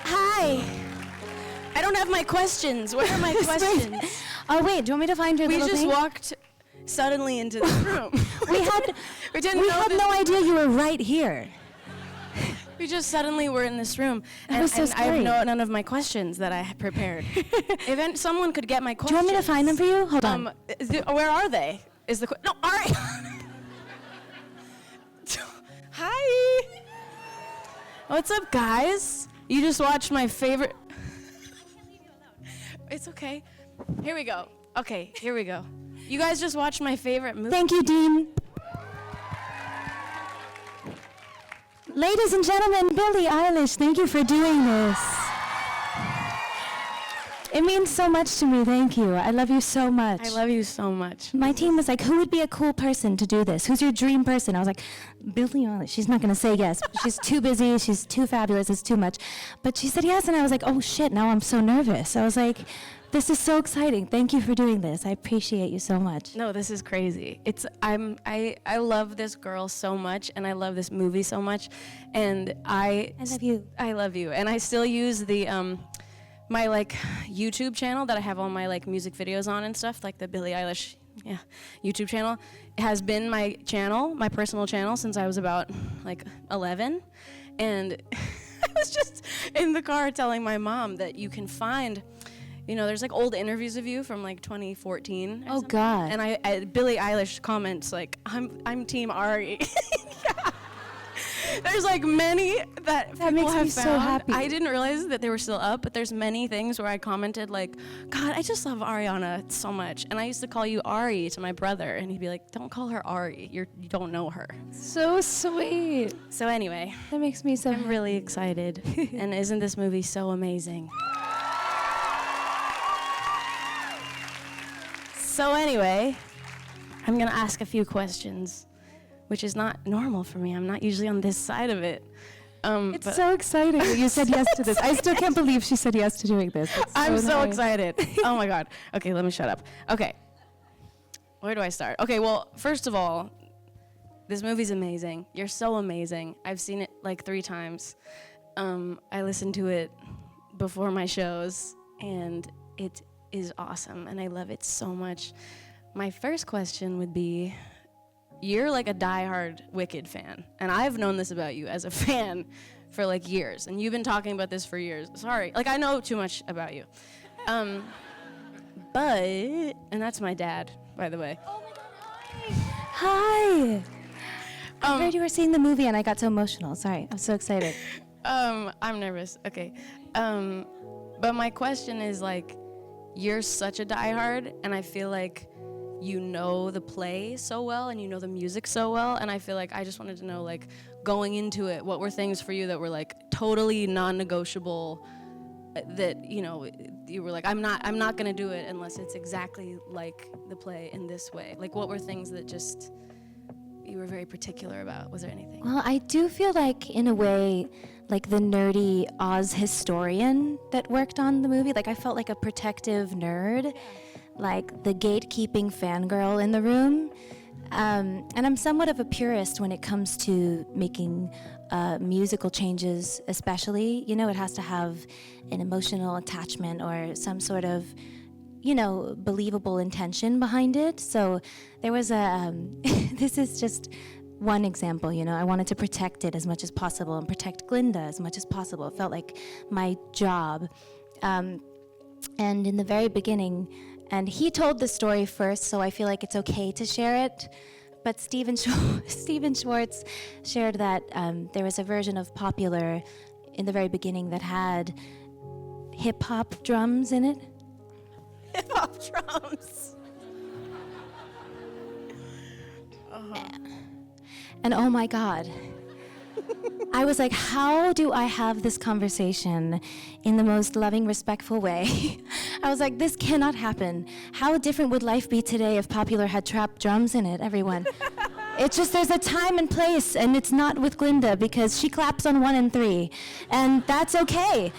Hi. I don't have my questions. Where are my questions? Oh, wait, do you want me to find your little thing? We just walked suddenly into this room. we had no idea you were right here. We just suddenly were in this room, and I have none of my questions that I had prepared. If someone could get my questions. Do you want me to find them for you? Hold on. Where are they? No, all right. Hi. What's up, guys? You just watched my favorite. It's okay. Here we go. Okay, here we go. You guys just watched my favorite movie. Thank you, Dean. Ladies and gentlemen, Billie Eilish, thank you for doing this. It means so much to me, thank you. I love you so much. I love you so much. My team was like, who would be a cool person to do this? Who's your dream person? I was like, Billie Eilish. She's not going to say yes. She's too busy. She's too fabulous. It's too much. But she said yes, and I was like, oh, shit, now I'm so nervous. I was like, this is so exciting. Thank you for doing this. I appreciate you so much. No, this is crazy. I love this girl so much, and I love this movie so much, and I love you. I love you, and I still use the my YouTube channel that I have all my music videos on and stuff, like the Billie Eilish YouTube channel. It has been my channel, my personal channel, since I was about 11, and I was just in the car telling my mom that you can find. There's old interviews of you from 2014. Oh God! And Billie Eilish comments I'm Team Ari. There's many that people makes have me found. so happy. I didn't realize that they were still up, but there's many things where I commented God, I just love Ariana so much, and I used to call you Ari to my brother, and he'd be like, don't call her Ari. You don't know her. So sweet. So anyway, that makes me so. I'm really excited, and isn't this movie so amazing? So anyway, I'm going to ask a few questions, which is not normal for me. I'm not usually on this side of it. It's so exciting that you said yes to this. I still can't believe she said yes to doing this. I'm so excited. Oh my God. Okay, let me shut up. Okay. Where do I start? Okay, well, first of all, this movie's amazing. You're so amazing. I've seen it 3 times. I listened to it before my shows, and it is awesome, and I love it so much. My first question would be, you're a diehard Wicked fan, and I've known this about you as a fan for years, and you've been talking about this for years. Sorry, I know too much about you. But, and that's my dad, by the way. Oh my God, hi. I heard you were seeing the movie, and I got so emotional. Sorry, I'm so excited. I'm nervous. Okay. But my question is you're such a diehard, and I feel you know the play so well, and you know the music so well, and I feel I just wanted to know, going into it, what were things for you that were totally non-negotiable, that you were I'm not gonna do it unless it's exactly like the play in this way. What were things that just you were very particular about? Was there anything? Well, I do feel in a way, the nerdy Oz historian that worked on the movie. I felt like a protective nerd, the gatekeeping fangirl in the room. And I'm somewhat of a purist when it comes to making musical changes, especially. It has to have an emotional attachment or some sort of, believable intention behind it. So there was this is just one example, I wanted to protect it as much as possible and protect Glinda as much as possible. It felt like my job. And in the very beginning, and he told the story first, so I feel it's okay to share it, but Steven Schwartz shared that there was a version of Popular in the very beginning that had hip-hop drums in it. Hip-hop drums. Uh-huh. And oh my God, I was how do I have this conversation in the most loving, respectful way? I was this cannot happen. How different would life be today if Popular had trap drums in it, everyone? It's just there's a time and place, and it's not with Glinda because she claps on 1 and 3, and that's okay.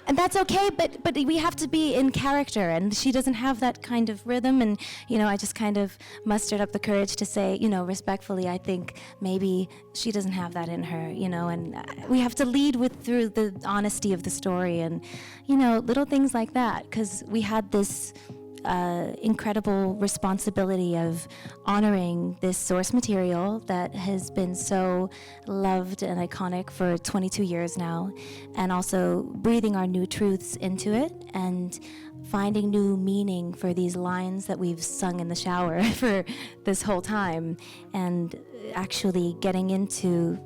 And that's okay, but we have to be in character, and she doesn't have that kind of rhythm. And I just kind of mustered up the courage to say, respectfully, I think maybe she doesn't have that in her, and we have to lead through the honesty of the story, and little things like that, because we had this incredible responsibility of honoring this source material that has been so loved and iconic for 22 years now, and also breathing our new truths into it and finding new meaning for these lines that we've sung in the shower for this whole time, and actually getting into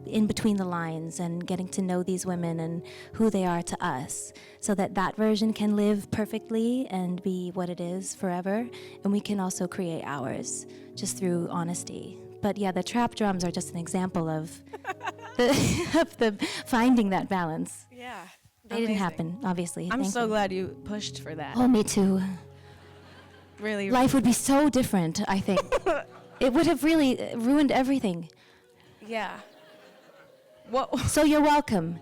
in between the lines and getting to know these women and who they are to us, so that version can live perfectly and be what it is forever, and we can also create ours just through honesty. But yeah, the trap drums are just an example of the finding that balance. Yeah. They didn't happen, obviously. I'm Thank so you. glad you pushed for that. Oh, me too. Really. Life would be so different, I think. It would have really ruined everything. Yeah. What? So you're welcome.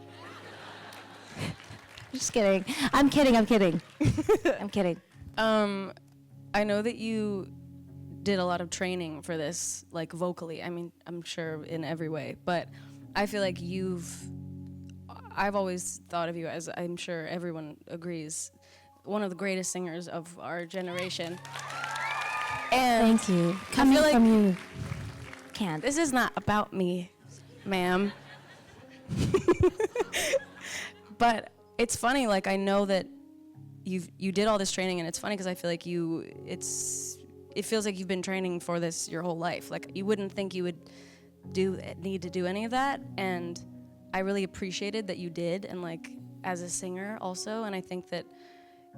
Just kidding. I'm kidding. I'm kidding. I know that you did a lot of training for this, like vocally. I mean, I'm sure in every way, but I feel like I've always thought of you as, I'm sure everyone agrees, one of the greatest singers of our generation. And Thank you. Coming like from you. Can't. this is not about me, ma'am. But it's funny, like, I know that you did all this training, and it's funny because I feel like it feels like you've been training for this your whole life. Like, you wouldn't think you would need to do any of that, and I really appreciated that you did, and like as a singer also. And I think that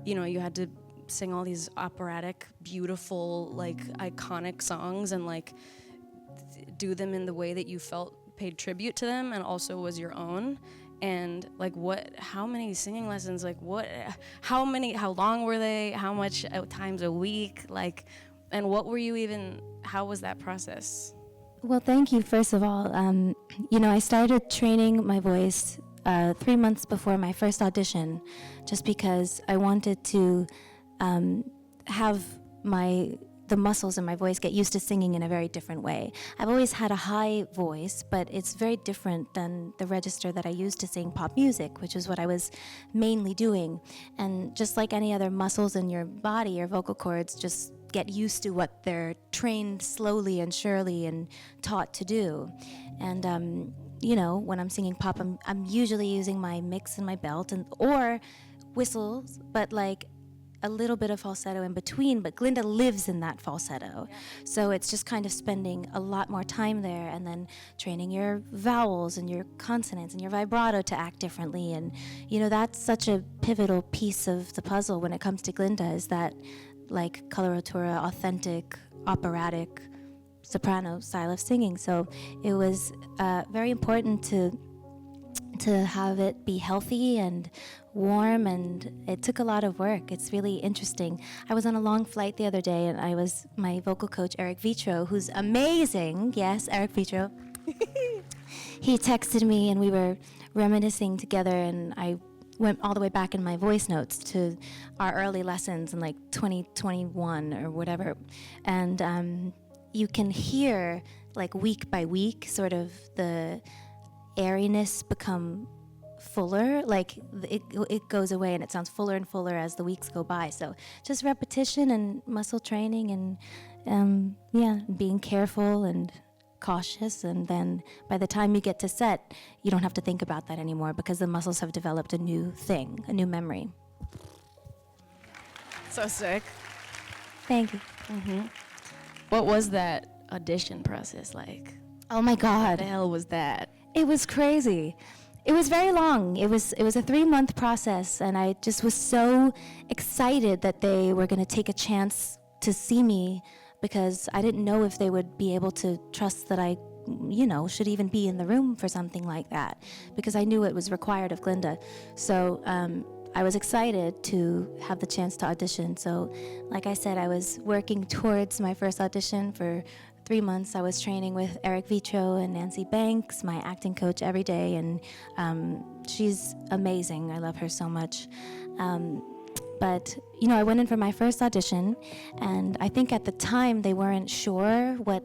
you had to sing all these operatic, beautiful, like iconic songs, and like do them in the way that you felt paid tribute to them and also was your own. And like, how many singing lessons, like how long were they, how much times a week, like, and how was that process? Well, thank you, first of all. I started training my voice 3 months before my first audition, just because I wanted to have the muscles in my voice get used to singing in a very different way. I've always had a high voice, but it's very different than the register that I used to sing pop music, which is what I was mainly doing. And just like any other muscles in your body, your vocal cords just get used to what they're trained slowly and surely and taught to do. And when I'm singing pop, I'm usually using my mix and my belt or whistles, but like a little bit of falsetto in between, but Glinda lives in that falsetto. Yeah. So it's just kind of spending a lot more time there, and then training your vowels and your consonants and your vibrato to act differently. And that's such a pivotal piece of the puzzle when it comes to Glinda, is that like coloratura, authentic, operatic, soprano style of singing. So it was very important to have it be healthy and warm, and it took a lot of work. It's really interesting. I was on a long flight the other day, and my vocal coach, Eric Vitro, who's amazing. Yes, Eric Vitro. He texted me, and we were reminiscing together, and I went all the way back in my voice notes to our early lessons in like 2021 or whatever. And you can hear, like week by week, sort of the airiness become fuller, like it goes away and it sounds fuller and fuller as the weeks go by. So just repetition and muscle training and being careful and cautious, and then by the time you get to set, you don't have to think about that anymore because the muscles have developed a new thing, a new memory. So sick. Thank you. Mm-hmm. What was that audition process like? Oh my God. What the hell was that? It was crazy. It was very long. It was a 3-month process, and I just was so excited that they were going to take a chance to see me, because I didn't know if they would be able to trust that I, should even be in the room for something like that, because I knew it was required of Glinda. So I was excited to have the chance to audition. So like I said, I was working towards my first audition for 3 months. I was training with Eric Vitro and Nancy Banks, my acting coach, every day, and she's amazing. I love her so much. But, I went in for my first audition, and I think at the time they weren't sure what,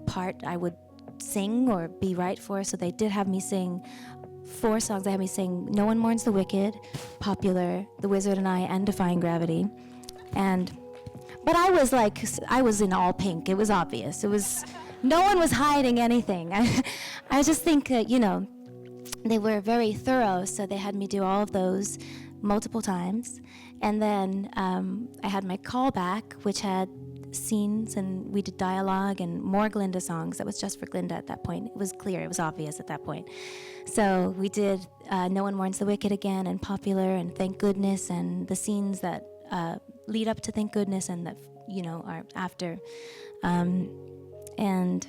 part I would sing or be right for, so they did have me sing 4 songs. They had me sing No One Mourns the Wicked, Popular, The Wizard and I, and Defying Gravity. But I was in all pink. It was obvious. No one was hiding anything. I just think that, they were very thorough, so they had me do all of those multiple times. And then I had my callback, which had scenes, and we did dialogue and more Glinda songs. That was just for Glinda at that point. It was clear, it was obvious at that point. So we did No One Mourns the Wicked again, and Popular, and Thank Goodness, and the scenes that lead up to Thank Goodness and that, are after. And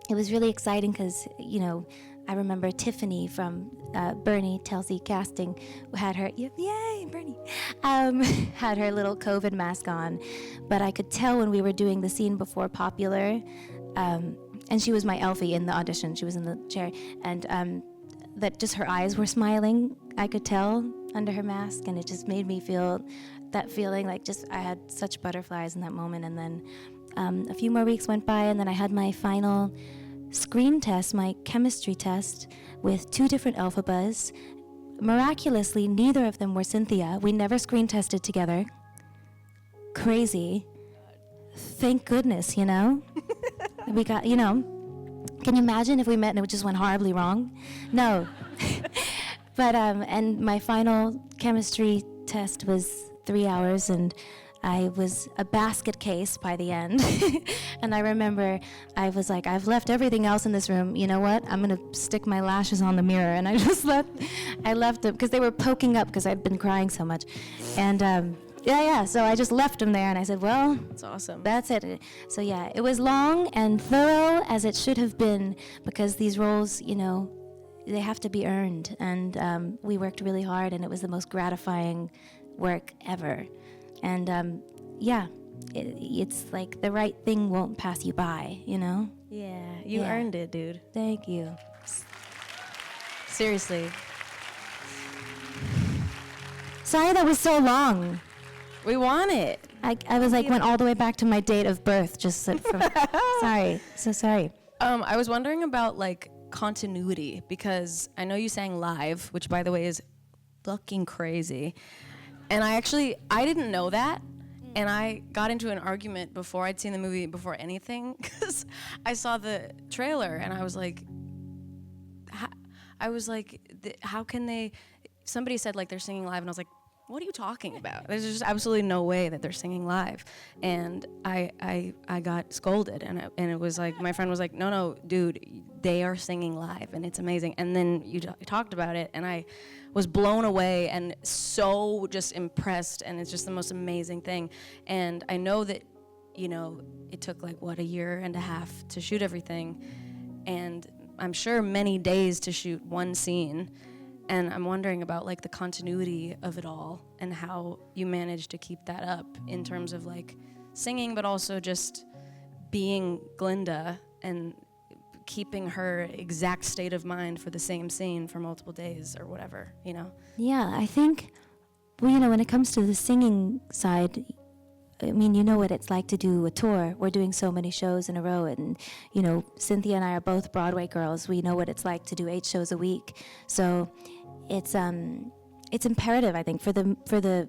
it was really exciting because, I remember Tiffany from Bernie Telsey Casting had her, yay, Bernie, had her little COVID mask on. But I could tell when we were doing the scene before Popular, and she was my Elfie in the audition. She was in the chair. And that just her eyes were smiling, I could tell, under her mask. And it just made me feel that feeling like I had such butterflies in that moment. And then a few more weeks went by, and then I had my final screen test, my chemistry test, with 2 different Elphabas. Miraculously, neither of them were Cynthia. We never screen tested together. Crazy. Thank goodness, We got, can you imagine if we met and it just went horribly wrong? No. But, and my final chemistry test was 3 hours, and I was a basket case by the end. And I remember I was like, I've left everything else in this room. You know what? I'm going to stick my lashes on the mirror. And I left them because they were poking up because I'd been crying so much. And so I just left them there, and I said, well, that's awesome. That's it. So yeah, it was long and thorough, as it should have been, because these roles, they have to be earned. And we worked really hard, and it was the most gratifying work ever. And it's like the right thing won't pass you by, Yeah, you earned it, dude. Thank you. Seriously. Sorry that was so long. We want it. I was went all the way back to my date of birth, just from, sorry, so sorry. I was wondering about continuity, because I know you sang live, which by the way is fucking crazy. And I didn't know that, and I got into an argument before I'd seen the movie, before anything, because I saw the trailer, and I was like, how can they, somebody said they're singing live, and I was like, what are you talking about? There's just absolutely no way that they're singing live. And I got scolded, and it was my friend was like, no, dude, they are singing live, and it's amazing. And then you talked about it, and I was blown away and so just impressed, and it's just the most amazing thing. And I know that, it took a year and a half to shoot everything, and I'm sure many days to shoot one scene. And I'm wondering about the continuity of it all, and how you manage to keep that up in terms of singing, but also just being Glinda and keeping her exact state of mind for the same scene for multiple days or whatever, Yeah, I think, when it comes to the singing side, I mean, you know what it's like to do a tour. We're doing so many shows in a row, and, Cynthia and I are both Broadway girls. We know what it's like to do 8 shows a week. So it's imperative, I think, for the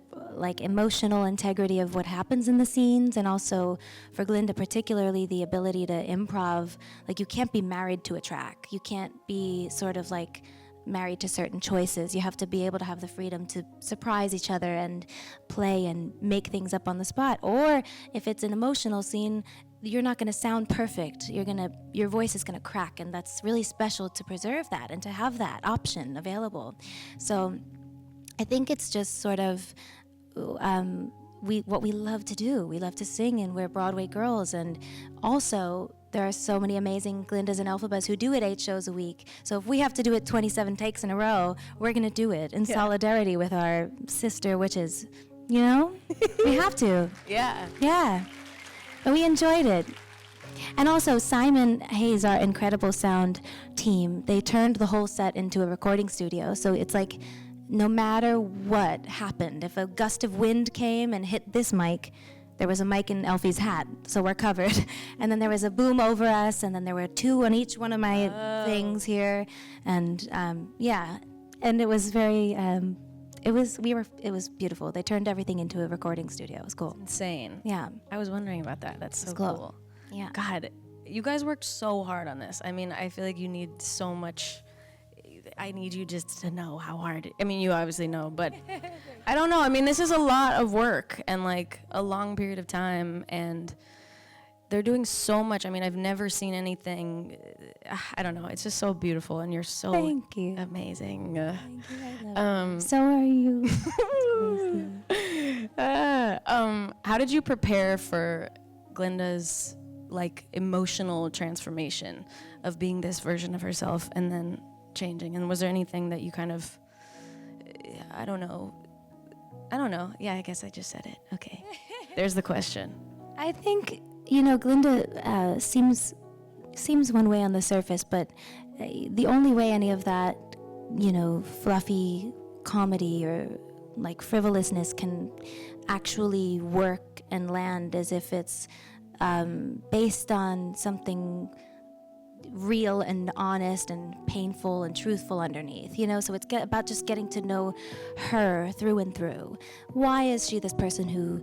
emotional integrity of what happens in the scenes, and also for Glinda particularly, the ability to improv. You can't be married to a track. You can't be sort of married to certain choices. You have to be able to have the freedom to surprise each other and play and make things up on the spot. Or if it's an emotional scene, you're not going to sound perfect. Your voice is going to crack, and that's really special to preserve that and to have that option available. So I think it's just sort of what we love to do. We love to sing, and we're Broadway girls. And also, there are so many amazing Glindas and Elphabas who do it 8 shows a week. So if we have to do it 27 takes in a row, we're going to do it in solidarity with our sister witches. We have to. Yeah. Yeah. But we enjoyed it. And also Simon Hayes, our incredible sound team, they turned the whole set into a recording studio. So it's like no matter what happened, if a gust of wind came and hit this mic, there was a mic in Elfie's hat, so we're covered. And then there was a boom over us, and then there were two on each one of my things here. And and it was very, it was beautiful. They turned everything into a recording studio. It was cool. Insane. Yeah. I was wondering about that. That's so cool. Yeah. God, you guys worked so hard on this. I mean, I feel like you need so much. I need you just to know how hard. I mean, you obviously know, but I don't know. I mean, this is a lot of work and like a long period of time, and they're doing so much. I mean, I've never seen anything. I don't know. It's just so beautiful, and you're so Thank you. Amazing. Thank you. I love you. So are you. How did you prepare for Glinda's like emotional transformation of being this version of herself and then changing? And was there anything that you kind of, I don't know. Yeah, I guess I just said it. Okay. There's the question. I think, Glinda seems one way on the surface, but the only way any of that, fluffy comedy or like frivolousness can actually work and land is if it's based on something real and honest and painful and truthful underneath, so it's about just getting to know her through and through. Why is she this person who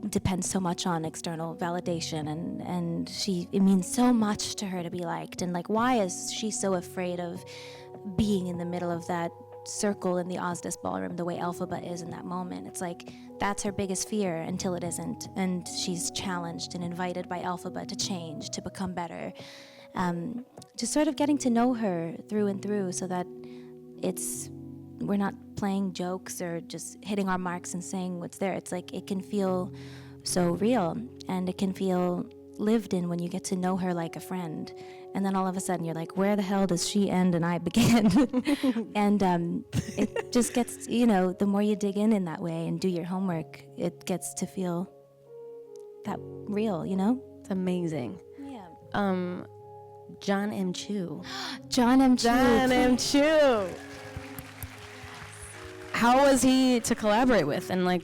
depends so much on external validation and it means so much to her to be liked, and like why is she so afraid of being in the middle of that circle in the Ozdas ballroom the way Elphaba is in that moment? It's like that's her biggest fear until it isn't, and she's challenged and invited by Elphaba to change, to become better. Just sort of getting to know her through and through so that we're not playing jokes or just hitting our marks and saying what's there. It's like it can feel so real, and it can feel lived in when you get to know her like a friend. And then all of a sudden you're like, where the hell does she end and I begin? And it just gets, the more you dig in that way and do your homework, it gets to feel that real, It's amazing. Yeah. Jon M. Chu. Jon M. Chu. Jon M. Chu. How was he to collaborate with? And what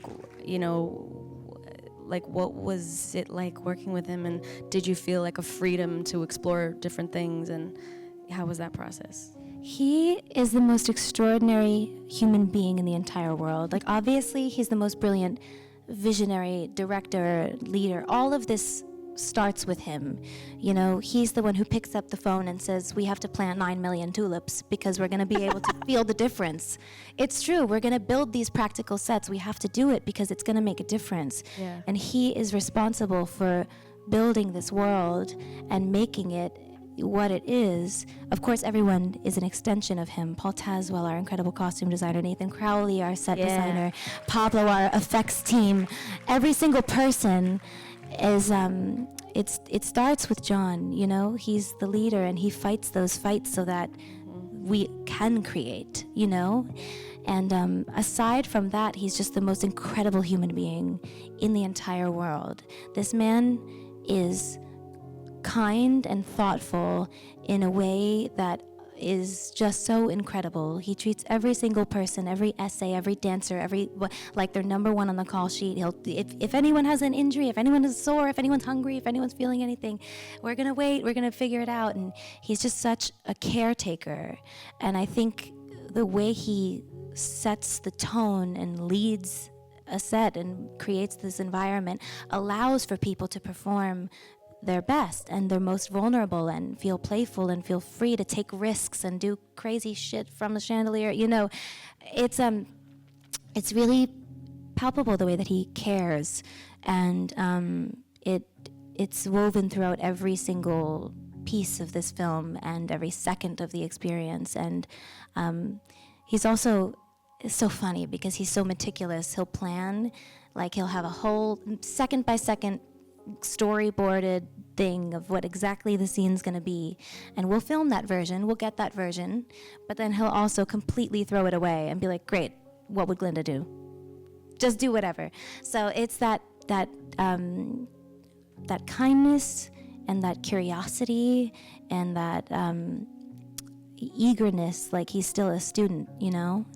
was it like working with him? And did you feel like a freedom to explore different things? And how was that process? He is the most extraordinary human being in the entire world. Like, obviously, he's the most brilliant visionary, director, leader. All of this starts with him. He's the one who picks up the phone and says, we have to plant 9 million tulips because we're going to be able to feel the difference. It's true. We're going to build these practical sets. We have to do it because it's going to make a difference. Yeah. And he is responsible for building this world and making it what it is. Of course, everyone is an extension of him. Paul Tazewell, our incredible costume designer, Nathan Crowley, our set designer, Pablo, our effects team. Every single person is it starts with Jon. He's the leader, and he fights those fights so that we can create, and aside from that, he's just the most incredible human being in the entire world. This man is kind and thoughtful in a way that is just so incredible. He treats every single person, every essay, every dancer, like they're number one on the call sheet. If anyone has an injury, if anyone is sore, if anyone's hungry, if anyone's feeling anything, we're gonna wait, we're gonna figure it out. And he's just such a caretaker. And I think the way he sets the tone and leads a set and creates this environment allows for people to perform their best and their most vulnerable and feel playful and feel free to take risks and do crazy shit from the chandelier. It's really palpable the way that he cares, and it's woven throughout every single piece of this film and every second of the experience. And he's also so funny because he's so meticulous. He'll plan, like he'll have a whole second by second storyboarded thing of what exactly the scene's going to be, and we'll film that version, we'll get that version, but then he'll also completely throw it away and be like, great, what would Glinda do? Just do whatever. So it's that kindness and that curiosity and that eagerness, like he's still a student, you know,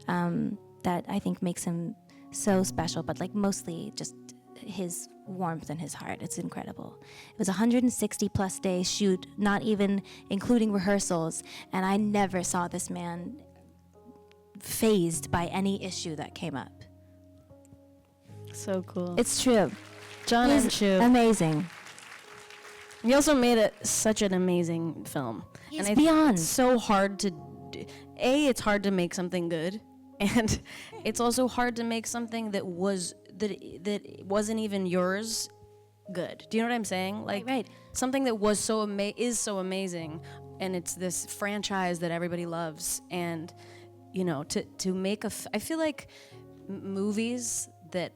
that I think makes him so special, but like mostly just his warmth and his heart. It's incredible. It was 160 plus day shoot, not even including rehearsals, and I never saw this man fazed by any issue that came up. So cool. It's true. Jon M. He's amazing. He also made such an amazing film. He's beyond. It's so hard to, it's hard to make something good, and it's also hard to make something that wasn't even yours good. Do you know what I'm saying? Like, right. Something that was is so amazing, and it's this franchise that everybody loves, and you know, to make I feel like movies that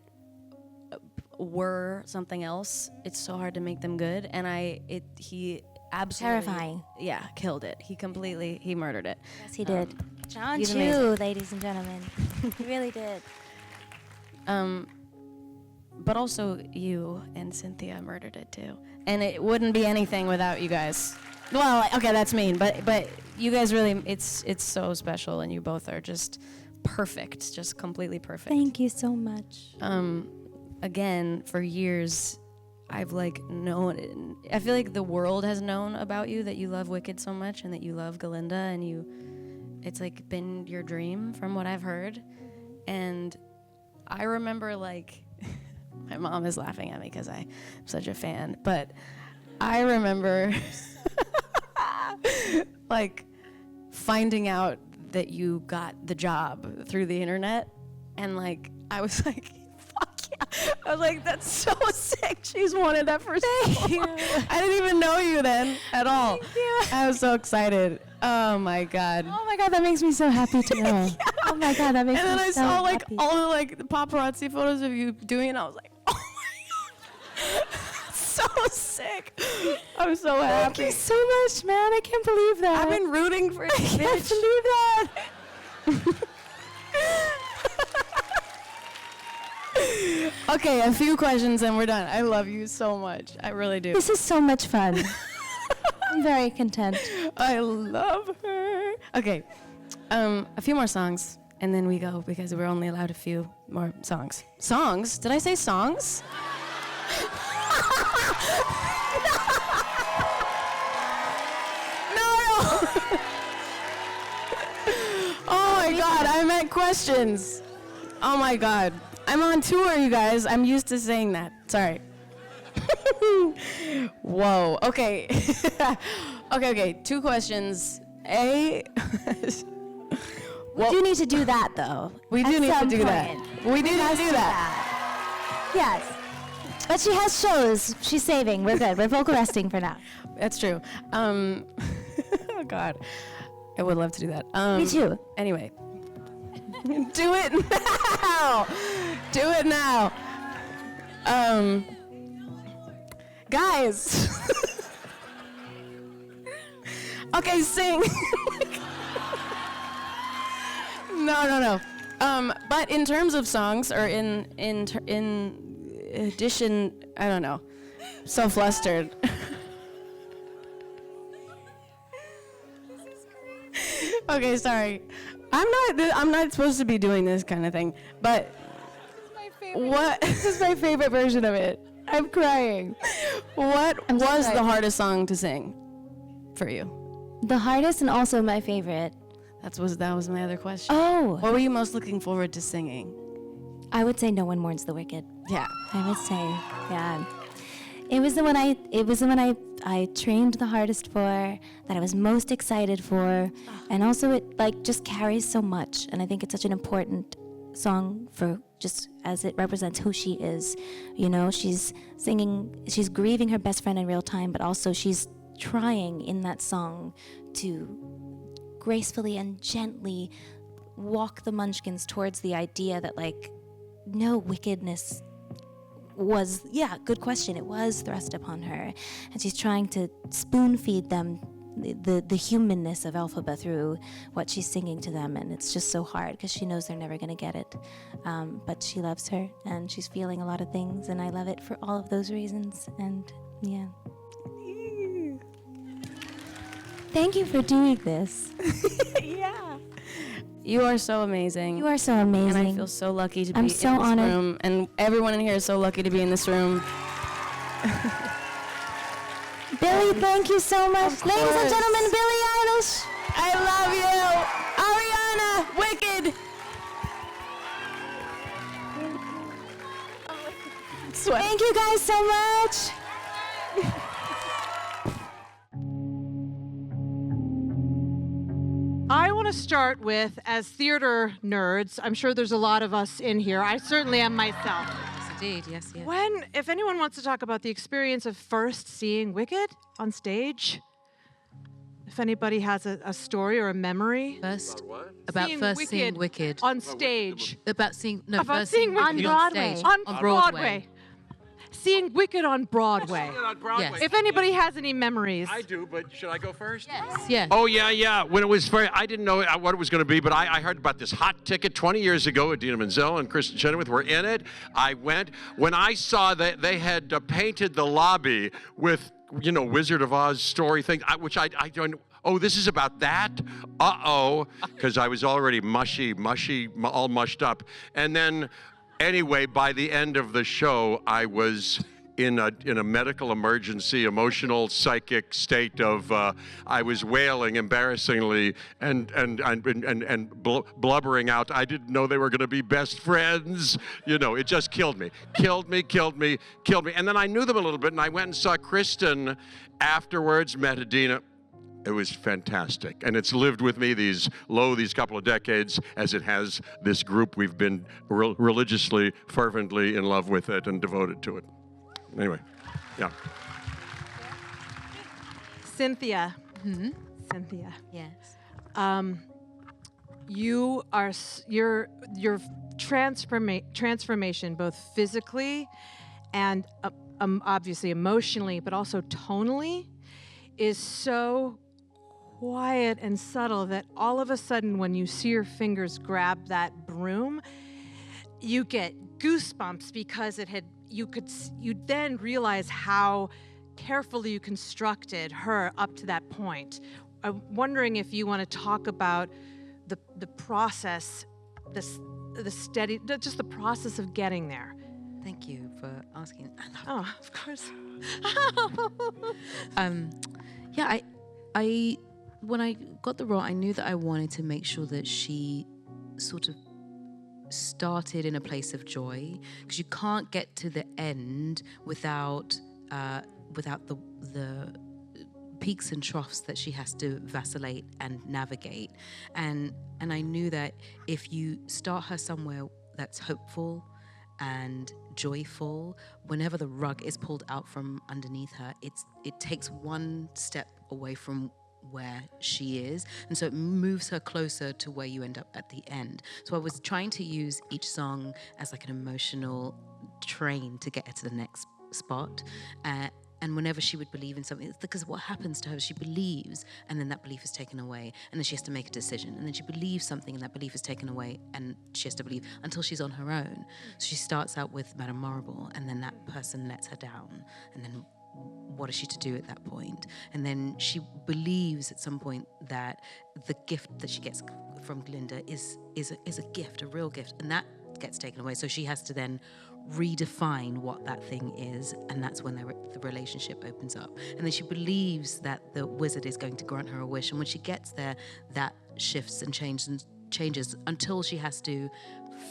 were something else, it's so hard to make them good, and he absolutely terrifying. Yeah, killed it. He murdered it. Yes, he did. Jon he's Chu, amazing. ladies and gentlemen. He really did. But also you and Cynthia murdered it too, and it wouldn't be anything without you guys. Well, okay, that's mean, but you guys really, it's so special, and you both are just perfect, just completely perfect. Thank you so much. Again, for years, I've like known, I feel like the world has known about you, that you love Wicked so much and that you love Glinda, and it's like been your dream from what I've heard. And I remember like, my mom is laughing at me because I'm such a fan, but I remember like finding out that you got the job through the internet, and like, I was like, I was like, that's so sick. She's wanted that for so long. I didn't even know you then at all. Thank you. I was so excited. Oh my God. Oh my God, that makes me so happy to know. Yeah. Oh my God, that makes me so happy. And then I saw like all the like the paparazzi photos of you doing it, and I was like, oh my God. So sick. I'm so happy. Thank you so much, man. I can't believe that. I've been rooting for you. I can't believe that. Okay, a few questions and we're done. I love you so much. I really do. This is so much fun. I'm very content. I love her. Okay, a few more songs and then we go, because we're only allowed a few more songs. Songs? Did I say songs? No. Oh my God, I meant questions. Oh my God. I'm on tour, you guys. I'm used to saying that. Sorry. Whoa. Okay. Okay. 2 questions. We do need to do that, though. We do need to do that. We do need to do that. Yes. But she has shows. She's saving. We're good. We're vocal resting for now. That's true. Oh, God. I would love to do that. Me too. Anyway. Do it now. Do it now. Guys. Okay, sing. No. But in terms of songs, or in addition, I don't know. So flustered. Okay, sorry. I'm not supposed to be doing this kind of thing, but this is my favorite version of it. I'm crying. What was the hardest song to sing for you? The hardest and also my favorite. That was my other question. Oh. What were you most looking forward to singing? I would say No One Mourns the Wicked. Yeah. I would say, yeah. It was the one I trained the hardest for, that I was most excited for, and also it like just carries so much, and I think it's such an important song for just as it represents who she is. You know, she's grieving her best friend in real time, but also she's trying in that song to gracefully and gently walk the Munchkins towards the idea that like no wickedness was, good question, it was thrust upon her, and she's trying to spoon feed them the humanness of Elphaba through what she's singing to them, and it's just so hard because she knows they're never going to get it, but she loves her and she's feeling a lot of things, and I love it for all of those reasons. And yeah. Thank you for doing this. Yeah. You are so amazing. You are so amazing. And I feel so lucky to be in so this honored. room. And everyone in here is so lucky to be in this room. Billie, thank you so much. Ladies and gentlemen, Billie Eilish. I love you. Ariana, wicked. Sweat. Thank you guys so much. I want to start with, as theater nerds, I'm sure there's a lot of us in here. I certainly am myself. Yes, indeed. Yes, yes. If anyone wants to talk about the experience of first seeing Wicked on stage, if anybody has a story or a memory. First, about seeing Wicked on stage. About seeing Wicked on Broadway. On Broadway. Seeing Wicked on Broadway. Yes. If anybody has any memories. I do, but should I go first? Yes. Yes. Oh, yeah. When it was very, I didn't know what it was going to be, but I heard about this hot ticket 20 years ago. Idina Menzel and Kristen Chenoweth were in it. I went. When I saw that they had painted the lobby with, Wizard of Oz story thing, which I don't. Oh, this is about that? Uh-oh. Because I was already mushy, all mushed up. And then, anyway, by the end of the show, I was in a medical emergency, emotional, psychic state of I was wailing embarrassingly and blubbering out. I didn't know they were going to be best friends. It just killed me. And then I knew them a little bit, and I went and saw Kristen afterwards, met Idina. It was fantastic, and it's lived with me these couple of decades, as it has this group. We've been religiously, fervently in love with it and devoted to it. Anyway, yeah. Cynthia. Cynthia. Yes. Your transformation, both physically and obviously emotionally, but also tonally, is so quiet and subtle that all of a sudden when you see your fingers grab that broom, you get goosebumps because you then realize how carefully you constructed her up to that point. I'm wondering if you want to talk about the process, just the process of getting there. Thank you for asking. Oh, of course. I when I got the role, I knew that I wanted to make sure that she sort of started in a place of joy, because you can't get to the end without the peaks and troughs that she has to vacillate and navigate. And I knew that if you start her somewhere that's hopeful and joyful, whenever the rug is pulled out from underneath her, it takes one step away from where she is, and so it moves her closer to where you end up at the end. So I was trying to use each song as like an emotional train to get her to the next spot. And whenever she would believe in something, it's because what happens to her is she believes, and then that belief is taken away, and then she has to make a decision, and then she believes something, and that belief is taken away, and she has to believe until she's on her own. So she starts out with Madame Morrible, and then that person lets her down, and then what is she to do at that point? And then she believes at some point that the gift that she gets from Glinda is a gift, a real gift, and that gets taken away. So she has to then redefine what that thing is, and that's when the relationship opens up. And then she believes that the wizard is going to grant her a wish, and when she gets there, that shifts and changes until she has to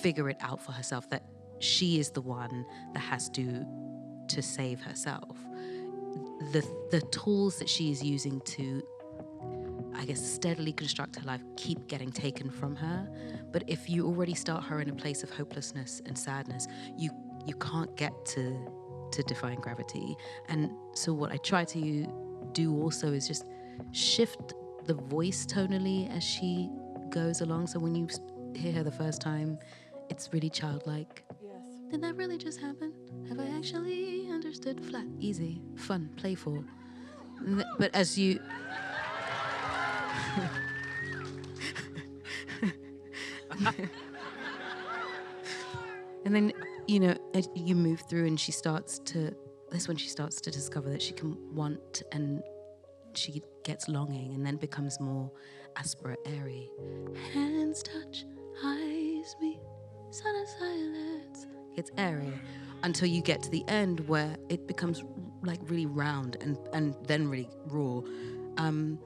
figure it out for herself, that she is the one that has to save herself. The tools that she is using to, I guess, steadily construct her life keep getting taken from her. But if you already start her in a place of hopelessness and sadness, you can't get to defying gravity. And so what I try to do also is just shift the voice tonally as she goes along. So when you hear her the first time, it's really childlike. Yes. Did that really just happen? Have I actually understood? Flat, easy, fun, playful. But as you... And then, you move through, and that's when she starts to discover that she can want, and she gets longing and then becomes more aspirate, airy. Hands touch, eyes meet, sudden silence. It's airy until you get to the end where it becomes like really round and then really raw.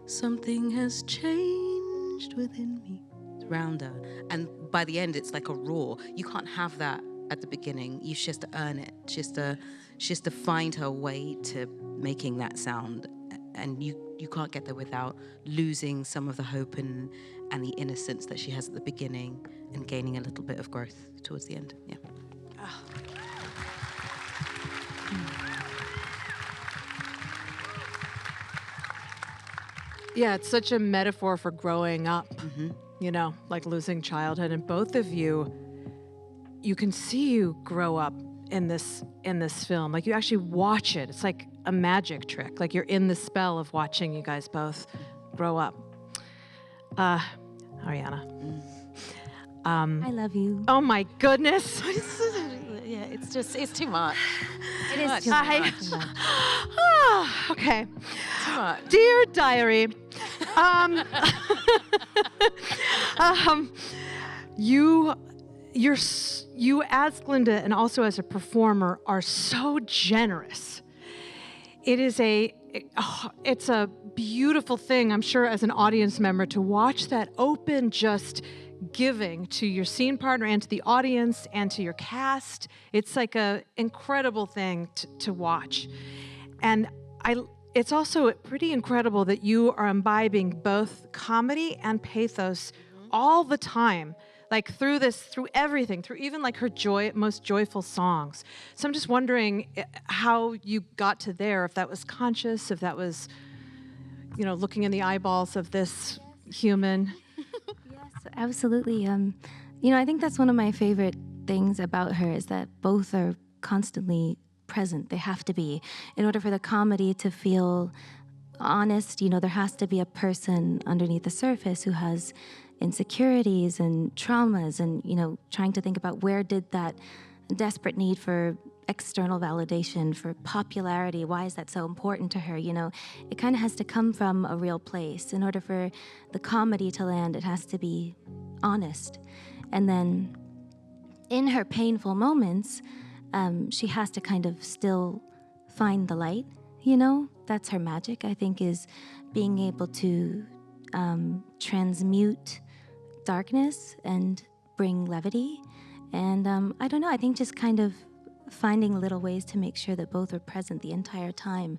Something has changed within me. It's rounder. And by the end, it's like a roar. You can't have that at the beginning. You just to earn it. She has to find her way to making that sound. And you can't get there without losing some of the hope and the innocence that she has at the beginning and gaining a little bit of growth towards the end. Yeah. Oh. Yeah, it's such a metaphor for growing up, you know, like losing childhood. And both of you can see you grow up in this film. Like you actually watch it. It's like a magic trick. Like you're in the spell of watching you guys both grow up. Ariana. I love you. Oh my goodness. Yeah, it's too much. It is too much. Okay. Too much. Dear Diary, you as Glinda and also as a performer are so generous. It's a beautiful thing, I'm sure, as an audience member to watch that open, just giving to your scene partner and to the audience and to your cast. It's like an incredible thing to watch. And it's also pretty incredible that you are imbibing both comedy and pathos all the time, like through everything, through even like her most joyful songs. So I'm just wondering how you got to there, if that was conscious, if that was, you know, looking in the eyeballs of this human. Yes, absolutely. I think that's one of my favorite things about her is that both are constantly present. They have to be. In order for the comedy to feel honest, there has to be a person underneath the surface who has insecurities and traumas and, trying to think about where did that desperate need for external validation, for popularity, why is that so important to her? It kind of has to come from a real place. In order for the comedy to land, it has to be honest. And then in her painful moments, she has to kind of still find the light, That's her magic, I think, is being able to transmute darkness and bring levity. And I don't know, I think just kind of finding little ways to make sure that both are present the entire time.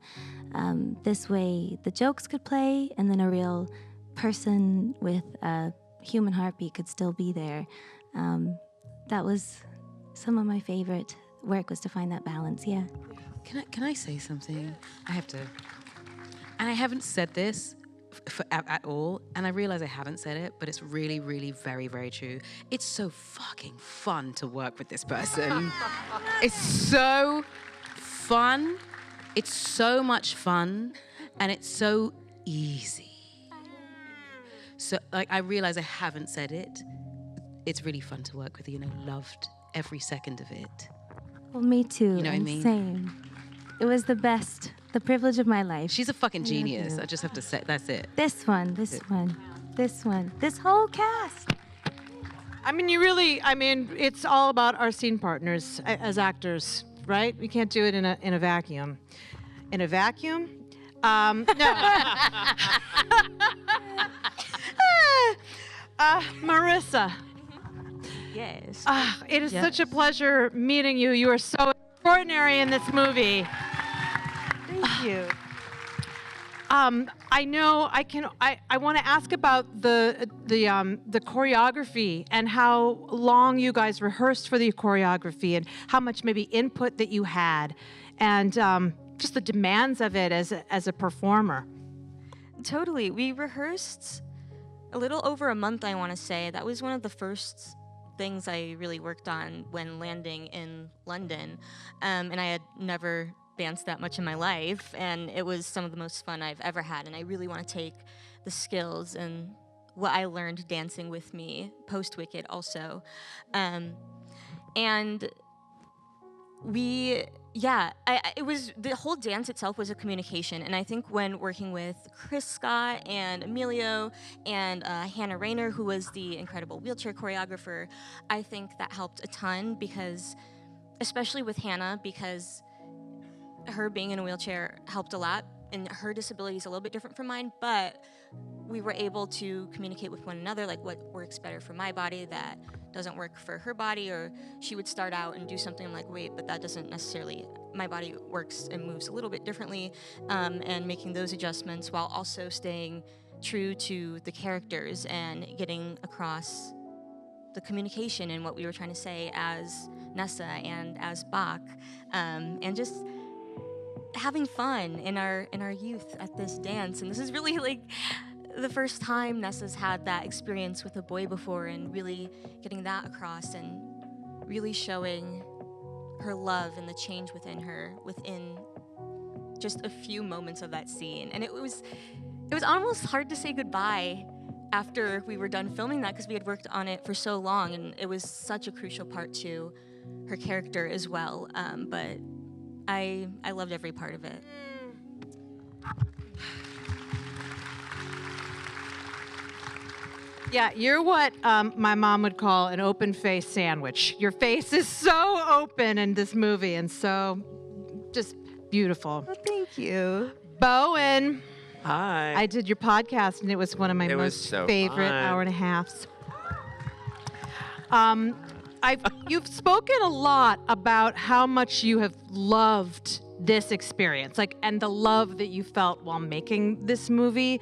This way the jokes could play and then a real person with a human heartbeat could still be there. That was some of my favorite work, was to find that balance, yeah. Can I say something? I have to. And I haven't said this at all, and I realize I haven't said it, but it's really, really very, very true. It's so fucking fun to work with this person. It's so fun. It's so much fun, and it's so easy. So, I realize I haven't said it. It's really fun to work with you, loved every second of it. Well, me too. You know what I mean? Same. It was the best, the privilege of my life. She's a fucking genius. I just have to say, that's it. This one, this whole cast. It's all about our scene partners as actors, right? We can't do it in a vacuum. In a vacuum? No. Marissa. Yes. It is such a pleasure meeting you. You are so extraordinary in this movie. Thank you. I know I want to ask about the choreography and how long you guys rehearsed for the choreography and how much maybe input that you had and just the demands of it as a performer. Totally. We rehearsed a little over a month, I want to say. That was one of the first things I really worked on when landing in London. And I had never danced that much in my life, and it was some of the most fun I've ever had. And I really want to take the skills and what I learned dancing with me post-Wicked also. And we it was, the whole dance itself was a communication, and I think when working with Chris Scott and Emilio and Hannah Rayner, who was the incredible wheelchair choreographer, I think that helped a ton, because, especially with Hannah, because her being in a wheelchair helped a lot, and her disability is a little bit different from mine, but we were able to communicate with one another, like what works better for my body that doesn't work for her body, or she would start out and do something, I'm like, wait, but that doesn't necessarily, my body works and moves a little bit differently, and making those adjustments while also staying true to the characters and getting across the communication and what we were trying to say as Nessa and as Bach, and just having fun in our youth at this dance. And this is really like the first time Nessa's had that experience with a boy before, and really getting that across and really showing her love and the change within her within just a few moments of that scene. And it was almost hard to say goodbye after we were done filming that, because we had worked on it for so long, and it was such a crucial part to her character as well. But I loved every part of it. Yeah, you're what my mom would call an open-face sandwich. Your face is so open in this movie, and so just beautiful. Well, thank you. Bowen, Hi. I did your podcast, and it was one of my most so favorite fun. hour and a halves. You've spoken a lot about how much you have loved this experience, and the love that you felt while making this movie.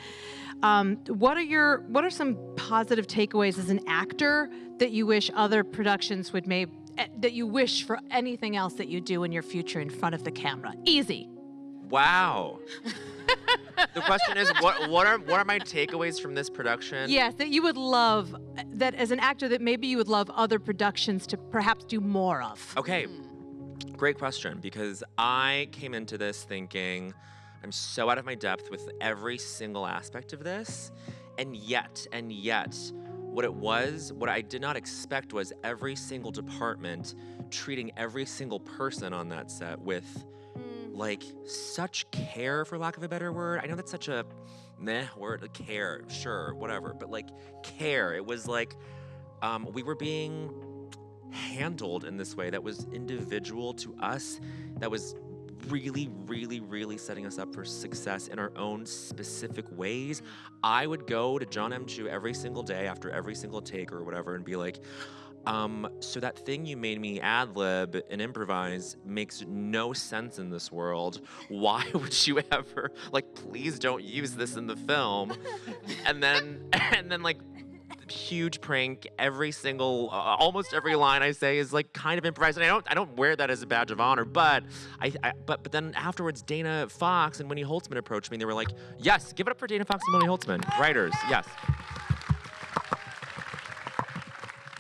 What are some positive takeaways as an actor that you wish other productions would make, that you wish for anything else that you do in your future in front of the camera? Easy. Wow. The question is, what are my takeaways from this production? Yes, that you would love, that as an actor, that maybe you would love other productions to perhaps do more of. Okay. Great question, because I came into this thinking I'm so out of my depth with every single aspect of this, and yet, what I did not expect was every single department treating every single person on that set with such care, for lack of a better word. I know that's such a meh word, care, sure, whatever, but care. It was we were being handled in this way that was individual to us, that was really, really, really setting us up for success in our own specific ways. I would go to Jon M every single day after every single take or whatever and be like, so that thing you made me ad-lib and improvise makes no sense in this world. Why would you ever, please don't use this in the film. and then huge prank, every single, almost every line I say is kind of improvised. And I don't wear that as a badge of honor, but but then afterwards, Dana Fox and Winnie Holzman approached me and they were like, yes, give it up for Dana Fox and Winnie Holzman, writers, yes.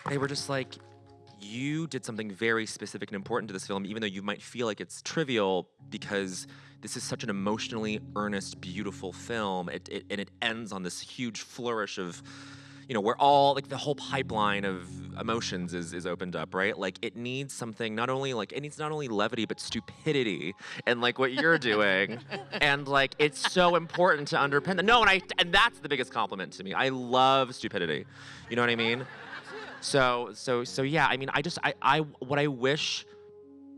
They were just like, you did something very specific and important to this film, even though you might feel like it's trivial, because this is such an emotionally earnest, beautiful film. And it ends on this huge flourish of, where all, the whole pipeline of emotions is opened up, right? It needs something, it needs not only levity, but stupidity, and what you're doing. And it's so important to underpin that. No, and that's the biggest compliment to me. I love stupidity. You know what I mean? So yeah, I mean, what I wish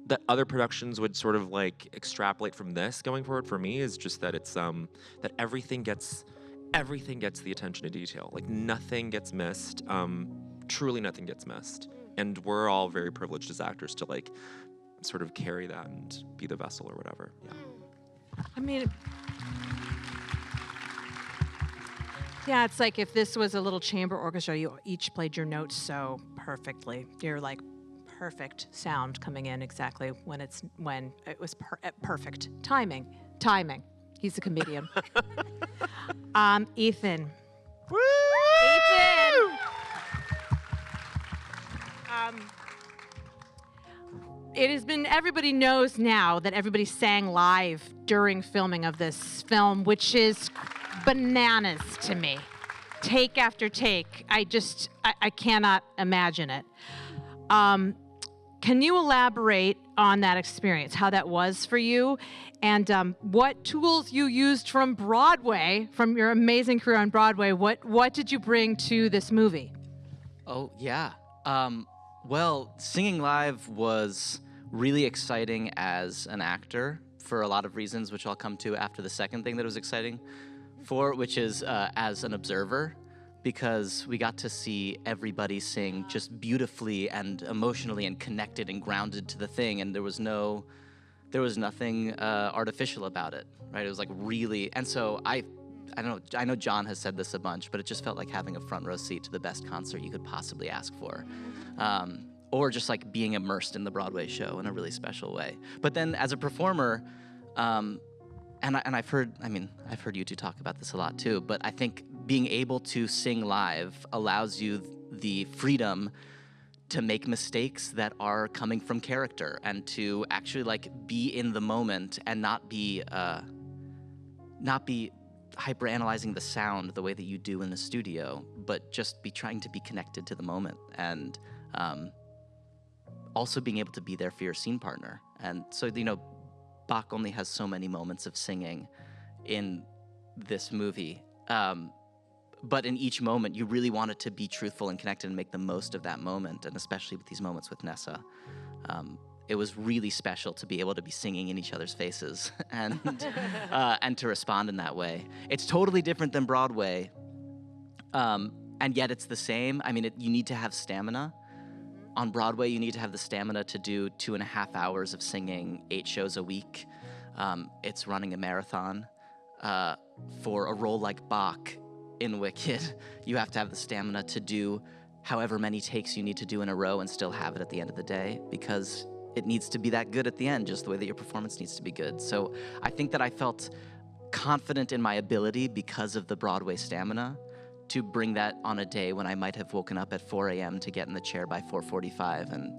that other productions would sort of extrapolate from this going forward for me is just that it's, that everything gets the attention to detail. Nothing gets missed. Truly nothing gets missed. And we're all very privileged as actors to sort of carry that and be the vessel or whatever. Yeah. I mean, yeah, it's if this was a little chamber orchestra, you each played your notes so perfectly. You're perfect sound coming in exactly when it was perfect timing. He's a comedian. Ethan. Woo! Ethan. It has been, everybody knows now that everybody sang live during filming of this film, which is bananas to me. Take after take. I cannot imagine it. Can you elaborate on that experience, how that was for you, and what tools you used from Broadway, from your amazing career on Broadway. What did you bring to this movie? Oh, yeah. Well, singing live was really exciting as an actor for a lot of reasons, which I'll come to after the second thing that was exciting for, which is as an observer, because we got to see everybody sing just beautifully and emotionally and connected and grounded to the thing, and there was nothing artificial about it, right? It was like really, and so I know Jon has said this a bunch, but it just felt like having a front row seat to the best concert you could possibly ask for. Or just like being immersed in the Broadway show in a really special way. But then as a performer, and I've heard you two talk about this a lot too, but I think being able to sing live allows you the freedom to make mistakes that are coming from character and to actually like be in the moment and not be hyperanalyzing the sound the way that you do in the studio, but just be trying to be connected to the moment and also being able to be there for your scene partner. And so, Bach only has so many moments of singing in this movie. But in each moment, you really wanted to be truthful and connected and make the most of that moment, and especially with these moments with Nessa. It was really special to be able to be singing in each other's faces and to respond in that way. It's totally different than Broadway, and yet it's the same. I mean, you need to have stamina. On Broadway, you need to have the stamina to do 2.5 hours of singing, 8 shows a week. It's running a marathon. For a role like Bach in Wicked, you have to have the stamina to do however many takes you need to do in a row and still have it at the end of the day, because it needs to be that good at the end, just the way that your performance needs to be good. So I think that I felt confident in my ability because of the Broadway stamina to bring that on a day when I might have woken up at 4 a.m. to get in the chair by 4:45, and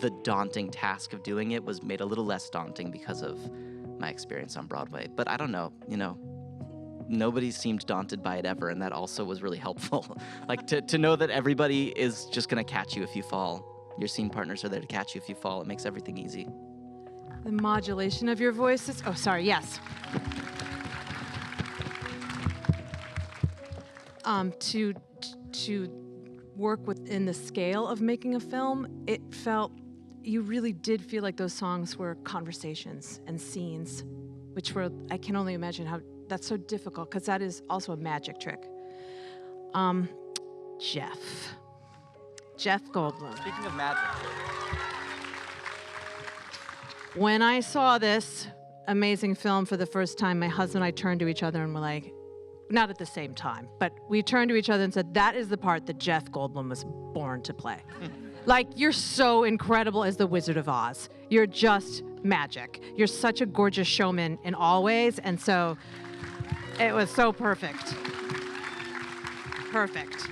the daunting task of doing it was made a little less daunting because of my experience on Broadway. But I don't know, nobody seemed daunted by it ever, and that also was really helpful. Like to know that everybody is just gonna catch you if you fall. Your scene partners are there to catch you if you fall. It makes everything easy. The modulation of your voices. Oh, sorry. Yes. To work within the scale of making a film, you really did feel like those songs were conversations and scenes, which were, I can only imagine how that's so difficult, because that is also a magic trick. Jeff Goldblum. Speaking of magic. When I saw this amazing film for the first time, my husband and I turned to each other and were like, not at the same time, but we turned to each other and said, that is the part that Jeff Goldblum was born to play. Like, you're so incredible as the Wizard of Oz. You're just magic. You're such a gorgeous showman in all ways, and so it was so perfect. Perfect.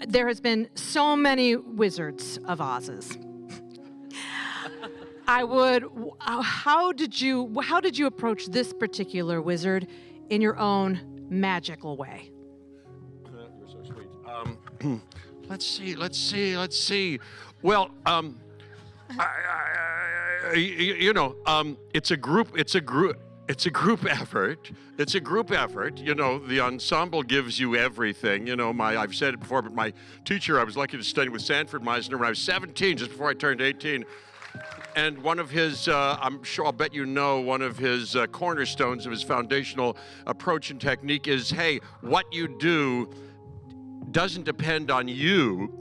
There has been so many Wizards of Oz's. How did you approach this particular wizard in your own magical way? You're so sweet. Let's see. Well, it's a group effort. The ensemble gives you everything. I've said it before, but my teacher, I was lucky to study with Sanford Meisner when I was 17, just before I turned 18. And one of his, I'll bet one of his cornerstones of his foundational approach and technique is, hey, what you do doesn't depend on you.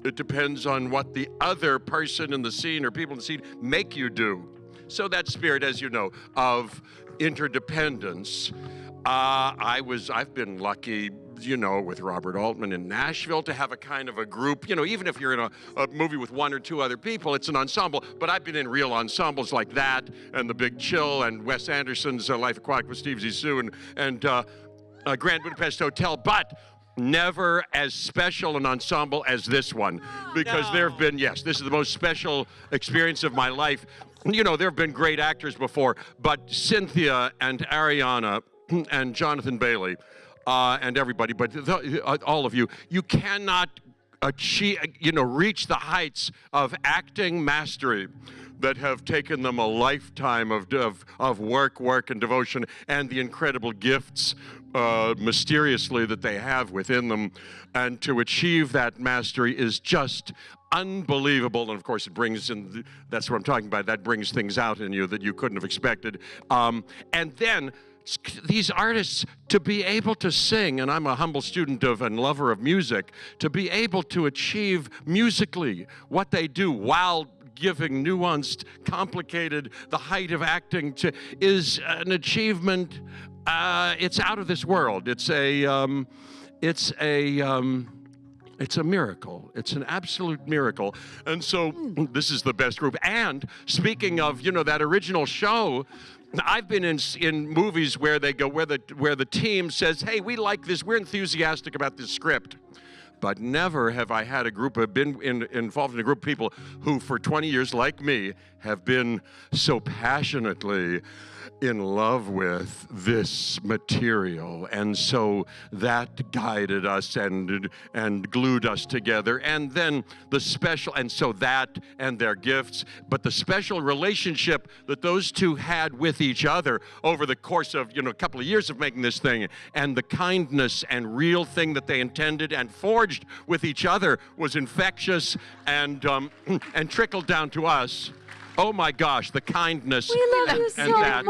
It depends on what the other person in the scene or people in the scene make you do. So that spirit, as you know, of interdependence. I've been lucky, with Robert Altman in Nashville to have a kind of a group, even if you're in a movie with 1 or 2 other people, it's an ensemble. But I've been in real ensembles like that and The Big Chill and Wes Anderson's Life Aquatic with Steve Zissou and Grand Budapest Hotel, but never as special an ensemble as this one. Because there have been, this is the most special experience of my life. There have been great actors before, but Cynthia and Ariana and Jonathan Bailey and everybody, but all of you cannot reach the heights of acting mastery that have taken them a lifetime of work and devotion, and the incredible gifts mysteriously that they have within them. And to achieve that mastery is just unbelievable. And of course, it brings in, that's what I'm talking about, that brings things out in you that you couldn't have expected. And then these artists, to be able to sing, and I'm a humble student of and lover of music, to be able to achieve musically what they do while giving nuanced, complicated, the height of acting is an achievement. It's out of this world. It's a miracle. It's an absolute miracle. And so this is the best group. And speaking of, that original show, I've been in movies where they go, where the team says, hey, we like this, we're enthusiastic about this script. But never have I had a group, involved in a group of people who for 20 years, like me, have been so passionately in love with this material. And so that guided us and glued us together. And then the special, and so that and their gifts, but the special relationship that those two had with each other over the course of, a couple of years of making this thing, and the kindness and real thing that they intended and forged with each other was infectious and trickled down to us. Oh my gosh, the kindness. We love you so much.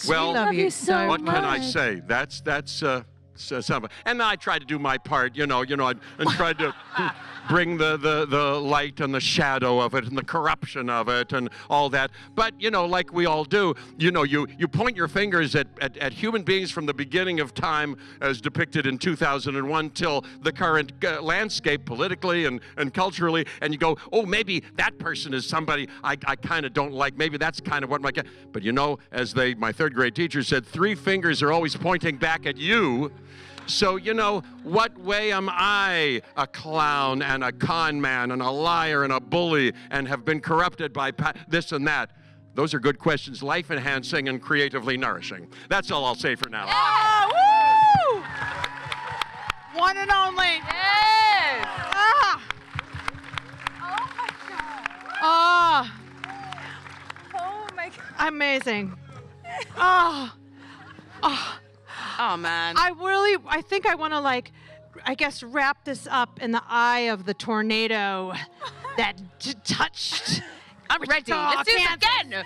Well, we love you so what much. can I say? That's something. And I tried to do my part, and tried to bring the light and the shadow of it and the corruption of it and all that. But, like we all do, you point your fingers at human beings from the beginning of time as depicted in 2001 till the current landscape politically and culturally, and you go, oh, maybe that person is somebody I kind of don't like. Maybe that's kind of what my... But as my third grade teacher said, 3 fingers are always pointing back at you. So, what way am I a clown and a con man and a liar and a bully and have been corrupted by this and that? Those are good questions, life-enhancing and creatively nourishing. That's all I'll say for now. Yeah, woo! One and only. Yes. Ah. Ah. Oh my God. Amazing. Ah. Ah. Oh man. I think I want to wrap this up in the eye of the tornado that touched. I'm ready. Let's do this again.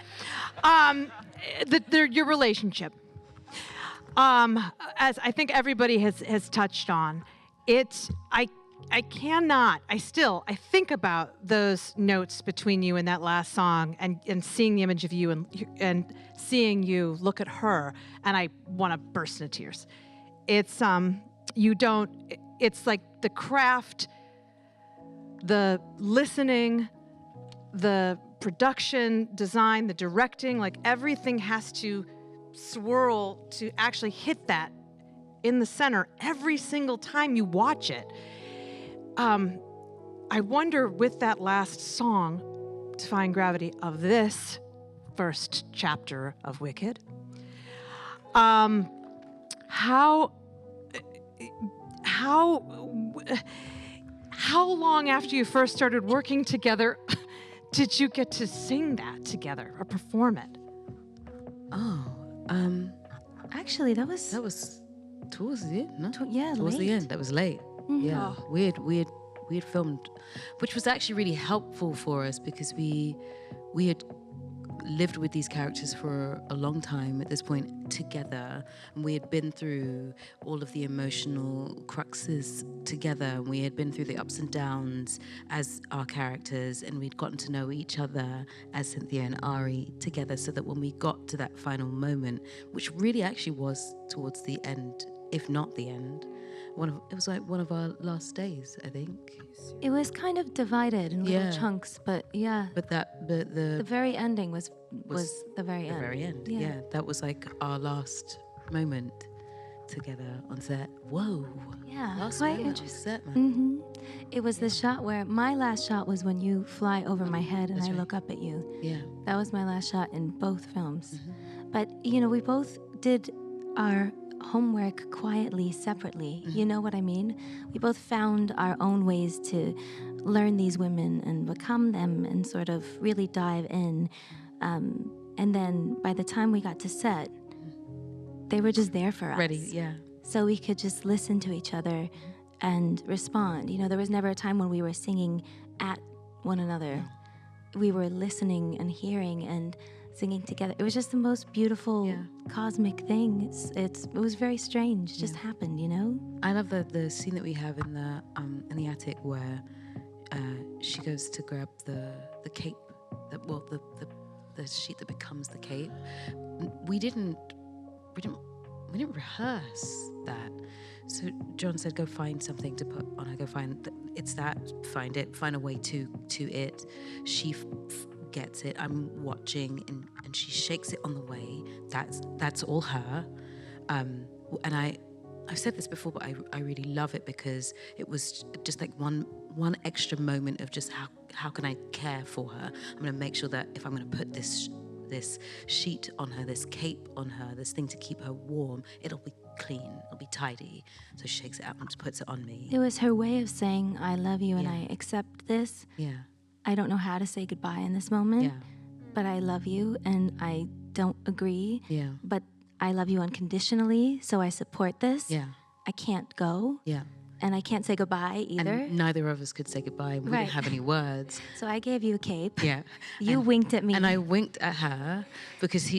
Your relationship. As I think everybody has touched on, I think about those notes between you in that last song and seeing the image of you and seeing you look at her, and I want to burst into tears. It's like the craft, the listening, the production, design, the directing, like everything has to swirl to actually hit that in the center every single time you watch it. I wonder with that last song, Defying Gravity, of this first chapter of Wicked, how long after you first started working together did you get to sing that together or perform it? Actually, that was towards the end, no? towards the end. That was late. Mm-hmm. Yeah, we had filmed, which was actually really helpful for us because we had lived with these characters for a long time at this point together, and we had been through all of the emotional cruxes together, and we had been through the ups and downs as our characters, and we'd gotten to know each other as Cynthia and Ari together, so that when we got to that final moment, which really actually was towards the end, if not the end, it was like one of our last days, I think. It was kind of divided in little chunks, but yeah. But the very ending was the very end. The very end, Yeah. That was like our last moment together on set. Whoa. Yeah, Last quite moment on interesting. set, man. Mm-hmm. It was the shot where my last shot was when you fly over my head and That's I right. look up at you. Yeah. That was my last shot in both films. But we both did our homework quietly, separately. You know what I mean? We both found our own ways to learn these women and become them and sort of really dive in. And then by the time we got to set, they were just there for us. Ready, yeah. So we could just listen to each other and respond. You know, there was never a time when we were singing at one another. We were listening and hearing and singing together. It was just the most beautiful cosmic thing. It was very strange. Just happened, you know? I love the scene that we have in the attic where she goes to grab the cape, the sheet that becomes the cape. We didn't rehearse that. So Jon said, go find something to put on her. Go find it's that. Find it. Find a way to it. She gets it. I'm watching, and she shakes it on the way. That's all her. And I've said this before, but I really love it because it was just like one extra moment of just how can I care for her. I'm going to make sure that if I'm going to put this sheet on her, this cape on her, this thing to keep her warm, it'll be clean, it'll be tidy. So she shakes it out and puts it on me. It was her way of saying, I love you and I accept this. Yeah. I don't know how to say goodbye in this moment, but I love you and I don't agree. Yeah. But I love you unconditionally, so I support this. Yeah. I can't go. Yeah. And I can't say goodbye either. And neither of us could say goodbye, and we didn't have any words. So I gave you a cape. Yeah. You winked at me. And I winked at her because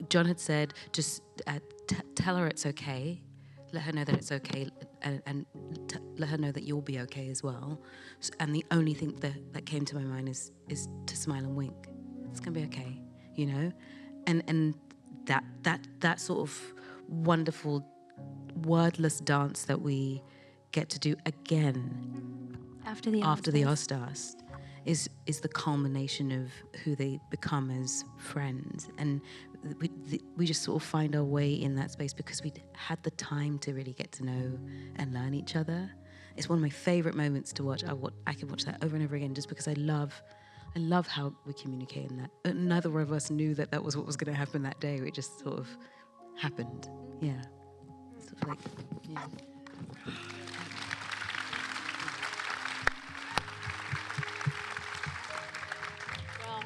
Jon had said, just tell her it's okay. Let her know that it's okay, and let her know that you'll be okay as well. And the only thing that came to my mind is to smile and wink. It's gonna be okay, you know. And that sort of wonderful wordless dance that we get to do again after the Ozstars is the culmination of who they become as friends, and we just sort of find our way in that space because we had the time to really get to know and learn each other. It's one of my favorite moments to watch. I can watch that over and over again just because I love how we communicate in that. Neither of us knew that was what was going to happen that day. It just sort of happened. Yeah. Sort of like, yeah. Well,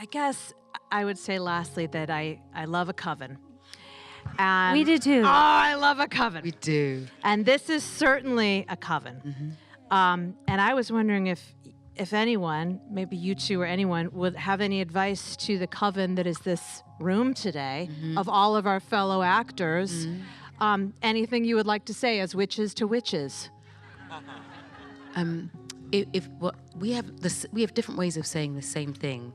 I guess I would say lastly that I love a coven. And We do too. Oh, I love a coven. We do. And this is certainly a coven. Mm-hmm. And I was wondering if anyone, maybe you two or anyone, would have any advice to the coven that is this room today, of all of our fellow actors. Anything you would like to say as witches to witches? We have different ways of saying the same thing.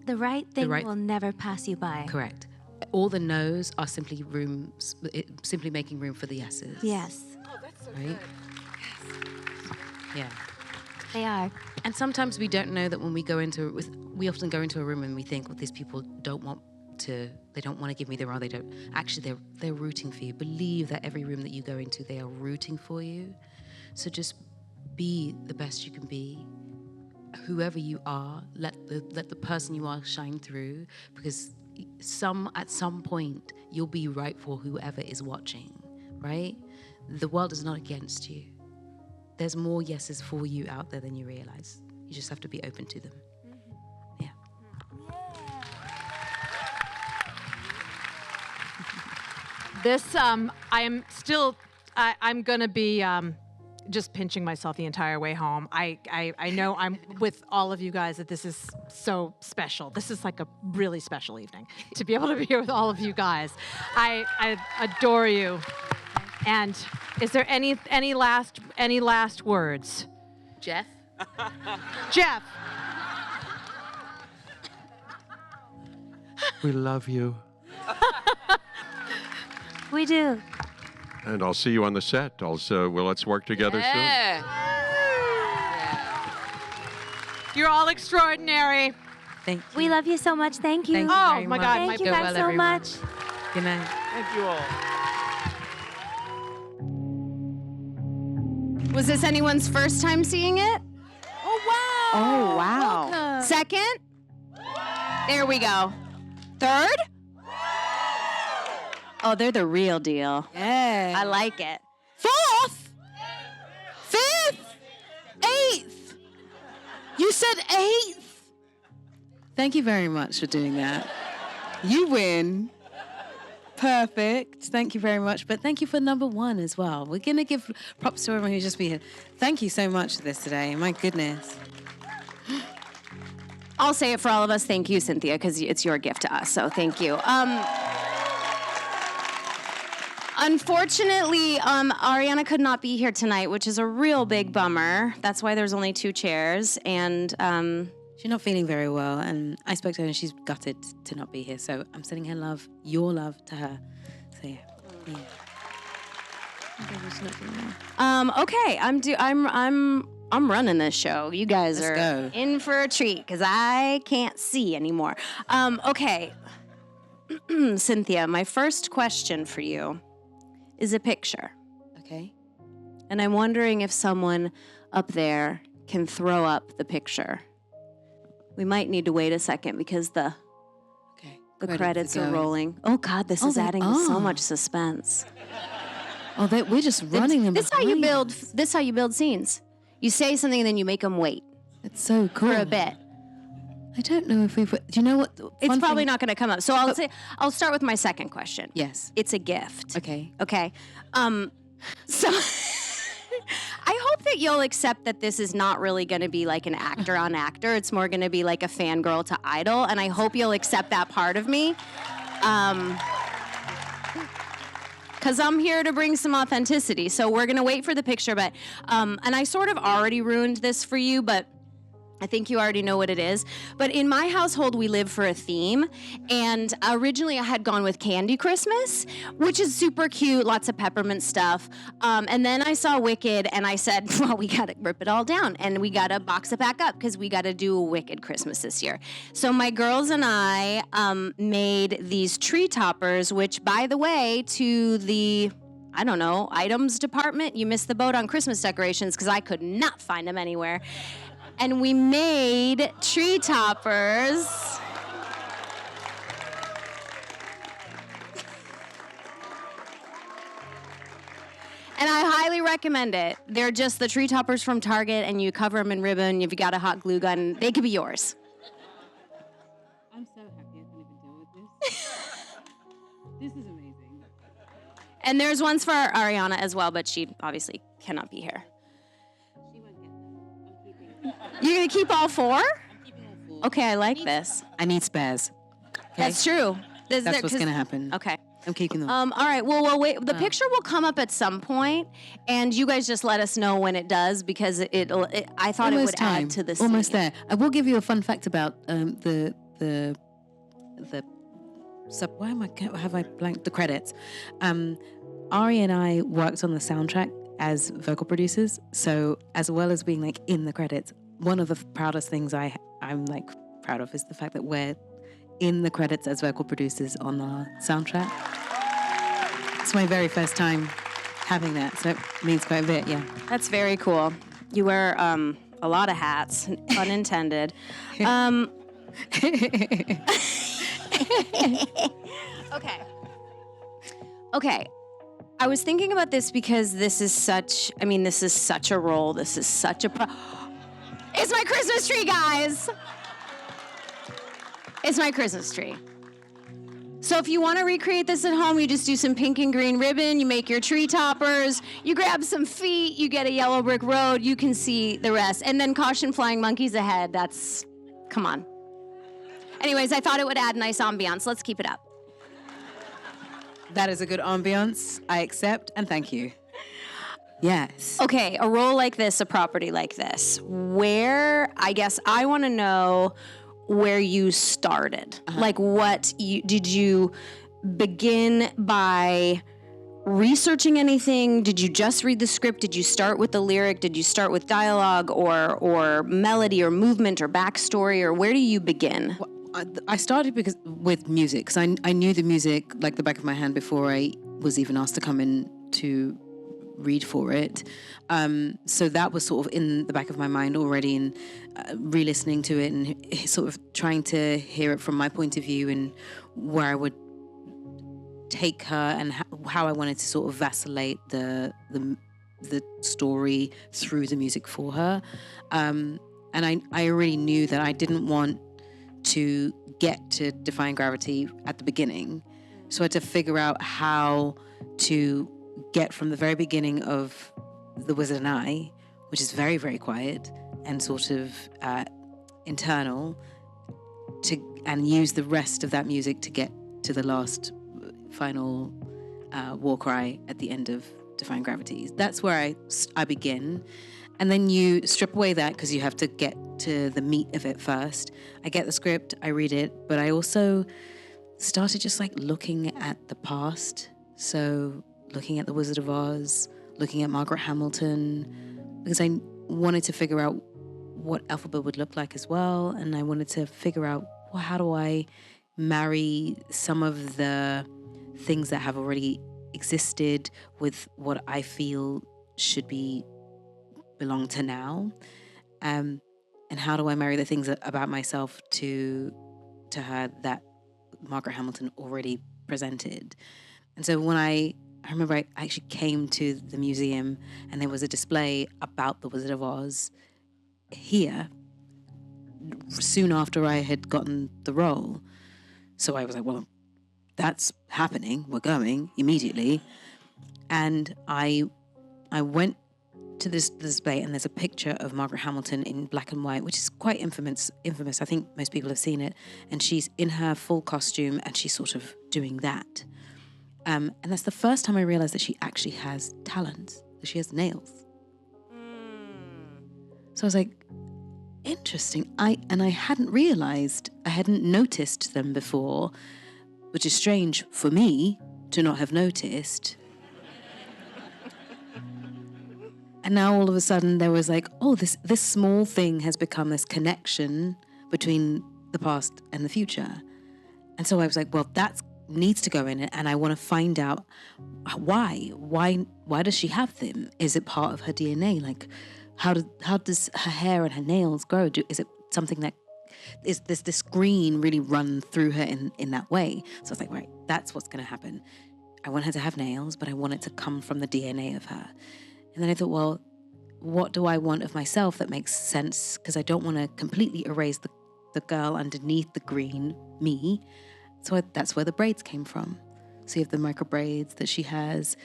The right thing will never pass you by. Correct. All the no's are simply simply making room for the yeses. Yes. Oh, that's so right? good. Yeah. They are. And sometimes we don't know that when we we often go into a room and we think, well, these people they don't want to give me their all. They're rooting for you. Believe that every room that you go into, they are rooting for you. So just be the best you can be. Whoever you are, let the person you are shine through, because at some point you'll be right for whoever is watching, right? The world is not against you. There's more yeses for you out there than you realize. You just have to be open to them. Yeah. This, I'm going to be just pinching myself the entire way home. I know I'm with all of you guys that this is so special. This is like a really special evening to be able to be here with all of you guys. I adore you. And is there any last words? Jeff? Jeff. We love you. We do. And I'll see you on the set. Also, let's work together soon. You're all extraordinary. Thank you. We love you so much. Thank you. Thank you Oh, very my much. God, Thank you Go guys well, so everyone. much. Good night. Thank you all. Was this anyone's first time seeing it? Oh, wow. Second? There we go. Third? Oh, they're the real deal. Yeah. I like it. 4th, 5th, 8th. You said 8th. Thank you very much for doing that. You win. Perfect. Thank you very much. But thank you for number 1 as well. We're going to give props to everyone who's just been here. Thank you so much for this today. My goodness. I'll say it for all of us. Thank you, Cynthia, because it's your gift to us. So thank you. Unfortunately, Ariana could not be here tonight, which is a real big bummer. That's why there's only 2 chairs. And she's not feeling very well. And I spoke to her and she's gutted to not be here. So I'm sending her love, your love to her. So yeah. Okay, I'm running this show. You guys Let's are go. in for a treat because I can't see anymore. Okay, Cynthia, my first question for you is a picture. Okay. And I'm wondering if someone up there can throw up the picture. We might need to wait a second because the credits are rolling. Oh God, this is adding so much suspense. Oh, we're just running them. This is how you build. This is how you build scenes. You say something and then you make them wait. It's so cool. For a bit. I don't know if we've. Do you know what? It's probably not going to come up. So I'll start with my second question. Yes. It's a gift. Okay. Okay. So I hope that you'll accept that this is not really going to be like an actor on actor. It's more going to be like a fangirl to idol, and I hope you'll accept that part of me. Because I'm here to bring some authenticity. So we're going to wait for the picture, but, and I sort of already ruined this for you, but I think you already know what it is. But in my household, we live for a theme. And originally I had gone with Candy Christmas, which is super cute, lots of peppermint stuff. And then I saw Wicked and I said, well, we got to rip it all down. And we got to box it back up because we got to do a Wicked Christmas this year. So my girls and I made these tree toppers, which, by the way, to the items department, you missed the boat on Christmas decorations because I could not find them anywhere. And we made tree toppers. And I highly recommend it. They're just the tree toppers from Target, and you cover them in ribbon. You've got a hot glue gun. They could be yours. I'm so happy I can even deal with this. This is amazing. And there's ones for Ariana as well, but she obviously cannot be here. You're going to keep all 4? I'm keeping all 4. Okay, I like this. I need spares. Okay? That's true. That's what's going to happen. Okay. I'm keeping them. All right. Well, we'll wait. The picture will come up at some point, and you guys just let us know when it does because I thought Almost it would time. add to the scene. Almost there. I will give you a fun fact about the credits. Ari and I worked on the soundtrack as vocal producers, so as well as being like in the credits, one of the proudest things I'm like proud of is the fact that we're in the credits as vocal producers on our soundtrack. It's my very first time having that, so it means quite a bit. Yeah, that's very cool. You wear a lot of hats, pun intended. Okay. I was thinking about this because this is such a role. This is such a It's my Christmas tree, guys. It's my Christmas tree. So if you want to recreate this at home, you just do some pink and green ribbon, you make your tree toppers, you grab some feet, you get a yellow brick road, you can see the rest. And then caution flying monkeys ahead. Come on. Anyways, I thought it would add nice ambiance. Let's keep it up. That is a good ambiance. I accept and thank you. Yes. Okay, a role like this, a property like this, where I guess I want to know where you started. Like did you begin by researching anything? Did you just read the script? Did you start with the lyric? Did you start with dialogue or melody or movement or backstory, or where do you begin? Well, I started with music because I knew the music like the back of my hand before I was even asked to come in to read for it. So that was sort of in the back of my mind already, and re-listening to it and sort of trying to hear it from my point of view and where I would take her and how I wanted to sort of vacillate the story through the music for her. And I already knew that I didn't want to get to Defying Gravity at the beginning. So I had to figure out how to get from the very beginning of The Wizard and I, which is very, very quiet and sort of internal, and use the rest of that music to get to the last final war cry at the end of Defying Gravity. That's where I begin. And then you strip away that because you have to get to the meat of it first. I get the script, I read it, but I also started just like looking at the past. So looking at The Wizard of Oz, looking at Margaret Hamilton, because I wanted to figure out what Elphaba would look like as well. And I wanted to figure out, well, how do I marry some of the things that have already existed with what I feel should belong to now, and how do I marry the things about myself to her that Margaret Hamilton already presented. And so when I remember I actually came to the museum and there was a display about The Wizard of Oz here soon after I had gotten the role. So I was like, well, that's happening. We're going immediately. And I went to this display, and there's a picture of Margaret Hamilton in black and white, which is quite infamous. I think most people have seen it. And she's in her full costume, and she's sort of doing that. And that's the first time I realized that she actually has talents, that she has nails. So I was like, interesting. I hadn't realized, I hadn't noticed them before, which is strange for me to not have noticed. And now all of a sudden there was like, oh, this small thing has become this connection between the past and the future. And so I was like, well, that needs to go in it, and I want to find out why. Why does she have them? Is it part of her DNA? Like, how does her hair and her nails grow? Is it something that is this green really run through her in that way? So I was like, right, that's what's going to happen. I want her to have nails, but I want it to come from the DNA of her. And then I thought, well, what do I want of myself that makes sense? Because I don't want to completely erase the girl underneath the green, me. So that's where the braids came from. So you have the micro braids that she has.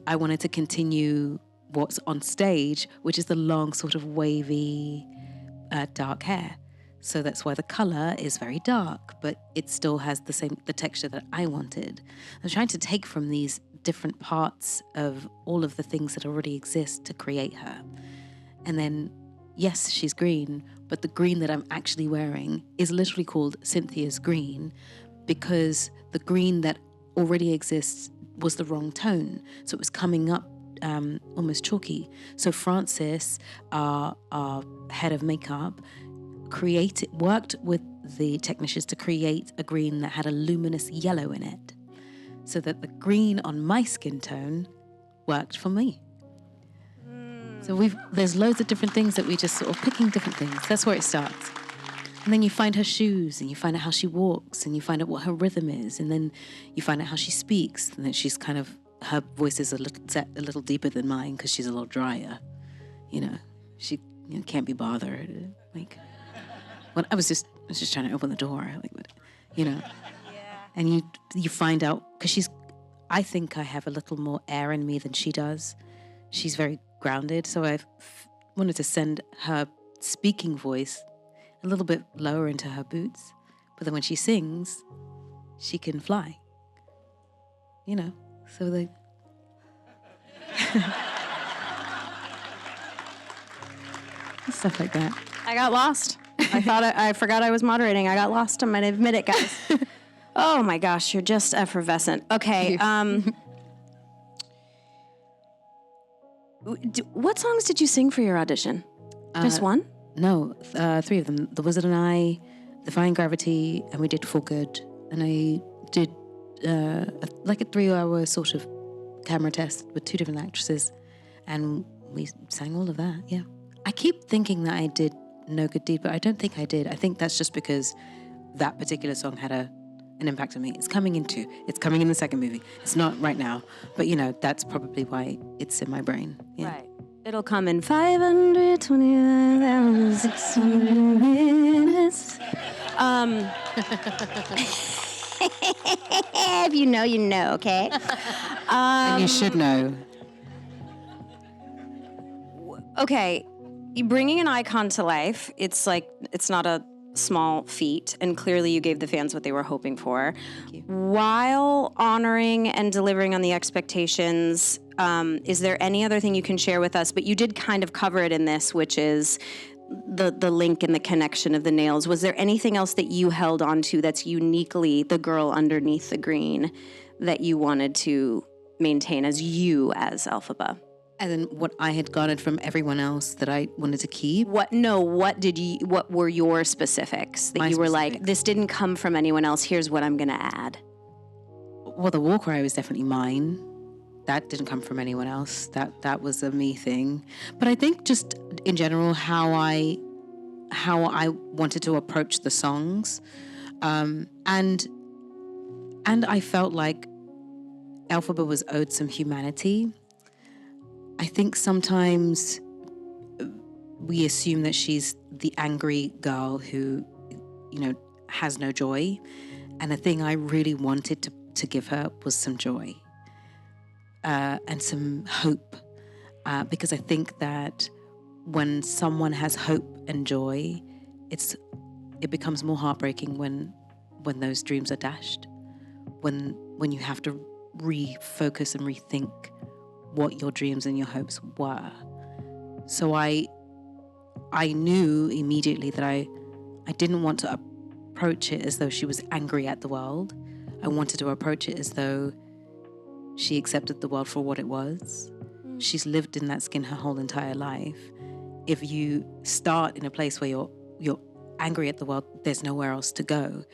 I wanted to continue what's on stage, which is the long sort of wavy dark hair. So that's why the color is very dark, but it still has the texture that I wanted. I'm trying to take from these different parts of all of the things that already exist to create her. And then, yes, she's green, but the green that I'm actually wearing is literally called Cynthia's green, because the green that already exists was the wrong tone. So it was coming up almost chalky. So Frances, our head of makeup, worked with the technicians to create a green that had a luminous yellow in it, so that the green on my skin tone worked for me. So there's loads of different things that we just sort of picking different things. That's where it starts. And then you find her shoes, and you find out how she walks, and you find out what her rhythm is, and then you find out how she speaks, and then she's kind of, her voice is a little deeper than mine because she's a little drier. She can't be bothered. Like, when I was just trying to open the door, like, Yeah. And you find out, because I think I have a little more air in me than she does. She's very grounded, so I've wanted to send her speaking voice a little bit lower into her boots, but then when she sings, she can fly. So they... Stuff like that. I got lost. I forgot I was moderating. I got lost. I'm gonna admit it, guys. Oh my gosh, you're just effervescent. Okay. What songs did you sing for your audition? Just one? No, 3 of them. The Wizard and I, Defying Gravity, and we did For Good. And I did a 3-hour sort of camera test with 2 different actresses, and we sang all of that. Yeah. I keep thinking that I did No Good Deed, but I don't think I did. I think that's just because that particular song had a an impact on me. It's coming in the second movie. It's not right now, but that's probably why it's in my brain. Yeah. Right. It'll come in 529,600 minutes. If you know, you know, okay? And you should know. Okay, bringing an icon to life, it's not a small feat, and clearly you gave the fans what they were hoping for. While honoring and delivering on the expectations, is there any other thing you can share with us? But you did kind of cover it in this, which is the link and the connection of the nails. Was there anything else that you held on to that's uniquely the girl underneath the green that you wanted to maintain as Elphaba? And then what I had garnered from everyone else that I wanted to keep. What were your specifics that you were like, this didn't come from anyone else, here's what I'm gonna add? Well, the war cry was definitely mine. That didn't come from anyone else. That was a me thing. But I think just in general how I wanted to approach the songs. And I felt like Elphaba was owed some humanity. I think sometimes we assume that she's the angry girl who, has no joy. And the thing I really wanted to give her was some joy and some hope. Because I think that when someone has hope and joy, it becomes more heartbreaking when those dreams are dashed. When you have to refocus and rethink what your dreams and your hopes were. So I knew immediately that I didn't want to approach it as though she was angry at the world. I wanted to approach it as though she accepted the world for what it was. She's lived in that skin her whole entire life. If you start in a place where you're angry at the world, there's nowhere else to go.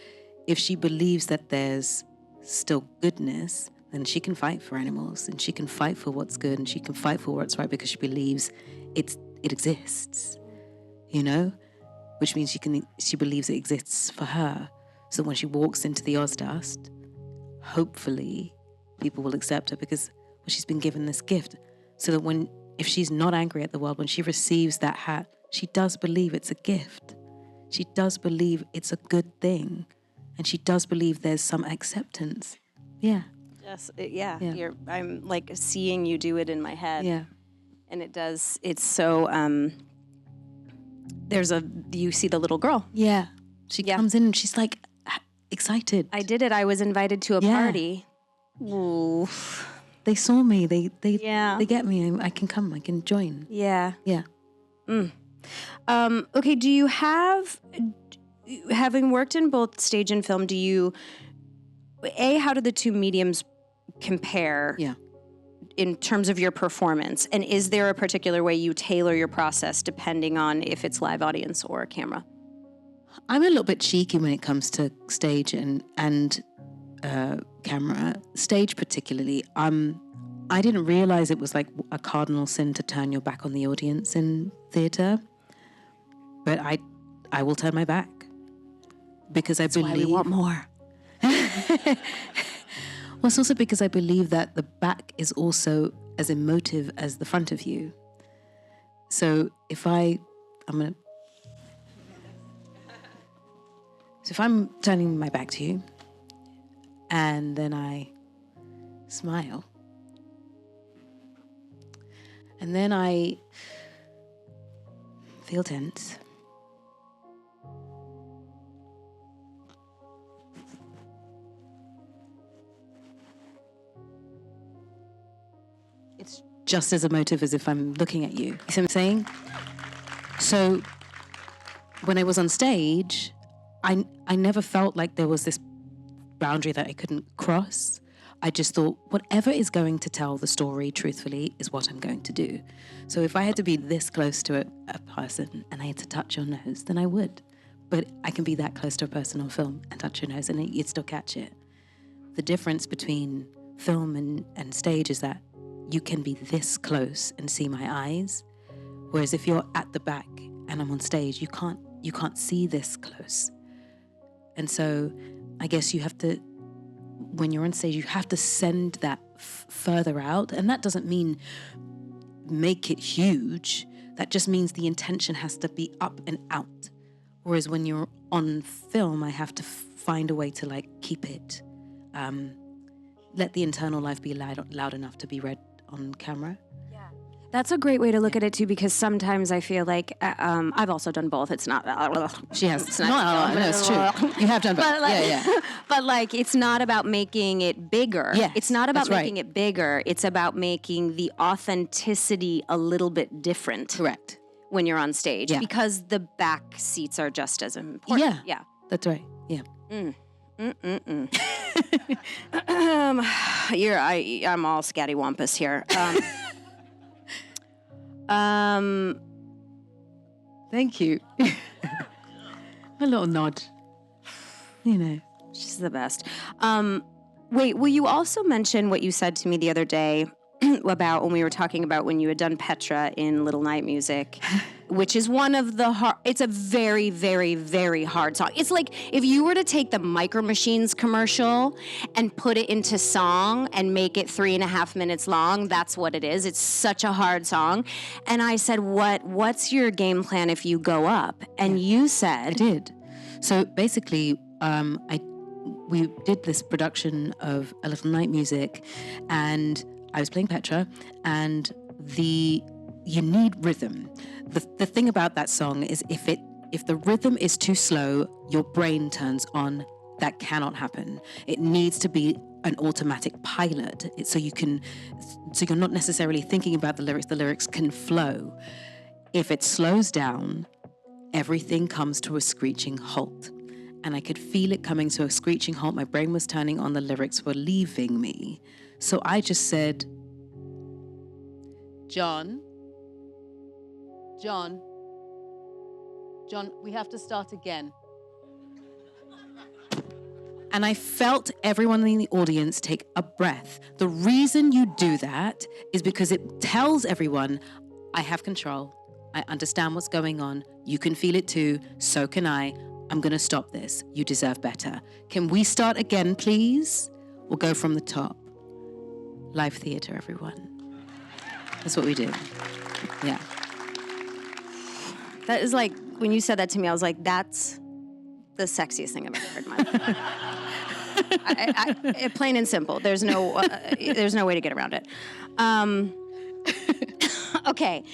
If she believes that there's still goodness, then she can fight for animals, and she can fight for what's good, and she can fight for what's right because she believes it exists, which means she believes it exists for her. So when she walks into the Ozdust, hopefully people will accept her because she's been given this gift. So that if she's not angry at the world, when she receives that hat, she does believe it's a gift. She does believe it's a good thing, and she does believe there's some acceptance. Yeah. Yes, I'm like seeing you do it in my head. Yeah. And it's so, you see the little girl. Yeah. She comes in and she's like excited. I did it. I was invited to a party. Ooh. They saw me. They get me. I can come. I can join. Yeah. Yeah. Okay. Do you having worked in both stage and film, how do the two mediums compare in terms of your performance? And is there a particular way you tailor your process depending on if it's live audience or camera? I'm a little bit cheeky when it comes to stage and camera. Stage particularly. I didn't realize it was like a cardinal sin to turn your back on the audience in theater. But I will turn my back because I believe... That's why we want more. Well, it's also because I believe that the back is also as emotive as the front of you. So if I'm turning my back to you and then I smile and then I feel tense, it's just as emotive as if I'm looking at you. You see what I'm saying? So when I was on stage, I never felt like there was this boundary that I couldn't cross. I just thought whatever is going to tell the story truthfully is what I'm going to do. So if I had to be this close to a person and I had to touch your nose, then I would. But I can be that close to a person on film and touch your nose and you'd still catch it. The difference between film and stage is that you can be this close and see my eyes, whereas if you're at the back and I'm on stage, you can't see this close. And so I guess you have to, when you're on stage, you have to send that further out. And that doesn't mean make it huge. That just means the intention has to be up and out. Whereas when you're on film, I have to find a way to like keep it, let the internal life be loud enough to be read on camera. That's a great way to look at it too, because sometimes I feel like I've also done both. It's not. She has. It's not. No, it's true. You have done both. But like, yeah. But like, it's not about making it bigger. Yes, it's not about that's making it bigger. It's about making the authenticity a little bit different. Correct. When you're on stage, because the back seats are just as important. Yeah. That's right. Yeah. I'm all scattywampus here. Thank you. A little nod. You know. She's the best. Wait, will you also mention what you said to me the other day about when we were talking about when you had done Petra in Little Night Music, which is one of the it's a very, very, very hard song. It's like if you were to take the Micro Machines commercial and put it into song and make it 3.5 minutes long, that's what it is. It's such a hard song. And I said, what's your game plan if you go up? And you said... I did. So basically, we did this production of A Little Night Music, and I was playing Petra, and you need rhythm. The thing about that song is if the rhythm is too slow, your brain turns on. That cannot happen. It needs to be an automatic pilot, so you're not necessarily thinking about the lyrics. The lyrics can flow. If it slows down, everything comes to a screeching halt. And I could feel it coming to a screeching halt. My brain was turning on, the lyrics were leaving me. So I just said, John, we have to start again. And I felt everyone in the audience take a breath. The reason you do that is because it tells everyone, I have control. I understand what's going on. You can feel it too. So can I. I'm going to stop this. You deserve better. Can we start again, please? We'll go from the top. Live theater, everyone. That's what we do. Yeah. That is like, when you said that to me, I was like, that's the sexiest thing I've ever heard in my life. Plain and simple. There's no way to get around it. Okay.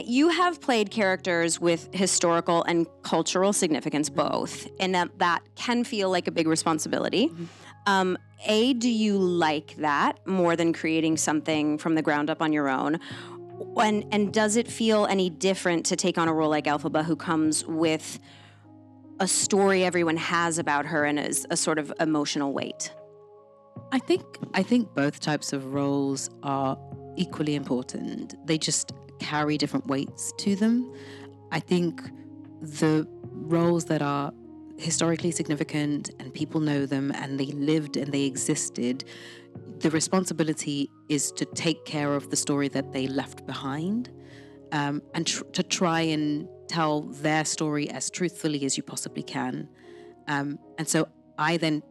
You have played characters with historical and cultural significance both, and that can feel like a big responsibility. Mm-hmm. Do you like that more than creating something from the ground up on your own? And does it feel any different to take on a role like Elphaba, who comes with a story everyone has about her and is a sort of emotional weight? I think both types of roles are equally important. They just carry different weights to them. I think the roles that are historically significant and people know them and they lived and they existed, the responsibility is to take care of the story that they left behind, and to try and tell their story as truthfully as you possibly can. And so I then,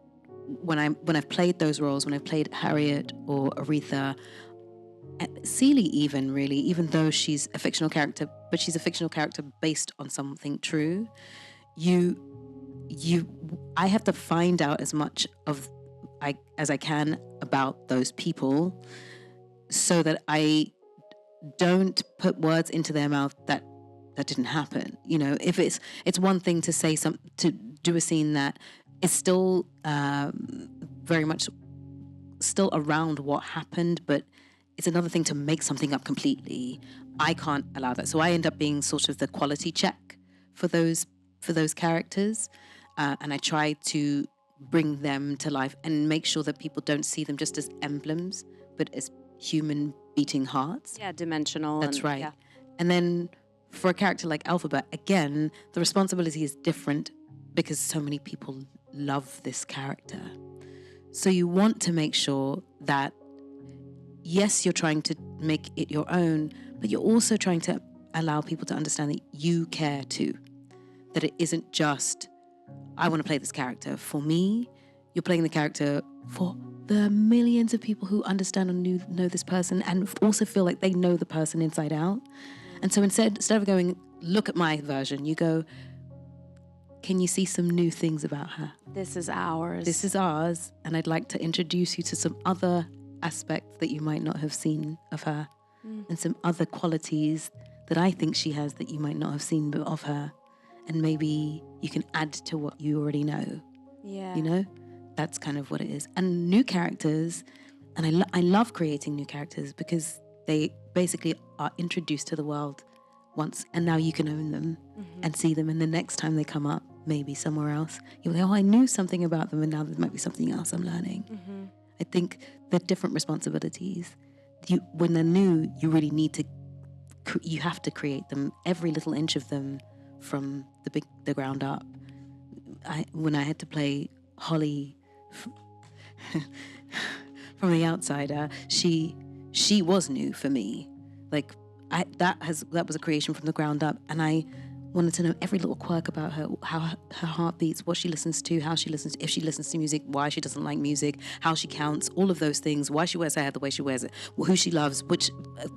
when I've played those roles, when I've played Harriet or Aretha, Celie even though she's a fictional character, but she's a fictional character based on something true, I have to find out as much as I can about those people so that I don't put words into their mouth that didn't happen. You know, if it's one thing to say to do a scene that is still very much still around what happened, but it's another thing to make something up completely. I can't allow that. So I end up being sort of the quality check for those characters. And I try to bring them to life and make sure that people don't see them just as emblems, but as human beating hearts. Yeah, dimensional. That's right. Yeah. And then for a character like Elphaba, again, the responsibility is different because so many people love this character. So you want to make sure that, yes, you're trying to make it your own, but you're also trying to allow people to understand that you care too. That it isn't just I want to play this character. For me, you're playing the character for the millions of people who understand and know this person and also feel like they know the person inside out. And so instead of going, look at my version, you go, can you see some new things about her? This is ours. This is ours, and I'd like to introduce you to some other aspects that you might not have seen of her, and some other qualities that I think she has that you might not have seen of her, and maybe you can add to what you already know. Yeah. You know, that's kind of what it is. And new characters, and I love creating new characters because they basically are introduced to the world once, and now you can own them and see them, and the next time they come up, maybe somewhere else, you're like, oh, I knew something about them, and now there might be something else I'm learning. I think they're different responsibilities. When they're new, you really need to, you have to create them, every little inch of them, from the ground up. When I had to play Holly from the outsider, she was new for me. Like that was a creation from the ground up, and I wanted to know every little quirk about her, how her heart beats, what she listens to, how she listens, if she listens to music, why she doesn't like music, how she counts, all of those things, why she wears her hair the way she wears it, who she loves, which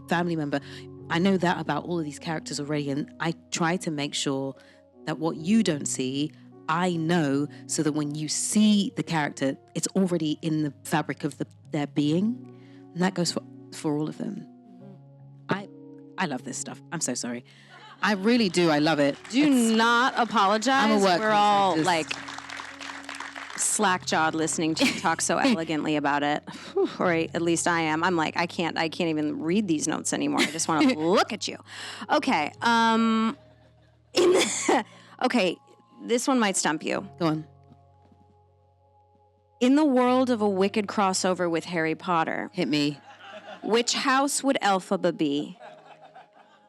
family member. I know that about all of these characters already, and I try to make sure that what you don't see, I know, so that when you see the character, it's already in the fabric of their being, and that goes for all of them. I love this stuff. I'm so sorry. I really do. I love it. Do not apologize. I'm a work We're all just like slack-jawed listening to you talk so elegantly about it. Whew, or at least I am. I'm like, I can't even read these notes anymore. I just want to look at you. Okay. Okay, this one might stump you. Go on. In the world of a wicked crossover with Harry Potter, Hit me. which house would Elphaba be?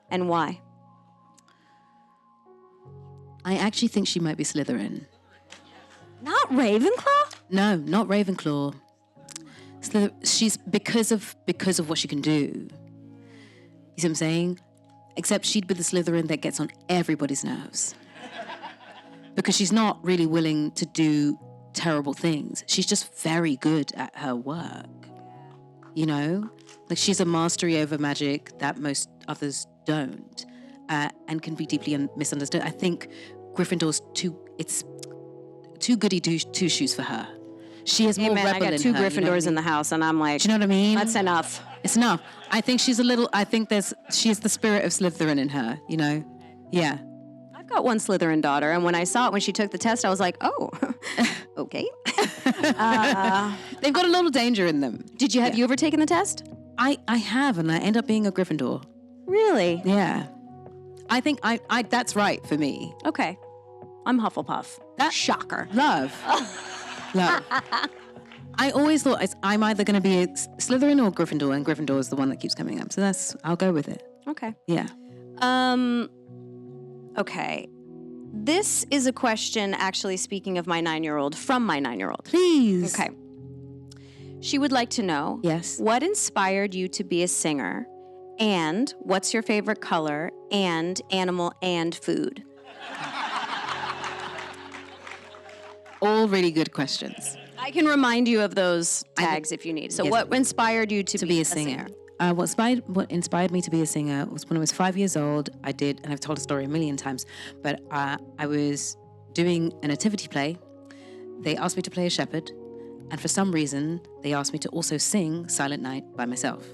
And why? I actually think she might be Slytherin. Not Ravenclaw? No, not Ravenclaw. She's because of what she can do. You see what I'm saying? Except she'd be the Slytherin that gets on everybody's nerves. Because she's not really willing to do terrible things. She's just very good at her work. You know? Like, she's a mastery over magic that most others don't. And can be deeply misunderstood. I think Gryffindor's too goody two shoes for her. She has more rebel in her. I got two Gryffindors you know what I mean? in the house, and I'm like, Do you know what I mean? that's enough. It's enough. I think she's she's the spirit of Slytherin in her, you know? Yeah. I've got one Slytherin daughter, and when I saw it when she took the test, I was like, oh, okay. They've got a little danger in them. Have you ever taken the test? I have, and I end up being a Gryffindor. Really? Yeah. I think I that's right for me. Okay. I'm Hufflepuff. That shocker. Love. Love. I always thought I'm either going to be a Slytherin or Gryffindor, and Gryffindor is the one that keeps coming up. So I'll go with it. Okay. Yeah. Okay. This is a question, actually, speaking of my 9-year-old, from my 9-year-old. Please. Okay. She would like to know, Yes. what inspired you to be a singer, and what's your favorite color, and animal, and food? All really good questions. I can remind you of those tags if you need. So Yes. what inspired you to be a singer? What inspired me to be a singer was when I was 5 years old. I did, and I've told a story a million times, but I was doing a nativity play. They asked me to play a shepherd, and for some reason, they asked me to also sing Silent Night by myself.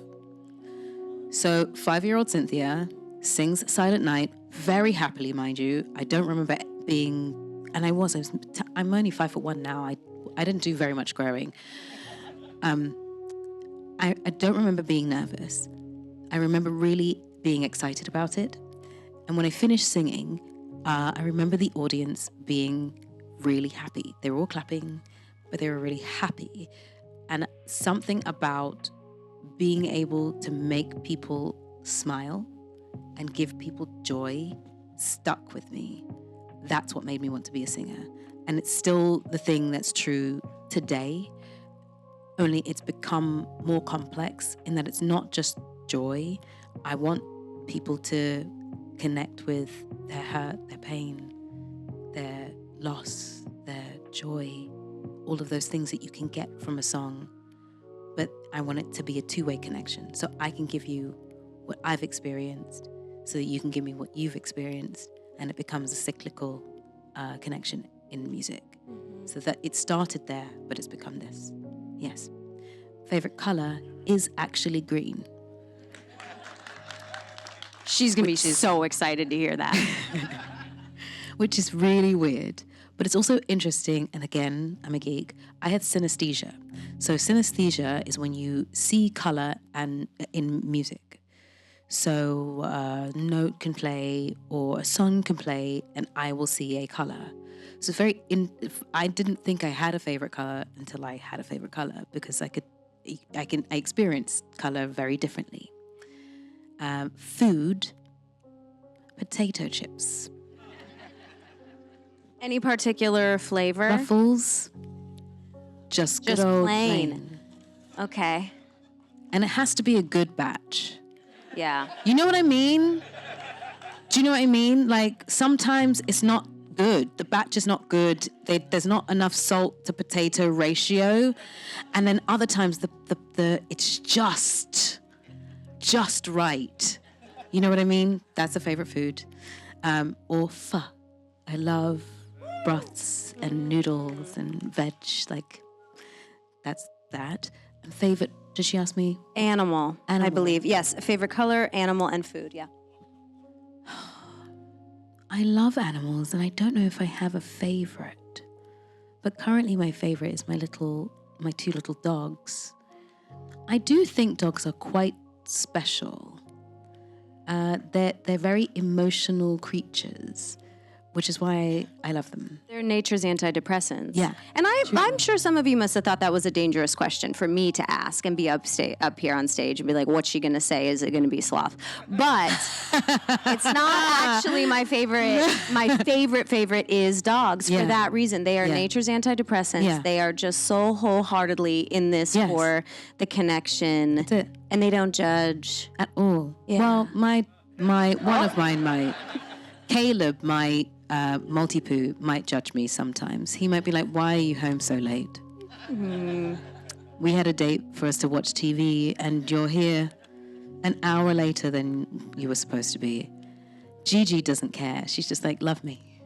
So 5-year-old Cynthia sings Silent Night very happily, mind you. I don't remember being, and I'm only 5'1" now. I didn't do very much growing. I don't remember being nervous. I remember really being excited about it. And when I finished singing, I remember the audience being really happy. They were all clapping, but they were really happy. And something about being able to make people smile and give people joy stuck with me. That's what made me want to be a singer. And it's still the thing that's true today, only it's become more complex in that it's not just joy. I want people to connect with their hurt, their pain, their loss, their joy, all of those things that you can get from a song. But I want it to be a two-way connection. So I can give you what I've experienced so that you can give me what you've experienced, and it becomes a cyclical connection in music. So that it started there, but it's become this. Yes. Favorite color is actually green. She's going to be so excited to hear that. Which is really weird. But it's also interesting, and again, I'm a geek. I had synesthesia. So synesthesia is when you see color and in music. So a note can play or a song can play, and I will see a color. So I didn't think I had a favorite color until I had a favorite color, because I experience color very differently. Food, potato chips. Any particular flavor? Ruffles, just good old plain. Okay. And it has to be a good batch. Yeah. You know what I mean? Do you know what I mean? Like, sometimes it's not good. The batch is not good. There's not enough salt to potato ratio. And then other times it's just right. You know what I mean? That's a favorite food. Or pho. I love broths and noodles and veg. Like, that's that. And favorite, did she ask me? Animal, I believe. Yes, favorite color, animal, and food, yeah. I love animals, and I don't know if I have a favorite. But currently my favorite is my two little dogs. I do think dogs are quite special. They're very emotional creatures, which is why I love them. They're nature's antidepressants. Yeah. And I'm sure some of you must have thought that was a dangerous question for me to ask and be up here on stage and be like, what's she going to say? Is it going to be sloth? But it's not actually my favorite. My favorite is dogs for that reason. They are nature's antidepressants. Yeah. They are just so wholeheartedly in this for the connection. That's it. And they don't judge. At all. Yeah. Well, one of mine, Caleb, my multi-poo, might judge me sometimes. He might be like, why are you home so late? Mm-hmm. We had a date for us to watch TV, and you're here an hour later than you were supposed to be. Gigi doesn't care. She's just like, love me.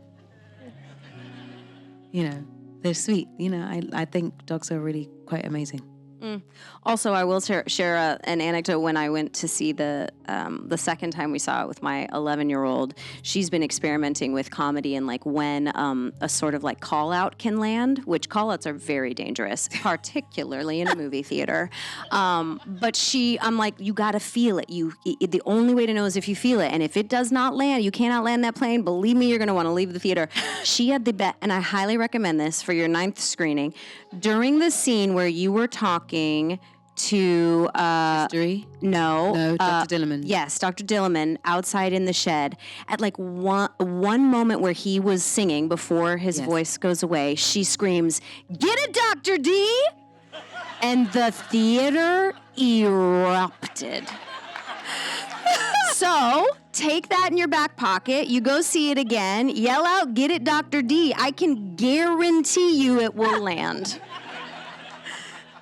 You know, they're sweet. You know, I think dogs are really quite amazing. Also, I will share an anecdote. When I went to see the second time we saw it with my 11-year-old, she's been experimenting with comedy and like when a sort of like call out can land, which call outs are very dangerous, particularly in a movie theater. But I'm like, you got to feel it. The only way to know is if you feel it. And if it does not land, you cannot land that plane. Believe me, you're going to want to leave the theater. She had the bet, and I highly recommend this for your 9th screening. During the scene where you were talking to History? No, Dr. Dillerman. Yes, Dr. Dillerman outside in the shed. At like one moment where he was singing before his voice goes away, she screams, "Get it, Dr. D!" And the theater erupted. So take that in your back pocket. You go see it again. Yell out, "Get it, Dr. D!" I can guarantee you it will land.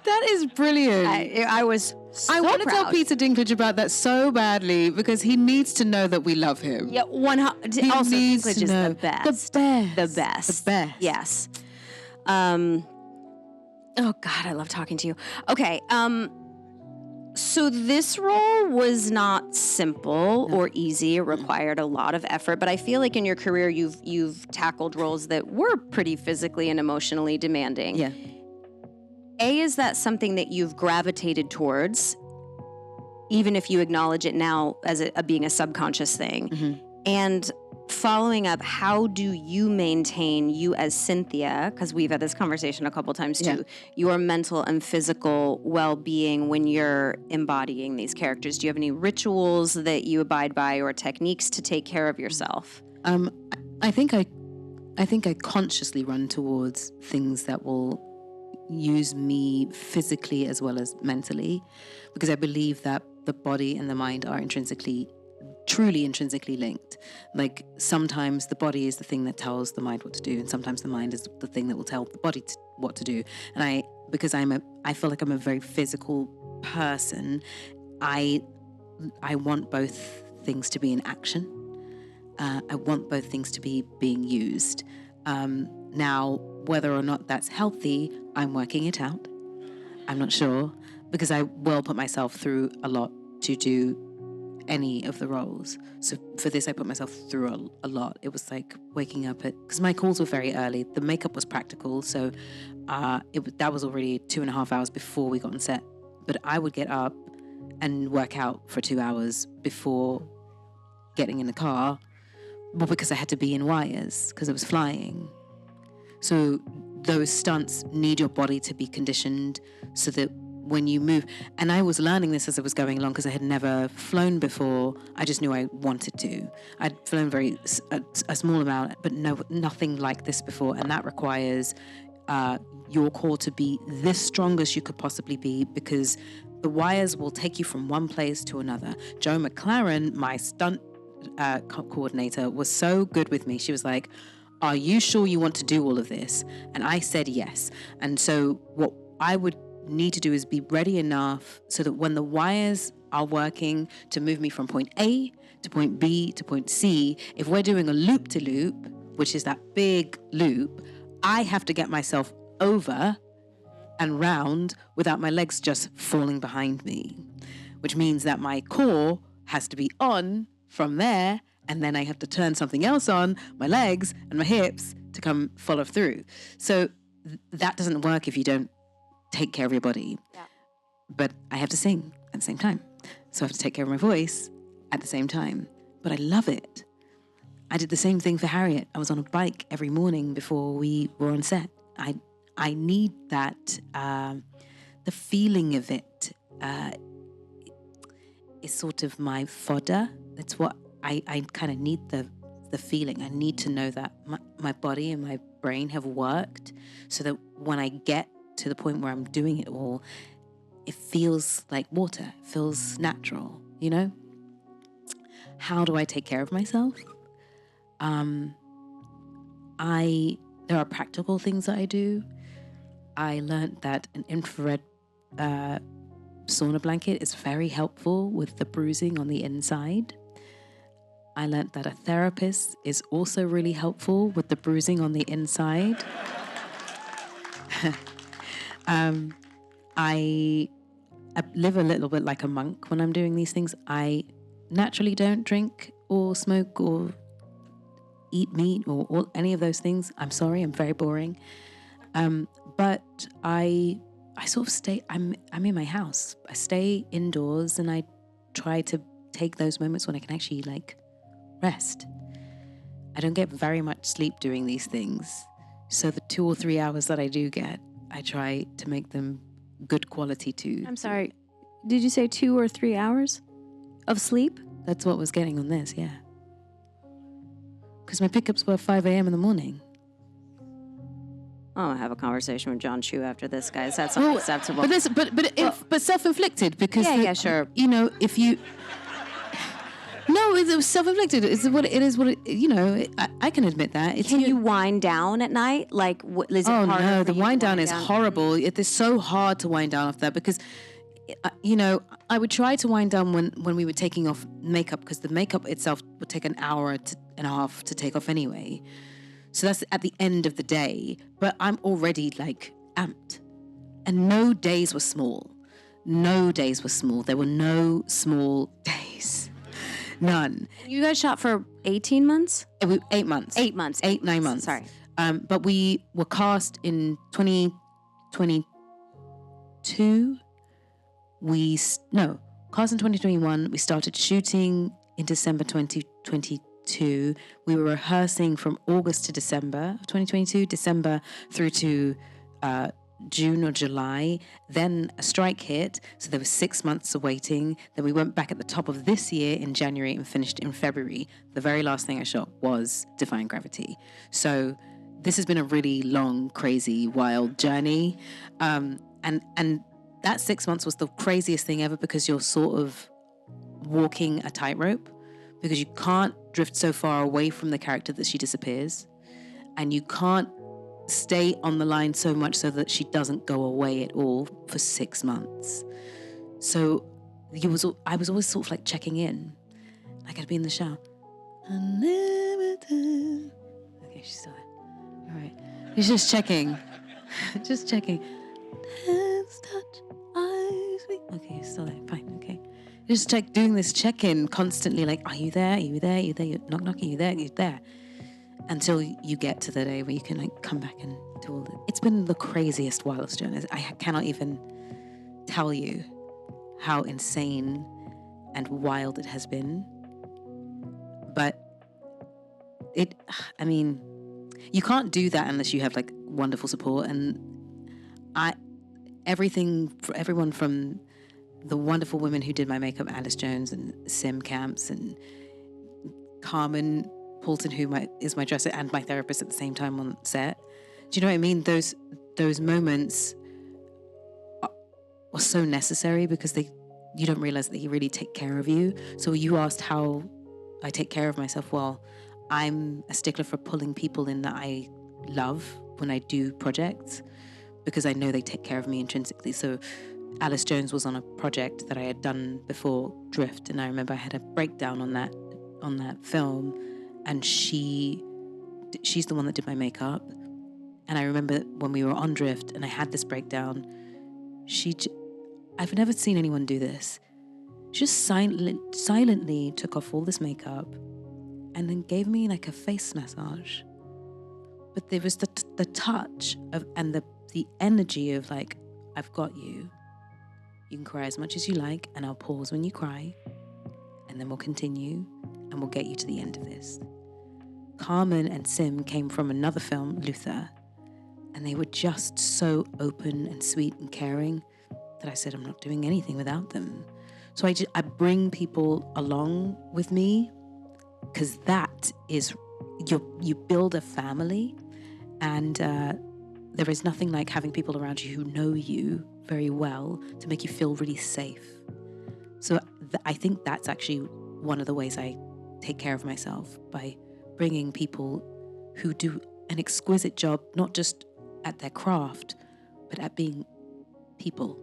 That is brilliant. I was so I want to tell proud. Peter Dinklage about that so badly because he needs to know that we love him. Yeah, also needs Dinklage to is know. the best. The best. The best. The best. Yes. Oh God, I love talking to you. Okay. So this role was not simple or easy. It required a lot of effort, but I feel like in your career you've tackled roles that were pretty physically and emotionally demanding. Yeah. Is that something that you've gravitated towards, even if you acknowledge it now as being a subconscious thing? Mm-hmm. And following up, how do you maintain you as Cynthia, because we've had this conversation a couple times too, your mental and physical well-being when you're embodying these characters? Do you have any rituals that you abide by or techniques to take care of yourself? I think I consciously run towards things that will use me physically as well as mentally, because I believe that the body and the mind are intrinsically truly intrinsically linked. Like sometimes the body is the thing that tells the mind what to do, and sometimes the mind is the thing that will tell the body what to do. And because I feel like I'm a very physical person, I want both things to be in action. I want both things to be being used. Now, whether or not that's healthy, I'm working it out. I'm not sure, because I will put myself through a lot to do any of the roles. So for this, I put myself through a lot. It was like waking up because my calls were very early. The makeup was practical, so that was already 2.5 hours before we got on set. But I would get up and work out for 2 hours before getting in the car, well, because I had to be in wires because it was flying. So those stunts need your body to be conditioned so that when you move, and I was learning this as I was going along because I had never flown before. I just knew I wanted to. I'd flown a small amount, but nothing like this before, and that requires your core to be this strong as you could possibly be, because the wires will take you from one place to another. Jo McLaren, my stunt coordinator, was so good with me. She was like, "Are you sure you want to do all of this?" And I said yes. And so what I would need to do is be ready enough so that when the wires are working to move me from point A to point B to point C, if we're doing a loop-to-loop, which is that big loop, I have to get myself over and round without my legs just falling behind me, which means that my core has to be on from there, and then I have to turn something else on, my legs and my hips, to come follow through. So that doesn't work if you don't take care of your body. Yeah. But I have to sing at the same time. So I have to take care of my voice at the same time. But I love it. I did the same thing for Harriet. I was on a bike every morning before we were on set. I need that, the feeling of it is sort of my fodder. That's what I kind of need, the feeling. I need to know that my body and my brain have worked so that when I get to the point where I'm doing it all, it feels like water, it feels natural, you know? How do I take care of myself? There are practical things that I do. I learned that an infrared sauna blanket is very helpful with the bruising on the inside. I learned that a therapist is also really helpful with the bruising on the inside. I live a little bit like a monk when I'm doing these things. I naturally don't drink or smoke or eat meat or any of those things. I'm sorry, I'm very boring. But I sort of stay, I'm in my house. I stay indoors and I try to take those moments when I can actually like rest. I don't get very much sleep doing these things. So the 2 or 3 hours that I do get, I try to make them good quality too. I'm sorry. Did you say 2 or 3 hours of sleep? That's what was getting on this, yeah. Because my pickups were 5 a.m. in the morning. Oh, I have a conversation with John Chu after this, guys. That's unacceptable. But self-inflicted, because sure. You know, if you no, it was self-inflicted. It's what it is. What it, you know, I can admit that. Can you wind down at night? Like, is it harder? Oh no, for the you wind to down is horrible. It is so hard to wind down after that because, you know, I would try to wind down when we were taking off makeup because the makeup itself would take an hour and a half to take off anyway. So that's at the end of the day. But I'm already like amped, and no days were small. No days were small. There were no small days. None. You guys shot for 18 months? 8 months. 8 months. 9 months. Sorry. But we were cast in 2022. Cast in 2021. We started shooting in December 2022. We were rehearsing from August to December of 2022, December through to June or July. Then a strike hit, so there was 6 months of waiting. Then we went back at the top of this year in January and finished in February. The very last thing I shot was Defying Gravity. So this has been a really long, crazy, wild journey. And that 6 months was the craziest thing ever because you're sort of walking a tightrope because you can't drift so far away from the character that she disappears, and you can't stay on the line so much so that she doesn't go away at all for 6 months. So I was always sort of like checking in. Like I'd be in the shower. Unlimited. Okay, she's still there. All right. He's just checking. Just checking. Hands touch, eyes meet. Okay, he's still there. Fine, okay. Just like doing this check-in constantly, like, are you there? Are you there? Are you there? Knock, knock, are you there? Are you there? Until you get to the day where you can like come back and do all the... It's been the craziest, wildest journey. I cannot even tell you how insane and wild it has been. But you can't do that unless you have like wonderful support. And everyone from the wonderful women who did my makeup, Alice Jones and Sim Camps and Carmen Poulton, who is my dresser and my therapist at the same time on set. Do you know what I mean? Those moments are so necessary because you don't realize that they really take care of you. So you asked how I take care of myself. Well, I'm a stickler for pulling people in that I love when I do projects because I know they take care of me intrinsically. So Alice Jones was on a project that I had done before, Drift, and I remember I had a breakdown on that film, and she's the one that did my makeup. And I remember when we were on Drift and I had this breakdown, I've never seen anyone do this. She just silently took off all this makeup and then gave me like a face massage. But there was the touch of and the energy of like, I've got you. You can cry as much as you like, and I'll pause when you cry, and then we'll continue, and we'll get you to the end of this. Carmen and Sim came from another film, Luther, and they were just so open and sweet and caring that I said, I'm not doing anything without them. So I bring people along with me because that is, you build a family, and there is nothing like having people around you who know you very well to make you feel really safe. So I think that's actually one of the ways I take care of myself, by bringing people who do an exquisite job, not just at their craft, but at being people.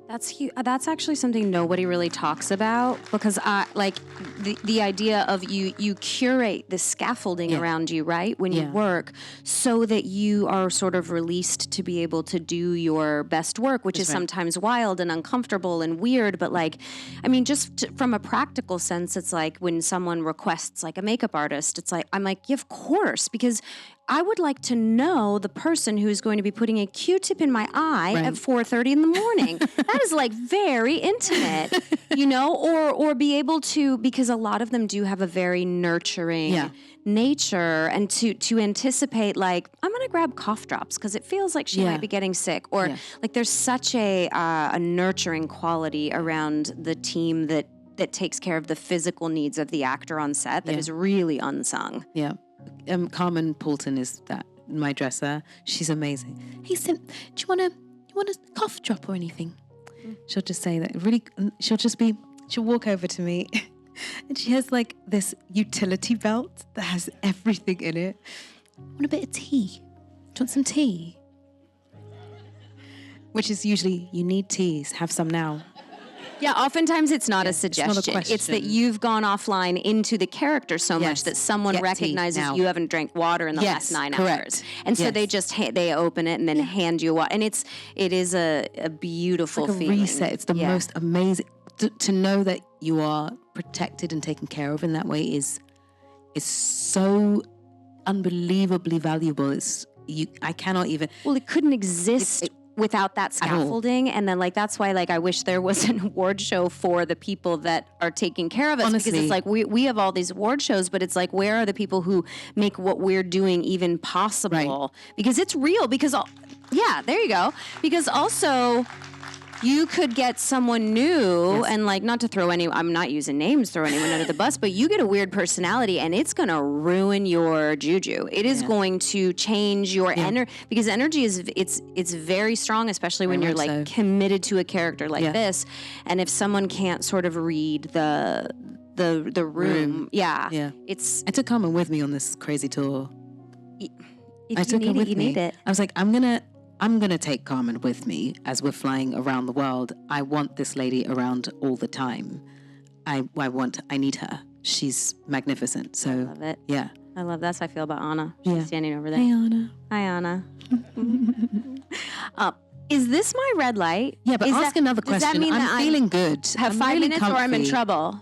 That's actually something nobody really talks about, because the idea of you curate the scaffolding around you, right, when you work, so that you are sort of released to be able to do your best work, which is sometimes wild and uncomfortable and weird. But from a practical sense, it's like when someone requests like a makeup artist, it's like, I'm like, yeah, of course, because I would like to know the person who's going to be putting a Q-tip in my eye at 4:30 in the morning. That is like very intimate, or be able to, because a lot of them do have a very nurturing nature, and to anticipate like, I'm going to grab cough drops because it feels like she might be getting sick, or like there's such a nurturing quality around the team that takes care of the physical needs of the actor on set that is really unsung. Yeah. Carmen Poulton is my dresser. She's amazing. Hey, Sim, do you want a cough drop or anything? She'll just say that. Really, she'll walk over to me, and she has like this utility belt that has everything in it. Want a bit of tea? Do you want some tea? Which is usually, you need teas, have some now. Yeah, oftentimes it's not a suggestion. It's not a question. It's that you've gone offline into the character so much that someone recognizes you haven't drank water in the last 9 hours. And so they just they open it and then hand you water. And it is a beautiful feeling. It's like a reset. It's the most amazing. To know that you are protected and taken care of in that way is so unbelievably valuable. I cannot even... Well, it couldn't exist without that scaffolding. And then that's why I wish there was an award show for the people that are taking care of us. Honestly. Because it's like we have all these award shows, but it's like, where are the people who make what we're doing even possible? Right. Because it's real. Because there you go. Because also, you could get someone new and not to throw I'm not using names, throw anyone under the bus, but you get a weird personality and it's going to ruin your juju. It is going to change your energy, because energy it's very strong, especially when you're committed to a character like this. And if someone can't sort of read the the room. Yeah. Yeah. It's I took Carmen with me on this crazy tour. if I you took need her it, with you me. need it. I was like, I'm gonna take Carmen with me as we're flying around the world. I want this lady around all the time. I need her. She's magnificent. So Love it. yeah. I love that's how I feel about Anna. She's Yeah. standing over there. Hey Anna. Hi, Anna. Is this my red light? Yeah, but Is ask that- another does question. that mean I'm that feeling good. Have I'm 5 really minutes or I'm in comfy. trouble?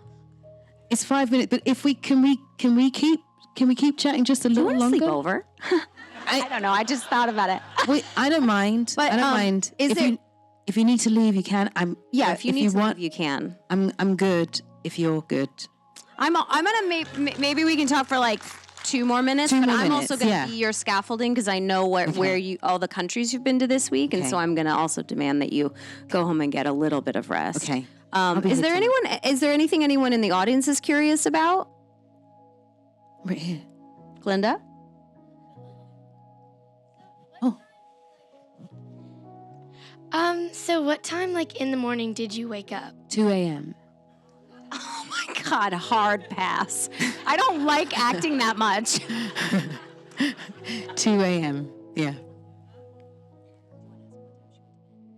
It's 5 minutes, but if we can we keep chatting just a Do you little want to longer? sleep over? I don't know. I just thought about it. Wait, I don't mind. But, I don't mind. is there- If you need to leave, you can. If you need to want, leave, you can. I'm good. If you're good. I'm gonna maybe we can talk for like 2 more minutes, 2 but more I'm also minutes, gonna yeah. be your scaffolding because I know where you all the countries you've been to this week, and Okay. so I'm gonna also demand that you go home and get a little bit of rest. Okay. I'll be Is here there too. is there anything anyone in the audience is curious about? Right here. Glinda? Oh. So what time, like, in the morning did you wake up? 2 a.m. Oh my God, hard pass. I don't like acting that much. 2 a.m. Yeah.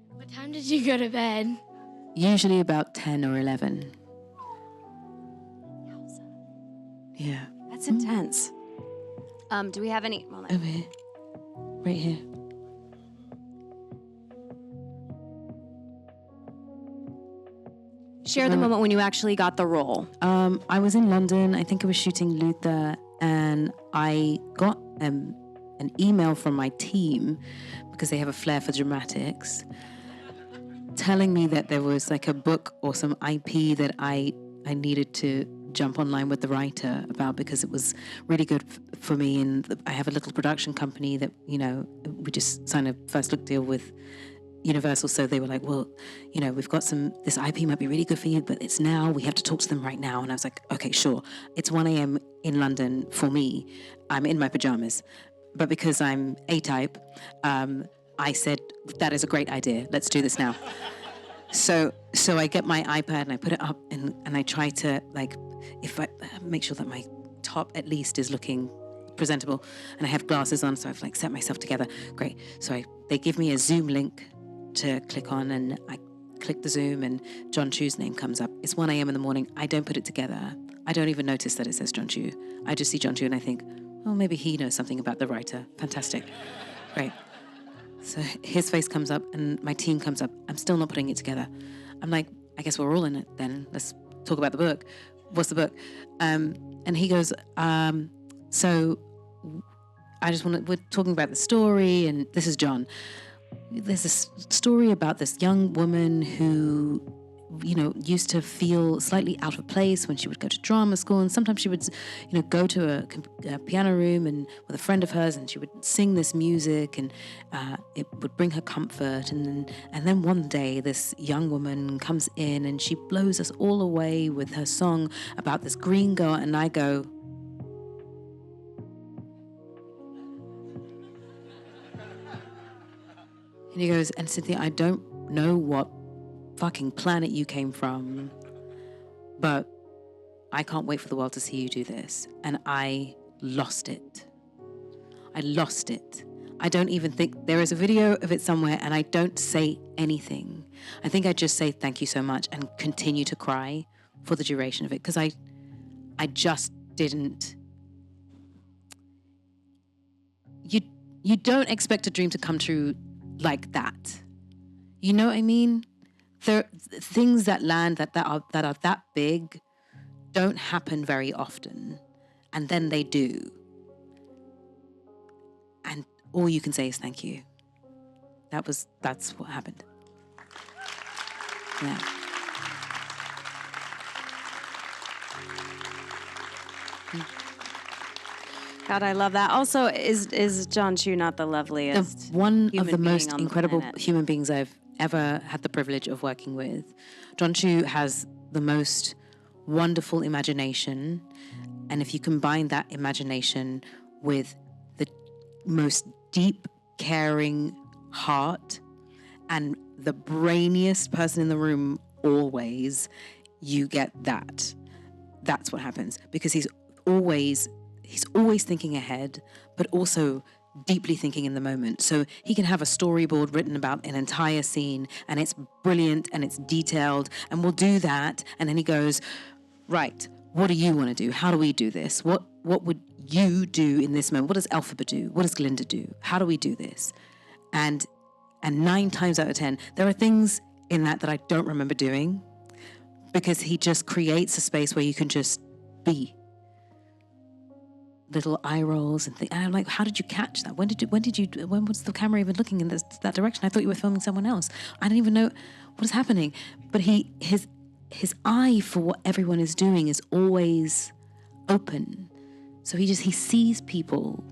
What time did you go to bed? Usually about 10 or 11. Yeah. That's intense. Do we have any? Well, Over here. Right here. share the moment when you actually got the role. I was in London. I think I was shooting Luther, and I got an email from my team because they have a flair for dramatics, telling me that there was like a book or some IP that I needed to jump online with the writer about because it was really good for me. And I have a little production company that, you know, we just signed a first look deal with Universal, so they were like, well, you know, we've got this IP might be really good for you, but it's now, we have to talk to them right now. And I was like, okay, sure. It's 1 a.m. in London for me. I'm in my pajamas. But because I'm A-type, I said, that is a great idea. Let's do this now. So I get my iPad and I put it up and I try to, like, if I make sure that my top at least is looking presentable, and I have glasses on, so I've like set myself together. Great. So they give me a Zoom link to click on, and I click the Zoom, and John Chu's name comes up. It's 1 a.m. in the morning. I don't put it together. I don't even notice that it says John Chu. I just see John Chu and I think, oh, maybe he knows something about the writer. Fantastic. Great. So his face comes up and my team comes up. I'm still not putting it together. I'm like, I guess we're all in it then. Let's talk about the book. What's the book? And he goes, so I just we're talking about the story, and this is John. There's this story about this young woman who, you know, used to feel slightly out of place when she would go to drama school, and sometimes she would, you know, go to a piano room and with a friend of hers, and she would sing this music, and it would bring her comfort. And then one day, this young woman comes in, and she blows us all away with her song about this green girl. And I go, and he goes, and Cynthia, I don't know what fucking planet you came from, but I can't wait for the world to see you do this. And I lost it. I lost it. I don't even think, there is a video of it somewhere, and I don't say anything. I think I just say thank you so much and continue to cry for the duration of it, because I just didn't. You don't expect a dream to come true like that. You know what I mean? There things that land that are that big don't happen very often, and then they do. And all you can say is thank you. That's what happened. Yeah. God, I love that. Also, is John Chu not the loveliest? One of human the being most on the incredible planet? human beings I've ever had the privilege of working with. John Chu has the most wonderful imagination, and if you combine that imagination with the most deep, caring heart and the brainiest person in the room always, you get that. that's what happens, because he's always thinking ahead, but also deeply thinking in the moment. So he can have a storyboard written about an entire scene, and it's brilliant and it's detailed, and we'll do that. And then he goes, right, what do you want to do? How do we do this? What would you do in this moment? What does Elphaba do? What does Glinda do? How do we do this? And 9 times out of 10, there are things in that I don't remember doing, because he just creates a space where you can just be. Little eye rolls and things. And I'm like, how did you catch that? When was the camera even looking in that direction? I thought you were filming someone else. I didn't even know what is happening. But his eye for what everyone is doing is always open. So he sees people,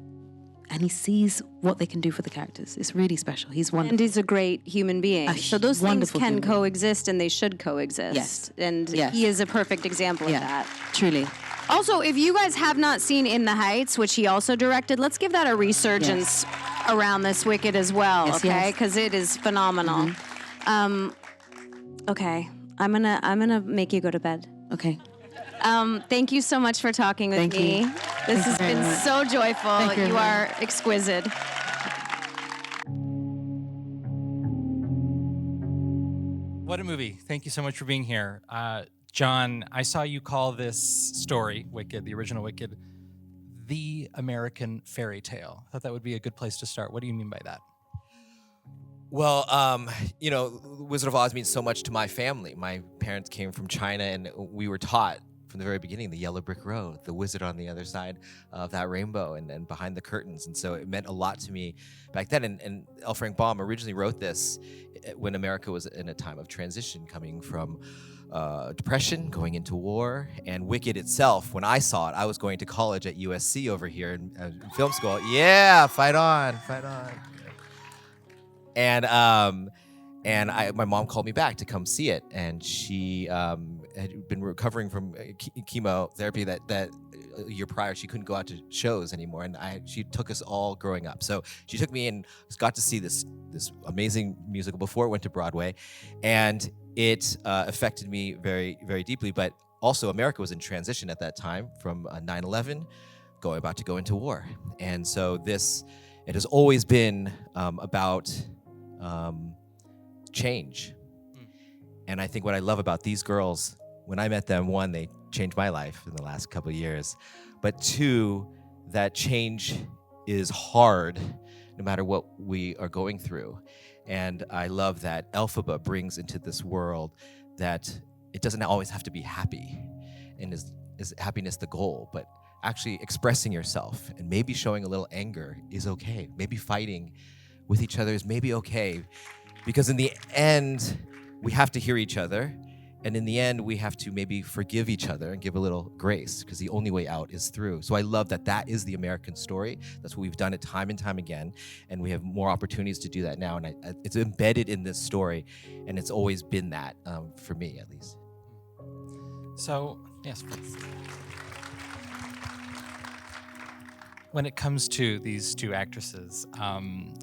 and he sees what they can do for the characters. It's really special. He's wonderful. And he's a great human being. So those things can human being. coexist, and they should coexist. Yes. And Yes. he is a perfect example of that. Truly. Also, if you guys have not seen In the Heights, which he also directed, let's give that a resurgence around this Wicked as well, Yes, okay? yes. Because it is phenomenal. Okay, I'm gonna make you go to bed. Okay. Thank you so much for talking with Thank me. you. This has very been much. so joyful. Thank you You very are exquisite. What a movie. Thank you so much for being here. Jon, I saw you call this story, Wicked, the original Wicked, the American fairy tale. I thought that would be a good place to start. What do you mean by that? Well, Wizard of Oz means so much to my family. My parents came from China, and we were taught from the very beginning the yellow brick road, the wizard on the other side of that rainbow and behind the curtains. And so it meant a lot to me back then. And L. Frank Baum originally wrote this when America was in a time of transition, coming from depression, going into war. And Wicked itself, when I saw it, I was going to college at USC over here in film school. Yeah, fight on, fight on. And my mom called me back to come see it, and she had been recovering from chemotherapy that a year prior. She couldn't go out to shows anymore, and she took us all growing up. So she took me and got to see this amazing musical before it went to Broadway, and it affected me very, very deeply. But also, America was in transition at that time from 9/11, about to go into war, and so it has always been about change. And I think what I love about these girls, when I met them, 1, they changed my life in the last couple of years, but 2, that change is hard no matter what we are going through. And I love that Elphaba brings into this world that it doesn't always have to be happy, and is happiness the goal, but actually expressing yourself and maybe showing a little anger is okay. Maybe fighting with each other is maybe okay, because in the end, we have to hear each other, and in the end, we have to maybe forgive each other and give a little grace, because the only way out is through. So I love that is the American story. That's what we've done it time and time again, and we have more opportunities to do that now, and it's embedded in this story, and it's always been that, for me at least. So, yes, please. When it comes to these 2 actresses,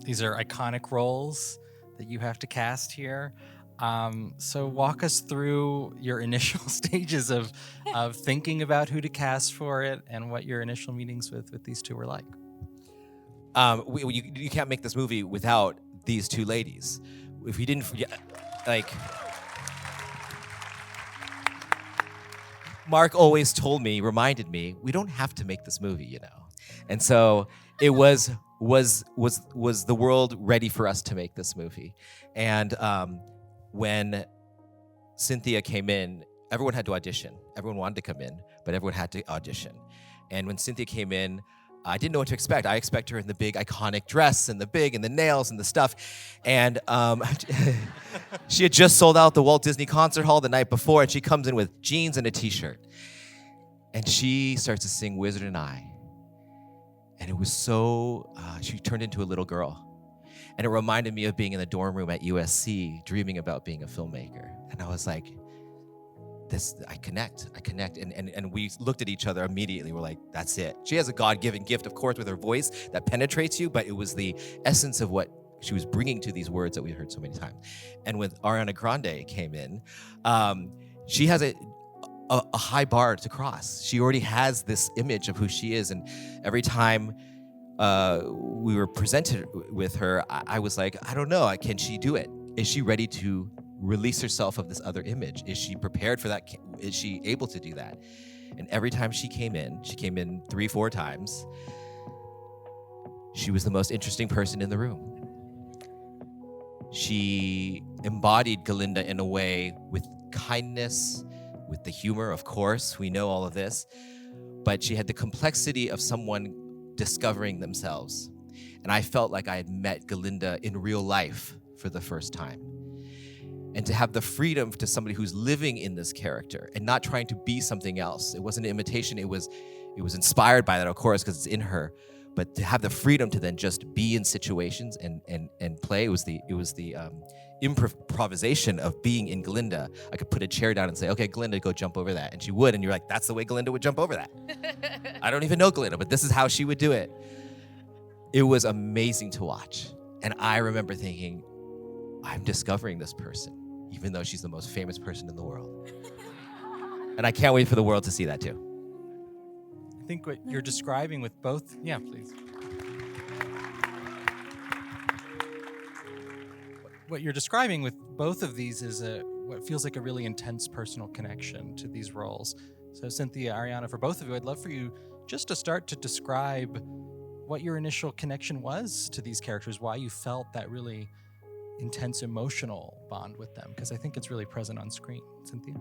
these are iconic roles that you have to cast here. So walk us through your initial stages of thinking about who to cast for it, and what your initial meetings with these 2 were like. You can't make this movie without these 2 ladies. If you didn't, Marc always reminded me, we don't have to make this movie, And so it was the world ready for us to make this movie. And when Cynthia came in, everyone had to audition. Everyone wanted to come in, but everyone had to audition. And when Cynthia came in, I didn't know what to expect. I expect her in the big iconic dress and the nails and the stuff. And she had just sold out the Walt Disney Concert Hall the night before, and she comes in with jeans and a t-shirt. And she starts to sing Wizard and I. And it was so, she turned into a little girl. And it reminded me of being in the dorm room at USC, dreaming about being a filmmaker. And I was like, I connect. And we looked at each other immediately. We're like, that's it. She has a God-given gift, of course, with her voice that penetrates you, but it was the essence of what she was bringing to these words that we heard so many times. And when Ariana Grande came in, she has a high bar to cross. She already has this image of who she is, and every time we were presented with her, I was like, I don't know, can she do it? Is she ready to release herself of this other image? Is she prepared for that? Is she able to do that? And every time she came in 3-4 times, she was the most interesting person in the room. She embodied Glinda in a way with kindness, with the humor, of course, we know all of this, but she had the complexity of someone discovering themselves. And I felt like I had met Glinda in real life for the first time. And to have the freedom to somebody who's living in this character and not trying to be something else. It wasn't an imitation, it was inspired by that, of course, because it's in her. But to have the freedom to then just be in situations and play, it was the improvisation of being in Glinda. I could put a chair down and say, okay, Glinda, go jump over that. And she would, and you're like, that's the way Glinda would jump over that. I don't even know Glinda, but this is how she would do it. It was amazing to watch. And I remember thinking, I'm discovering this person, even though she's the most famous person in the world. And I can't wait for the world to see that too. I think what you're describing with both, yeah, please. What you're describing with both of these is what feels like a really intense personal connection to these roles. So Cynthia, Ariana, for both of you, I'd love for you just to start to describe what your initial connection was to these characters, why you felt that really intense emotional bond with them, because I think it's really present on screen. Cynthia?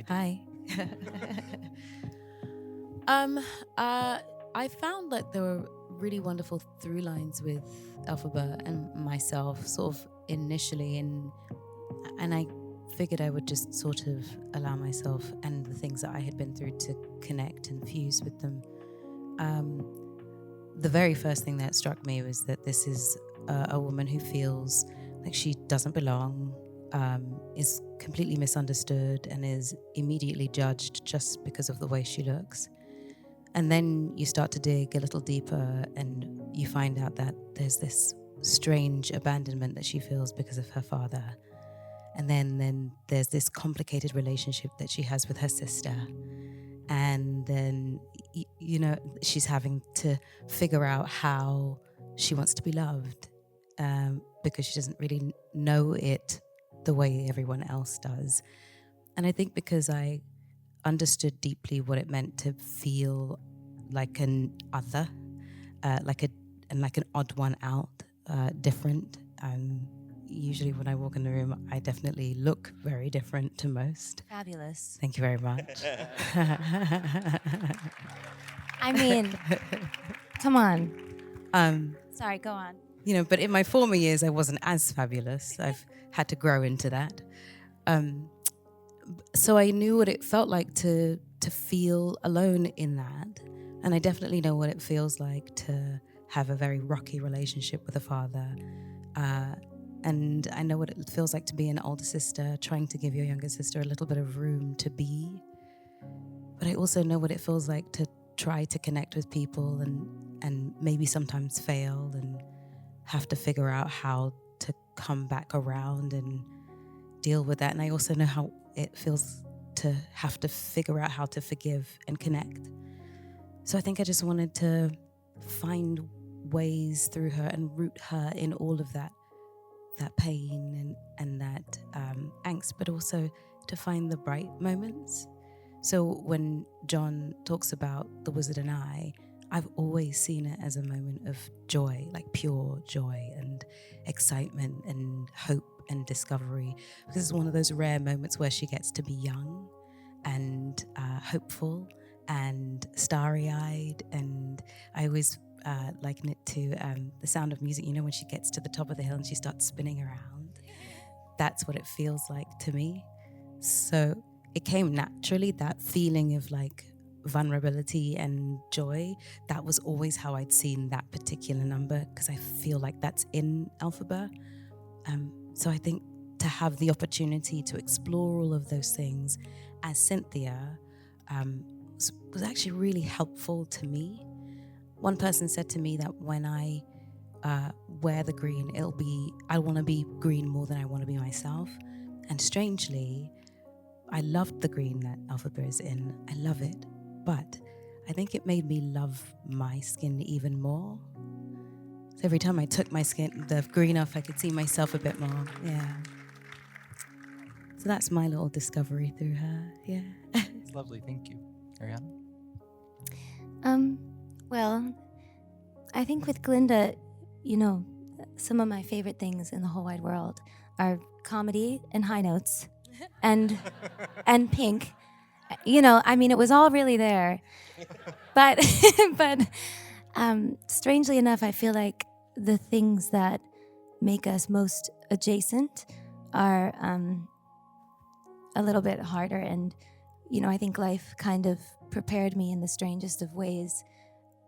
Hi. I found that there were really wonderful through lines with Elphaba and myself, sort of initially, and I figured I would just sort of allow myself and the things that I had been through to connect and fuse with them. The very first thing that struck me was that this is a woman who feels like she doesn't belong, is completely misunderstood, and is immediately judged just because of the way she looks. And then you start to dig a little deeper and you find out that there's this strange abandonment that she feels because of her father. And then there's this complicated relationship that she has with her sister. And then, she's having to figure out how she wants to be loved, because she doesn't really know it the way everyone else does. And I think because I understood deeply what it meant to feel like an other, like an odd one out, different. Usually when I walk in the room, I definitely look very different to most. Fabulous. Thank you very much. I mean, come on. Sorry, go on. But in my former years, I wasn't as fabulous. I've had to grow into that. So I knew what it felt like to feel alone in that. And I definitely know what it feels like to have a very rocky relationship with a father. And I know what it feels like to be an older sister, trying to give your younger sister a little bit of room to be. But I also know what it feels like to try to connect with people and maybe sometimes fail and have to figure out how to come back around and deal with that. And I also know how it feels to have to figure out how to forgive and connect. So I think I just wanted to find ways through her and root her in all of that pain and that angst, but also to find the bright moments. So when Jon talks about The Wizard and I've always seen it as a moment of joy, like pure joy and excitement and hope and discovery, because it's one of those rare moments where she gets to be young and hopeful and starry-eyed. And I always liken it to The Sound of Music, when she gets to the top of the hill and she starts spinning around. That's what it feels like to me. So it came naturally, that feeling of like vulnerability and joy. That was always how I'd seen that particular number, because I feel like that's in Elphaba. So I think to have the opportunity to explore all of those things as Cynthia was actually really helpful to me. One person said to me that when I wear the green, I want to be green more than I want to be myself. And strangely, I loved the green that Elphaba is in. I love it. But I think it made me love my skin even more. So every time I took my skin, the green off, I could see myself a bit more. Yeah. So that's my little discovery through her. Yeah. It's lovely. Thank you. Ariana? Well, I think with Glinda, you know, some of my favorite things in the whole wide world are comedy and high notes and pink. You know, I mean, it was all really there. But strangely enough, I feel like the things that make us most adjacent are a little bit harder. And, you know, I think life kind of prepared me in the strangest of ways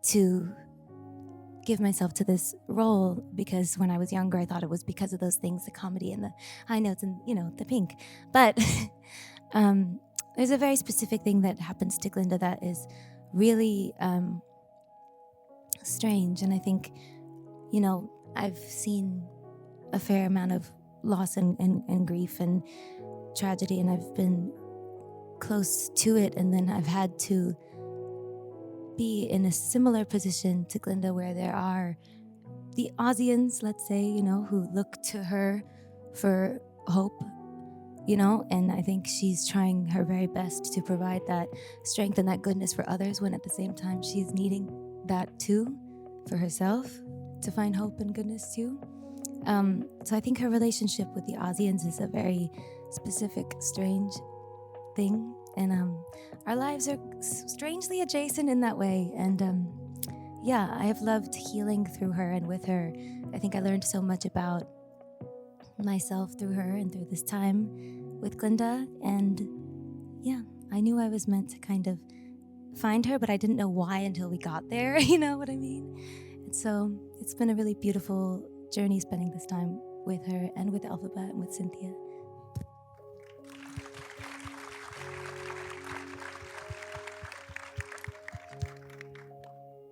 to give myself to this role, because when I was younger, I thought it was because of those things, the comedy and the high notes and, you know, the pink. But there's a very specific thing that happens to Glinda that is really strange. And I think, you know, I've seen a fair amount of loss and grief and tragedy, and I've been close to it. And then I've had to be in a similar position to Glinda, where there are the Aussians, let's say, you know, who look to her for hope, you know, and I think she's trying her very best to provide that strength and that goodness for others, when at the same time she's needing that too for herself, to find hope and goodness too. So I think her relationship with the Aussians is a very specific, strange thing. And our lives are strangely adjacent in that way. And yeah, I have loved healing through her and with her. I think I learned so much about myself through her and through this time with Glinda. And yeah, I knew I was meant to kind of find her, but I didn't know why until we got there, you know what I mean? And so it's been a really beautiful journey spending this time with her and with Elphaba and with Cynthia.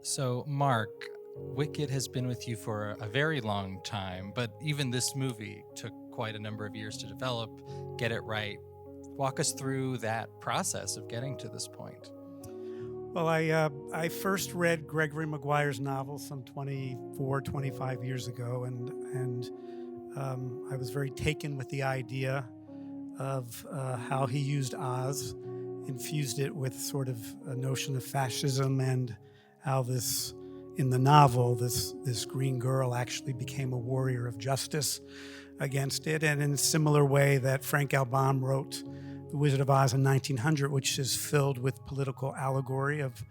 So, Marc, Wicked has been with you for a very long time, but even this movie took quite a number of years to develop, get it right. Walk us through that process of getting to this point. Well, I first read Gregory Maguire's novel some 24, 25 years ago, and I was very taken with the idea of how he used Oz, infused it with sort of a notion of fascism, and how this, in the novel, this green girl actually became a warrior of justice against it. And in a similar way that Frank Alban wrote The Wizard of Oz in 1900, which is filled with political allegory of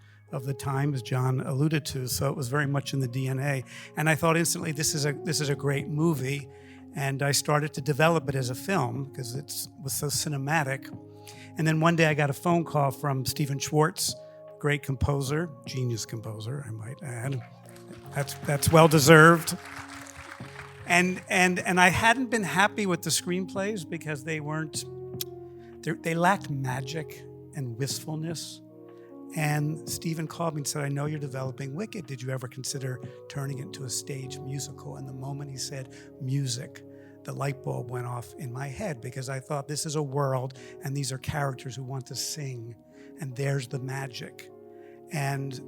the time, as Jon alluded to. So it was very much in the DNA. And I thought instantly, this is a great movie. And I started to develop it as a film because it was so cinematic. And then one day I got a phone call from Stephen Schwartz, great composer, genius composer, I might add. That's well deserved. And I hadn't been happy with the screenplays because they lacked magic and wistfulness. And Stephen called me and said, I know you're developing Wicked. Did you ever consider turning it into a stage musical? And the moment he said music, the light bulb went off in my head, because I thought, this is a world and these are characters who want to sing, and there's the magic. And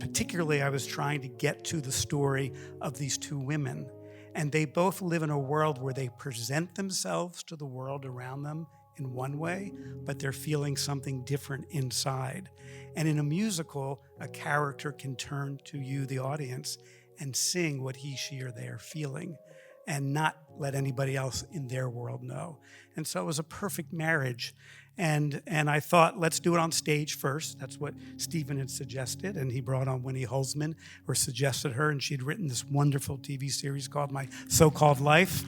particularly I was trying to get to the story of these two women. And they both live in a world where they present themselves to the world around them in one way, but they're feeling something different inside. And in a musical, a character can turn to you, the audience, and sing what he, she, or they are feeling, and not let anybody else in their world know. And so it was a perfect marriage. And I thought, let's do it on stage first. That's what Stephen had suggested. And he brought on Winnie Holzman, or suggested her, and she'd written this wonderful TV series called My So-Called Life.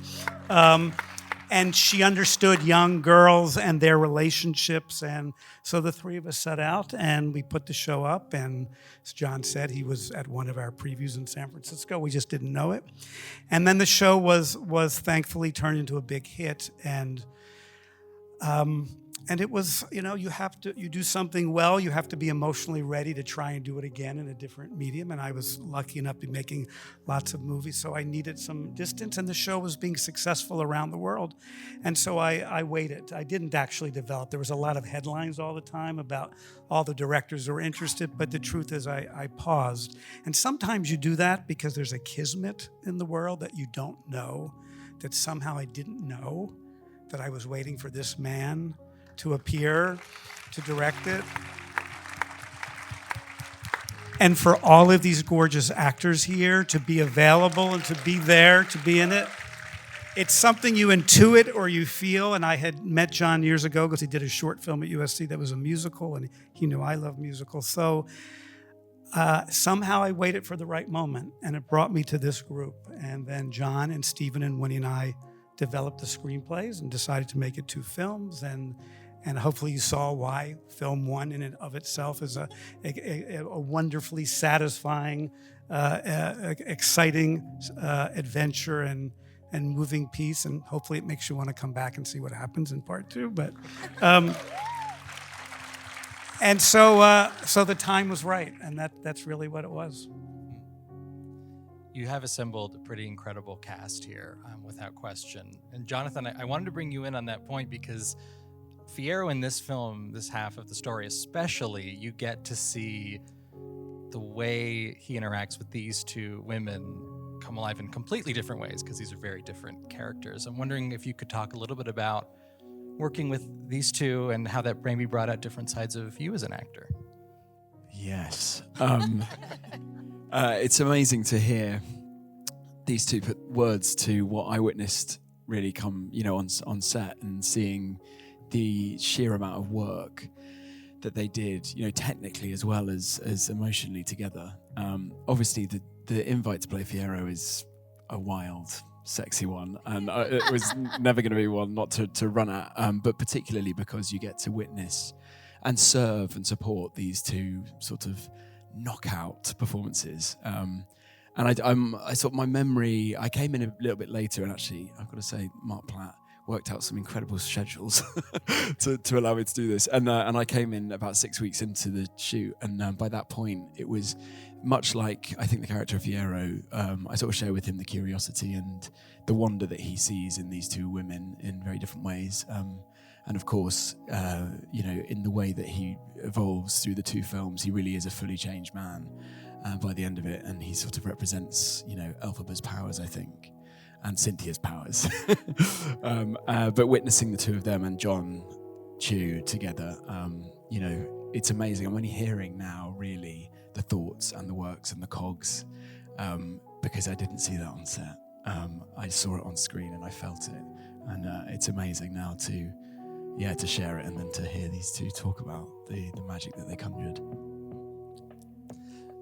And she understood young girls and their relationships. And so the three of us set out and we put the show up. And as Jon said, he was at one of our previews in San Francisco. We just didn't know it. And then the show was thankfully turned into a big hit. And And it was, you do something well, you have to be emotionally ready to try and do it again in a different medium. And I was lucky enough to be making lots of movies, so I needed some distance, and the show was being successful around the world. And so I waited. I didn't actually develop. There was a lot of headlines all the time about all the directors who were interested, but the truth is I paused. And sometimes you do that because there's a kismet in the world that you don't know, that somehow I didn't know, that I was waiting for this man to appear, to direct it. And for all of these gorgeous actors here to be available and to be there, to be in it. It's something you intuit or you feel. And I had met Jon years ago because he did a short film at USC that was a musical, and he knew I love musicals. So somehow I waited for the right moment, and it brought me to this group. And then Jon and Stephen and Winnie and I developed the screenplays and decided to make it 2 films. And hopefully you saw why film 1 in and of itself is a wonderfully satisfying, exciting adventure and moving piece. And hopefully it makes you want to come back and see what happens in part 2. But and so the time was right, and that's really what it was. You have assembled a pretty incredible cast here, without question. And Jonathan, I wanted to bring you in on that point because Fiyero in this film, this half of the story especially, you get to see the way he interacts with these 2 women come alive in completely different ways, because these are very different characters. I'm wondering if you could talk a little bit about working with these 2 and how that maybe brought out different sides of you as an actor. Yes. It's amazing to hear these 2 put words to what I witnessed really come, on set, and seeing the sheer amount of work that they did, technically as well as emotionally together. Obviously, the invite to play Fiyero is a wild, sexy one, and it was never going to be one not to run at, but particularly because you get to witness and serve and support these 2 sort of knockout performances. And I sort of, my memory, I came in a little bit later, and actually, I've got to say, Marc Platt worked out some incredible schedules to allow me to do this. And I came in about 6 weeks into the shoot, and by that point, it was much like, I think, the character of Fiyero. I sort of share with him the curiosity and the wonder that he sees in these 2 women in very different ways. And of course, in the way that he evolves through the 2 films, he really is a fully changed man by the end of it. And he sort of represents, Elphaba's powers, I think, and Cynthia's powers. But witnessing the 2 of them and Jon Chu together, it's amazing. I'm only hearing now, really, the thoughts and the works and the cogs, because I didn't see that on set. I saw it on screen and I felt it. And it's amazing now to share it, and then to hear these 2 talk about the magic that they conjured.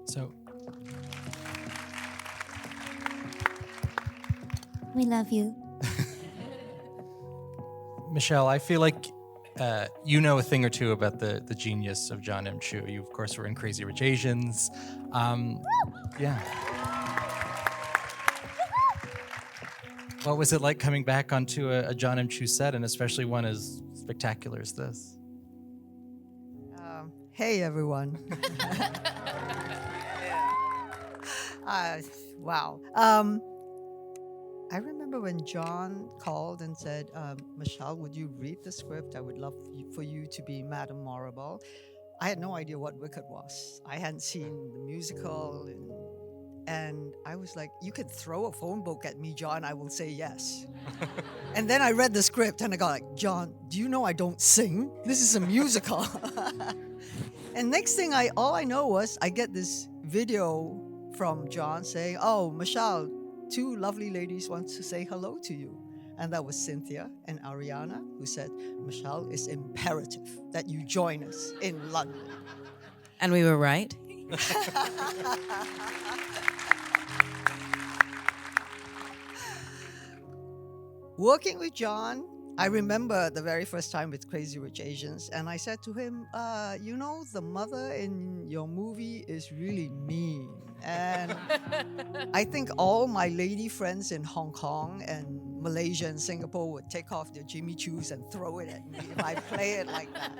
So, we love you. Michelle, I feel like you know a thing or 2 about the genius of Jon M. Chu. You, of course, were in Crazy Rich Asians. Yeah. What was it like coming back onto a Jon M. Chu set, and especially one as spectacular as this? Hey, everyone. Wow. I remember when Jon called and said, Michelle, would you read the script? I would love for you to be Madame Morrible. I had no idea what Wicked was. I hadn't seen the musical, and I was like, you could throw a phone book at me, Jon, I will say yes. And then I read the script and I got like, Jon, do you know I don't sing? This is a musical. And next thing all I know was I get this video from Jon saying, oh, Michelle, 2 lovely ladies want to say hello to you. And that was Cynthia and Ariana, who said, Michelle, it's imperative that you join us in London. And we were right. Working with Jon, I remember the very first time with Crazy Rich Asians, and I said to him, the mother in your movie is really mean. And I think all my lady friends in Hong Kong and Malaysia and Singapore would take off their Jimmy Choos and throw it at me if I play it like that.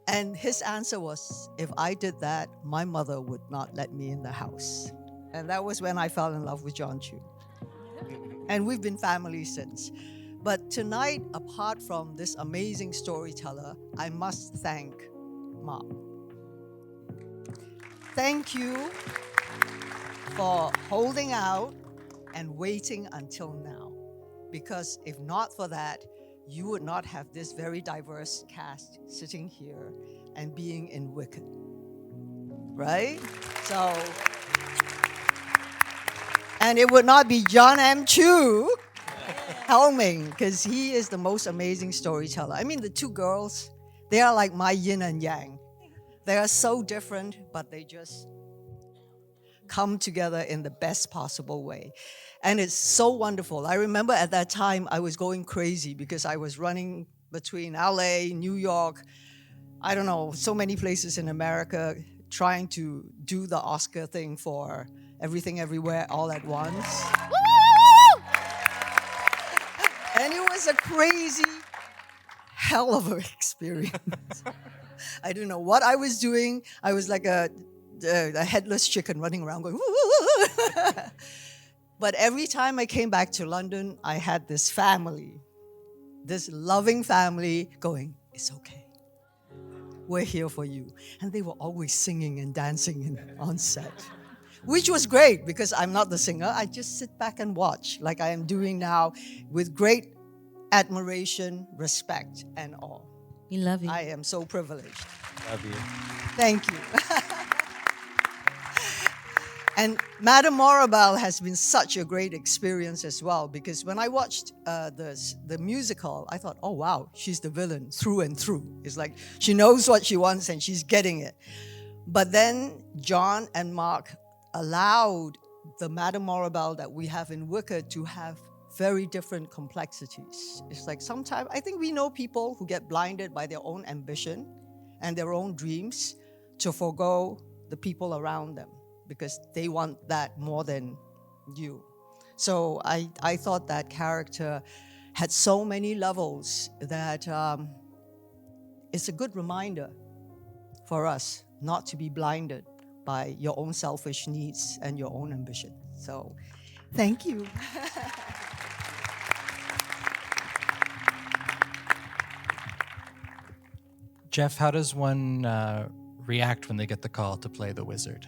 And his answer was, if I did that, my mother would not let me in the house. And that was when I fell in love with Jon Chu. And we've been family since. But tonight, apart from this amazing storyteller, I must thank Marc. Thank you for holding out and waiting until now. Because if not for that, you would not have this very diverse cast sitting here and being in Wicked. Right? So, and it would not be Jon M Chu helming, because he is the most amazing storyteller. I mean, the two girls, they are like my yin and yang. They are so different, but they just come together in the best possible way. And it's so wonderful. I remember at that time, I was going crazy because I was running between LA, New York, I don't know, so many places in America, trying to do the Oscar thing for Everything Everywhere All at Once. And it was a crazy hell of an experience. I don't know what I was doing. I was like a headless chicken running around going, But every time I came back to London, I had this family, this loving family going, it's okay. We're here for you. And they were always singing and dancing on set, which was great because I'm not the singer. I just sit back and watch like I am doing now with great admiration, respect, and awe. We love you. I am so privileged. Love you. Thank you. And Madame Morrible has been such a great experience as well, because when I watched the musical, I thought, oh wow, she's the villain through and through. It's like she knows what she wants and she's getting it. But then Jon and Marc allowed the Madame Morrible that we have in Wicked to have very different complexities. It's like sometimes, I think we know people who get blinded by their own ambition and their own dreams to forego the people around them, because they want that more than you. So I thought that character had so many levels that it's a good reminder for us not to be blinded by your own selfish needs and your own ambition. So thank you. Jeff, how does one react when they get the call to play the wizard?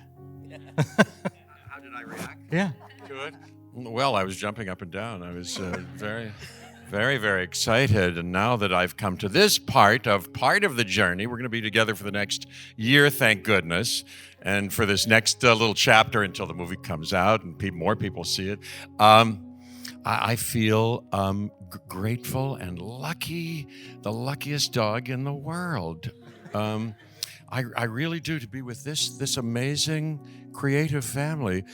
How did I react? Yeah. To it? Well, I was jumping up and down. I was very, very, very excited. And now that I've come to this part of the journey, we're going to be together for the next year, thank goodness. And for this next little chapter until the movie comes out and more people see it, I feel grateful and lucky, the luckiest dog in the world. I really do, to be with this amazing creative family.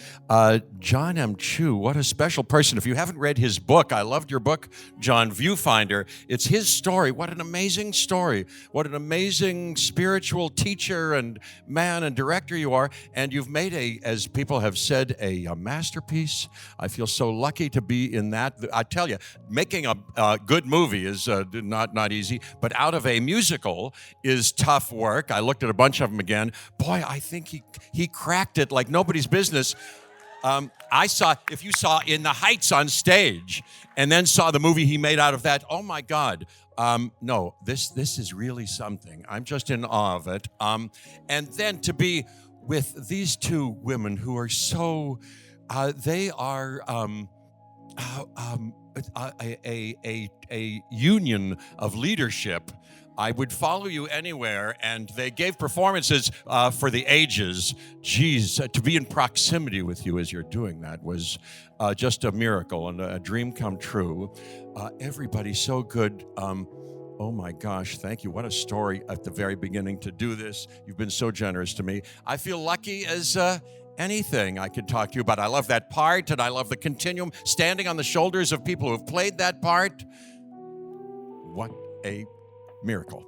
Jon M Chu, what a special person. If you haven't read his book, I loved your book, Jon, Viewfinder. It's his story. What an amazing story. What an amazing spiritual teacher and man and director you are. And you've made as people have said, a masterpiece. I feel so lucky to be in that. I tell you, making a good movie is not easy, but out of a musical is tough work. I looked at a bunch of them again. Boy, I think he cracked it like nobody's business. If you saw In the Heights on stage and then saw the movie he made out of that, oh my God. No, this is really something. I'm just in awe of it. And then to be with these two women who are so, they are a union of leadership. I would follow you anywhere, and they gave performances for the ages. Geez, to be in proximity with you as you're doing that was just a miracle and a dream come true. Everybody so good. Oh my gosh, thank you. What a story at the very beginning to do this. You've been so generous to me. I feel lucky as anything I could talk to you about. I love that part, and I love the continuum, standing on the shoulders of people who have played that part. What a miracle.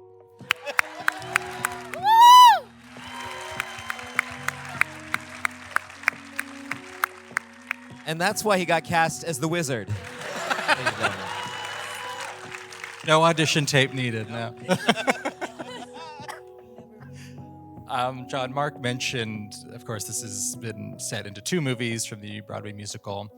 And that's why he got cast as the wizard. Thank you very much. No audition tape needed, no. John, Marc mentioned, of course, this has been set into 2 movies from the Broadway musical.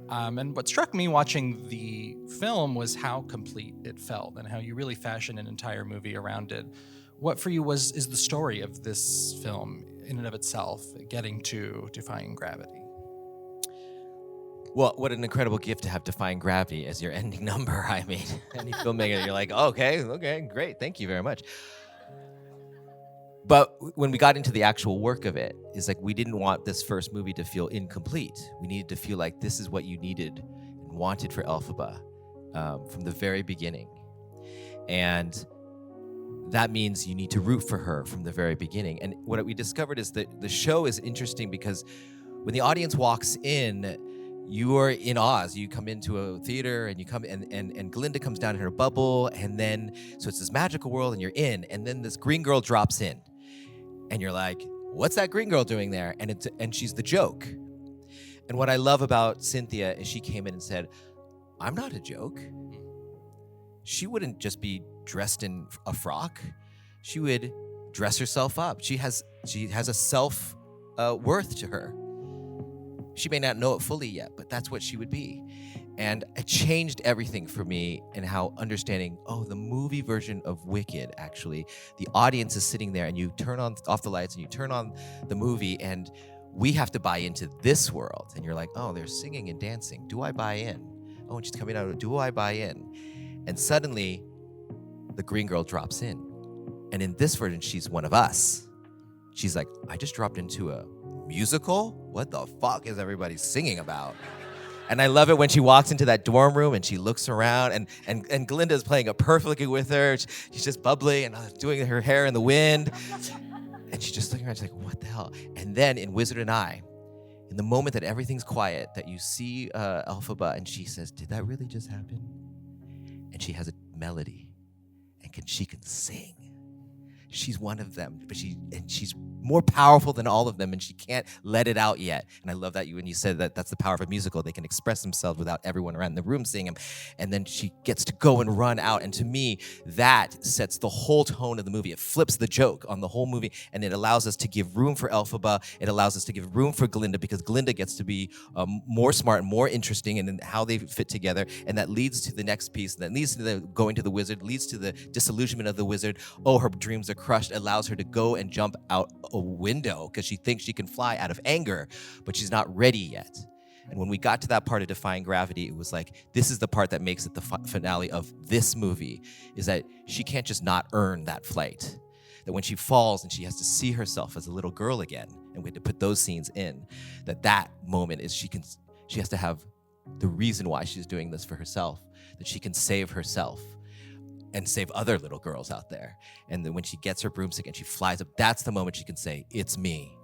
And what struck me watching the film was how complete it felt and how you really fashioned an entire movie around it. What for you is the story of this film in and of itself, getting to Defying Gravity? Well, what an incredible gift to have Defying Gravity as your ending number. I mean, any filmmaker, you're like, okay, great, thank you very much. But when we got into the actual work of it, it's like we didn't want this first movie to feel incomplete. We needed to feel like this is what you needed and wanted for Elphaba from the very beginning. And that means you need to root for her from the very beginning. And what we discovered is that the show is interesting because when the audience walks in, you are in Oz. You come into a theater and you come and Glinda comes down in her bubble, and then so it's this magical world and you're in, and then this green girl drops in. And you're like, what's that green girl doing there? And she's the joke. And what I love about Cynthia is she came in and said, I'm not a joke. She wouldn't just be dressed in a frock. She would dress herself up. She has a self worth to her. She may not know it fully yet, but that's what she would be. And it changed everything for me in how understanding, the movie version of Wicked, actually, the audience is sitting there and you turn off the lights and you turn on the movie and we have to buy into this world. And you're like, they're singing and dancing. Do I buy in? Oh, and she's coming out. Do I buy in? And suddenly the green girl drops in. And in this version, she's one of us. She's like, I just dropped into a musical? What the fuck is everybody singing about? And I love it when she walks into that dorm room and she looks around and Glinda's playing it perfectly with her. She's just bubbly and doing her hair in the wind. And she's just looking around, she's like, what the hell? And then in Wizard and I, in the moment that everything's quiet, that you see Elphaba and she says, did that really just happen? And she has a melody and she can sing. She's one of them, but she's more powerful than all of them, and she can't let it out yet. And I love that when you said that that's the power of a musical. They can express themselves without everyone around the room seeing them. And then she gets to go and run out. And to me, that sets the whole tone of the movie. It flips the joke on the whole movie, and it allows us to give room for Elphaba. It allows us to give room for Glinda, because Glinda gets to be more smart and more interesting in how they fit together. And that leads to the next piece. That leads to the going to the wizard, leads to the disillusionment of the wizard. Her dreams are crushed, allows her to go and jump out a window because she thinks she can fly out of anger, but she's not ready yet. And when we got to that part of Defying Gravity, it was like, this is the part that makes it the finale of this movie, is that she can't just not earn that flight. That when she falls and she has to see herself as a little girl again, and we had to put those scenes in, that moment is she has to have the reason why she's doing this for herself, that she can save herself and save other little girls out there. And then when she gets her broomstick and she flies up, that's the moment she can say, it's me.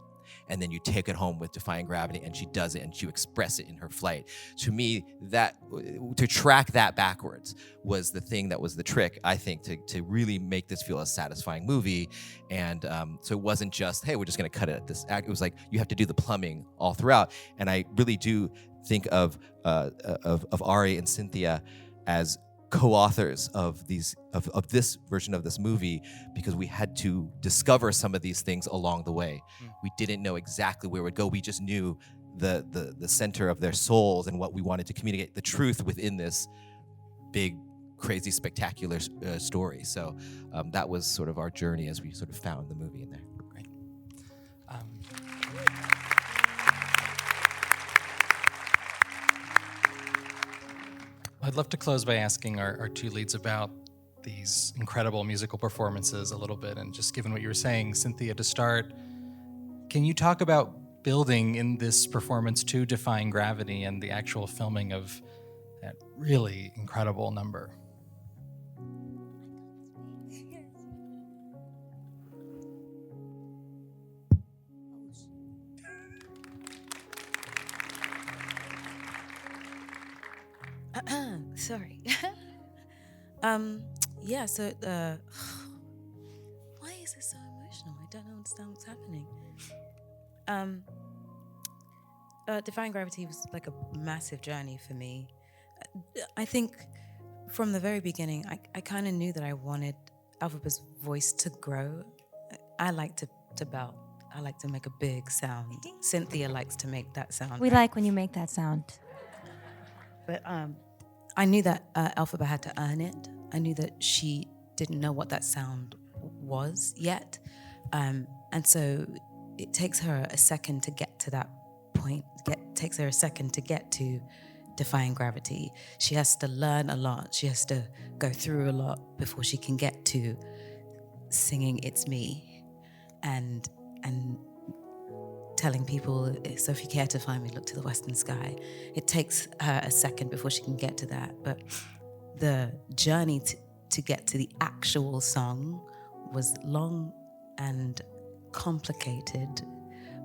And then you take it home with Defying Gravity, and she does it, and she expresses it in her flight. To me, to track that backwards was the thing that was the trick, I think, to really make this feel a satisfying movie. And so it wasn't just, hey, we're just gonna cut it at this act. It was like, you have to do the plumbing all throughout. And I really do think of Ari and Cynthia as co-authors of this version of this movie, because we had to discover some of these things along the way. We didn't know exactly where it would go. We just knew the center of their souls and what we wanted to communicate, the truth within this big, crazy, spectacular story. So that was sort of our journey as we sort of found the movie in there. Great. I'd love to close by asking our two leads about these incredible musical performances a little bit. And just given what you were saying, Cynthia, to start, can you talk about building in this performance to Defying Gravity and the actual filming of that really incredible number? Sorry. Yeah, so why is it so emotional? I don't understand what's happening. Defying Gravity was like a massive journey for me. I think from the very beginning, I kind of knew that I wanted Elphaba's voice to grow. I like to belt. I like to make a big sound. Cynthia likes to make that sound. We like when you make that sound. But I knew that Elphaba had to earn it. I knew that she didn't know what that sound was yet. And so it takes her a second to get to that point. Takes her a second to get to defying gravity. She has to learn a lot. She has to go through a lot before she can get to singing "It's Me" and telling people, so if you care to find me, look to the western sky. It takes her a second before she can get to that. But the journey to get to the actual song was long and complicated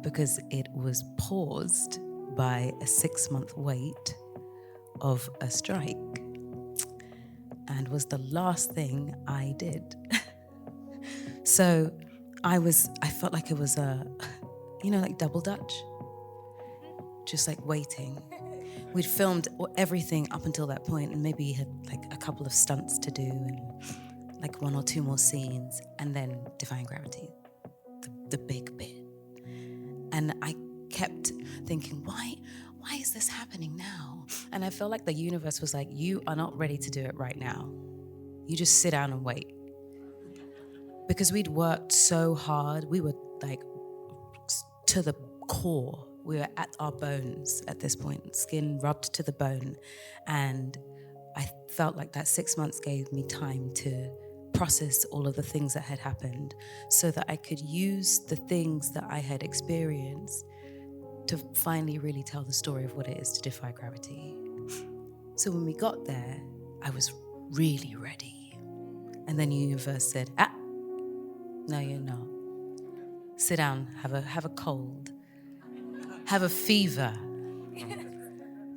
because it was paused by a 6-month wait of a strike, and was the last thing I did. So I felt like it was like double dutch, just like waiting. We'd filmed everything up until that point, and maybe had like a couple of stunts to do and like 1 or 2 more scenes, and then defying gravity, the big bit. And I kept thinking, why is this happening now? And I felt like the universe was like, you are not ready to do it right now. You just sit down and wait. Because we'd worked so hard. We were like to the core. We were at our bones at this point, skin rubbed to the bone. And I felt like that 6 months gave me time to process all of the things that had happened so that I could use the things that I had experienced to finally really tell the story of what it is to defy gravity. So when we got there, I was really ready. And then the universe said, no, you're not. Sit down, have a cold, have a fever.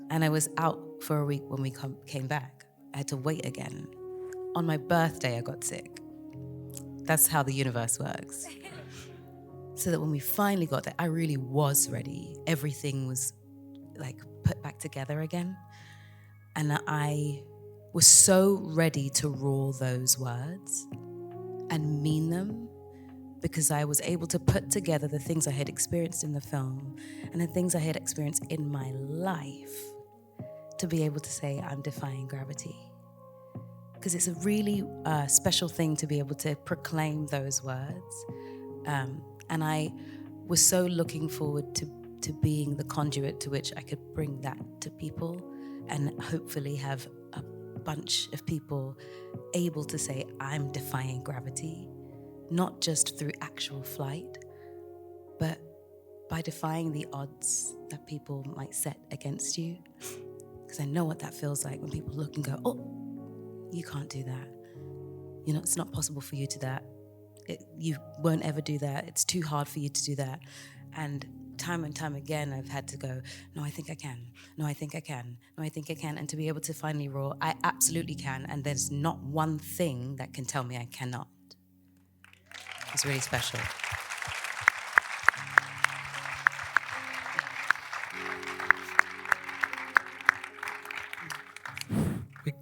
And I was out for a week when we came back. I had to wait again. On my birthday, I got sick. That's how the universe works. So that when we finally got there, I really was ready. Everything was like put back together again. And I was so ready to roar those words and mean them, because I was able to put together the things I had experienced in the film and the things I had experienced in my life to be able to say, I'm defying gravity. Because it's a really special thing to be able to proclaim those words. And I was so looking forward to being the conduit to which I could bring that to people and hopefully have a bunch of people able to say, I'm defying gravity, not just through actual flight, but by defying the odds that people might set against you. Because I know what that feels like when people look and go, oh, you can't do that. You know, it's not possible for you to do that. You won't ever do that. It's too hard for you to do that. And time again, I've had to go, no, I think I can. No, I think I can. No, I think I can. And to be able to finally roar, I absolutely can. And there's not one thing that can tell me I cannot. It's really special.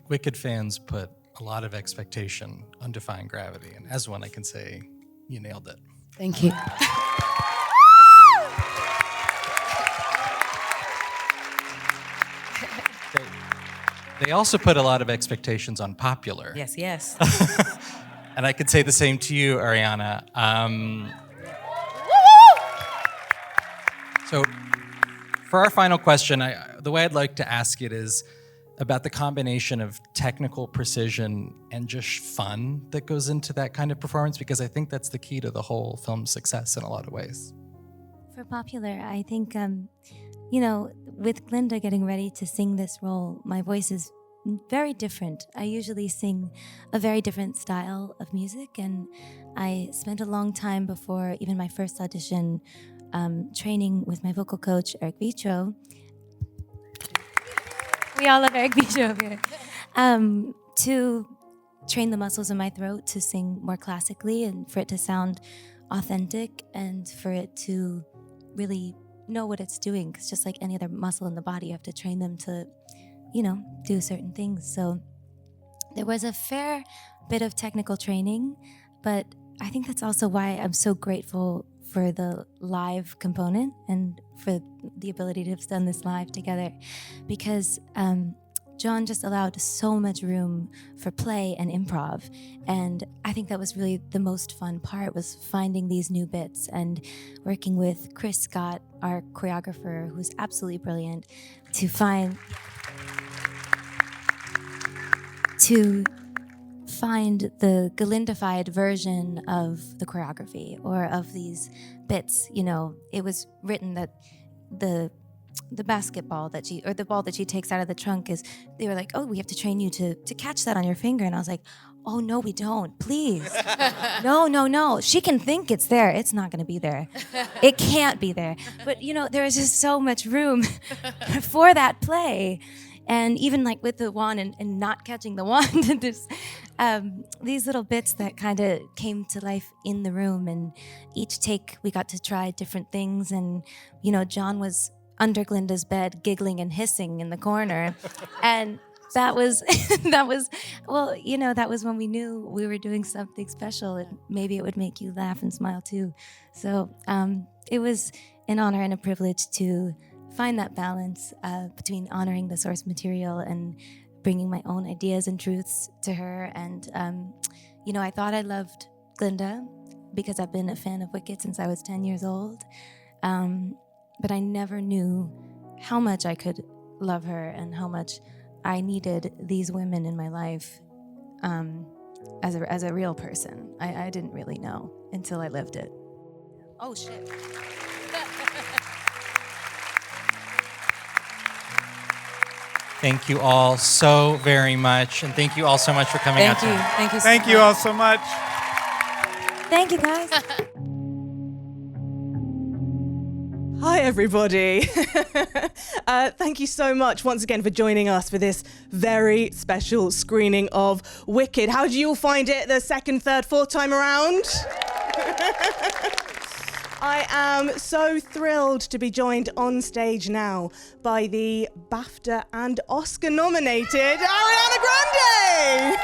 Wicked fans put a lot of expectation on defying gravity, and as one, I can say you nailed it. Thank you. They also put a lot of expectations on popular. Yes, yes. And I could say the same to you, Ariana. So for our final question, the way I'd like to ask it is about the combination of technical precision and just fun that goes into that kind of performance, because I think that's the key to the whole film's success in a lot of ways. For popular, I think, with Glinda getting ready to sing this role, my voice is very different. I usually sing a very different style of music, and I spent a long time before even my first audition training with my vocal coach, Eric Vitro. We all love Eric Vitro over here. To train the muscles in my throat to sing more classically and for it to sound authentic and for it to really know what it's doing. Because just like any other muscle in the body, you have to train them to, do certain things. So there was a fair bit of technical training, but I think that's also why I'm so grateful for the live component and for the ability to have done this live together, because Jon just allowed so much room for play and improv. And I think that was really the most fun part, was finding these new bits and working with Chris Scott, our choreographer, who's absolutely brilliant, to find the Glindified version of the choreography or of these bits. You know, it was written that the basketball that the ball that she takes out of the trunk they were like, oh, we have to train you to catch that on your finger. And I was like, oh, no, we don't, please. No. She can think it's there. It's not going to be there. It can't be there. But, you know, there was just so much room for that play. And even like with the wand and not catching the wand, these little bits that kind of came to life in the room. And each take, we got to try different things. And, you know, Jon was under Glinda's bed, giggling and hissing in the corner. And that was, well, you know, that was when we knew we were doing something special, and maybe it would make you laugh and smile too. So it was an honor and a privilege to find that balance between honoring the source material and bringing my own ideas and truths to her. And, you know, I thought I loved Glinda because I've been a fan of Wicked since I was 10 years old. But I never knew how much I could love her and how much I needed these women in my life as a real person. I didn't really know until I lived it. Oh, shit. Thank you all so very much. And thank you all so much for coming out tonight. Thank you. Thank you all so much. Thank you, guys. Hi, everybody. Thank you so much once again for joining us for this very special screening of Wicked. How do you all find it the second, third, fourth time around? I am so thrilled to be joined on stage now by the BAFTA and Oscar nominated Ariana Grande.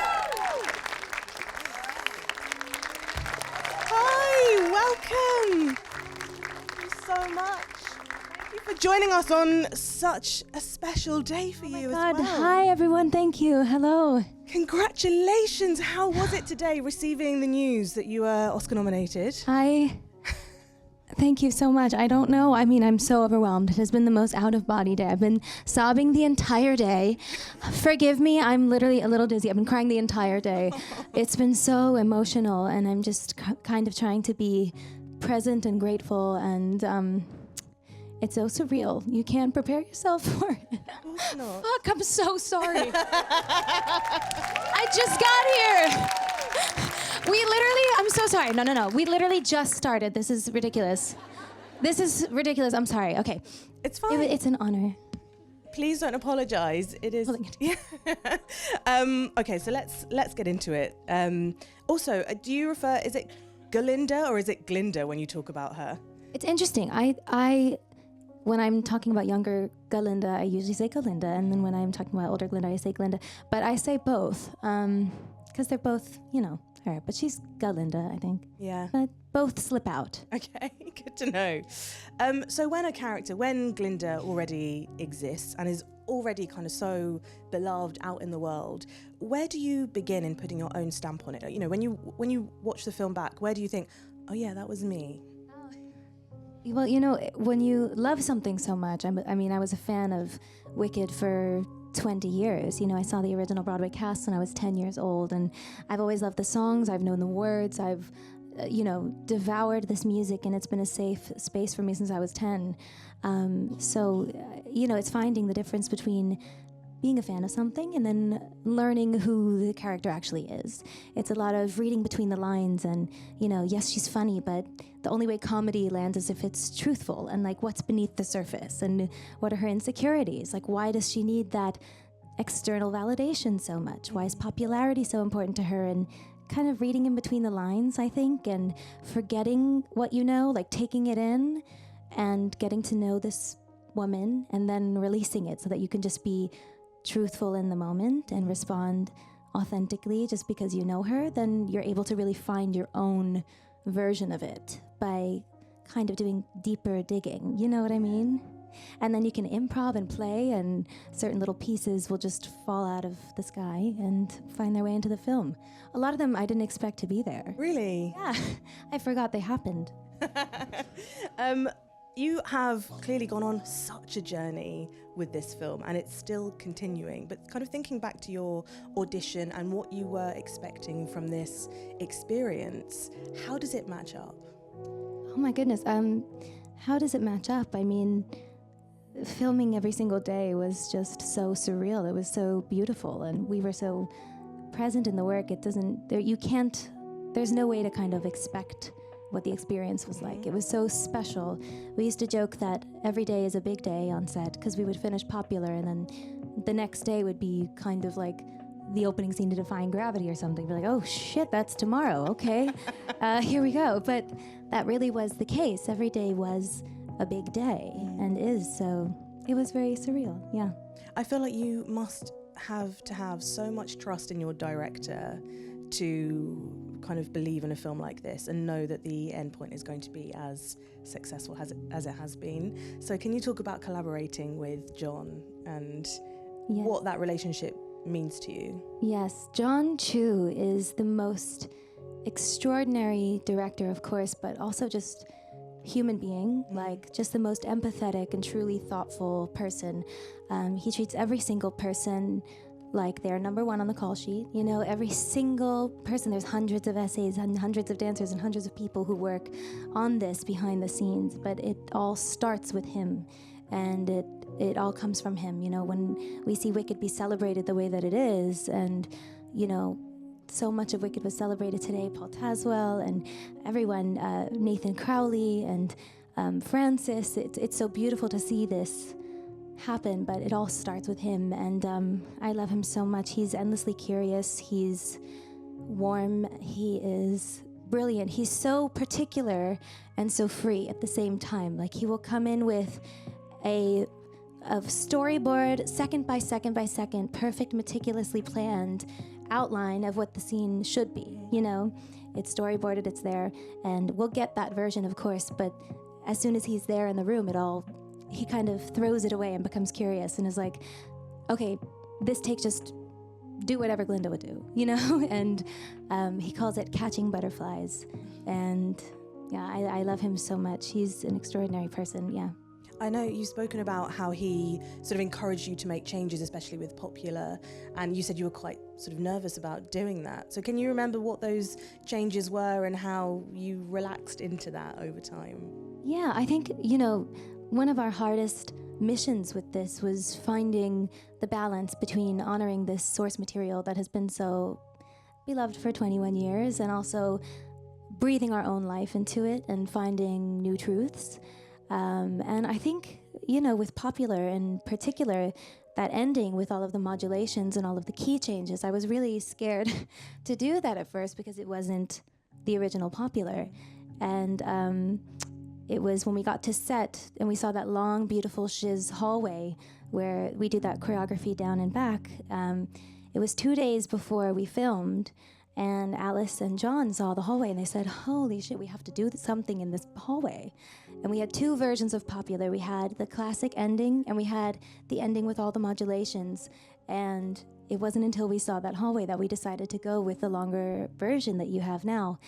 Hi, welcome. Thank you so much. Thank you for joining us on such a special day for you as well. Hi, everyone. Thank you. Hello. Congratulations. How was it today receiving the news that you were Oscar nominated? Thank you so much. I don't know. I mean, I'm so overwhelmed. It has been the most out-of-body day. I've been sobbing the entire day. Forgive me, I'm literally a little dizzy. I've been crying the entire day. It's been so emotional, and I'm just kind of trying to be present and grateful, and it's so surreal. You can't prepare yourself for it. Fuck, I'm so sorry. I just got here. I'm so sorry. No. We literally just started. This is ridiculous. I'm sorry. Okay. It's fine. It's an honor. Please don't apologize. It is. Okay, so let's get into it. Also, do you refer, is it Glinda or is it Glinda when you talk about her? It's interesting. I when I'm talking about younger Glinda, I usually say Glinda, and then when I'm talking about older Glinda, I say Glinda. But I say both, because they're both, you know, her. But she's Glinda, I think. Yeah. But both slip out. Okay, good to know. So when Glinda already exists and is already kind of so beloved out in the world, where do you begin in putting your own stamp on it? You know, when you watch the film back, where do you think, oh yeah, that was me? Well, you know, when you love something so much, I mean, I was a fan of Wicked for 20 years. You know, I saw the original Broadway cast when I was 10 years old, and I've always loved the songs. I've known the words. I've, devoured this music, and it's been a safe space for me since I was 10. It's finding the difference between being a fan of something and then learning who the character actually is. It's a lot of reading between the lines and, yes, she's funny, but the only way comedy lands is if it's truthful and like what's beneath the surface and what are her insecurities? Like, why does she need that external validation so much? Why is popularity so important to her? And kind of reading in between the lines, I think, and forgetting what you know, like taking it in and getting to know this woman and then releasing it so that you can just be truthful in the moment and respond authentically just because you know her, then you're able to really find your own version of it by kind of doing deeper digging. You know what I mean? And then you can improv and play, and certain little pieces will just fall out of the sky and find their way into the film. A lot of them I didn't expect to be there. Really? Yeah, I forgot they happened. You have clearly gone on such a journey with this film, and it's still continuing. But kind of thinking back to your audition and what you were expecting from this experience, how does it match up? Oh my goodness. How does it match up? I mean, filming every single day was just so surreal. It was so beautiful, and we were so present in the work. There's no way to kind of expect what the experience was like. It was so special. We used to joke that every day is a big day on set, because we would finish Popular and then the next day would be kind of like the opening scene to Defying Gravity or something. We're like, oh shit, that's tomorrow, okay. Here we go. But that really was the case. Every day was a big day and is, so it was very surreal, yeah. I feel like you must have to have so much trust in your director to kind of believe in a film like this and know that the end point is going to be as successful as it has been. So can you talk about collaborating with Jon and what that relationship means to you? Yes, Jon Chu is the most extraordinary director, of course, but also just human being, like just the most empathetic and truly thoughtful person. He treats every single person like they're number one on the call sheet. You know, every single person, there's hundreds of essays and hundreds of dancers and hundreds of people who work on this behind the scenes, but it all starts with him, and it all comes from him. You know, when we see Wicked be celebrated the way that it is, and, you know, so much of Wicked was celebrated today, Paul Tazewell and everyone, Nathan Crowley and Francis, it's so beautiful to see this happen, but it all starts with him, and I love him so much. He's endlessly curious, he's warm, he is brilliant, he's so particular and so free at the same time. Like, he will come in with a storyboard, second by second by second, perfect, meticulously planned outline of what the scene should be. You know, it's storyboarded, it's there, and we'll get that version, of course, but as soon as he's there in the room, he kind of throws it away and becomes curious and is like, okay, this take, just do whatever Glinda would do, you know? And he calls it catching butterflies. And yeah, I love him so much. He's an extraordinary person, yeah. I know you've spoken about how he sort of encouraged you to make changes, especially with Popular, and you said you were quite sort of nervous about doing that. So can you remember what those changes were and how you relaxed into that over time? Yeah, I think, you know, one of our hardest missions with this was finding the balance between honoring this source material that has been so beloved for 21 years and also breathing our own life into it and finding new truths. And I think, you know, with Popular in particular, that ending with all of the modulations and all of the key changes, I was really scared to do that at first because it wasn't the original Popular. And it was when we got to set and we saw that long, beautiful shiz hallway where we do that choreography down and back. It was 2 days before we filmed, and Alice and Jon saw the hallway and they said, holy shit, we have to do something in this hallway. And we had two versions of Popular. We had the classic ending and we had the ending with all the modulations. And it wasn't until we saw that hallway that we decided to go with the longer version that you have now.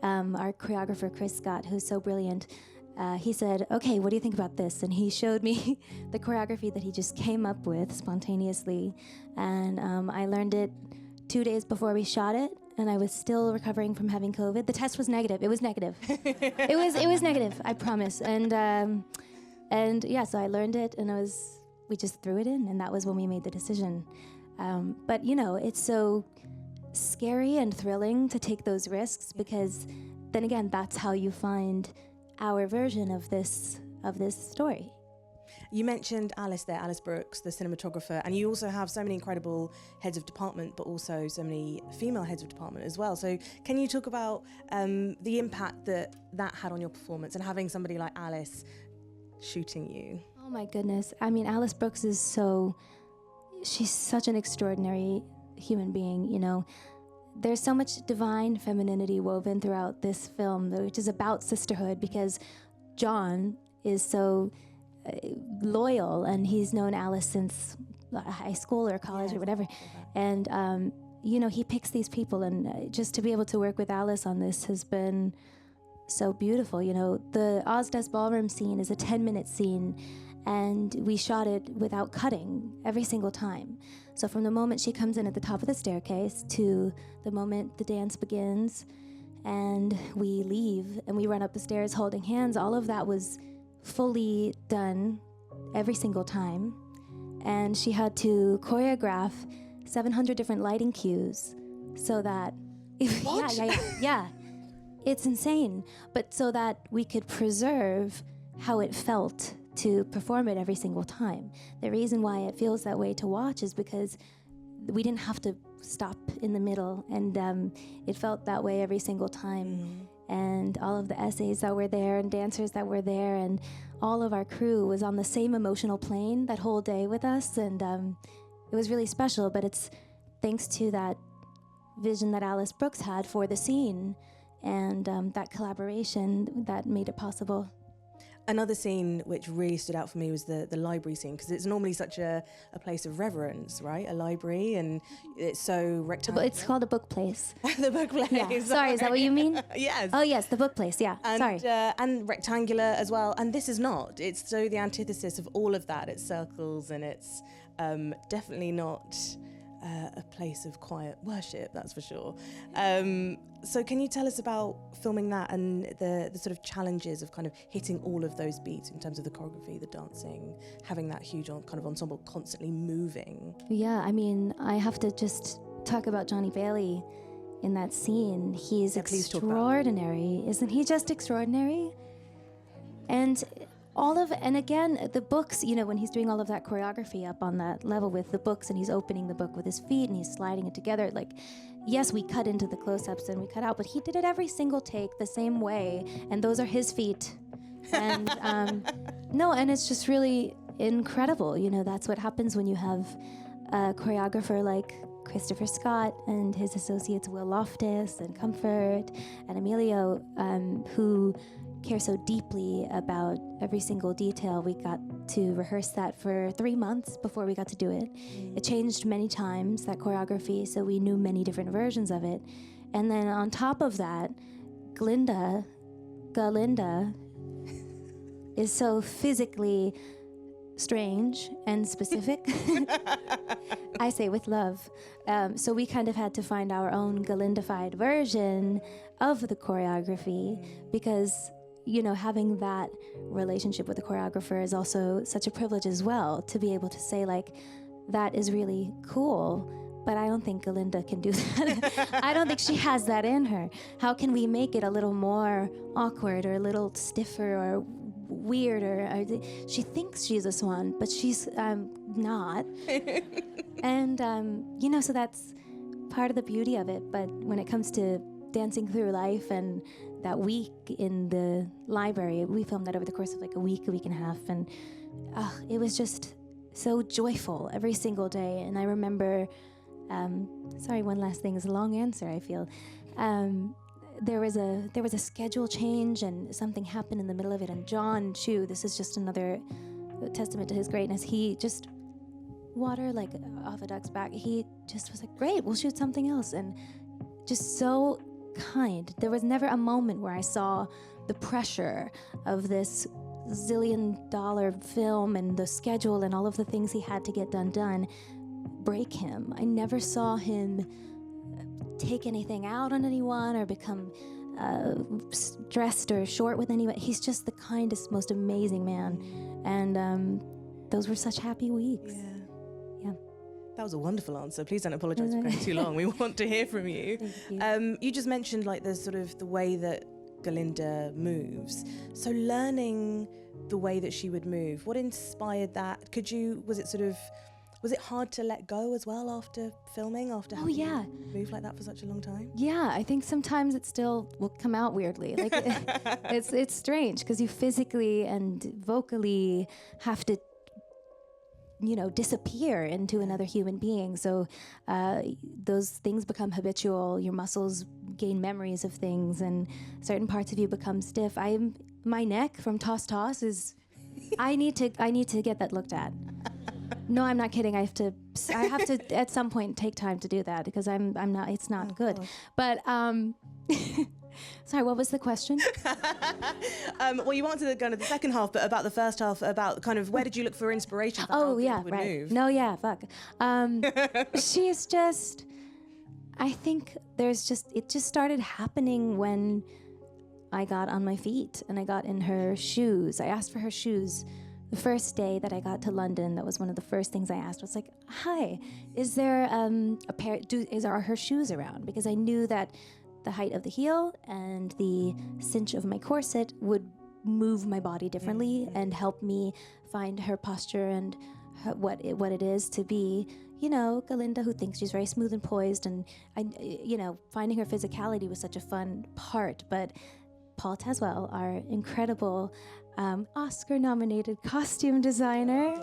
Our choreographer, Chris Scott, who's so brilliant, he said, okay, what do you think about this? And he showed me the choreography that he just came up with spontaneously. And I learned it 2 days before we shot it, and I was still recovering from having COVID. The test was negative. It was negative. it was negative, I promise. And yeah, so I learned it, and we just threw it in, and that was when we made the decision. But you know, it's so scary and thrilling to take those risks because then again, that's how you find our version of this story. You mentioned Alice there, Alice Brooks, the cinematographer, and you also have so many incredible heads of department, but also so many female heads of department as well. So can you talk about the impact that had on your performance and having somebody like Alice shooting you? Oh my goodness. I mean, Alice Brooks she's such an extraordinary human being, you know. There's so much divine femininity woven throughout this film, which is about sisterhood, because Jon is so loyal, and he's known Alice since high school or college or whatever. And, you know, he picks these people, and just to be able to work with Alice on this has been so beautiful. You know, the Oz Does Ballroom scene is a 10-minute scene, and we shot it without cutting every single time. So from the moment she comes in at the top of the staircase to the moment the dance begins and we leave and we run up the stairs holding hands, all of that was fully done every single time. And she had to choreograph 700 different lighting cues so that... Yeah. It's insane. But so that we could preserve how it felt to perform it every single time. The reason why it feels that way to watch is because we didn't have to stop in the middle, and it felt that way every single time. And all of the essays that were there and dancers that were there and all of our crew was on the same emotional plane that whole day with us, and it was really special. But it's thanks to that vision that Alice Brooks had for the scene and that collaboration that made it possible. Another scene which really stood out for me was the library scene, because it's normally such a place of reverence, right? A library, and it's so rectangular. It's called a book place. The book place. Yeah. Sorry, is that what you mean? Yes. Oh, yes, the book place, yeah. And, Sorry. And rectangular as well. And this is not. It's so the antithesis of all of that. It's circles, and it's definitely not a place of quiet worship, that's for sure. So can you tell us about filming that and the sort of challenges of kind of hitting all of those beats in terms of the choreography, the dancing, having that huge kind of ensemble constantly moving? Yeah, I mean, I have to just talk about Johnny Bailey in that scene. He's extraordinary. Isn't he just extraordinary? And again, the books, you know, when he's doing all of that choreography up on that level with the books, and he's opening the book with his feet and he's sliding it together, like, yes, we cut into the close-ups and we cut out, but he did it every single take the same way, and those are his feet. And and it's just really incredible. You know, that's what happens when you have a choreographer like Christopher Scott and his associates Will Loftus and Comfort and Emilio, who care so deeply about every single detail. We got to rehearse that for 3 months before we got to do it. It changed many times, that choreography, so we knew many different versions of it. And then on top of that, Galinda is so physically strange and specific. I say with love. So we kind of had to find our own Galindified version of the choreography, because you know, having that relationship with the choreographer is also such a privilege as well, to be able to say, like, that is really cool, but I don't think Galinda can do that. I don't think she has that in her. How can we make it a little more awkward or a little stiffer or weirder? She thinks she's a swan, but she's not. And, you know, so that's part of the beauty of it. But when it comes to dancing through life and that week in the library, we filmed that over the course of like a week and a half, and it was just so joyful every single day. And I remember, sorry, one last thing is a long answer, I feel. There was a schedule change and something happened in the middle of it, and Jon Chu, this is just another testament to his greatness, he just water like off a duck's back. He just was like, great, we'll shoot something else, and just so kind. There was never a moment where I saw the pressure of this zillion-dollar film and the schedule and all of the things he had to get done break him. I never saw him take anything out on anyone or become stressed or short with anyone. He's just the kindest, most amazing man. And those were such happy weeks. Yeah. That was a wonderful answer. Please don't apologize for going too long. We want to hear from you. You just mentioned like the sort of the way that Galinda moves. So learning the way that she would move, what inspired that? Was it hard to let go as well after filming, after having moved like that for such a long time? Yeah, I think sometimes it still will come out weirdly. Like it's strange because you physically and vocally have to disappear into another human being. So those things become habitual. Your muscles gain memories of things, and certain parts of you become stiff. My neck from toss is. I need to get that looked at. No, I'm not kidding. I have to at some point take time to do that because I'm not. It's not good. God. But sorry, what was the question? Well, you answered the second half, but about the first half, about kind of where did you look for inspiration for how Glinda would move? No, yeah, fuck. She's just. I think it just started happening when I got on my feet and I got in her shoes. I asked for her shoes the first day that I got to London. That was one of the first things I asked. I was like, "Hi, is there a pair? Are her shoes around?" Because I knew that the height of the heel and the cinch of my corset would move my body differently and help me find her posture and what it is to be, Glinda, who thinks she's very smooth and poised. And finding her physicality was such a fun part. But Paul Tazewell, our incredible Oscar-nominated costume designer,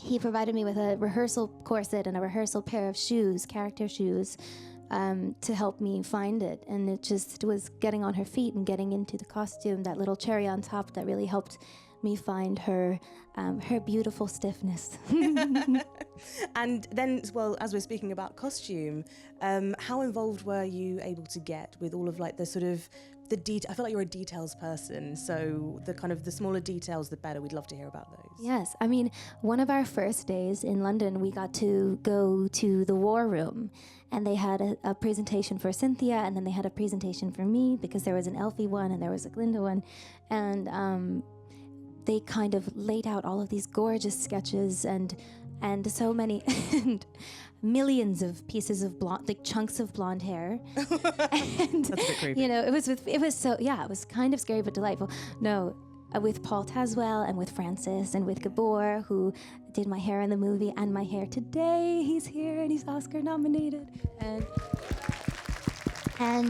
he provided me with a rehearsal corset and a rehearsal pair of shoes, character shoes, to help me find it. And it just was getting on her feet and getting into the costume, that little cherry on top that really helped me find her beautiful stiffness. And then, well, as we're speaking about costume, how involved were you able to get with all of the sort of the detail? I feel like you're a details person, so the kind of the smaller details, the better. We'd love to hear about those. Yes, I mean, one of our first days in London, we got to go to the war room, and they had a presentation for Cynthia, and then they had a presentation for me because there was an Elphie one and there was a Glinda one, and they kind of laid out all of these gorgeous sketches and so many and millions of pieces of blonde, chunks of blonde hair. And that's a bit creepy. it was kind of scary but delightful. No, with Paul Tazewell and with Francis and with Gabor, who did my hair in the movie and my hair today. He's here and he's Oscar nominated. And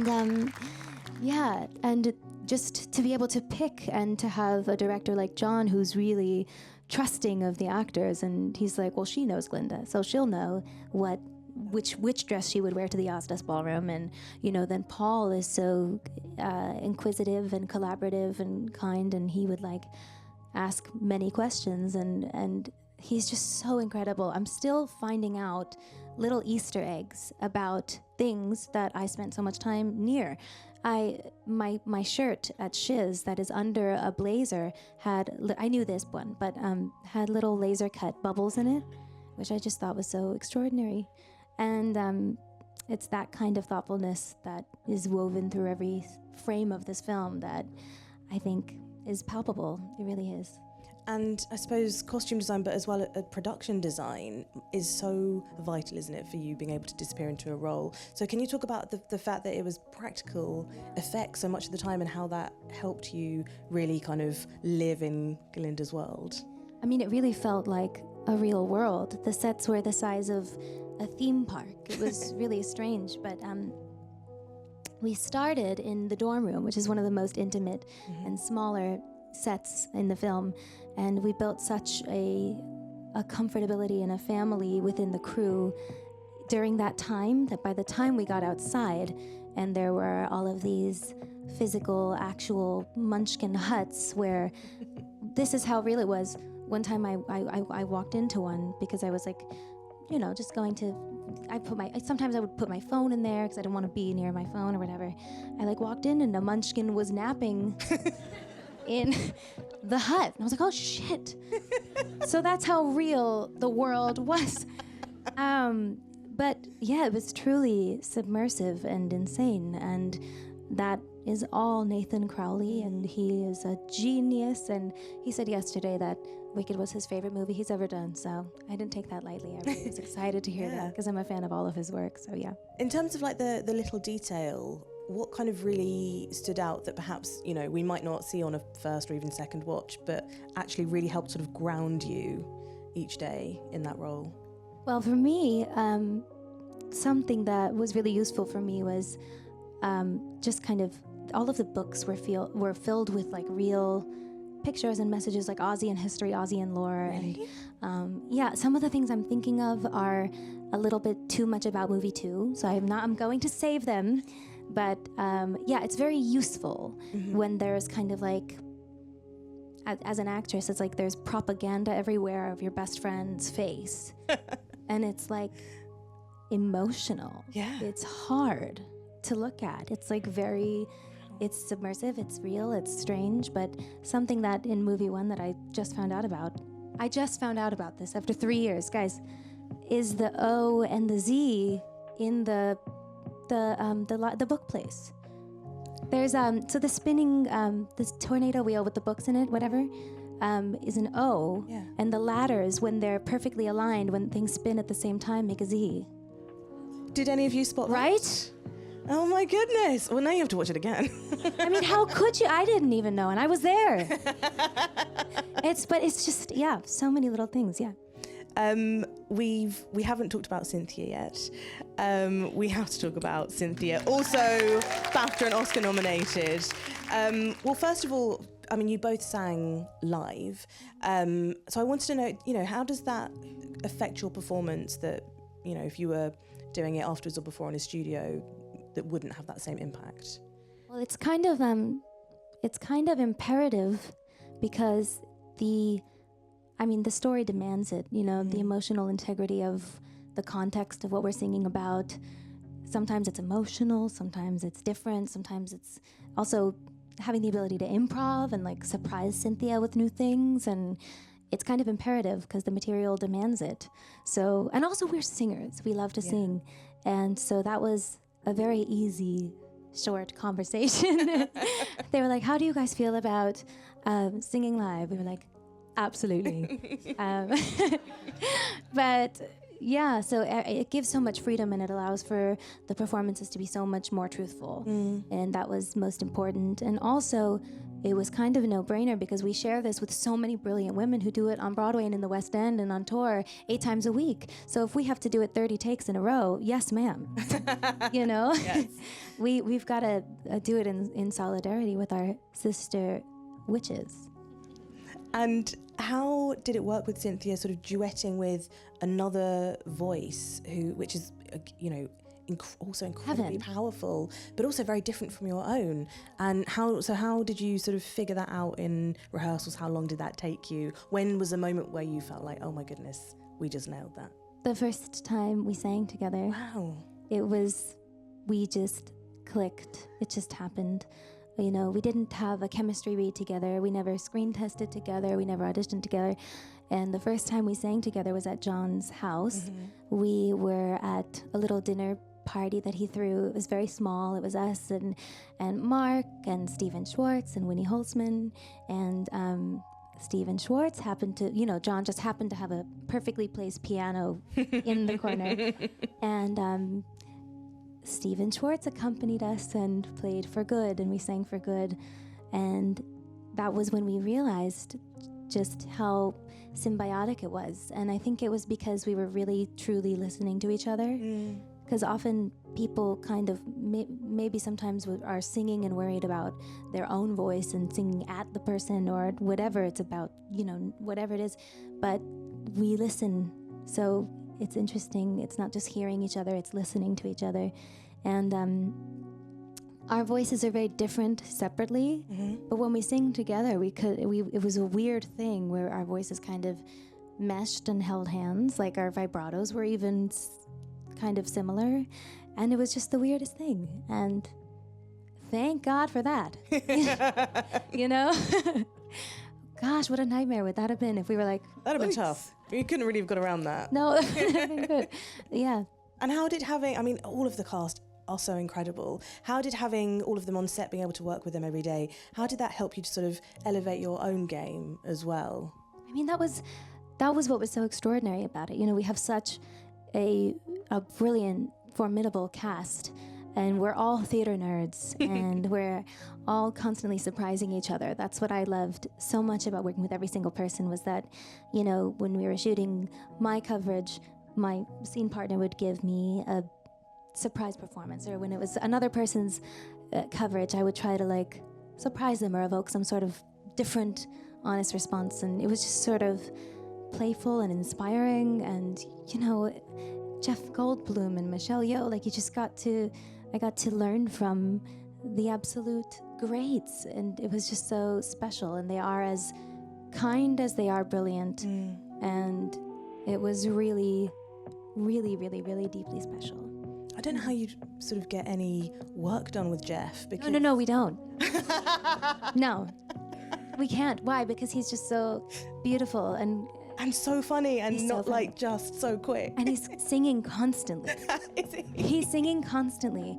just to be able to pick and to have a director like Jon who's really trusting of the actors, and he's like, well, she knows Glinda, so she'll know which dress she would wear to the Ozdas ballroom. And then Paul is so inquisitive and collaborative and kind, and he would ask many questions, and he's just so incredible. I'm still finding out little Easter eggs about things that I spent so much time near. My shirt at Shiz that is under a blazer I knew this one, but had little laser cut bubbles in it, which I just thought was so extraordinary. And it's that kind of thoughtfulness that is woven through every frame of this film that I think is palpable. It really is. And I suppose costume design, but as well production design, is so vital, isn't it, for you being able to disappear into a role? So can you talk about the fact that it was practical effects so much of the time and how that helped you really kind of live in Glinda's world? I mean, it really felt like a real world. The sets were the size of a theme park. It was really strange, but we started in the dorm room, which is one of the most intimate and smaller sets in the film, and we built such a comfortability and a family within the crew during that time that by the time we got outside and there were all of these physical, actual Munchkin huts where this is how real it was. One time I walked into one because I was just going to, sometimes I would put my phone in there because I didn't want to be near my phone or whatever. I walked in and a Munchkin was napping in the hut. And I was like, oh shit. So that's how real the world was. But yeah, it was truly submersive and insane. And that is all Nathan Crowley, and he is a genius. And he said yesterday that Wicked was his favorite movie he's ever done. So I didn't take that lightly. I really was excited to hear that because I'm a fan of all of his work. So yeah. In terms of the little detail, what kind of really stood out that perhaps, we might not see on a first or even second watch, but actually really helped sort of ground you each day in that role? Well, for me, something that was really useful for me was just kind of all of the books were filled with real pictures and messages like Aussie and history, Aussie and lore. Really? And yeah, some of the things I'm thinking of are a little bit too much about movie 2, so I'm going to save them. But yeah, it's very useful when there's kind of like, as an actress, it's like there's propaganda everywhere of your best friend's face. And it's like emotional. Yeah. It's hard to look at. It's like it's submersive, it's real, it's strange, but something that in movie 1 that I just found out about. I just found out about this after 3 years, guys, is the O and the Z in the book place. There's so the spinning this tornado wheel with the books in it, whatever, is an O, and the ladders, when they're perfectly aligned, when things spin at the same time, make a Z. Did any of you spot that? Right? Oh my goodness! Well, now you have to watch it again. I mean, how could you? I didn't even know, and I was there. It's just so many little things, We haven't talked about Cynthia yet. We have to talk about Cynthia, also BAFTA and Oscar nominated. Well, first of all, I mean, you both sang live, so I wanted to know, how does that affect your performance? That, if you were doing it afterwards or before in a studio, that wouldn't have that same impact. Well, it's kind of imperative because the story demands it, the emotional integrity of the context of what we're singing about. Sometimes it's emotional, sometimes it's different, sometimes it's also having the ability to improv and like surprise Cynthia with new things, and it's kind of imperative because the material demands it. So, and also we're singers, we love to sing, and so that was a very easy, short conversation. They were like, how do you guys feel about singing live? We were like, absolutely. But yeah, so it gives so much freedom, and it allows for the performances to be so much more truthful. And that was most important. And also, it was kind of a no-brainer because we share this with so many brilliant women who do it on Broadway and in the West End and on tour 8 times a week. So if we have to do it 30 takes in a row, yes, ma'am. Yes. We've got to do it in solidarity with our sister witches. And how did it work with Cynthia, sort of duetting with another voice, which is, also incredibly powerful, but also very different from your own? And how did you sort of figure that out in rehearsals? How long did that take you? When was the moment where you felt like, oh my goodness, we just nailed that? The first time we sang together. Wow. We just clicked. It just happened. We didn't have a chemistry read together. We never screen tested together. We never auditioned together. And the first time we sang together was at John's house. We were at a little dinner party that he threw. It was very small. It was us and Marc and Stephen Schwartz and Winnie Holzman. And Stephen Schwartz happened to, John just happened to have a perfectly placed piano in the corner. And Stephen Schwartz accompanied us and played For Good, and we sang For Good. And that was when we realized just how symbiotic it was. And I think it was because we were really, truly listening to each other. Because often people kind of maybe sometimes are singing and worried about their own voice and singing at the person or whatever it's about, whatever it is. But we listen. So it's interesting. It's not just hearing each other, it's listening to each other. And our voices are very different separately, but when we sing together, it was a weird thing where our voices kind of meshed and held hands, like our vibratos were even kind of similar, and it was just the weirdest thing. And thank God for that. Gosh, what a nightmare would that have been if we were like... That'd have been tough. You couldn't really have got around that. No, that would have been good. Yeah. And how did all of the cast are so incredible. How did having all of them on set, being able to work with them every day, how did that help you to sort of elevate your own game as well? I mean, that was what was so extraordinary about it. We have such a brilliant, formidable cast. And we're all theater nerds, and we're all constantly surprising each other. That's what I loved so much about working with every single person, was that, when we were shooting my coverage, my scene partner would give me a surprise performance, or when it was another person's coverage, I would try to surprise them or evoke some sort of different honest response, and it was just sort of playful and inspiring. And Jeff Goldblum and Michelle Yeoh, like I got to learn from the absolute greats, and it was just so special. And they are as kind as they are brilliant, and it was really, really, really, really deeply special. I don't know how you sort of get any work done with Jeff. Because No, we don't. No, we can't. Why? Because he's just so beautiful and so funny, and he's not so funny. like just so quick. And he's singing constantly. He's singing constantly.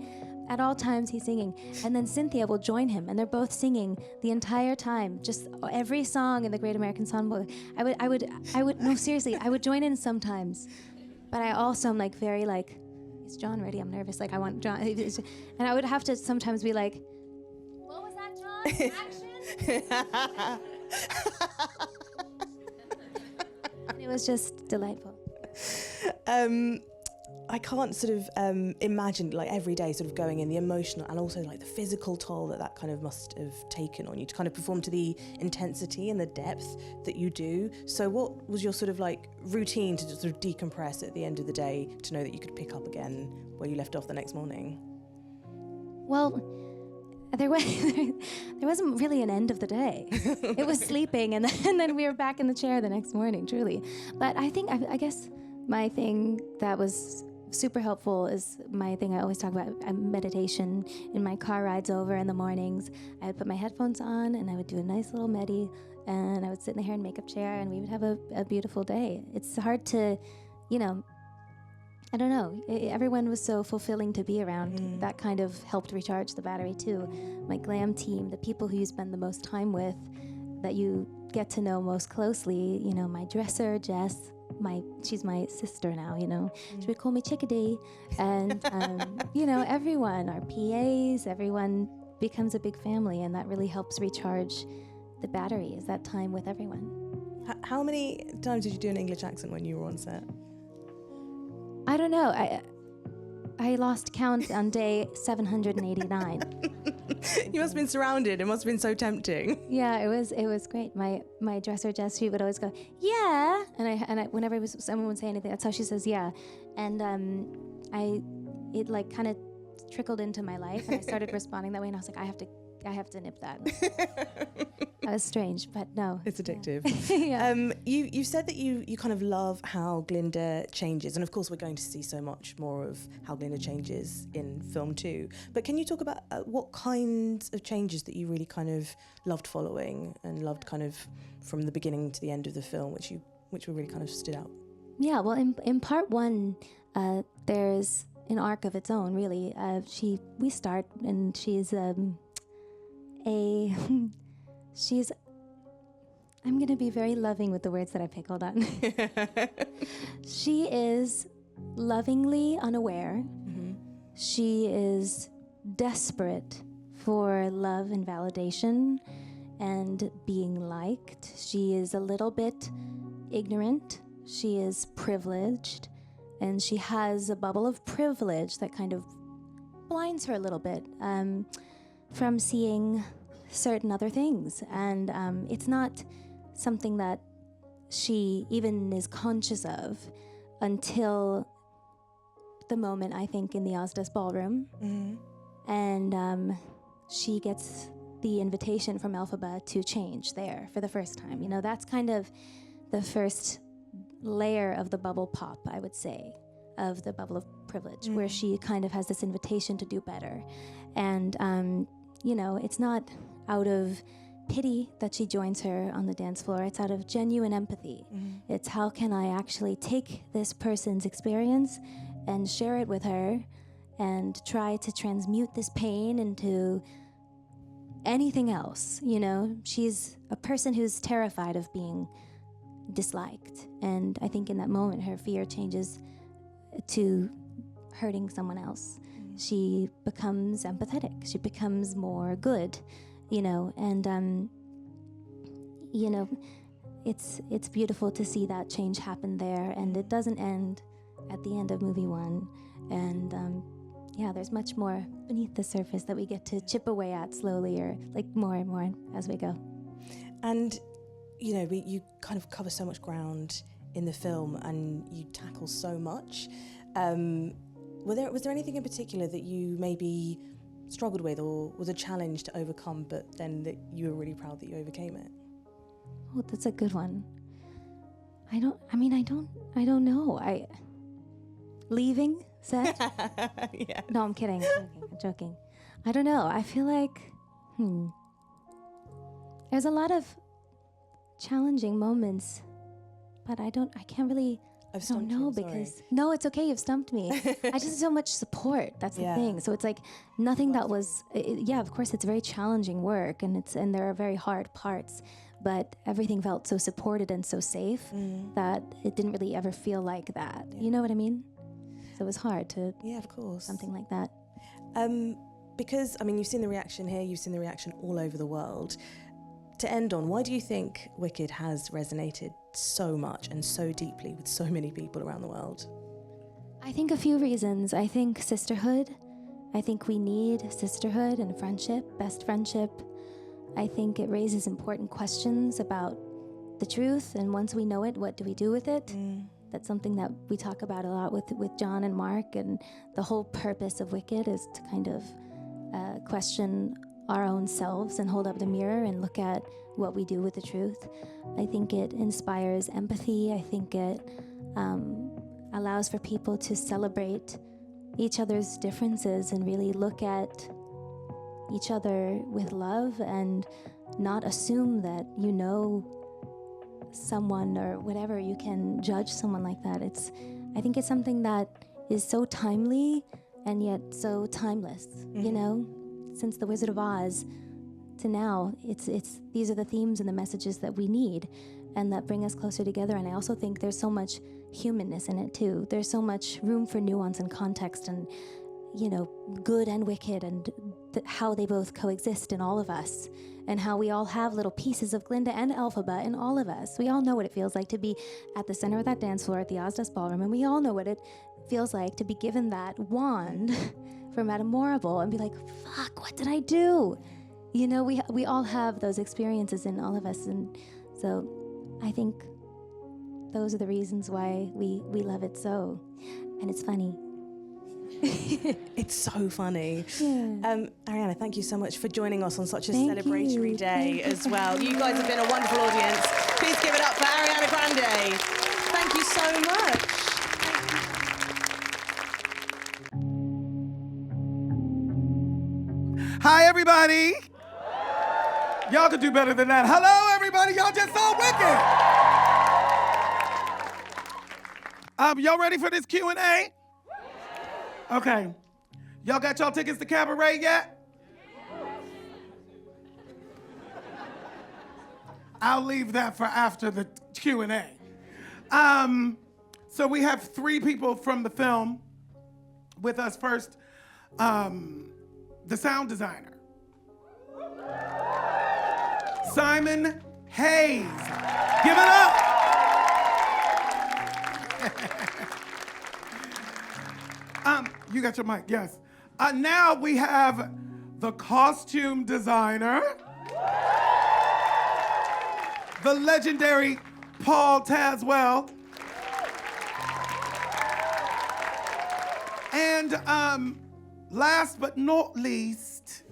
At all times he's singing. And then Cynthia will join him, and they're both singing the entire time, just every song in the Great American Songbook. I would no, seriously, I would join in sometimes. But I also am like very like, is Jon ready? I'm nervous. Like I want Jon. And I would have to sometimes be like, what was that, Jon? Action? It was just delightful. I can't sort of imagine like every day sort of going in the emotional and also like the physical toll that kind of must have taken on you to kind of perform to the intensity and the depth that you do. So what was your sort of like routine to sort of decompress at the end of the day to know that you could pick up again where you left off the next morning? Well, there wasn't really an end of the day. It was sleeping, and then we were back in the chair the next morning, truly. But I think, I guess my thing that was super helpful is my thing I always talk about, meditation in my car rides over in the mornings. I would put my headphones on, and I would do a nice little medi, and I would sit in the hair and makeup chair, and we would have a beautiful day. It's hard to, I don't know. Everyone was so fulfilling to be around. That kind of helped recharge the battery too. My glam team, the people who you spend the most time with, that you get to know most closely. My dresser, Jess. She's my sister now. She would call me Chickadee, and everyone, our PAs, everyone becomes a big family, and that really helps recharge the battery. Is that time with everyone. How many times did you do an English accent when you were on set? I don't know. I lost count on day 789. You must have been surrounded. It must have been so tempting. Yeah, it was great. My dresser Jess, she would always go, yeah, and I whenever someone would say anything, that's how she says yeah, and it like kind of trickled into my life, and I started responding that way, and I was like, I have to nip that. That was strange, but no. It's addictive. Yeah. You said that you kind of love how Glinda changes, and of course we're going to see so much more of how Glinda changes in film too. But can you talk about what kinds of changes that you really kind of loved following and loved kind of from the beginning to the end of the film, which were really kind of stood out? Yeah, well, in part one, there's an arc of its own, really. We start, and she's I'm going to be very loving with the words that I pick. Hold on. She is lovingly unaware. Mm-hmm. She is desperate for love and validation and being liked. She is a little bit ignorant. She is privileged. And she has a bubble of privilege that kind of blinds her a little bit from seeing certain other things. And it's not something that she even is conscious of until the moment, I think, in the Ozdas ballroom. Mm-hmm. And she gets the invitation from Elphaba to change there for the first time. That's kind of the first layer of the bubble pop, I would say, of the bubble of privilege, where she kind of has this invitation to do better. And, it's not out of pity that she joins her on the dance floor. It's out of genuine empathy. Mm-hmm. It's how can I actually take this person's experience and share it with her and try to transmute this pain into anything else. She's a person who's terrified of being disliked. And I think in that moment, her fear changes to hurting someone else. Mm-hmm. She becomes empathetic. She becomes more good, and, it's beautiful to see that change happen there. And it doesn't end at the end of movie one. And, there's much more beneath the surface that we get to chip away at slowly, or like more and more as we go. And you know, you kind of cover so much ground in the film and you tackle so much. Was there anything in particular that you maybe struggled with or was a challenge to overcome, but then that you were really proud that you overcame it? Oh, that's a good one. I don't know. Leaving set? Yeah. No, I'm kidding. I'm joking. I don't know. I feel like, there's a lot of challenging moments, but I can't really, I don't know because, no, it's okay. You've stumped me. I just have so much support. That's the thing. So it's like nothing that was, yeah, of course it's very challenging work and there are very hard parts, but everything felt so supported and so safe that it didn't really ever feel like that. Yeah. You know what I mean? So it was hard to, of course, something like that. Because, I mean, you've seen the reaction here, you've seen the reaction all over the world. To end on, why do you think Wicked has resonated so much and so deeply with so many people around the world? I think a few reasons. I think sisterhood. I think we need sisterhood and friendship, best friendship. I think it raises important questions about the truth, and once we know it, what do we do with it? That's something that we talk about a lot with Jon and Marc, and the whole purpose of Wicked is to kind of question our own selves and hold up the mirror and look at what we do with the truth. I think it inspires empathy. I think it allows for people to celebrate each other's differences and really look at each other with love and not assume that you know someone or whatever, you can judge someone like that. I think it's something that is so timely and yet so timeless, you know? Since The Wizard of Oz to now, these are the themes and the messages that we need and that bring us closer together. And I also think there's so much humanness in it too. There's so much room for nuance and context and, you know, good and wicked and how they both coexist in all of us and how we all have little pieces of Glinda and Elphaba in all of us. We all know what it feels like to be at the center of that dance floor at the Ozdust Ballroom, and we all know what it feels like to be given that wand for Madame Morrible and be like, fuck, what did I do? You know, we all have those experiences in all of us, and so I think those are the reasons why we love it so. And it's funny. It's so funny. Yeah. Ariana, thank you so much for joining us on such a celebratory day as well. You guys have been a wonderful audience. Please give it up for Ariana Grande. Thank you so much. Hi, everybody. Y'all could do better than that. Hello, everybody. Y'all just saw Wicked. Y'all ready for this Q&A? Okay. Y'all got y'all tickets to Cabaret yet? I'll leave that for after the Q&A. So we have 3 people from the film with us first. The sound designer, Simon Hayes. Give it up. You got your mic, yes. Now we have the costume designer, the legendary Paul Tazewell, and last but not least,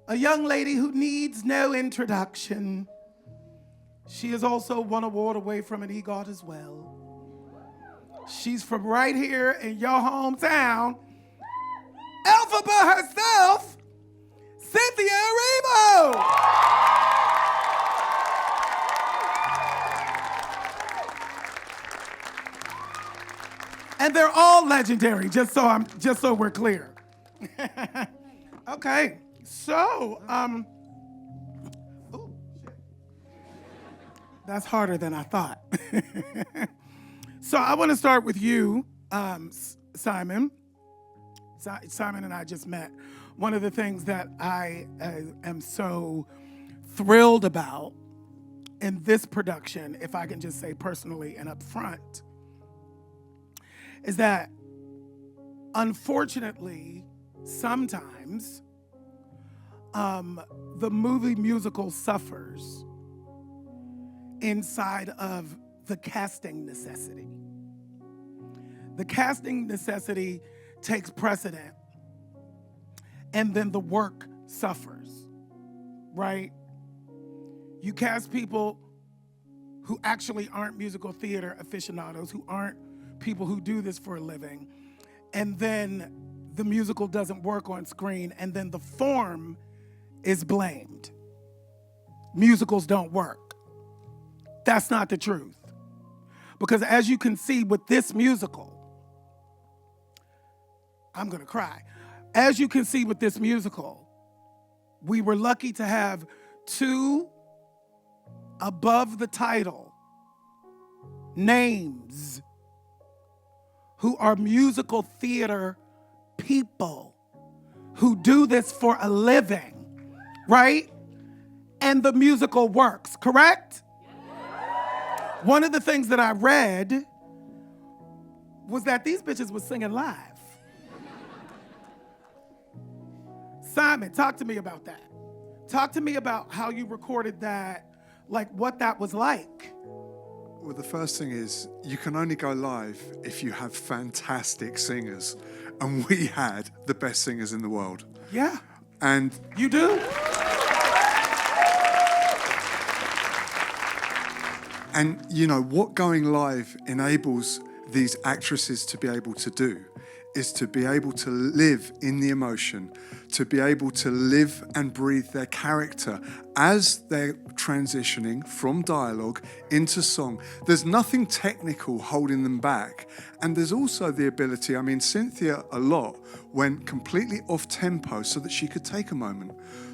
a young lady who needs no introduction. She is also 1 award away from an EGOT as well. She's from right here in your hometown, Elphaba herself, Cynthia Erivo. And they're all legendary, just so we're clear. Okay, so ooh, shit. That's harder than I thought. So I want to start with you, Simon. Simon and I just met. One of the things that I am so thrilled about in this production, if I can just say personally and up front, is that unfortunately, sometimes the movie musical suffers inside of the casting necessity. The casting necessity takes precedent, and then the work suffers, right? You cast people who actually aren't musical theater aficionados, who aren't people who do this for a living, and then the musical doesn't work on screen, and then the form is blamed. Musicals don't work. That's not the truth. Because as you can see with this musical, I'm gonna cry. As you can see with this musical, we were lucky to have 2 above the title names who are musical theater people who do this for a living, right? And the musical works, correct? One of the things that I read was that these bitches was singing live. Simon, talk to me about that. Talk to me about how you recorded that, like what that was like. Well, the first thing is you can only go live if you have fantastic singers. And we had the best singers in the world. Yeah. And you do? And you know, what going live enables these actresses to be able to do is to be able to live in the emotion, to be able to live and breathe their character as they're transitioning from dialogue into song. There's nothing technical holding them back. And there's also the ability, I mean, Cynthia a lot went completely off tempo so that she could take a moment,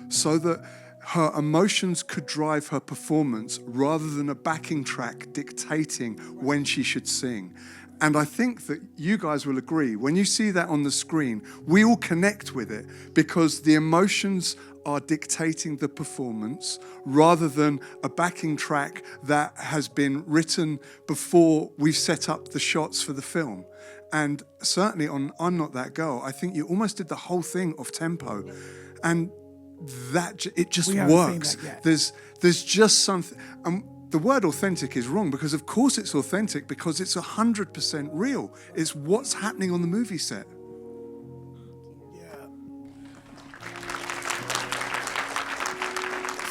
so that her emotions could drive her performance rather than a backing track dictating when she should sing. And I think that you guys will agree, when you see that on the screen, we all connect with it because the emotions are dictating the performance rather than a backing track that has been written before we've set up the shots for the film. And certainly on I'm Not That Girl, I think you almost did the whole thing off tempo. And that it just works. There's just something. The word authentic is wrong because of course it's authentic because it's 100% real. It's what's happening on the movie set.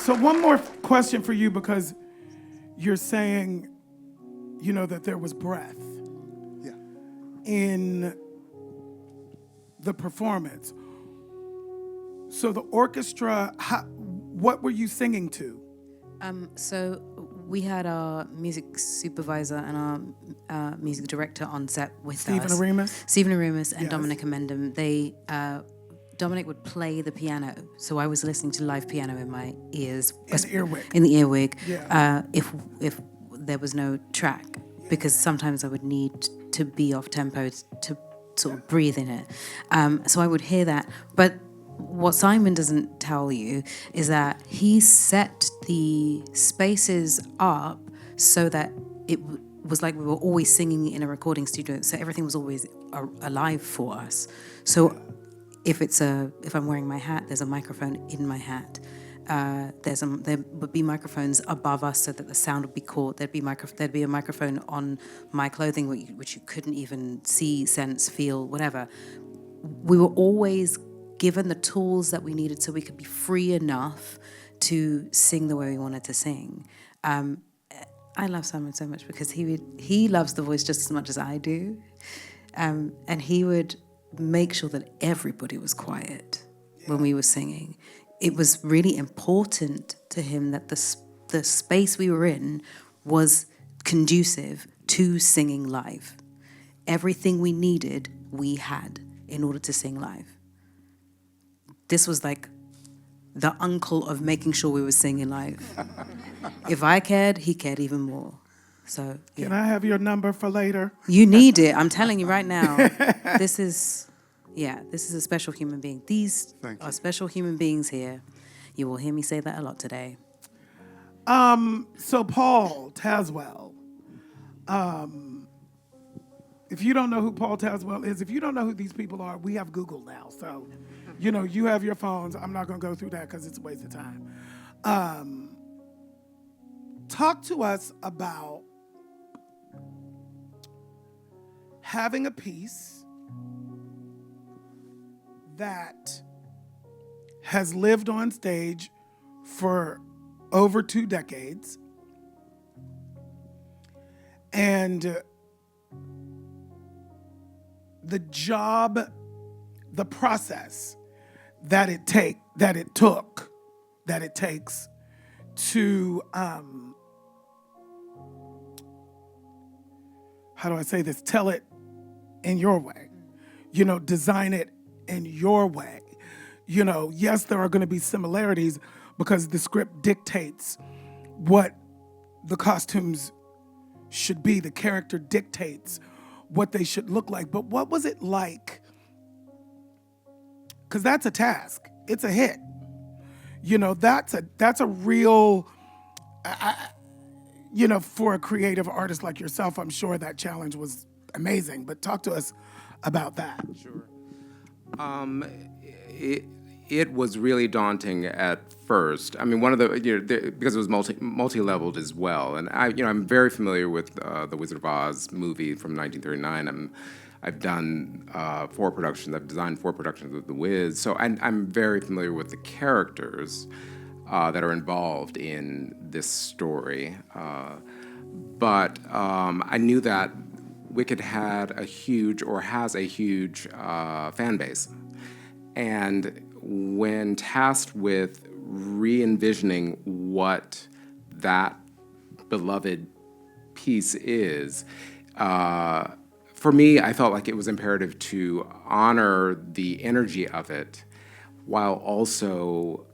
So one more question for you, because you're saying, you know, that there was breath in the performance. So the orchestra, what were you singing to? So we had our music supervisor and our music director on set with Stephen us. Aremus? Stephen Aremus and Yes. Dominic Amendum. They Dominic would play the piano, so I was listening to live piano in my ears. In the earwig. In the earwig. Yeah. If there was no track, because sometimes I would need to be off tempo to sort of breathe in it. So I would hear that, but what Simon doesn't tell you is that he set the spaces up so that it was like we were always singing in a recording studio, so everything was always alive for us. So if I'm wearing my hat, there's a microphone in my hat. There would be microphones above us so that the sound would be caught. There'd be a microphone on my clothing which you couldn't even see, sense, feel, whatever. We were always given the tools that we needed so we could be free enough to sing the way we wanted to sing. I love Simon so much because he loves the voice just as much as I do. And he would make sure that everybody was quiet when we were singing. It was really important to him that the space we were in was conducive to singing live. Everything we needed, we had in order to sing live. This was like the uncle of making sure we were singing live. If I cared, he cared even more. So, yeah. Can I have your number for later? You need it. I'm telling you right now. This is a special human being. These are special human beings here. You will hear me say that a lot today. So Paul Tazewell, If you don't know who Paul Tazewell is, if you don't know who these people are, we have Google now. So, you have your phones. I'm not going to go through that because it's a waste of time. Talk to us about having a piece that has lived on stage for over 2 decades and the job, the process that it takes to how do I say this? Tell it in your way. Design it in your way. Yes, there are going to be similarities because the script dictates what the costumes should be. The character dictates what they should look like. But what was it like? Because that's a task. It's a hit. That's a real, for a creative artist like yourself, I'm sure that challenge was amazing. But talk to us about that. Sure. It was really daunting at first. I mean, one of the because it was multi-leveled as well, and I'm very familiar with the Wizard of Oz movie from 1939. I've done 4 productions. I've designed 4 productions of The Wiz, so I'm very familiar with the characters that are involved in this story. But I knew that Wicked had has a huge fan base, and when tasked with re-envisioning what that beloved piece is, for me, I felt like it was imperative to honor the energy of it while also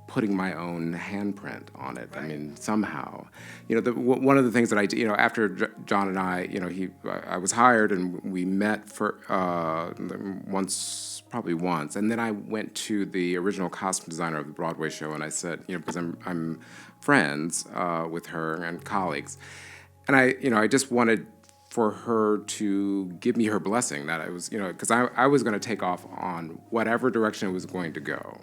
putting my own handprint on it. Right. I mean, somehow. One of the things that I did, after Jon and I, I was hired and we met for probably once, and then I went to the original costume designer of the Broadway show, and I said, because I'm friends with her and colleagues, and I just wanted for her to give me her blessing that I was, because I was going to take off on whatever direction it was going to go,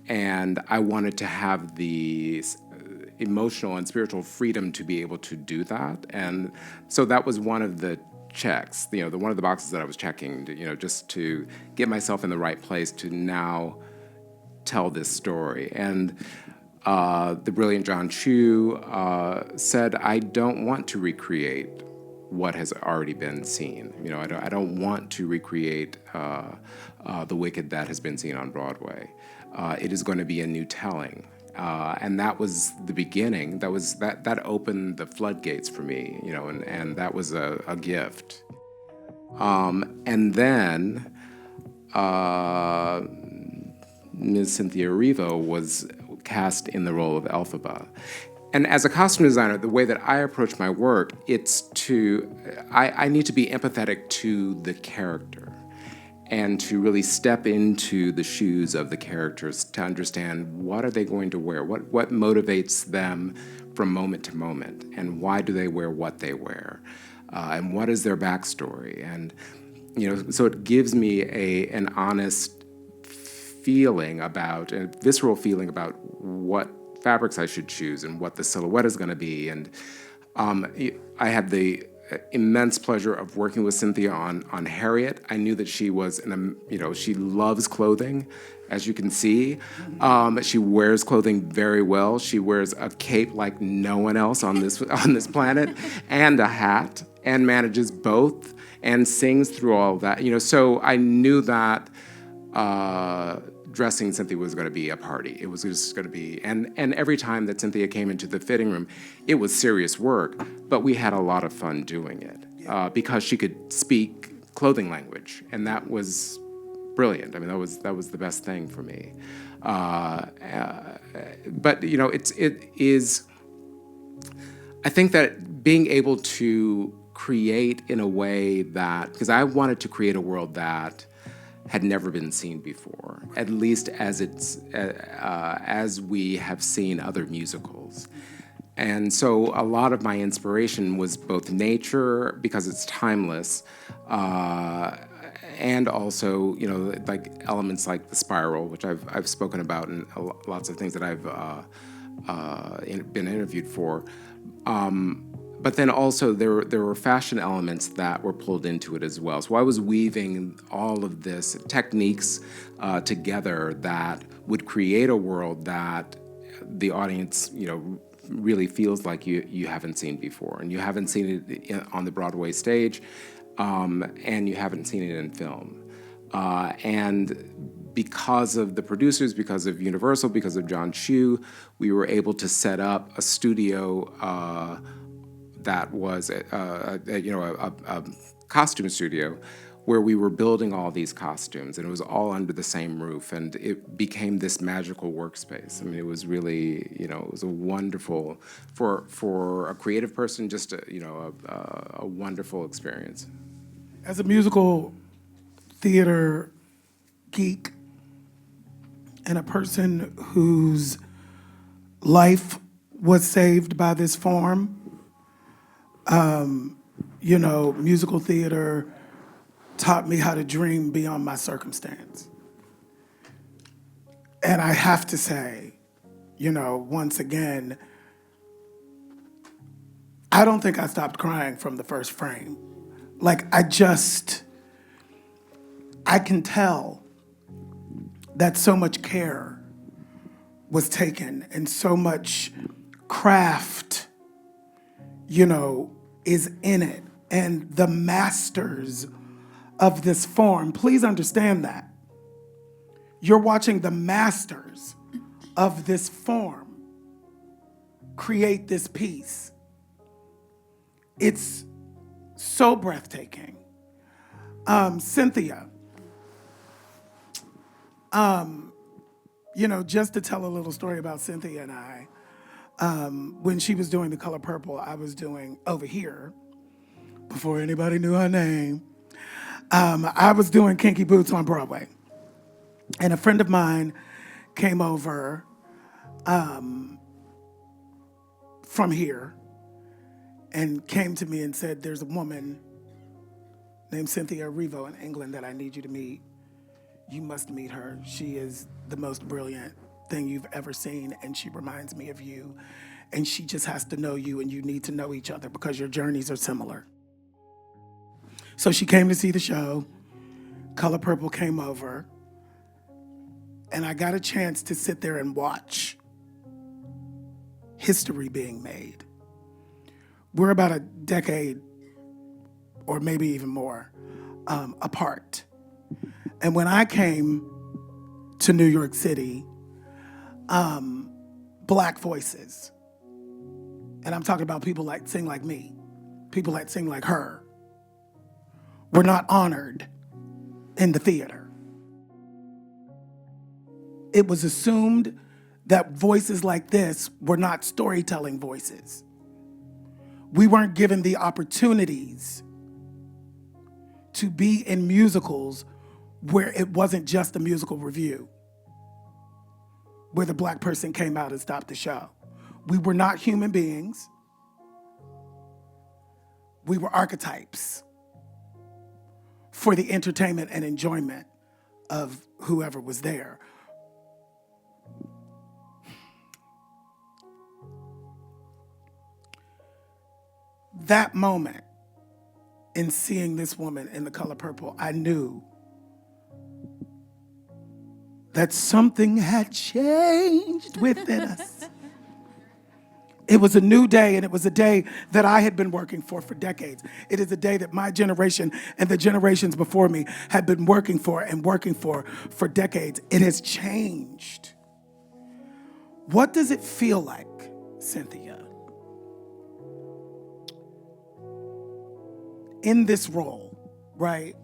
and I wanted to have the emotional and spiritual freedom to be able to do that, and so that was one of the checks, one of the boxes that I was checking, just to get myself in the right place to now tell this story. And the brilliant John Chu said, I don't want to recreate what has already been seen. I don't want to recreate the Wicked that has been seen on Broadway. It is going to be a new telling. And that was the beginning. That opened the floodgates for me, and that was a gift. And then Ms. Cynthia Erivo was cast in the role of Elphaba. And as a costume designer, the way that I approach my work, I need to be empathetic to the character and to really step into the shoes of the characters to understand what are they going to wear, what motivates them from moment to moment, and why do they wear what they wear, and what is their backstory. And so it gives me an honest feeling about, a visceral feeling about what fabrics I should choose and what the silhouette is going to be. And I had the immense pleasure of working with Cynthia on Harriet. I knew that she was, she loves clothing, as you can see. She wears clothing very well. She wears a cape like no one else on this planet, and a hat, and manages both, and sings through all of that. So I knew that dressing Cynthia was going to be a party. It was just going to be, and every time that Cynthia came into the fitting room, it was serious work, but we had a lot of fun doing it because she could speak clothing language, and that was brilliant. I mean, that was the best thing for me. But it is. I think that being able to create in a way that, because I wanted to create a world that had never been seen before, at least as we have seen other musicals. And so a lot of my inspiration was both nature, because it's timeless, and also, you know, like elements like the spiral, which I've spoken about in lots of things that I've been interviewed for. But then also there were fashion elements that were pulled into it as well. So I was weaving all of this techniques together that would create a world that the audience, you know, really feels like you haven't seen before, and you haven't seen it on the Broadway stage, and you haven't seen it in film. And because of the producers, because of Universal, because of John Chu, we were able to set up a studio that was a costume studio where we were building all these costumes, and it was all under the same roof, and it became this magical workspace. I mean, it was really, you know, it was a wonderful, for a creative person, just a wonderful experience. As a musical theater geek and a person whose life was saved by this form, you know, musical theater taught me how to dream beyond my circumstance. And I have to say, you know, once again, I don't think I stopped crying from the first frame. Like, I can tell that so much care was taken and so much craft, you know, is in it. And the masters of this form, please understand that. You're watching the masters of this form create this piece. It's so breathtaking. Cynthia, you know, just to tell a little story about Cynthia and I, when she was doing The Color Purple, I was doing Over Here, before anybody knew her name. I was doing Kinky Boots on Broadway. And a friend of mine came over from here and came to me and said, there's a woman named Cynthia Erivo in England that I need you to meet. You must meet her. She is the most brilliant thing you've ever seen, and she reminds me of you. And she just has to know you, and you need to know each other because your journeys are similar. So she came to see the show. Color Purple came over. And I got a chance to sit there and watch history being made. We're about a decade, or maybe even more, apart. And when I came to New York City, Black voices, and I'm talking about people that sing like me, people that sing like her, were not honored in the theater. It was assumed that voices like this were not storytelling voices. We weren't given the opportunities to be in musicals where it wasn't just a musical review, where the Black person came out and stopped the show. We were not human beings. We were archetypes for the entertainment and enjoyment of whoever was there. That moment in seeing this woman in The Color Purple, I knew that something had changed within us. It was a new day, and it was a day that I had been working for decades. It is a day that my generation and the generations before me had been working for decades. It has changed. What does it feel like, Cynthia, in this role, right?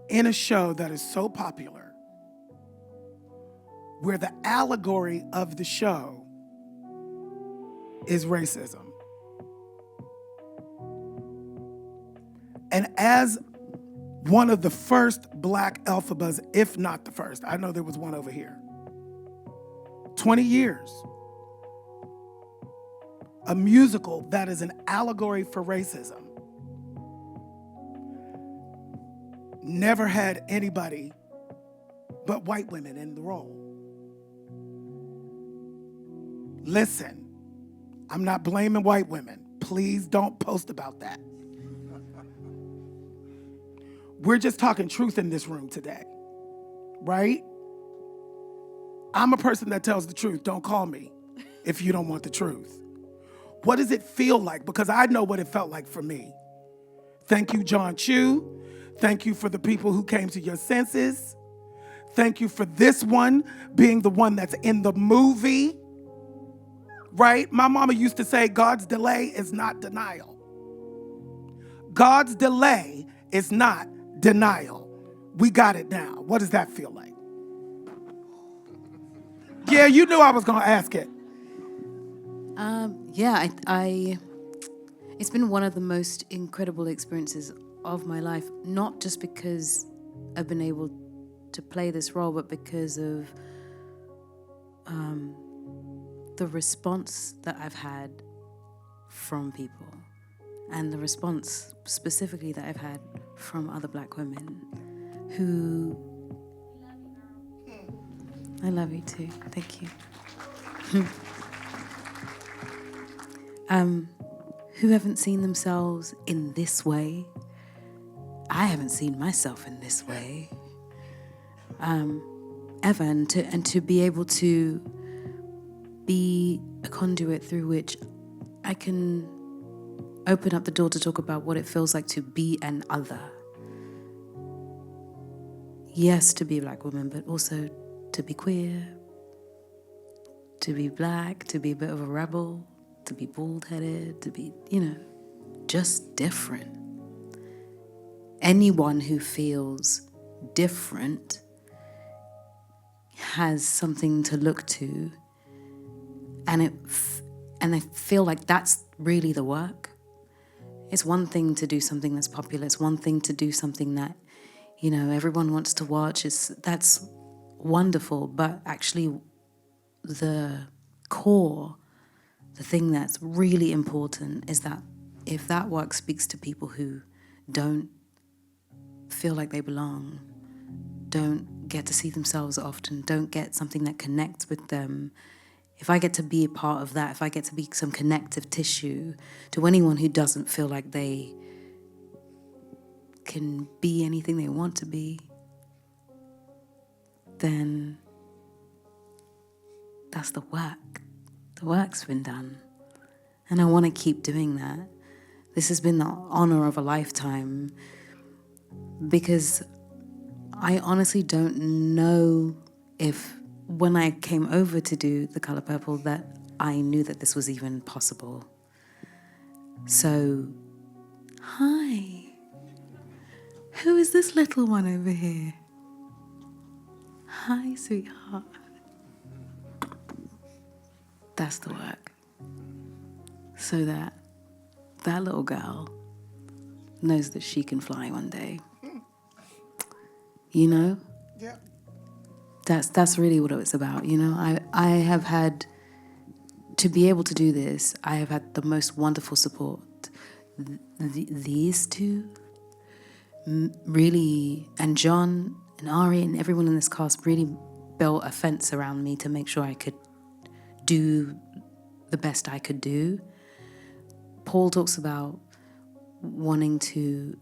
In a show that is so popular, where the allegory of the show is racism. And as one of the first Black Elphabas, if not the first, I know there was one over here, 20 years, a musical that is an allegory for racism, never had anybody but white women in the role. Listen, I'm not blaming white women. Please don't post about that. We're just talking truth in this room today, right? I'm a person that tells the truth. Don't call me if you don't want the truth. What does it feel like? Because I know what it felt like for me. Thank you, John Chu. Thank you for the people who came to your senses. Thank you for this one being the one that's in the movie, right? My mama used to say, God's delay is not denial. God's delay is not denial. We got it now. What does that feel like? Yeah, you knew I was going to ask it. Yeah, it's been one of the most incredible experiences of my life, not just because I've been able to play this role, but because of the response that I've had from people, and the response specifically that I've had from other Black women who... I love you too. Thank you. Who haven't seen themselves in this way. I haven't seen myself in this way ever, and to be able to be a conduit through which I can open up the door to talk about what it feels like to be an other. Yes, to be a Black woman, but also to be queer, to be Black, to be a bit of a rebel, to be bald-headed, to be, just different. Anyone who feels different has something to look to, and I feel like that's really the work. It's one thing to do something that's popular. It's one thing to do something that, everyone wants to watch. That's wonderful, but actually the core, the thing that's really important is that if that work speaks to people who don't feel like they belong, don't get to see themselves often, don't get something that connects with them, if I get to be a part of that, if I get to be some connective tissue to anyone who doesn't feel like they can be anything they want to be, then that's the work. The work's been done. And I want to keep doing that. This has been the honor of a lifetime, because I honestly don't know if when I came over to do The Color Purple that I knew that this was even possible. So, hi. Who is this little one over here? Hi, sweetheart. That's the work. So that little girl knows that she can fly one day. Yeah. That's really what it's about, I have had, to be able to do this, I have had the most wonderful support. These two, really, and Jon and Ari and everyone in this cast really built a fence around me to make sure I could do the best I could do. Paul talks about wanting to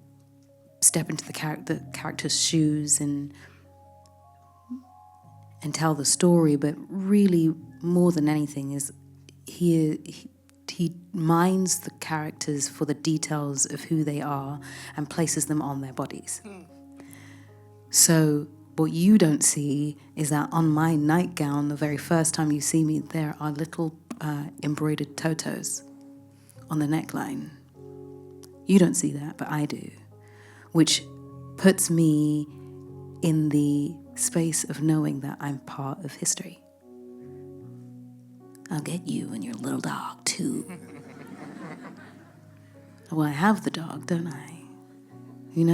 step into the character's shoes and tell the story, but really more than anything is he minds the characters for the details of who they are and places them on their bodies. So what you don't see is that on my nightgown, the very first time you see me, there are little embroidered totos on the neckline. You don't see that, but I do, which puts me in the space of knowing that I'm part of history. I'll get you and your little dog, too. Well, I have the dog, don't I? You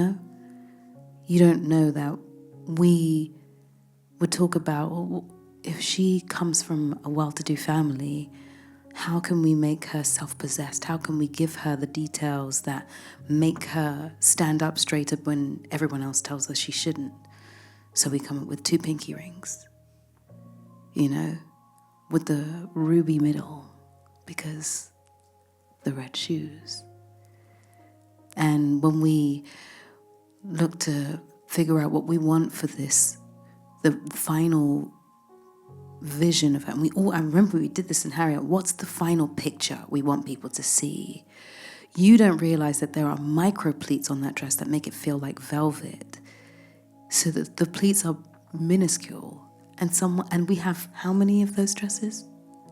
don't know that we would talk about, if she comes from a well-to-do family, how can we make her self-possessed? How can we give her the details that make her stand up straighter when everyone else tells her she shouldn't? So we come up with 2 pinky rings, you know, with the ruby middle, because the red shoes. And when we look to figure out what we want for this, the final vision of it, and I remember we did this in Harriet, what's the final picture we want people to see? You don't realize that there are micro pleats on that dress that make it feel like velvet. So that the pleats are minuscule. And we have how many of those dresses?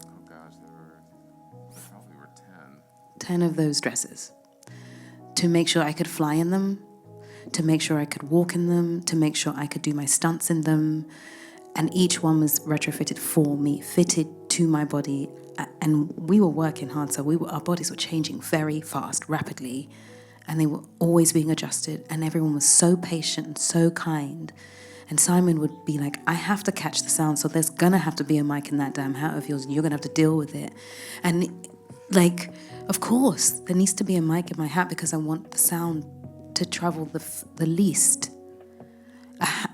Oh gosh, there probably were 10. 10 of those dresses. To make sure I could fly in them, to make sure I could walk in them, to make sure I could do my stunts in them. And each one was retrofitted for me, fitted to my body. And we were working hard, so our bodies were changing very fast, rapidly. And they were always being adjusted. And everyone was so patient and so kind. And Simon would be like, I have to catch the sound, so there's going to have to be a mic in that damn hat of yours, and you're going to have to deal with it. And, like, of course, there needs to be a mic in my hat because I want the sound to travel the least.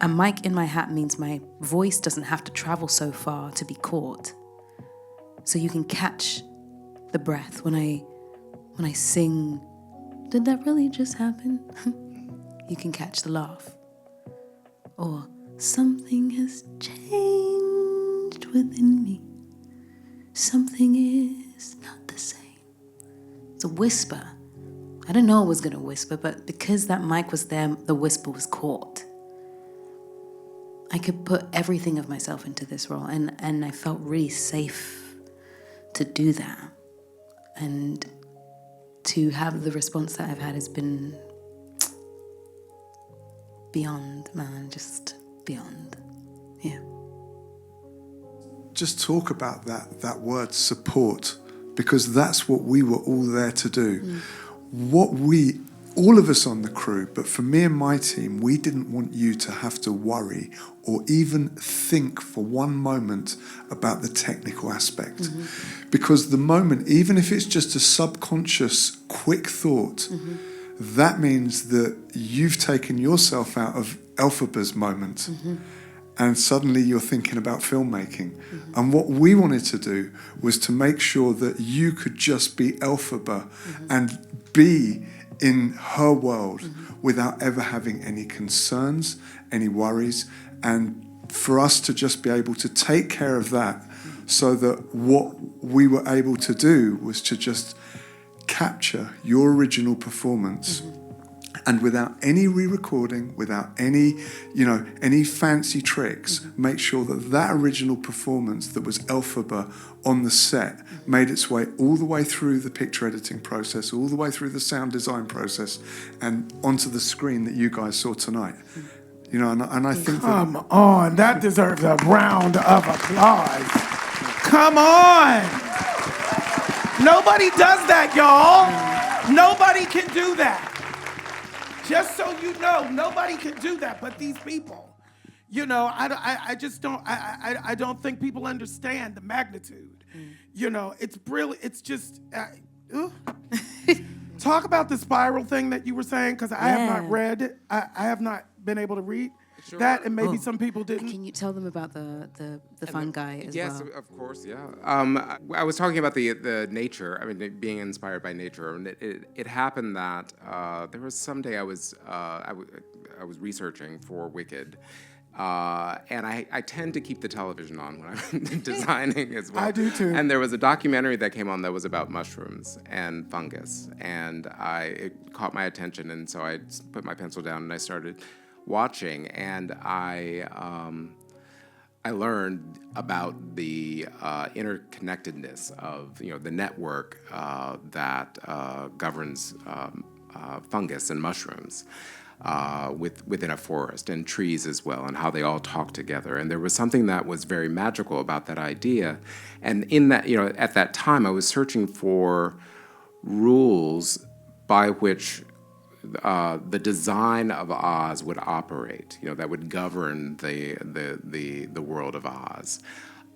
A mic in my hat means my voice doesn't have to travel so far to be caught. So you can catch the breath when I sing, did that really just happen? You can catch the laugh. Or something has changed within me. Something is not the same. It's a whisper. I didn't know I was going to whisper, but because that mic was there, the whisper was caught. I could put everything of myself into this role, and I felt really safe to do that. And to have the response that I've had has been beyond, man, just beyond. Yeah. Just talk about that word support, because that's what we were all there to do. All of us on the crew, but for me and my team, we didn't want you to have to worry or even think for one moment about the technical aspect. Mm-hmm. Because the moment, even if it's just a subconscious, quick thought, that means that you've taken yourself out of Elphaba's moment. And suddenly you're thinking about filmmaking. And what we wanted to do was to make sure that you could just be Elphaba and be in her world without ever having any concerns, any worries, and for us to just be able to take care of that so that what we were able to do was to just capture your original performance and without any re-recording, without any fancy tricks, make sure that that original performance that was Elphaba on the set made its way all the way through the picture editing process, all the way through the sound design process, and onto the screen that you guys saw tonight. And I think Come on, that deserves a round of applause. Come on. Nobody does that, y'all. Nobody can do that. Just so you know, nobody can do that but these people. I just don't, I don't think people understand the magnitude. It's brilliant. It's just, talk about the spiral thing that you were saying, because I have not read, I have not been able to read that, and maybe some people didn't. Can you tell them about the fun guy as well? Yes, of course, yeah. I was talking about the nature, being inspired by nature. And it happened that there was someday I was researching for Wicked, and I tend to keep the television on when I'm designing as well. I do too. And there was a documentary that came on that was about mushrooms and fungus, and it caught my attention, and so I put my pencil down and I started watching, and I learned about the interconnectedness of the network that governs fungus and mushrooms within a forest, and trees as well, and how they all talk together. And there was something that was very magical about that idea. And in that, at that time, I was searching for rules by which the design of Oz would operate, that would govern the world of Oz.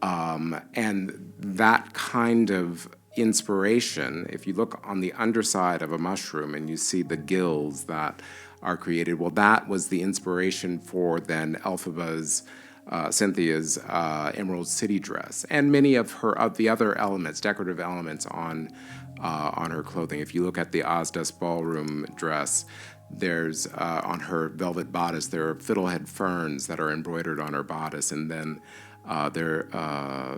And that kind of inspiration, if you look on the underside of a mushroom and you see the gills that are created, well, that was the inspiration for then Elphaba's, Cynthia's Emerald City dress, and many of the other elements, decorative elements on her clothing. If you look at the Ozdust Ballroom dress, there's on her velvet bodice, there are fiddlehead ferns that are embroidered on her bodice, and then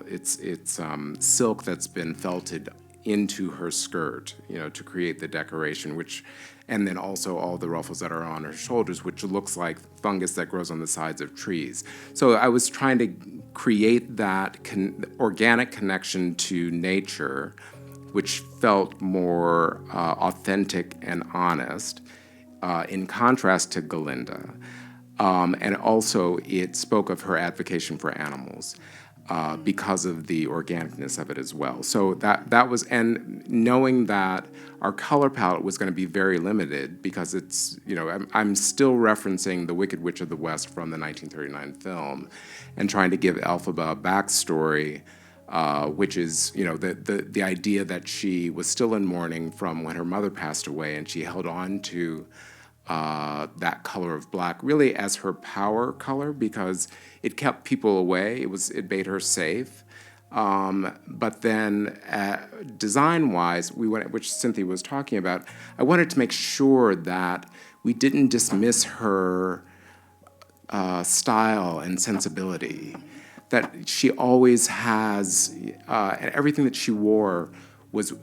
it's silk that's been felted into her skirt, to create the decoration, and then also all the ruffles that are on her shoulders, which looks like fungus that grows on the sides of trees. So I was trying to create that organic connection to nature, which felt more authentic and honest, in contrast to Glinda. And also it spoke of her advocacy for animals because of the organicness of it as well. So that was, and knowing that our color palette was going to be very limited because it's, I'm still referencing The Wicked Witch of the West from the 1939 film and trying to give Elphaba a backstory, which is, the idea that she was still in mourning from when her mother passed away, and she held on to that color of black really as her power color because it kept people away. It made her safe. But then design-wise, which Cynthia was talking about, I wanted to make sure that we didn't dismiss her style and sensibility, that she always has, and everything that she wore was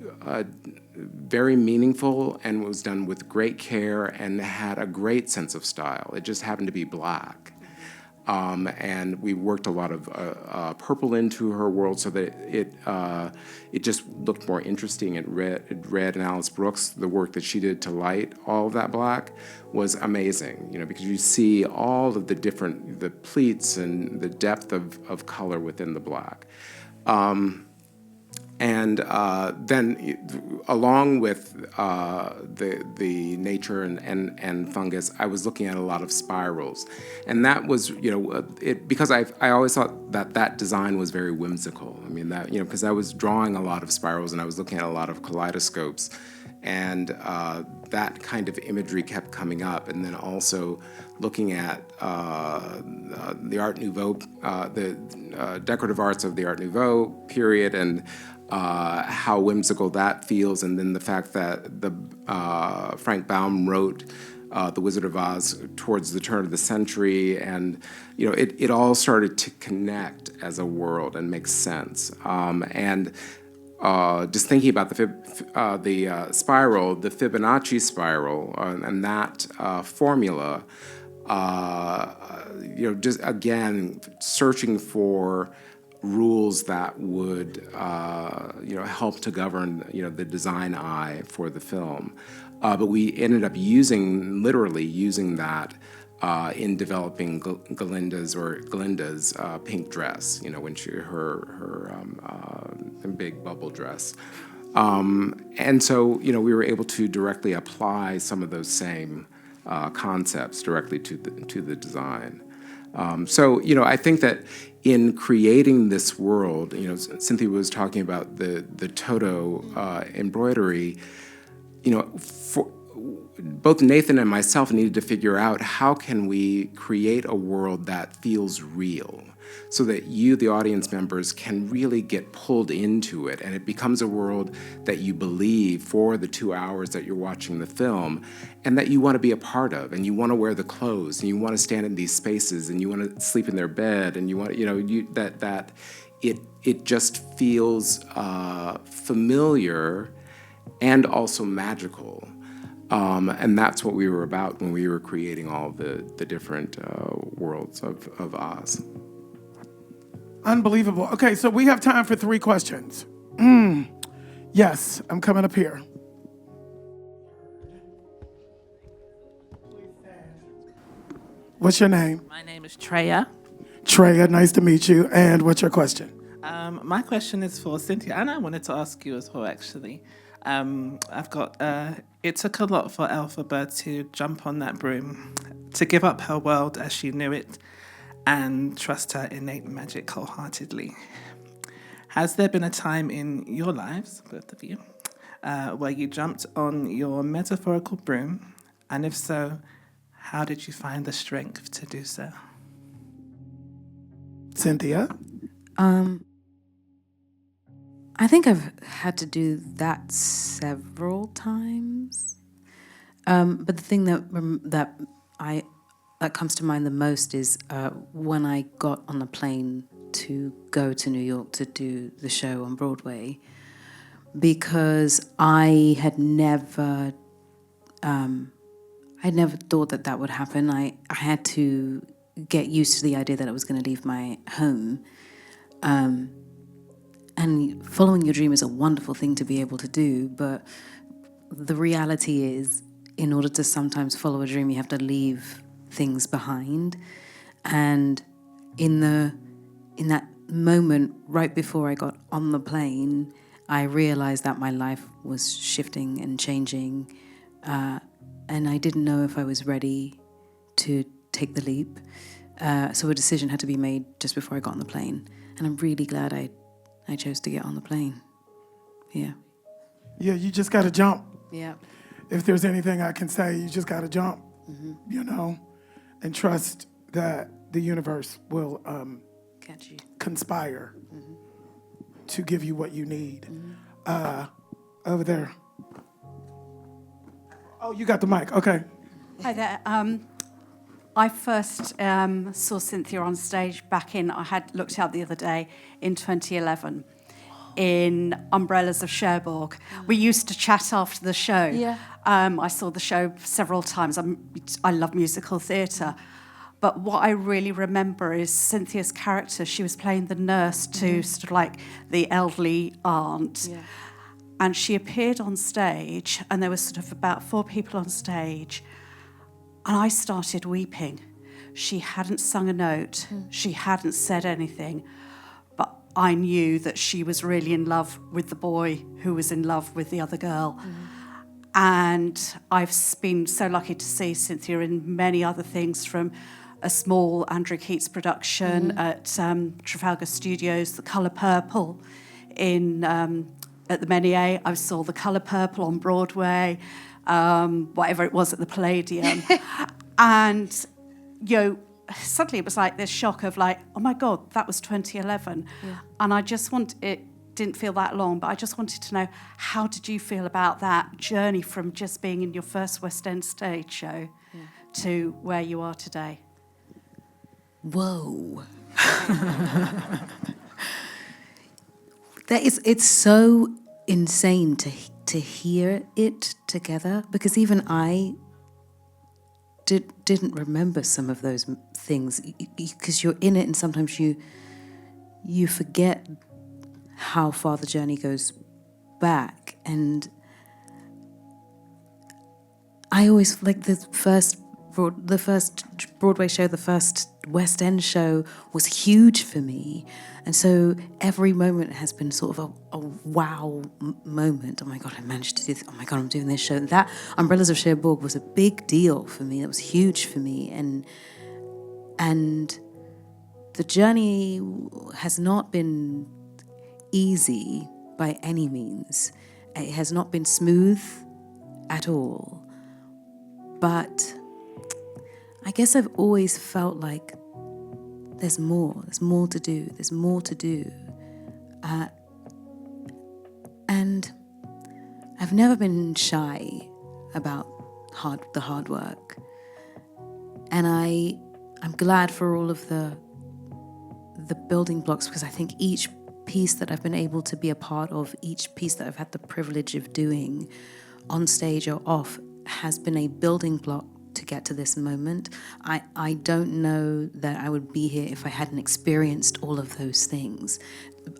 very meaningful and was done with great care and had a great sense of style. It just happened to be black. And we worked a lot of purple into her world so that it just looked more interesting. It read, and Alice Brooks, the work that she did to light all of that black was amazing, because you see all of the pleats and the depth of color within the black. And then, along with the nature and fungus, I was looking at a lot of spirals, and that was, because I always thought that design was very whimsical. I mean, that, because I was drawing a lot of spirals and I was looking at a lot of kaleidoscopes, and that kind of imagery kept coming up, and then also looking at the Art Nouveau, the decorative arts of the Art Nouveau period, and how whimsical that feels, and then the fact that Frank Baum wrote The Wizard of Oz towards the turn of the century, and it all started to connect as a world and make sense. And just thinking about the spiral, the Fibonacci spiral, and that formula, just again searching for rules that would help to govern the design eye for the film, but we ended up literally using that in developing Glinda's pink dress, when her big bubble dress, and so we were able to directly apply some of those same concepts directly to the design. So I think that in creating this world, Cynthia was talking about the Toto embroidery. For both Nathan and myself needed to figure out how can we create a world that feels real, so that you, the audience members, can really get pulled into it, and it becomes a world that you believe for the 2 hours that you're watching the film, and that you want to be a part of, and you want to wear the clothes, and you want to stand in these spaces, and you want to sleep in their bed, and you want that it just feels familiar and also magical. And that's what we were about when we were creating all the different worlds of Oz. Unbelievable. Okay, so we have time for 3 questions. Yes, I'm coming up here. What's your name? My name is Treya. Treya, nice to meet you. And what's your question? My question is for Cynthia, and I wanted to ask you as well, actually. I've got, it took a lot for Elphaba to jump on that broom, to give up her world as she knew it, and trust her innate magic wholeheartedly. Has there been a time in your lives, both of you, where you jumped on your metaphorical broom? And if so, how did you find the strength to do so? Cynthia? I think I've had to do that several times. But the thing that comes to mind the most is when I got on the plane to go to New York to do the show on Broadway, because I had never thought that would happen. I had to get used to the idea that I was going to leave my home. And following your dream is a wonderful thing to be able to do, but the reality is, in order to sometimes follow a dream, you have to leave things behind. And in that moment, right before I got on the plane, I realized that my life was shifting and changing, and I didn't know if I was ready to take the leap. So a decision had to be made just before I got on the plane, and I'm really glad I chose to get on the plane. Yeah. Yeah, you just got to jump. Yeah. If there's anything I can say, you just got to jump, you know, and trust that the universe will catch you, conspire to give you what you need. Over there. Oh, you got the mic. Okay. Hi there. I first saw Cynthia on stage I had looked out the other day in 2011 in Umbrellas of Cherbourg. We used to chat after the show. Yeah. I saw the show several times. I love musical theatre. But what I really remember is Cynthia's character. She was playing the nurse to sort of like the elderly aunt. Yeah. And she appeared on stage, and there was sort of about 4 people on stage. And I started weeping. She hadn't sung a note. She hadn't said anything. But I knew that she was really in love with the boy who was in love with the other girl. And I've been so lucky to see Cynthia in many other things, from a small Andrew Keats production at Trafalgar Studios, The Colour Purple at the Menier. I saw The Colour Purple on Broadway. Whatever it was at the Palladium. And, suddenly it was like this shock of like, oh my God, that was 2011. Yeah. And it didn't feel that long, but I just wanted to know, how did you feel about that journey from just being in your first West End stage show to where you are today? Whoa. It's so insane to hear it together, because even I didn't remember some of those things, because you're in it and sometimes you forget how far the journey goes back. And I always, like, the first Broadway show, the first West End show was huge for me. And so every moment has been sort of a wow moment. Oh my God, I managed to do this. Oh my God, I'm doing this show. That Umbrellas of Cherbourg was a big deal for me. It was huge for me. And the journey has not been easy by any means. It has not been smooth at all. But I guess I've always felt like there's more to do. And I've never been shy about the hard work. And I'm glad for all of the building blocks, because I think each piece that I've been able to be a part of, each piece that I've had the privilege of doing on stage or off, has been a building block to get to this moment. I don't know that I would be here if I hadn't experienced all of those things.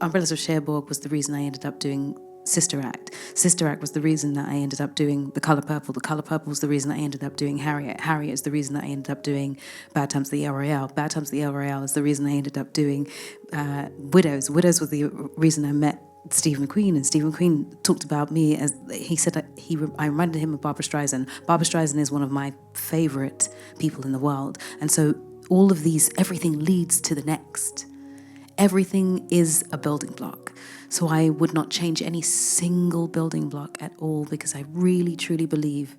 Umbrellas of Cherbourg was the reason I ended up doing Sister Act. Sister Act was the reason that I ended up doing The Colour Purple. The Colour Purple was the reason I ended up doing Harriet. Harriet is the reason that I ended up doing Bad Times at the El Royale. Bad Times at the El Royale is the reason I ended up doing Widows. Widows was the reason I met Steve McQueen, and Steve McQueen talked about me as, he said, I reminded him of Barbra Streisand. Barbra Streisand is one of my favorite people in the world. And so all of these, everything leads to the next. everything is a building block. So I would not change any single building block at all, because I really, truly believe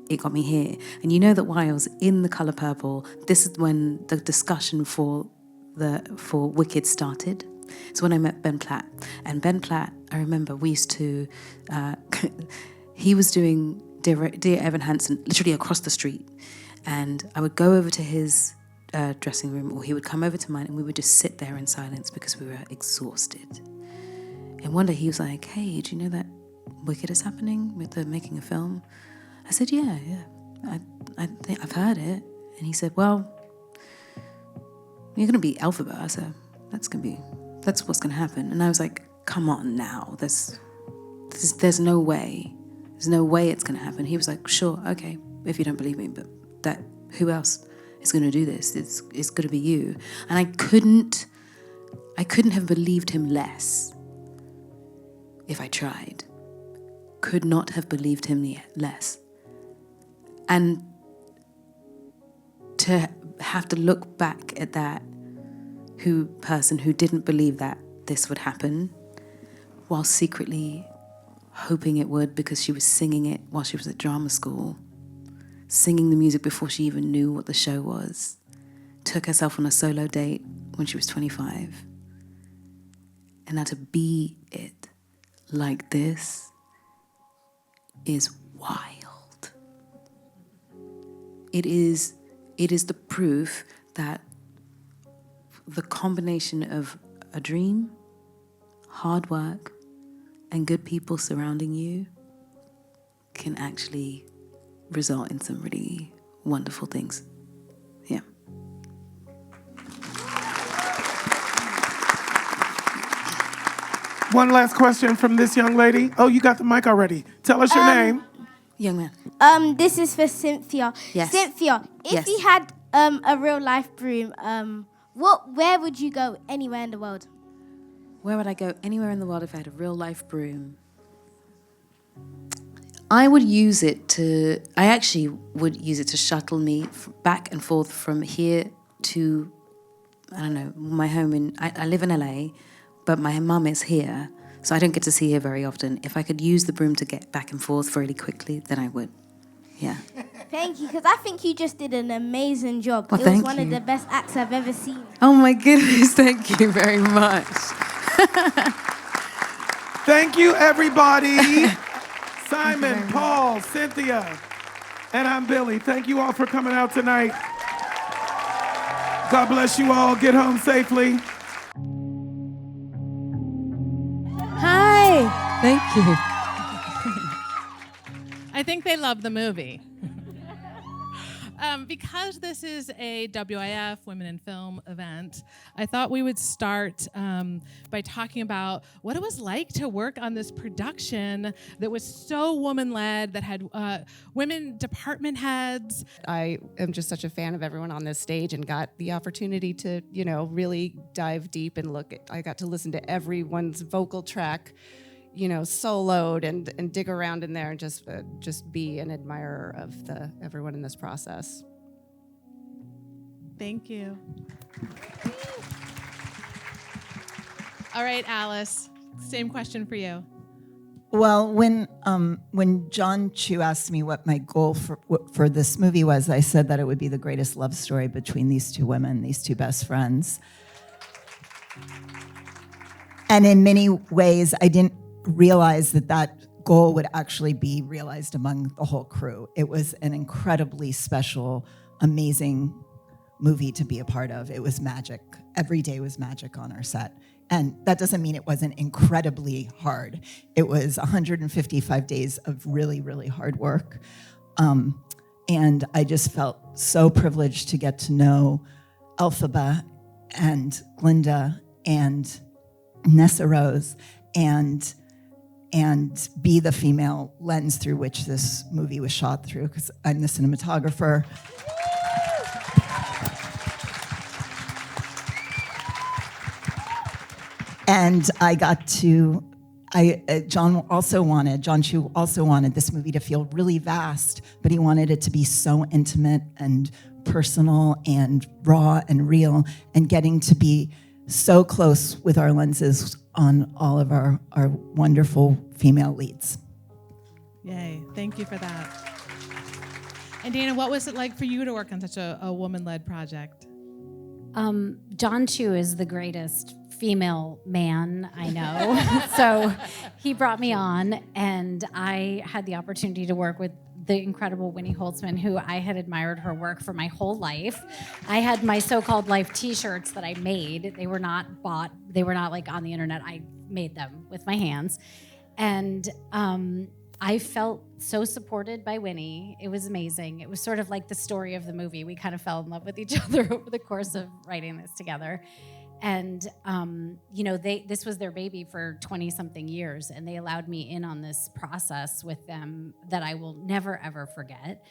it got me here. And you know that while I was in The Color Purple, this is when the discussion for Wicked started. So when I met Ben Platt. And Ben Platt, I remember we used to, he was doing Dear Evan Hansen literally across the street. And I would go over to his dressing room, or he would come over to mine, and we would just sit there in silence because we were exhausted. And one day he was like, "Hey, do you know that Wicked is happening with the making a film?" I said, yeah, I think I've heard it. And he said, "Well, you're going to be Elphaba." I said, that's what's going to happen. And I was like, come on now. There's no way. There's no way it's going to happen. He was like, "Sure, okay, if you don't believe me, but who else is going to do this? It's going to be you." And I couldn't have believed him less if I tried. Could not have believed him less. And to have to look back at that person who didn't believe that this would happen, while secretly hoping it would, because she was singing it while she was at drama school, singing the music before she even knew what the show was, took herself on a solo date when she was 25. And now to be it like this is wild. It is the proof that the combination of a dream, hard work, and good people surrounding you can actually result in some really wonderful things. Yeah. One last question from this young lady. Oh, you got the mic already. Tell us your name. Young man. This is for Cynthia. Yes. Cynthia, if Yes. you had a real life broom, where would you go anywhere in the world? Where would I go anywhere in the world if I had a real life broom? I would use it to shuttle me back and forth from here to, I don't know, my home I live in LA, but my mum is here, so I don't get to see her very often. If I could use the broom to get back and forth really quickly, then I would. Yeah. Thank you, because I think you just did an amazing job. Well, it was thank one of you. the best acts I've ever seen. Oh my goodness, thank you very much. Thank you, everybody. Simon, Paul, Cynthia, and I'm Billie. Thank you all for coming out tonight. God bless you all. Get home safely. Hi. Thank you. I think they love the movie. Because this is a WIF, Women in Film event, I thought we would start by talking about what it was like to work on this production that was so woman-led, that had women department heads. I am just such a fan of everyone on this stage, and got the opportunity to, really dive deep and I got to listen to everyone's vocal track, soloed and dig around in there and just be an admirer of everyone in this process. Thank you. All right, Alice, same question for you. Well, when Jon Chu asked me what my goal for this movie was, I said that it would be the greatest love story between these two women, these two best friends. And in many ways, I didn't realize that goal would actually be realized among the whole crew. It was an incredibly special, amazing movie to be a part of. It was magic. Every day was magic on our set. And that doesn't mean it wasn't incredibly hard. It was 155 days of really, really hard work. And I just felt so privileged to get to know Elphaba and Glinda and Nessarose and be the female lens through which this movie was shot through, because I'm the cinematographer. And I got to, Jon Chu also wanted this movie to feel really vast, but he wanted it to be so intimate and personal and raw and real, and getting to be so close with our lenses on all of our wonderful female leads. Yay, thank you for that. And Dana, what was it like for you to work on such a woman-led project? Jon Chu is the greatest female man I know. So he brought me on, and I had the opportunity to work with the incredible Winnie Holzman, who I had admired her work for my whole life. I had my so-called life t-shirts that I made. They were not bought. They were not like on the internet. I made them with my hands. And I felt so supported by Winnie. It was amazing. It was sort of like the story of the movie. We kind of fell in love with each other over the course of writing this together. And, this was their baby for 20-something years, and they allowed me in on this process with them that I will never, ever forget.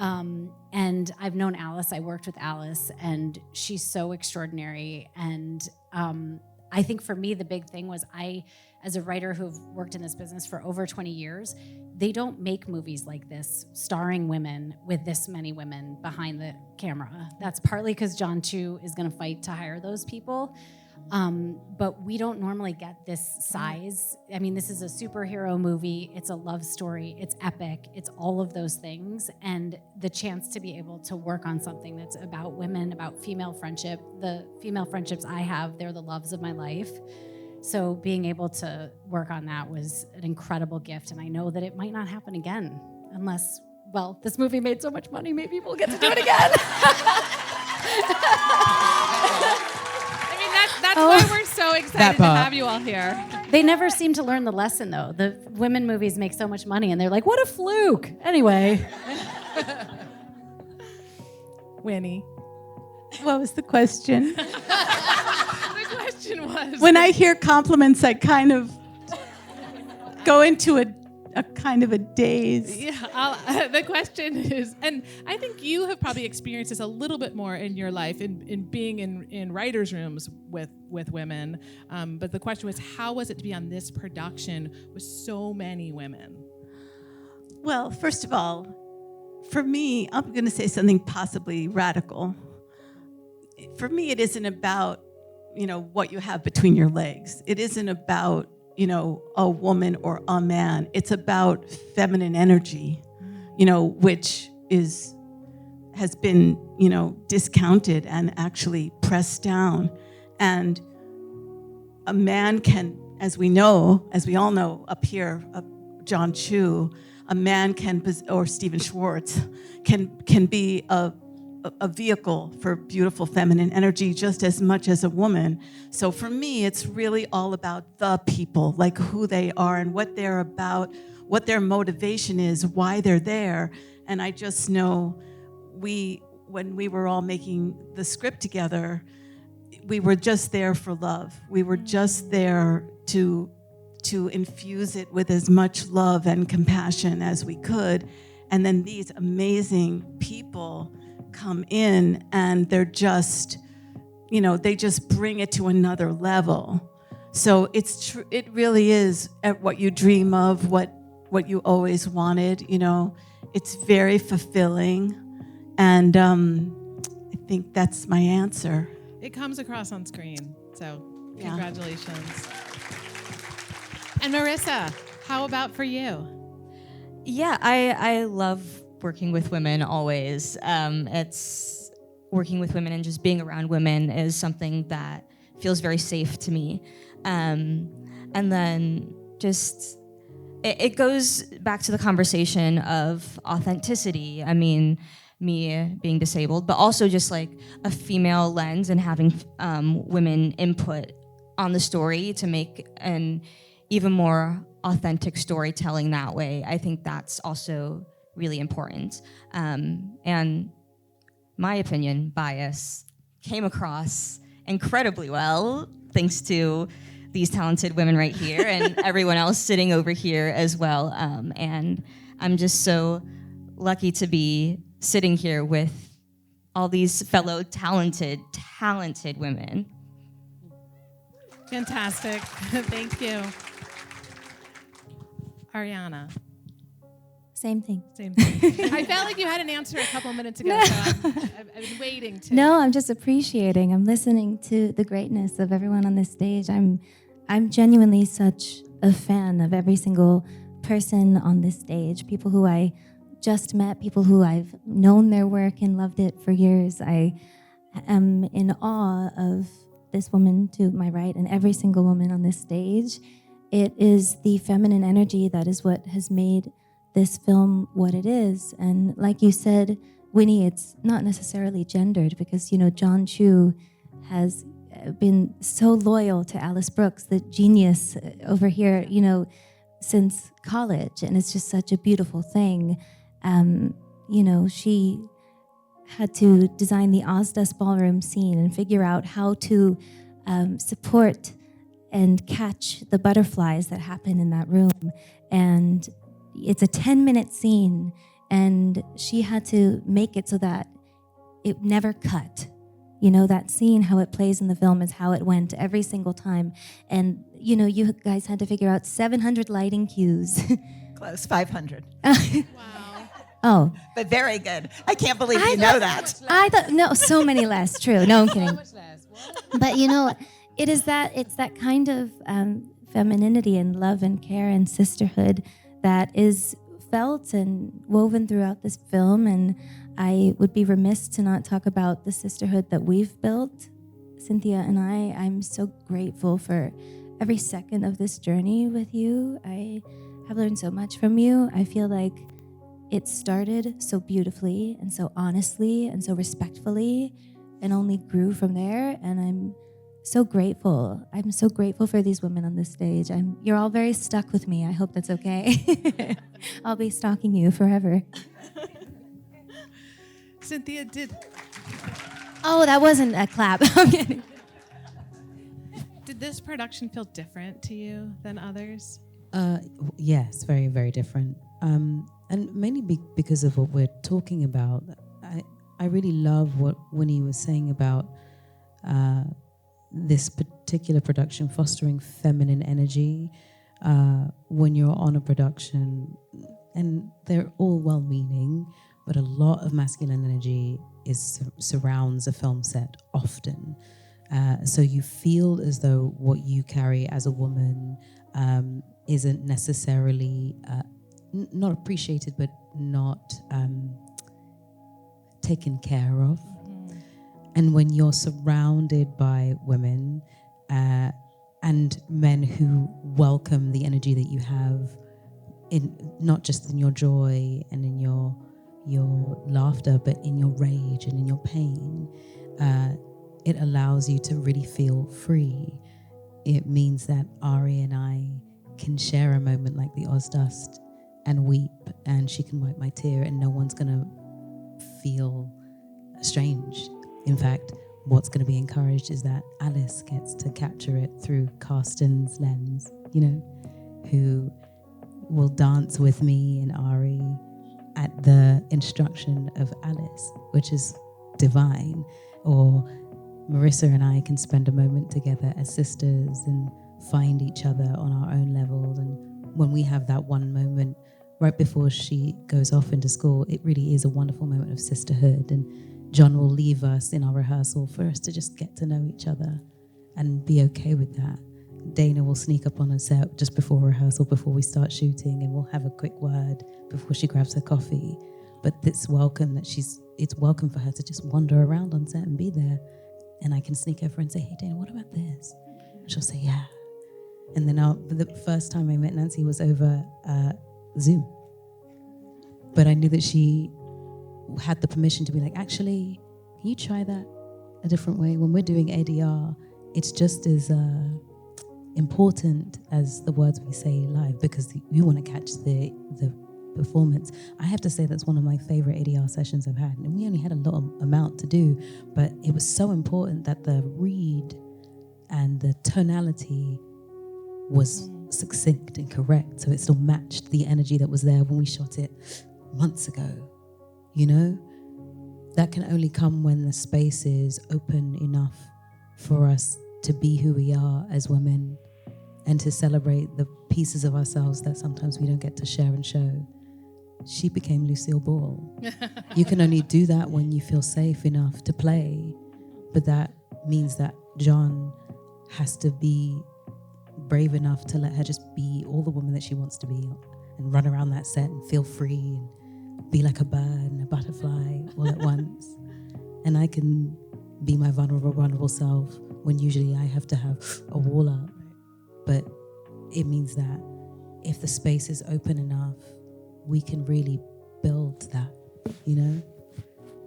And I've known Alice. I worked with Alice, and she's so extraordinary. And I think for me, the big thing was as a writer who've worked in this business for over 20 years, they don't make movies like this, starring women with this many women behind the camera. That's partly because Jon Chu is going to fight to hire those people. But we don't normally get this size. I mean, this is a superhero movie. It's a love story. It's epic. It's all of those things. And the chance to be able to work on something that's about women, about female friendship. The female friendships I have, they're the loves of my life. So being able to work on that was an incredible gift. And I know that it might not happen again unless, well, this movie made so much money, maybe we'll get to do it again. That's why we're so excited to have you all here. They never seem to learn the lesson, though. The women movies make so much money, and they're like, what a fluke. Anyway. Winnie. What was the question? The question was... When I hear compliments, I kind of go into a kind of a daze. Yeah, the question is, and I think you have probably experienced this a little bit more in your life in being in writers' rooms with women. But the question was, how was it to be on this production with so many women? Well, first of all, for me, I'm going to say something possibly radical. For me, it isn't about, what you have between your legs. It isn't about, a woman or a man. It's about feminine energy, which has been, discounted and actually pressed down. And a man can, as we all know up here, Jon Chu, a man can, or Stephen Schwartz, can be a vehicle for beautiful feminine energy just as much as a woman. So for me, it's really all about the people, like who they are and what they're about, what their motivation is, why they're there. And I just know when we were all making the script together, we were just there for love. We were just there to infuse it with as much love and compassion as we could. And then these amazing people come in and they're just, they just bring it to another level. So it really is at what you dream of, what you always wanted, It's very fulfilling. And I think that's my answer. It comes across on screen, so Yeah. congratulations. And Marissa, how about for you? Yeah, I love working with women always. It's working with women and just being around women is something that feels very safe to me. And then just, it goes back to the conversation of authenticity. I mean, me being disabled, but also just like a female lens and having women input on the story to make an even more authentic storytelling that way. I think that's also really important. And my opinion, bias, came across incredibly well, thanks to these talented women right here and everyone else sitting over here as well. And I'm just so lucky to be sitting here with all these fellow talented women. Fantastic. Thank you. Ariana. Same thing. Same thing. I felt like you had an answer a couple minutes ago, so I've been waiting to. No, I'm just appreciating. I'm listening to the greatness of everyone on this stage. I'm genuinely such a fan of every single person on this stage. People who I just met, people who I've known their work and loved it for years. I am in awe of this woman to my right and every single woman on this stage. It is the feminine energy that is what has made this film what it is. And like you said, Winnie, it's not necessarily gendered because, Jon Chu has been so loyal to Alice Brooks, the genius over here, since college. And it's just such a beautiful thing. She had to design the Ozdas ballroom scene and figure out how to support and catch the butterflies that happen in that room. And it's a 10-minute scene, and she had to make it so that it never cut. That scene, how it plays in the film is how it went every single time. And, you guys had to figure out 700 lighting cues. Close, 500. Oh. But very good. I can't believe you know that. I thought, no, so many less. True. No, I'm kidding. But, it's that kind of femininity and love and care and sisterhood that is felt and woven throughout this film. And I would be remiss to not talk about the sisterhood that we've built, Cynthia and I. I'm so grateful for every second of this journey with you. I have learned so much from you. I feel like it started so beautifully and so honestly and so respectfully and only grew from there. And I'm so grateful. I'm so grateful for these women on this stage. You're all very stuck with me. I hope that's okay. I'll be stalking you forever. Cynthia did. Oh, that wasn't a clap. I'm kidding. Did this production feel different to you than others? Yes, very, very different. And mainly because of what we're talking about. I really love what Winnie was saying about this particular production fostering feminine energy when you're on a production, and they're all well-meaning, but a lot of masculine energy surrounds a film set often. So you feel as though what you carry as a woman isn't necessarily not appreciated, but not taken care of. And when you're surrounded by women and men who welcome the energy that you have, not just in your joy and in your laughter, but in your rage and in your pain, it allows you to really feel free. It means that Ari and I can share a moment like the Ozdas and weep, and she can wipe my tear, and no one's gonna feel strange. In fact, what's going to be encouraged is that Alice gets to capture it through Karsten's lens, who will dance with me and Ari at the instruction of Alice, which is divine. Or Marissa and I can spend a moment together as sisters and find each other on our own levels. And when we have that one moment right before she goes off into school, it really is a wonderful moment of sisterhood. And Jon will leave us in our rehearsal for us to just get to know each other and be okay with that. Dana will sneak up on a set just before rehearsal, before we start shooting, and we'll have a quick word before she grabs her coffee. But it's welcome for her to just wander around on set and be there. And I can sneak over and say, hey, Dana, what about this? And she'll say, yeah. And then the first time I met Nancy was over Zoom. But I knew that she had the permission to be like, actually, can you try that a different way? When we're doing ADR, it's just as important as the words we say live, because we want to catch the performance. I have to say that's one of my favorite ADR sessions I've had, and we only had a little amount to do, but it was so important that the read and the tonality was succinct and correct, so it still matched the energy that was there when we shot it months ago. That can only come when the space is open enough for us to be who we are as women and to celebrate the pieces of ourselves that sometimes we don't get to share and show. she became Lucille Ball. You can only do that when you feel safe enough to play, but that means that Jon has to be brave enough to let her just be all the woman that she wants to be and run around that set and feel free and be like a bird and a butterfly all at once. And I can be my vulnerable self when usually I have to have a wall up. But it means that if the space is open enough, we can really build that, you know?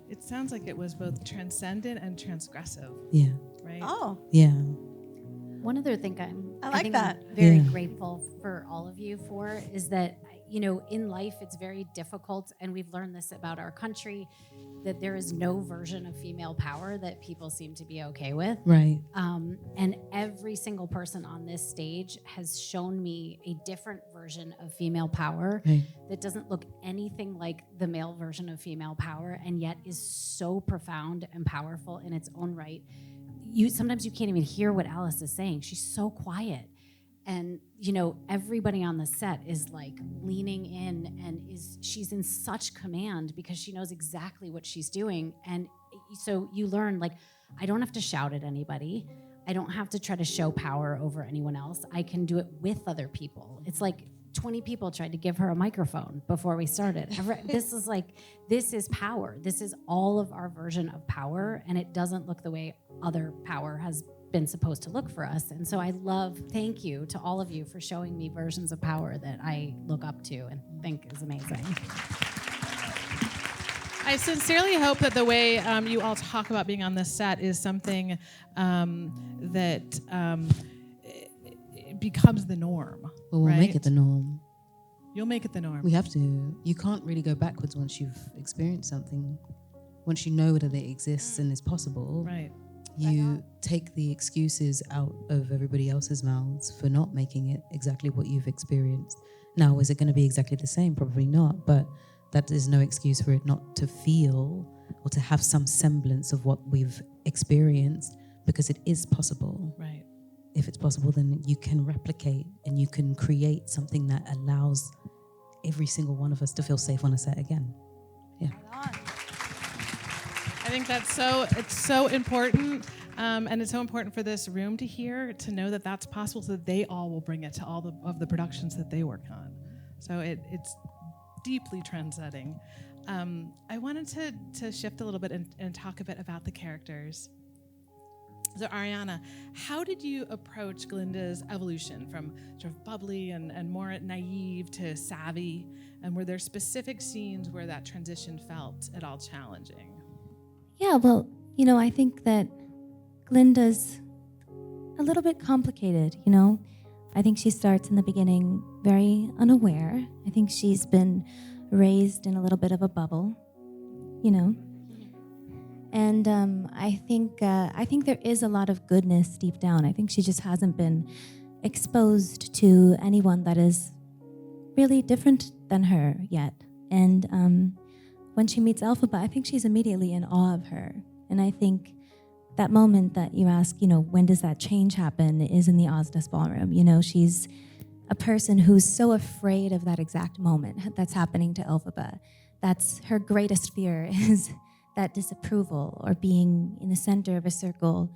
It sounds like it was both transcendent and transgressive. Yeah. Right? Oh. Yeah. One other thing I think I'm very grateful for all of you for is that, you know, in life it's very difficult, and we've learned this about our country, that there is no version of female power that people seem to be okay with. Right. And every single person on this stage has shown me a different version of female power that doesn't look anything like the male version of female power, and yet is so profound and powerful in its own right. Sometimes you can't even hear what Alice is saying. She's so quiet. And, you know, everybody on the set is like leaning in, and she's in such command because she knows exactly what she's doing. And so you learn, like, I don't have to shout at anybody. I don't have to try to show power over anyone else. I can do it with other people. It's like 20 people tried to give her a microphone before we started. This is power. This is all of our version of power, and it doesn't look the way other power has been supposed to look for us. And so thank you to all of you for showing me versions of power that I look up to and think is amazing. I sincerely hope that the way you all talk about being on this set is something that becomes the norm. Well, we'll make it the norm. You'll make it the norm. We have to. You can't really go backwards once you've experienced something. Once you know that it exists and is possible, right? You take the excuses out of everybody else's mouths for not making it exactly what you've experienced. Now, is it going to be exactly the same? Probably not, but that is no excuse for it not to feel or to have some semblance of what we've experienced, because it is possible. Right. If it's possible, then you can replicate and you can create something that allows every single one of us to feel safe on a set again. Yeah. I think it's so important, and it's so important for this room to hear, to know that that's possible, so that they all will bring it to all of the productions that they work on. So it's deeply trendsetting. I wanted to shift a little bit and talk a bit about the characters. So Ariana, how did you approach Glinda's evolution from sort of bubbly and more naive to savvy? And were there specific scenes where that transition felt at all challenging? Yeah, well, you know, I think that Glinda's a little bit complicated, you know. I think she starts in the beginning very unaware. I think she's been raised in a little bit of a bubble, you know. And I think there is a lot of goodness deep down. I think she just hasn't been exposed to anyone that is really different than her yet. And when she meets Elphaba, I think she's immediately in awe of her. And I think that moment that you ask, you know, when does that change happen, is in the Ozdas Ballroom. You know, she's a person who's so afraid of that exact moment that's happening to Elphaba. That's her greatest fear, is that disapproval or being in the center of a circle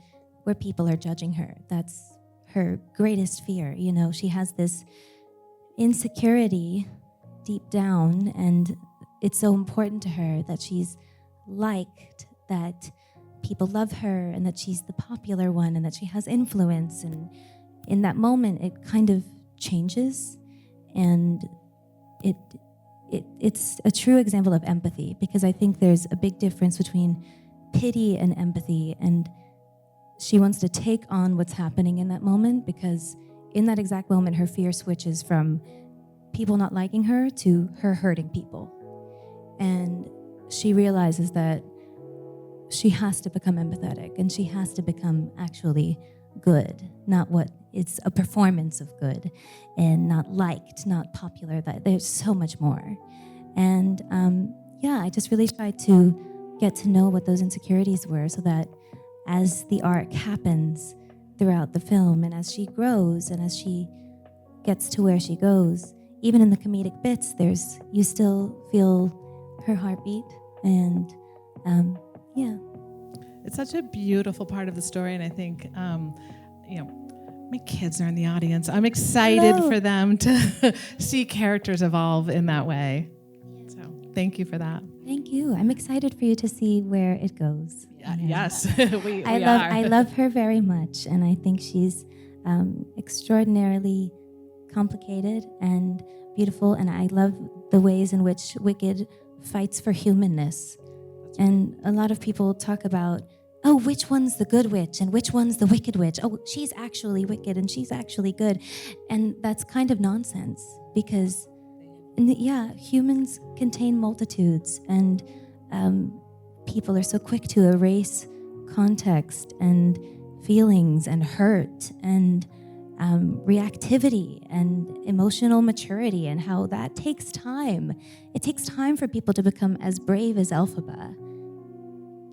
where people are judging her. That's her greatest fear. You know, she has this insecurity deep down, and it's so important to her that she's liked, that people love her, and that she's the popular one, and that she has influence. And in that moment, it kind of changes, and it's a true example of empathy, because I think there's a big difference between pity and empathy, and she wants to take on what's happening in that moment, because in that exact moment, her fear switches from people not liking her to her hurting people. And she realizes that she has to become empathetic, and she has to become actually good, not what it's a performance of good, and not liked, not popular. That there's so much more. And I just really tried to get to know what those insecurities were, so that as the arc happens throughout the film, and as she grows, and as she gets to where she goes, even in the comedic bits, you still feel her heartbeat, and yeah. It's such a beautiful part of the story, and I think, my kids are in the audience. I'm excited for them to see characters evolve in that way. So thank you for that. Thank you. I'm excited for you to see where it goes. Yes, we I love her very much, and I think she's extraordinarily complicated and beautiful, and I love the ways in which Wicked fights for humanness. And a lot of people talk about, oh, which one's the good witch and which one's the wicked witch? Oh, she's actually wicked and she's actually good. And that's kind of nonsense because, humans contain multitudes, and people are so quick to erase context and feelings and hurt and reactivity and emotional maturity, and how that takes time. It takes time for people to become as brave as Elphaba.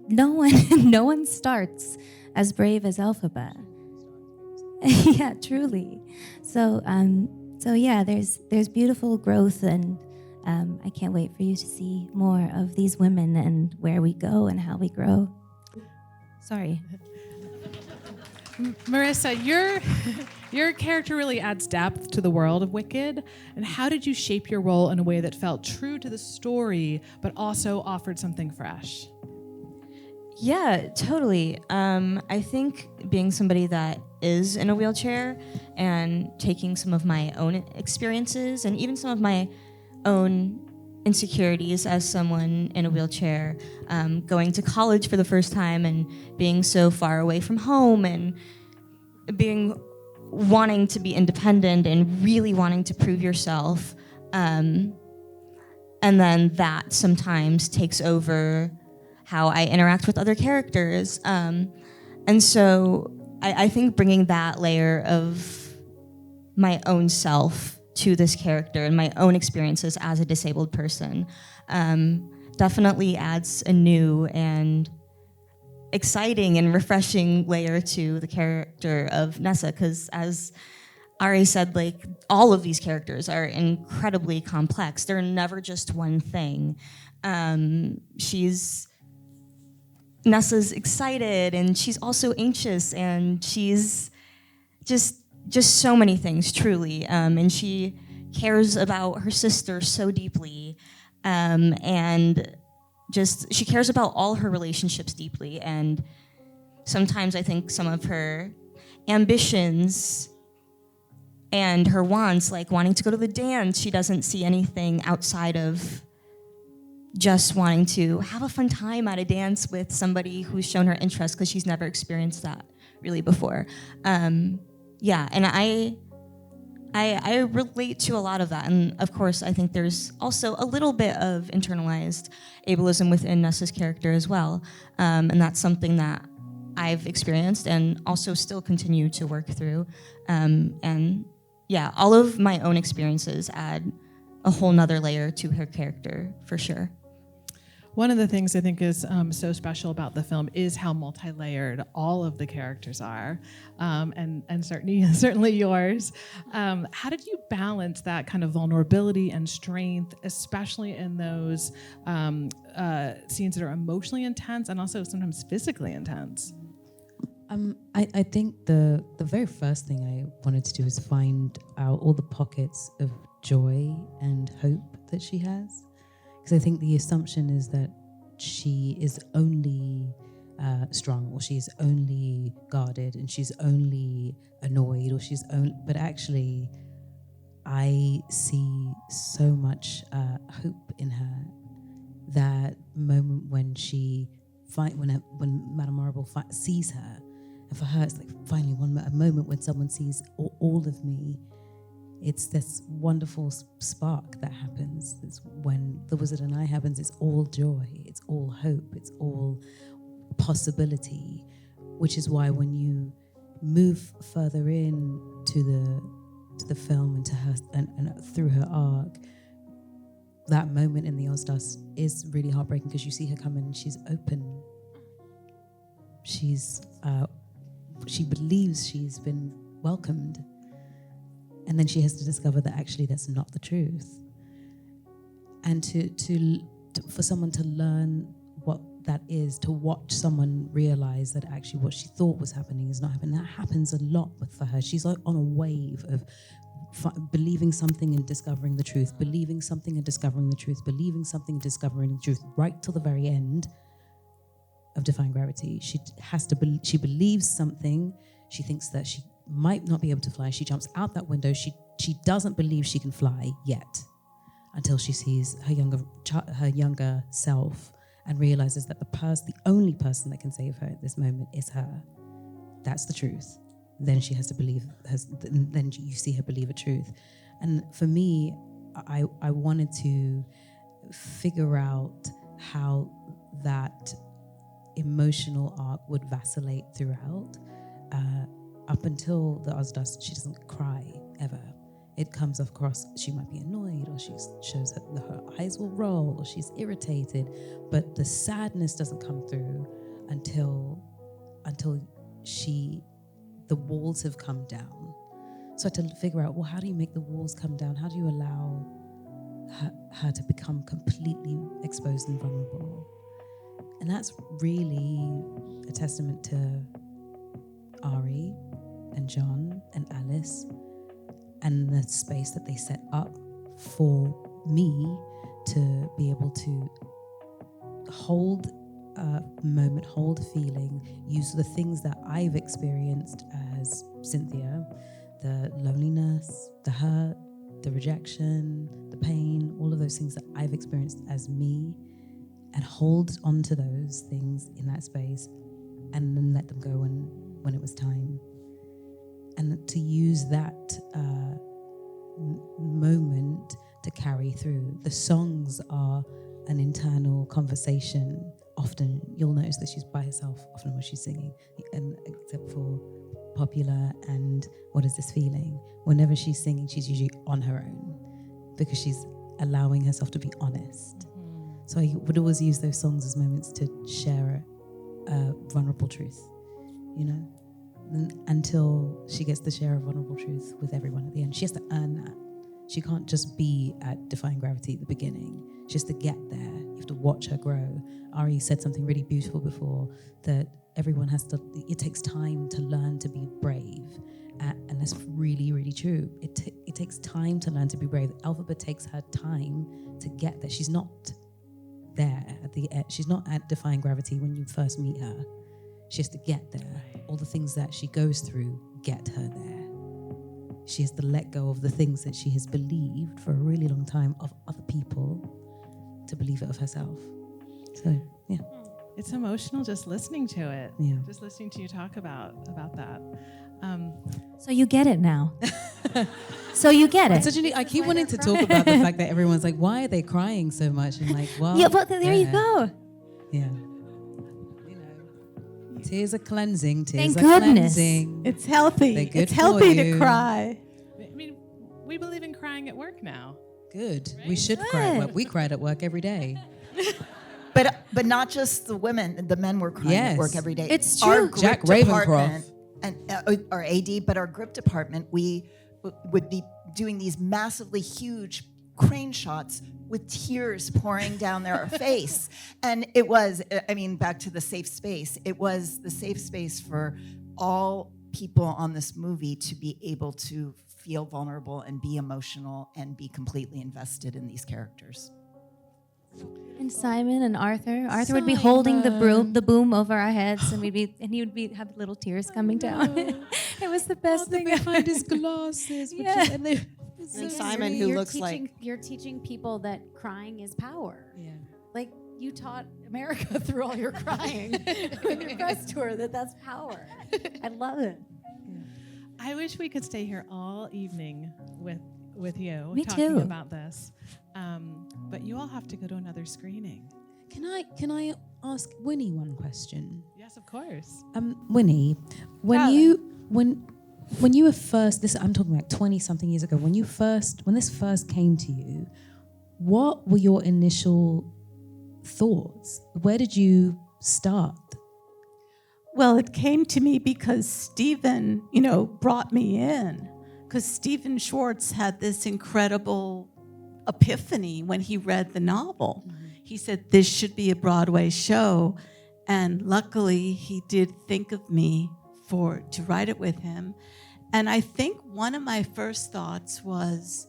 No one starts as brave as Elphaba. Yeah, truly. So there's beautiful growth, and I can't wait for you to see more of these women and where we go and how we grow. Sorry. Marissa, your character really adds depth to the world of Wicked. And how did you shape your role in a way that felt true to the story, but also offered something fresh? Yeah, totally. I think being somebody that is in a wheelchair and taking some of my own experiences and even some of my own insecurities as someone in a wheelchair, going to college for the first time and being so far away from home and wanting to be independent and really wanting to prove yourself. And then that sometimes takes over how I interact with other characters. And so I think bringing that layer of my own self to this character and my own experiences as a disabled person definitely adds a new and exciting and refreshing layer to the character of Nessa, because as Ari said, like, all of these characters are incredibly complex. They're never just one thing. Nessa's excited, and she's also anxious, and she's just so many things, truly. And she cares about her sister so deeply, and she cares about all her relationships deeply. And sometimes I think some of her ambitions and her wants, like wanting to go to the dance, she doesn't see anything outside of just wanting to have a fun time at a dance with somebody who's shown her interest, because she's never experienced that really before. And I relate to a lot of that. And of course, I think there's also a little bit of internalized ableism within Nessa's character as well. And that's something that I've experienced and also still continue to work through. All of my own experiences add a whole nother layer to her character, for sure. One of the things I think is so special about the film is how multi-layered all of the characters are, and certainly yours. How did you balance that kind of vulnerability and strength, especially in those scenes that are emotionally intense and also sometimes physically intense? I think the very first thing I wanted to do is find out all the pockets of joy and hope that she has. Because I think the assumption is that she is only strong, or she's only guarded, and she's only annoyed, or but actually I see so much hope in her. That moment when when Madame Morrible sees her, and for her it's like finally a moment when someone sees all of me. It's this wonderful spark that happens. It's when The Wizard and I happens, it's all joy, it's all hope, it's all possibility, which is why when you move further in to the film and to her and through her arc, that moment in the Ozdas is really heartbreaking, because you see her come in and she's open. She believes she's been welcomed. And then she has to discover that actually that's not the truth. And for someone to learn what that is, to watch someone realize that actually what she thought was happening is not happening. That happens a lot for her. She's like on a wave of believing something and discovering the truth, believing something and discovering the truth, believing something and discovering the truth, right till the very end of Defying Gravity. She believes something. She thinks that she might not be able to fly. She jumps out that window. She doesn't believe she can fly yet, until she sees her younger self and realizes that the only person that can save her at this moment is her. That's the truth. Then she has to believe. Then you see her believe a truth. And for me, I wanted to figure out how that emotional arc would vacillate throughout. Up until the Oz does, she doesn't cry ever. It comes across, she might be annoyed, or she shows that her eyes will roll, or she's irritated, but the sadness doesn't come through until the walls have come down. So I had to figure out, well, how do you make the walls come down? How do you allow her to become completely exposed and vulnerable? And that's really a testament to Ari and Jon and Alice, and the space that they set up for me to be able to hold a moment, hold a feeling, use the things that I've experienced as Cynthia, the loneliness, the hurt, the rejection, the pain, all of those things that I've experienced as me, and hold on to those things in that space and then let them go when it was time. And to use that moment to carry through. The songs are an internal conversation. Often you'll notice that she's by herself often when she's singing, and except for Popular and What Is This Feeling. Whenever she's singing, she's usually on her own because she's allowing herself to be honest. So I would always use those songs as moments to share a vulnerable truth, you know? Until she gets to share a vulnerable truth with everyone at the end. She has to earn that. She can't just be at Defying Gravity at the beginning. She has to get there. You have to watch her grow. Ari said something really beautiful before, that everyone has to, it takes time to learn to be brave. And that's really, really true. It takes time to learn to be brave. Elphaba takes her time to get there. She's not there at the end. She's not at Defying Gravity when you first meet her. She has to get there. All the things that she goes through get her there. She has to let go of the things that she has believed for a really long time of other people to believe it of herself. So, yeah. It's emotional just listening to it. Yeah. Just listening to you talk about that. So you get it now. So you get it. I keep wanting to talk about the fact that everyone's like, why are they crying so much? And like, well, yeah, but there you go. Yeah. Tears are cleansing. Thank goodness. Cleansing. It's healthy. They're good it's healthy for you. to cry. I mean, we believe in crying at work now. Good. Right? We should cry at work. We cried at work every day. But not just the women. The men were crying at work every day. It's true. Our Jack grip Ravencroft. department and our AD, but our grip department, we would be doing these massively huge crane shots with tears pouring down their face. And it was, I mean, back to the safe space, it was the safe space for all people on this movie to be able to feel vulnerable and be emotional and be completely invested in these characters. And Simon and Arthur. Arthur would be holding the boom over our heads, and he would have little tears coming down. It was the best thing. Behind his glasses. Yeah. And Simon, who looks like you're teaching people that crying is power. Yeah. Like you taught America through all your crying on your press tour that's power. I love it. I wish we could stay here all evening with you Me talking too. about this. But you all have to go to another screening. Can I ask Winnie one question? Yes, of course. Winnie, when you were first, I'm talking about 20-something years ago, when this first came to you, what were your initial thoughts? Where did you start? Well, it came to me because Stephen, brought me in. because Stephen Schwartz had this incredible epiphany when he read the novel. He said, this should be a Broadway show. And luckily, he did think of me to write it with him. And I think one of my first thoughts was,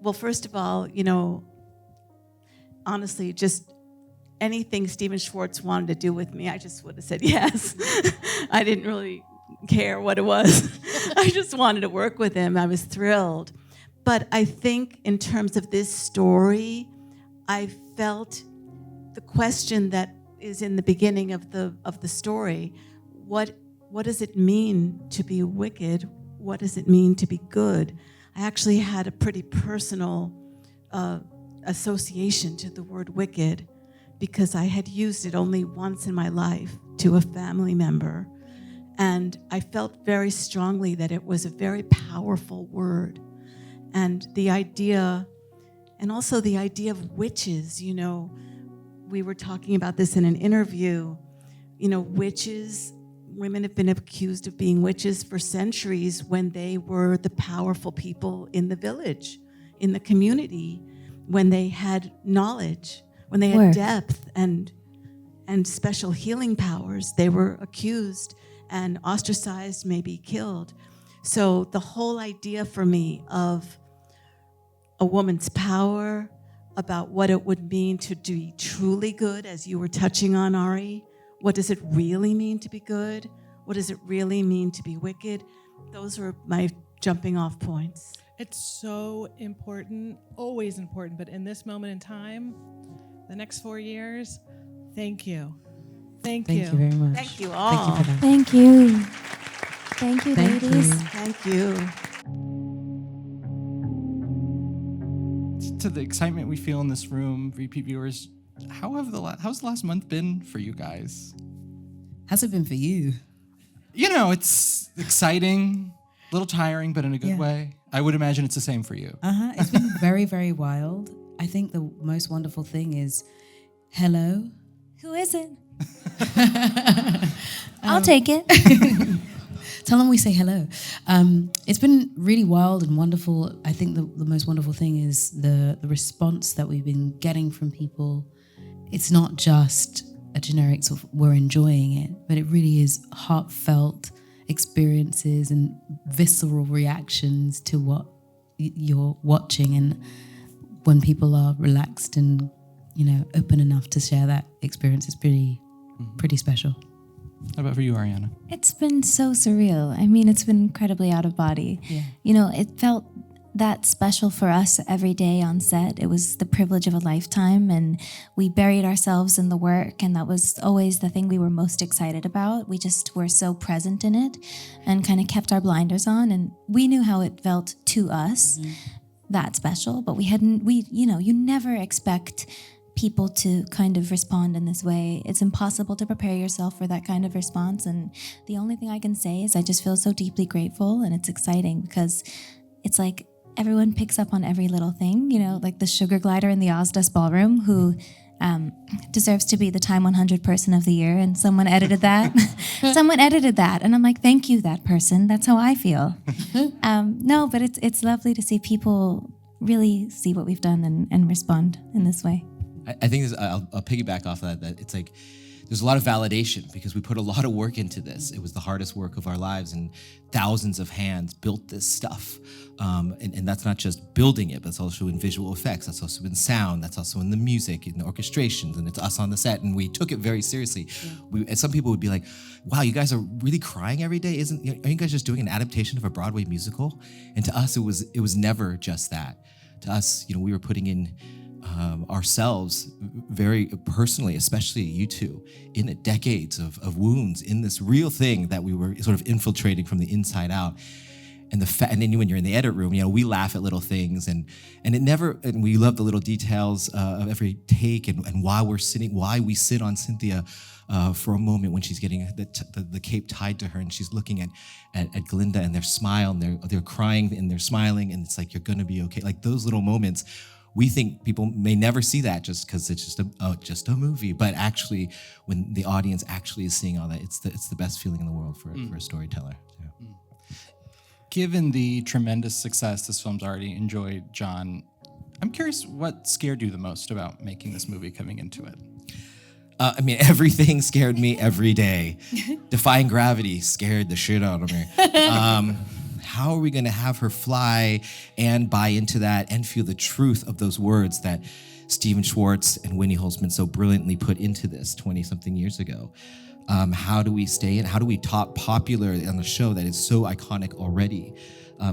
well, first of all, honestly, just anything Stephen Schwartz wanted to do with me, I just would have said yes. I didn't really care what it was. I just wanted to work with him. I was thrilled. But I think in terms of this story, I felt the question that is in the beginning of the story, what does it mean to be wicked? What does it mean to be good? I actually had a pretty personal association to the word wicked because I had used it only once in my life to a family member. And I felt very strongly that it was a very powerful word. And the idea, and also the idea of witches, we were talking about this in an interview, witches, women have been accused of being witches for centuries when they were the powerful people in the village, in the community, when they had knowledge, when they had depth and special healing powers. They were accused and ostracized, maybe killed. So the whole idea for me of a woman's power, about what it would mean to be truly good, as you were touching on, Ari. What does it really mean to be good? What does it really mean to be wicked? Those are my jumping off points. It's so important, always important, but in this moment in time, the next 4 years, thank you. Thank you. Thank you very much. Thank you all. Thank you for that. Thank you. Thank you, Thank ladies. you. Thank you. To the excitement we feel in this room, repeat viewers, how's the last month been for you guys? How's it been for you? It's exciting, a little tiring, but in a good way. I would imagine it's the same for you. It's been very, very wild. I think the most wonderful thing is, hello. Who is it? I'll take it. Tell them we say hello. It's been really wild and wonderful. I think the most wonderful thing is the response that we've been getting from people. It's not just a generic sort of we're enjoying it, but it really is heartfelt experiences and visceral reactions to what you're watching. And when people are relaxed and open enough to share that experience, it's pretty special. How about for you, Ariana? It's been so surreal. I mean, it's been incredibly out of body. Yeah. It felt that special for us every day on set. It was the privilege of a lifetime, and we buried ourselves in the work, and that was always the thing we were most excited about. We just were so present in it and kind of kept our blinders on, and we knew how it felt to us, that special, but you never expect people to kind of respond in this way. It's impossible to prepare yourself for that kind of response. And the only thing I can say is I just feel so deeply grateful, and it's exciting because it's like everyone picks up on every little thing, like the sugar glider in the Ozdas ballroom who deserves to be the Time 100 Person of the Year. And someone edited that. And I'm like, thank you, that person. That's how I feel. No, but it's lovely to see people really see what we've done and respond in this way. I think I'll piggyback off of that it's like there's a lot of validation because we put a lot of work into this. It was the hardest work of our lives, and thousands of hands built this stuff. And that's not just building it, but it's also in visual effects. That's also in sound. That's also in the music, in the orchestrations, and it's us on the set. And we took it very seriously. And some people would be like, wow, you guys are are crying every day? Are you guys just doing an adaptation of a Broadway musical? And to us, it was never just that. To us, we were putting in ourselves very personally, especially you two, in decades of wounds in this real thing that we were sort of infiltrating from the inside out. And and then when you're in the edit room, we laugh at little things and we love the little details of every take and why we sit on Cynthia for a moment when she's getting the cape tied to her and she's looking at Glinda and their smile and they're crying and they're smiling and it's like, you're gonna be okay. Like those little moments. We think people may never see that just because it's just a movie, but actually, when the audience actually is seeing all that, it's the best feeling in the world for a storyteller. Yeah. given the tremendous success this film's already enjoyed, Jon, I'm curious what scared you the most about making this movie coming into it? I mean, everything scared me every day. Defying gravity scared the shit out of me. How are we going to have her fly and buy into that and feel the truth of those words that Stephen Schwartz and Winnie Holzman so brilliantly put into this 20-something years ago? How do we stay in? How do we top popular on the show that is so iconic already?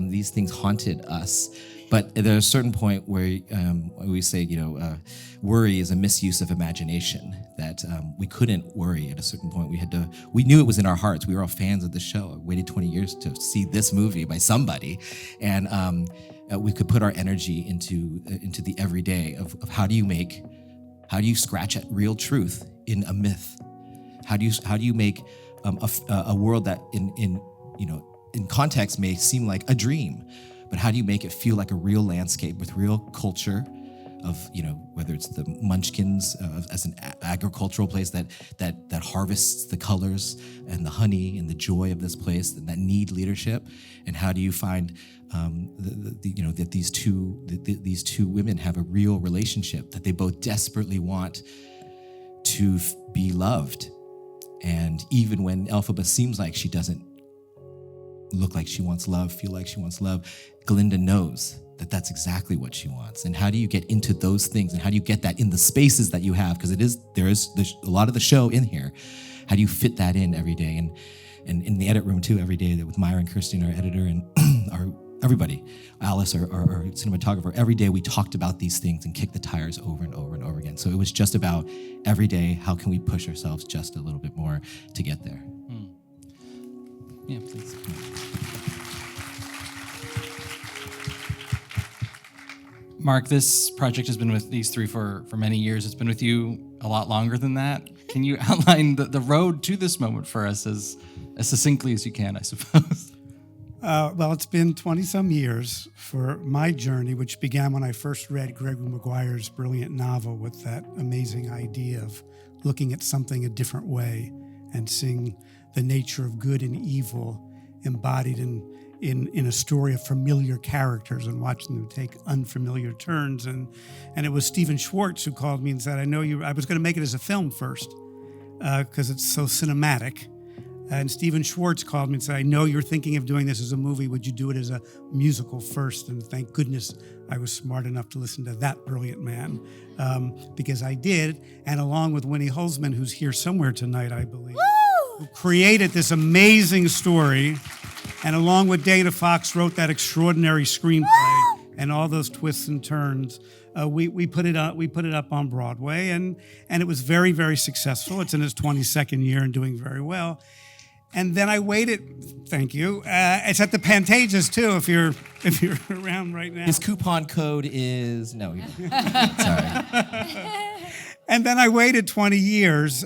These things haunted us. But there's a certain point where we say, worry is a misuse of imagination, that we couldn't worry at a certain point. We knew it was in our hearts. We were all fans of the show. I waited 20 years to see this movie by somebody. And we could put our energy into the everyday of how do you scratch at real truth in a myth? How do you make a world that in context may seem like a dream, but how do you make it feel like a real landscape with real culture of, whether it's the Munchkins as an agricultural place that harvests the colors and the honey and the joy of this place and that need leadership, and how do you find that these two women have a real relationship that they both desperately want to be loved, and even when Elphaba seems like she doesn't look like she wants love, feel like she wants love, Glinda knows that that's exactly what she wants. And how do you get into those things, and how do you get that in the spaces that you have? Because there's a lot of the show in here. How do you fit that in every day? And in the edit room too, every day with Myra and Kirsten, our editor, and everybody, Alice, our cinematographer, every day we talked about these things and kicked the tires over and over and over again. So it was just about every day, how can we push ourselves just a little bit more to get there? Yeah, please. Marc, this project has been with these three for many years. It's been with you a lot longer than that. Can you outline the road to this moment for us as succinctly as you can, I suppose? Well, it's been 20-some years for my journey, which began when I first read Gregory Maguire's brilliant novel with that amazing idea of looking at something a different way and seeing the nature of good and evil embodied in a story of familiar characters and watching them take unfamiliar turns. And it was Stephen Schwartz who called me and said, I was going to make it as a film first because it's so cinematic. And Stephen Schwartz called me and said, I know you're thinking of doing this as a movie. Would you do it as a musical first? And thank goodness I was smart enough to listen to that brilliant man, because I did. And along with Winnie Holzman, who's here somewhere tonight, I believe, who created this amazing story, and along with Dana Fox wrote that extraordinary screenplay and all those twists and turns. We put it up on Broadway, and it was very, very successful. It's in its 22nd year and doing very well. And then I waited. Thank you. It's at the Pantages too. If you're around right now. His coupon code is no. Sorry. And then I waited 20 years.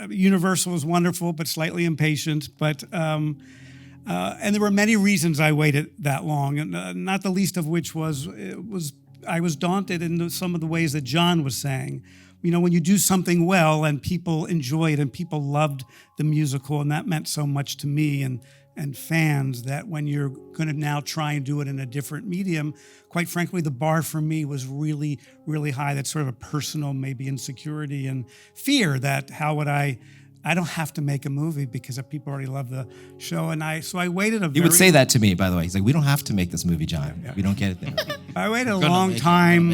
Universal was wonderful, but slightly impatient. But and there were many reasons I waited that long, and not the least of which was I was daunted in some of the ways that Jon was saying. When you do something well and people enjoy it and people loved the musical, and that meant so much to me and fans, that when you're going to now try and do it in a different medium, quite frankly, the bar for me was really, really high. That's sort of a personal maybe insecurity and fear that how would I don't have to make a movie because if people already love the show. So I waited He would say that to me, by the way. He's like, we don't have to make this movie, Jon. Yeah. We don't get it there. I waited a long time.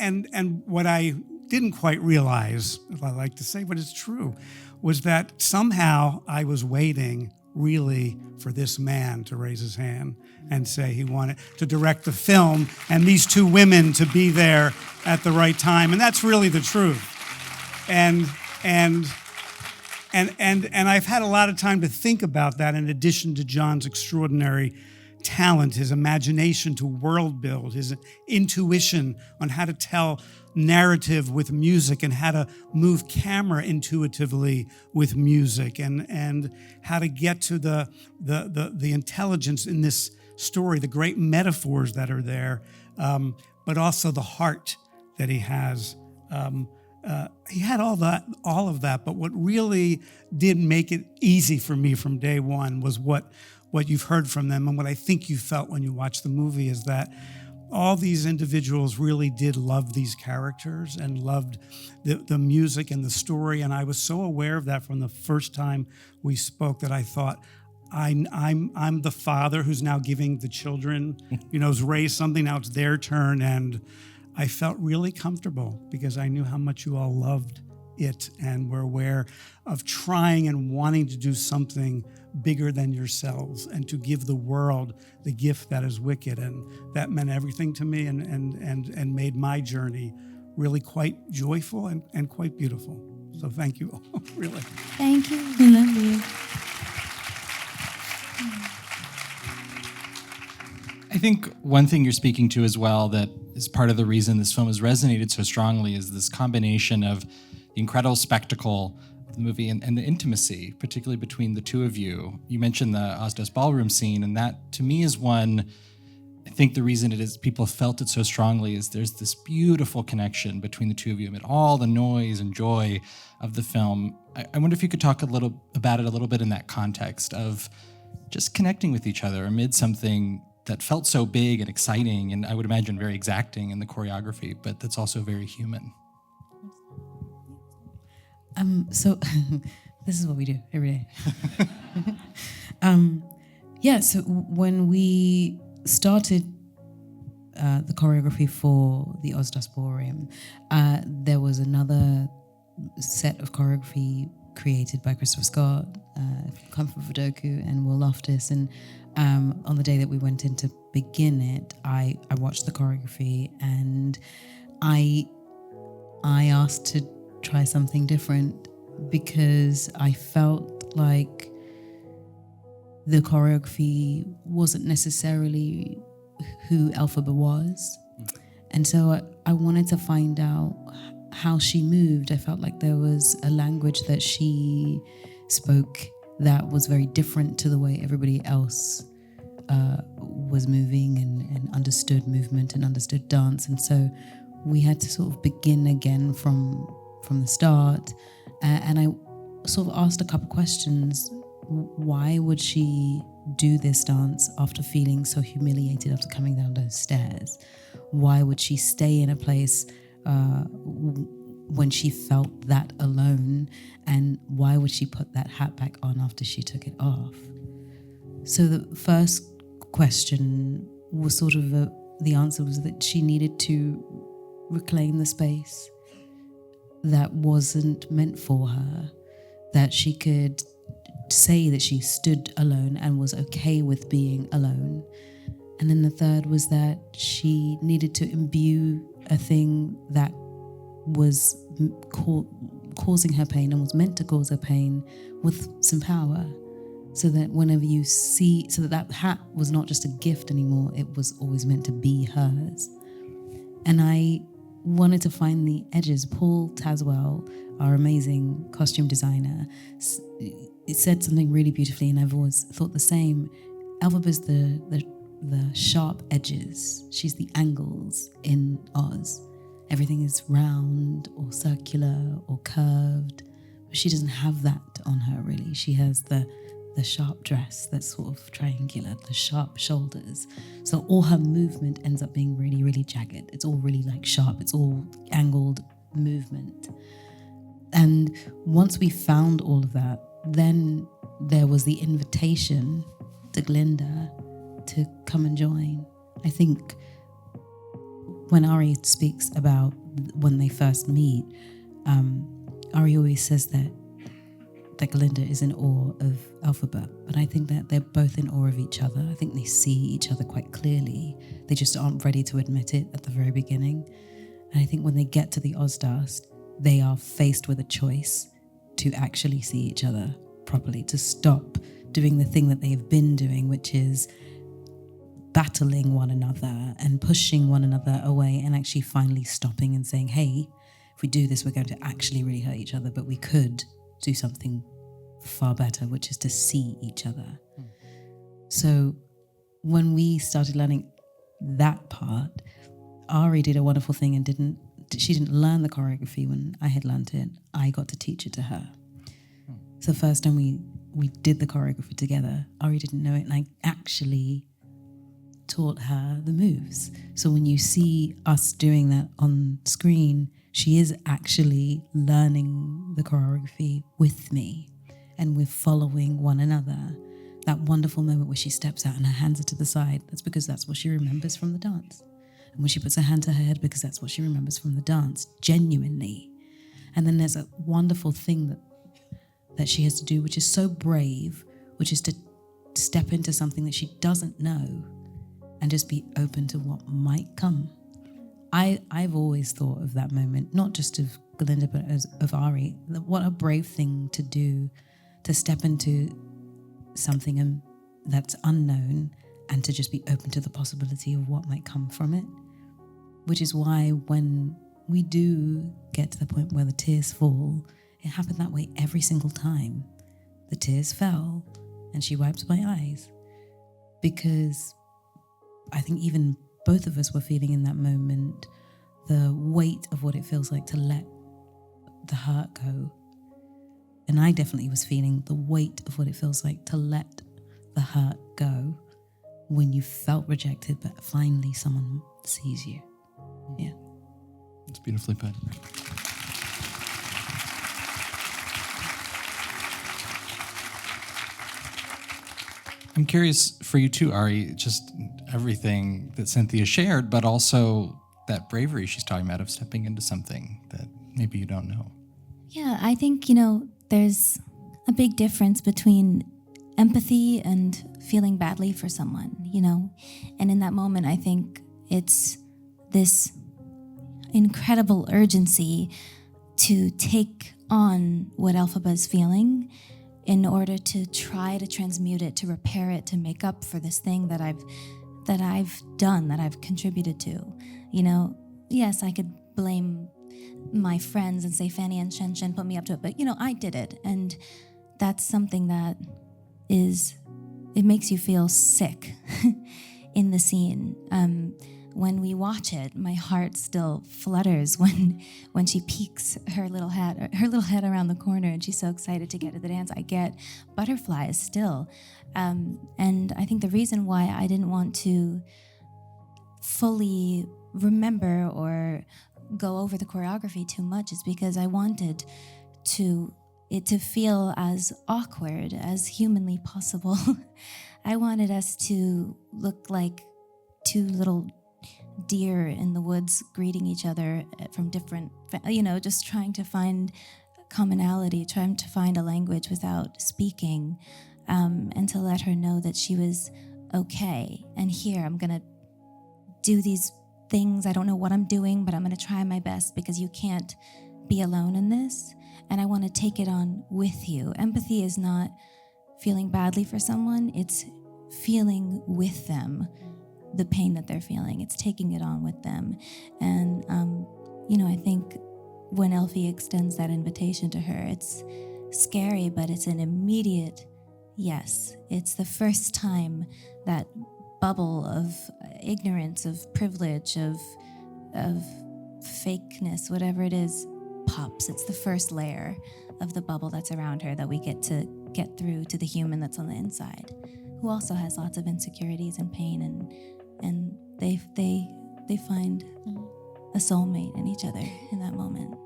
And what I didn't quite realize, I like to say, but it's true, was that somehow I was waiting really for this man to raise his hand and say he wanted to direct the film and these two women to be there at the right time. And that's really the truth. And I've had a lot of time to think about that, in addition to Jon's extraordinary talent, his imagination to world build, his intuition on how to tell narrative with music and how to move camera intuitively with music, and how to get to the intelligence in this story, the great metaphors that are there, but also the heart that he has. he had all of that. But what really did make it easy for me from day one was what you've heard from them, and what I think you felt when you watched the movie is that all these individuals really did love these characters and loved the music and the story. And I was so aware of that from the first time we spoke that I thought, I'm the father who's now giving the children, who's raised something. Now it's their turn. And I felt really comfortable because I knew how much you all loved it and were aware of trying and wanting to do something bigger than yourselves and to give the world the gift that is Wicked. And that meant everything to me and made my journey really quite joyful and quite beautiful. So thank you all, really. Thank you. We love you. I think one thing you're speaking to as well that is part of the reason this film has resonated so strongly is this combination of the incredible spectacle of the movie and the intimacy, particularly between the two of you. You mentioned the Ozdas ballroom scene, and that to me is one, I think the reason it is people felt it so strongly is there's this beautiful connection between the two of you amid all the noise and joy of the film. I wonder if you could talk about it a little bit in that context of just connecting with each other amid something that felt so big and exciting, and I would imagine very exacting in the choreography, but that's also very human. So this is what we do every day. So when we started the choreography for the Ozdas Ballroom, there was another set of choreography created by Christopher Scott, Comfort Vidoku, and Will Loftus. And on the day that we went in to begin it, I watched the choreography and I asked to try something different because I felt like the choreography wasn't necessarily who Elphaba was. And so I wanted to find out how she moved. I felt like there was a language that she spoke that was very different to the way everybody else was moving and understood movement and understood dance. And so we had to sort of begin again from the start. And I sort of asked a couple questions. Why would she do this dance after feeling so humiliated after coming down those stairs? Why would she stay in a place when she felt that alone? And why would she put that hat back on after she took it off? So the first question was sort of the answer was that she needed to reclaim the space that wasn't meant for her, that she could say that she stood alone and was okay with being alone. And then the third was that she needed to imbue a thing that was causing her pain and was meant to cause her pain with some power, so that whenever you see, so that hat was not just a gift anymore, it was always meant to be hers. And I wanted to find the edges. Paul Tazewell, our amazing costume designer, it said something really beautifully, and I've always thought the same. Elphaba's the sharp edges. She's the angles in Oz. Everything is round or circular or curved, but she doesn't have that on her really. She has the sharp dress that's sort of triangular, the sharp shoulders. So all her movement ends up being really, really jagged. It's all really like sharp. It's all angled movement. And once we found all of that, then there was the invitation to Glinda to come and join. I think when Ari speaks about when they first meet, Ari always says that Glinda is in awe of Elphaba, but I think that they're both in awe of each other. I think they see each other quite clearly. They just aren't ready to admit it at the very beginning. And I think when they get to the Ozdas, they are faced with a choice to actually see each other properly, to stop doing the thing that they have been doing, which is battling one another and pushing one another away, and actually finally stopping and saying, hey, if we do this, we're going to actually really hurt each other, but we could do something far better, which is to see each other. So when we started learning that part, Ari did a wonderful thing and didn't she didn't learn the choreography when I had learned it. I got to teach it to her. So the first time we did the choreography together, Ari didn't know it, and I actually taught her the moves. So when you see us doing that on screen, she is actually learning the choreography with me, and we're following one another. That wonderful moment where she steps out and her hands are to the side, that's because that's what she remembers from the dance. And when she puts her hand to her head, because that's what she remembers from the dance, genuinely. And then there's a wonderful thing that she has to do, which is so brave, which is to step into something that she doesn't know and just be open to what might come. I've always thought of that moment, not just of Glinda, but of Ari. What a brave thing to do, to step into something that's unknown and to just be open to the possibility of what might come from it. Which is why when we do get to the point where the tears fall, it happened that way every single time. The tears fell and she wipes my eyes. Because I think even both of us were feeling in that moment the weight of what it feels like to let the hurt go. And I definitely was feeling the weight of what it feels like to let the hurt go when you felt rejected, but finally someone sees you. Yeah. It's beautifully put. I'm curious for you too, Ari, just everything that Cynthia shared, but also that bravery she's talking about of stepping into something that maybe you don't know. Yeah, I think, there's a big difference between empathy and feeling badly for someone, And in that moment, I think it's this incredible urgency to take on what Elphaba is feeling in order to try to transmute it, to repair it, to make up for this thing that I've done, that I've contributed to. Yes, I could blame my friends and say Pfannee and Shen put me up to it, but I did it, and that's something that it makes you feel sick in the scene. When we watch it, my heart still flutters when she peeks her little head around the corner, and she's so excited to get to the dance. I get butterflies still, and I think the reason why I didn't want to fully remember or go over the choreography too much is because I wanted it to feel as awkward as humanly possible. I wanted us to look like two little deer in the woods greeting each other from different, just trying to find commonality, trying to find a language without speaking, and to let her know that she was okay. And here, I'm going to do these things. I don't know what I'm doing, but I'm going to try my best because you can't be alone in this. And I want to take it on with you. Empathy is not feeling badly for someone. It's feeling with them the pain that they're feeling. It's taking it on with them. And, I think when Elphie extends that invitation to her, it's scary, but it's an immediate yes. It's the first time that bubble of ignorance, of privilege, of fakeness, whatever it is, pops. It's the first layer of the bubble that's around her that we get to get through to the human that's on the inside, who also has lots of insecurities and pain, and they find a soulmate in each other in that moment.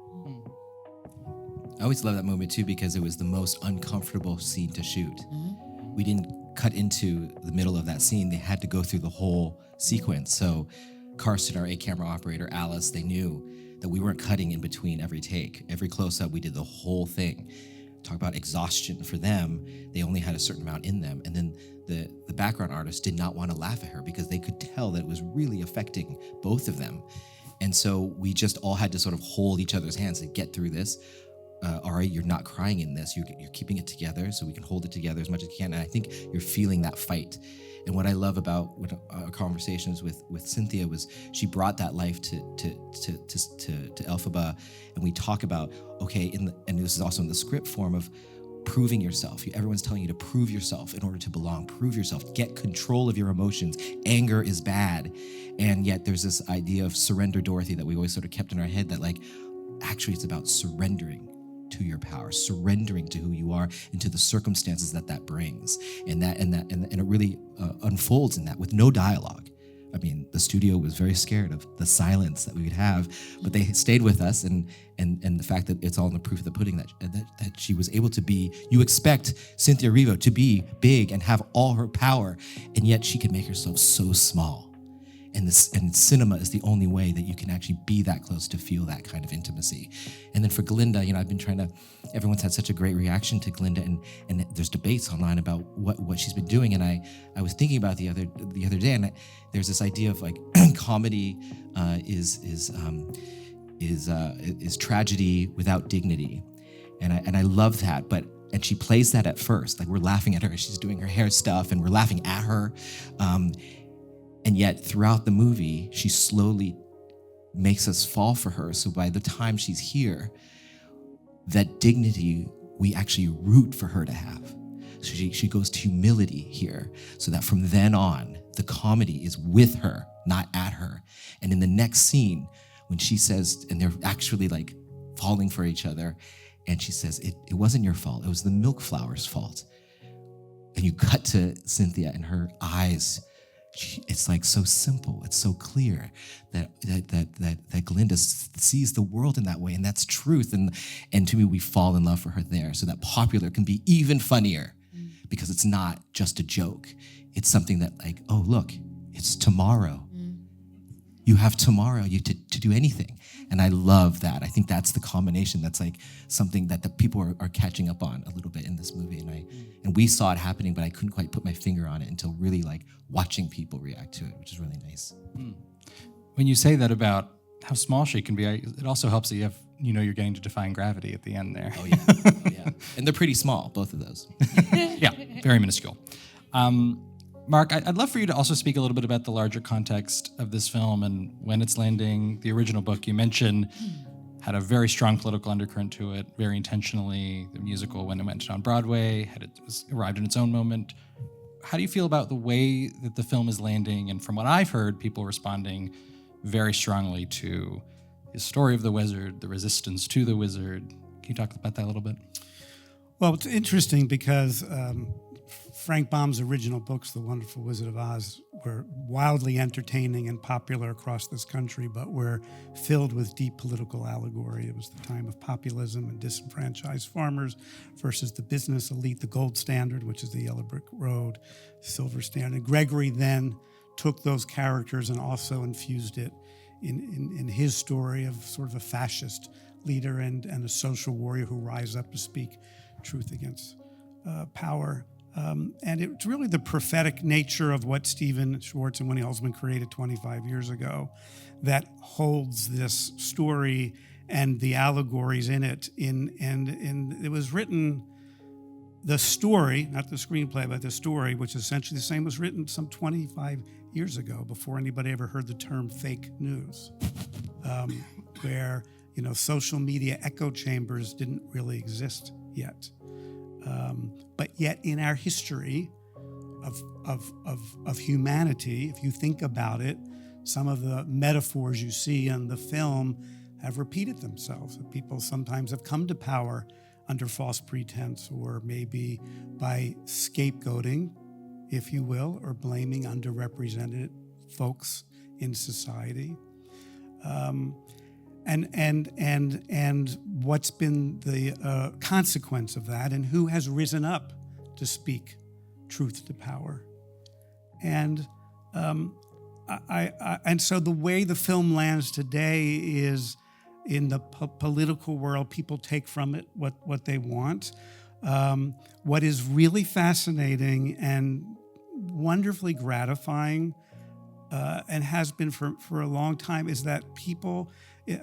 I always love that moment too because it was the most uncomfortable scene to shoot. We didn't cut into the middle of that scene. They had to go through the whole sequence. So Karsten, our camera operator, Alice, they knew that we weren't cutting in between every take. Every close-up, we did the whole thing. Talk about exhaustion for them. They only had a certain amount in them. And then the background artist did not want to laugh at her because they could tell that it was really affecting both of them. And so we just all had to sort of hold each other's hands and get through this. Ari, you're not crying in this. You're keeping it together so we can hold it together as much as you can. And I think you're feeling that fight. And what I love about our conversations with Cynthia was she brought that life to Elphaba, and we talk about, okay, and this is also in the script form of proving yourself. Everyone's telling you to prove yourself in order to belong. Prove yourself. Get control of your emotions. Anger is bad. And yet there's this idea of surrender Dorothy that we always sort of kept in our head that like, actually it's about surrendering to your power, surrendering to who you are and to the circumstances that brings. And it really unfolds in that with no dialogue. I mean, the studio was very scared of the silence that we would have, but they stayed with us, and the fact that it's all in the proof of the pudding that she was able to be. You expect Cynthia Erivo to be big and have all her power, and yet she can make herself so small. And cinema is the only way that you can actually be that close to feel that kind of intimacy. And then for Glinda, I've been everyone's had such a great reaction to Glinda, and there's debates online about what she's been doing. And I was thinking about the other day, and there's this idea of like comedy is tragedy without dignity, and I love that. And she plays that at first, like we're laughing at her, she's doing her hair stuff, and we're laughing at her. And yet throughout the movie, she slowly makes us fall for her. So by the time she's here, that dignity, we actually root for her to have. So she goes to humility here, so that from then on, the comedy is with her, not at her. And in the next scene, when she says, and they're actually like falling for each other, and she says, it wasn't your fault, it was the milk flower's fault. And you cut to Cynthia and her eyes, it's like so simple, it's so clear that Glinda sees the world in that way, and that's truth. And to me, we fall in love for her there, so that popular can be even funnier, because it's not just a joke. It's something that like, oh look, it's tomorrow. You have tomorrow to do anything. And I love that. I think that's the combination that's like something that the people are catching up on a little bit in this movie. And we saw it happening, but I couldn't quite put my finger on it until really like watching people react to it, which is really nice. When you say that about how small she can be, it also helps that you're getting to define gravity at the end there. Oh yeah. And they're pretty small, both of those. Yeah, very minuscule. Marc, I'd love for you to also speak a little bit about the larger context of this film and when it's landing. The original book you mentioned had a very strong political undercurrent to it, very intentionally. The musical, when it went on Broadway, arrived in its own moment. How do you feel about the way that the film is landing? And from what I've heard, people responding very strongly to the story of the wizard, the resistance to the wizard. Can you talk about that a little bit? Well, it's interesting because Frank Baum's original books, The Wonderful Wizard of Oz, were wildly entertaining and popular across this country, but were filled with deep political allegory. It was the time of populism and disenfranchised farmers versus the business elite, the gold standard, which is the yellow brick road, silver standard. Gregory then took those characters and also infused it in his story of sort of a fascist leader and a social warrior who rise up to speak truth against power. And it's really the prophetic nature of what Stephen Schwartz and Winnie Holzman created 25 years ago that holds this story and the allegories in it. And it was written, the story, not the screenplay, but the story, which is essentially the same, was written some 25 years ago before anybody ever heard the term fake news, where social media echo chambers didn't really exist yet. But yet in our history of humanity, if you think about it, some of the metaphors you see in the film have repeated themselves. People sometimes have come to power under false pretense, or maybe by scapegoating, if you will, or blaming underrepresented folks in society. And what's been the consequence of that, and who has risen up to speak truth to power. And and so the way the film lands today is in the political world, people take from it what they want. What is really fascinating and wonderfully gratifying, and has been for a long time, is that people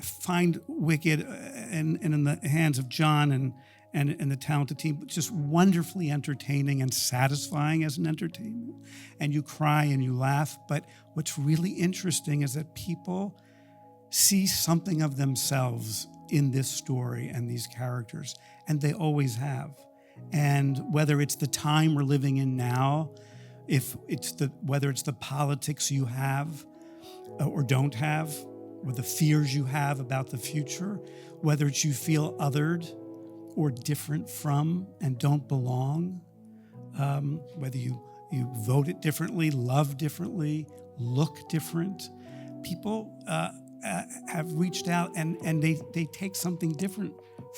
find Wicked and in the hands of Jon and the talented team just wonderfully entertaining and satisfying as an entertainment. And you cry and you laugh. But what's really interesting is that people see something of themselves in this story and these characters, and they always have. And whether it's the time we're living in now, whether it's the politics you have or don't have, or the fears you have about the future, whether it's you feel othered or different from and don't belong, whether you vote it differently, love differently, look different. People have reached out and they take something different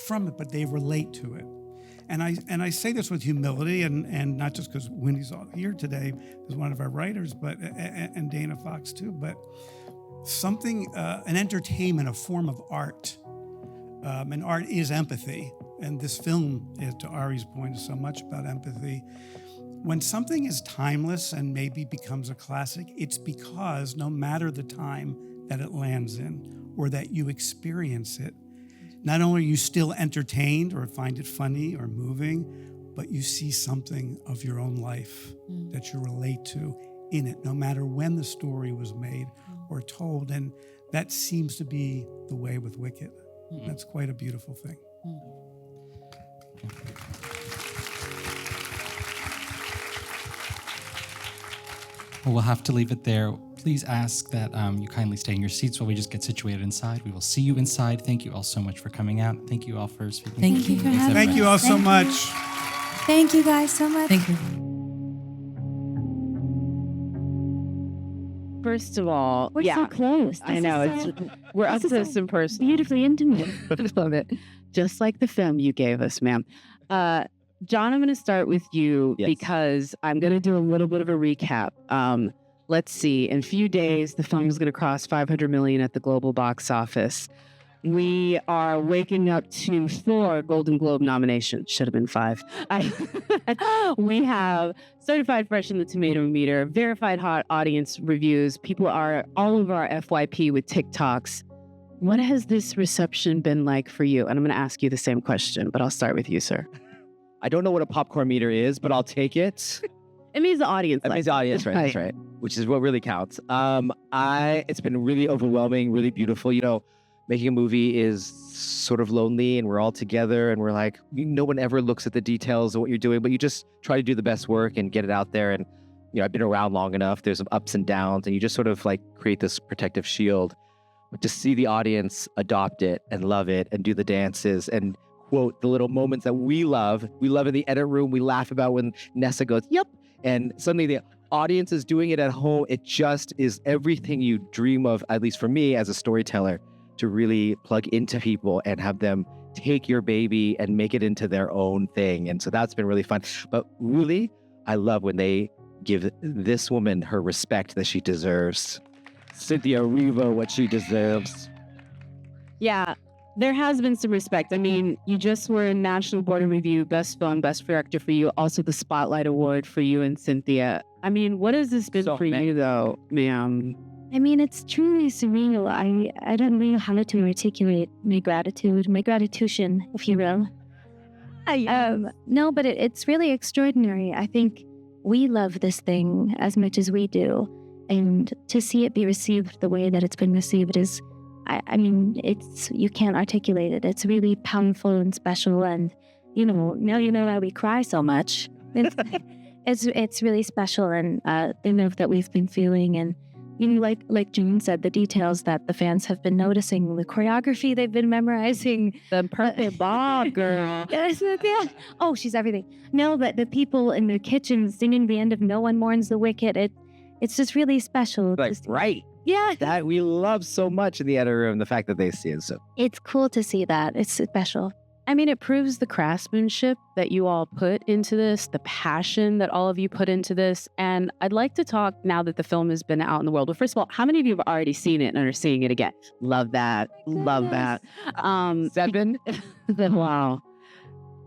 from it, but they relate to it. And I say this with humility, and not just because Winnie's all here today as one of our writers, but and Dana Fox too. But something, an entertainment, a form of art, and art is empathy. And this film, to Ari's point, is so much about empathy. When something is timeless and maybe becomes a classic, it's because no matter the time that it lands in or that you experience it, not only are you still entertained or find it funny or moving, but you see something of your own life that you relate to in it, no matter when the story was made or told. And that seems to be the way with Wicked. That's quite a beautiful thing. Well, we'll have to leave it there. Please ask that you kindly stay in your seats while we just get situated inside. We will see you inside. Thank you all so much for coming out. Thank you all for speaking. Thank you for having us. Thank you all so much. Thank you guys so much. Thank you. First of all, We're so close. I know. We're up close and personal. Beautifully intimate. I love it. Just like the film you gave us, ma'am. Jon, I'm going to start with you because I'm going to do a little bit of a recap. Let's see. In a few days, the film is going to cross 500 million at the global box office. We are waking up to 4 Golden Globe nominations. Should have been 5. We have certified fresh in the tomato meter, verified hot audience reviews. People are all over our FYP with TikToks. What has this reception been like for you? And I'm going to ask you the same question, but I'll start with you, sir. I don't know what a popcorn meter is, but I'll take it. It means the audience. It means the audience, right? That's right. Which is what really counts. It's been really overwhelming, really beautiful. You know, making a movie is sort of lonely, and we're all together, and we're like, no one ever looks at the details of what you're doing, but you just try to do the best work and get it out there. And you know, I've been around long enough. There's some ups and downs, and you just sort of like create this protective shield. But to see the audience adopt it and love it and do the dances and quote the little moments that we love in the edit room. We laugh about when Nessa goes, "Yep," and suddenly the audience is doing it at home. It just is everything you dream of, at least for me as a storyteller, to really plug into people and have them take your baby and make it into their own thing. And so that's been really fun. But really, I love when they give this woman her respect that she deserves. Cynthia Erivo, what she deserves. Yeah, there has been some respect. I mean, you just were in National Board of Review, Best Film, Best Director for you, also the Spotlight Award for you and Cynthia. I mean, what has this been for you, though, ma'am? I mean, it's truly surreal. I don't know how to articulate my gratitude, my gratitution, if you will. No, but it's really extraordinary. I think we love this thing as much as we do. And to see it be received the way that it's been received is, I mean, you can't articulate it. It's really powerful and special. And, you know, now you know why we cry so much. It's really special. And the love that we've been feeling. And, you know, like June said, the details that the fans have been noticing, the choreography they've been memorizing. The perfect bob girl. Yeah. Oh, she's everything. No, but the people in their kitchen singing the end of No One Mourns the Wicked, it's just really special. Like, right. Yeah. That we love so much in the edit room, the fact that they see it. So it's cool to see that. It's special. I mean, it proves the craftsmanship that you all put into this, the passion that all of you put into this. And I'd like to talk now that the film has been out in the world. Well, first of all, how many of you have already seen it and are seeing it again? Love that. Love that. 7? Wow.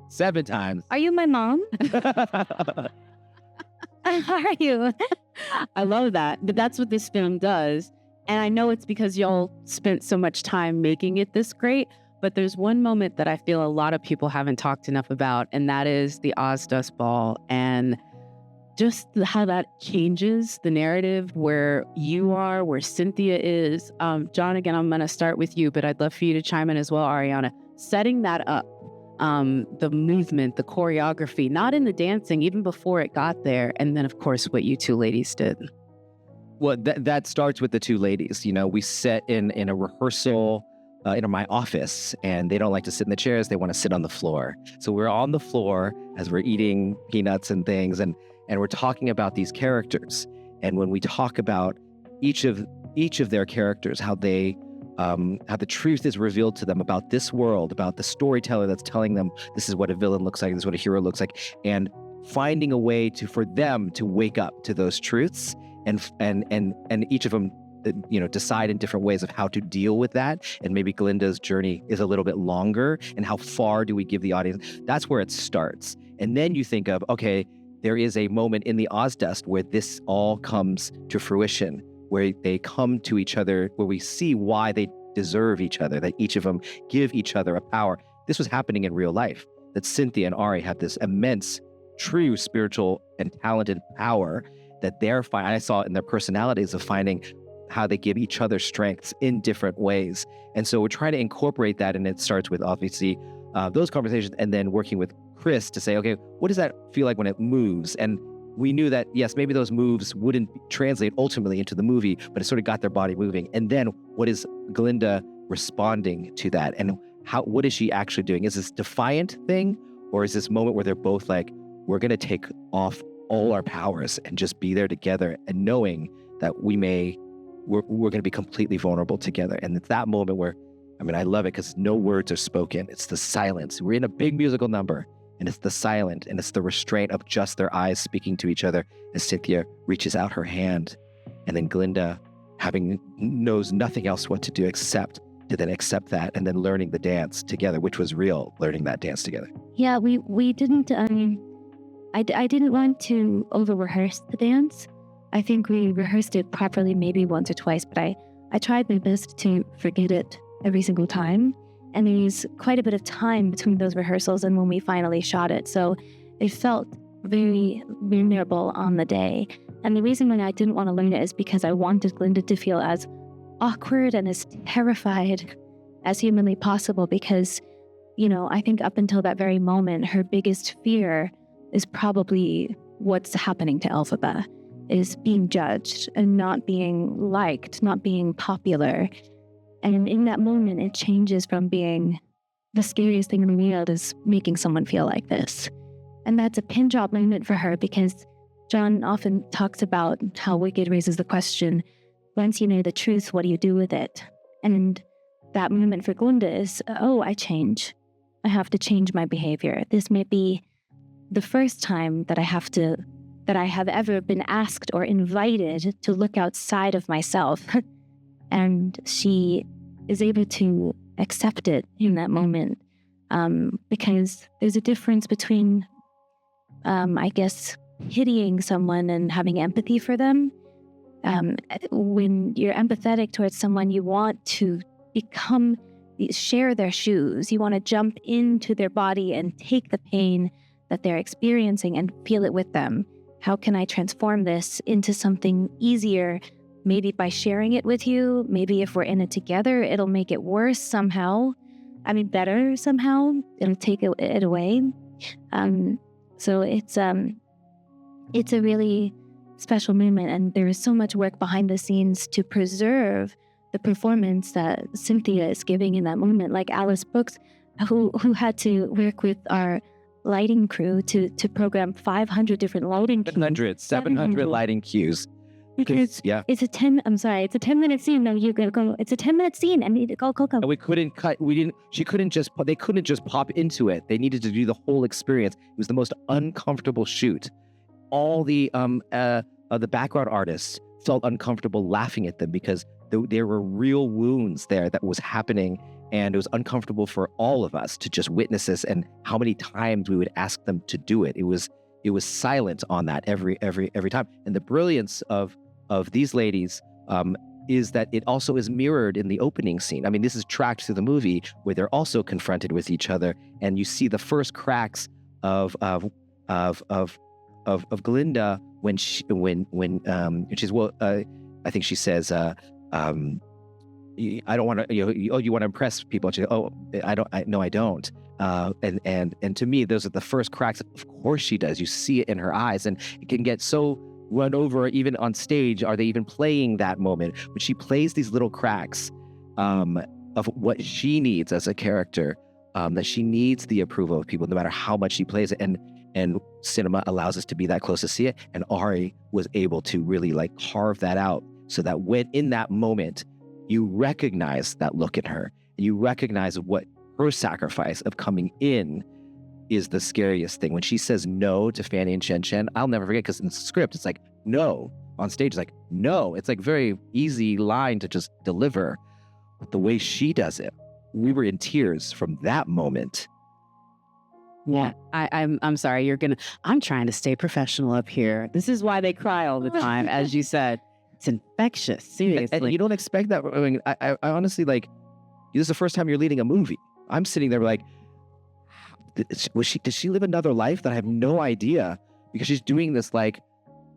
7 times. Are you my mom? Are you? I love that. But that's what this film does. And I know it's because y'all spent so much time making it this great. But there's one moment that I feel a lot of people haven't talked enough about, and that is the Oz Dust Ball and just how that changes the narrative, where you are, where Cynthia is. Jon, again, I'm going to start with you, but I'd love for you to chime in as well, Ariana. Setting that up, the movement, the choreography, not in the dancing, even before it got there. And then, of course, what you two ladies did. Well, that starts with the two ladies. You know, we set in a rehearsal in my office, and they don't like to sit in the chairs. They want to sit on the floor. So we're on the floor as we're eating peanuts and things, and we're talking about these characters. And when we talk about each of their characters, how the truth is revealed to them about this world, about the storyteller that's telling them this is what a villain looks like, this is what a hero looks like, and finding a way for them to wake up to those truths, and each of them, you know, decide in different ways of how to deal with that. And maybe Glinda's journey is a little bit longer, and how far do we give the audience? That's where it starts. And then you think of, okay, there is a moment in the Ozdust where this all comes to fruition, where they come to each other, where we see why they deserve each other, that each of them give each other a power. This was happening in real life, that Cynthia and Ari have this immense, true spiritual and talented power that they're finding. I saw it in their personalities of finding how they give each other strengths in different ways. And so we're trying to incorporate that, and it starts with obviously those conversations, and then working with Chris to say, okay, what does that feel like when it moves? And we knew that, yes, maybe those moves wouldn't translate ultimately into the movie, but it sort of got their body moving. And then what is Glinda responding to that? And what is she actually doing? Is this defiant thing? Or is this moment where they're both like, we're going to take off all our powers and just be there together, and knowing that we're going to be completely vulnerable together. And it's that moment where, I mean, I love it because no words are spoken. It's the silence. We're in a big musical number, and it's the silent, and it's the restraint of just their eyes speaking to each other as Cynthia reaches out her hand, and then Glinda knows nothing else what to do except to then accept that, and then learning the dance together, which was real, learning that dance together. Yeah, we didn't, I didn't want to over-rehearse the dance. I think we rehearsed it properly maybe once or twice, but I tried my best to forget it every single time. And there's quite a bit of time between those rehearsals and when we finally shot it. So it felt very vulnerable on the day. And the reason why I didn't want to learn it is because I wanted Glinda to feel as awkward and as terrified as humanly possible, because, you know, I think up until that very moment, her biggest fear is probably what's happening to Elphaba, is being judged and not being liked, not being popular. And in that moment, it changes from being the scariest thing in the world is making someone feel like this. And that's a pin drop moment for her, because Jon often talks about how Wicked raises the question, once you know the truth, what do you do with it? And that moment for Glinda is, oh, I change. I have to change my behavior. This may be the first time that I have ever been asked or invited to look outside of myself. And she is able to accept it in that moment, because there's a difference between, I guess, pitying someone and having empathy for them. When you're empathetic towards someone, you want to share their shoes. You want to jump into their body and take the pain that they're experiencing and feel it with them. How can I transform this into something easier? Maybe by sharing it with you. Maybe if we're in it together, it'll make it worse somehow. I mean, better somehow. It'll take it away. So it's a really special moment, and there is so much work behind the scenes to preserve the performance that Cynthia is giving in that moment. Like Alice Brooks, who had to work with our lighting crew to program 500 different lighting cues. 700 lighting cues. Because yeah. It's a 10-minute scene. No, you go. It's a 10-minute scene. I need to go. And we couldn't cut. They couldn't just pop into it. They needed to do the whole experience. It was the most uncomfortable shoot. All the background artists felt uncomfortable laughing at them because there were real wounds there that was happening, and it was uncomfortable for all of us to just witness this, and how many times we would ask them to do it. It was silent on that every time. And the brilliance of these ladies is that it also is mirrored in the opening scene. I mean, this is tracked through the movie where they're also confronted with each other, and you see the first cracks of Glinda when she's I think she says I don't want to, you want to impress people. She goes, oh, I don't. And to me, those are the first cracks. Of course she does. You see it in her eyes, and it can get so run over even on stage. Are they even playing that moment? But she plays these little cracks of what she needs as a character, that she needs the approval of people, no matter how much she plays it. And cinema allows us to be that close to see it. And Ari was able to really like carve that out so that when in that moment, you recognize that look in her, and you recognize what her sacrifice of coming in is the scariest thing. When she says no to Pfannee and Chen Chen, I'll never forget, because in the script, it's like, no. On stage, it's like, no. It's like very easy line to just deliver. But the way she does it, we were in tears from that moment. Yeah, I'm sorry. I'm trying to stay professional up here. This is why they cry all the time, as you said. It's infectious, seriously. And you don't expect that. I mean, I honestly, like, this is the first time you're leading a movie. I'm sitting there like, did she live another life that I have no idea? Because she's doing this like,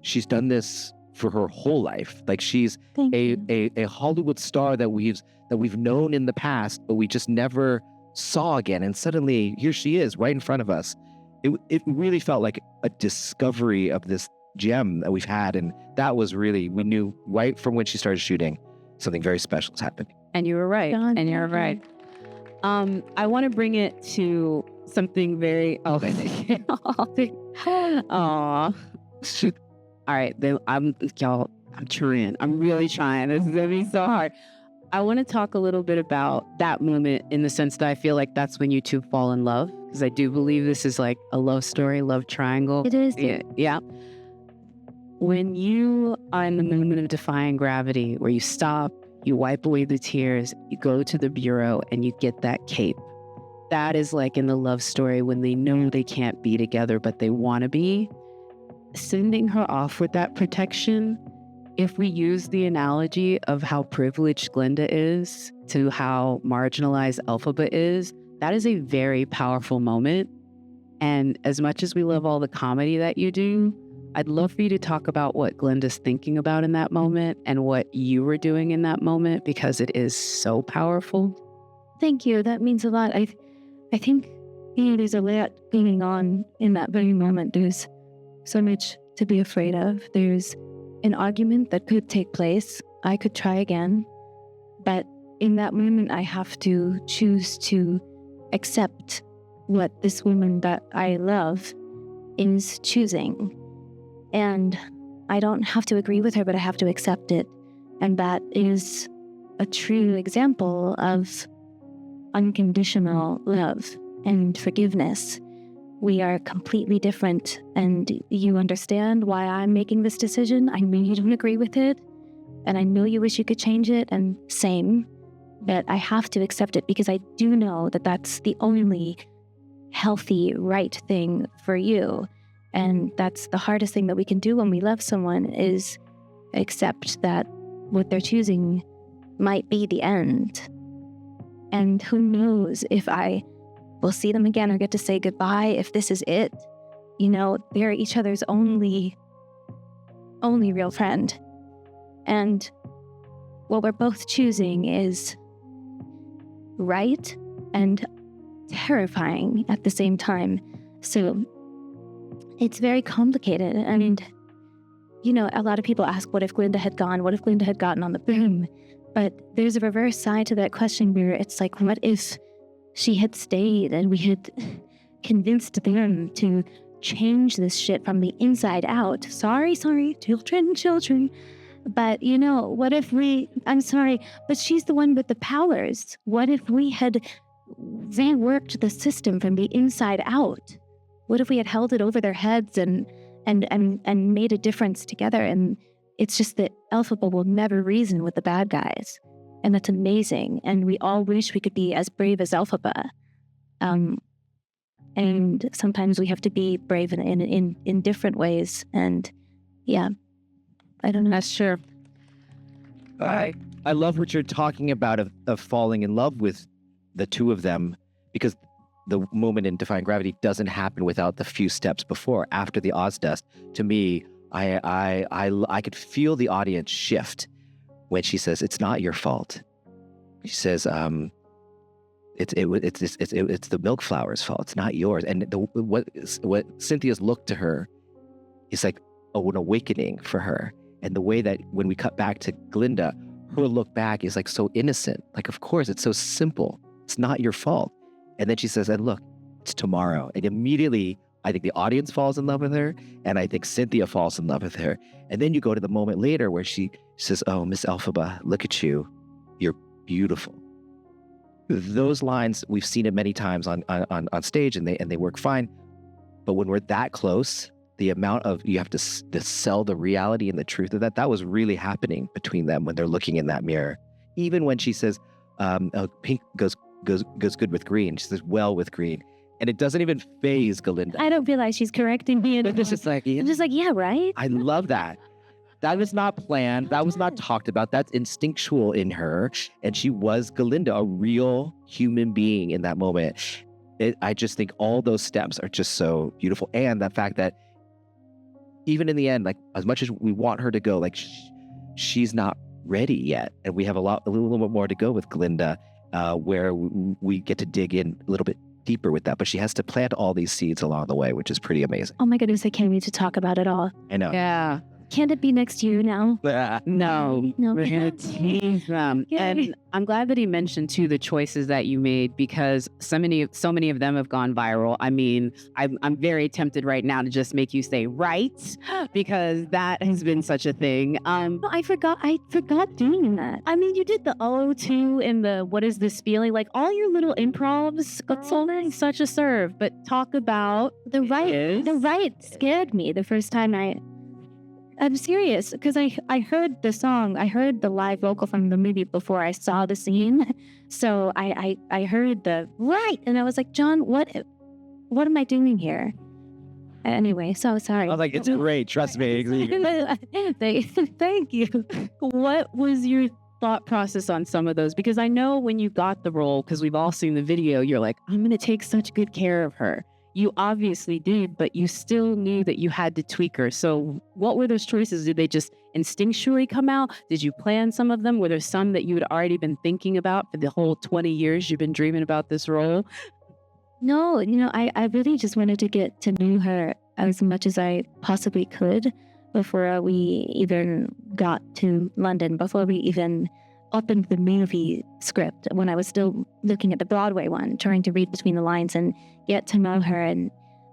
she's done this for her whole life. Like she's a Hollywood star that we've known in the past, but we just never saw again. And suddenly here she is right in front of us. It really felt like a discovery of this gem that we've had. And that was really, we knew right from when she started shooting, something very special is happening. And you were right. I want to bring it to something very, Aw. All right, I'm trying. I'm really trying. This is going to be so hard. I want to talk a little bit about that moment in the sense that I feel like that's when you two fall in love, because I do believe this is like a love story, love triangle. It is. Yeah. When you are in the moment of defying gravity, where you stop, you wipe away the tears, you go to the bureau, and you get that cape. That is like in the love story when they know they can't be together, but they want to be. Sending her off with that protection, if we use the analogy of how privileged Glinda is to how marginalized Elphaba is, that is a very powerful moment. And as much as we love all the comedy that you do, I'd love for you to talk about what Glinda's thinking about in that moment and what you were doing in that moment, because it is so powerful. Thank you. That means a lot. I think there's a lot going on in that very moment. There's so much to be afraid of. There's an argument that could take place. I could try again. But in that moment, I have to choose to accept what this woman that I love is choosing. And I don't have to agree with her, but I have to accept it. And that is a true example of unconditional love and forgiveness. We are completely different, and you understand why I'm making this decision. I know you don't agree with it, and I know you wish you could change it, and same, but I have to accept it because I do know that that's the only healthy, right thing for you. And that's the hardest thing that we can do when we love someone, is accept that what they're choosing might be the end. And who knows if I will see them again or get to say goodbye, if this is it. They're each other's only real friend. And what we're both choosing is right and terrifying at the same time. So it's very complicated. And, a lot of people ask, what if Glinda had gone? What if Glinda had gotten on the broom? But there's a reverse side to that question where it's like, what if she had stayed and we had convinced them to change this shit from the inside out? Sorry, children. But, what if I'm sorry, but she's the one with the powers. What if we had reworked the system from the inside out? What if we had held it over their heads and made a difference together? And it's just that Elphaba will never reason with the bad guys. And that's amazing. And we all wish we could be as brave as Elphaba. And sometimes we have to be brave in different ways. And yeah, I don't know. That's true. I love what you're talking about of falling in love with the two of them, because the moment in Defying Gravity doesn't happen without the few steps before. After the Oz dust, to me, I could feel the audience shift when she says, "It's not your fault. She says, it's the milk flower's fault. It's not yours. And what Cynthia's look to her is like an awakening for her. And the way that when we cut back to Glinda, her look back is like so innocent. Like, of course, it's so simple. It's not your fault. And then she says, and look, it's tomorrow. And immediately, I think the audience falls in love with her. And I think Cynthia falls in love with her. And then you go to the moment later where she says, oh, Miss Elphaba, look at you. You're beautiful. Those lines, we've seen it many times on stage, and they work fine. But when we're that close, the amount of you have to sell the reality and the truth of that was really happening between them when they're looking in that mirror. Even when she says, pink goes good with green, she says, well with green. And it doesn't even faze Glinda. I don't realize she's correcting me. I'm just like, yeah, right? I love that. That was not planned. That was not talked about. That's instinctual in her. And she was Glinda, a real human being in that moment. I just think all those steps are just so beautiful. And the fact that even in the end, like as much as we want her to go, like she's not ready yet. And we have a little bit more to go with Glinda, where we get to dig in a little bit deeper with that. But she has to plant all these seeds along the way, which is pretty amazing. Oh my goodness, I can't wait to talk about it all. I know. Yeah. Can't it be next year now? No, we're gonna tease them. And I'm glad that he mentioned too the choices that you made, because so many of them have gone viral. I mean, I'm very tempted right now to just make you say right, because that has been such a thing. No, I forgot doing that. I mean, you did the O2 and the what is this feeling? Like all your little improvs got such a serve. But talk about the right. The right scared me the first time I'm serious, because I heard the song, I heard the live vocal from the movie before I saw the scene. So I heard the right, and I was like, Jon, what am I doing here? Anyway, so sorry. I was like, it's great, trust me. Thank you. What was your thought process on some of those? Because I know when you got the role, because we've all seen the video, you're like, I'm going to take such good care of her. You obviously did, but you still knew that you had to tweak her. So what were those choices? Did they just instinctually come out? Did you plan some of them? Were there some that you had already been thinking about for the whole 20 years you've been dreaming about this role? No, I really just wanted to get to know her as much as I possibly could before we even got to London, before we even opened the movie script, when I was still looking at the Broadway one, trying to read between the lines and get to know her. And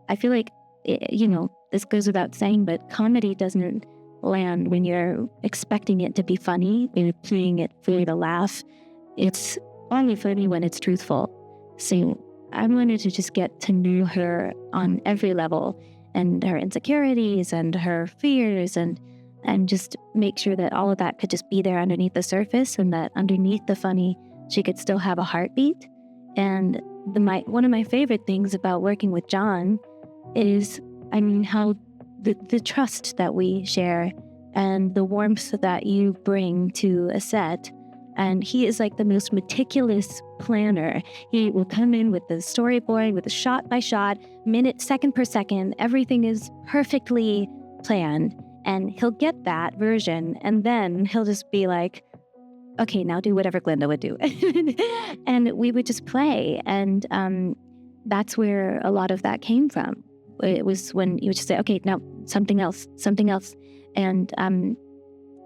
I feel like, this goes without saying, but comedy doesn't land when you're expecting it to be funny, when you're playing it for the laugh. It's only funny when it's truthful. So I wanted to just get to know her on every level, and her insecurities and her fears, and just make sure that all of that could just be there underneath the surface, and that underneath the funny, she could still have a heartbeat. And one of my favorite things about working with Jon is, how the trust that we share and the warmth that you bring to a set. And he is like the most meticulous planner. He will come in with the storyboard, with the shot by shot, minute, second per second. Everything is perfectly planned. And he'll get that version, and then he'll just be like, okay, now do whatever Glinda would do. And we would just play. And that's where a lot of that came from. It was when you would just say, okay, now something else. And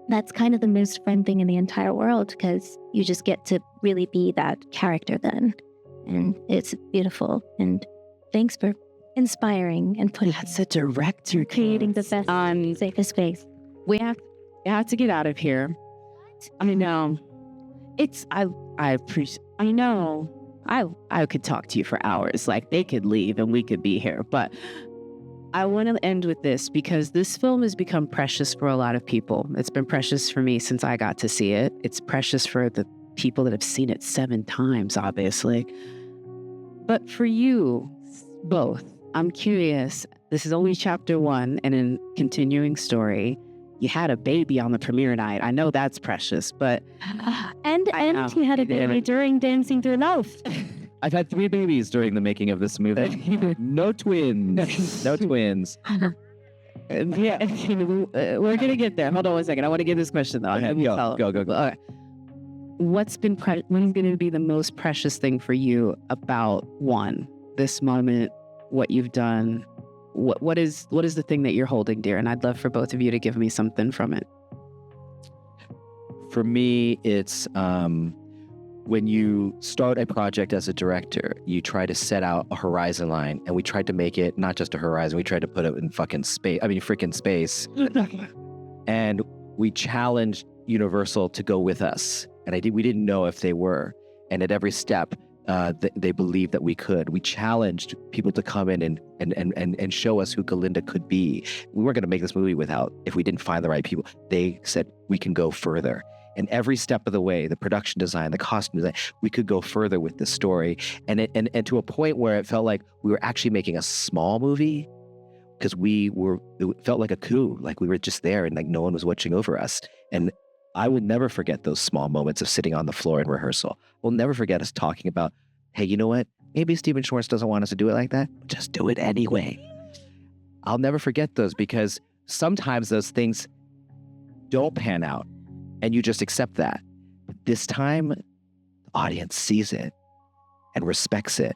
that's kind of the most fun thing in the entire world, because you just get to really be that character then. And it's beautiful. And thanks for inspiring and putting. That's a director creating the best, safest space. We have to get out of here. I know. I appreciate. I know. I could talk to you for hours. Like, they could leave and we could be here, but I want to end with this, because this film has become precious for a lot of people. It's been precious for me since I got to see it. It's precious for the people that have seen it 7 times, obviously. But for you both, I'm curious. This is only chapter 1 and a continuing story. You had a baby on the premiere night. I know that's precious, but... And you had a baby during Dancing Through Life. I've had 3 babies during the making of this movie. No twins. No twins. Yeah, we're going to get there. Hold on one second. I want to get this question, though. Go. All right. what is going to be the most precious thing for you about this moment, what you've done? What is the thing that you're holding dear? And I'd love for both of you to give me something from it. For me, it's when you start a project as a director, you try to set out a horizon line, and we tried to make it not just a horizon, we tried to put it in freaking space. And we challenged Universal to go with us. And we didn't know if they were. And at every step, they believed that we could. We challenged people to come in and show us who Glinda could be. We weren't going to make this movie if we didn't find the right people. They said we can go further. And every step of the way, the production design, the costume design, we could go further with this story. And to a point where it felt like we were actually making a small movie, because it felt like a coup, like we were just there and like no one was watching over us. And I will never forget those small moments of sitting on the floor in rehearsal. We'll never forget us talking about, hey, you know what? Maybe Stephen Schwartz doesn't want us to do it like that. Just do it anyway. I'll never forget those, because sometimes those things don't pan out and you just accept that. But this time, the audience sees it and respects it.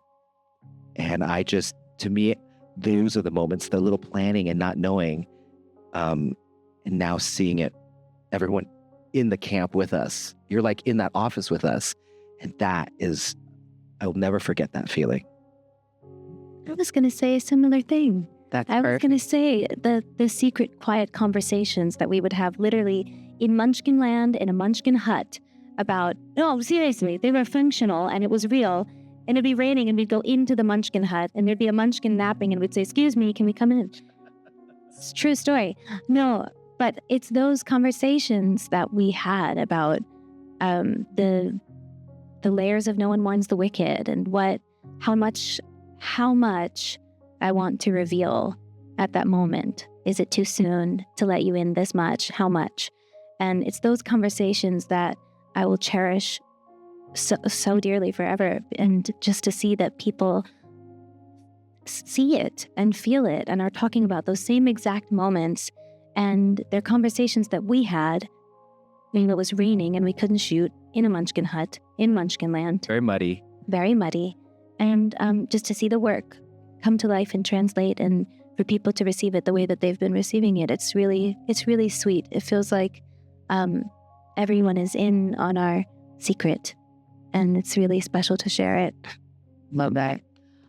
And to me, those are the moments, the little planning and not knowing, and now seeing it, everyone in the camp with us. You're like in that office with us. And I will never forget that feeling. I was going to say a similar thing. I was going to say the secret quiet conversations that we would have literally in Munchkinland in a Munchkin hut about, no, seriously, they were functional and it was real. And it'd be raining and we'd go into the Munchkin hut and there'd be a Munchkin napping and we'd say, excuse me, can we come in? It's a true story. No, but it's those conversations that we had about the layers of No One Mourns the Wicked and how much I want to reveal at that moment. Is it too soon to let you in this much? How much? And it's those conversations that I will cherish so dearly forever. And just to see that people see it and feel it and are talking about those same exact moments, and they're conversations that we had when it was raining and we couldn't shoot in a Munchkin hut in Munchkinland. Very muddy. Very muddy. And just to see the work come to life and translate, and for people to receive it the way that they've been receiving it, it's really sweet. It feels like everyone is in on our secret, and it's really special to share it. Love that.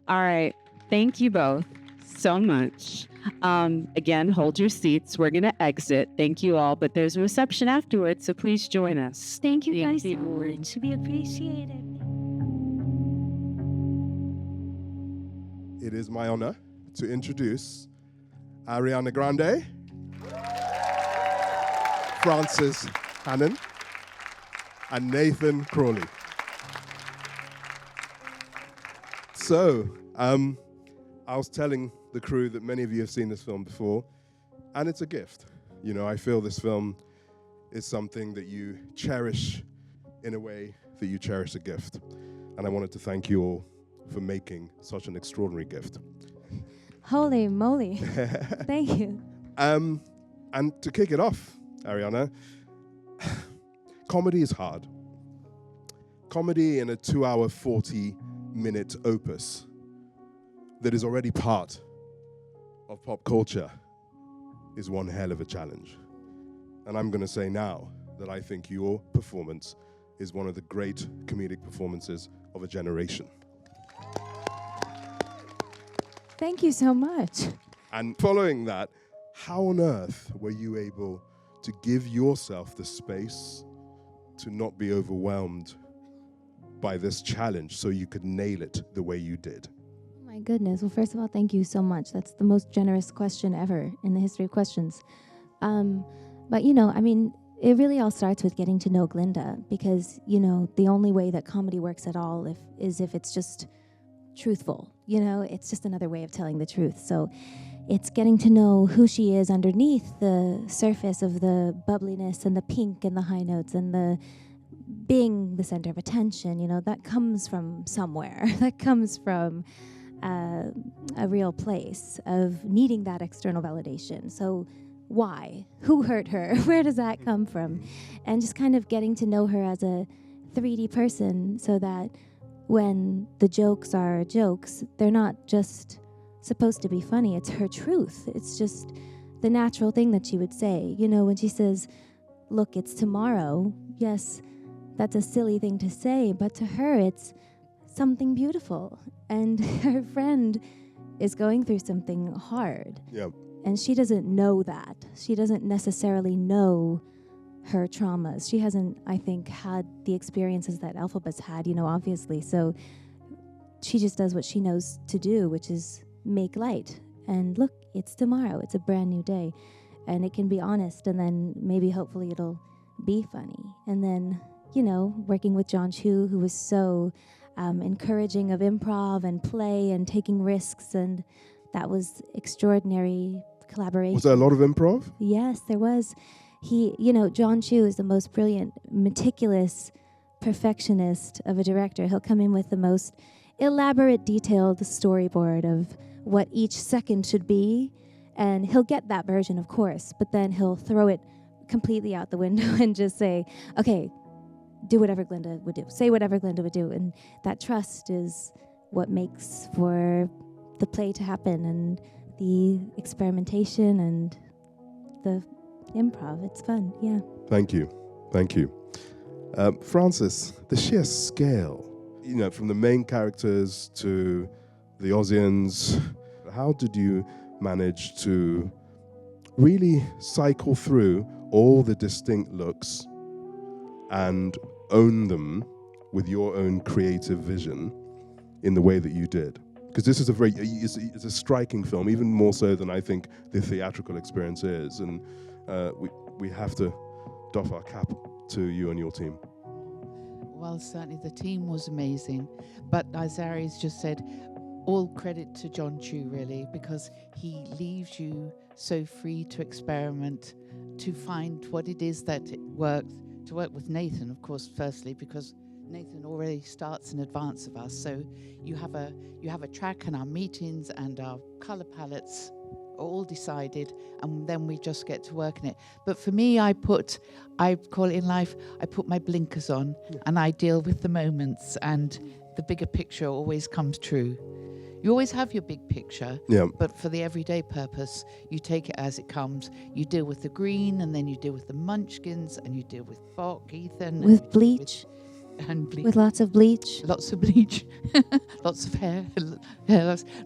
All right. Thank you both so much. Again, hold your seats. We're going to exit. Thank you all, but there's a reception afterwards, so please join us. Thank you guys so much. We appreciate it. It is my honor to introduce Ariana Grande, Francis Hannon, and Nathan Crawley. So, I was telling the crew that many of you have seen this film before, and it's a gift. You know, I feel this film is something that you cherish in a way that you cherish a gift. And I wanted to thank you all for making such an extraordinary gift. Holy moly. Thank you. And to kick it off, Ariana, comedy is hard. Comedy in a 2-hour, 40-minute opus that is already part of pop culture is one hell of a challenge. And I'm going to say now that I think your performance is one of the great comedic performances of a generation. Thank you so much. And following that, how on earth were you able to give yourself the space to not be overwhelmed by this challenge so you could nail it the way you did? Oh my goodness. Well, first of all, thank you so much. That's the most generous question ever in the history of questions. But, you know, I mean, it really all starts with getting to know Glinda, because, you know, the only way that comedy works at all is if it's just truthful. You know, it's just another way of telling the truth. So it's getting to know who she is underneath the surface of the bubbliness and the pink and the high notes and the being the center of attention. You know, that comes from somewhere. That comes from a real place of needing that external validation. So why? Who hurt her? Where does that come from? And just kind of getting to know her as a 3D person so that when the jokes are jokes, they're not just supposed to be funny. It's her truth. It's just the natural thing that she would say. You know, when she says, look, it's tomorrow. Yes, that's a silly thing to say, but to her, it's something beautiful. And her friend is going through something hard. Yeah. And she doesn't know that. She doesn't necessarily know her traumas. She hasn't, I think, had the experiences that Elphaba's had, you know, obviously. So she just does what she knows to do, which is make light. And look, it's tomorrow. It's a brand new day. And it can be honest, and then maybe hopefully it'll be funny. And then, you know, working with Jon Chu, who was so encouraging of improv and play and taking risks, and that was extraordinary collaboration. Was there a lot of improv? Yes, there was. You know, Jon Chu is the most brilliant, meticulous perfectionist of a director. He'll come in with the most elaborate, detailed storyboard of what each second should be, and he'll get that version, of course, but then he'll throw it completely out the window and just say, okay, do whatever Glinda would do. Say whatever Glinda would do. And that trust is what makes for the play to happen and the experimentation and the improv. It's fun, yeah. Thank you. Thank you. Francis, the sheer scale, you know, from the main characters to the Ozians, how did you manage to really cycle through all the distinct looks and own them with your own creative vision in the way that you did? Because this is it's a striking film, even more so than I think the theatrical experience is. And we have to doff our cap to you and your team. Well, certainly the team was amazing. But as Ari's just said, all credit to Jon Chu, really, because he leaves you so free to experiment, to find what it is that works, to work with Nathan, of course, firstly, because Nathan already starts in advance of us. So you have a track, and our meetings and our color palettes are all decided, and then we just get to work in it. But for me, I call it in life, I put my blinkers on, and I deal with the moments, and the bigger picture always comes true. You always have your big picture, but for the everyday purpose, you take it as it comes. You deal with the green, and then you deal with the munchkins, and you deal with Bok, Ethan. With bleach. And bleach. With lots of bleach. Lots of bleach. Lots of hair.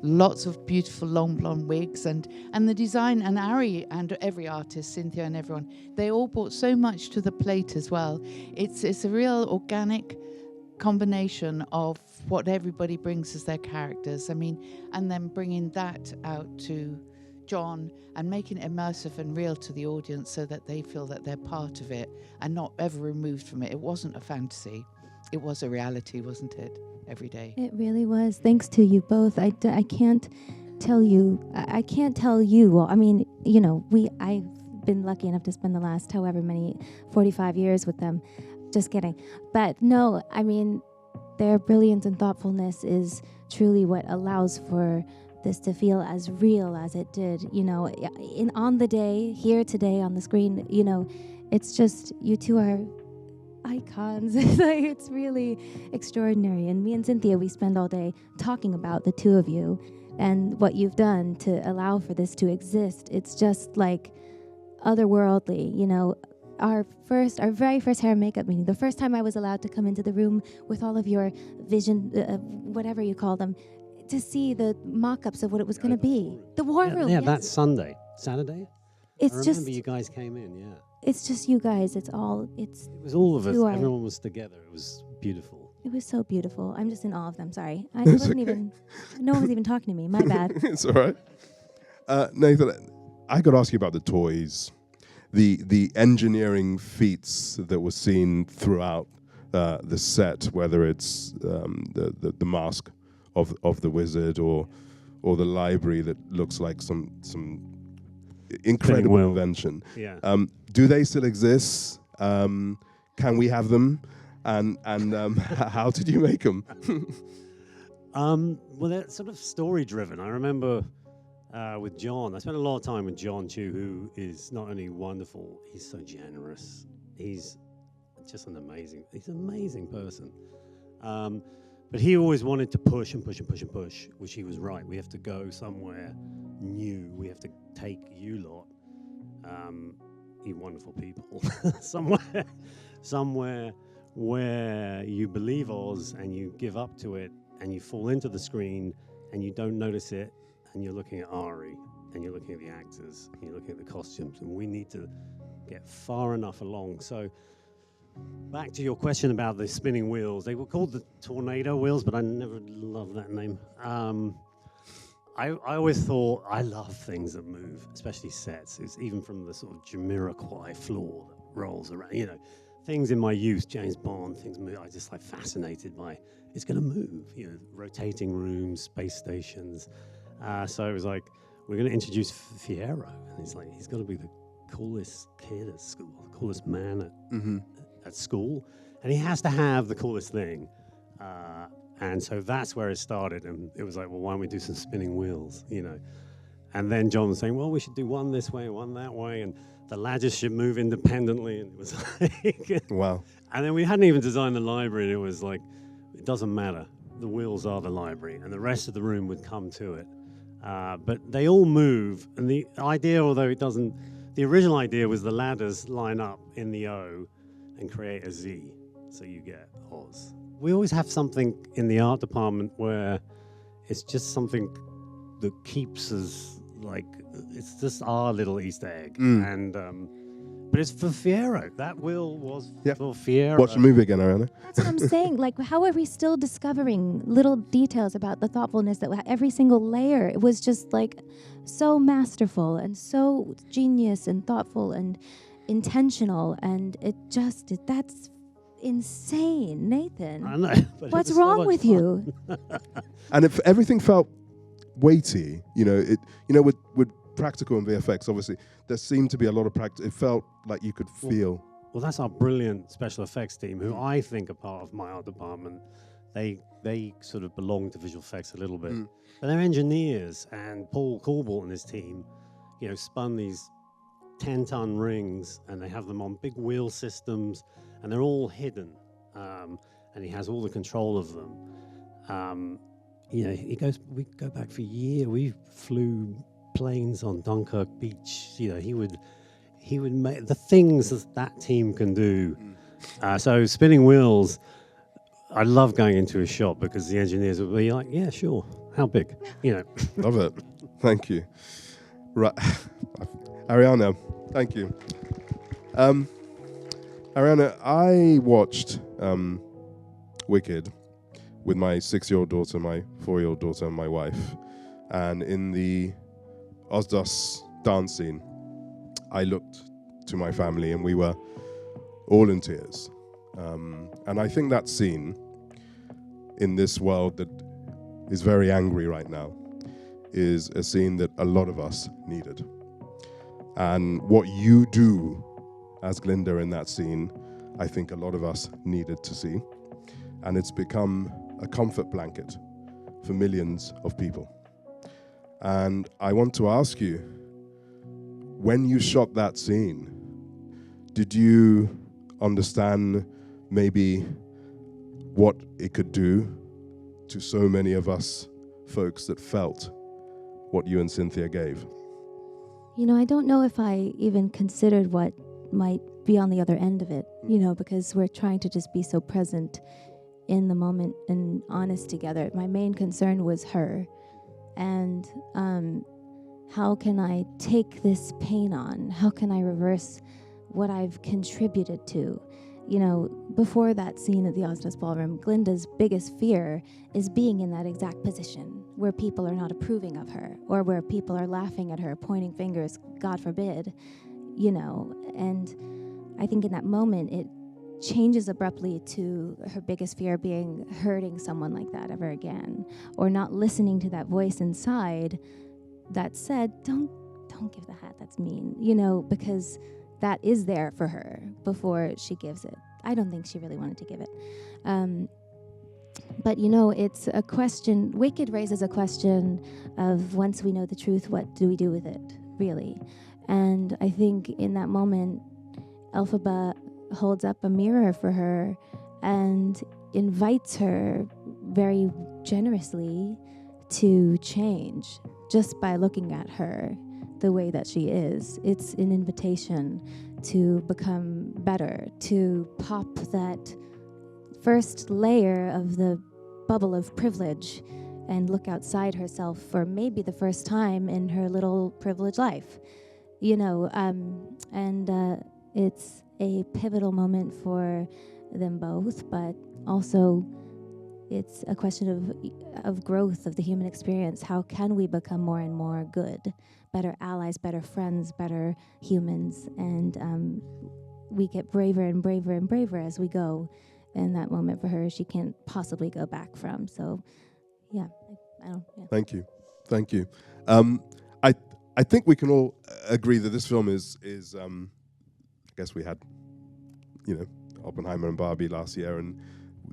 Lots of beautiful long blonde wigs. And the design, and Ari and every artist, Cynthia and everyone, they all brought so much to the plate as well. It's a real organic combination of what everybody brings as their characters. I mean, and then bringing that out to Jon and making it immersive and real to the audience so that they feel that they're part of it and not ever removed from it. It wasn't a fantasy. It was a reality, wasn't it? Every day. It really was. Thanks to you both. I can't tell you. Well, I mean, you know, I've been lucky enough to spend the last however many 45 years with them. Just kidding. But no, I mean, their brilliance and thoughtfulness is truly what allows for this to feel as real as it did. You know, on the day, here today on the screen, you know, it's just, you two are icons. It's really extraordinary. And me and Cynthia, we spend all day talking about the two of you and what you've done to allow for this to exist. It's just like otherworldly, you know. Our very first hair and makeup meeting, the first time I was allowed to come into the room with all of your vision, whatever you call them, to see the mock-ups of what it was going to be. The war room. Yeah, yes. that's Saturday. I remember you guys came in, yeah. It's just you guys. It was all of us. Everyone was together. It was beautiful. It was so beautiful. I'm just in awe of them. Sorry. No one was even talking to me. My bad. It's all right. Nathan, I got to ask you about the toys. The engineering feats that were seen throughout the set, whether it's the mask of the wizard or the library that looks like some incredible invention. Yeah. Do they still exist? Can we have them? And how did you make them? Well, they're sort of story driven. I remember. With Jon, I spent a lot of time with Jon Chu, who is not only wonderful, he's so generous. He's just he's an amazing person. But he always wanted to push and push and push and push, which he was right. We have to go somewhere new. We have to take you lot, you wonderful people, somewhere where you believe Oz and you give up to it and you fall into the screen and you don't notice it and you're looking at Ari and you're looking at the actors and you're looking at the costumes, and we need to get far enough along. So back to your question about the spinning wheels. They were called the tornado wheels, but I never loved that name. I always thought I love things that move, especially sets. It's even from the sort of Jamiroquai floor that rolls around, things in my youth, James Bond, things move. I just fascinated by it's going to move, rotating rooms, space stations. So it was like, we're going to introduce Fiyero. And he's got to be the coolest kid at school, the coolest man at school. And he has to have the coolest thing. And so that's where it started. And it was like, well, why don't we do some spinning wheels, And then Jon was saying, well, we should do one this way, one that way. And the ladders should move independently. And it was like... Wow. And then we hadn't even designed the library. And it was like, it doesn't matter. The wheels are the library. And the rest of the room would come to it. But they all move. And the idea, although it doesn't... The original idea was the ladders line up in the O and create a Z. So you get Oz. We always have something in the art department where it's just something that keeps us it's just our little Easter egg. And but it's for Fiyero. That wheel was for Fiyero. Watch the movie again, Ariana. That's what I'm saying. How are we still discovering little details about the thoughtfulness that every single layer? It was just so masterful and so genius and thoughtful and intentional, and that's insane, Nathan. I know. What's wrong with you? And if everything felt weighty, with practical and VFX, obviously, there seemed to be a lot of practice. It felt like you could feel. Well, that's our brilliant special effects team, who I think are part of my art department. They sort of belong to visual effects a little bit. But they're engineers, and Paul Corbett and his team, spun these 10-ton rings, and they have them on big wheel systems, and they're all hidden. And he has all the control of them. We go back for a year. We flew planes on Dunkirk Beach. He would make the things that team can do. So spinning wheels, I love going into a shop because the engineers would be like, yeah, sure. How big? Love it. Thank you. Right. Ariana, thank you. Ariana, I watched Wicked with my 6-year-old daughter, my 4-year-old daughter, and my wife. And in the Ozdos dance scene, I looked to my family and we were all in tears. And I think that scene in this world that is very angry right now is a scene that a lot of us needed. And what you do as Glinda in that scene, I think a lot of us needed to see. And it's become a comfort blanket for millions of people. And I want to ask you, when you shot that scene, did you understand maybe what it could do to so many of us folks that felt what you and Cynthia gave? I don't know if I even considered what might be on the other end of it, because we're trying to just be so present in the moment and honest together. My main concern was her. And how can I take this pain on? How can I reverse what I've contributed to? Before that scene at the Ozdos Ballroom, Glinda's biggest fear is being in that exact position where people are not approving of her or where people are laughing at her, pointing fingers, God forbid, And I think in that moment, it changes abruptly to her biggest fear being hurting someone like that ever again, or not listening to that voice inside that said, don't give the hat, that's mean, because that is there for her before she gives it. I don't think she really wanted to give it. But it's a question, Wicked raises a question of once we know the truth, what do we do with it, really? And I think in that moment, Elphaba holds up a mirror for her and invites her very generously to change just by looking at her the way that she is. It's an invitation to become better, to pop that first layer of the bubble of privilege and look outside herself for maybe the first time in her little privileged life. It's a pivotal moment for them both, but also it's a question of growth of the human experience. How can we become more and more good, better allies, better friends, better humans? And we get braver and braver and braver as we go. And that moment for her, she can't possibly go back from. So, yeah, I don't. Yeah. Thank you. I think we can all agree that this film is. I guess we had, Oppenheimer and Barbie last year, and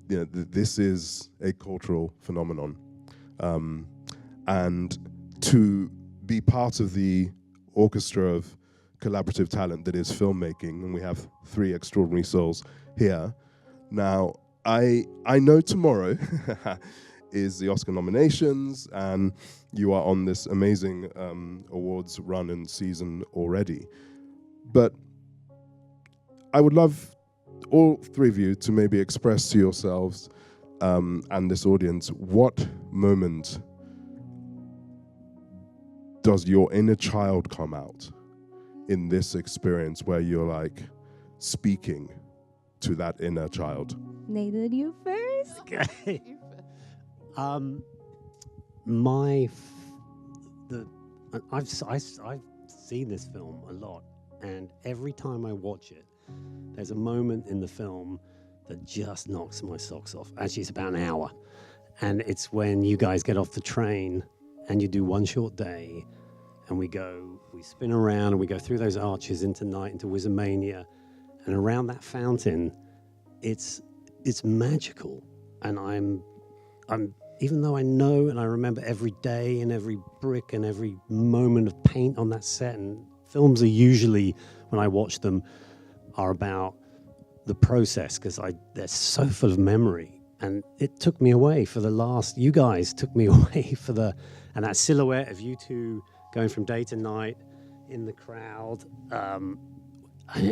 this is a cultural phenomenon, and to be part of the orchestra of collaborative talent that is filmmaking, and we have 3 extraordinary souls here. Now, I know tomorrow is the Oscar nominations, and you are on this amazing awards run and season already. But I would love all 3 of you to maybe express to yourselves and this audience, what moment does your inner child come out in this experience where you're like speaking to that inner child? Nathan, you first. Okay. I've seen this film a lot, and every time I watch it, there's a moment in the film that just knocks my socks off. Actually, it's about an hour, and it's when you guys get off the train and you do One Short Day, and we spin around and we go through those arches into night, into Wizardmania, and around that fountain, it's magical, and I'm even though I know and I remember every day and every brick and every moment of paint on that set, and films are usually, when I watch them, are about the process, because they're so full of memory, and it took me away you guys took me away and that silhouette of you two going from day to night in the crowd, and it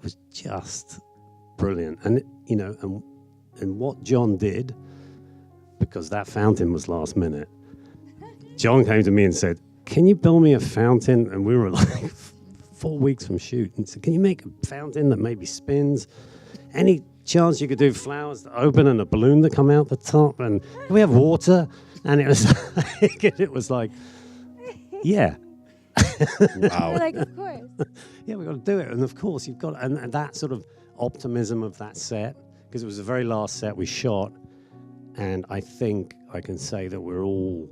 was just brilliant. And and what Jon did, because that fountain was last minute, Jon came to me and said, "Can you build me a fountain?" And we were like 4 weeks from shoot, and said, "Can you make a fountain that maybe spins? Any chance you could do flowers that open and a balloon that come out the top? And can we have water?" And it was like, yeah. Wow. We're like, of course. Yeah, we've got to do it. And of course, you've got, and that sort of optimism of that set, because it was the very last set we shot. And I think I can say that we're all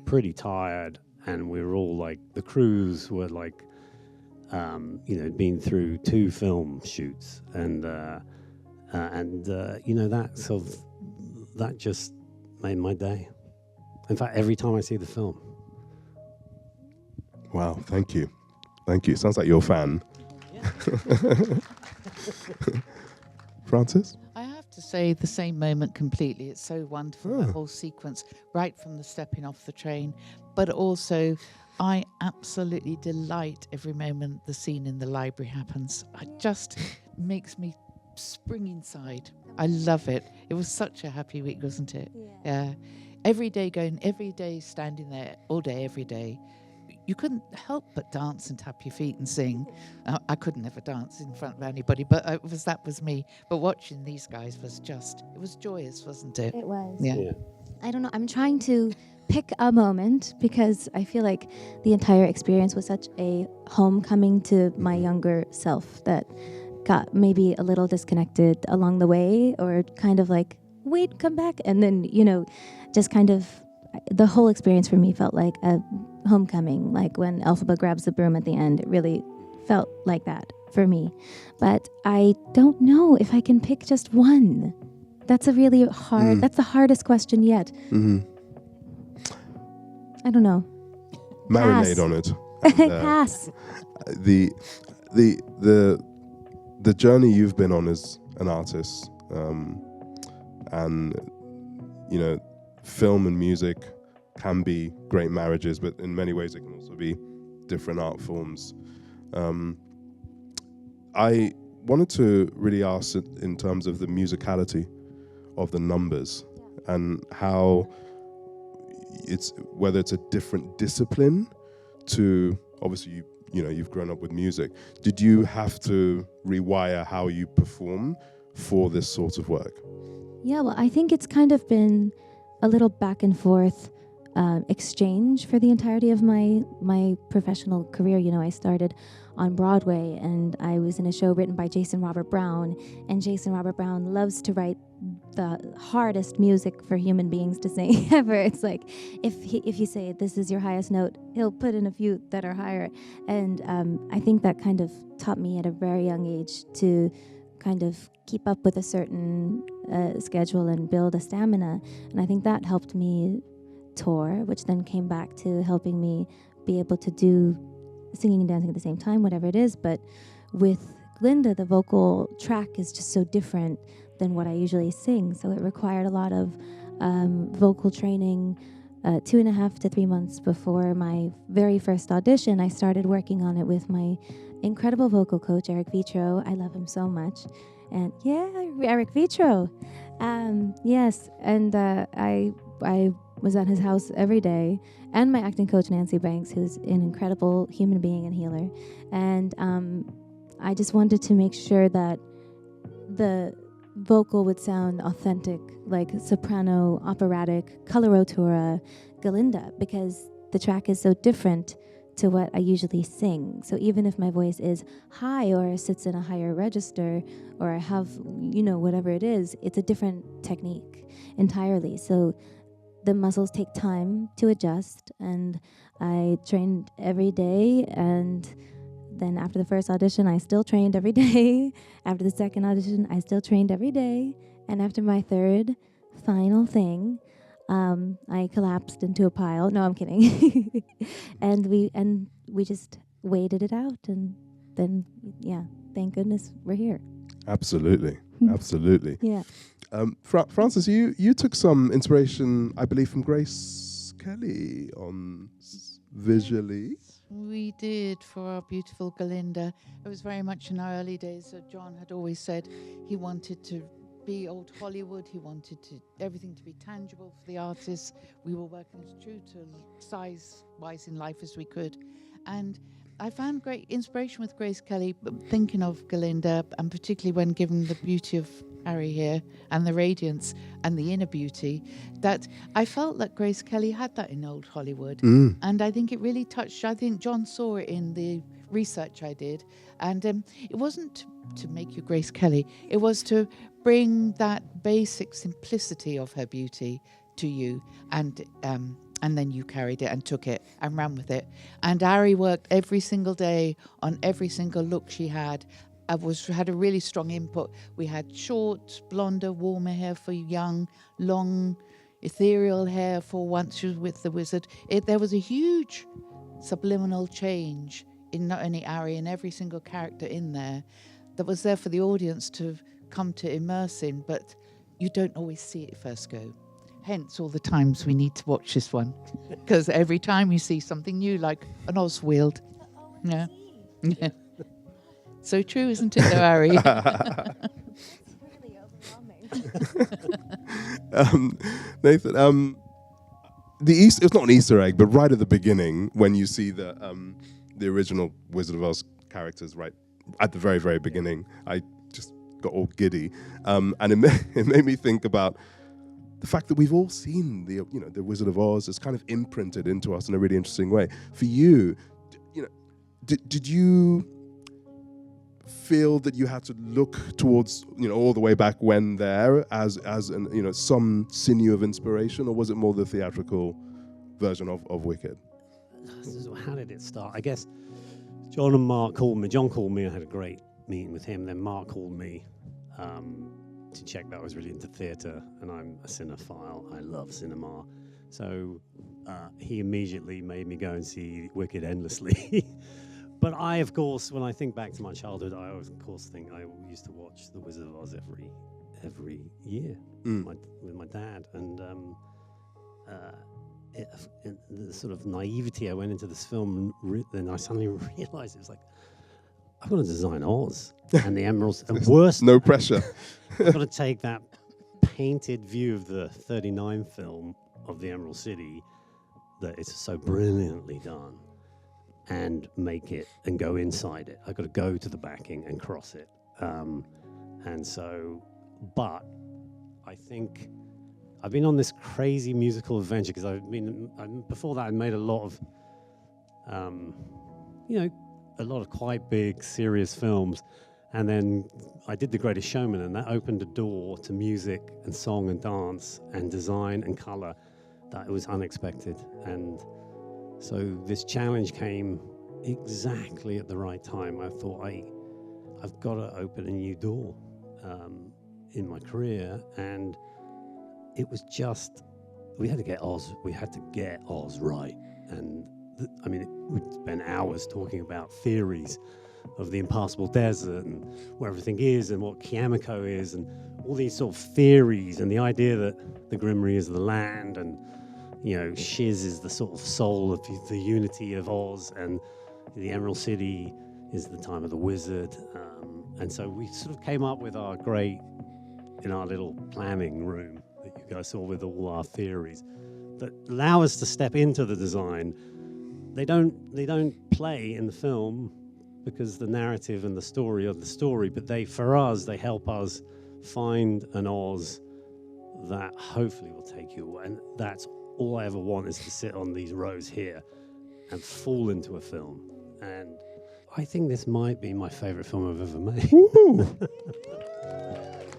pretty tired, and we're all like, the crews were like, been through 2 film shoots. And that just made my day. In fact, every time I see the film. Wow, thank you. Sounds like you're a fan. Yeah. Francis? I have to say the same moment completely. It's so wonderful, the whole sequence, right from the stepping off the train. But also, I absolutely delight every moment the scene in the library happens. It just makes me spring inside. I love it. It was such a happy week, wasn't it? Yeah. Every day standing there, all day, every day. You couldn't help but dance and tap your feet and sing. I couldn't ever dance in front of anybody, but that was me. But watching these guys it was joyous, wasn't it? It was. Yeah. I don't know. I'm trying to pick a moment because I feel like the entire experience was such a homecoming to my younger self that got maybe a little disconnected along the way, or kind of like, wait, come back. And then, just kind of the whole experience for me felt like a homecoming. Like when Elphaba grabs the broom at the end, it really felt like that for me. But I don't know if I can pick just one. That's a really hard, that's the hardest question yet. Mm-hmm. I don't know. Marinate on it. Pass. the journey you've been on as an artist, and film and music can be great marriages, but in many ways it can also be different art forms. I wanted to really ask in terms of the musicality of the numbers and how whether it's a different discipline to, obviously you've grown up with music. Did you have to rewire how you perform for this sort of work? Yeah, well, I think it's kind of been a little back and forth exchange for the entirety of my professional career. I started on Broadway, and I was in a show written by Jason Robert Brown, and Jason Robert Brown loves to write the hardest music for human beings to sing ever. It's like if you say this is your highest note, he'll put in a few that are higher, and I think that kind of taught me at a very young age to kind of keep up with a certain schedule and build a stamina, and I think that helped me tour, which then came back to helping me be able to do singing and dancing at the same time, whatever it is. But with Glinda, the vocal track is just so different than what I usually sing, so it required a lot of vocal training. 2.5 to 3 months before my very first audition, I started working on it with my incredible vocal coach, Eric Vitro. I love him so much. And yeah, Eric Vitro. Yes, and I was at his house every day, and my acting coach, Nancy Banks, who's an incredible human being and healer. And I just wanted to make sure that the vocal would sound authentic, like soprano, operatic, coloratura, Glinda, because the track is so different to what I usually sing. So even if my voice is high or sits in a higher register, or I have, whatever it is, it's a different technique entirely. So the muscles take time to adjust, and I trained every day, and then after the first audition, I still trained every day. After the second audition, I still trained every day. And after my third final thing, I collapsed into a pile. No, I'm kidding. and we just waited it out, and then thank goodness we're here. Absolutely, absolutely. Yeah. Francis, you took some inspiration, I believe, from Grace Kelly on visually. We did for our beautiful Glinda. It was very much in our early days that Jon had always said he wanted to be old Hollywood. He wanted everything to be tangible for the artists. We were working as true to size-wise in life as we could. And I found great inspiration with Grace Kelly, thinking of Glinda, and particularly when given the beauty of Harry here and the radiance and the inner beauty, that I felt that Grace Kelly had that in old Hollywood. And I think it really touched. I think Jon saw it in the research I did, and it wasn't to make you Grace Kelly, it was to bring that basic simplicity of her beauty to you, and then you carried it and took it and ran with it. And Ari worked every single day on every single look she had. Had a really strong input. We had short, blonder, warmer hair for young, long, ethereal hair for once she was with the wizard. There was a huge subliminal change in not only Ari and every single character in there that was there for the audience to come to immerse in, but you don't always see it first go. Hence all the times we need to watch this one, because every time you see something new, like an Oswald. Yeah. Yeah. So true, isn't it, though, Ari? Nathan, it's not an Easter egg, but right at the beginning, when you see the original Wizard of Oz characters, right at the very, very beginning, I just got all giddy, and it made me think about the fact that we've all seen the Wizard of Oz. It's kind of imprinted into us in a really interesting way. For you, did you feel that you had to look towards all the way back when there as an some sinew of inspiration, or was it more the theatrical version of Wicked? How did it start? I guess Jon and Marc called me. Jon called me. I had a great meeting with him. Then Marc called me to check that I was really into theatre, and I'm a cinephile. I love cinema. So he immediately made me go and see Wicked endlessly. But I, of course, when I think back to my childhood, I always, of course, think I used to watch The Wizard of Oz every year with my dad, and the sort of naivety I went into this film, then I suddenly realized it was like, I've got to design Oz and the Emeralds, and worse, no pressure. I've got to take that painted view of the 39 film of the Emerald City that is so brilliantly done, and make it and go inside it. I've got to go to the backing and cross it. And so, but I think I've been on this crazy musical adventure because before that I made a lot of, a lot of quite big, serious films. And then I did The Greatest Showman, and that opened a door to music and song and dance and design and color that was unexpected. And so this challenge came exactly at the right time. I thought, I've got to open a new door in my career. And it was just, we had to get Oz right. And we'd spend hours talking about theories of the impassable desert and where everything is and what Kiamiko is and all these sort of theories, and the idea that the Grimmery is the land, and Shiz is the sort of soul of the unity of Oz, and the Emerald City is the time of the wizard. And so we sort of came up with our little planning room that you guys saw with all our theories that allow us to step into the design. They don't play in the film because the narrative and the story are the story, but for us, they help us find an Oz that hopefully will take you away. And that's all I ever want, is to sit on these rows here and fall into a film. And I think this might be my favorite film I've ever made.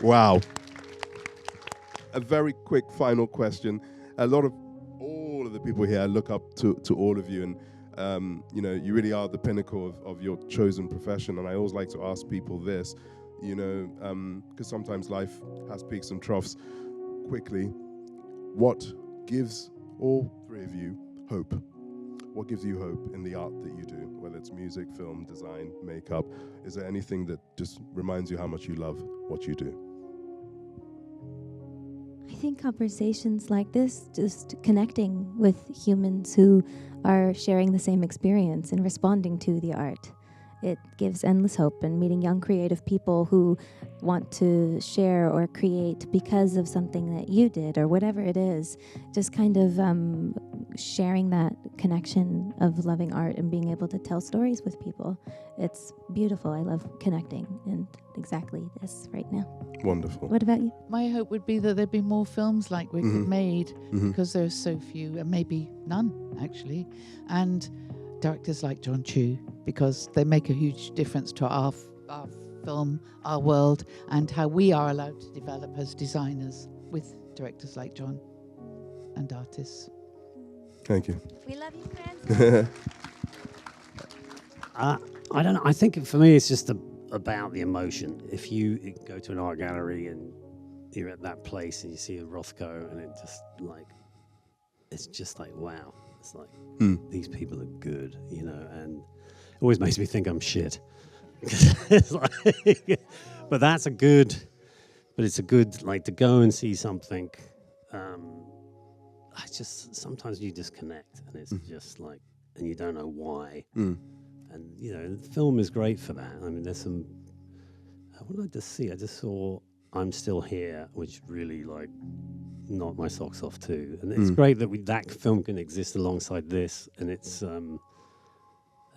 Wow. A very quick final question. All of the people here, I look up to all of you, and you really are the pinnacle of your chosen profession. And I always like to ask people this, because sometimes life has peaks and troughs. Quickly, what gives all three of you hope? What gives you hope in the art that you do, whether it's music, film, design, makeup? Is there anything that just reminds you how much you love what you do? I think conversations like this, just connecting with humans who are sharing the same experience and responding to the art, it gives endless hope. And meeting young creative people who want to share or create because of something that you did or whatever it is, just kind of sharing that connection of loving art and being able to tell stories with people. It's beautiful. I love connecting, and exactly this right now. Wonderful. What about you? My hope would be that there'd be more films like Wicked made, because there's so few, and maybe none actually, and directors like Jon M, because they make a huge difference to our film, our world, and how we are allowed to develop as designers with directors like Jon and artists. Thank you. We love you, friends. I don't know. I think for me, it's just about the emotion. If you go to an art gallery and you're at that place and you see a Rothko, and it's just like, wow. It's like, these people are good, and it always makes me think I'm shit. It's like, but it's a good, to go and see something. Sometimes you disconnect, and it's just like, and you don't know why. And, film is great for that. I mean, there's some, what did I just see? I just saw I'm Still Here, which really, knocked my socks off too. And it's great that that film can exist alongside this, and it's great.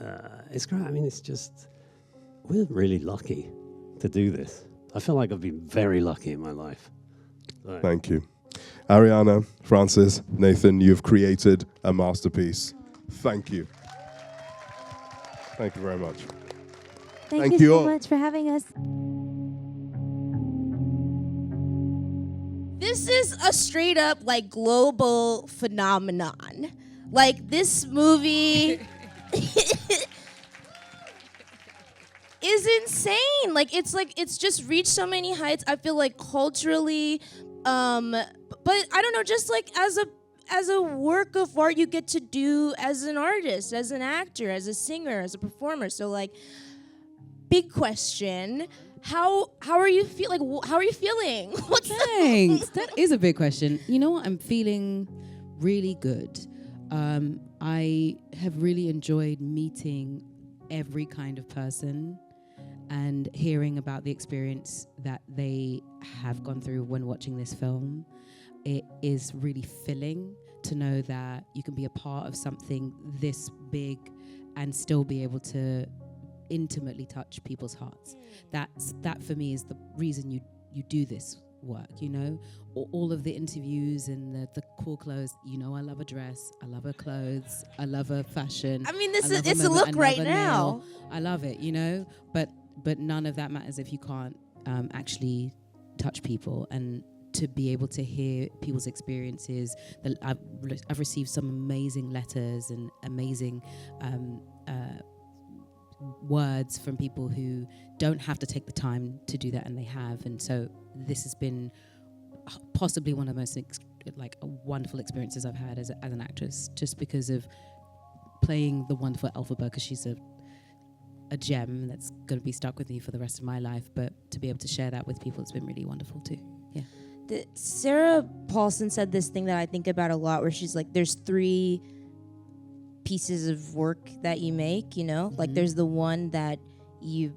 I mean, it's just, we're really lucky to do this. I feel like I've been very lucky in my life. So. Thank you. Ariana, Francis, Nathan, you've created a masterpiece. Thank you. Thank you very much. Thank you so much for having us. This is a straight up global phenomenon. This movie is insane. It's just reached so many heights. I feel like culturally, but I don't know, just as a work of art you get to do as an artist, as an actor, as a singer, as a performer. So like, big question. How are you how are you feeling? Thanks. That is a big question. You know what? I'm feeling really good. I have really enjoyed meeting every kind of person and hearing about the experience that they have gone through when watching this film. It is really filling to know that you can be a part of something this big and still be able to intimately touch people's hearts. That for me is the reason you do this work, you know? All of the interviews and the cool clothes, you know, I love a dress, I love her clothes, I love her fashion. I mean, it's a look right now. I love it, you know? But none of that matters if you can't actually touch people. And to be able to hear people's experiences, I've received some amazing letters and amazing words from people who don't have to take the time to do that, and they have. And so this has been possibly one of the most wonderful experiences I've had as an actress, just because of playing the wonderful Elphaba, because she's a gem that's going to be stuck with me for the rest of my life. But to be able to share that with people, it's been really wonderful too. Yeah. Sarah Paulson said this thing that I think about a lot, where she's like, there's 3 pieces of work that you make, you know? Like there's the one that you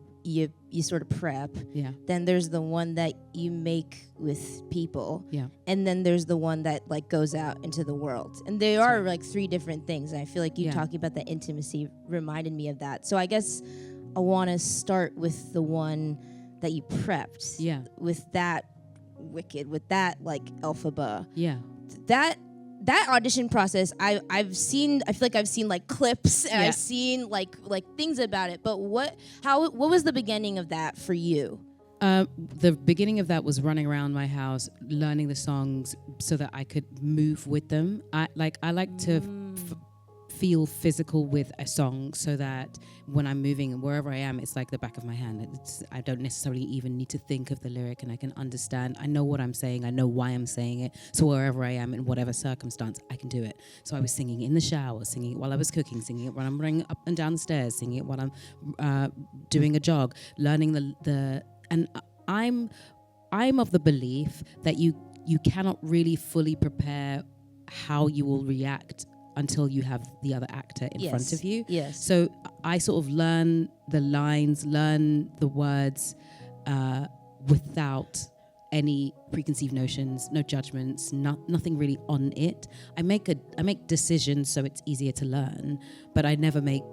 sort of prep. Yeah. Then there's the one that you make with people. Yeah. And then there's the one that like goes out into the world. And they are like 3 different things. And I feel like you talking about that intimacy reminded me of that. So I guess I want to start with the one that you prepped. Yeah. With that Wicked, with that like Elphaba. Yeah. That audition process, I feel like I've seen like clips and I've seen like things about it. But what was the beginning of that for you? The beginning of that was running around my house, learning the songs so that I could move with them. I like to feel physical with a song, so that when I'm moving and wherever I am, it's like the back of my hand. I don't necessarily even need to think of the lyric, and I can understand. I know what I'm saying. I know why I'm saying it. So wherever I am, in whatever circumstance, I can do it. So I was singing in the shower, singing it while I was cooking, singing it when I'm running up and down the stairs, singing it while I'm doing a jog, learning and I'm of the belief that you cannot really fully prepare how you will react until you have the other actor in front of you. Yes. So I sort of learn the lines, learn the words without any preconceived notions, no judgments, nothing really on it. I make decisions so it's easier to learn, but I never make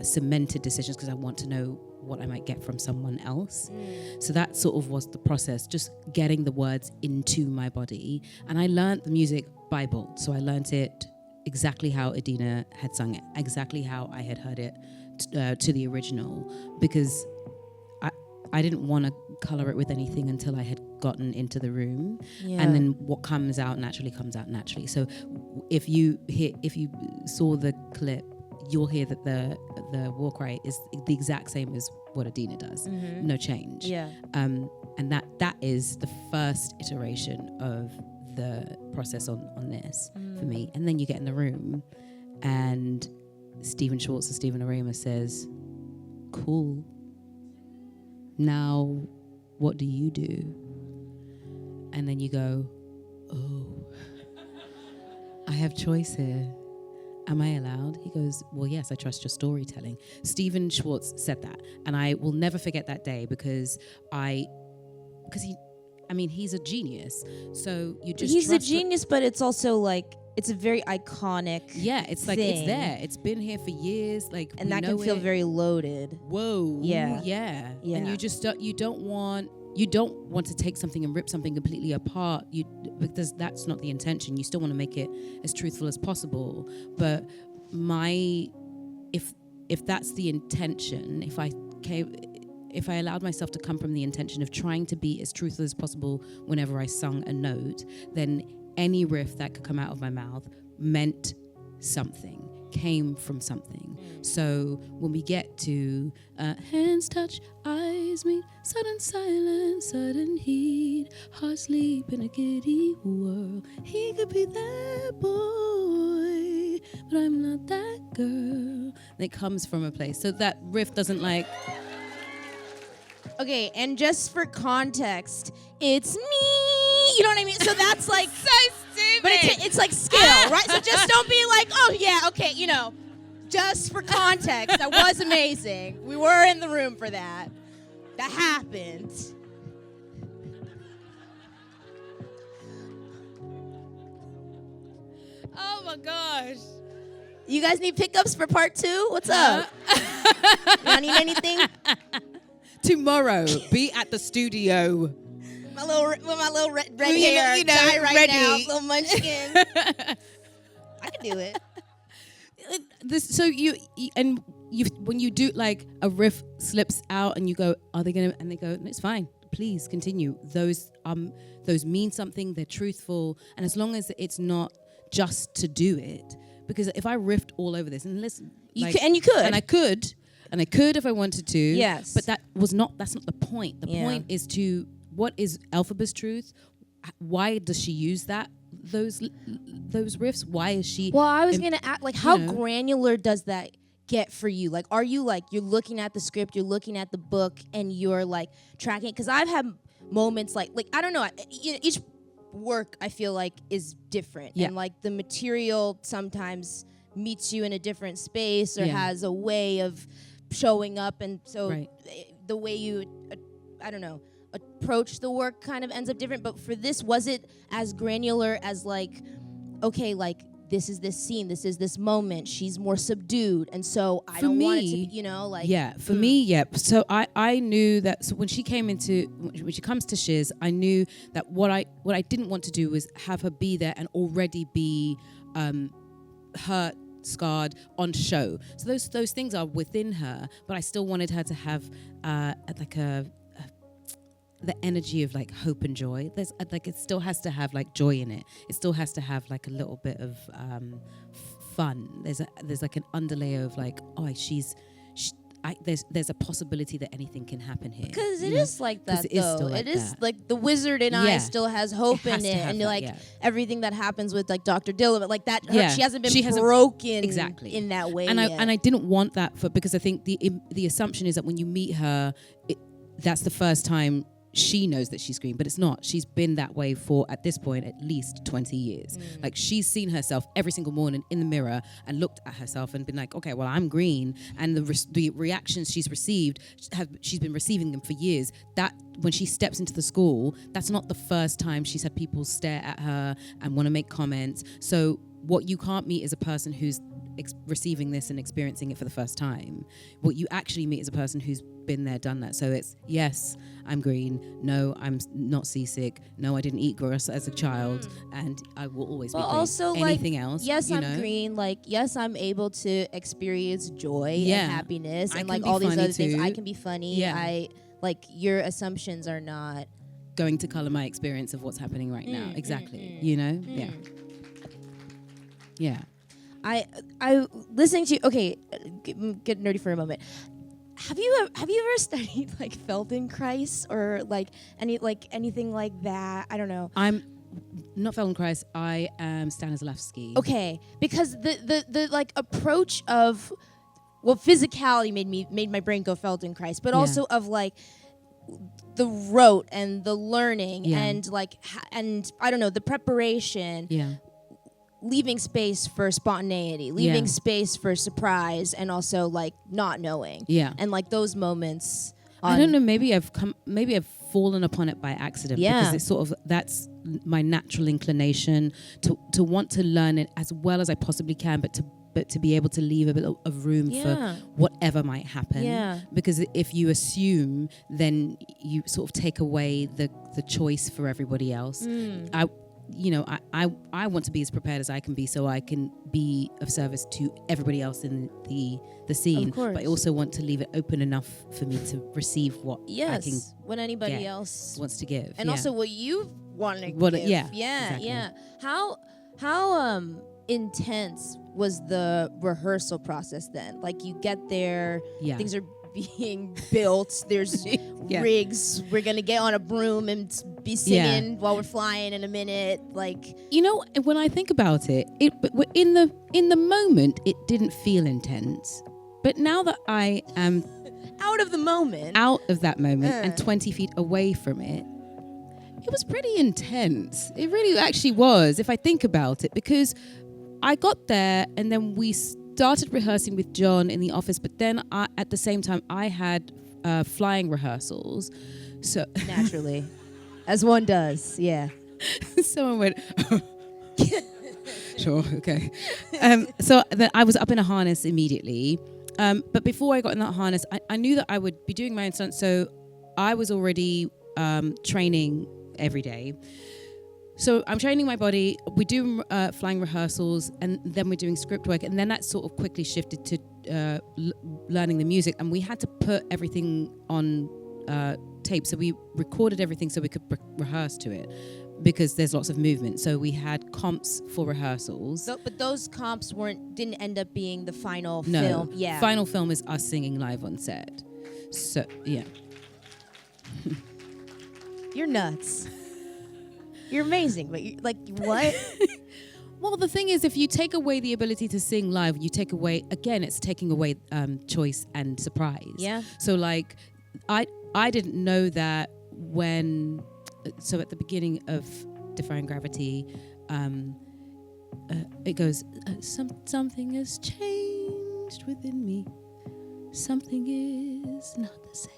cemented decisions because I want to know what I might get from someone else. So that sort of was the process, just getting the words into my body. And I learned the music by Bolt. So I learned it exactly how Idina had sung it, exactly how I had heard it to the original, because I didn't want to color it with anything until I had gotten into the room. Yeah. And then what comes out naturally comes out naturally. So if you saw the clip, you'll hear that the war cry is the exact same as what Idina does. Mhm. No change. Yeah. And that is the first iteration of the process on this for me. And then you get in the room and Stephen Schwartz and Stephen Arima says, cool. Now, what do you do? And then you go, oh, I have choice here. Am I allowed? He goes, well, yes, I trust your storytelling. Stephen Schwartz said that. And I will never forget that day because he's a genius. So you just He's a genius, but it's also like, it's a very iconic it's like thing. it's there. It's been here for years. Like, and that can feel very loaded. Whoa. Yeah. Yeah. Yeah. And you don't want to take something and rip something completely apart. Because that's not the intention. You still want to make it as truthful as possible. But if that's the intention, if I allowed myself to come from the intention of trying to be as truthful as possible whenever I sung a note, then any riff that could come out of my mouth meant something, came from something. So when we get to hands touch, eyes eyes meet, sudden silence, sudden heat, heart sleep in a giddy world. He could be that boy, but I'm not that girl. And it comes from a place. So that riff doesn't like... Okay, and just for context, it's me. You know what I mean? So that's like so stupid. But it's like skill, right? So just don't be like, oh yeah, okay, you know. Just for context, that was amazing. We were in the room for that. That happened. Oh my gosh. You guys need pickups for part 2? What's up? Y'all need anything? Tomorrow, be at the studio. With my little red hair, you know, die right ready. now, little munchkin. I can do it. So when you do like a riff slips out and you go, are they gonna? And they go, no, it's fine. Please continue. Those mean something. They're truthful, and as long as it's not just to do it, because if I riffed all over this and listen, you could. And I could if I wanted to. Yes. But that's not the point. The point is to, what is Elphaba's truth? Why does she use those riffs? Why is she... Well, I was going to ask, like, how granular does that get for you? Like, are you, like, you're looking at the script, you're looking at the book, and you're, like, tracking it? Because I've had moments, like, I don't know, each work, I feel like, is different. Yeah. And, like, the material sometimes meets you in a different space or has a way of showing up, and so the way you approach the work kind of ends up different. But for this, was it as granular as like, okay, like this is this scene, this is this moment, she's more subdued, and so I don't want it to be, you know, like for me. So I knew that. So when she comes to Shiz, I knew that what I didn't want to do was have her be there and already be hurt, scarred, on show. So those things are within her, but I still wanted her to have the energy of like hope and joy. There's like, it still has to have like joy in it. It still has to have like a little bit of fun. There's like an underlayer of like, there's a possibility that anything can happen here. Because it is like that, though. It is like the wizard in I still has hope in it, and like everything that happens with like Dr. Dillon, like that. She hasn't been broken exactly in that way. And yet. I didn't want that because I think the assumption is that when you meet her, that's the first time she knows that she's green, but it's not. She's been that way for, at this point, at least 20 years. Like, she's seen herself every single morning in the mirror and looked at herself and been like, okay, well, I'm green. And the reactions she's received, she's been receiving them for years. That, when she steps into the school, that's not the first time she's had people stare at her and want to make comments. So what you can't meet is a person who's receiving this and experiencing it for the first time. What you actually meet is a person who's been there, done that. So it's, yes, I'm green. No, I'm not seasick. No, I didn't eat grass as a child, and I will always be green. Also, anything like, else? Yes, I'm green. Like, yes, I'm able to experience joy and happiness, and like all these other things. I can be funny. Yeah. Your assumptions are not going to color my experience of what's happening right now. Exactly. You know? Yeah. I listening to get nerdy for a moment. Have you ever studied like Feldenkrais or like anything like that? I don't know. I'm not Feldenkrais. I am Stanislavski. Okay, because the like approach of physicality made my brain go Feldenkrais, but also of like the rote and the learning and like and I don't know, the preparation. Yeah. Leaving space for spontaneity, leaving space for surprise, and also like not knowing. Yeah. And like those moments. I don't know. Maybe I've fallen upon it by accident. Yeah. Because it's sort of, that's my natural inclination to want to learn it as well as I possibly can, but to be able to leave a bit of room for whatever might happen. Yeah. Because if you assume, then you sort of take away the choice for everybody else. I want to be as prepared as I can be, so I can be of service to everybody else in the scene. Of course. But I also want to leave it open enough for me to receive what I can what anybody else wants to give, and also what you want to give. Exactly. How intense was the rehearsal process then? Like, you get there, things are being built. There's Yeah. rigs. We're gonna get on a broom and be singing while we're flying in a minute. Like, you know, when I think about it, in the moment it didn't feel intense, but now that I am out of the moment, out of that moment, and 20 feet away from it, it was pretty intense. It really actually was, if I think about it, because I got there and then we started rehearsing with Jon in the office, but then at the same time I had flying rehearsals. So naturally, as one does, yeah. Someone went, sure, okay. So then I was up in a harness immediately. But before I got in that harness, I knew that I would be doing my own stunts. So I was already training every day. So I'm training my body. We do flying rehearsals, and then we're doing script work. And then that sort of quickly shifted to learning the music. And we had to put everything on tape. So we recorded everything so we could rehearse to it, because there's lots of movement. So we had comps for rehearsals. But those comps didn't end up being the final No. film. Yeah. Final film is us singing live on set. So, yeah. You're nuts. You're amazing, but you're like, what? Well, the thing is, if you take away the ability to sing live, you take away, again, it's taking away choice and surprise. Yeah. So, like, I didn't know that when, so at the beginning of Defying Gravity, it goes, something has changed within me. Something is not the same.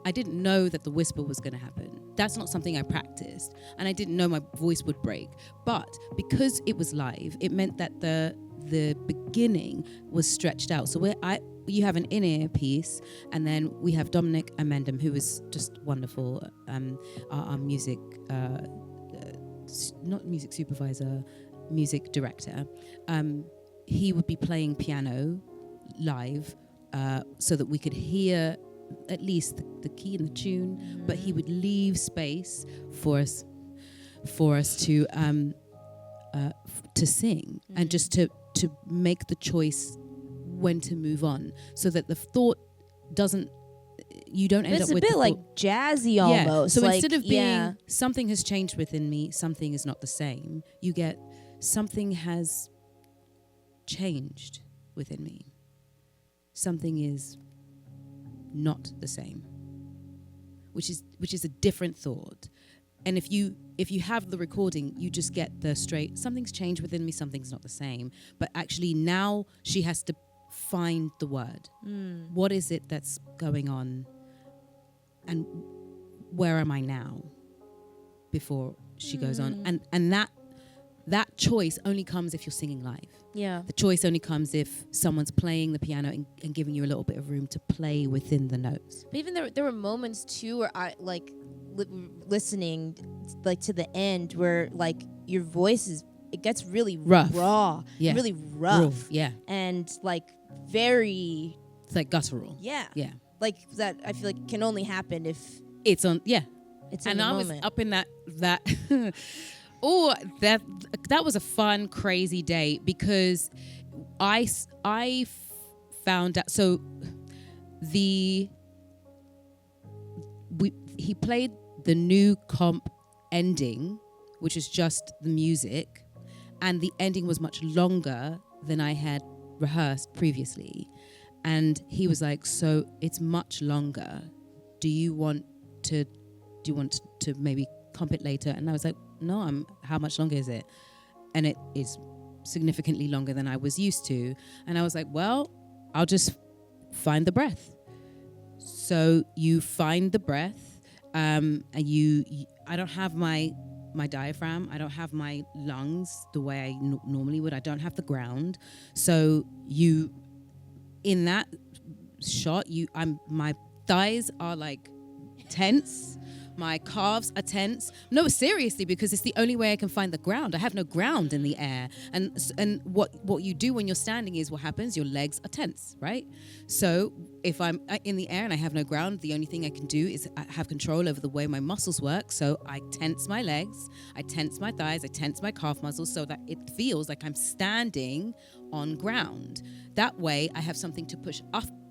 I didn't know that the whisper was going to happen. That's not something I practiced. And I didn't know my voice would break. But because it was live, it meant that the beginning was stretched out. So you have an in-ear piece, and then we have Dominic Amendum, who is just wonderful, our music, not music supervisor, music director. He would be playing piano live so that we could hear at least the key and the tune, but he would leave space for us to sing, and just to make the choice when to move on, so that the thought doesn't, you don't end up with it's a bit like jazzy almost. So like, instead of being something has changed within me, something is not the same, you get something has changed within me. Something is not the same, which is a different thought. And if you have the recording, you just get the straight, something's changed within me, something's not the same. But actually now she has to find the word. What is it that's going on, and where am I now before she goes on? And that choice only comes if you're singing live. Yeah. The choice only comes if someone's playing the piano and giving you a little bit of room to play within the notes. But even there were moments too where I listening like to the end where like your voice it gets really raw, Yeah. really rough, yeah, and like very. It's like guttural. Yeah. Yeah. Like that, I feel like can only happen if it's on. Yeah. It's in and the I moment. was up in that. Oh, that was a fun, crazy day, because I found out. So he played the new comp ending, which is just the music, and the ending was much longer than I had rehearsed previously. And he was like, "So it's much longer. Do you want to maybe comp it later?" And I was like, "No, how much longer is it?" And it is significantly longer than I was used to. And I was like, "Well, I'll just find the breath." So you find the breath, and I don't have my diaphragm. I don't have my lungs the way I normally would. I don't have the ground. So in that shot, my thighs are like tense. My calves are tense. No, seriously, because it's the only way I can find the ground. I have no ground in the air. And what you do when you're standing is what happens. Your legs are tense, right? So if I'm in the air and I have no ground, the only thing I can do is have control over the way my muscles work. So I tense my legs, I tense my thighs, I tense my calf muscles so that it feels like I'm standing on ground. That way I have something to push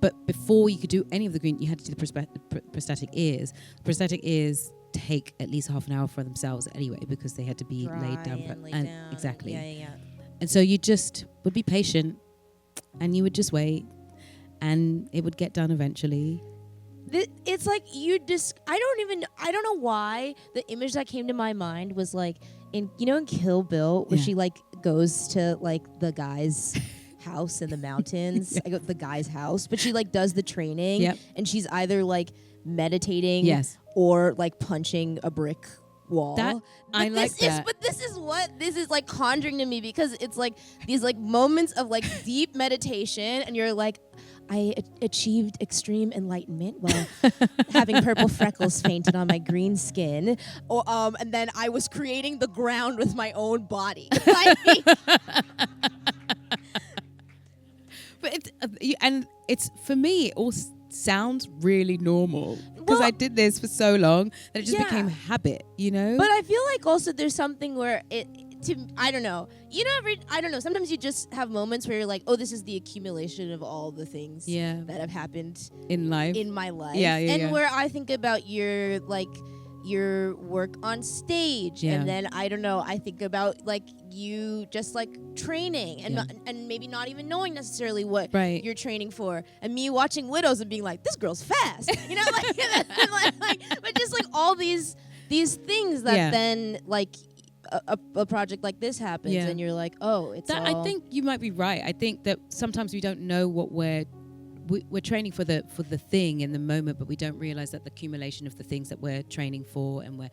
but before you could do any of the green, you had to do the prosthetic ears. Prosthetic ears take at least half an hour for themselves anyway, because they had to be laid down. Exactly. Yeah. And so you just would be patient, and you would just wait, and it would get done eventually. It's like I don't know why the image that came to my mind was like in Kill Bill, where she like goes to like the guy's house in the mountains. I go the guy's house, but she like does the training, and she's either like meditating, or like punching a brick wall. But this is like conjuring to me, because it's like these like moments of like deep meditation, and you're like, I achieved extreme enlightenment while having purple freckles painted on my green skin, and then I was creating the ground with my own body. But it's for me, it all sounds really normal, because I did this for so long that it just became habit, But I feel like also there's something where I don't know. I don't know. Sometimes you just have moments where you're like, oh, this is the accumulation of all the things that have happened in my life. And where I think about your work on stage, and then I don't know, I think about like you just like training and maybe not even knowing necessarily what you're training for, and me watching Widows and being like, this girl's fast, but just like all these things that then like a project like this happens, and you're like, oh, it's all... I think you might be right. I think that sometimes we don't know what we're training for the thing in the moment, but we don't realize that the accumulation of the things that we're training for, and where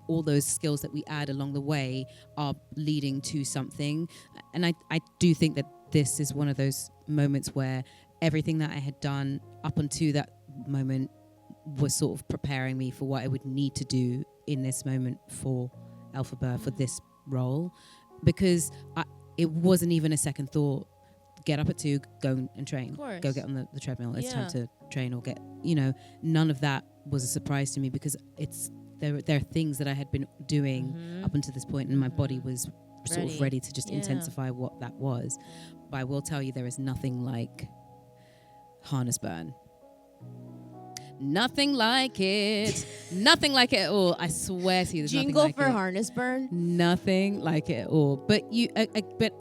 all those skills that we add along the way are leading to something. And I do think that this is one of those moments where everything that I had done up until that moment was sort of preparing me for what I would need to do in this moment for Elphaba, for this role, because it wasn't even a second thought. Get up at 2, go and train. Go get on the treadmill. It's time to train, or get, none of that was a surprise to me, because there are things that I had been doing up until this point, and my body was sort of ready to just intensify what that was. But I will tell you, there is nothing like harness burn. Nothing like it. Nothing like it at all. I swear to you, there's Jingle nothing like for it. harness burn. Nothing like it at all. But you, again,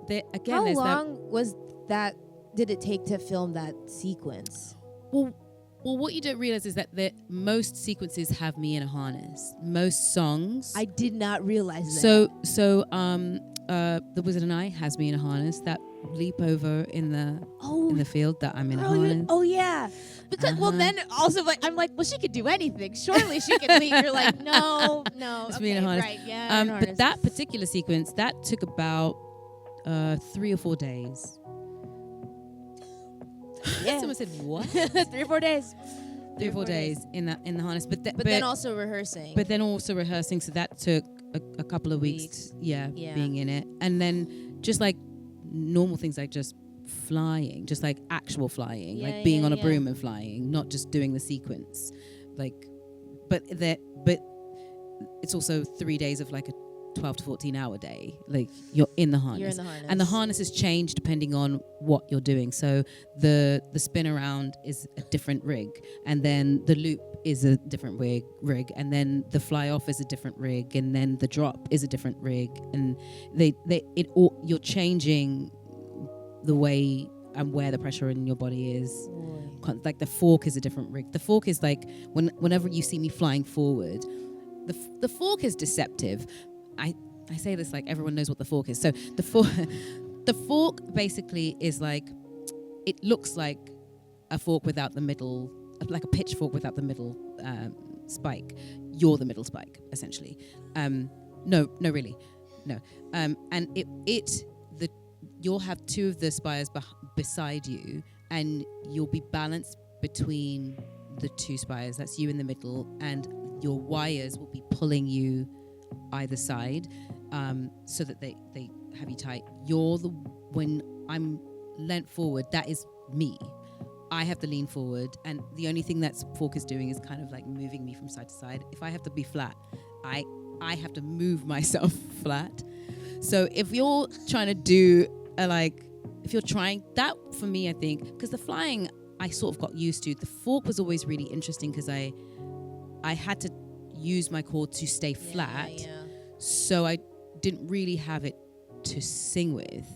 how there's long was that? Did it take to film that sequence? Well, what you don't realize is that most sequences have me in a harness. Most songs. I did not realize that. So, The Wizard and I has me in a harness. That leap over in the field, that I'm in a harness. Oh yeah. Because well, then also like I'm like, well, she could do anything. Surely she could leap. You're like, no. It's me in a harness. Right? Yeah. But that particular sequence that took about 3 or 4 days. Yeah. Someone said what? 3 or 4 days. 3 or 4 days in the harness, but then also rehearsing. But then also rehearsing, so that took a couple of weeks. Yeah, being in it, and then just like normal things like just flying, just like actual flying, like being on a broom and flying, not just doing the sequence, like. But it's also 3 days of like a 12 to 14 hour day. Like you're in the harness. You're in the harness. And the harnesses change depending on what you're doing. So the spin around is a different rig, and then the loop is a different rig, and then the fly off is a different rig, and then the drop is a different rig, and you're changing the way and where the pressure in your body is. Like the fork is a different rig. The fork is like whenever you see me flying forward, the fork is deceptive. I say this like everyone knows what the fork is. So the fork basically is like, it looks like a fork without the middle, like a pitchfork without the middle spike. You're the middle spike, essentially. No, really, no. And you'll have 2 of the spires beside you, and you'll be balanced between the 2 spires. That's you in the middle, and your wires will be pulling you either side, so that they have you tight. When I'm leant forward, that is me. I have to lean forward, and the only thing that fork is doing is kind of like moving me from side to side. If I have to be flat, I have to move myself flat. So if you're trying to do if you're trying that, for me, I think, because the flying, I sort of got used to. The fork was always really interesting because I had to use my chord to stay flat, so I didn't really have it to sing with.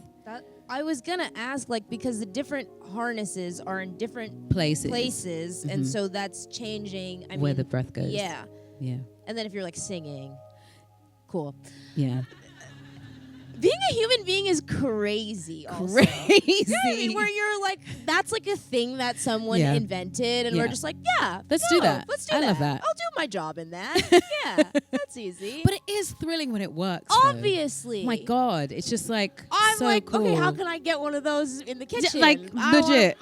I was gonna ask, like, because the different harnesses are in different places, and so that's changing. I where mean, the breath goes. Yeah. Yeah. And then if you're like singing, cool. Yeah. Being a human being is crazy. Also. Crazy. You know what I mean? Where you're like, that's like a thing that someone invented, and we're just like, let's do that. Let's do I that. love that. I'll do my job in that. Yeah, that's easy. But it is thrilling when it works. Obviously. Though. My God, it's just like I'm so like, cool. okay, how can I get one of those in the kitchen? Like legit.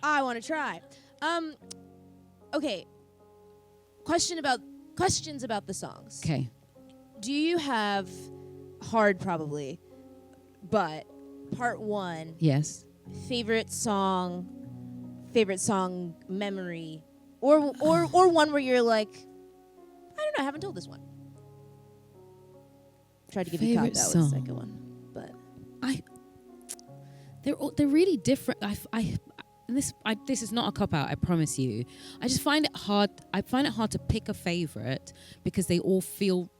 I want to try. Okay. Questions about the songs. Okay. Do you have hard probably, but part 1? Yes. Favorite song memory, or one where you're like, I don't know, I haven't told this one. Tried to give you cop out with the second one, but they're really different. This is not a cop out. I promise you. I just find it hard. I find it hard to pick a favorite because they all feel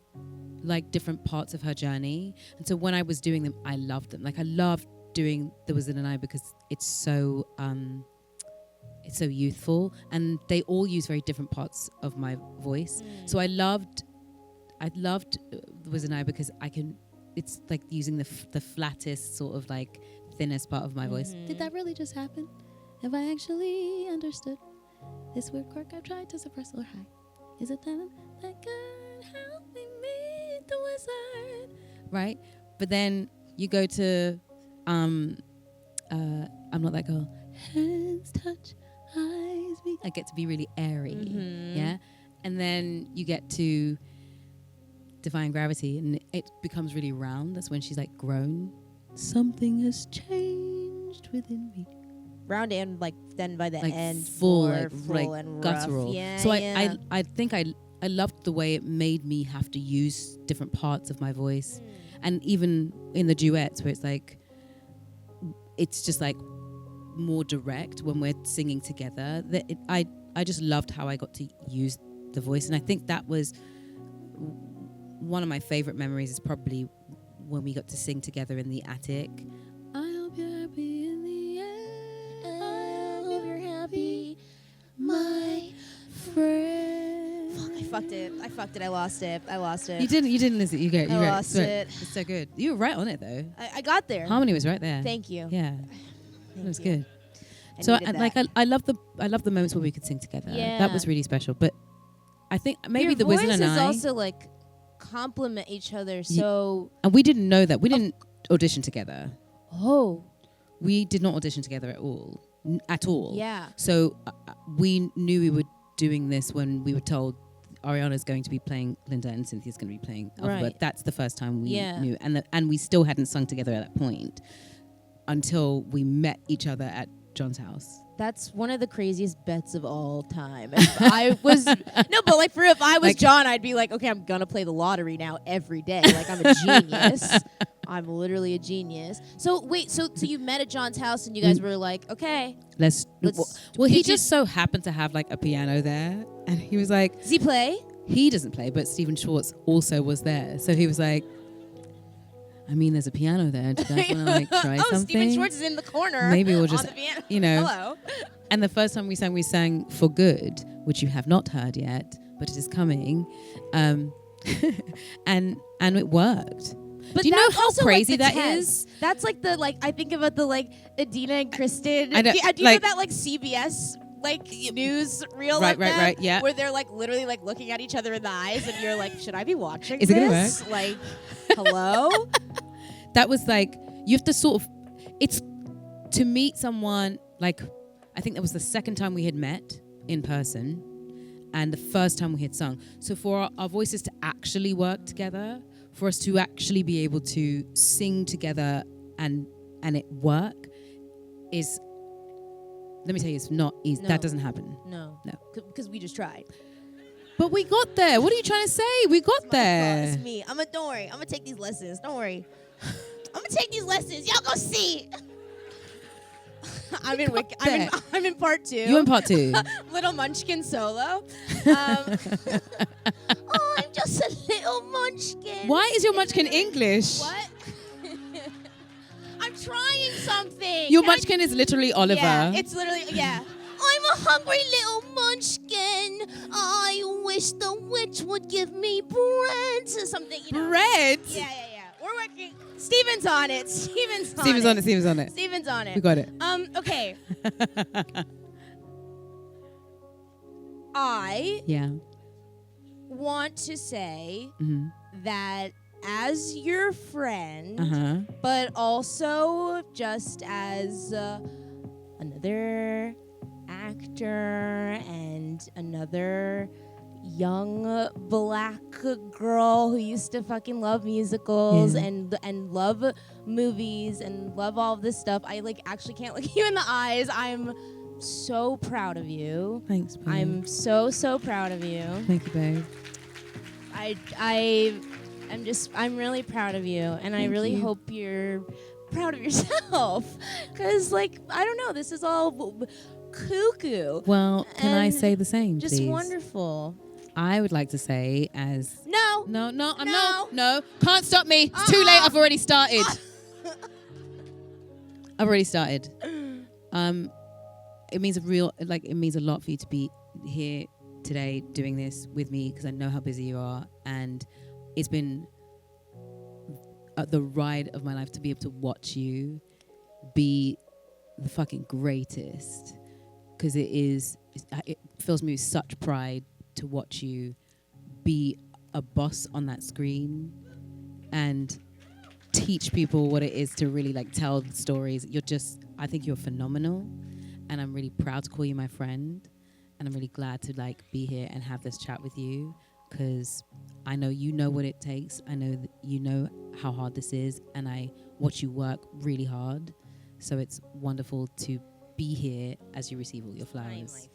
like different parts of her journey. And so when I was doing them, I loved them. Like I loved doing The Wizard and I because it's so youthful, and they all use very different parts of my voice. So I loved The Wizard and I because it's like using the flattest sort of like thinnest part of my voice. Did that really just happen? Have I actually understood this weird quirk I've tried to suppress or hide? Is it that God helping me, the wizard? Right? But then you go to I'm Not That Girl. Hands touch, eyes meet. I get to be really airy. Yeah? And then you get to Defying Gravity and it becomes really round. That's when she's like grown. Something has changed within me. Round and like then by the like end full, full like and guttural. rough. Yeah, so yeah. I think I loved the way it made me have to use different parts of my voice, and even in the duets where it's like it's just like more direct when we're singing together. I just loved how I got to use the voice, and I think that was one of my favorite memories. Is probably when we got to sing together in the attic. I hope you're happy in the end. I hope you're happy, my friend. Fuck, I fucked it. I lost it. You didn't listen. You get. I lost it. it. It's so good. You were right on it though. I got there. Harmony was right there. Thank you. Yeah, it was good. I So needed like that. I love the moments where we could sing together. Yeah. That was really special. But I think maybe Your the Wizard and voices I also like complement each other. So and we didn't know that. We didn't audition together. Oh. We did not audition together at all. At all. Yeah. So we knew we were doing this when we were told Ariana's going to be playing Glinda and Cynthia's going to be playing Elphaba. Right. That's the first time we Yeah. knew. And we still hadn't sung together at that point until we met each other at John's house. That's one of the craziest bets of all time. If I was no, but like for real, if I was Like- John, I'd be like, okay, I'm gonna play the lottery now every day. Like I'm a genius. I'm literally a genius. So wait, so you met at John's house and you guys were like, okay, Let's well, did he you- just so happened to have like a piano there, and he was like, does he play? He doesn't play, but Stephen Schwartz also was there, so he was like, I mean, there's a piano there. Do you guys want to like try oh, something? Stephen Schwartz is in the corner. Maybe we'll on just, the piano. you know. Hello. And the first time we sang For Good, which you have not heard yet, but it is coming, and it worked. But do you know that's how also crazy like the that test. is? That's like the I think about the like Adina and Kristen. I know, do you like- know that like CBS like news reel Right, of right, them, right, yeah. where they're like literally like looking at each other in the eyes and you're like, should I be watching Is it gonna this? work? Like, hello? That was like, you have to sort of, it's to meet someone, like, I think that was the second time we had met in person and the first time we had sung. So for our voices to actually work together, for us to actually be able to sing together and it work is, let me tell you, it's not easy. No. That doesn't happen. No. No. Because we just tried. But we got there. What are you trying to say? We got there. It's me. Don't worry. I'm gonna take these lessons. Don't worry. I'm gonna take these lessons. Y'all go see. I'm in Wicked. I'm in part 2. You're in part 2. Little Munchkin solo. I'm just a little munchkin. Why is your munchkin English? What? I'm trying something. Your munchkin is literally Oliver. Yeah, it's literally, yeah. I'm a hungry little munchkin. I wish the witch would give me bread or something. You know. Bread? Yeah. We're working. Steven's on it. Steven's on it. Steven's on it. We got it. Okay. I want to say that as your friend, but also just as another actor and another young black girl who used to fucking love musicals and love movies and love all of this stuff. I actually can't look you in the eyes. I'm so proud of you. Thanks, babe. I'm so proud of you. Thank you, babe. I'm really proud of you, and I Thank really you. hope you're proud of yourself, because I don't know, this is all cuckoo. Well, can I say the same, Just please? Wonderful. I would like to say as... No, can't stop me. It's too late. I've already started. It means it means a lot for you to be here today doing this with me, because I know how busy you are, and it's been the ride of my life to be able to watch you be the fucking greatest, because it fills me with such pride to watch you be a boss on that screen and teach people what it is to really tell stories. I think you're phenomenal, and I'm really proud to call you my friend, and I'm really glad to be here and have this chat with you, because I know you know what it takes. I know that you know how hard this is, and I watch you work really hard. So it's wonderful to be here as you receive all your flowers.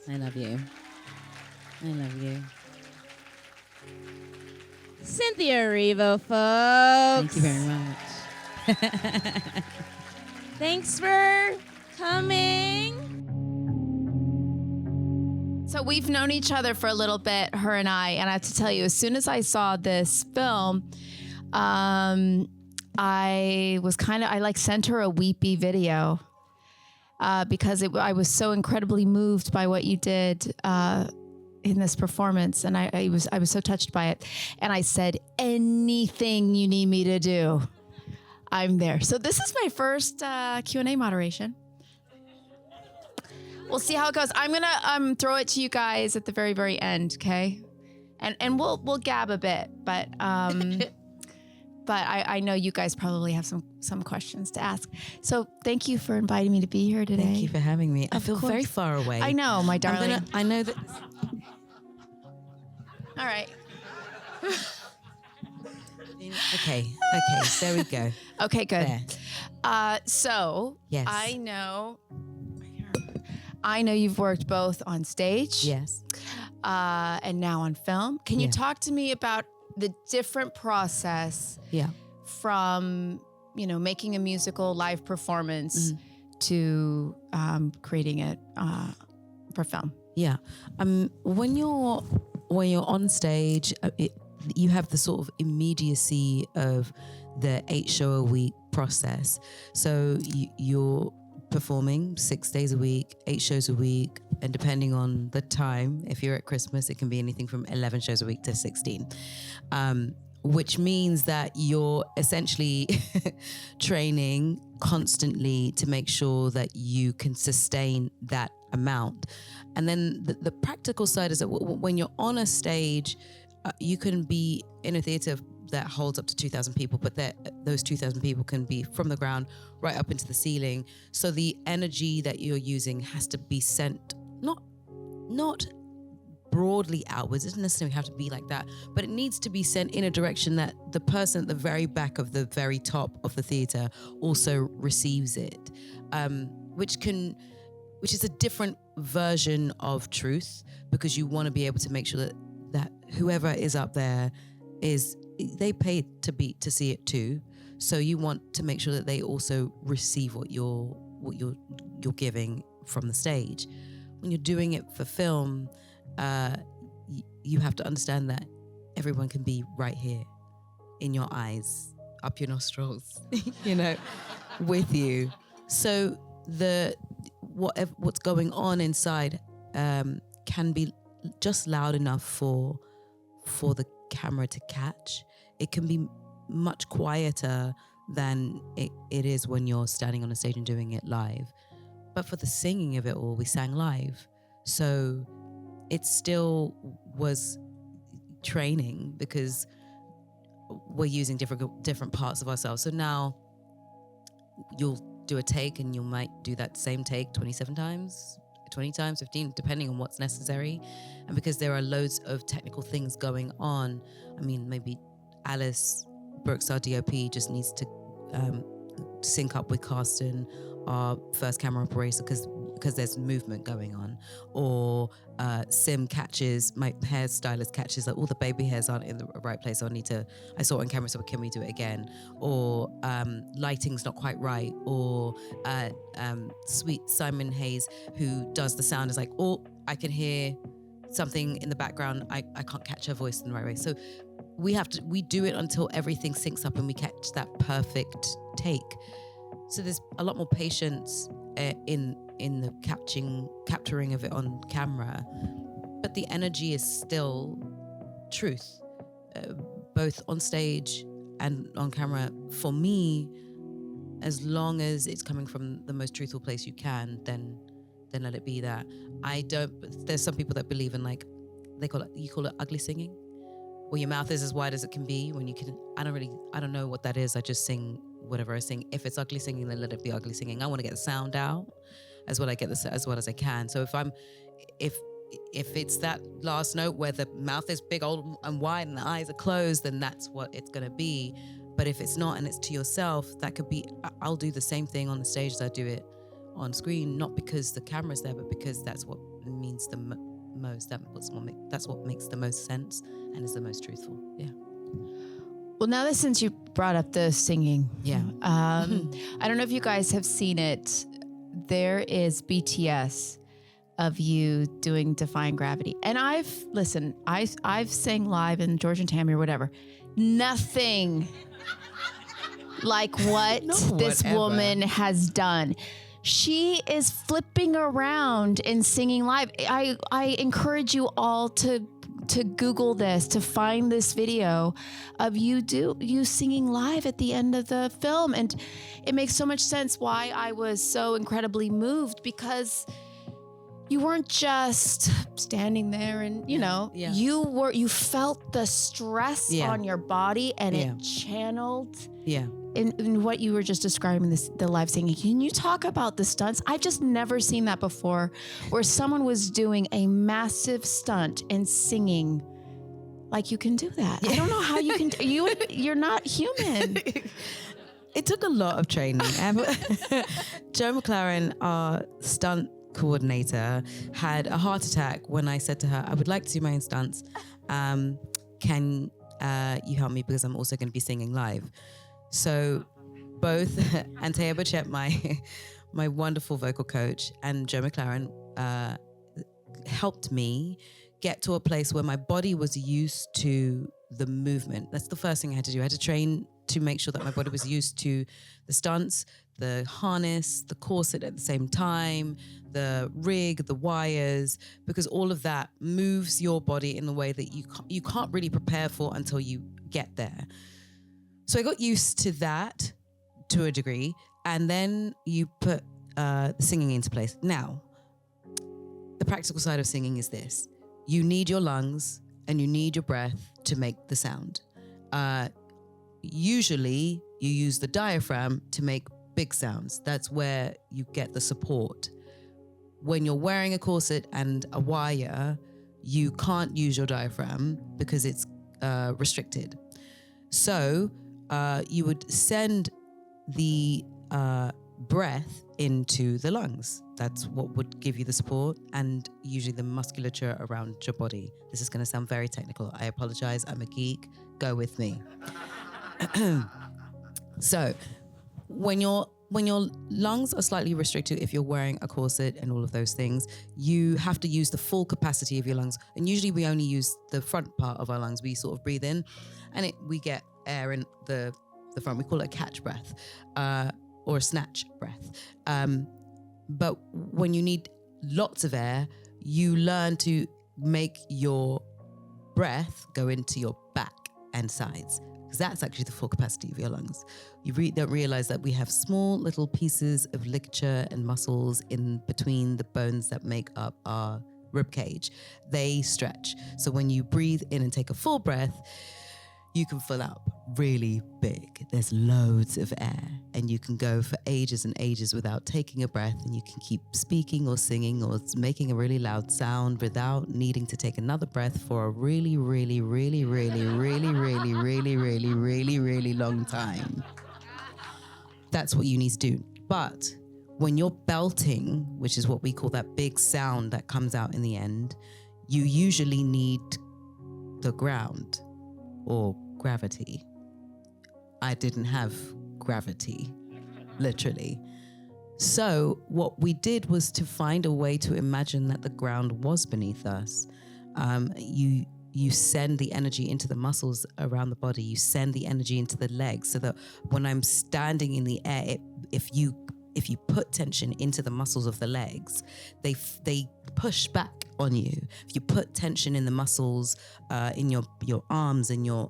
I love you. I love you. Cynthia Erivo, folks. Thank you very much. Thanks for coming. So we've known each other for a little bit, her and I have to tell you, as soon as I saw this film, I sent her a weepy video because I was so incredibly moved by what you did in this performance, and I was so touched by it. And I said, anything you need me to do, I'm there. So this is my first Q&A moderation. We'll see how it goes. I'm gonna throw it to you guys at the very, very end, okay? And we'll gab a bit, but I know you guys probably have some questions to ask. So thank you for inviting me to be here today. Thank you for having me. I Of feel course. very far away. I know, my darling. I know that. All right. Okay, there we go. Okay, good. There. So Yes. I know you've worked both on stage. Yes. And now on film. Can you Yeah. talk to me about the different process from, making a musical live performance to creating it for film? Yeah. When you're on stage, you have the sort of immediacy of the 8-show-a-week process. So you're performing 6 days a week, 8 shows a week, and depending on the time, if you're at Christmas, it can be anything from 11 shows a week to 16. Which means that you're essentially training constantly to make sure that you can sustain that amount. And then the practical side is that when you're on a stage, you can be in a theater that holds up to 2,000 people, but those 2,000 people can be from the ground right up into the ceiling. So the energy that you're using has to be sent, not broadly outwards. It doesn't necessarily have to be like that, but it needs to be sent in a direction that the person at the very back of the very top of the theater also receives it, which is a different version of truth, because you want to be able to make sure that whoever is up there they pay to see it too. So you want to make sure that they also receive what you're what you're giving from the stage. When you're doing it for film, you have to understand that everyone can be right here in your eyes, up your nostrils, with you. So what's going on inside can be just loud enough for the camera to catch. It can be much quieter than it is when you're standing on a stage and doing it live. But for the singing of it all, we sang live. So it still was training because we're using different parts of ourselves. So now you'll do a take and you might do that same take 27 times, 20 times, 15, depending on what's necessary. And because there are loads of technical things going on, I mean, maybe Alice Brooks, our DOP, just needs to sync up with Carsten, our first camera operator, because there's movement going on. Or Sim catches, my hairstylist catches like all the baby hairs aren't in the right place, so I saw it on camera, so can we do it again? Or lighting's not quite right. Or sweet Simon Hayes, who does the sound, is like, oh, I can hear something in the background, I can't catch her voice in the right way. So we do it until everything syncs up and we catch that perfect take. So there's a lot more patience in the capturing of it on camera, but the energy is still truth, both on stage and on camera. For me, as long as it's coming from the most truthful place you can, then let it be that. There's some people that believe in, like, you call it ugly singing, where your mouth is as wide as it can be, when you can, I don't know what that is. I just sing whatever I sing. If it's ugly singing, then let it be ugly singing. I want to get the sound out as well as I can. So if it's that last note where the mouth is big old and wide and the eyes are closed, then that's what it's going to be. But if it's not and it's to yourself, that could be, I'll do the same thing on the stage as I do it on screen, not because the camera's there, but because that's what means the most. That's what makes the most sense and is the most truthful. Yeah. Well, now that since you brought up the singing, yeah, I don't know if you guys have seen it. There is BTS of you doing Defying Gravity, and I've sang live in George and Tammy or whatever. Nothing like what this woman has done. She is flipping around and singing live. I encourage you all to Google this, to find this video of you singing live at the end of the film. And it makes so much sense why I was so incredibly moved, because you weren't just standing there and, you felt the stress on your body, and it channeled in what you were just describing, the live singing. Can you talk about the stunts? I've just never seen that before, where someone was doing a massive stunt and singing like you can do that. I don't know how you can. You're not human. It took a lot of training. Joe McLaren, our stunt coordinator, had a heart attack when I said to her, I would like to do my own stunts. Can you help me, because I'm also going to be singing live. So both Antea Bochet, my wonderful vocal coach, and Joe McLaren helped me get to a place where my body was used to the movement. That's the first thing I had to do. I had to train to make sure that my body was used to the stunts, the harness, the corset at the same time, the rig, the wires, because all of that moves your body in the way that you can't really prepare for until you get there. So I got used to that to a degree, and then you put the singing into place. Now, the practical side of singing is this. You need your lungs and you need your breath to make the sound. Usually, you use the diaphragm to make big sounds. That's where you get the support. When you're wearing a corset and a wire, you can't use your diaphragm because it's restricted. So you would send the breath into the lungs. That's what would give you the support, and usually the musculature around your body. This is going to sound very technical. I apologize. I'm a geek. Go with me. So when you're when your lungs are slightly restricted, if you're wearing a corset and all of those things, you have to use the full capacity of your lungs. And usually we only use the front part of our lungs. We sort of breathe in and we get air in the front. We call it a catch breath or a snatch breath. But when you need lots of air, you learn to make your breath go into your back and sides, because that's actually the full capacity of your lungs. You don't realize that we have small little pieces of ligature and muscles in between the bones that make up our rib cage. They stretch. So when you breathe in and take a full breath, you can fill up really big. There's loads of air, and you can go for ages and ages without taking a breath, and you can keep speaking or singing or making a really loud sound without needing to take another breath for a really, really, really, really, really, really, really, really, really, really long time. That's what you need to do. But when you're belting, which is what we call that big sound that comes out in the end, you usually need the ground or gravity. I didn't have gravity, literally. So what we did was to find a way to imagine that the ground was beneath us. You send the energy into the muscles around the body. You send the energy into the legs, so that when I'm standing in the air, if you put tension into the muscles of the legs, they push back on you. If you put tension in the muscles in your arms and your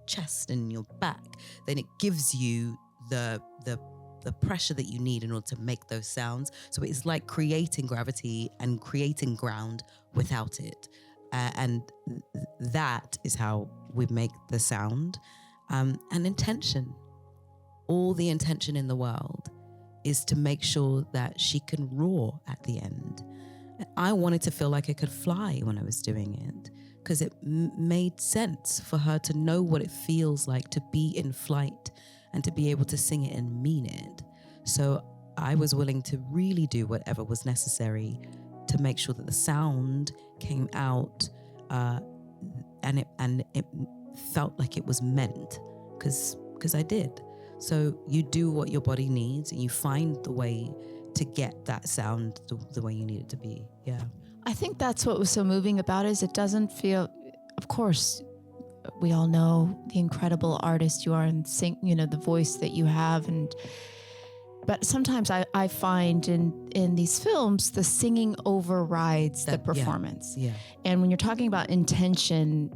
chest and your back, then it gives you the pressure that you need in order to make those sounds. So it's like creating gravity and creating ground without it. And that is how we make the sound. And intention. All the intention in the world is to make sure that she can roar at the end. I wanted to feel like I could fly when I was doing it, because it made sense for her to know what it feels like to be in flight and to be able to sing it and mean it. So I was willing to really do whatever was necessary to make sure that the sound came out and it felt like it was meant, because I did. So you do what your body needs, and you find the way to get that sound the way you need it to be. Yeah. I think that's what was so moving about it, is it doesn't feel, of course, we all know the incredible artist you are and the voice that you have. But sometimes I find in these films, the singing overrides the performance. Yeah. And when you're talking about intention,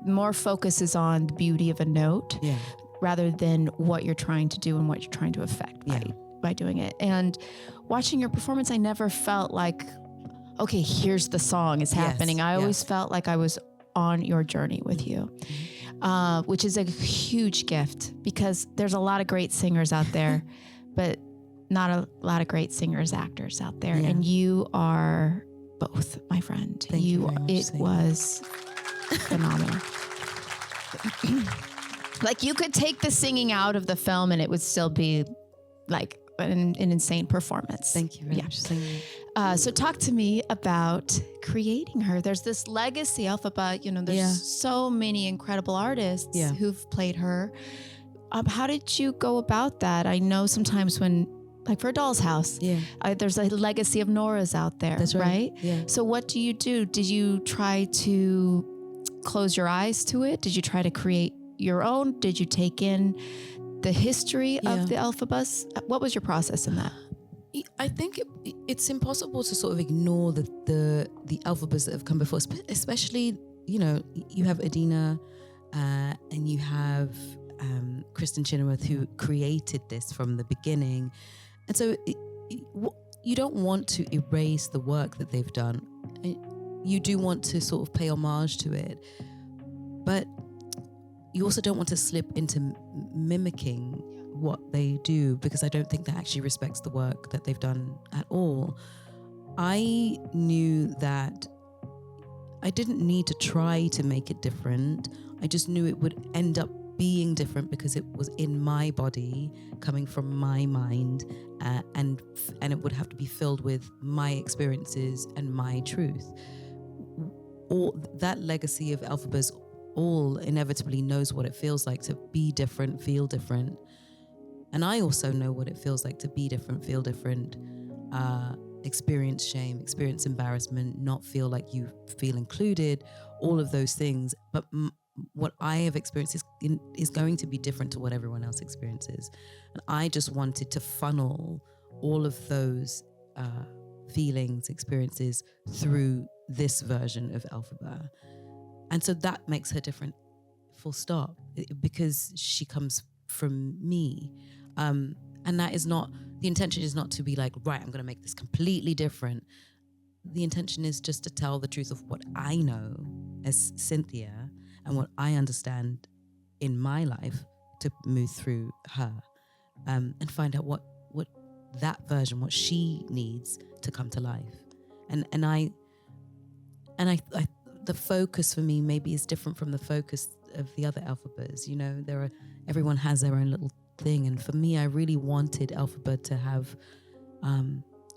more focus is on the beauty of a note rather than what you're trying to do and what you're trying to affect by doing it. And watching your performance, I never felt like, okay, here's the song is happening. I always felt like I was on your journey with you, which is a huge gift, because there's a lot of great singers out there, but not a lot of great singers, actors out there. Yeah. And you are both, my friend. Thank you very much. It was phenomenal. Like, you could take the singing out of the film and it would still be like an insane performance. Thank you very much. So talk to me about creating her. There's this legacy, Elphaba, there's so many incredible artists who've played her. How did you go about that? I know sometimes when, like for Doll's House, there's a legacy of Nora's out there. That's right. Yeah. So what do you do? Did you try to close your eyes to it? Did you try to create your own? Did you take in the history of the Elphabas? What was your process in that? I think it's impossible to sort of ignore the Elphabas that have come before, especially, you have Adina and you have Kristen Chenoweth, who created this from the beginning. And so you don't want to erase the work that they've done. You do want to sort of pay homage to it, but you also don't want to slip into mimicking what they do, because I don't think that actually respects the work that they've done at all. I knew that I didn't need to try to make it different. I just knew it would end up being different because it was in my body, coming from my mind, and it would have to be filled with my experiences and my truth. All that legacy of Elphabas all inevitably knows what it feels like to be different, feel different. And I also know what it feels like to be different, feel different, experience shame, experience embarrassment, not feel like you feel included, all of those things. But what I have experienced is going to be different to what everyone else experiences. And I just wanted to funnel all of those feelings, experiences through this version of Elphaba. And so that makes her different, full stop, because she comes from me. And that is not, the intention is not to be like, right, I'm going to make this completely different. The intention is just to tell the truth of what I know as Cynthia and what I understand in my life to move through her, and find out what that version, what she needs to come to life. And I the focus for me maybe is different from the focus of the other Elphabas. You know, everyone has their own little thing, and for me, I really wanted Elphaba to have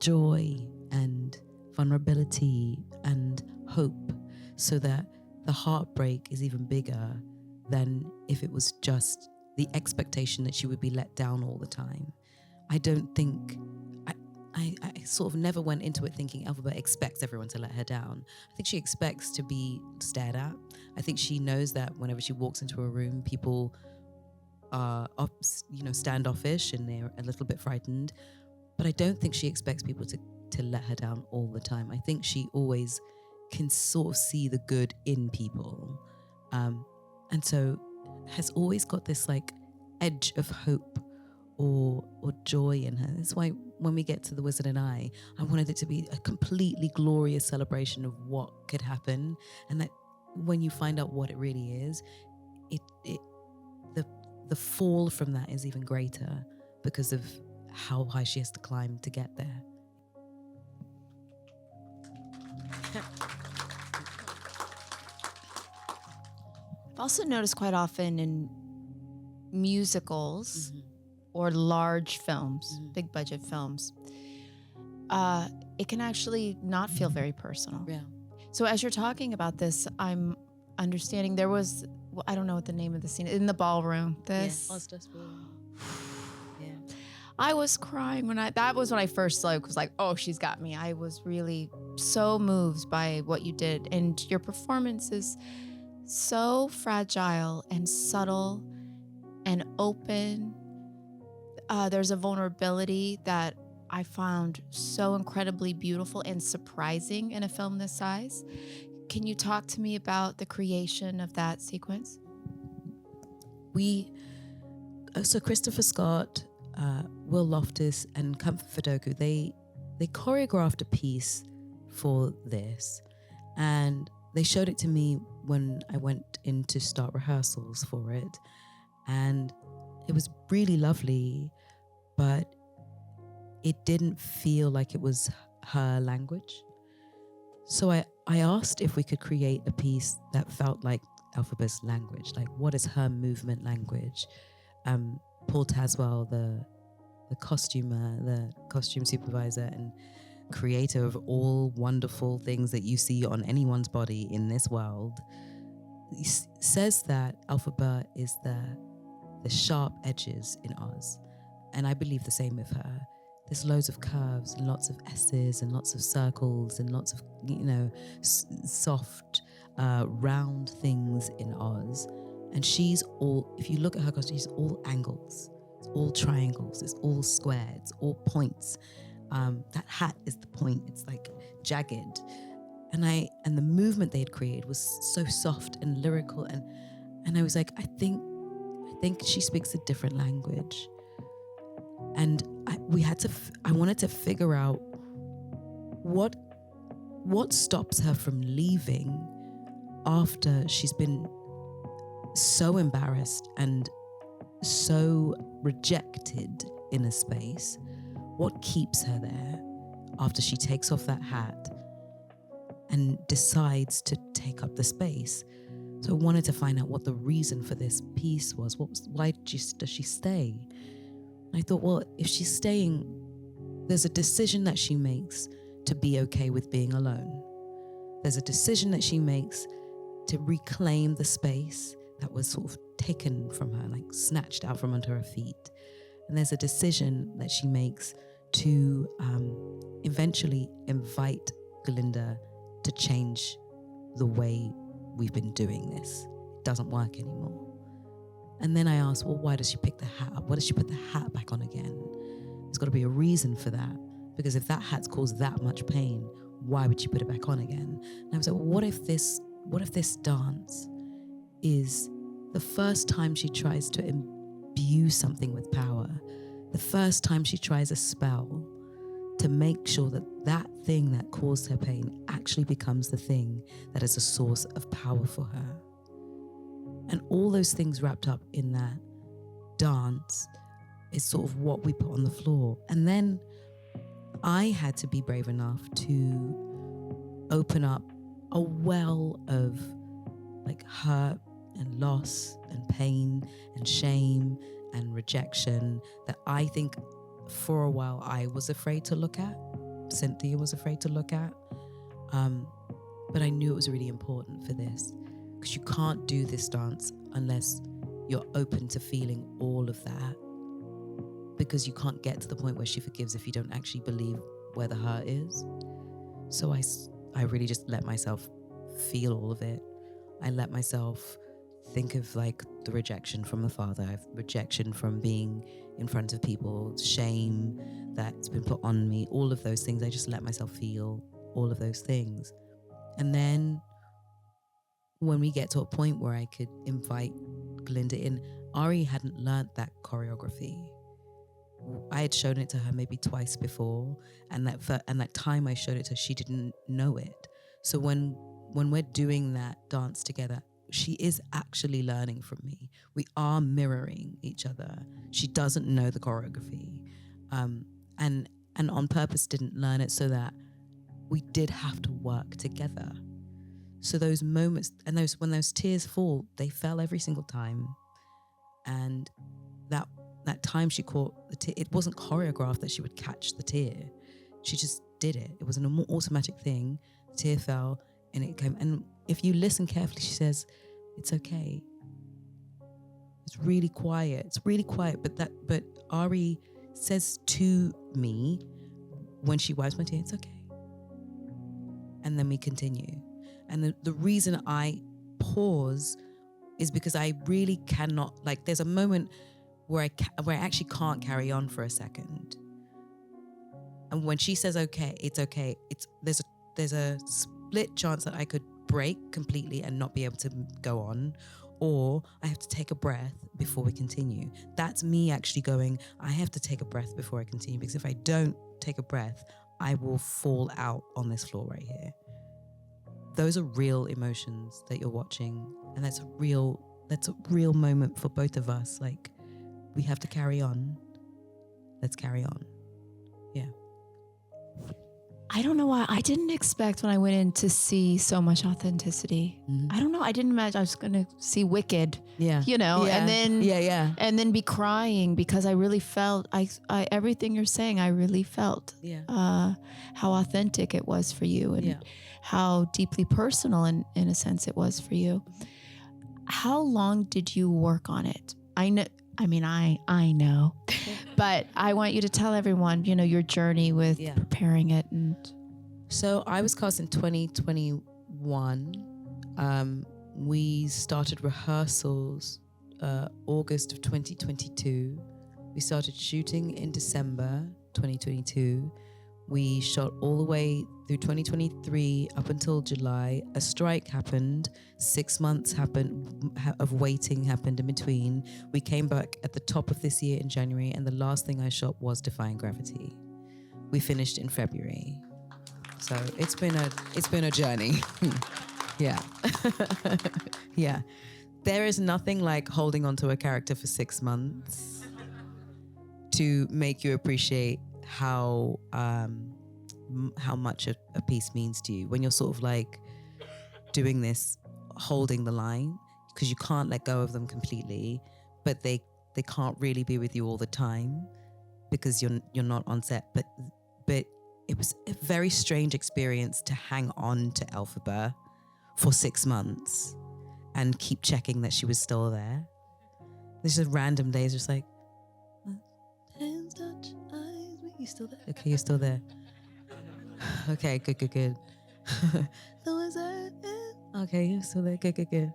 joy and vulnerability and hope, so that the heartbreak is even bigger than if it was just the expectation that she would be let down all the time. I don't think, I sort of never went into it thinking Elphaba expects everyone to let her down. I think she expects to be stared at. I think she knows that whenever she walks into a room, people are standoffish and they're a little bit frightened. But I don't think she expects people to let her down all the time. I think she always can sort of see the good in people. And so has always got this like edge of hope or joy in her. That's why when we get to The Wizard and I wanted it to be a completely glorious celebration of what could happen, and that when you find out what it really is, the fall from that is even greater because of how high she has to climb to get there. I've also noticed quite often in musicals or large films, big budget films, it can actually not feel very personal. Yeah. So as you're talking about this, I'm understanding there was, I don't know what the name of the scene, in the ballroom. I was crying that was when I first was like, oh, she's got me. I was really so moved by what you did. And your performance is so fragile and subtle and open. There's a vulnerability that I found so incredibly beautiful and surprising in a film this size. Can you talk to me about the creation of that sequence? So Christopher Scott, Will Loftus, and Comfort Fidoku, they choreographed a piece for this, and they showed it to me when I went in to start rehearsals for it, and it was really lovely, but it didn't feel like it was her language. So I asked if we could create a piece that felt like Elphaba's language, like what is her movement language? Paul Tazewell, the costumer, the costume supervisor and creator of all wonderful things that you see on anyone's body in this world, he says that Elphaba is the sharp edges in Oz. And I believe the same of her. There's loads of curves and lots of S's and lots of circles and lots of, soft, round things in Oz. And she's all, if you look at her costume, she's all angles. It's all triangles. It's all square. It's all points. That hat is the point. It's like jagged. And the movement they had created was so soft and lyrical. And I was like, I think she speaks a different language. And I wanted to figure out what stops her from leaving after she's been so embarrassed and so rejected in a space. What keeps her there after she takes off that hat and decides to take up the space? So I wanted to find out what the reason for this piece was. Why does she stay? I thought, well, if she's staying, there's a decision that she makes to be okay with being alone. There's a decision that she makes to reclaim the space that was sort of taken from her, like snatched out from under her feet. And there's a decision that she makes to eventually invite Glinda to change the way we've been doing this. It doesn't work anymore. And then I asked, well, why does she pick the hat up? Why does she put the hat back on again? There's got to be a reason for that. Because if that hat's caused that much pain, why would she put it back on again? And I was like, well, what if this dance is the first time she tries to imbue something with power, the first time she tries a spell to make sure that that thing that caused her pain actually becomes the thing that is a source of power for her. And all those things wrapped up in that dance is sort of what we put on the floor. And then I had to be brave enough to open up a well of like hurt and loss and pain and shame and rejection that I think for a while I was afraid to look at. Cynthia was afraid to look at. But I knew it was really important for this, because you can't do this dance unless you're open to feeling all of that, because you can't get to the point where she forgives if you don't actually believe where the hurt is. So I really just let myself feel all of it. I let myself think of like the rejection from the father, rejection from being in front of people, shame that's been put on me, all of those things. I just let myself feel all of those things. And then when we get to a point where I could invite Glinda in, Ari hadn't learnt that choreography. I had shown it to her maybe twice before, and that time I showed it to her, she didn't know it. So when we're doing that dance together, she is actually learning from me. We are mirroring each other. She doesn't know the choreography, and on purpose didn't learn it so that we did have to work together. So those moments, and when those tears fall, they fell every single time. And that time she caught the tear, it wasn't choreographed that she would catch the tear. She just did it. It was an automatic thing. The tear fell and it came. And if you listen carefully, she says, "It's okay." It's really quiet. It's really quiet. But Ari says to me when she wipes my tear, "It's okay." And then we continue. And the reason I pause is because I really cannot, like, there's a moment where I actually can't carry on for a second. And when she says okay, it's okay, there's a split chance that I could break completely and not be able to go on, or I have to take a breath before we continue. That's me actually going, I have to take a breath before I continue, because if I don't take a breath, I will fall out on this floor right here. Those are real emotions that you're watching, and that's a real moment for both of us. Like, we have to carry on. Let's carry on. Yeah. I don't know why. I didn't expect when I went in to see so much authenticity. Mm-hmm. I don't know. I didn't imagine I was going to see Wicked. Yeah. You know, yeah. And then and then be crying, because I really felt I everything you're saying, I really felt how authentic it was for you, and how deeply personal in a sense it was for you. How long did you work on it? I know, but I want you to tell everyone, your journey with preparing it. And so I was cast in 2021. We started rehearsals August of 2022. We started shooting in December 2022. We shot all the way through 2023 up until July. A strike happened. 6 months of waiting happened in between. We came back at the top of this year in January, and the last thing I shot was Defying Gravity. We finished in February. So it's been a journey. Yeah. Yeah. There is nothing like holding onto a character for 6 months to make you appreciate how much a piece means to you when you're sort of like doing this, holding the line, because you can't let go of them completely, but they can't really be with you all the time because you're not on set. But it was a very strange experience to hang on to Elphaba for 6 months and keep checking that she was still there. There's just random days just like, you still there? Okay, you're still there. Okay, good. Okay, you're still there. Good.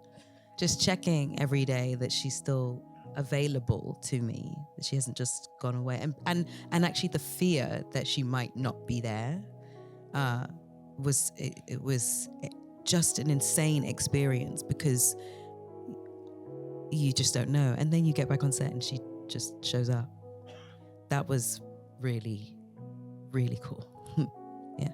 Just checking every day that she's still available to me, that she hasn't just gone away. And actually the fear that she might not be there was just an insane experience, because you just don't know. And then you get back on set and she just shows up. That was really, really cool. Yeah.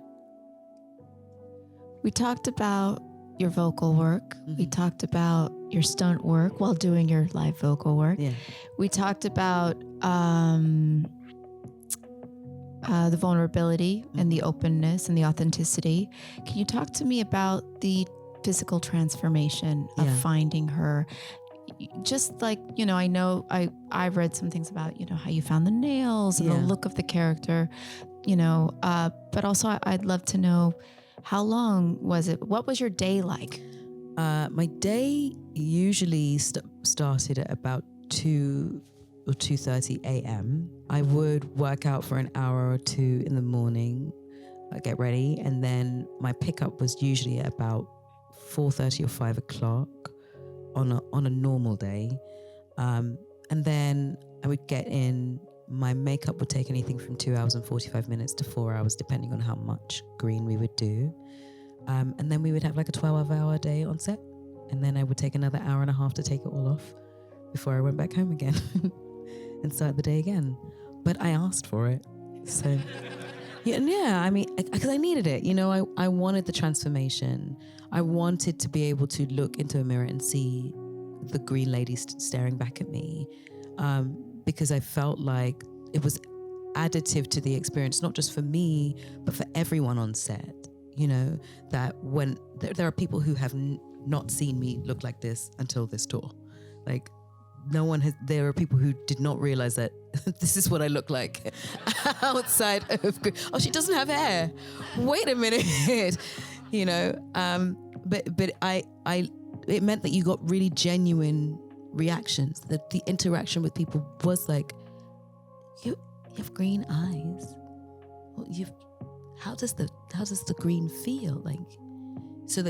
We talked about your vocal work. We talked about your stunt work while doing your live vocal work. Yeah. We talked about the vulnerability and the openness and the authenticity. Can you talk to me about the physical transformation of finding her? Just like, I know I've read some things about, how you found the nails and the look of the character, but also I'd love to know, how long was it? What was your day like? My day usually started at about 2 or 2:30 a.m. I would work out for an hour or two in the morning, get ready, and then my pickup was usually at about 4:30 or 5 o'clock on a normal day. And then I would get in. My makeup would take anything from 2 hours and 45 minutes to 4 hours, depending on how much green we would do. And then we would have like a 12-hour day on set. And then I would take another hour and a half to take it all off before I went back home again and start the day again. But I asked for it. So, I mean, because I needed it. I wanted the transformation. I wanted to be able to look into a mirror and see the green lady staring back at me. Because I felt like it was additive to the experience, not just for me, but for everyone on set. That when there are people who have not seen me look like this until this tour. Like, there are people who did not realize that this is what I look like outside of, she doesn't have hair. Wait a minute. But it meant that you got really genuine reactions, that the interaction with people was like, you have green eyes. Well, how does the green feel like? So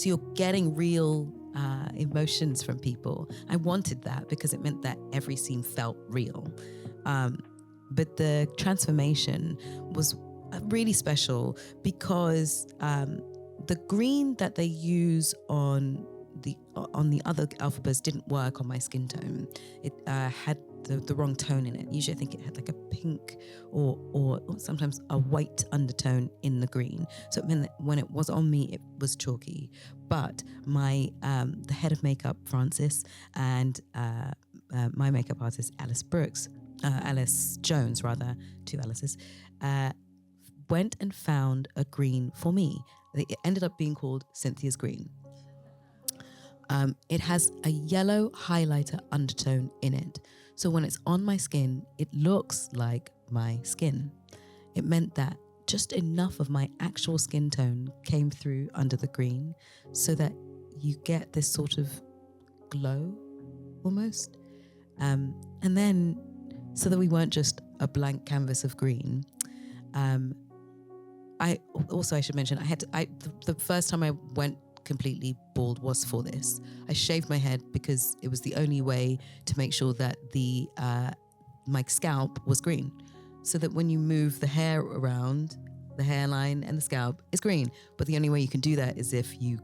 you're getting real emotions from people. I wanted that because it meant that every scene felt real. But the transformation was really special because the green that they use on the other Elphabas didn't work on my skin tone. It had the wrong tone in it. Usually I think it had like a pink or sometimes a white undertone in the green. So it meant that when it was on me, it was chalky. But my the head of makeup, Francis, and my makeup artist, Alice Jones, rather, two Alices, went and found a green for me. It ended up being called Cynthia's Green. It has a yellow highlighter undertone in it. So when it's on my skin, it looks like my skin. It meant that just enough of my actual skin tone came through under the green so that you get this sort of glow almost. And then, so that we weren't just a blank canvas of green, I should mention, the first time I went completely bald was for this. I shaved my head because it was the only way to make sure that my scalp was green, so that when you move the hair around, the hairline and the scalp is green. But the only way you can do that is if you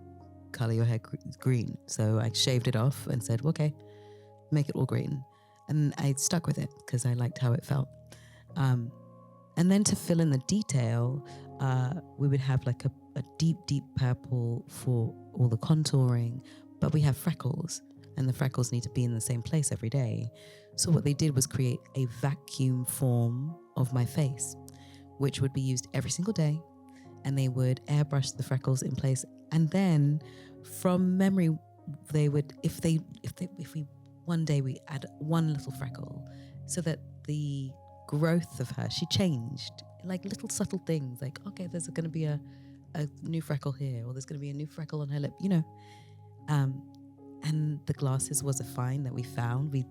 color your hair green. So I shaved it off and said, okay, make it all green. And I stuck with it because I liked how it felt. And then to fill in the detail, we would have like a deep, deep purple for all the contouring, but we have freckles, and the freckles need to be in the same place every day. So what they did was create a vacuum form of my face, which would be used every single day, and they would airbrush the freckles in place. And then from memory, they would, if we one day we add one little freckle, so that the growth of her, she changed, like little subtle things, like, okay, there's going to be a new freckle here, or there's going to be a new freckle on her lip, And the glasses was a find that we found. We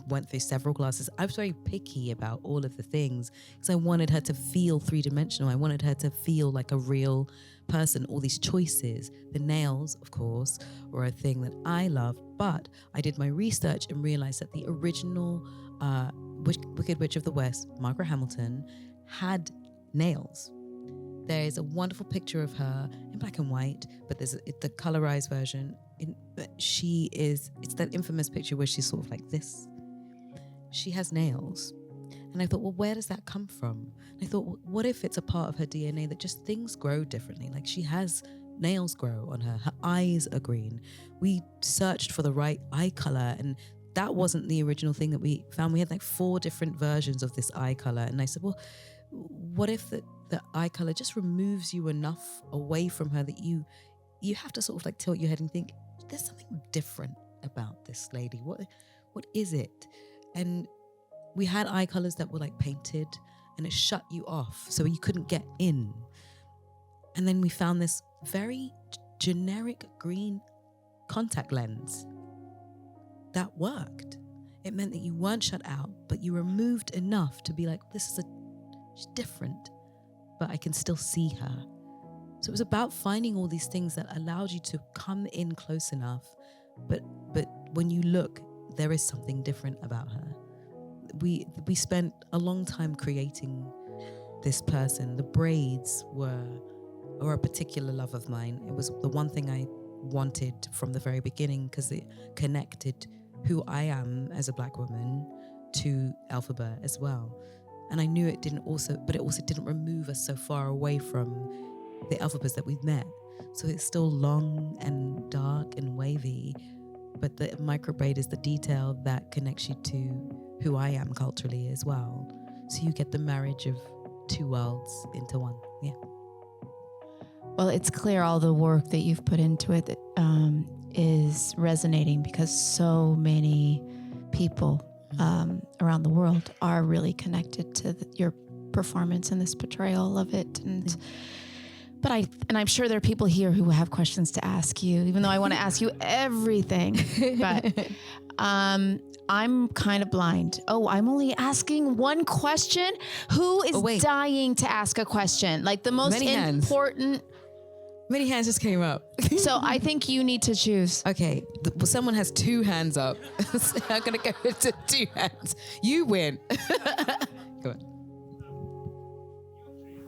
went through several classes. I was very picky about all of the things because I wanted her to feel three-dimensional. I wanted her to feel like a real person. All these choices, the nails, of course, were a thing that I loved, but I did my research and realized that the original Wicked Witch of the West, Margaret Hamilton, had nails. There is a wonderful picture of her in black and white, but there's the colorized version. It's that infamous picture where she's sort of like this. She has nails. And I thought, well, where does that come from? And I thought, well, what if it's a part of her DNA that just things grow differently? Like she has nails grow on her. Her eyes are green. We searched for the right eye color, and that wasn't the original thing that we found. We had like 4 different versions of this eye color. And I said, well, what if the eye color just removes you enough away from her that you have to sort of like tilt your head and think, there's something different about this lady. What is it? And we had eye colors that were like painted, and it shut you off so you couldn't get in. And then we found this very generic green contact lens that worked. It meant that you weren't shut out, but you removed enough to be like, she's different, but I can still see her. So it was about finding all these things that allowed you to come in close enough, but when you look, there is something different about her. We spent a long time creating this person. The braids were a particular love of mine. It was the one thing I wanted from the very beginning because it connected who I am as a Black woman to Elphaba as well. And I knew it also didn't remove us so far away from the Elphabas that we've met. So it's still long and dark and wavy, but the micro braid is the detail that connects you to who I am culturally as well. So you get the marriage of 2 worlds into one. Yeah. Well, it's clear all the work that you've put into it is resonating because so many people around the world are really connected to your performance and this portrayal of it. But I'm sure there are people here who have questions to ask you, even though I want to ask you everything. But I'm kind of blind. Oh, I'm only asking one question? Who is dying to ask a question? Like the most important. Many hands just came up. So I think you need to choose. Okay, someone has 2 hands up. So I'm going to go into 2 hands. You win. Go on.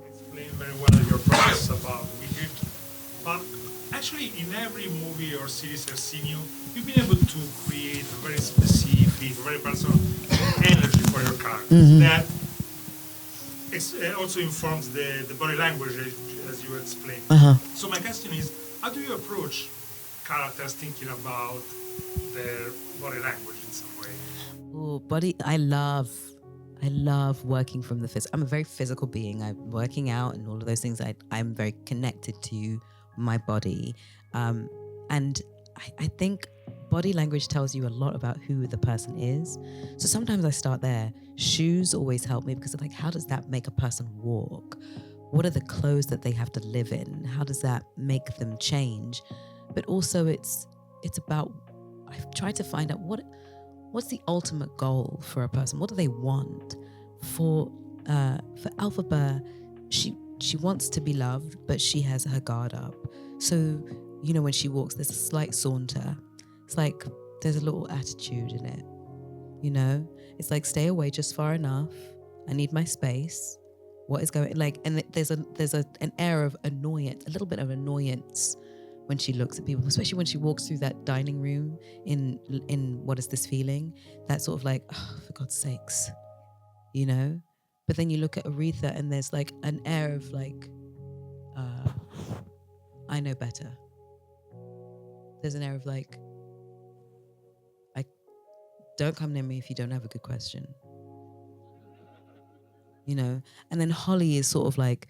Explain very well your process about Wicked, but actually in every movie or series I've seen you've been able to create a very specific, very personal energy for your characters that also informs the body language as you explained. So my question is, how do you approach characters thinking about their body language in some way? Oh, body, I love working from the physical. I'm a very physical being. I'm working out and all of those things. I'm very connected to my body. And I think body language tells you a lot about who the person is. So sometimes I start there. Shoes always help me because how does that make a person walk? What are the clothes that they have to live in? How does that make them change? But also it's about, I've tried to find out what's the ultimate goal for a person? What do they want? For Elphaba, she wants to be loved, but she has her guard up. So, when she walks, there's a slight saunter. It's like there's a little attitude in it, It's like, stay away just far enough. I need my space. What is going and there's an air of annoyance, a little bit of annoyance when she looks at people, especially when she walks through that dining room in What Is This Feeling? That sort of like, oh, for God's sakes, But then you look at Aretha and there's like an air of like, I know better. There's an air of like, don't come near me if you don't have a good question. And then Holly is sort of like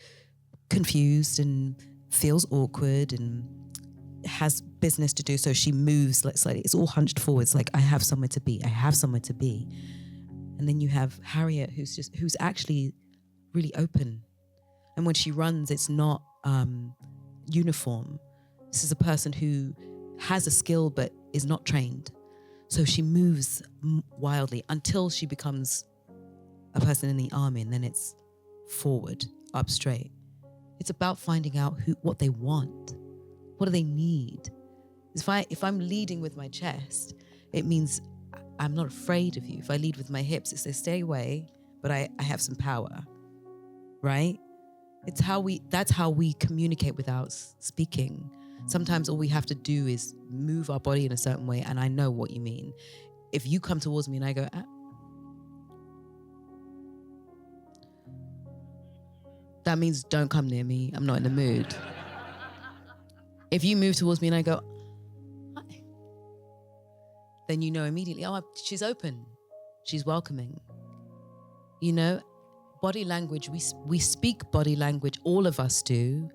confused and feels awkward and has business to do, so she moves like slightly. It's all hunched forwards, like I have somewhere to be. And then you have Harriet, who's actually really open. And when she runs, it's not uniform. This is a person who has a skill but is not trained. So she moves wildly until she becomes a person in the army, and then it's forward, up straight. It's about finding out what they want. What do they need? If I'm leading with my chest, it means I'm not afraid of you. If I lead with my hips, it says stay away, but I have some power, right? That's how we communicate without speaking. Sometimes all we have to do is move our body in a certain way, and I know what you mean. If you come towards me and I go, that means don't come near me. I'm not in the mood. If you move towards me and I go, hi, then you know immediately, she's open. She's welcoming. You know, body language, we speak body language, all of us do,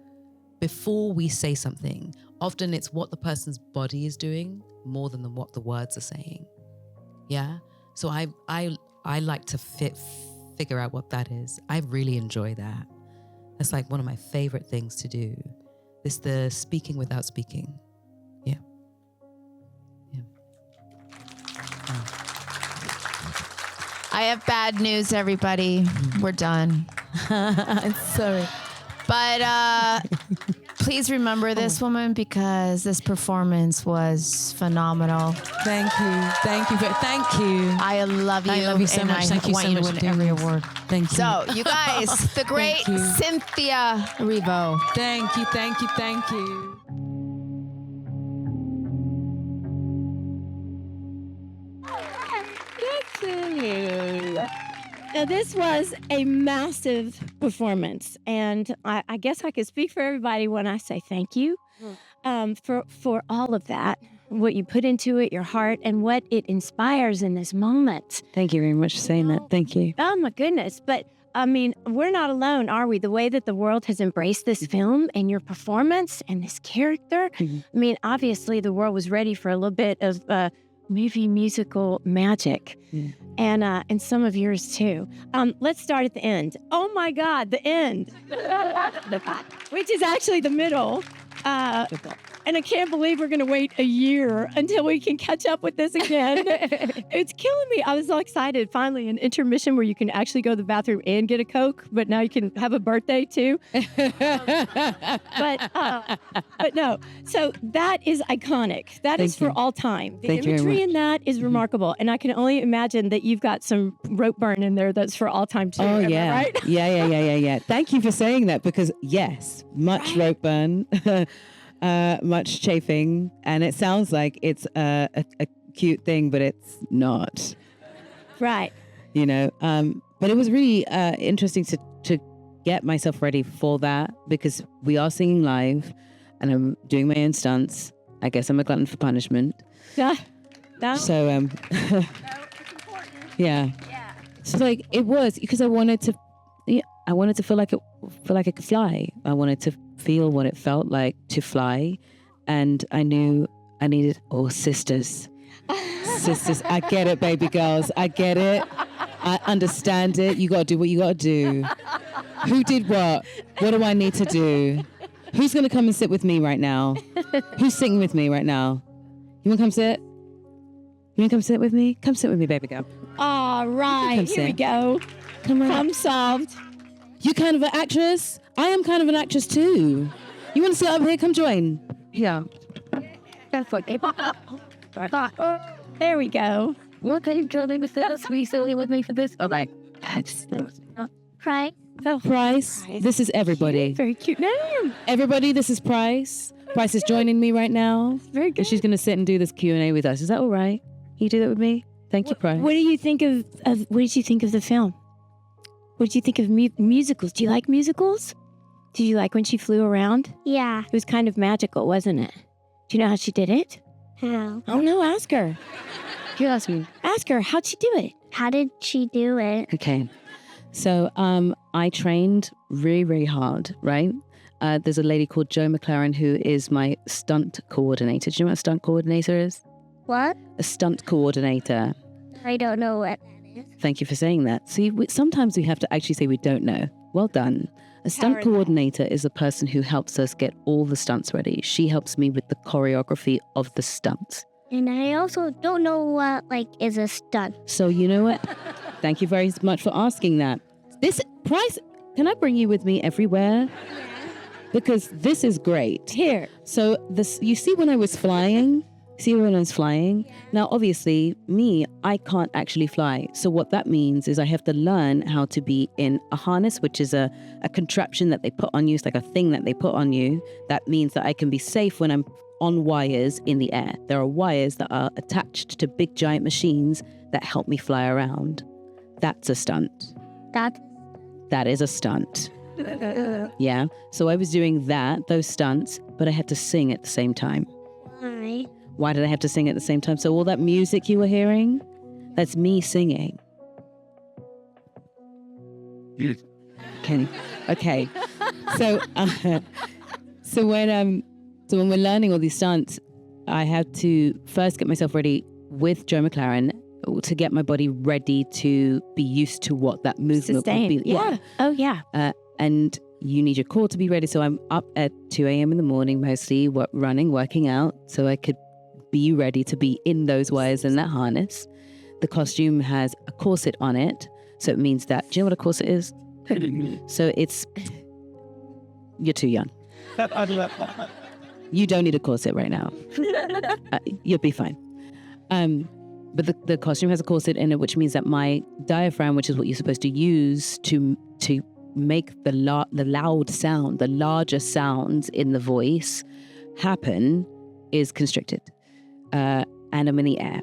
before we say something. Often it's what the person's body is doing more than what the words are saying. Yeah? So I like to figure out what that is. I really enjoy that. That's like one of my favorite things to do. It's the speaking without speaking. Yeah. Yeah. I have bad news, everybody. We're done. I'm sorry. But please remember this woman, because this performance was phenomenal. Thank you. Thank you. Thank you. I love you. I love you so much. Thank you so much to for win doing every this. award. Thank you. So, you guys, the great Cynthia Erivo. Thank you. Thank you. Thank you. Now, this was a massive performance, and I guess I could speak for everybody when I say thank you for all of that, what you put into it, your heart, and what it inspires in this moment. Thank you very much for saying that. Thank you. Oh, my goodness. But, I mean, we're not alone, are we? The way that the world has embraced this film and your performance and this character. I mean, obviously, the world was ready for a little bit of movie musical magic. And some of yours too. Let's start at the end. Oh my God, the end, which is actually the middle. And I can't believe we're going to wait a year until we can catch up with this again. It's killing me. I was so excited. Finally, an intermission where you can actually go to the bathroom and get a Coke, but now you can have a birthday too. But no. So that is iconic. That is for all time. The imagery in that is remarkable. And I can only imagine that you've got some rope burn in there that's for all time too. Oh, yeah. Right? Yeah. Thank you for saying that, because yes, much rope burn. Much chafing, and it sounds like it's a cute thing, but it's not. Right. You know, but it was really interesting to get myself ready for that, because we are singing live, and I'm doing my own stunts. I guess I'm a glutton for punishment. Yeah. So yeah. So like it was because I wanted to feel like I could fly. I wanted to feel what it felt like to fly, and I knew I needed sisters. Sisters, I get it, baby girls. I get it. I understand it. You gotta do what you gotta do. Who did what? What do I need to do? Who's gonna come and sit with me right now? Who's sitting with me right now? You wanna come sit? You wanna come sit with me? Come sit with me, baby girl. All right, here we go. Come on. Problem solved. You kind of an actress? I am kind of an actress too. You want to sit up here? Come join. Yeah. That's what they There we go. What kind of children with us? We silly with me for this? Okay. Price. Price. This is everybody. Very cute name. Everybody, this is Price. Price is joining me right now. Very good. And she's going to sit and do this Q&A with us. Is that all right? You do that with me? Thank you, Price. What do you think of what did you think of the film? What did you think of musicals? Do you like musicals? Did you like when she flew around? Yeah. It was kind of magical, wasn't it? Do you know how she did it? How? Oh no, ask her. You ask me. Ask her, how'd she do it? How did she do it? Okay. So I trained really, really hard, right? There's a lady called Joe McLaren who is my stunt coordinator. Do you know what a stunt coordinator is? What? A stunt coordinator. I don't know what. Thank you for saying that. See, sometimes we have to actually say we don't know. Well done. A stunt coordinator is a person who helps us get all the stunts ready. She helps me with the choreography of the stunts. And I also don't know what is a stunt. So you know what? Thank you very much for asking that. This price, can I bring you with me everywhere? Because this is great. Here. So you see when I was flying? Now, obviously, I can't actually fly. So what that means is I have to learn how to be in a harness, which is a contraption that they put on you. It's like a thing that they put on you. That means that I can be safe when I'm on wires in the air. There are wires that are attached to big giant machines that help me fly around. That's a stunt. That is a stunt. Yeah. So I was doing those stunts, but I had to sing at the same time. Why? Why did I have to sing at the same time? So all that music you were hearing, that's me singing. Okay. So when we're learning all these stunts, I had to first get myself ready with Joe McLaren to get my body ready to be used to what that movement would be. Yeah. Oh, yeah. And you need your core to be ready. So I'm up at 2 a.m. in the morning, mostly working out, so I could be ready to be in those wires and that harness. The costume has a corset on it. So it means that, do you know what a corset is? So you're too young. You don't need a corset right now. You'll be fine. But the costume has a corset in it, which means that my diaphragm, which is what you're supposed to use to make the loud sound, the larger sounds in the voice happen, is constricted. And I'm in the air.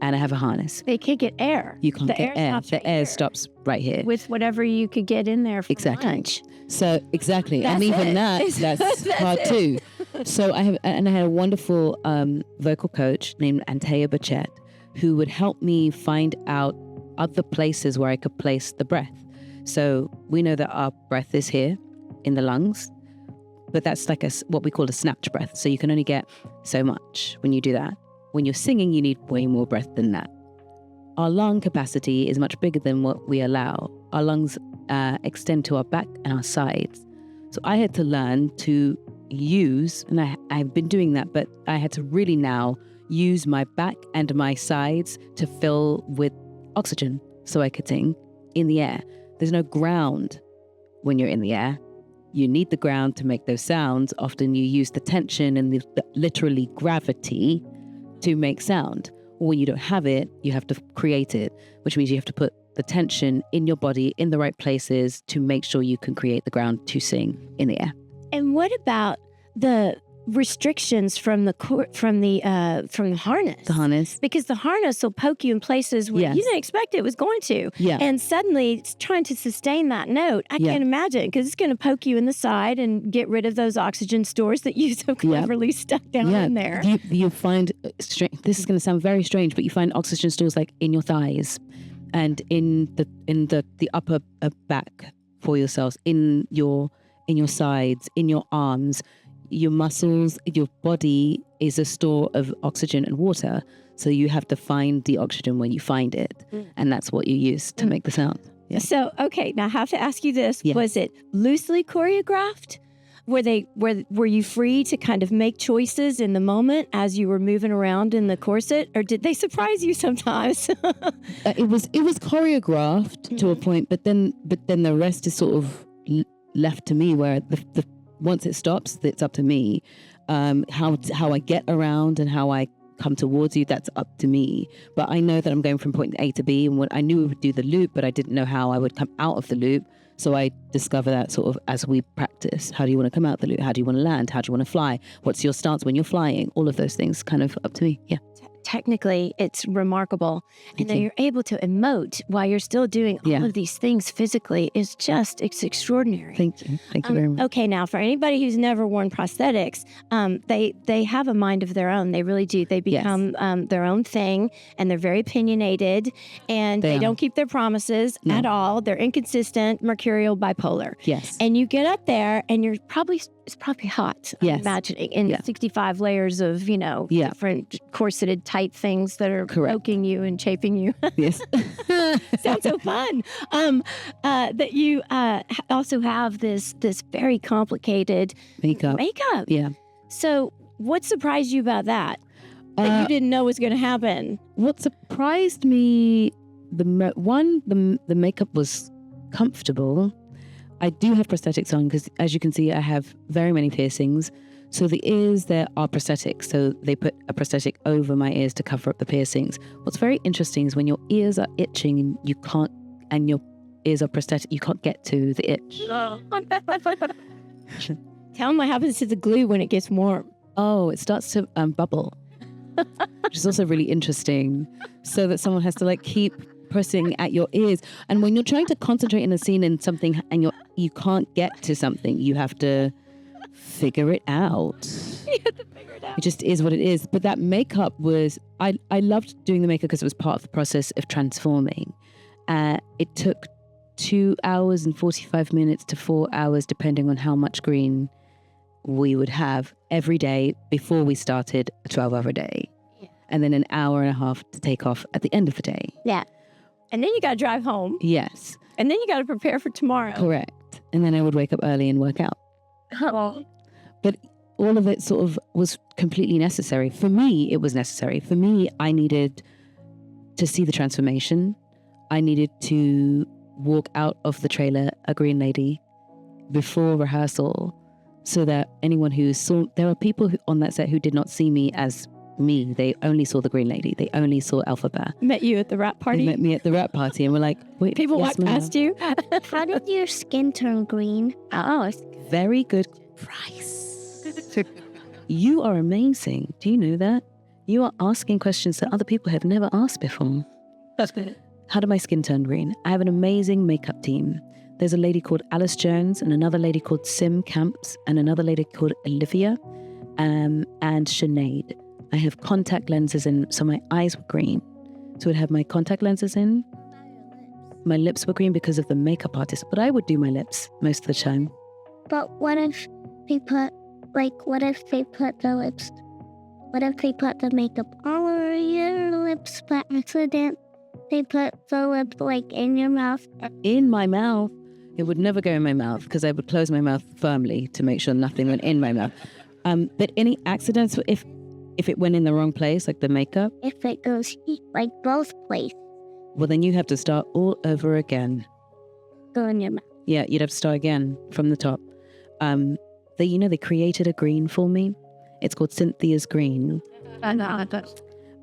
And I have a harness. They can't get air. You can't get air. The air stops right here. With whatever you could get in there for lunch. So exactly. And even that's hard too. So I had a wonderful vocal coach named Antea Bachet, who would help me find out other places where I could place the breath. So we know that our breath is here in the lungs, but that's like what we call a snatch breath. So you can only get so much when you do that. When you're singing, you need way more breath than that. Our lung capacity is much bigger than what we allow. Our lungs extend to our back and our sides. So I had to learn to use, and I've been doing that, but I had to really now use my back and my sides to fill with oxygen so I could sing in the air. There's no ground when you're in the air. You need the ground to make those sounds. Often you use the tension and literally gravity to make sound. When you don't have it, you have to create it, which means you have to put the tension in your body in the right places to make sure you can create the ground to sing in the air. And what about the restrictions from the harness? The harness. Because the harness will poke you in places where you didn't expect it was going to. Yeah. And suddenly it's trying to sustain that note. I can't imagine, because it's going to poke you in the side and get rid of those oxygen stores that you so cleverly stuck down in there. You find, this is going to sound very strange, but you find oxygen stores like in your thighs and in the upper back for yourselves, in your sides, in your arms. Your muscles, your body is a store of oxygen and water. So you have to find the oxygen when you find it. And that's what you use to make the sound. Yeah. So, okay, now I have to ask you this. Yeah. Was it loosely choreographed? Were you free to kind of make choices in the moment as you were moving around in the corset? Or did they surprise you sometimes? It was choreographed to a point, but then the rest is sort of left to me, where the once it stops, it's up to me. How I get around and how I come towards you, that's up to me. But I know that I'm going from point A to B, and I knew we would do the loop, but I didn't know how I would come out of the loop. So I discover that sort of as we practice. How do you want to come out the loop? How do you want to land? How do you want to fly? What's your stance when you're flying? All of those things kind of up to me. Yeah. Technically, it's remarkable. And that you're able to emote while you're still doing all of these things physically it's extraordinary. Thank you. Thank you very much. Okay, now for anybody who's never worn prosthetics, they have a mind of their own. They really do. They become their own thing, and they're very opinionated, and they don't keep their promises at all. They're inconsistent, mercurial, bipolar. Yes. And you get up there, and it's probably hot. I'm imagining in 65 layers of different corseted tight things that are poking you and chafing you. Yes. Sounds so fun. That you also have this very complicated makeup. Yeah. So what surprised you about that? that you didn't know was going to happen? What surprised me, the makeup was comfortable. I do have prosthetics on because, as you can see, I have very many piercings. So the ears there are prosthetics. So they put a prosthetic over my ears to cover up the piercings. What's very interesting is when your ears are itching, you can't, and your ears are prosthetic, you can't get to the itch. Tell them what happens to the glue when it gets warm. Oh, it starts to bubble, which is also really interesting. So that someone has to like keep pressing at your ears. And when you're trying to concentrate in a scene in something and you can't get to something, you have to figure it out. It just is what it is. But that makeup was, I loved doing the makeup because it was part of the process of transforming. It took 2 hours and 45 minutes to 4 hours, depending on how much green we would have every day before we started a 12-hour day. Yeah. And then an hour and a half to take off at the end of the day. Yeah. And then you got to drive home. Yes. And then you got to prepare for tomorrow. Correct. And then I would wake up early and work out. Oh. But all of it sort of was completely necessary. For me, it was necessary. For me, I needed to see the transformation. I needed to walk out of the trailer a green lady before rehearsal so that anyone who saw, there were people on that set who did not see me as me. They only saw the green lady. They only saw Elphaba. Met you at the rap party? They met me at the rap party and were like, wait, people walked past you? How did your skin turn green? Oh, very good. Price. You are amazing. Do you know that? You are asking questions that other people have never asked before. That's good. How did my skin turn green? I have an amazing makeup team. There's a lady called Alice Jones and another lady called Sim Camps and another lady called Olivia and Sinead. I have contact lenses in, so my eyes were green. So I'd have my contact lenses in. My lips were green because of the makeup artist, but I would do my lips most of the time. But what if they put the makeup all over your lips by accident? They put the lip like in your mouth. In my mouth? It would never go in my mouth because I would close my mouth firmly to make sure nothing went in my mouth. But any accidents, if it went in the wrong place, like the makeup? If it goes like both places. Well, then you have to start all over again. Go in your mouth. Yeah, you'd have to start again from the top. They created a green for me. It's called Cynthia's Green.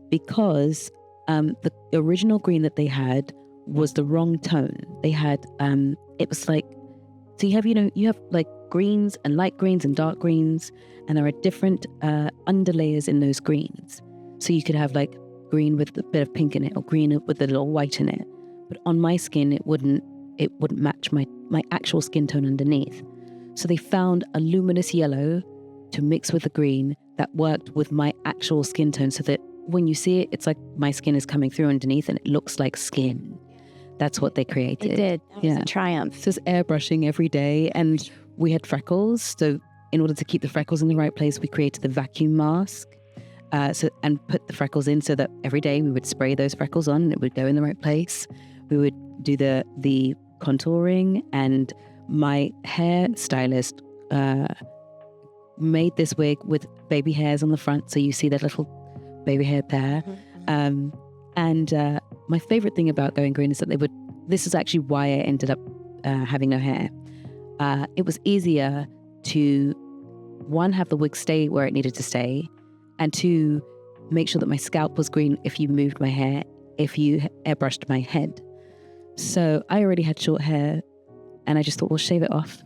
Because the original green that they had was the wrong tone. They had, it was like, so you have like greens and light greens and dark greens, and there are different underlayers in those greens. So you could have like green with a bit of pink in it or green with a little white in it. But on my skin, it wouldn't match my actual skin tone underneath. So they found a luminous yellow to mix with the green that worked with my actual skin tone so that when you see it, it's like my skin is coming through underneath and it looks like skin. That's what they created. It did. That was a triumph. So it's airbrushing every day. And we had freckles. So in order to keep the freckles in the right place, we created the vacuum mask and put the freckles in so that every day we would spray those freckles on and it would go in the right place. We would do the contouring, and my hair stylist made this wig with baby hairs on the front. So you see that little baby hair there. And my favorite thing about going green is that this is actually why I ended up having no hair. It was easier to, one, have the wig stay where it needed to stay, and two, make sure that my scalp was green if you moved my hair, if you airbrushed my head. So I already had short hair, and I just thought, well, shave it off.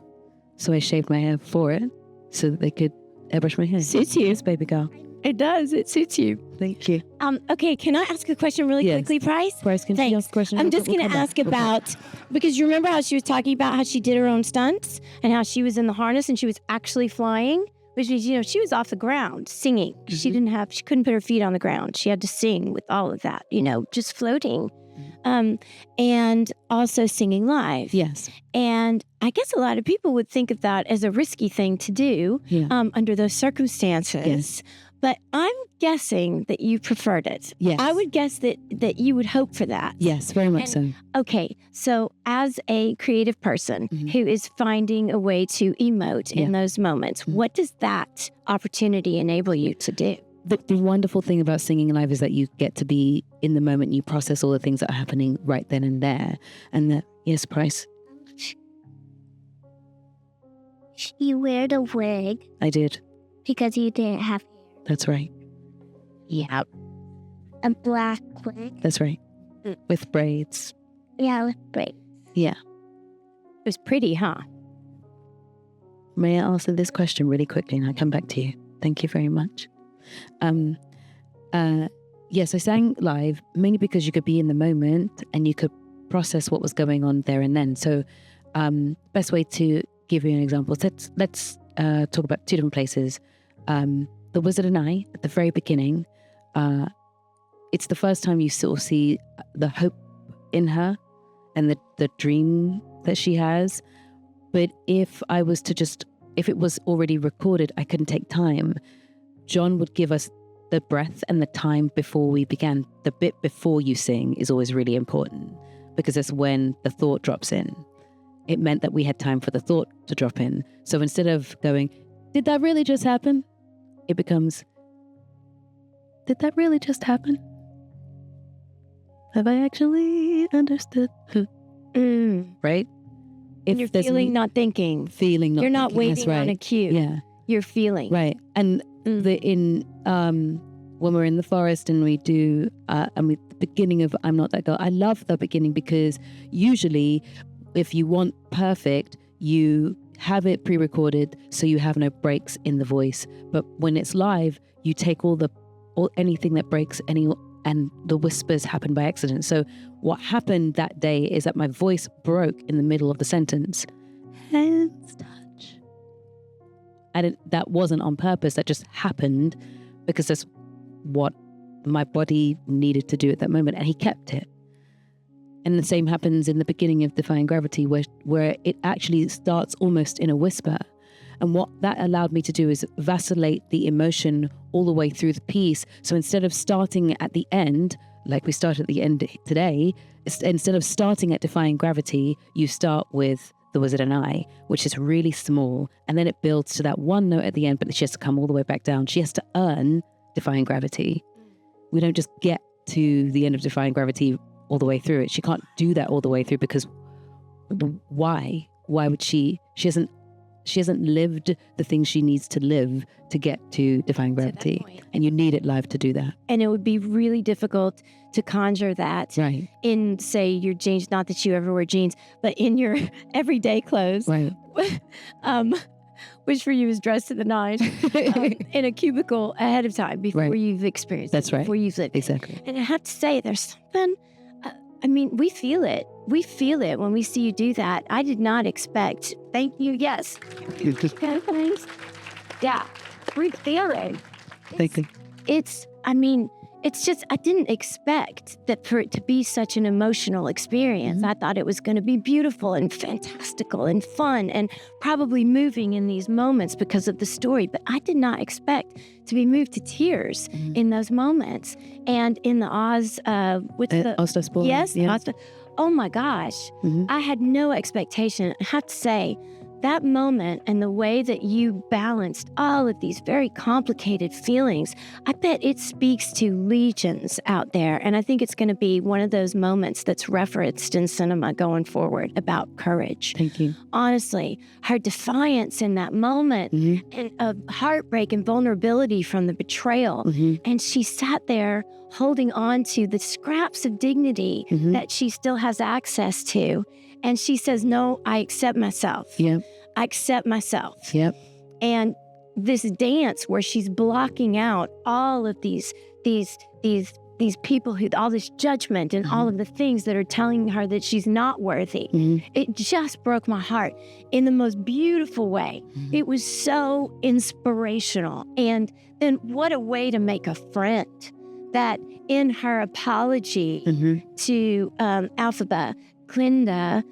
So I shaved my hair for it so that they could airbrush my hair. Suits you. Yes, baby girl. It does. It suits you. Thank you. Okay, can I ask a question really quickly, Price? Price, can you ask a question? I'm just going to ask about, because you remember how she was talking about how she did her own stunts and how she was in the harness and she was actually flying, which means, she was off the ground singing. Mm-hmm. She couldn't put her feet on the ground. She had to sing with all of that, just floating. And also singing live. Yes. And I guess a lot of people would think of that as a risky thing to do under those circumstances. Yes. But I'm guessing that you preferred it. Yes. I would guess that you would hope for that. Yes, very much so. Okay, so as a creative person who is finding a way to emote in those moments, what does that opportunity enable you to do? the wonderful thing about singing live is that you get to be in the moment. You process all the things that are happening right then and there. And yes, Price. You wear the wig I did. because you didn't have That's right. yeah a black wig. That's right. With braids. Yeah, with braids. Yeah. It was pretty, huh? May I answer this question really quickly and I'll come back to you? Thank you very much. Yes, I sang live mainly because you could be in the moment and you could process what was going on there and then. So best way to give you an example, let's talk about two different places. The Wizard and I, at the very beginning, it's the first time you sort of see the hope in her and the dream that she has. But if it was already recorded, I couldn't take time. Jon would give us the breath and the time before we began. The bit before you sing is always really important because that's when the thought drops in. It meant that we had time for the thought to drop in. So instead of going, did that really just happen? It becomes, did that really just happen? Have I actually understood? Right? If you're feeling, not thinking. Feeling, not You're not thinking. That's waiting right. on a cue. Yeah. You're feeling. Right. And when we're in the forest and we do, the beginning of I'm Not That Girl, I love the beginning because usually if you want perfect, you have it pre-recorded so you have no breaks in the voice. But when it's live, you take anything that breaks and the whispers happen by accident. So what happened that day is that my voice broke in the middle of the sentence. Hands touch. And that wasn't on purpose. That just happened because that's what my body needed to do at that moment. And he kept it. And the same happens in the beginning of Defying Gravity where it actually starts almost in a whisper. And what that allowed me to do is vacillate the emotion all the way through the piece. So instead of starting at the end, like we start at the end today, instead of starting at Defying Gravity, you start with The Wizard and I, which is really small. And then it builds to that one note at the end, but she has to come all the way back down. She has to earn Defying Gravity. We don't just get to the end of Defying Gravity all the way through it. She can't do that all the way through because why? Why would she? She hasn't lived the things she needs to live to get to Defying Gravity. And you need it live to do that. And it would be really difficult to conjure that in, say, your jeans. Not that you ever wear jeans, but in your everyday clothes. Right. Which for you is dressed to the nines in a cubicle ahead of time before you've experienced That's it, right. before you've lived Exactly. it. And I have to say, there's something, we feel it. We feel it when we see you do that. I did not expect. Thank you. Yes. Thanks. Yeah. We feel it. Thank you. It's just, I didn't expect that for it to be such an emotional experience. I thought it was going to be beautiful and fantastical and fun and probably moving in these moments because of the story. But I did not expect to be moved to tears in those moments. And in the Oz, Oz's Ball. Yes. Yeah. Oh my gosh. I had no expectation. I have to say, that moment and the way that you balanced all of these very complicated feelings, I bet it speaks to legions out there. And I think it's going to be one of those moments that's referenced in cinema going forward about courage. Thank you. Honestly, her defiance in that moment and of heartbreak and vulnerability from the betrayal. And she sat there holding on to the scraps of dignity that she still has access to. And she says, no, I accept myself. Yep. I accept myself. Yep. And this dance where she's blocking out all of these people who, all this judgment and all of the things that are telling her that she's not worthy. It just broke my heart in the most beautiful way. It was so inspirational. And then what a way to make a friend that in her apology to Elphaba, Glinda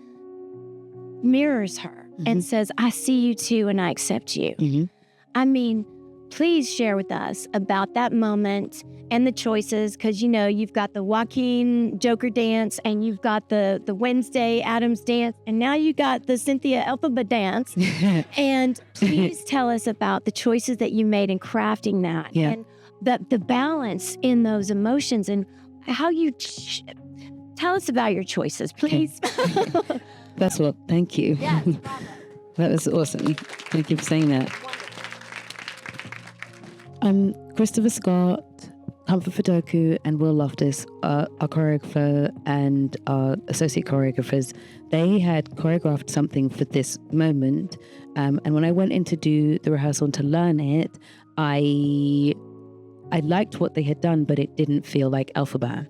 mirrors her and says, I see you too and I accept you. I mean, please share with us about that moment and the choices, because you've got the Joaquin Joker dance and you've got the Wednesday Addams dance and now you got the Cynthia Elphaba dance. And please tell us about the choices that you made in crafting that. Yeah. And the balance in those emotions and how you tell us about your choices, please. That's what. Thank you. Yes, that was awesome. Thank you for saying that. Christopher Scott, Comfort Fudoku, and Will Loftus, our choreographer and our associate choreographers, they had choreographed something for this moment. And when I went in to do the rehearsal and to learn it, I liked what they had done, but it didn't feel like Elphaba.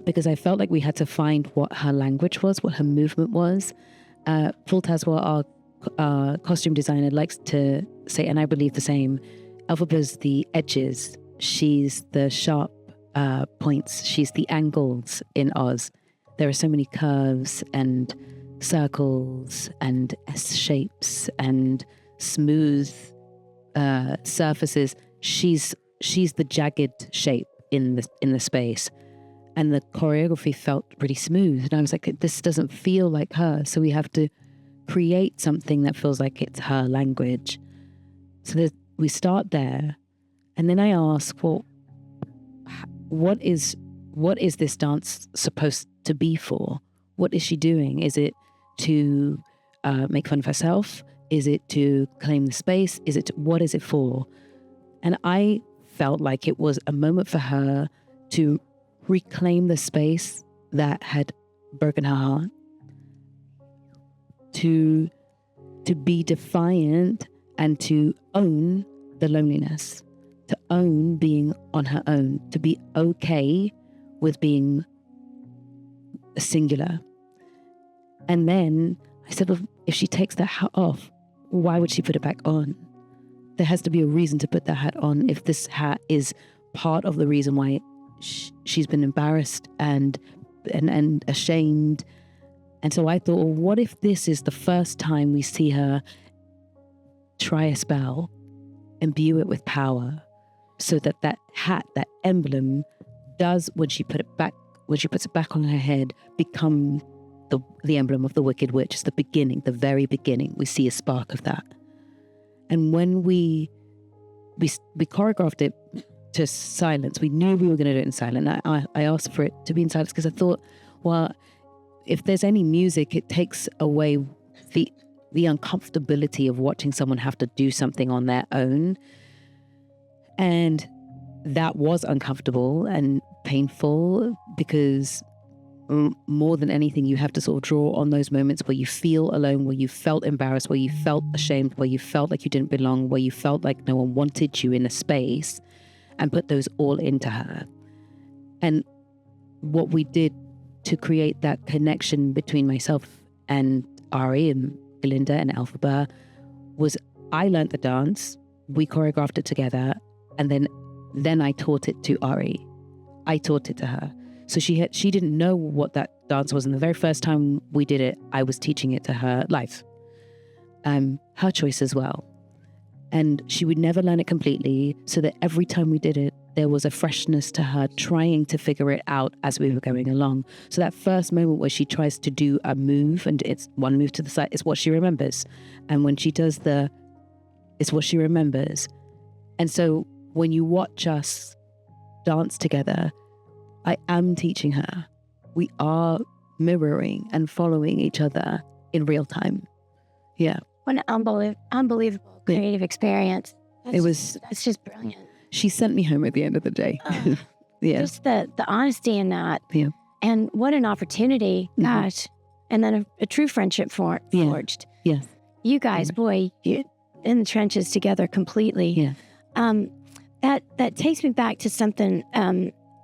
Because I felt like we had to find what her language was, what her movement was. Paul Tazewell, our costume designer, likes to say, and I believe the same, Elphaba's the edges. She's the sharp points. She's the angles in Oz. There are so many curves and circles and S shapes and smooth surfaces. She's the jagged shape in the space. And the choreography felt pretty smooth. And I was like, this doesn't feel like her. So we have to create something that feels like it's her language. So we start there. And then I ask, well, what is this dance supposed to be for? What is she doing? Is it to make fun of herself? Is it to claim the space? What is it for? And I felt like it was a moment for her to reclaim the space that had broken her heart, to be defiant and to own the loneliness, to own being on her own, to be okay with being singular. And then I said, well, if she takes that hat off, why would she put it back on? There has to be a reason to put that hat on if this hat is part of the reason why she's been embarrassed and ashamed. And so I thought, well, what if this is the first time we see her try a spell, imbue it with power, so that hat, that emblem, does, when she puts it back on her head, become the emblem of the Wicked Witch. It's the beginning, the very beginning. We see a spark of that. And when we choreographed it to silence, we knew we were going to do it in silence. I asked for it to be in silence because I thought, well, if there's any music, it takes away the uncomfortability of watching someone have to do something on their own. And that was uncomfortable and painful because more than anything, you have to sort of draw on those moments where you feel alone, where you felt embarrassed, where you felt ashamed, where you felt like you didn't belong, where you felt like no one wanted you in a space, and put those all into her. And what we did to create that connection between myself and Ari and Glinda and Elphaba was I learned the dance, we choreographed it together, and then I taught it to Ari. I taught it to her. So she didn't know what that dance was. And the very first time we did it, I was teaching it to her live. Her choice as well. And she would never learn it completely, so that every time we did it, there was a freshness to her trying to figure it out as we were going along. So that first moment where she tries to do a move, and it's one move to the side, it's what she remembers. And when she does it's what she remembers. And so when you watch us dance together, I am teaching her. We are mirroring and following each other in real time. Yeah. What an unbelievable creative experience. It's just brilliant. She sent me home at the end of the day. Yeah. Just the honesty in that. Yeah. And what an opportunity, gosh. And then a true friendship forged. Yes. You guys, boy, you're in the trenches together completely. Yeah. That takes me back to something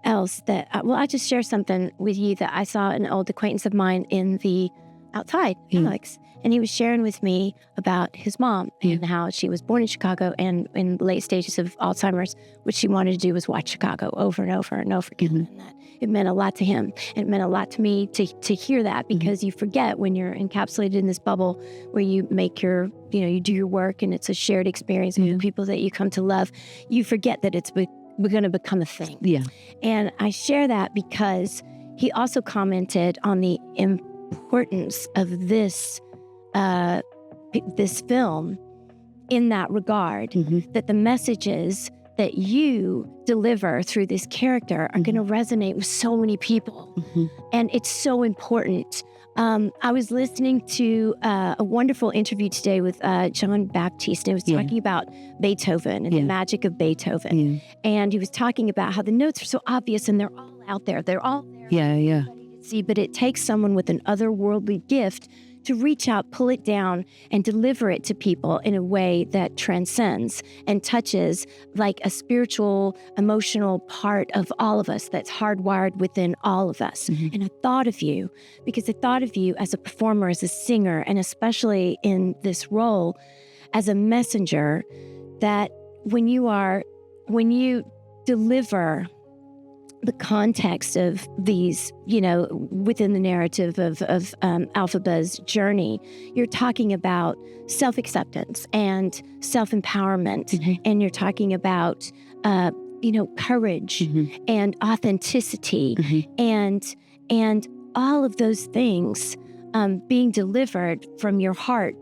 else that, I'll just share something with you that I saw an old acquaintance of mine in the outside, Alex. And he was sharing with me about his mom and how she was born in Chicago and in late stages of Alzheimer's. What she wanted to do was watch Chicago over and over and over again. And that it meant a lot to him. It meant a lot to me to hear that, because you forget when you're encapsulated in this bubble where you make you do your work and it's a shared experience with the people that you come to love. You forget that it's going to become a thing. Yeah. And I share that because he also commented on the importance of this film in that regard, that the messages that you deliver through this character are going to resonate with so many people. And it's so important. I was listening to a wonderful interview today with John Baptiste, and he was talking about Beethoven and the magic of Beethoven. And he was talking about how the notes are so obvious and they're all out there. They're all there to see, but it takes someone with an otherworldly gift to reach out, pull it down, and deliver it to people in a way that transcends and touches like a spiritual, emotional part of all of us that's hardwired within all of us. And I thought of you because I thought of you as a performer, as a singer, and especially in this role as a messenger, that when you deliver the context of these, within the narrative of Elphaba's journey, you're talking about self-acceptance and self-empowerment, and you're talking about, courage and authenticity, and all of those things being delivered from your heart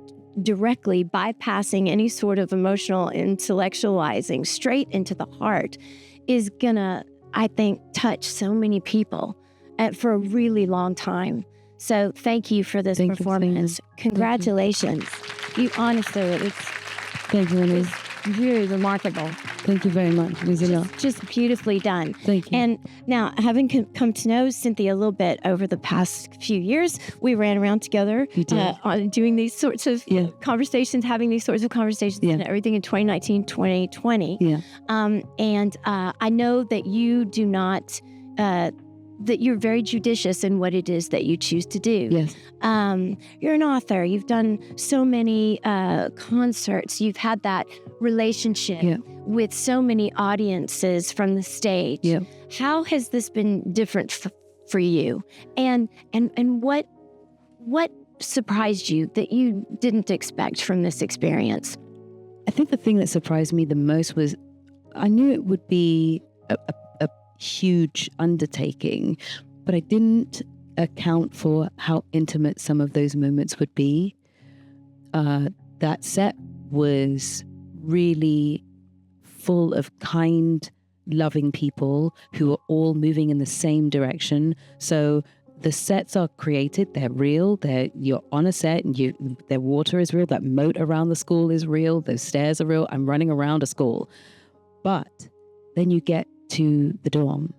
directly, bypassing any sort of emotional intellectualizing, straight into the heart, is gonna, I think, touch so many people for a really long time. So thank you for this performance. Congratulations. You honestly, Thank you, Elise. it's really remarkable. Thank you very much, Lisa. Just beautifully done. Thank you. And now, having come to know Cynthia a little bit over the past few years, we ran around together doing these sorts of conversations, having these sorts of conversations, and everything in 2019, 2020. And I know that you do not, that you're very judicious in what it is that you choose to do. Yes. You're an author. You've done so many concerts. You've had that relationship with so many audiences from the stage. How has this been different for you? And what surprised you that you didn't expect from this experience? I think the thing that surprised me the most was I knew it would be a huge undertaking, but I didn't account for how intimate some of those moments would be. That set was really full of kind, loving people who are all moving in the same direction. So the sets are created, they're real, you're on a set and their water is real, that moat around the school is real, those stairs are real, I'm running around a school. But then you get to the dorm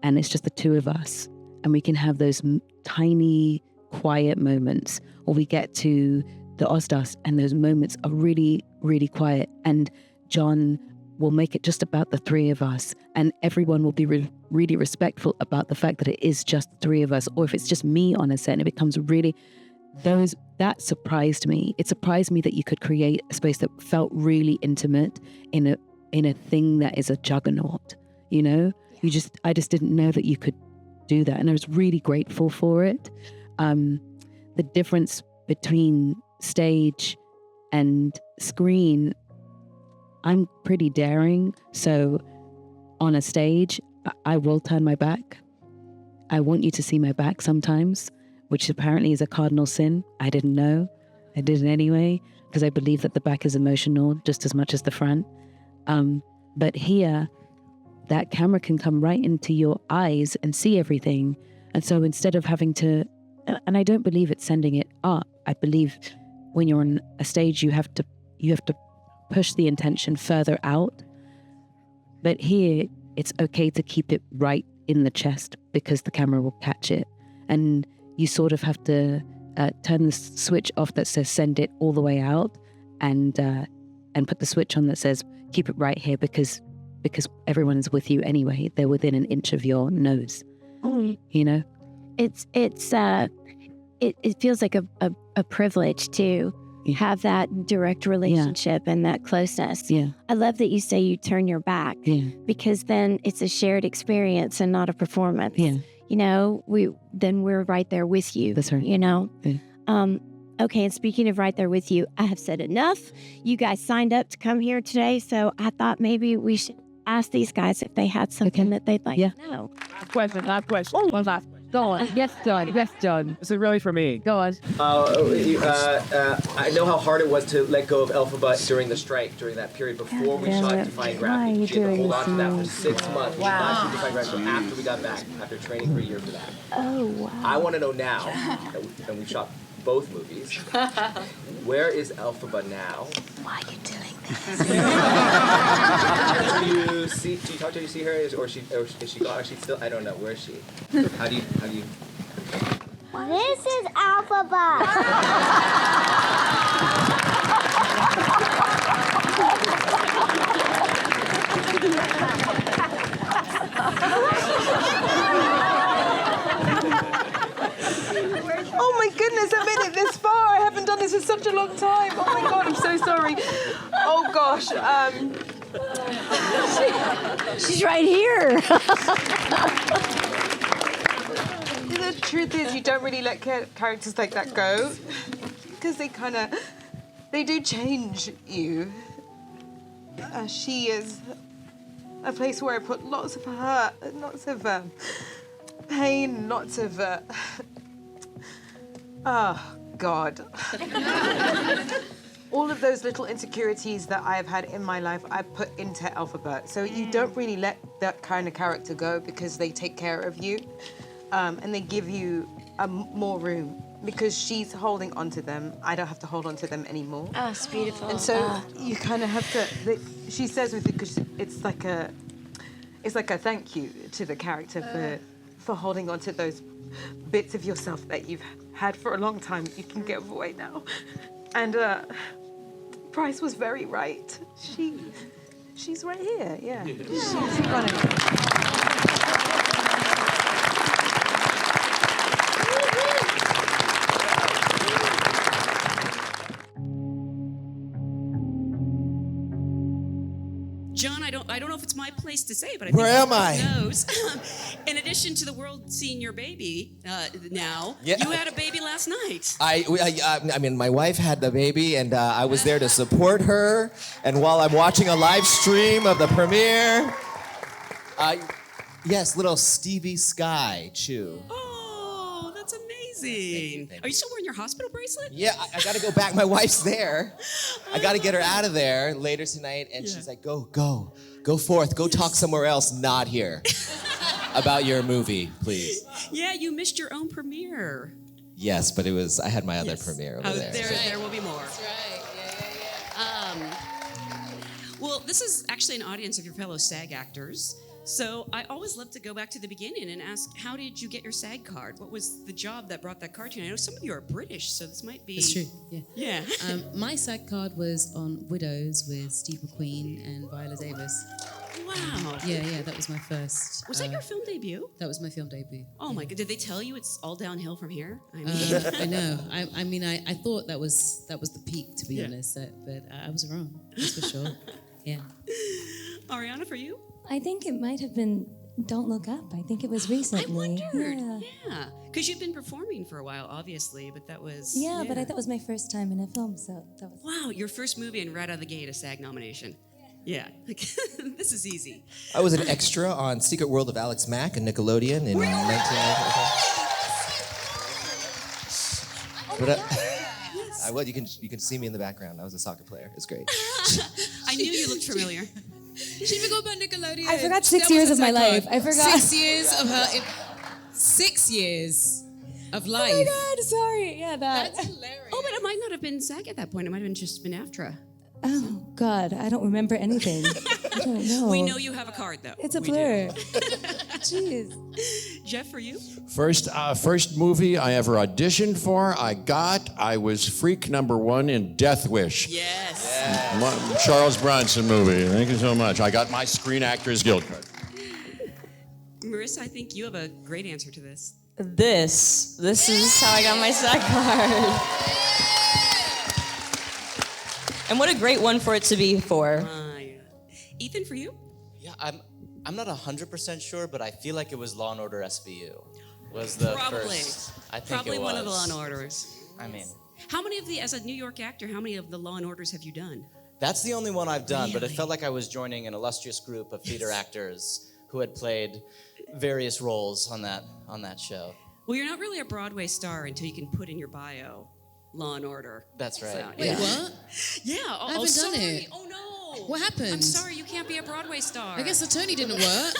and it's just the two of us and we can have those tiny quiet moments, or we get to the Ozdas and those moments are really, really quiet, and Jon will make it just about the three of us, and everyone will be really respectful about the fact that it is just the three of us. Or if it's just me on a set and it becomes really, that surprised me. It surprised me that you could create a space that felt really intimate in a thing that is a juggernaut, I just didn't know that you could do that. And I was really grateful for it. The difference between stage and screen, I'm pretty daring. So on a stage, I will turn my back. I want you to see my back sometimes, which apparently is a cardinal sin. I didn't know. I did it anyway, because I believe that the back is emotional just as much as the front. But here, that camera can come right into your eyes and see everything. And so instead of having to, and I don't believe it's sending it up. I believe when you're on a stage, you have to push the intention further out. But here, it's okay to keep it right in the chest because the camera will catch it. And you sort of have to turn the switch off that says send it all the way out, and put the switch on that says keep it right here because everyone is with you anyway. They're within an inch of your nose. It feels like a privilege to have that direct relationship and that closeness. I love that you say you turn your back because then it's a shared experience and not a performance. We're right there with you. That's right. Okay, and speaking of right there with you, I have said enough. You guys signed up to come here today, so I thought maybe we should ask these guys if they had something that they'd like to know. Last question. One last question. Go on. Yes, John. Yes, John. This is really for me. Go on. I know how hard it was to let go of Elphaba during the strike, during that period before we shot Defying Gravity. She had to hold on to that for 6 months. We shot Defying Gravity after we got back, after training for a year for that. Oh, wow. I want to know now, and we shot both movies, where is Elphaba now? Why are you doing Do you talk to her, you see her, or is she gone? Is she still, I don't know, where is she? How do you? This is Elphaba. Oh my goodness, I made it this far. I haven't done this in such a long time. Oh my God, I'm so sorry. Oh gosh. She's right here. The truth is, you don't really let characters like that go because they do change you. She is a place where I put lots of hurt, lots of pain, lots of oh, God. All of those little insecurities that I have had in my life, I put into Elphaba. So you don't really let that kind of character go because they take care of you and they give you more room because she's holding on to them. I don't have to hold on to them anymore. Oh, it's beautiful. And so you kind of have to, she says with it, because it's like a thank you to the character for holding on to those bits of yourself that you've had for a long time that you can give away now. And Price was very right. She's right here, yeah. She's running. John, I don't know if it's my place to say, but I Where think am I? everyone knows. In addition to the world seeing your baby now, Yeah. you had a baby last night. I mean, my wife had the baby, and I was there to support her. And while I'm watching a live stream of the premiere, yes, little Stevie Sky Chew. Oh, that's amazing. Are you still wearing your hospital bracelet? Yeah, I got to go back. My wife's there. I got to get her out of there later tonight. And she's like, go forth. Go talk somewhere else, not here, about your movie, please. Yeah, you missed your own premiere. Yes, but I had my other premiere over there. There will be more. That's right. Yeah. Well, this is actually an audience of your fellow SAG actors. So I always love to go back to the beginning and ask, how did you get your SAG card? What was the job that brought that card to you? I know some of you are British, so this might be... That's true, yeah. Yeah. My SAG card was on Widows with Steve McQueen and Viola Davis. Wow. Yeah, that was my first. Was that your film debut? That was my film debut. Oh my God, did they tell you it's all downhill from here? I mean... I know. I mean, I thought that was the peak, to be honest, but I was wrong, that's for sure. Yeah. Ariana, for you? I think it might have been Don't Look Up. I think it was recently. I wondered. Yeah. Because you've been performing for a while, obviously, but that was... Yeah, but I thought it was my first time in a film, so that was... Wow, your first movie and right out of the gate, a SAG nomination. Yeah. This is easy. I was an extra on Secret World of Alex Mack and Nickelodeon in 1995. But well, you can see me in the background. I was a soccer player. It's great. I knew you looked familiar. She forgot about Nickelodeon. I forgot 6 years of my life. I forgot. 6 years of her... 6 years of life. Oh my God, sorry. Yeah, that. That's hilarious. Oh, but it might not have been SAG at that point. It might have just been AFTRA. Oh, God, I don't remember anything. I don't know. We know you have a card, though. It's a blur. Jeez. Jeff, for you? First movie I ever auditioned for, I was freak number 1 in Death Wish. Yes. Charles Bronson movie. Thank you so much. I got my Screen Actors Guild card. Marissa, I think you have a great answer to this. This is how I got my SAG card. And what a great one for it to be for. Yeah. Ethan, for you? Yeah, I'm not 100% sure, but I feel like it was Law & Order SVU. Was the Probably. first. I think Probably it was. one of the Law & Orders. I mean, How many of as a New York actor, how many of the Law & Orders have you done? that's the only one I've done, but it felt like I was joining an illustrious group of theater actors who had played various roles on that show. Well, you're not really a Broadway star until you can put in your bio, Law and Order. That's right. So, Wait, yeah. what? Yeah. I haven't done sorry. it. Oh no. What happened? I'm sorry, you can't be a Broadway star. I guess the Tony didn't work.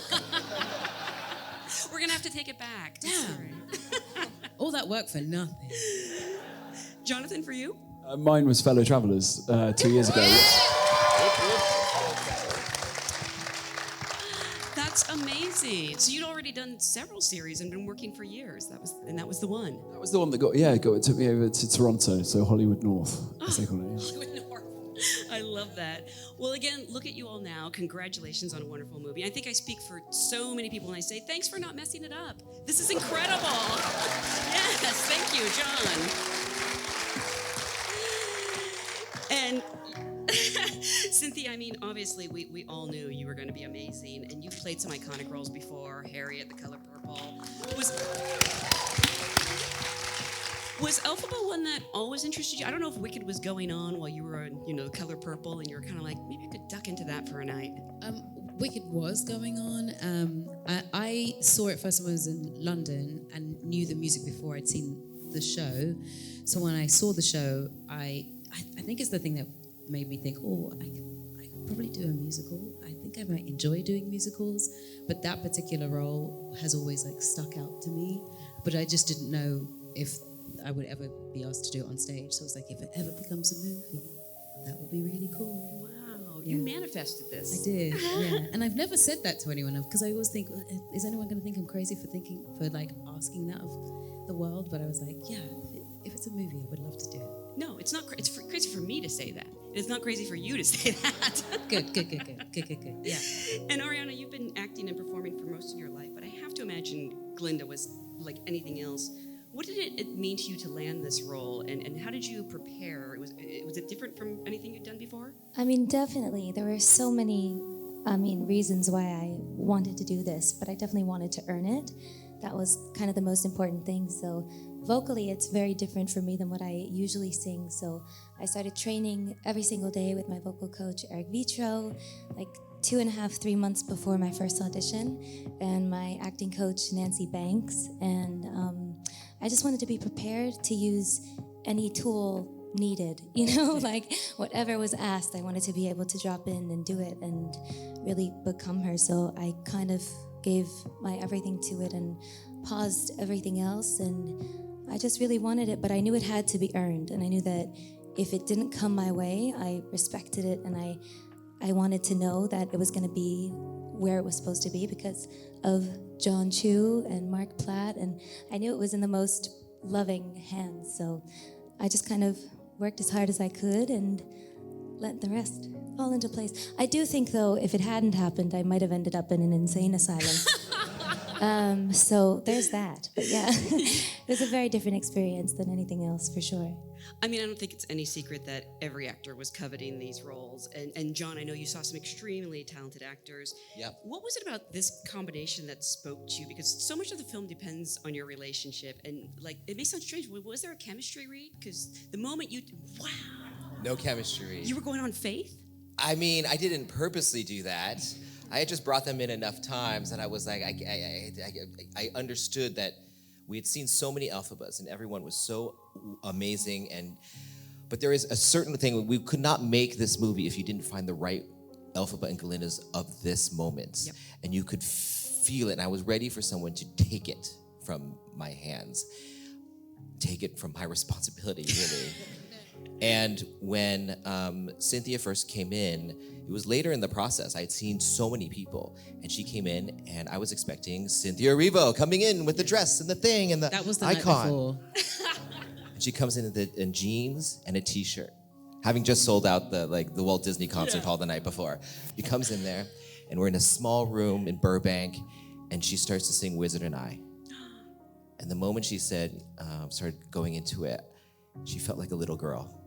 We're gonna have to take it back. Sorry. All that work for nothing. Jonathan, for you? Mine was Fellow Travelers 2 years ago. That's amazing. So you'd already done several series and been working for years. That was the one. That was the one that it took me over to Toronto, so Hollywood North, as they call it. Yeah. Hollywood North. I love that. Well, again, look at you all now. Congratulations on a wonderful movie. I think I speak for so many people when I say thanks for not messing it up. This is incredible. Yes, thank you, John. And Cynthia, I mean, obviously, we all knew you were going to be amazing, and you've played some iconic roles before. Harriet, The Color Purple. Was Elphaba one that always interested you? I don't know if Wicked was going on while you were on, The Color Purple, and you were kind of like, maybe I could duck into that for a night. Wicked was going on. I saw it first when I was in London and knew the music before I'd seen the show. So when I saw the show, I think it's the thing that made me think, I could probably do a musical. I think I might enjoy doing musicals, but that particular role has always stuck out to me. But I just didn't know if I would ever be asked to do it on stage. So I was like, if it ever becomes a movie, that would be really cool. Wow, you manifested this. I did, yeah. And I've never said that to anyone because I always think, is anyone going to think I'm crazy for asking that of the world? But I was like, yeah, if it's a movie, I would love to do it. No, it's not. It's crazy for me to say that. It's not crazy for you to say that. Good. Yeah. And Ariana, you've been acting and performing for most of your life, but I have to imagine Glinda was like anything else. What did it mean to you to land this role, and how did you prepare? Was it different from anything you'd done before? I mean, definitely. There were so many, reasons why I wanted to do this, but I definitely wanted to earn it. That was kind of the most important thing. So vocally, it's very different for me than what I usually sing. So I started training every single day with my vocal coach, Eric Vitro, 2.5, 3 months before my first audition, and my acting coach, Nancy Banks. And I just wanted to be prepared to use any tool needed, whatever was asked, I wanted to be able to drop in and do it and really become her. So I kind of gave my everything to it and paused everything else, and I just really wanted it, but I knew it had to be earned, and I knew that if it didn't come my way, I respected it, and I wanted to know that it was going to be where it was supposed to be because of Jon Chu and Marc Platt, and I knew it was in the most loving hands, so I just kind of worked as hard as I could and let the rest fall into place. I do think, though, if it hadn't happened, I might have ended up in an insane asylum. So there's that. But yeah, it was a very different experience than anything else, for sure. I mean, I don't think it's any secret that every actor was coveting these roles. And John, I know you saw some extremely talented actors. Yep. What was it about this combination that spoke to you? Because so much of the film depends on your relationship. And it may sound strange, was there a chemistry read? Because the moment wow. No chemistry. You were going on faith? I mean, I didn't purposely do that. I had just brought them in enough times, and I was like, I understood that we had seen so many Elphabas, and everyone was so amazing. But there is a certain thing, we could not make this movie if you didn't find the right Elphaba and Glindas of this moment. Yep. And you could feel it, and I was ready for someone to take it from my hands, take it from my responsibility, really. And when Cynthia first came in, it was later in the process. I had seen so many people, and she came in, and I was expecting Cynthia Erivo coming in with the dress and the thing and the That was the icon. night before. And she comes in jeans and a t-shirt, having just sold out the Walt Disney concert hall the night before. She comes in there, and we're in a small room in Burbank, and she starts to sing Wizard and I. And the moment she started going into it, she felt like a little girl.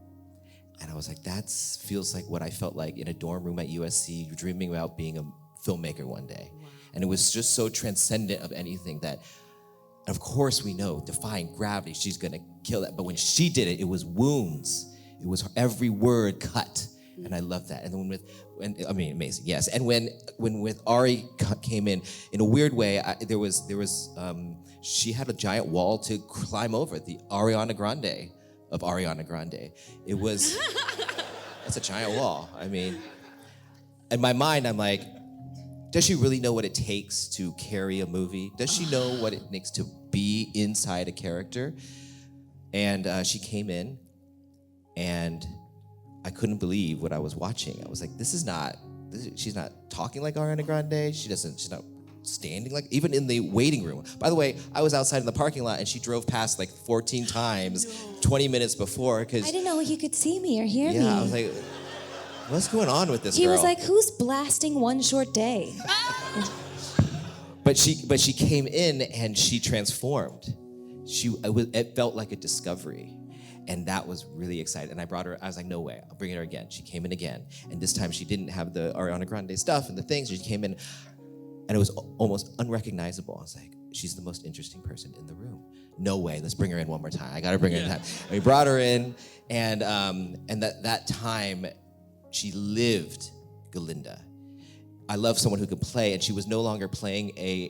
And I was like, that feels like what I felt like in a dorm room at USC, dreaming about being a filmmaker one day. Wow. And it was just so transcendent of anything that, of course we know, defying gravity, she's gonna kill that. But when she did it, it was wounds. It was every word cut. And I love that. And then amazing, yes. And when with Ari came in a weird way, she had a giant wall to climb over, the Ariana Grande of Ariana Grande. It was, it's a giant wall. I mean, in my mind, I'm like, does she really know what it takes to carry a movie? Does she know what it takes to be inside a character? And she came in, and I couldn't believe what I was watching. I was like, she's not talking like Ariana Grande. She's not standing like, even in the waiting room. By the way, I was outside in the parking lot, and she drove past like 14 times, 20 minutes before, because I didn't know he could see me or hear me. Yeah, I was like, what's going on with this He girl? was like, who's blasting One Short Day? But she came in and she transformed. It felt like a discovery. And that was really exciting. And I brought her, I was like, no way, I'll bring her again. She came in again. And this time she didn't have the Ariana Grande stuff and the things. She came in and it was almost unrecognizable. I was like, she's the most interesting person in the room. No way, let's bring her in one more time. I gotta bring her in. And we brought her in, and that time, she lived Glinda. I love someone who could play, and she was no longer playing a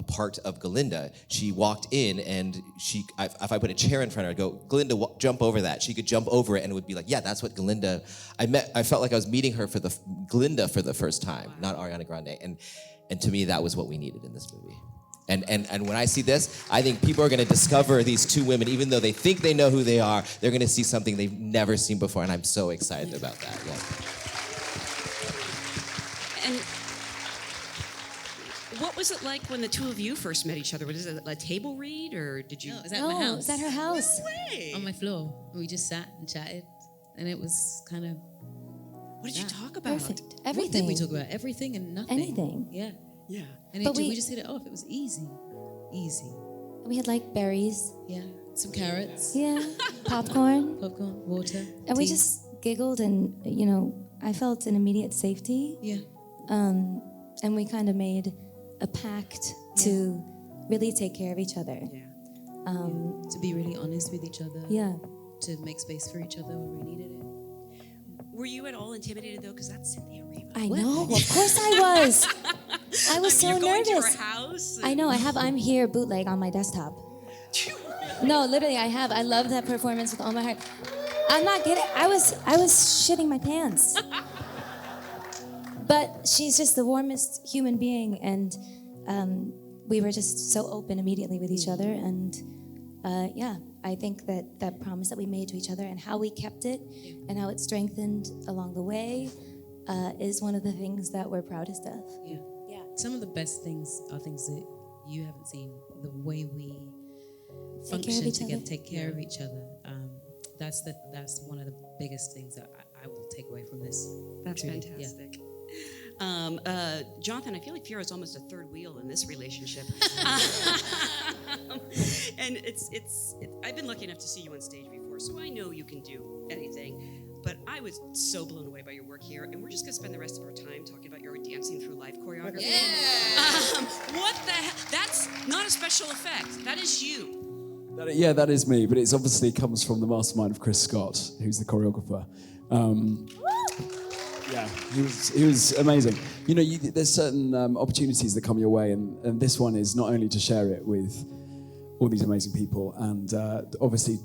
part of Glinda. She walked in, and if I put a chair in front of her, I'd go, Glinda, jump over that. She could jump over it, and it would be like, yeah, that's what Glinda. I felt like I was meeting her for Glinda for the first time, not Ariana Grande, and to me, that was what we needed in this movie. And when I see this, I think people are going to discover these two women, even though they think they know who they are. They're going to see something they've never seen before, and I'm so excited about that. Yeah. And what was it like when the two of you first met each other? Was it a table read, or did you? No, it was at my house. It was at her house. No way. On my floor. We just sat and chatted, and it was kind of. What did you talk about? Perfect. What Everything. did we talk about? Everything and nothing. Anything. Yeah. Yeah. And But we just hit it off. It was easy. We had like berries. Yeah. Some carrots. Yeah. Popcorn. Water. And we tea. just giggled, and I felt an immediate safety. Yeah. And we kind of made a pact to really take care of each other. Yeah. To be really honest with each other. Yeah. To make space for each other when we needed it. Were you at all intimidated though? Because that's Cynthia Erivo. I know. Of course I was. I was so you're going nervous. to her house. I know. I'm here bootleg on my desktop. No, literally, I have. I love that performance with all my heart. I'm not kidding. I was shitting my pants. But she's just the warmest human being, and we were just so open immediately with each other. And I think that promise that we made to each other and how we kept it and how it strengthened along the way is one of the things that we're proudest of. Yeah. Some of the best things are things that you haven't seen. The way we function together, take care of each other. That's one of the biggest things that I will take away from this. That's truly. fantastic. Jonathan, I feel like Fiyero's almost a third wheel in this relationship. And I've been lucky enough to see you on stage before, so I know you can do anything. But I was so blown away by your work here, and we're just going to spend the rest of our time talking about your dancing through life choreography. Yeah. What the heck? That's not a special effect. That is you. That is me, but it's obviously comes from the mastermind of Chris Scott, who's the choreographer. Yeah, he was amazing. There's certain opportunities that come your way, and this one is not only to share it with all these amazing people, and obviously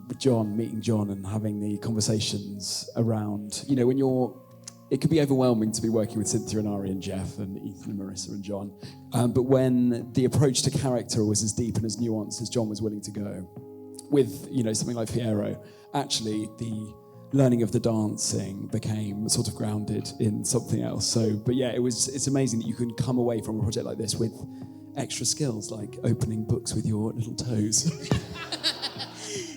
with meeting Jon and having the conversations around, it could be overwhelming to be working with Cynthia and Ari and Jeff and Ethan and Marissa and Jon. But when the approach to character was as deep and as nuanced as Jon was willing to go, with something like Fiyero, actually the learning of the dancing became sort of grounded in something else. So, but yeah, it's amazing that you can come away from a project like this with extra skills like opening books with your little toes.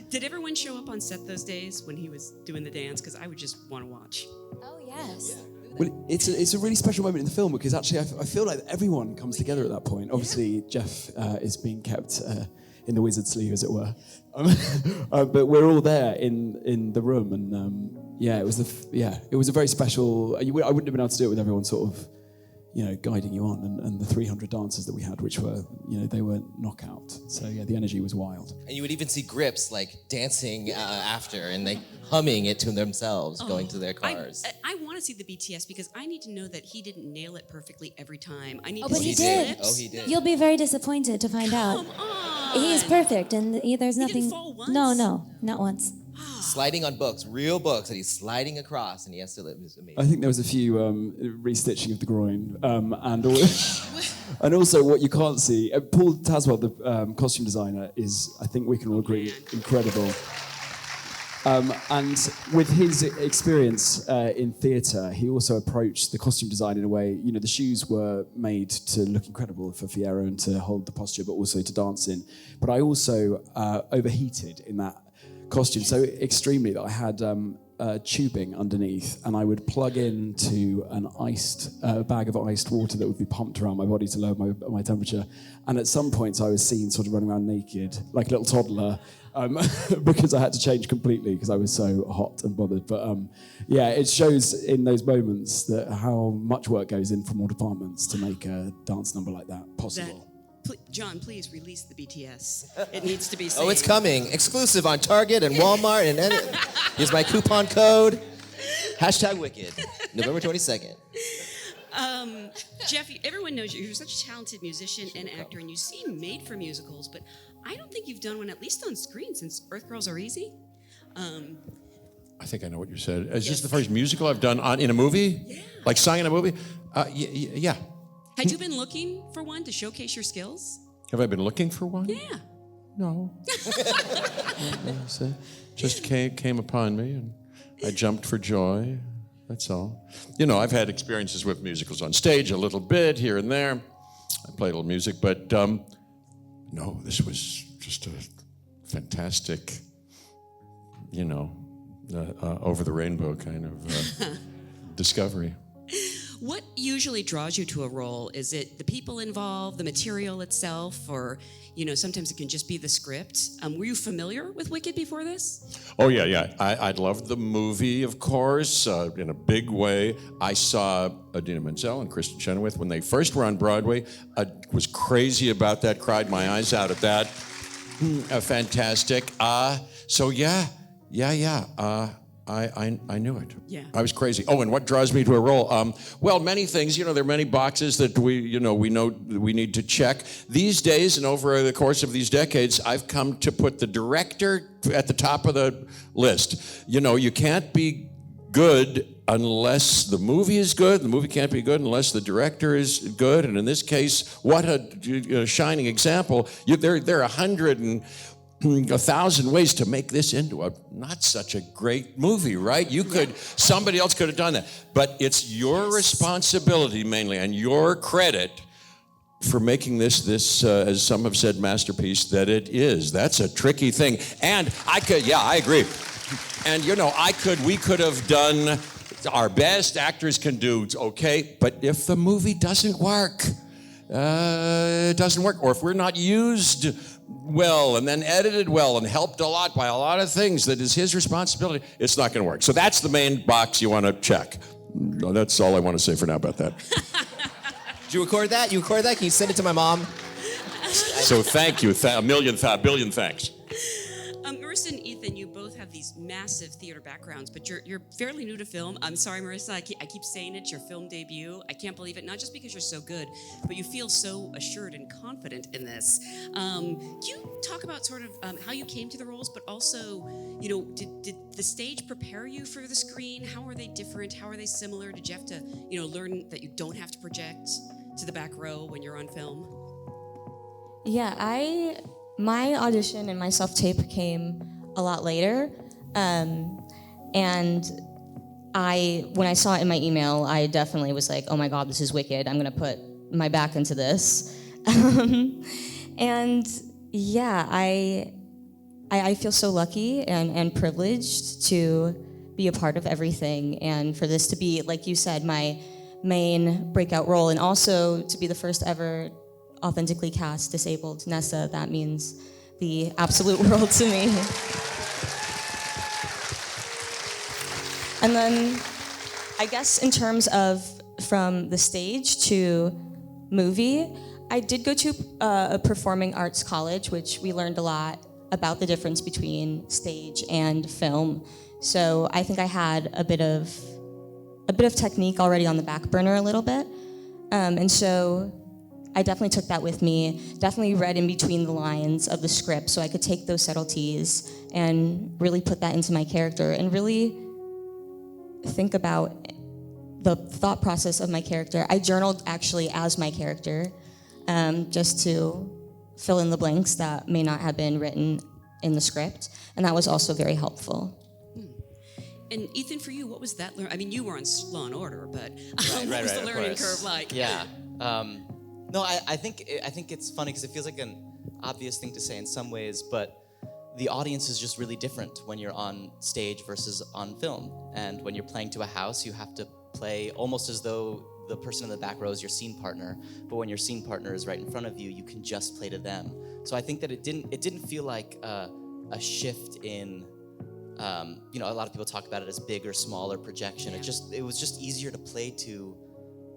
Did everyone show up on set those days when he was doing the dance? Because I would just want to watch. Oh, yes. Well, it's a really special moment in the film because actually I feel like everyone comes together at that point. Obviously, Jeff is being kept in the wizard sleeve, as it were. But we're all there in the room, and it was a very special. I wouldn't have been able to do it with everyone sort of, guiding you on, and the 300 dancers that we had, which were, they were knockout. So yeah, the energy was wild. And you would even see grips like dancing after and they humming it to themselves, going to their cars. I want to see the BTS because I need to know that he didn't nail it perfectly every time. I need Oh, to but see he did. clips. Oh, he did. You'll be very disappointed to find out. He is perfect, and there's nothing. didn't fall once? No, not once. Sliding on books, real books that he's sliding across, and he has to live. It's amazing. I think there was a few restitching of the groin, and also what you can't see. Paul Tazewell, the costume designer, is, I think we can all agree, incredible. And with his experience in theatre, he also approached the costume design in a way. The shoes were made to look incredible for Fiyero and to hold the posture, but also to dance in. But I also overheated in that costume so extremely that I had tubing underneath, and I would plug into an iced bag of iced water that would be pumped around my body to lower my temperature. And at some points I was seen sort of running around naked like a little toddler because I had to change completely because I was so hot and bothered. But yeah, it shows in those moments that how much work goes in from all departments to make a dance number like that possible. John, please release the BTS. It needs to be seen. Oh, it's coming. Exclusive on Target and Walmart. And here's my coupon code. #Wicked. November 22nd. Jeff, everyone knows you're such a talented musician and actor, and you seem made for musicals, but I don't think you've done one, at least on screen, since Earth Girls Are Easy. I think I know what you said. Is this the first musical I've done in a movie? Yeah. Like sung in a movie? Yeah. Had you been looking for one to showcase your skills? Have I been looking for one? Yeah. No. Just came upon me, and I jumped for joy. That's all. I've had experiences with musicals on stage a little bit here and there. I played a little music, but no, this was just a fantastic, over the rainbow kind of discovery. What usually draws you to a role? Is it the people involved, the material itself, or, sometimes it can just be the script? Were you familiar with Wicked before this? Oh, yeah. I loved the movie, of course, in a big way. I saw Idina Menzel and Kristen Chenoweth when they first were on Broadway. I was crazy about that, cried my eyes out at that. Fantastic. So, yeah. I knew it. Yeah. I was crazy. Oh, and what draws me to a role? Well, many things. There are many boxes that we know we need to check. These days, and over the course of these decades, I've come to put the director at the top of the list. You can't be good unless the movie is good. The movie can't be good unless the director is good. And in this case, what a shining example. There are 1,000 ways to make this into a not such a great movie, right? Somebody else could have done that. But it's your responsibility mainly and your credit for making this as some have said, masterpiece that it is. That's a tricky thing. And I agree. And we could have done our best, actors can do okay, but if the movie doesn't work, it doesn't work. Or if we're not used well and then edited well and helped a lot by a lot of things that is his responsibility, it's not going to work. So that's the main box you want to check. That's all I want to say for now about that. Did you record that? Can you send it to my mom? So thank you. A billion thanks. Marissa and Ethan, you both have these massive theater backgrounds, but you're fairly new to film. I'm sorry, Marissa, I keep saying it's your film debut. I can't believe it, not just because you're so good, but you feel so assured and confident in this. Can you talk about sort of how you came to the roles, but also, did the stage prepare you for the screen? How are they different? How are they similar? Did you have to, learn that you don't have to project to the back row when you're on film? Yeah, my audition and my self-tape came a lot later. And when I saw it in my email, I definitely was like, oh my God, this is wicked. I'm gonna put my back into this. And yeah, I feel so lucky and privileged to be a part of everything. And for this to be, like you said, my main breakout role, and also to be the first ever authentically cast disabled Nessa, that means the absolute world to me. And then I guess in terms of from the stage to movie. I did go to a performing arts college, which we learned a lot about the difference between stage and film. So I think I had a bit of technique already on the back burner a little bit. And so I definitely took that with me, definitely read in between the lines of the script so I could take those subtleties and really put that into my character and really think about the thought process of my character. I journaled actually as my character, just to fill in the blanks that may not have been written in the script, and that was also very helpful. And Ethan, for you, what was that? I mean, you were on Law and Order, but Right, what was right, the of learning course. curve like? Yeah. No, I think it's funny because it feels like an obvious thing to say in some ways, but the audience is just really different when you're on stage versus on film. And when you're playing to a house, you have to play almost as though the person in the back row is your scene partner. But when your scene partner is right in front of you, you can just play to them. So I think that it didn't feel like a shift in. A lot of people talk about it as big or small or projection. Yeah. It was just easier to play to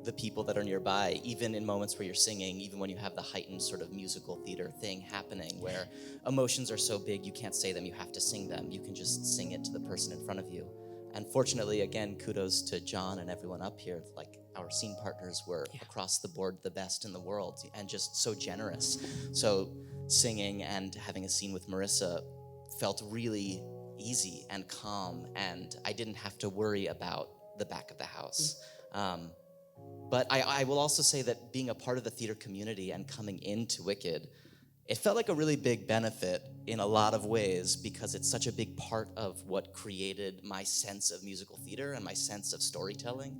the people that are nearby, even in moments where you're singing, even when you have the heightened sort of musical theater thing happening where emotions are so big you can't say them, you have to sing them. You can just sing it to the person in front of you. And fortunately, again, kudos to Jon and everyone up here. Like, our scene partners were across the board the best in the world and just so generous. So singing and having a scene with Marissa felt really easy and calm, and I didn't have to worry about the back of the house. But I will also say that being a part of the theater community and coming into Wicked, it felt like a really big benefit in a lot of ways because it's such a big part of what created my sense of musical theater and my sense of storytelling.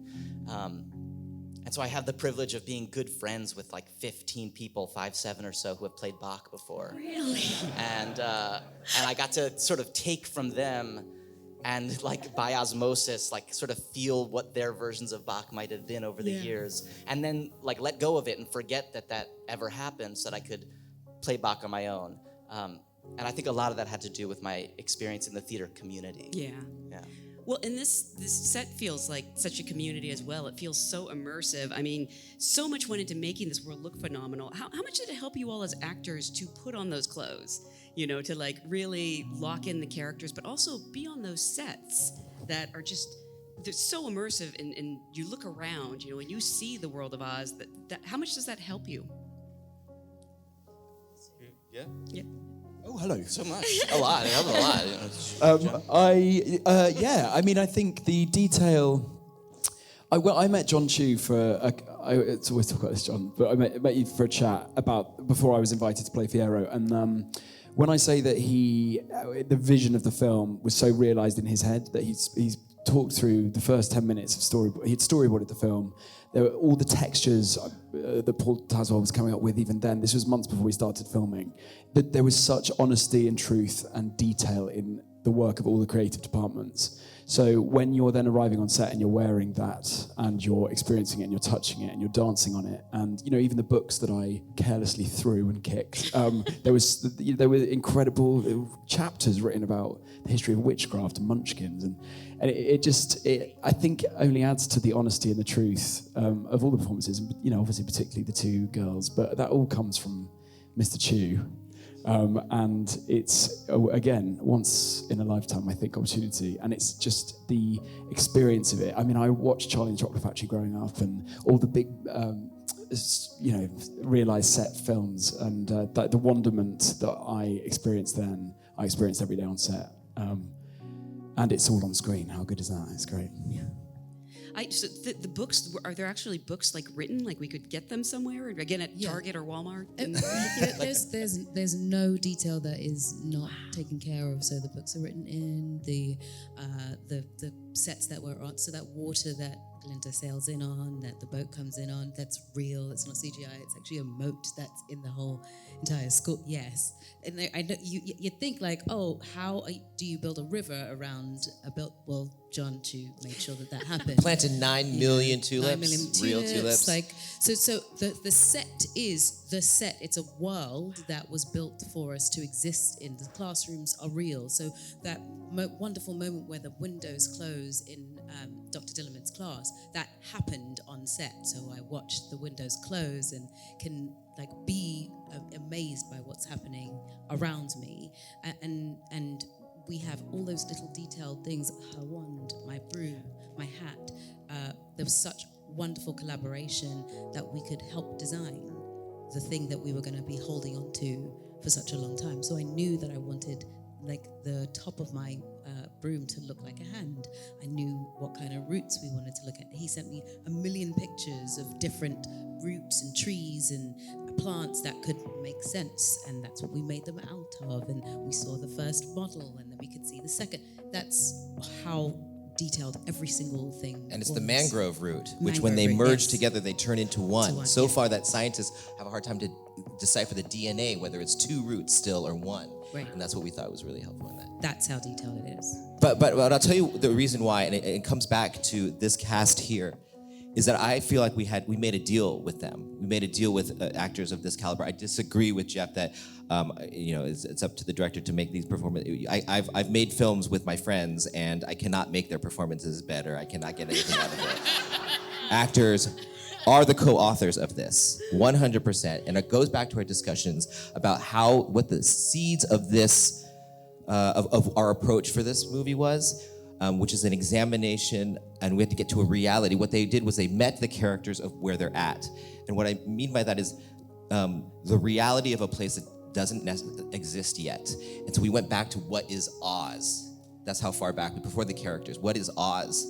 And so I have the privilege of being good friends with like 15 people, 5-7 or so, who have played Bach before. Really? And I got to sort of take from them and like by osmosis, like sort of feel what their versions of Bach might have been over the years. And then like let go of it and forget that ever happened so that I could play Bach on my own. And I think a lot of that had to do with my experience in the theater community. Yeah. Well, and this set feels like such a community as well. It feels so immersive. I mean, so much went into making this world look phenomenal. How much did it help you all as actors to put on those clothes? To like really lock in the characters, but also be on those sets that are just, they're so immersive and you look around, and you see the world of Oz, that how much does that help you? Yeah. Oh, hello. So much. A lot. It helped a lot. I mean, I think the detail. I met Jon Chu for. It's always talk about this, Jon, but I met you for a chat before I was invited to play Fiyero, and when I say that the vision of the film was so realised in his head that he's talked through the first 10 minutes of storyboard. He had storyboarded the film. There were all the textures that Paul Tazewell was coming up with even then. This was months before we started filming. That there was such honesty and truth and detail in the work of all the creative departments. So when you're then arriving on set and you're wearing that and you're experiencing it and you're touching it and you're dancing on it, and even the books that I carelessly threw and kicked, there were incredible chapters written about the history of witchcraft and munchkins, and it I think only adds to the honesty and the truth of all the performances, and obviously particularly the two girls, but that all comes from Mr. Chu. And it's, again, once in a lifetime, I think, opportunity. And it's just the experience of it. I mean, I watched Charlie and the Chocolate Factory growing up and all the big, realised set films. And the wonderment that I experienced then, I experienced every day on set. And it's all on screen. How good is that? It's great. Yeah. So the books, are there actually books like written, like we could get them somewhere, again at Target or Walmart? There's no detail that is not taken care of. So the books are written in, the sets that we're on, so that water that Glinda sails in on, that the boat comes in on, that's real. It's not CGI. It's actually a moat that's in the whole entire school. Yes, and I know you think like, oh, how do you build a river around a built? Well, Jon Chu made sure that happened. Planted 9 million tulips, 9 million real tulips. Like so, the set is the set. It's a world that was built for us to exist in. The classrooms are real. So that wonderful moment where the windows close in Dr. Dillerman's class, that happened on set. So I watched the windows close and can like be amazed by what's happening around me. And we have all those little detailed things, her wand, my broom, my hat. There was such wonderful collaboration that we could help design the thing that we were going to be holding on to for such a long time. So I knew that I wanted like the top of my broom to look like a hand. I knew what kind of roots we wanted to look at. He sent me a million pictures of different roots and trees and plants that could make sense, and that's what we made them out of. And we saw the first model, and then we could see the second. That's how detailed every single thing. And it's the mangrove root, which when they merge together, they turn into one. So far that scientists have a hard time to decipher the DNA, whether it's two roots still or one. Right. And that's what we thought was really helpful in that. That's how detailed it is. But I'll tell you the reason why, and it comes back to this cast here, is that I feel like we made a deal with them. We made a deal with actors of this caliber. I disagree with Jeff that it's up to the director to make these performances. I've made films with my friends, and I cannot make their performances better. I cannot get anything out of it. Actors are the co-authors of this, 100%. And it goes back to our discussions about what the seeds of this, of our approach for this movie was, which is an examination, and we had to get to a reality. What they did was they met the characters of where they're at. And what I mean by that is the reality of a place that doesn't exist yet. And so we went back to what is Oz. That's how far back, before the characters. What is Oz?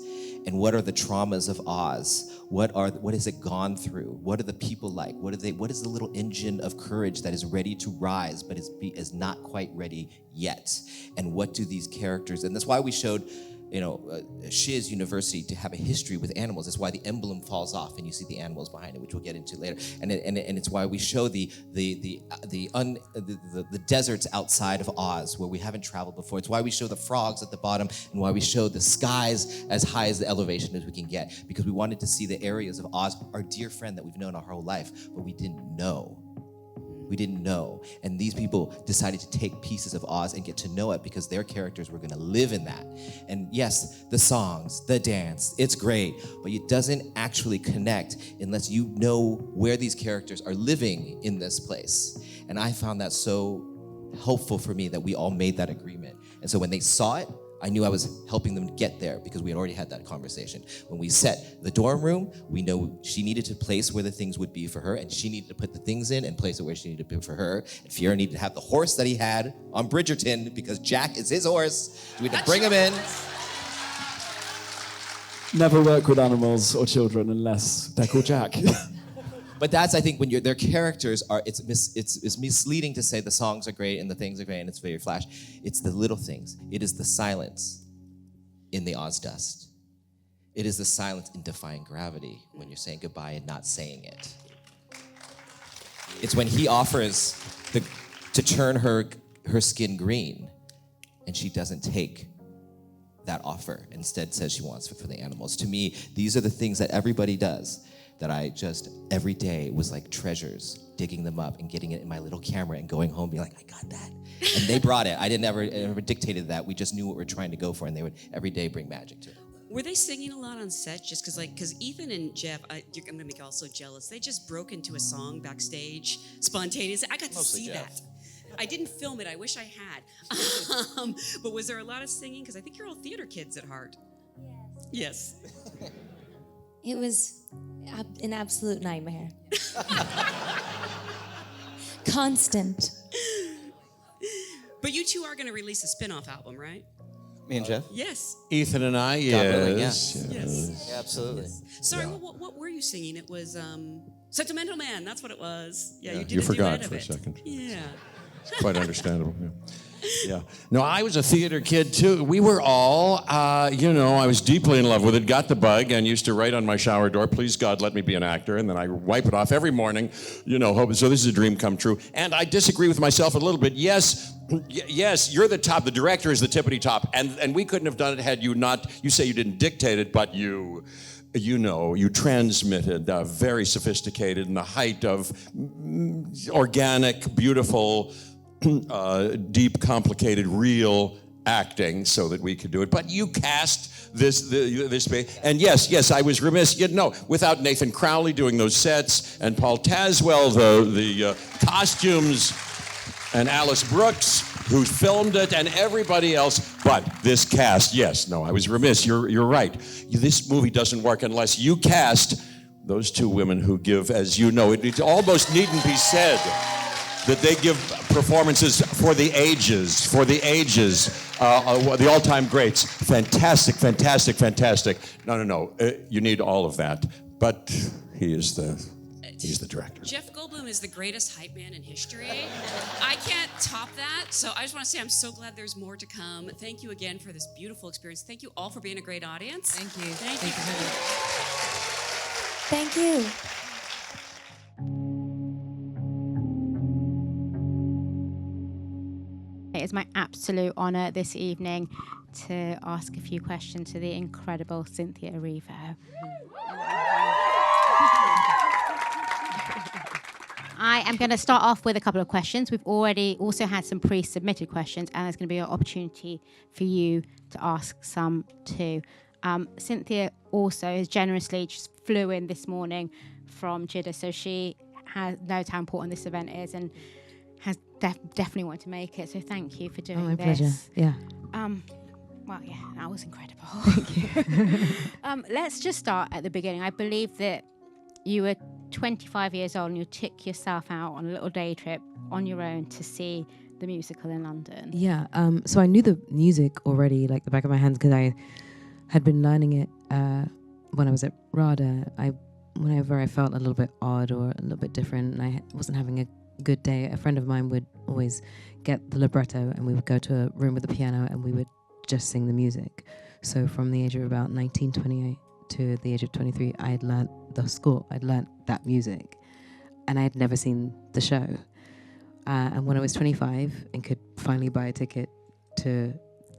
And what are the traumas of Oz? What has it gone through? What are the people like? What is the little engine of courage that is ready to rise, but is not quite ready yet? And what do these characters, and that's why we showed Shiz University to have a history with animals. That's why the emblem falls off and you see the animals behind it, which we'll get into later. And it's why we show the deserts outside of Oz where we haven't traveled before. It's why we show the frogs at the bottom, and why we show the skies as high as the elevation as we can get, because we wanted to see the areas of Oz, our dear friend that we've known our whole life, but we didn't know. We didn't know. And these people decided to take pieces of Oz and get to know it because their characters were going to live in that. And yes, the songs, the dance, it's great, but it doesn't actually connect unless you know where these characters are living in this place. And I found that so helpful for me that we all made that agreement. And so when they saw it, I knew I was helping them get there because we had already had that conversation. When we set the dorm room, we know she needed to place where the things would be for her, and she needed to put the things in and place it where she needed to put for her. And Fiyero needed to have the horse that he had on Bridgerton because Jack is his horse. We had to bring him in. Never work with animals or children unless they're called Jack. But that's, I think, when their characters are, it's misleading to say the songs are great and the things are great and it's very flash. It's the little things. It is the silence in the Oz dust. It is the silence in defying gravity when you're saying goodbye and not saying it. It's when he offers to turn her skin green and she doesn't take that offer. Instead says she wants it for the animals. To me, these are the things that everybody does, that I just, every day was like treasures, digging them up and getting it in my little camera and going home being like, I got that. And they brought it. I never dictated that. We just knew what we were trying to go for, and they would every day bring magic to it. Were they singing a lot on set? Just because Ethan and Jeff, I'm gonna make you all so jealous. They just broke into a song backstage, spontaneous. I got to Mostly see Jeff. that. I didn't film it. I wish I had. But was there a lot of singing? Because I think you're all theater kids at heart. Yes. It was an absolute nightmare. Constant. But you two are going to release a spin-off album, right? Me and Jeff? Yes. Ethan and I, God willing, yes. Yes. Yeah, absolutely. Sorry, what were you singing? It was Sentimental Man. That's what it was. Yeah, you did you a forgot duet of for a it. second. Yeah. It's quite understandable. Yeah. No, I was a theater kid too. We were all, I was deeply in love with it, got the bug, and used to write on my shower door, please God, let me be an actor. And then I wipe it off every morning, hoping, so this is a dream come true. And I disagree with myself a little bit. Yes, you're the top. The director is the tippity top. And we couldn't have done it had you not, you say you didn't dictate it, but you transmitted very sophisticated in the height of organic, beautiful, deep, complicated, real acting so that we could do it. But you cast this, and yes, I was remiss. Without Nathan Crowley doing those sets and Paul Tazewell, the costumes, and Alice Brooks, who filmed it, and everybody else. But this cast, I was remiss. You're right. This movie doesn't work unless you cast those two women who give, as you know, it almost needn't be said that they give performances for the ages, the all-time greats. Fantastic. No. You need all of that. But he's the director. Jeff Goldblum is the greatest hype man in history. I can't top that. So I just want to say I'm so glad there's more to come. Thank you again for this beautiful experience. Thank you all for being a great audience. Thank you. Thank you. Thank you. It is my absolute honour this evening to ask a few questions to the incredible Cynthia Erivo. I am going to start off with a couple of questions. We've already also had some pre-submitted questions, and there's going to be an opportunity for you to ask some too. Cynthia also has generously just flew in this morning from Jeddah, so she knows how important this event is and has definitely wanted to make it. So thank you for doing my this. pleasure. Yeah. Well, yeah, that was incredible. Thank you. Let's just start at the beginning. I believe that you were 25 years old and you took yourself out on a little day trip on your own to see the musical in London. Yeah. So I knew the music already, like the back of my hands, because I had been learning it when I was at RADA. Whenever I felt a little bit odd or a little bit different and I wasn't having a good day, a friend of mine would always get the libretto and we would go to a room with a piano and we would just sing the music. So from the age of about 19, 28 to the age of 23, I had learnt the score. I'd learnt that music and I had never seen the show. And when I was 25 and could finally buy a ticket to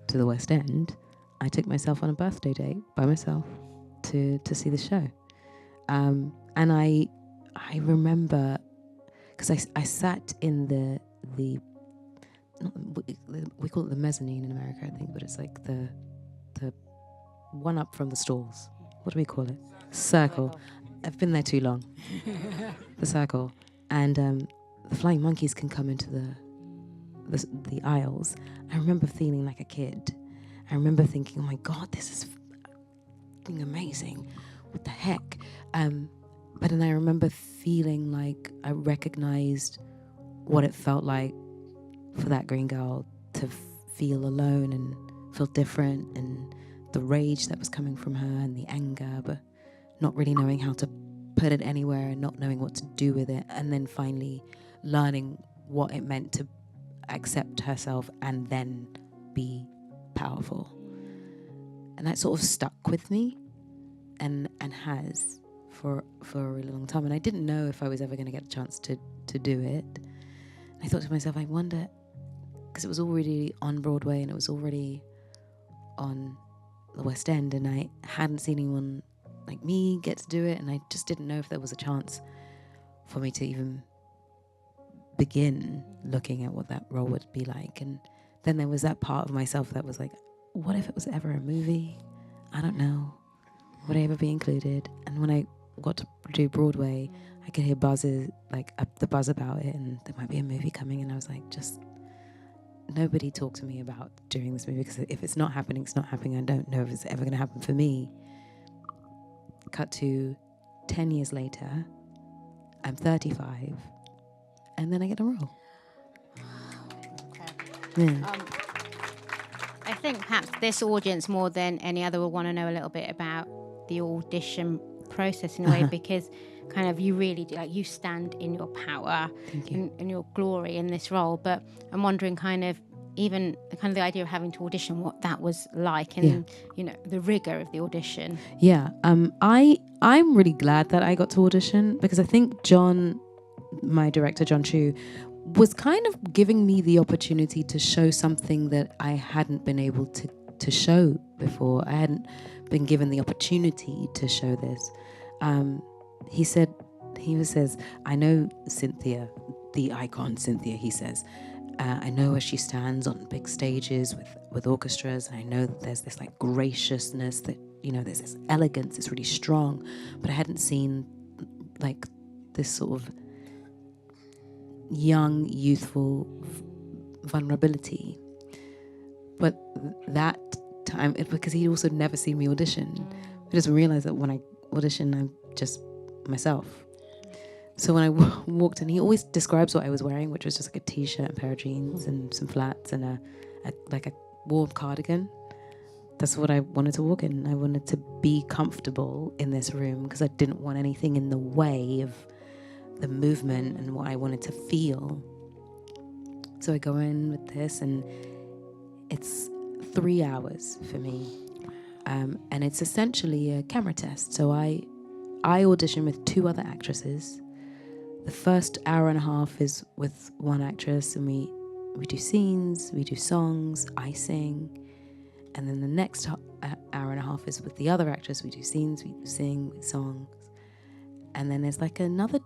the West End, I took myself on a birthday date by myself to see the show. And I remember, because I sat in the we call it the mezzanine in America, I think, but it's like the one up from the stalls. What do we call it? Circle. I've been there too long. The circle. And the flying monkeys can come into the aisles. I remember feeling like a kid. I remember thinking, oh my God, this is fucking amazing. What the heck? But then I remember feeling like I recognized what it felt like for that green girl to feel alone and feel different, and the rage that was coming from her and the anger, but not really knowing how to put it anywhere and not knowing what to do with it, and then finally learning what it meant to accept herself and then be powerful. And that sort of stuck with me and has for a really long time. And I didn't know if I was ever going to get a chance to do it. I thought to myself, I wonder, because it was already on Broadway and it was already on the West End, and I hadn't seen anyone like me get to do it, and I just didn't know if there was a chance for me to even begin looking at what that role would be like. And then there was that part of myself that was like, what if it was ever a movie? I don't know. Would I ever be included? And when I got to do Broadway, I could hear buzzes, like the buzz about it, and there might be a movie coming, and I was like, just nobody talk to me about doing this movie, because if it's not happening, it's not happening. I don't know if it's ever going to happen for me. Cut to 10 years later, I'm 35, and then I get a role. Yeah. I think perhaps this audience, more than any other, will want to know a little bit about the audition process in a way, because kind of you really do, like, you stand in your power and your glory in this role. But I'm wondering kind of even kind of the idea of having to audition, what that was like, and you know, the rigor of the audition. Yeah, I'm really glad that I got to audition, because I think Jon, my director, Jon Chu, was kind of giving me the opportunity to show something that I hadn't been able to show before. I hadn't been given the opportunity to show this. He says, I know Cynthia, the icon Cynthia, he says, I know where she stands on big stages with orchestras, and I know that there's this like graciousness that, you know, there's this elegance, it's really strong, but I hadn't seen like this sort of young, youthful vulnerability. But that time, because he'd also never seen me audition, I just realized that when I audition, I'm just myself. So when I walked in, he always describes what I was wearing, which was just like a t-shirt and pair of jeans and some flats and a warm cardigan. That's what I wanted to walk in. I wanted to be comfortable in this room because I didn't want anything in the way of the movement and what I wanted to feel. So I go in with this, and it's 3 hours for me. And it's essentially a camera test. So I audition with 2 other actresses. The first hour and a half is with one actress, and we do scenes, we do songs, I sing. And then the next hour and a half is with the other actress. We do scenes, we sing, we songs. And then there's like another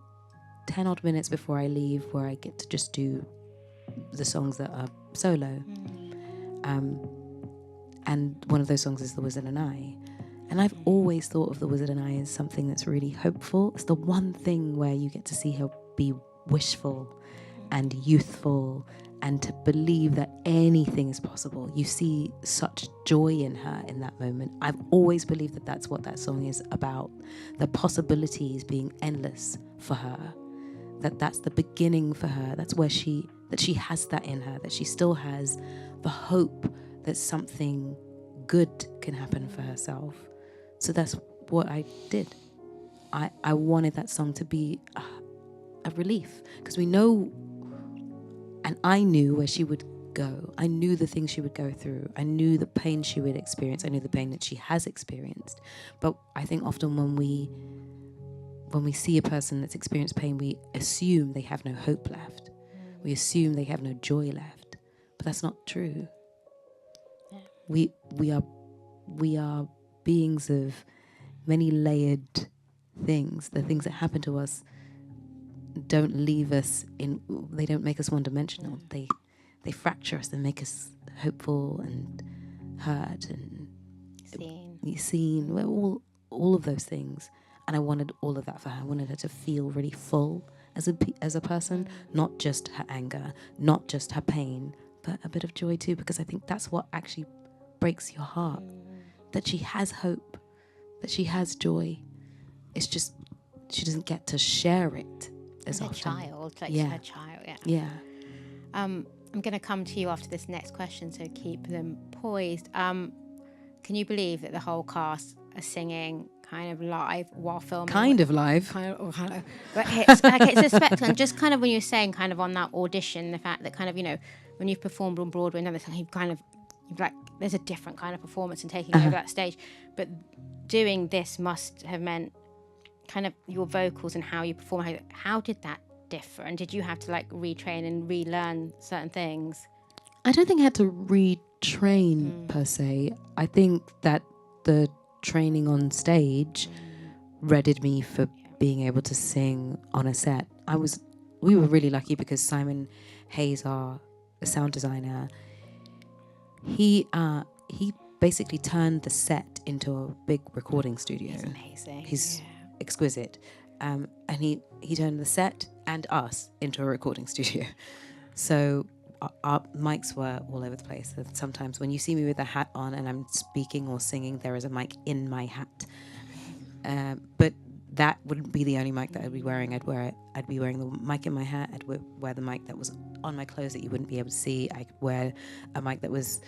10 odd minutes before I leave where I get to just do the songs that are solo. And one of those songs is The Wizard and I. And I've always thought of The Wizard and I as something that's really hopeful. It's the one thing where you get to see her be wishful and youthful and to believe that anything is possible. You see such joy in her in that moment. I've always believed that that's what that song is about. The possibilities being endless for her. That's the beginning for her. That's where she has that in her, that she still has the hope that something good can happen for herself. So that's what I did. I wanted that song to be a relief, because we know, and I knew where she would go. I knew the things she would go through. I knew the pain she would experience. I knew the pain that she has experienced. But I think often when we see a person that's experienced pain, we assume they have no hope left. We assume they have no joy left. But that's not true. We are beings of many layered things. The things that happen to us don't leave us they don't make us one-dimensional. They fracture us and make us hopeful and hurt and seen. All of those things. And I wanted all of that for her. I wanted her to feel really full as a person, not just her anger, not just her pain, but a bit of joy too, because I think that's what actually breaks your heart, that she has hope, that she has joy. It's just she doesn't get to share it as often. Child, like her child, yeah. I'm going to come to you after this next question, so keep them poised. Can you believe that the whole cast are singing kind of live while filming? Kind of live. But it's a spectacle. And just kind of when you're saying kind of on that audition, the fact that kind of, you know, when you've performed on Broadway and everything, you've like, there's a different kind of performance and taking over that stage. But doing this must have meant kind of your vocals and how you perform. How did that differ? And did you have to like retrain and relearn certain things? I don't think I had to retrain per se. I think that the training on stage readied me for being able to sing on a set. We were really lucky because Simon Hayes, our sound designer, he basically turned the set into a big recording studio. He's amazing. He's exquisite. And he turned the set and us into a recording studio. So our mics were all over the place. Sometimes when you see me with a hat on and I'm speaking or singing, there is a mic in my hat. But that wouldn't be the only mic that I'd be wearing. I'd be wearing the mic in my hat. I'd wear the mic that was on my clothes that you wouldn't be able to see. I could wear a mic that was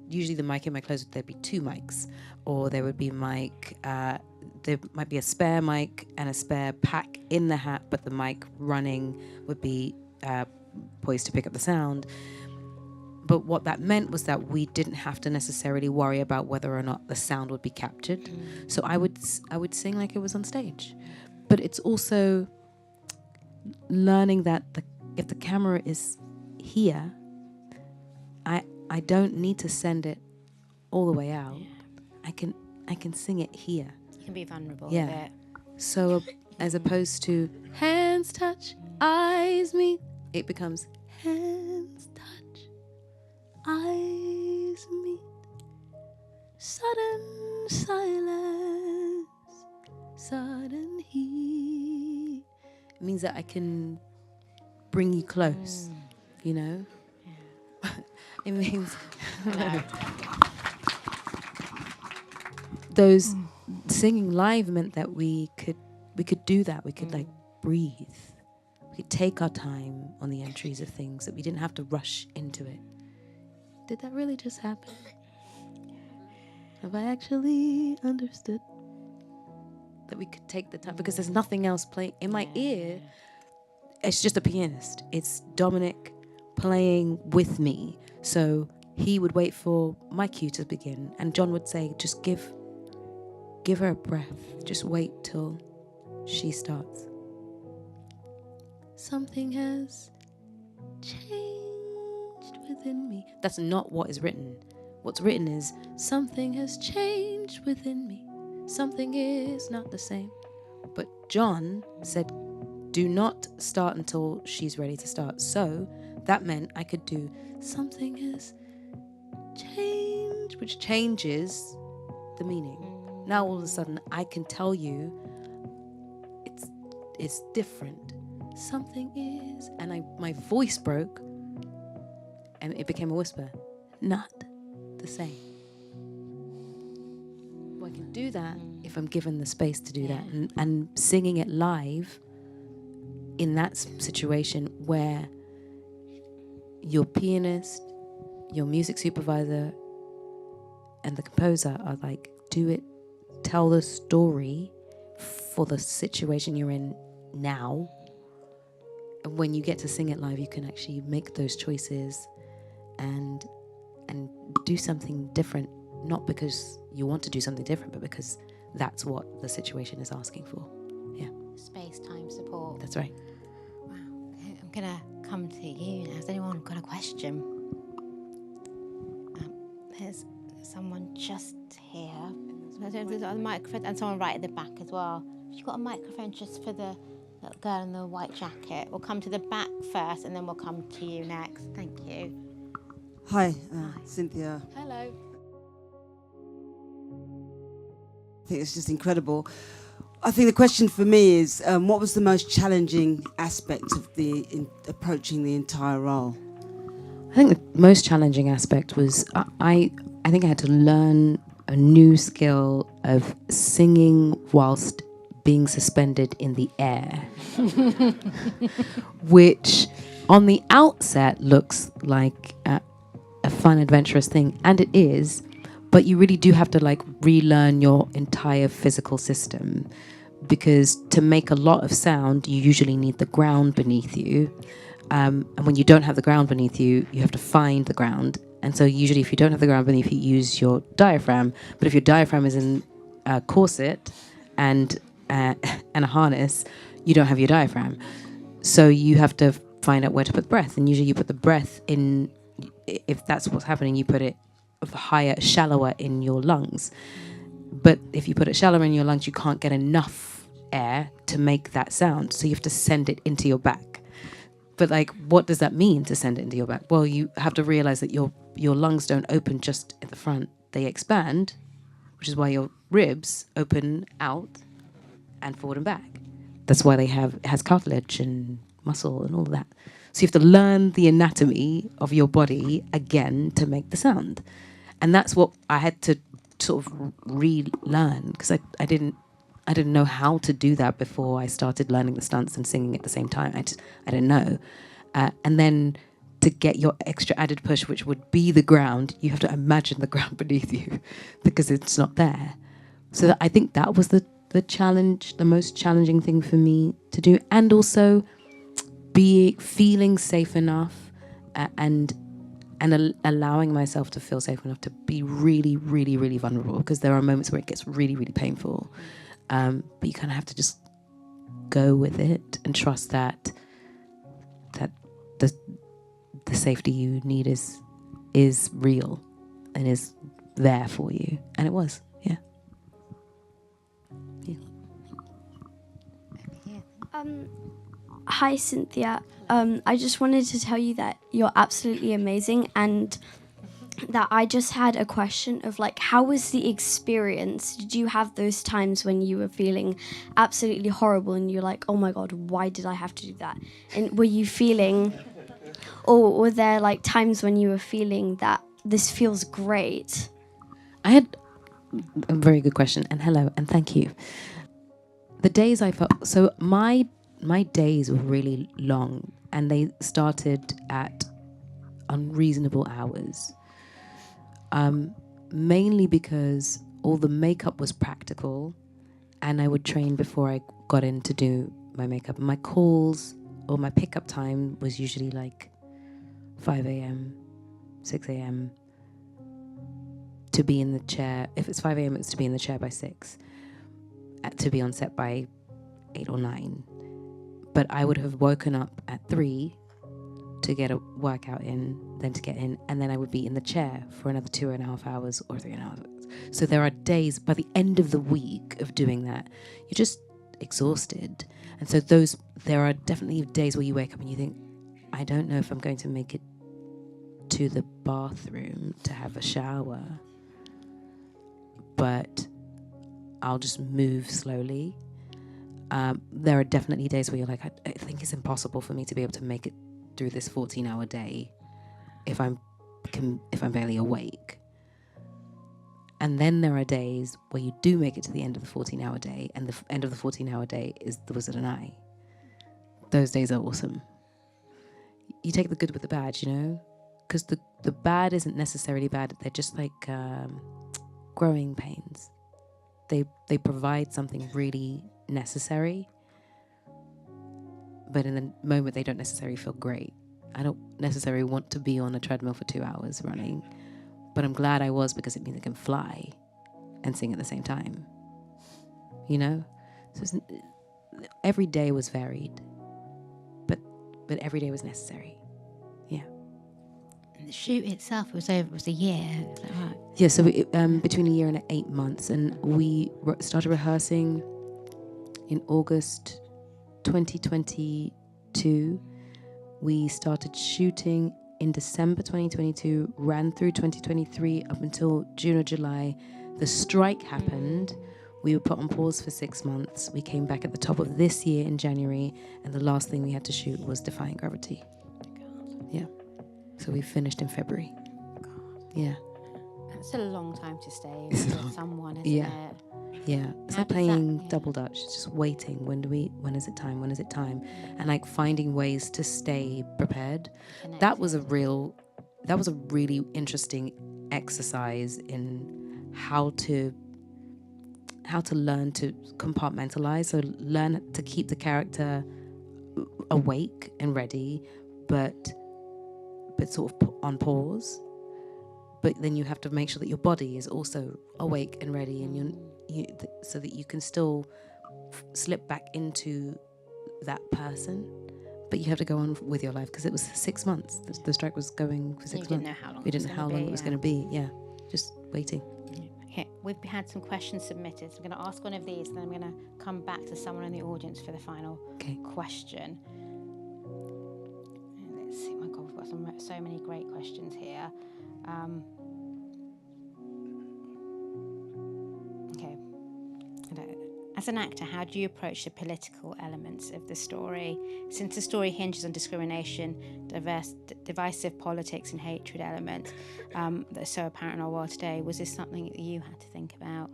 usually the mic in my clothes. There'd be 2 mics, or there would be mic. There might be a spare mic and a spare pack in the hat, but the mic running would be poised to pick up the sound. But what that meant was that we didn't have to necessarily worry about whether or not the sound would be captured. So I would sing like it was on stage. But it's also learning that if the camera is here, I don't need to send it all the way out. I can sing it here. You can be vulnerable with it. So as opposed to hands touch, eyes meet, it becomes hands touch, eyes meet, sudden silence, sudden heat. It means that I can bring you close, you know? It means those singing live meant that we could do that. We could like breathe. We could take our time on the entries of things, that we didn't have to rush into it. Did that really just happen? Have I actually understood that we could take the time? Because there's nothing else playing in my ear. It's just a pianist. It's Dominic playing with me. So he would wait for my cue to begin, and Jon would say, just give her a breath. Just wait till she starts. Something has changed within me. That's not what is written. What's written is, something has changed within me. Something is not the same. But Jon said, do not start until she's ready to start. So that meant I could do something has changed, which changes the meaning. Now all of a sudden I can tell you it's different. Something is, and my voice broke and it became a whisper. Not the same. Well, I can do that if I'm given the space to do that. And singing it live in that situation where your pianist, your music supervisor, and the composer are like, do it, tell the story for the situation you're in now. And when you get to sing it live, you can actually make those choices and do something different, not because you want to do something different, but because that's what the situation is asking for. Yeah. Space-time support. That's right. Wow. I'm going to come to you now. Has anyone got a question? There's someone just here. There's a microphone and someone right at the back as well. Have you got a microphone just for the little girl in the white jacket? We'll come to the back first and then we'll come to you next. Thank you. Hi, Cynthia. Hello. I think it's just incredible. I think the question for me is, what was the most challenging aspect of approaching the entire role? I think the most challenging aspect was I think I had to learn a new skill of singing whilst being suspended in the air, which on the outset looks like a fun, adventurous thing, and it is, but you really do have to like relearn your entire physical system, because to make a lot of sound, you usually need the ground beneath you. And when you don't have the ground beneath you, you have to find the ground. And so usually if you don't have the ground beneath you, you use your diaphragm. But if your diaphragm is in a corset and a harness, you don't have your diaphragm. So you have to find out where to put the breath. And usually you put the breath in, if that's what's happening, you put it higher, shallower in your lungs. But if you put it shallower in your lungs, you can't get enough air to make that sound. So you have to send it into your back. But like, what does that mean to send it into your back? Well, you have to realize that your lungs don't open just at the front. They expand, which is why your ribs open out and forward and back. That's why it has cartilage and muscle and all of that. So you have to learn the anatomy of your body again to make the sound. And that's what I had to sort of relearn, because I didn't know how to do that before I started learning the stunts and singing at the same time. I didn't know. And then to get your extra added push, which would be the ground, you have to imagine the ground beneath you because it's not there. So I think that was the challenge, the most challenging thing for me to do. And also feeling safe enough and allowing myself to feel safe enough to be really, really, really vulnerable, because there are moments where it gets really, really painful. But you kind of have to just go with it and trust that the safety you need is real and is there for you. And it was, yeah. Hi, Cynthia. I just wanted to tell you that you're absolutely amazing, and that I just had a question of like, how was the experience? Did you have those times when you were feeling absolutely horrible and you're like, oh my God, why did I have to do that? And were you feeling, or were there like times when you were feeling that this feels great? I had a very good question, and hello, and thank you. The days I felt, so my days were really long, and they started at unreasonable hours. Mainly because all the makeup was practical, and I would train before I got in to do my makeup. My calls or my pickup time was usually like 5 a.m., 6 a.m. to be in the chair. If it's 5 a.m., it's to be in the chair by 6, to be on set by 8 or 9. But I would have woken up at 3 to get a workout in, then to get in, and then I would be in the chair for another 2.5 hours or 3.5 hours. So there are days, by the end of the week of doing that, you're just exhausted. And so there are definitely days where you wake up and you think, I don't know if I'm going to make it to the bathroom to have a shower, but I'll just move slowly. There are definitely days where you're like, I think it's impossible for me to be able to make it through this 14-hour day if I'm barely awake. And then there are days where you do make it to the end of the 14-hour day, and the end of the 14-hour day is The Wizard and I. Those days are awesome. You take the good with the bad, you know? Because the bad isn't necessarily bad. They're just like growing pains. They provide something really necessary, but in the moment they don't necessarily feel great. I don't necessarily want to be on a treadmill for 2 hours running, but I'm glad I was, because it means I can fly and sing at the same time. You know? So every day was varied, but every day was necessary. Yeah. And the shoot itself was a year. Is that right? Yeah, so between a year and 8 months, and we started rehearsing in August 2022. We started shooting in December 2022, ran through 2023 up until June or July. The strike happened. We were put on pause for 6 months. We came back at the top of this year in January, and the last thing we had to shoot was Defying Gravity. Yeah. So we finished in February. Yeah. That's a long time to stay with someone, isn't Yeah. it? Yeah, it's like playing double dutch. It's just waiting. When is it time? When is it time? And like finding ways to stay prepared. That was a really interesting exercise in how to learn to compartmentalize. So learn to keep the character awake and ready, but sort of on pause. But then you have to make sure that your body is also awake and ready, and so that you can still slip back into that person, but you have to go on with your life, because it was 6 months. The strike was going for 6 months. Didn't know how long We didn't know how long it was going to be. Yeah, just waiting. Okay, we've had some questions submitted. So I'm going to ask one of these, and then I'm going to come back to someone in the audience for the final question. And let's see. My God, we've got so many great questions here. Okay. As an actor, how do you approach the political elements of the story? Since the story hinges on discrimination, divisive politics and hatred elements that are so apparent in our world today, was this something that you had to think about?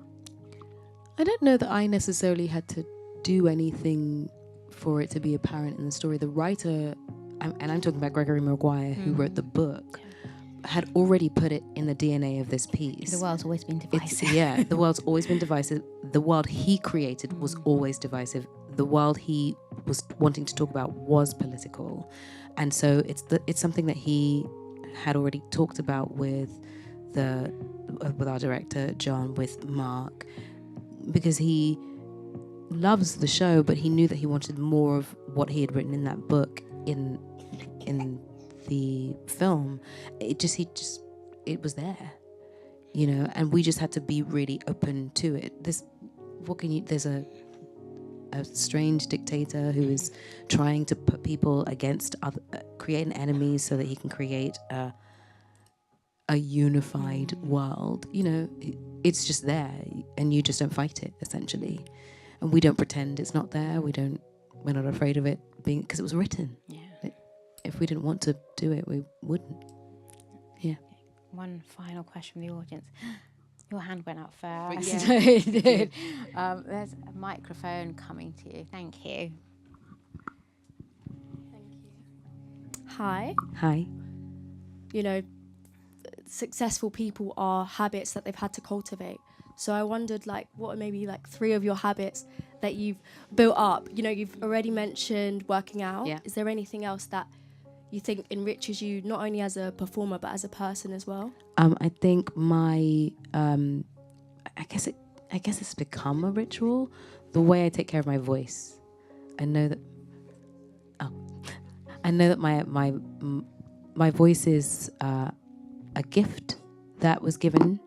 I don't know that I necessarily had to do anything for it to be apparent in the story. The writer, and I'm talking about Gregory Maguire, who wrote the book, had already put it in the DNA of this piece. The world's always been divisive. The world's always been divisive. The world he created was always divisive. The world he was wanting to talk about was political. And so it's something that he had already talked about with our director, Jon, with Marc, because he loves the show, but he knew that he wanted more of what he had written in that book in the film. It was there, you know, and we just had to be really open to it. a strange dictator who is trying to put people against other, create an enemy so that he can create a unified world. You know, it's just there, and you just don't fight it, essentially. And we don't pretend it's not there. We're not afraid of it being, because it was written. Yeah. If we didn't want to do it, we wouldn't. Yeah. One final question from the audience. Your hand went up first. Yeah. It did. There's a microphone coming to you. Thank you. Hi. Hi. You know, successful people are habits that they've had to cultivate. So I wondered, like, what are maybe like 3 of your habits that you've built up? You know, you've already mentioned working out. Yeah. Is there anything else that you think enriches you, not only as a performer, but as a person as well? I think my, I guess it's become a ritual. The way I take care of my voice. I know that my voice is a gift that was given,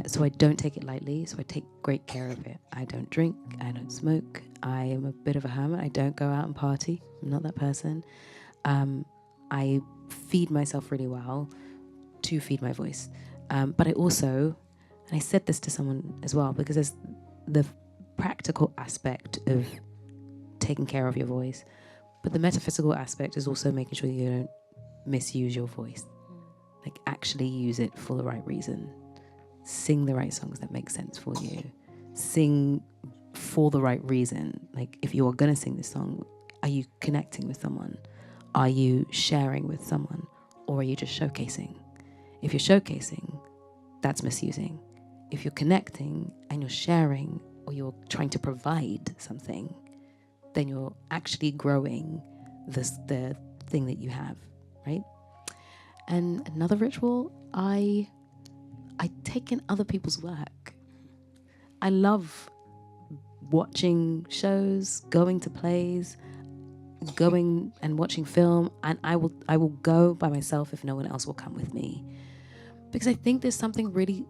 so I don't take it lightly. So I take great care of it. I don't drink. I don't smoke. I am a bit of a hermit. I don't go out and party. I'm not that person. I feed myself really well to feed my voice. But I also, and I said this to someone as well, because there's the practical aspect of taking care of your voice, but the metaphysical aspect is also making sure you don't misuse your voice. Like, actually use it for the right reason. Sing the right songs that make sense for you. Sing for the right reason. Like, if you are going to sing this song, are you connecting with someone? Are you sharing with someone? Or are you just showcasing? If you're showcasing, that's misusing. If you're connecting and you're sharing, or you're trying to provide something, then you're actually growing the thing that you have, right? And another ritual, I take in other people's work. I love watching shows, going to plays, going and watching film, and I will go by myself if no one else will come with me. Because I think there's something really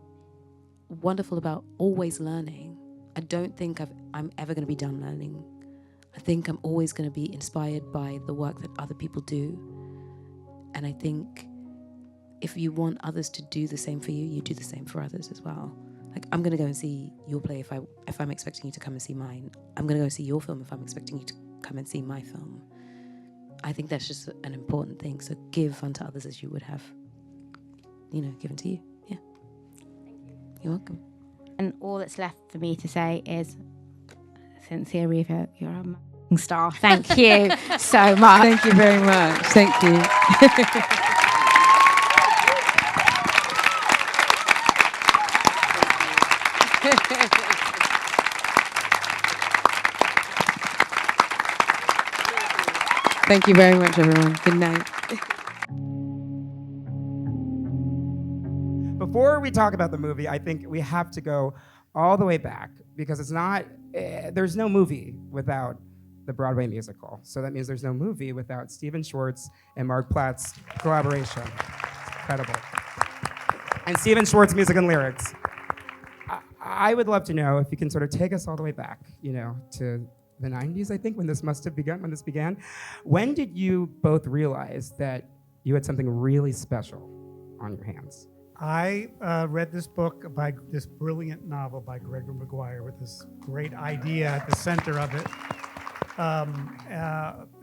wonderful about always learning. I don't think I'm ever going to be done learning. I think I'm always going to be inspired by the work that other people do. And I think if you want others to do the same for you, you do the same for others as well. Like, I'm going to go and see your play if I'm expecting you to come and see mine. I'm going to go see your film if I'm expecting you to come and see my film. I think that's just an important thing. So give unto others as you would have, given to you. Yeah. Thank you. You're welcome. And all that's left for me to say is, Cynthia Erivo, you're a amazing star. Thank you so much. Thank you very much. Thank you. Thank you very much, everyone. Good night. Before we talk about the movie, I think we have to go all the way back, because it's not, there's no movie without the Broadway musical. So that means there's no movie without Stephen Schwartz and Marc Platt's collaboration. It's incredible. And Stephen Schwartz music and lyrics. I would love to know if you can sort of take us all the way back, to the 90s, I think, when this began. When did you both realize that you had something really special on your hands? I read this book this brilliant novel by Gregory Maguire with this great idea at the center of it.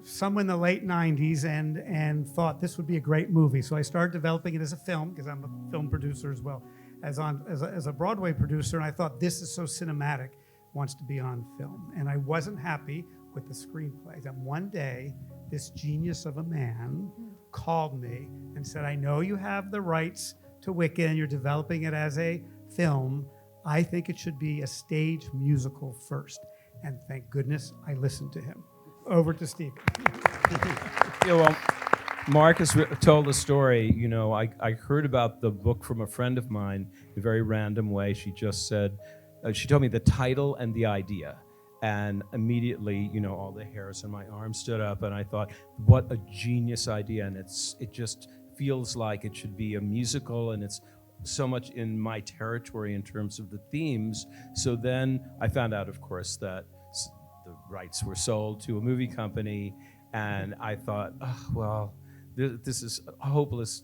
Some in the late 90s, and thought this would be a great movie. So I started developing it as a film, because I'm a film producer as well, as a Broadway producer, and I thought, this is so cinematic, wants to be on film. And I wasn't happy with the screenplay. And one day, this genius of a man called me and said, I know you have the rights to Wicked and you're developing it as a film. I think it should be a stage musical first. And thank goodness I listened to him. Over to Steve. Yeah, well, Marc has told a story. I heard about the book from a friend of mine in a very random way. She just said, she told me the title and the idea. And immediately, all the hairs on my arm stood up, and I thought, what a genius idea. And it just feels like it should be a musical, and it's so much in my territory in terms of the themes. So then I found out, of course, that the rights were sold to a movie company, and I thought, oh, well, this is a hopeless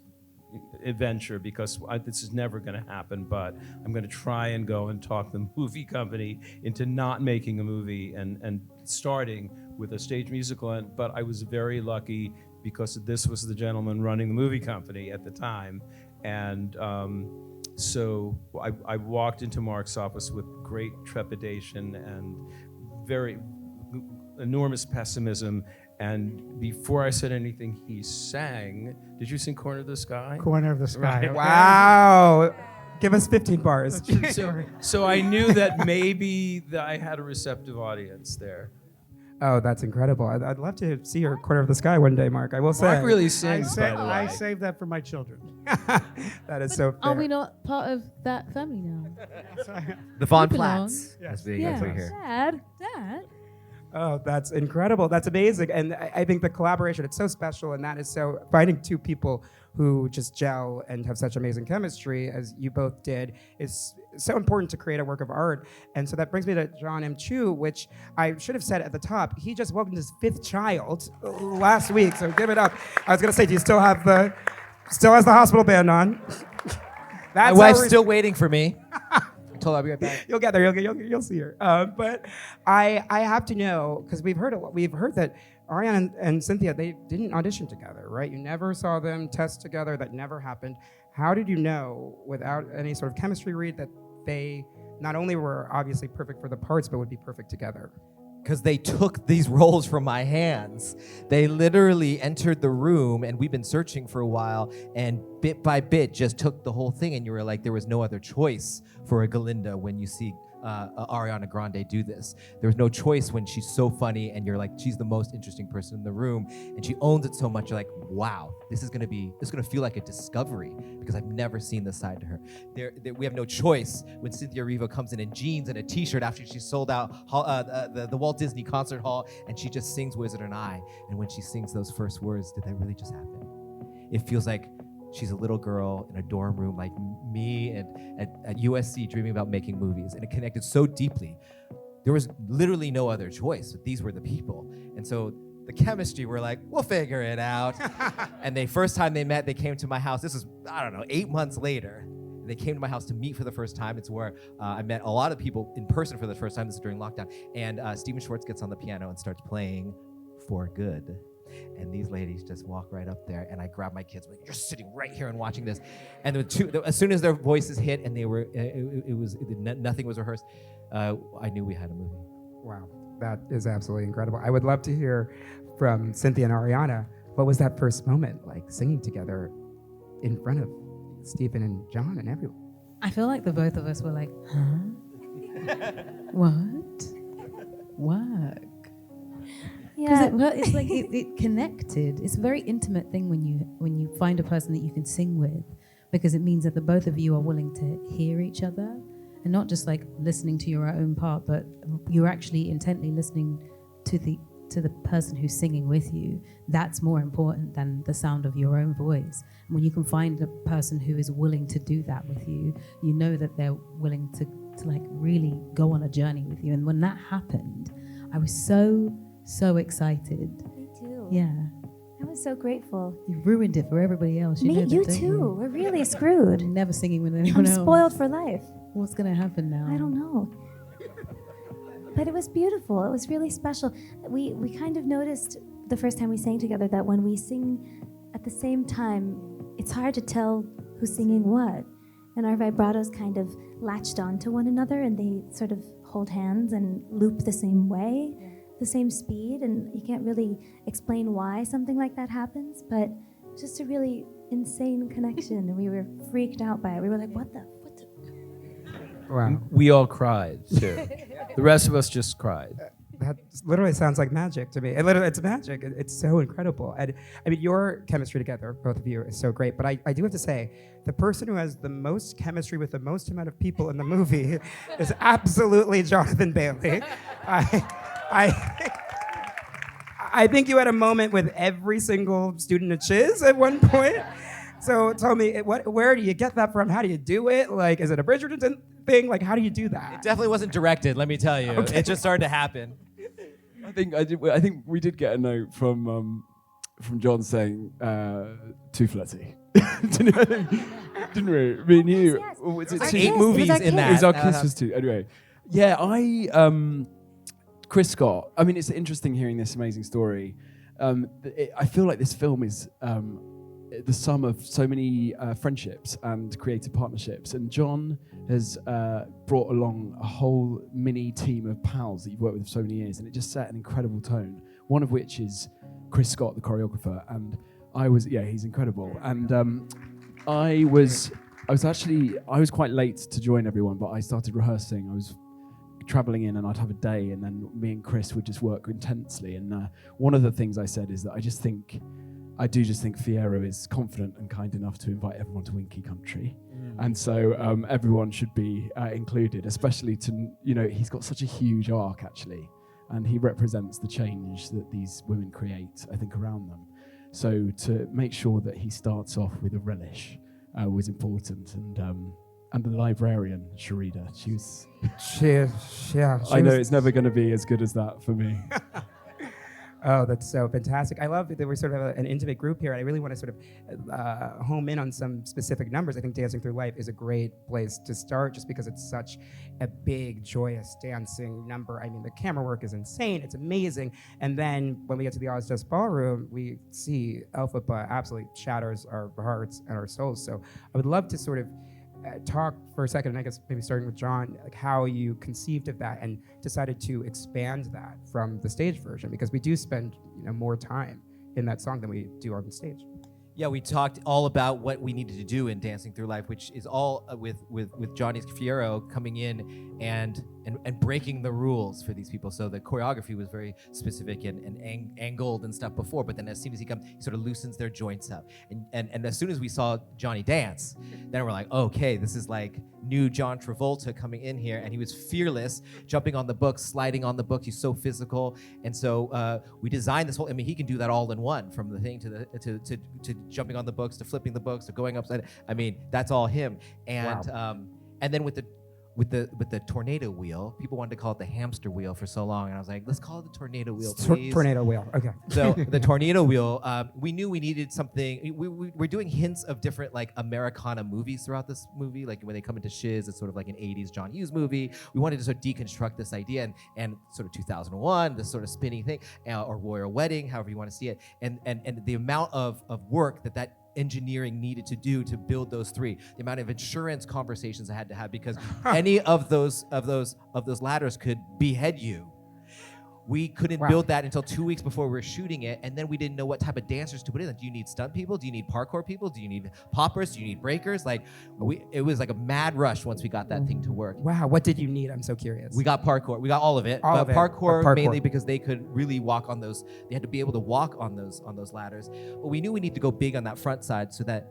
adventure because this is never going to happen, but I'm going to try and go and talk the movie company into not making a movie and starting with a stage musical. But I was very lucky because this was the gentleman running the movie company at the time. And so I walked into Marc's office with great trepidation and very enormous pessimism. And before I said anything, he sang. Did you sing Corner of the Sky? Corner of the Sky. Right. Okay. Wow. Give us 15 bars. So I knew that maybe I had a receptive audience there. Oh, that's incredible. I'd love to see your Corner of the Sky one day, Marc. I will say. Marc really sings, by the way. I saved that for my children. That is so fair. Are we not part of that family now? The Von We belong. Platts. Yes. Yeah. Here. Dad. Oh, that's incredible. That's amazing. And I think the collaboration, it's so special. And that is so, finding two people who just gel and have such amazing chemistry, as you both did, is so important to create a work of art. And so that brings me to Jon M. Chu, which I should have said at the top. He just welcomed his 5th child last week, so give it up. I was going to say, do you still have still has the hospital band on? My wife's still waiting for me. I told her I'll be right back. You'll get there. You'll see her. But I have to know, because we've heard that Ariana and Cynthia, they didn't audition together, right? You never saw them test together. That never happened. How did you know, without any sort of chemistry read, that they not only were obviously perfect for the parts, but would be perfect together? Because they took these roles from my hands. They literally entered the room, and we've been searching for a while, and bit by bit just took the whole thing, and you were like, there was no other choice for a Glinda when you see Ariana Grande do this. There was no choice when she's so funny, and you're like, she's the most interesting person in the room, and she owns it so much, you're like, wow, this is gonna feel like a discovery, because I've never seen this side to her. We have no choice when Cynthia Erivo comes in jeans and a t-shirt after she sold out the Walt Disney Concert Hall, and she just sings Wizard and I, and when she sings those first words, did that really just happen? It feels like she's a little girl in a dorm room like me at USC dreaming about making movies, and it connected so deeply. There was literally no other choice. These were the people. And so the chemistry, we're like, we'll figure it out. And the first time they met, they came to my house. This is, 8 months later. They came to my house to meet for the first time. It's where I met a lot of people in person for the first time. This is during lockdown. And Stephen Schwartz gets on the piano and starts playing For Good. And these ladies just walk right up there, and I grab my kids, like, you're sitting right here and watching this. And as soon as their voices hit, and nothing was rehearsed, I knew we had a movie. Wow, that is absolutely incredible. I would love to hear from Cynthia and Ariana. What was that first moment like, singing together in front of Stephen and Jon and everyone? I feel like the both of us were like, huh? What? Yeah. It's like it connected. It's a very intimate thing when you find a person that you can sing with, because it means that the both of you are willing to hear each other, and not just like listening to your own part, but you're actually intently listening to the person who's singing with you. That's more important than the sound of your own voice. And when you can find a person who is willing to do that with you, you know that they're willing to like really go on a journey with you. And when that happened, I was so excited. Me too. Yeah. I was so grateful. You ruined it for everybody else. Me, know that, you don't too. We're really screwed. I'm never singing with anyone else. I'm spoiled for life. What's gonna happen now? I don't know. But it was beautiful. It was really special. We kind of noticed the first time we sang together that when we sing at the same time, it's hard to tell who's singing what. And our vibratos kind of latched onto one another, and they sort of hold hands and loop the same way, the same speed, and you can't really explain why something like that happens, but it's just a really insane connection, and we were freaked out by it. We were like, what the? Wow. We all cried, too. The rest of us just cried. That literally sounds like magic to me. It's magic. It's so incredible. And I mean, your chemistry together, both of you, is so great. But I do have to say, the person who has the most chemistry with the most amount of people in the movie is absolutely Jonathan Bailey. I think you had a moment with every single student at Chiz at one point. So tell me, where do you get that from? How do you do it? Like, is it a Bridgerton thing? Like, how do you do that? It definitely wasn't directed, let me tell you. Okay. It just started to happen. I think we did get a note from Jon saying too flirty. Didn't we? Me and you. Was it 8 movies in that? It was our kiss was 2. Anyway, yeah, Chris Scott. I mean, it's interesting hearing this amazing story. I feel like this film is the sum of so many friendships and creative partnerships. And Jon has brought along a whole mini team of pals that you've worked with for so many years, and it just set an incredible tone. One of which is Chris Scott, the choreographer, and he's incredible. And I was quite late to join everyone, but I started rehearsing. I was traveling in, and I'd have a day, and then me and Chris would just work intensely. And one of the things I said is that I do just think Fiyero is confident and kind enough to invite everyone to Winky Country. And so everyone should be included, especially he's got such a huge arc actually, and he represents the change that these women create, I think, around them. So to make sure that he starts off with a relish was important. And the librarian, Sharida, she was... I know it's never going to be as good as that for me. Oh, that's so fantastic. I love that we're sort of an intimate group here, and I really want to sort of home in on some specific numbers. I think Dancing Through Life is a great place to start just because it's such a big, joyous dancing number. I mean, the camera work is insane. It's amazing. And then when we get to the Ozdesk Ballroom, we see Elphaba absolutely shatters our hearts and our souls. So I would love to sort of talk for a second, and I guess maybe starting with Jon, like how you conceived of that and decided to expand that from the stage version, because we do spend more time in that song than we do on the stage. Yeah, we talked all about what we needed to do in Dancing Through Life, which is all with Johnny's Fiyero coming in and breaking the rules for these people. So the choreography was very specific and angled and stuff before, but then as soon as he comes, he sort of loosens their joints up. And as soon as we saw Johnny dance, then we're like, okay, this is like new John Travolta coming in here, and he was fearless, jumping on the books, sliding on the books. He's so physical, and so we designed this whole. I mean, he can do that all in one, from the thing to jumping on the books to flipping the books to going upside. I mean, that's all him. And Wow. And then with the tornado wheel, people wanted to call it the hamster wheel for so long, and I was like, let's call it the tornado wheel, please. Tornado wheel, okay. So the tornado wheel, we knew we needed something. We're doing hints of different like Americana movies throughout this movie. Like when they come into Shiz, it's sort of like an 80s John Hughes movie. We wanted to sort of deconstruct this idea and sort of 2001, this sort of spinning thing, or Royal Wedding, however you want to see it. And the amount of work that engineering needed to do to build those three, the amount of insurance conversations I had to have, because any of those ladders could behead you. We couldn't build that until 2 weeks before we were shooting it, and then we didn't know what type of dancers to put in. Like, do you need stunt people? Do you need parkour people? Do you need poppers? Do you need breakers? Like, it was like a mad rush once we got that thing to work. Wow, what did you need? I'm so curious. We got parkour. We got all of it. But parkour mainly because they could really walk on those. They had to be able to walk on those ladders. But we knew we needed to go big on that front side so that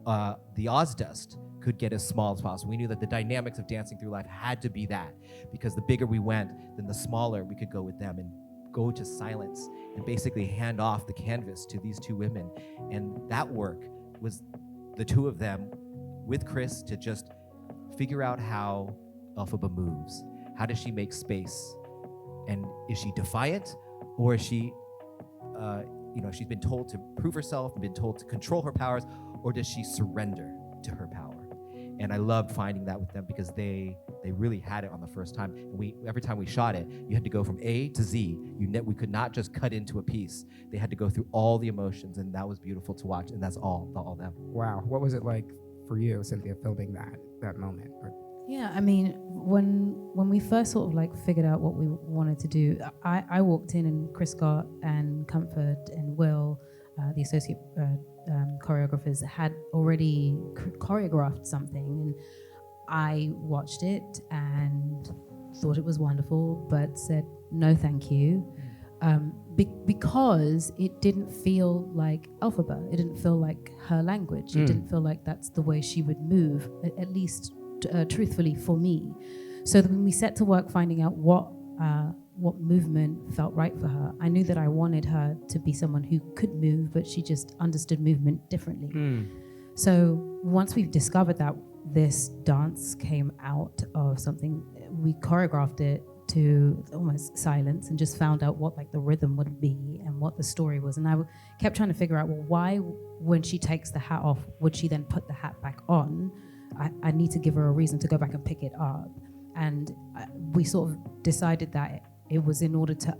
the Ozdesk could get as small as possible. We knew that the dynamics of Dancing Through Life had to be that, because the bigger we went, then the smaller we could go with them and go to silence and basically hand off the canvas to these two women. And that work was the two of them with Chris to just figure out how Elphaba moves. How does she make space? And is she defiant, or is she, she's been told to prove herself, been told to control her powers, or does she surrender to her power? And I loved finding that with them, because they really had it on the first time. And every time we shot it, you had to go from A to Z. We could not just cut into a piece. They had to go through all the emotions, and that was beautiful to watch. And that's all them. Wow, what was it like for you, Cynthia, filming that moment? Yeah, I mean, when we first sort of like figured out what we wanted to do, I walked in, and Chris Scott and Comfort and Will, the associate choreographers, had already choreographed something, and I watched it and thought it was wonderful, but said no thank you, because it didn't feel like Elphaba. It didn't feel like her language. It didn't feel like that's the way she would move, at least truthfully for me. So that when we set to work finding out what movement felt right for her, I knew that I wanted her to be someone who could move, but she just understood movement differently. So once we've discovered that, this dance came out of something, we choreographed it to almost silence and just found out what like the rhythm would be and what the story was. And I kept trying to figure out, well, why when she takes the hat off, would she then put the hat back on? I need to give her a reason to go back and pick it up. And we sort of decided that it was in order to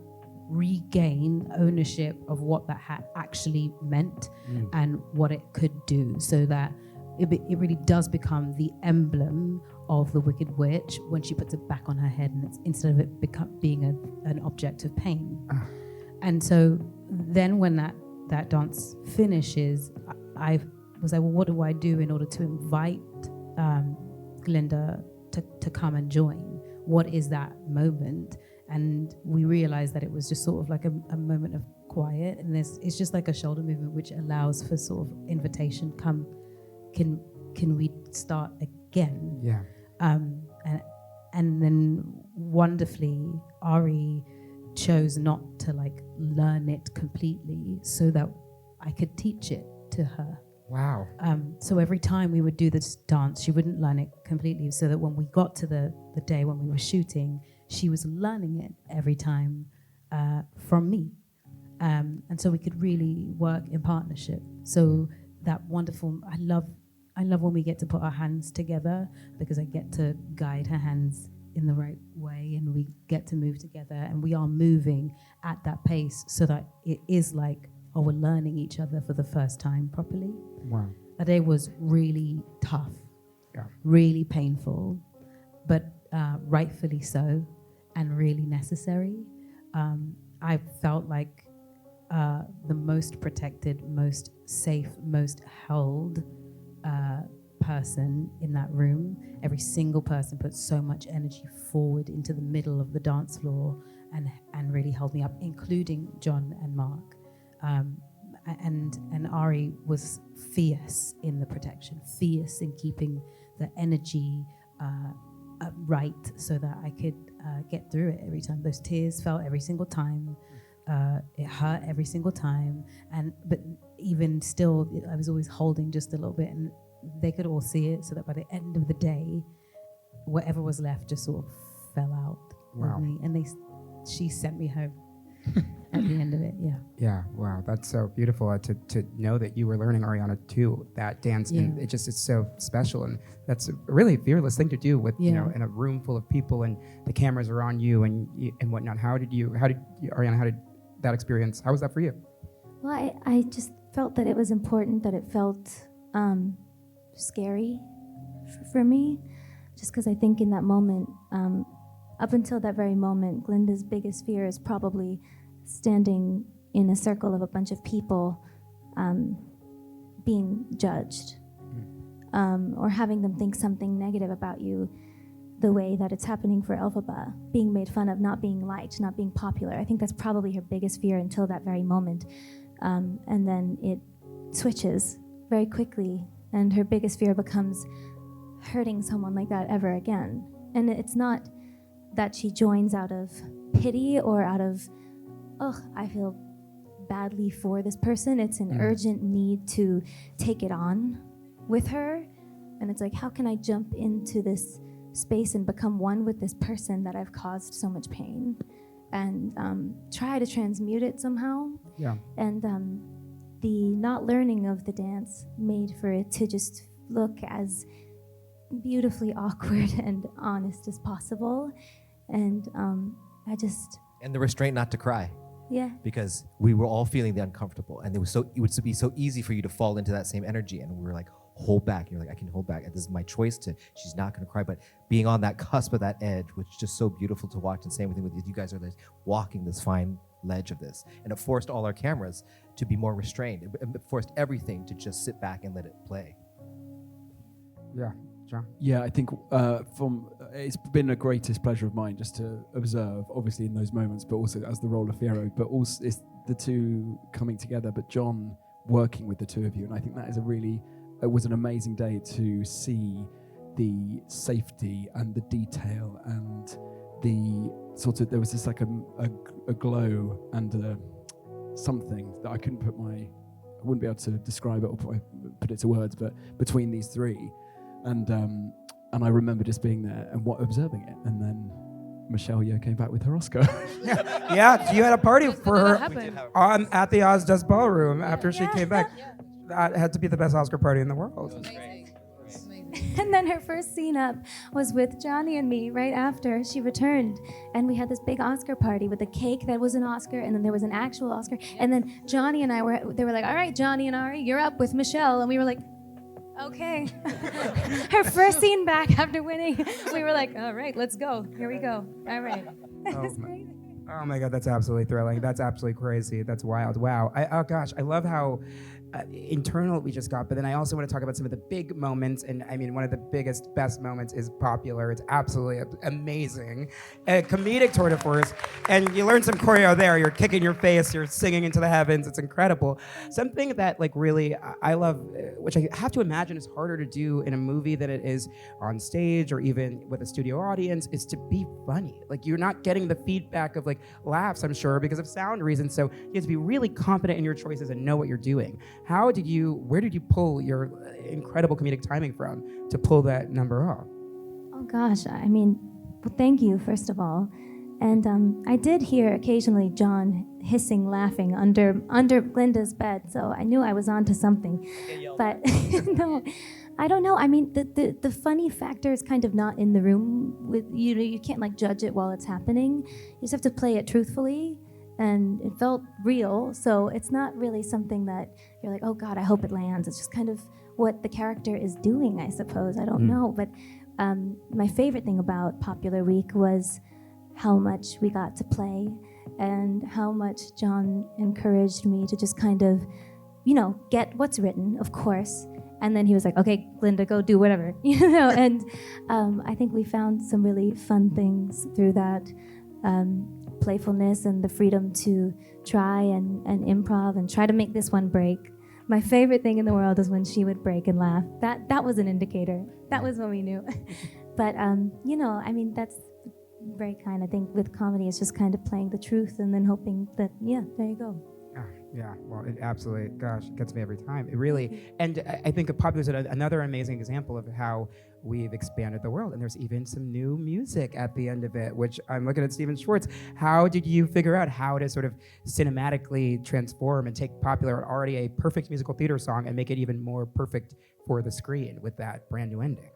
regain ownership of what that hat actually meant and what it could do, so that it really does become the emblem of the Wicked Witch when she puts it back on her head, and it's instead of it being an object of pain. And so then when that dance finishes, I was like, well, what do I do in order to invite Glinda to come and join? What is that moment? And we realized that it was just sort of like a moment of quiet, and it's just like a shoulder movement which allows for sort of invitation. Can we start again? Yeah. And then wonderfully, Ari chose not to like learn it completely so that I could teach it to her. Wow. So every time we would do this dance, she wouldn't learn it completely, so that when we got to the day when we were shooting, she was learning it every time from me. And so we could really work in partnership. So that wonderful, I love when we get to put our hands together, because I get to guide her hands in the right way, and we get to move together, and we are moving at that pace so that it is like, oh, we're learning each other for the first time properly. Wow. That day was really tough, really painful, but rightfully so, and really necessary. I felt like the most protected, most safe, most held person in that room. Every single person put so much energy forward into the middle of the dance floor and really held me up, including Jon and Marc. And Ari was fierce in the protection, fierce in keeping the energy right, so that I could get through it every time. Those tears fell every single time. It hurt every single time. But even still, I was always holding just a little bit, and they could all see it, so that by the end of the day, whatever was left just sort of fell out of me. And she sent me home at the end of it. Yeah, wow, that's so beautiful to know that you were learning Ariana too, that dance, and it's so special, and that's a really fearless thing to do with you know, in a room full of people and the cameras are on you and whatnot. How did Ariana, how did that experience, how was that for you? Well, I just felt that it was important, that it felt scary for me, just because I think in that moment, up until that very moment, Glinda's biggest fear is probably standing in a circle of a bunch of people being judged, or having them think something negative about you, the way that it's happening for Elphaba, being made fun of, not being liked, not being popular. I think that's probably her biggest fear until that very moment. And then it switches very quickly, and her biggest fear becomes hurting someone like that ever again. And it's not that she joins out of pity or out of, oh, I feel badly for this person. It's an urgent need to take it on with her. And it's like, how can I jump into this space and become one with this person that I've caused so much pain, and try to transmute it somehow. And the not learning of the dance made for it to just look as beautifully awkward and honest as possible. And and the restraint not to cry. Yeah. Because we were all feeling the uncomfortable, and it would be so easy for you to fall into that same energy, and we were like, hold back. And you're like, I can hold back, and this is my choice she's not gonna cry. But being on that cusp of that edge was just so beautiful to watch, and same thing with you guys are walking this fine ledge of this. And it forced all our cameras to be more restrained. It forced everything to just sit back and let it play. Yeah. Jon? Yeah, I think it's been a greatest pleasure of mine just to observe, obviously in those moments, but also as the role of Fiyero, but also it's the two coming together, but Jon working with the two of you. And I think that is it was an amazing day to see the safety and the detail and the sort of, there was just like a glow and something that I wouldn't be able to describe it or put it to words, but between these three. And I remember just being there and observing it, and then Michelle Yeoh came back with her Oscar. Yeah, you had a party for her happen? at the Ozdust Ballroom after she came back. That had to be the best Oscar party in the world. And then her first scene up was with Johnny and me right after she returned. And we had this big Oscar party with a cake that was an Oscar, and then there was an actual Oscar. And then Johnny and they were like, all right, Johnny and Ari, you're up with Michelle. And we were like, okay. Her first scene back after winning, we were like, all right, let's go. Here we go. All right. Oh my God, that's absolutely thrilling. That's absolutely crazy. That's wild. Wow. Oh gosh, I love how internal we just got, but then I also want to talk about some of the big moments. And I mean, one of the biggest, best moments is Popular. It's absolutely amazing. A comedic tour de force. And you learn some choreo there. You're kicking your face, you're singing into the heavens. It's incredible. Something that like really I love, which I have to imagine is harder to do in a movie than it is on stage or even with a studio audience, is to be funny. Like you're not getting the feedback of like laughs, I'm sure, because of sound reasons. So you have to be really confident in your choices and know what you're doing. Where did you pull your incredible comedic timing from to pull that number off? Oh gosh, I mean, well, thank you, first of all. And I did hear occasionally Jon hissing, laughing under Glinda's bed, so I knew I was onto something. But no, I don't know. I mean, the funny factor is kind of not in the room with you. You can't like judge it while it's happening. You just have to play it truthfully. And it felt real, so it's not really something that you're like, oh God, I hope it lands. It's just kind of what the character is doing, I suppose. I don't know, but my favorite thing about Popular Week was how much we got to play and how much Jon encouraged me to just kind of, get what's written, of course. And then he was like, okay, Glinda, go do whatever, And I think we found some really fun things through that. Playfulness and the freedom to try and improv and try to make this one break. My favorite thing in the world is when she would break and laugh. That was an indicator. That was when we knew. But I mean, that's very kind. I think with comedy, it's just kind of playing the truth and then hoping that, there you go. Yeah, well, it absolutely, it gets me every time. It really, and I think Popular is another amazing example of how we've expanded the world. And there's even some new music at the end of it, which I'm looking at Stephen Schwartz. How did you figure out how to sort of cinematically transform and take Popular, already a perfect musical theater song, and make it even more perfect for the screen with that brand new ending?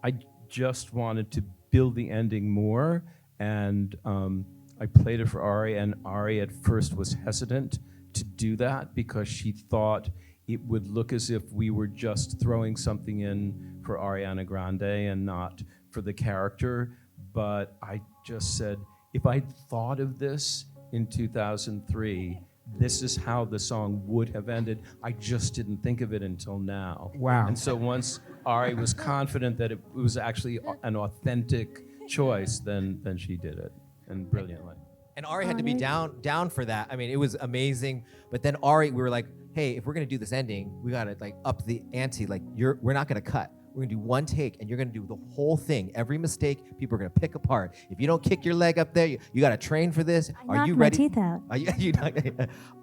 I just wanted to build the ending more, and I played it for Ari, and Ari at first was hesitant to do that because she thought it would look as if we were just throwing something in for Ariana Grande and not for the character. But I just said, if I'd thought of this in 2003, this is how the song would have ended. I just didn't think of it until now. Wow. And so once Ari was confident that it was actually an authentic choice, then she did it. And brilliantly. And Ari had to be down for that. I mean, it was amazing. But then Ari, we were like, hey, if we're gonna do this ending, we gotta like up the ante. Like we're not gonna cut. We're gonna do one take, and you're gonna do the whole thing. Every mistake, people are gonna pick apart. If you don't kick your leg up there, you gotta train for this. Are you ready? My teeth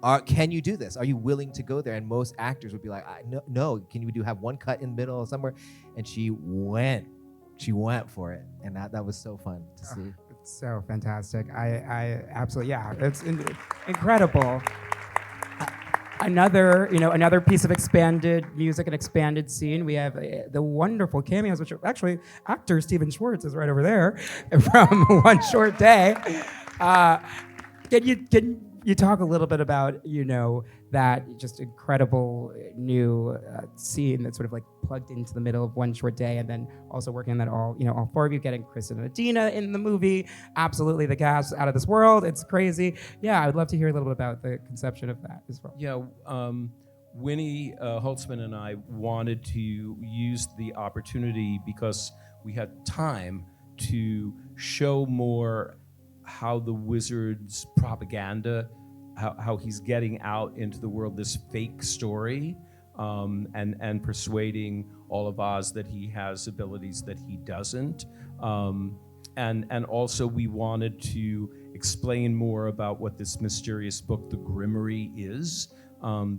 out. Can you do this? Are you willing to go there? And most actors would be like, no. Can you have one cut in the middle somewhere? And she went for it, and that was so fun to see. So fantastic. I absolutely, it's incredible. Another piece of expanded music and expanded scene. We have the wonderful cameos, which are actually actor Stephen Schwartz is right over there from One Short Day. Can you talk a little bit about, that just incredible new scene that's sort of like plugged into the middle of One Short Day, and then also working on that all four of you, getting Kristen and Adina in the movie. Absolutely, the cast out of this world. It's crazy. Yeah, I would love to hear a little bit about the conception of that as well. Yeah, Winnie Holzman and I wanted to use the opportunity because we had time to show more how the wizard's propaganda, how he's getting out into the world this fake story, and persuading all of Oz that he has abilities that he doesn't. And also we wanted to explain more about what this mysterious book, The Grimoire, is,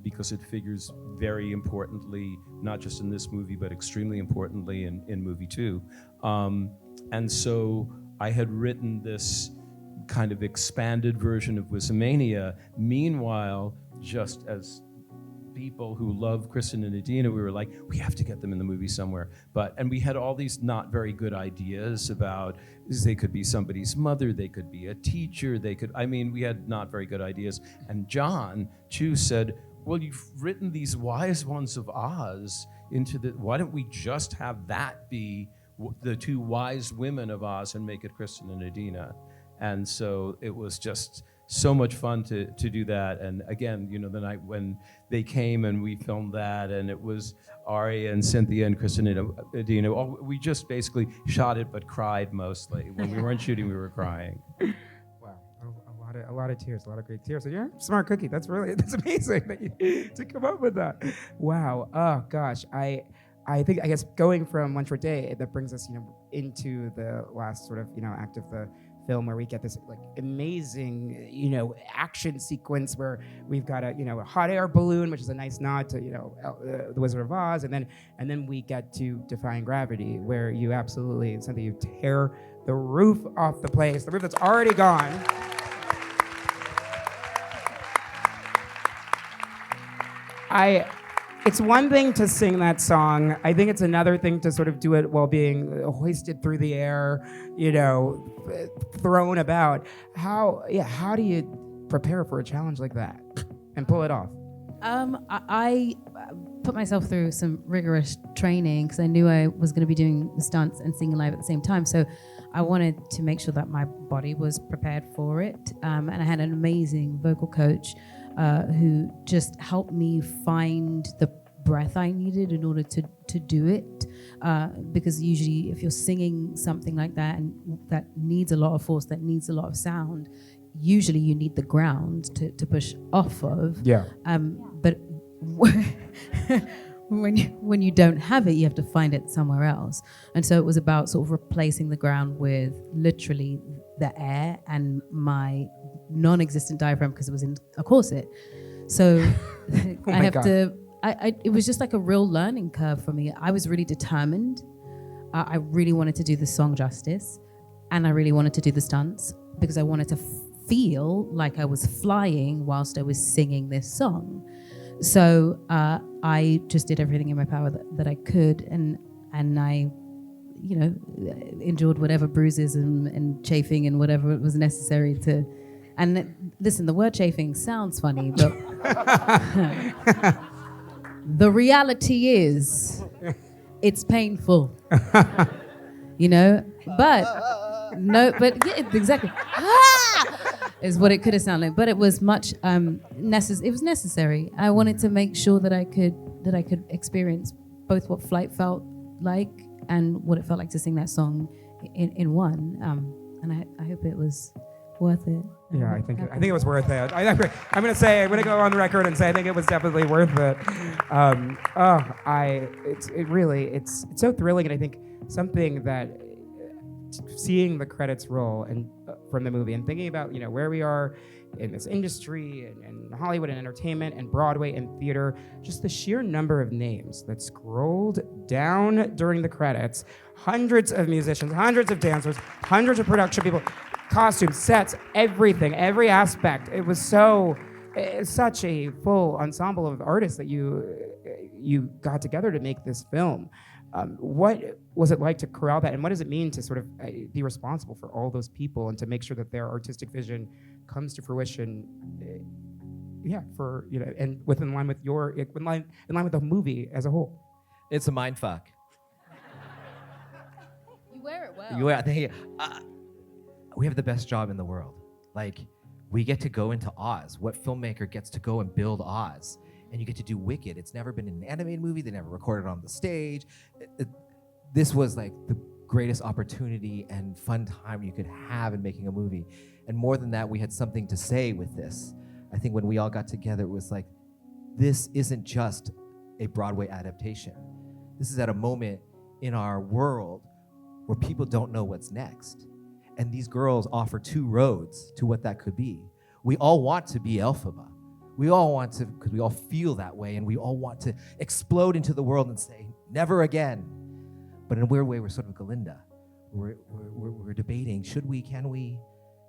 because it figures very importantly, not just in this movie, but extremely importantly in movie 2. And so I had written this kind of expanded version of Wizamania. Meanwhile, just as people who love Kristen and Adina, we were like, we have to get them in the movie somewhere. And we had all these not very good ideas about, they could be somebody's mother, they could be a teacher, we had not very good ideas. And Jon Chu said, well, you've written these wise ones of Oz why don't we just have that be the two wise women of Oz and make it Kristen and Adina? And so it was just so much fun to do that. And again, the night when they came and we filmed that, and it was Ari and Cynthia and Kristen and Adina. We just basically shot it, but cried mostly. When we weren't shooting, we were crying. Wow, a lot of tears, a lot of great tears. So you're a smart cookie. That's amazing that you to come up with that. Wow. Oh gosh, I guess going from One Short Day, that brings us, into the last sort of, act of the film, where we get this amazing, action sequence where we've got a hot air balloon, which is a nice nod to, The Wizard of Oz, and then we get to Defying Gravity, where you absolutely, you tear the roof off the place, the roof that's already gone. It's one thing to sing that song. I think it's another thing to sort of do it while being hoisted through the air, thrown about. How do you prepare for a challenge like that and pull it off? I put myself through some rigorous training because I knew I was going to be doing the stunts and singing live at the same time. So I wanted to make sure that my body was prepared for it. And I had an amazing vocal coach who just helped me find the breath I needed in order to do it. Because usually if you're singing something like that and that needs a lot of force, that needs a lot of sound, usually you need the ground to push off of. Yeah. But when you don't have it, you have to find it somewhere else. And so it was about sort of replacing the ground with literally the air and my non-existent diaphragm because it was in a corset. So it was just like a real learning curve for me. I was really determined. I really wanted to do the song justice, and I really wanted to do the stunts because I wanted to feel like I was flying whilst I was singing this song. So I just did everything in my power that I could, and I, endured whatever bruises and chafing and whatever was necessary to. And listen, the word chafing sounds funny, but the reality is it's painful, but yeah, exactly. Is what it could have sounded like, but it was much it was necessary. I wanted to make sure that I could experience both what flight felt like and what it felt like to sing that song in one. And I hope it was worth it. Yeah, I think it was worth it. I'm gonna go on the record and say I think it was definitely worth it. It's so thrilling, and I think something that seeing the credits roll and from the movie and thinking about where we are in this industry and Hollywood and entertainment and Broadway and theater, just the sheer number of names that scrolled down during the credits, hundreds of musicians, hundreds of dancers, hundreds of production people, costumes, sets, everything, every aspect. It was such a full ensemble of artists that you got together to make this film. What was it like to corral that, and what does it mean to sort of be responsible for all those people and to make sure that their artistic vision comes to fruition? And in line with the movie as a whole. It's a mind fuck. You wear it well. We have the best job in the world. We get to go into Oz. What filmmaker gets to go and build Oz? And you get to do Wicked. It's never been an animated movie. They never recorded it on the stage. This was the greatest opportunity and fun time you could have in making a movie. And more than that, we had something to say with this. I think when we all got together, it was this isn't just a Broadway adaptation. This is at a moment in our world where people don't know what's next. And these girls offer two roads to what that could be. We all want to be Elphaba. We all want to, because we all feel that way, and we all want to explode into the world and say, never again. But in a weird way, we're sort of Glinda. we're debating, should we, can we,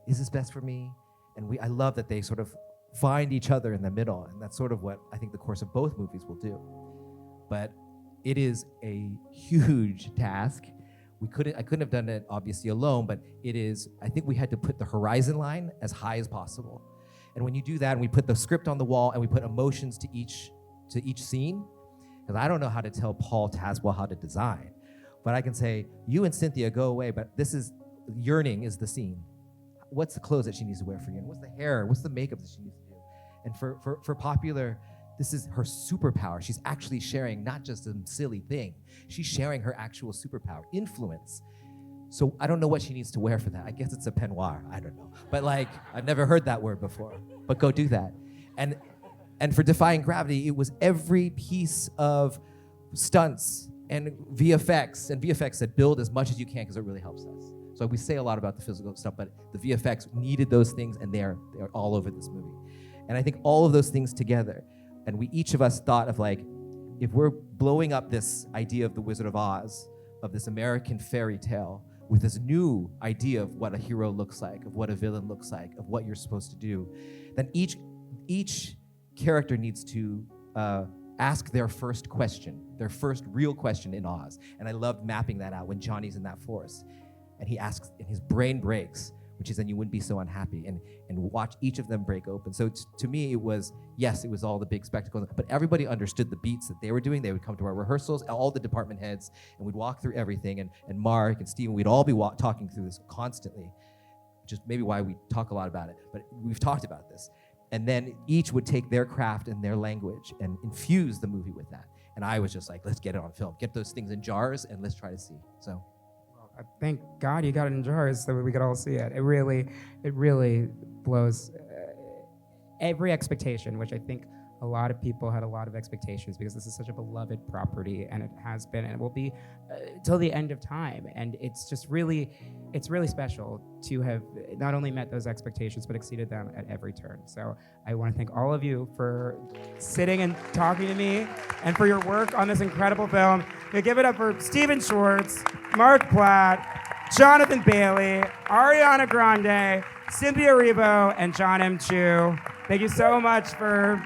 is this best for me? And I love that they sort of find each other in the middle, and that's sort of what I think the course of both movies will do. But it is a huge task. I couldn't have done it obviously alone, but I think we had to put the horizon line as high as possible. And when you do that, and we put the script on the wall, and we put emotions to each scene, because I don't know how to tell Paul Tazewell how to design, but I can say, you and Cynthia go away, but yearning is the scene. What's the clothes that she needs to wear for you? And what's the hair? What's the makeup that she needs to do? And for Popular, this is her superpower. She's actually sharing not just a silly thing. She's sharing her actual superpower, influence. So I don't know what she needs to wear for that. I guess it's a peignoir. I don't know. But I've never heard that word before. But go do that. And for Defying Gravity, it was every piece of stunts and VFX that build as much as you can because it really helps us. So we say a lot about the physical stuff, but the VFX needed those things, and they're all over this movie. And I think all of those things together, and each of us thought of if we're blowing up this idea of the Wizard of Oz, of this American fairy tale, with this new idea of what a hero looks like, of what a villain looks like, of what you're supposed to do, then each character needs to ask their first question, their first real question in Oz. And I loved mapping that out when Johnny's in that forest. And he asks, and his brain breaks, which is then you wouldn't be so unhappy, and watch each of them break open. So to me, it was all the big spectacles, but everybody understood the beats that they were doing. They would come to our rehearsals, all the department heads, and we'd walk through everything, and Marc and Steven, we'd all be talking through this constantly, which is maybe why we talk a lot about it, but we've talked about this. And then each would take their craft and their language and infuse the movie with that. And I was just like, let's get it on film, get those things in jars, and let's try to see, so. Thank God you got it in jars so we could all see it. It really blows every expectation, which I think a lot of people had a lot of expectations because this is such a beloved property, and it has been, and it will be till the end of time. And it's really special to have not only met those expectations, but exceeded them at every turn. So I want to thank all of you for sitting and talking to me and for your work on this incredible film. We give it up for Stephen Schwartz, Marc Platt, Jonathan Bailey, Ariana Grande, Cynthia Erivo, and Jon M. Chu. Thank you so much for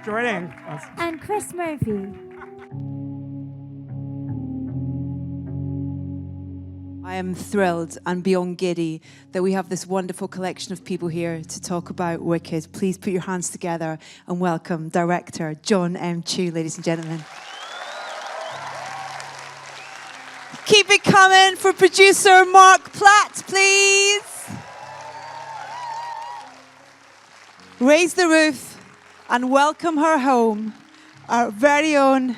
joining us. And Chris Murphy. I am thrilled and beyond giddy that we have this wonderful collection of people here to talk about Wicked. Please put your hands together and welcome director Jon M. Chu, ladies and gentlemen. Keep it coming for producer Marc Platt, please. Raise the roof and welcome her home, our very own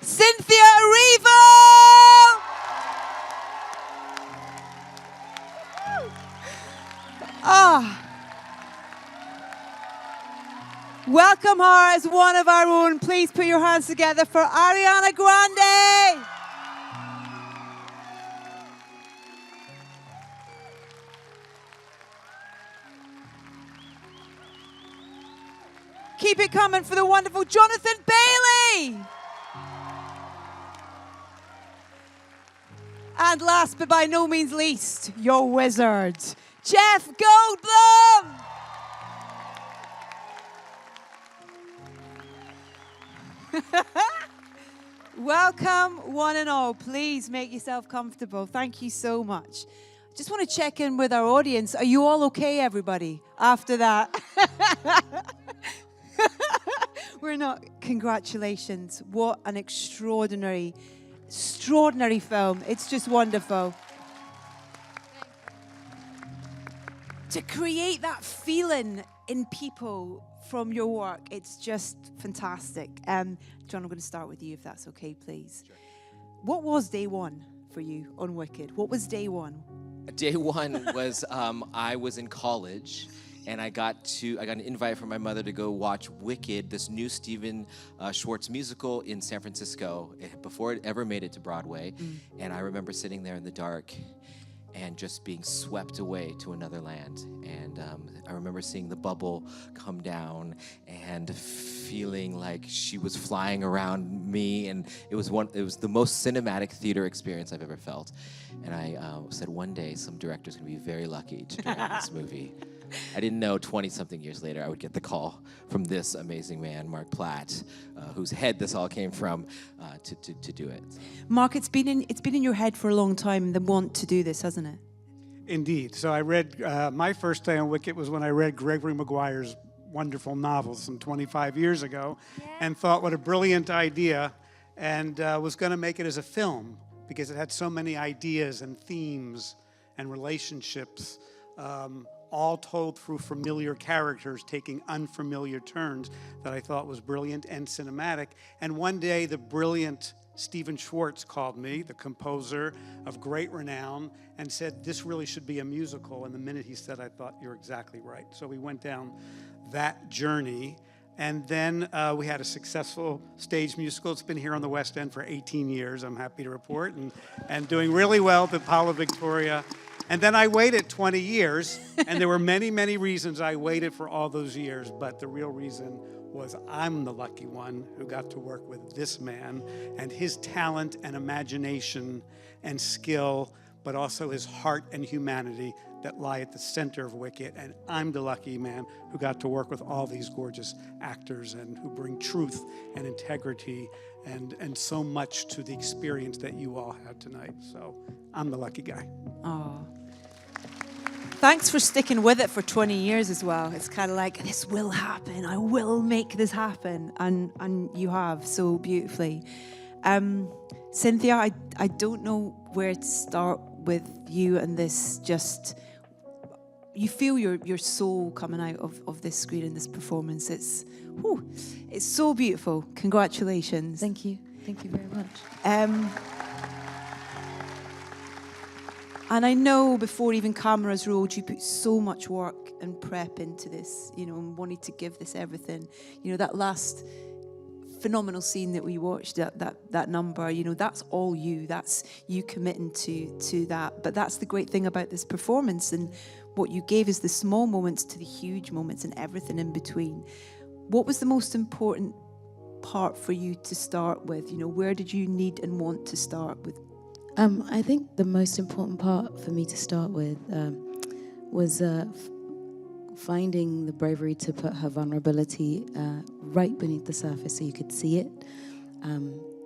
Cynthia Erivo! Welcome her as one of our own. Please put your hands together for Ariana Grande! Keep it coming for the wonderful Jonathan Bailey! And last but by no means least, your wizard, Jeff Goldblum! Welcome, one and all. Please make yourself comfortable. Thank you so much. Just want to check in with our audience. Are you all okay, everybody, after that? We're not. Congratulations. What an extraordinary film. It's just wonderful. To create that feeling in people from your work, it's just fantastic. Jon, I'm going to start with you, if that's okay, please. Sure. What was day one for you on Wicked? What was day one? Day one was I was in college, and I got an invite from my mother to go watch Wicked, this new Stephen Schwartz musical in San Francisco before it ever made it to Broadway. And I remember sitting there in the dark and just being swept away to another land. And I remember seeing the bubble come down and feeling like she was flying around me, and it was the most cinematic theater experience I've ever felt. And I said, one day some director's gonna be very lucky to direct this movie. I didn't know 20-something years later I would get the call from this amazing man, Marc Platt, whose head this all came from, to do it. Marc, it's been in your head for a long time, the want to do this, hasn't it? Indeed. So I read, my first day on Wicked was when I read Gregory Maguire's wonderful novel some 25 years ago, and thought what a brilliant idea, and was going to make it as a film because it had so many ideas and themes and relationships, all told through familiar characters taking unfamiliar turns, that I thought was brilliant and cinematic. And one day the brilliant Stephen Schwartz called me, the composer of great renown, and said, this really should be a musical. And the minute he said, I thought, you're exactly right. So we went down that journey. And then we had a successful stage musical. It's been here on the West End for 18 years, I'm happy to report, and doing really well at the Paula Victoria. And then I waited 20 years, and there were many, many reasons I waited for all those years, but the real reason was I'm the lucky one who got to work with this man and his talent and imagination and skill, but also his heart and humanity that lie at the center of Wicked. And I'm the lucky man who got to work with all these gorgeous actors and who bring truth and integrity and so much to the experience that you all had tonight. So I'm the lucky guy. Oh. Thanks for sticking with it for 20 years as well. It's kind of like, this will happen. I will make this happen. And you have so beautifully. Cynthia, I don't know where to start with you and this. Just, you feel your soul coming out of this screen and this performance. It's so beautiful. Congratulations. Thank you. Thank you very much. And I know before even cameras rolled, you put so much work and prep into this, and wanted to give this everything. That last phenomenal scene that we watched, that number, that's all you. That's you committing to that. But that's the great thing about this performance, and what you gave is the small moments to the huge moments and everything in between. What was the most important part for you to start with? Where did you need and want to start with? I think the most important part for me to start with was finding the bravery to put her vulnerability right beneath the surface so you could see it,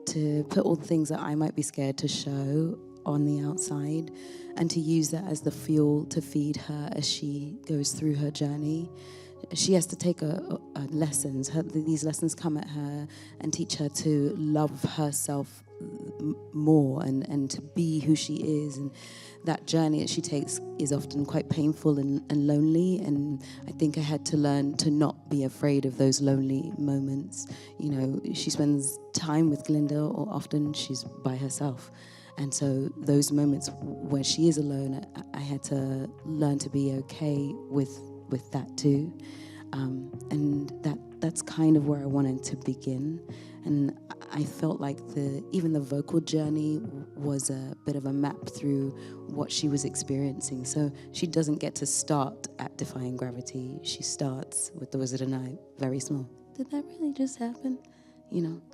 to put all the things that I might be scared to show on the outside, and to use that as the fuel to feed her as she goes through her journey. She has to take lessons. These lessons come at her and teach her to love herself more and to be who she is. And that journey that she takes is often quite painful and lonely. And I think I had to learn to not be afraid of those lonely moments. She spends time with Glinda, or often she's by herself. And so those moments where she is alone, I had to learn to be okay with that too. And that's kind of where I wanted to begin. And I felt like even the vocal journey was a bit of a map through what she was experiencing. So she doesn't get to start at Defying Gravity. She starts with The Wizard and I, very small. Did that really just happen?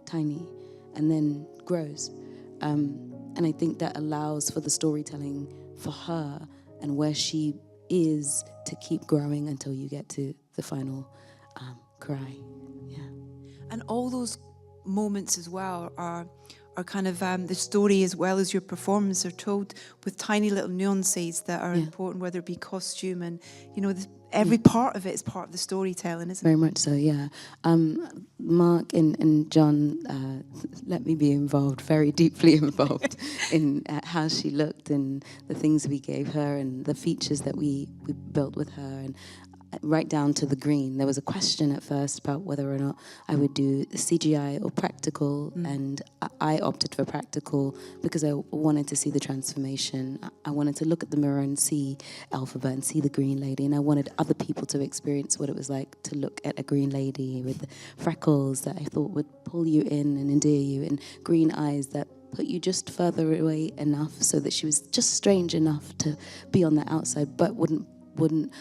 Tiny. And then grows. And I think that allows for the storytelling for her and where she is to keep growing until you get to the final cry. Yeah. And all those moments as well are kind of the story as well as your performance are told with tiny little nuances that are important, whether it be costume and every part of it is part of the storytelling, isn't it? Very much so, yeah. Marc and Jon let me be involved, very deeply involved in how she looked and the things we gave her and the features that we built with her, and right down to the green. There was a question at first about whether or not I would do CGI or practical, and I opted for practical because I wanted to see the transformation. I wanted to look at the mirror and see Elphaba and see the green lady, and I wanted other people to experience what it was like to look at a green lady with freckles that I thought would pull you in and endear you, and green eyes that put you just further away enough so that she was just strange enough to be on the outside, but wouldn't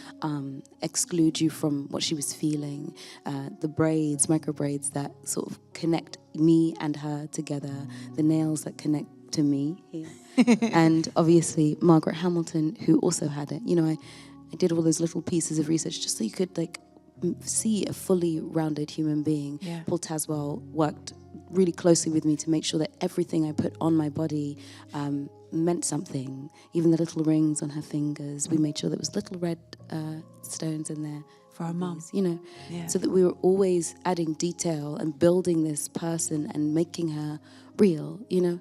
exclude you from what she was feeling. The braids, micro braids that sort of connect me and her together, the nails that connect to me here. And obviously Margaret Hamilton, who also had it. You know, I did all those little pieces of research just so you could like see a fully rounded human being. Yeah. Paul Tazewell worked really closely with me to make sure that everything I put on my body meant something. Even the little rings on her fingers, we made sure there was little red stones in there for our mum, you know, yeah. so that we were always adding detail and building this person and making her real, you know,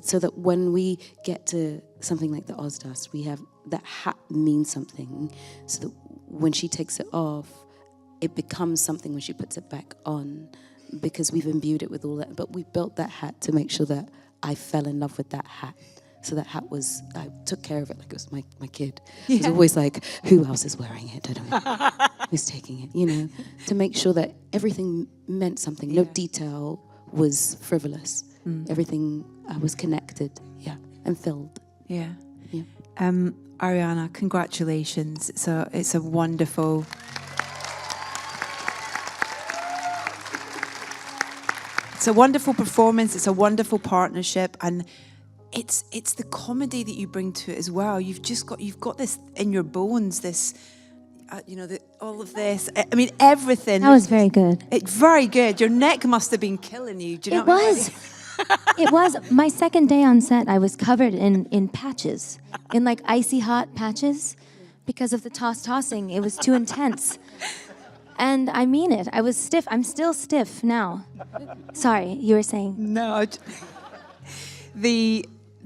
so that when we get to something like the Ozdas, we have that hat means something, so that when she takes it off, it becomes something when she puts it back on, because we've imbued it with all that. But we built that hat to make sure that I fell in love with that hat. So that hat was, I took care of it like it was my kid. It was always like, who else is wearing it? I don't know. Who's taking it? You know, to make sure that everything meant something. No detail was frivolous. Everything was connected, and filled. Yeah. Yeah. Ariana, congratulations. It's a wonderful. It's a wonderful performance. It's a wonderful partnership, and it's the comedy that you bring to it as well. You've got this in your bones. This, all of this. I mean, everything. That was very good. It's very good. Your neck must have been killing you. Do you know It what I mean? was. It was. My second day on set, I was covered in patches, in like icy hot patches, because of the tossing. It was too intense. And I mean it. I was stiff. I'm still stiff now. Sorry, you were saying. No.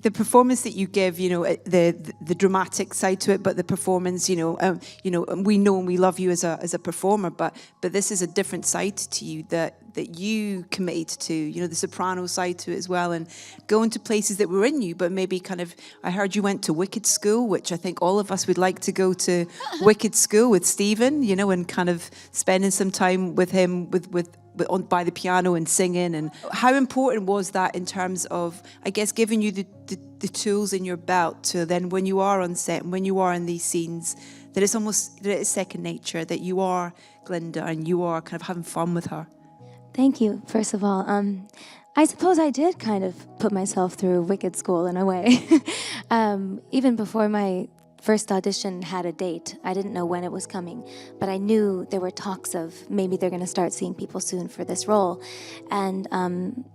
The performance that you give, you know, the dramatic side to it, but the performance, we know and we love you as a performer, but this is a different side to you that you committed to, you know, the soprano side to it as well, and going to places that were in you, but maybe kind of, I heard you went to Wicked School, which I think all of us would like to go to Wicked School with Stephen, you know, and kind of spending some time with him by the piano and singing. And how important was that in terms of, I guess, giving you the tools in your belt to then, when you are on set and when you are in these scenes, that it's second nature, that you are Glinda and you are kind of having fun with her? Thank you, first of all. I suppose I did kind of put myself through Wicked School in a way. Even before my first audition had a date. I didn't know when it was coming, but I knew there were talks of maybe they're going to start seeing people soon for this role. And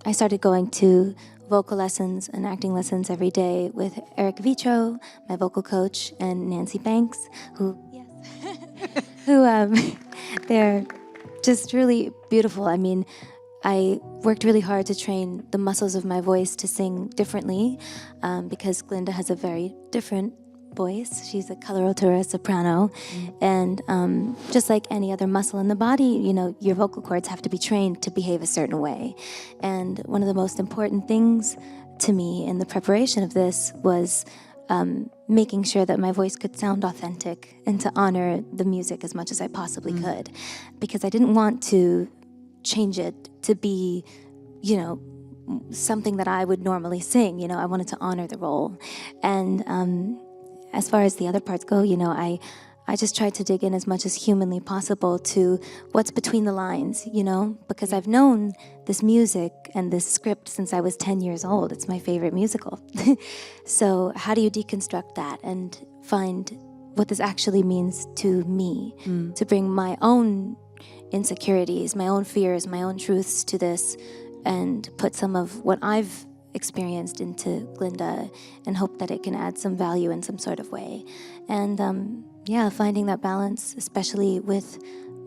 I started going to vocal lessons and acting lessons every day with Eric Vitro, my vocal coach, and Nancy Banks, who they're just really beautiful. I mean, I worked really hard to train the muscles of my voice to sing differently, because Glinda has a very different voice. She's a coloratura soprano, and just like any other muscle in the body, you know, your vocal cords have to be trained to behave a certain way. And one of the most important things to me in the preparation of this was making sure that my voice could sound authentic and to honor the music as much as I possibly could, because I didn't want to change it to be, you know, something that I would normally sing. You know, I wanted to honor the role. And as far as the other parts go, you know, I just tried to dig in as much as humanly possible to what's between the lines, you know, because I've known this music and this script since I was 10 years old. It's my favorite musical. So how do you deconstruct that and find what this actually means to me, to bring my own insecurities, my own fears, my own truths to this, and put some of what I've experienced into Glinda and hope that it can add some value in some sort of way. And finding that balance, especially with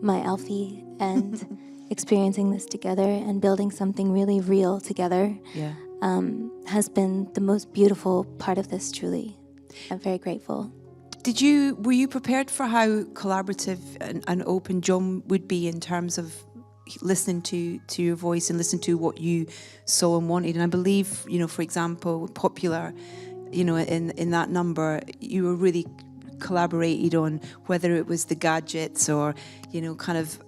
my Elphie, and experiencing this together and building something really real together, has been the most beautiful part of this, truly. I'm very grateful. Were you prepared for how collaborative and open Jon would be in terms of listening to your voice and listening to what you saw and wanted? And I believe, you know, for example, Popular, you know, in that number, you were really collaborated on whether it was the gadgets or, you know, kind of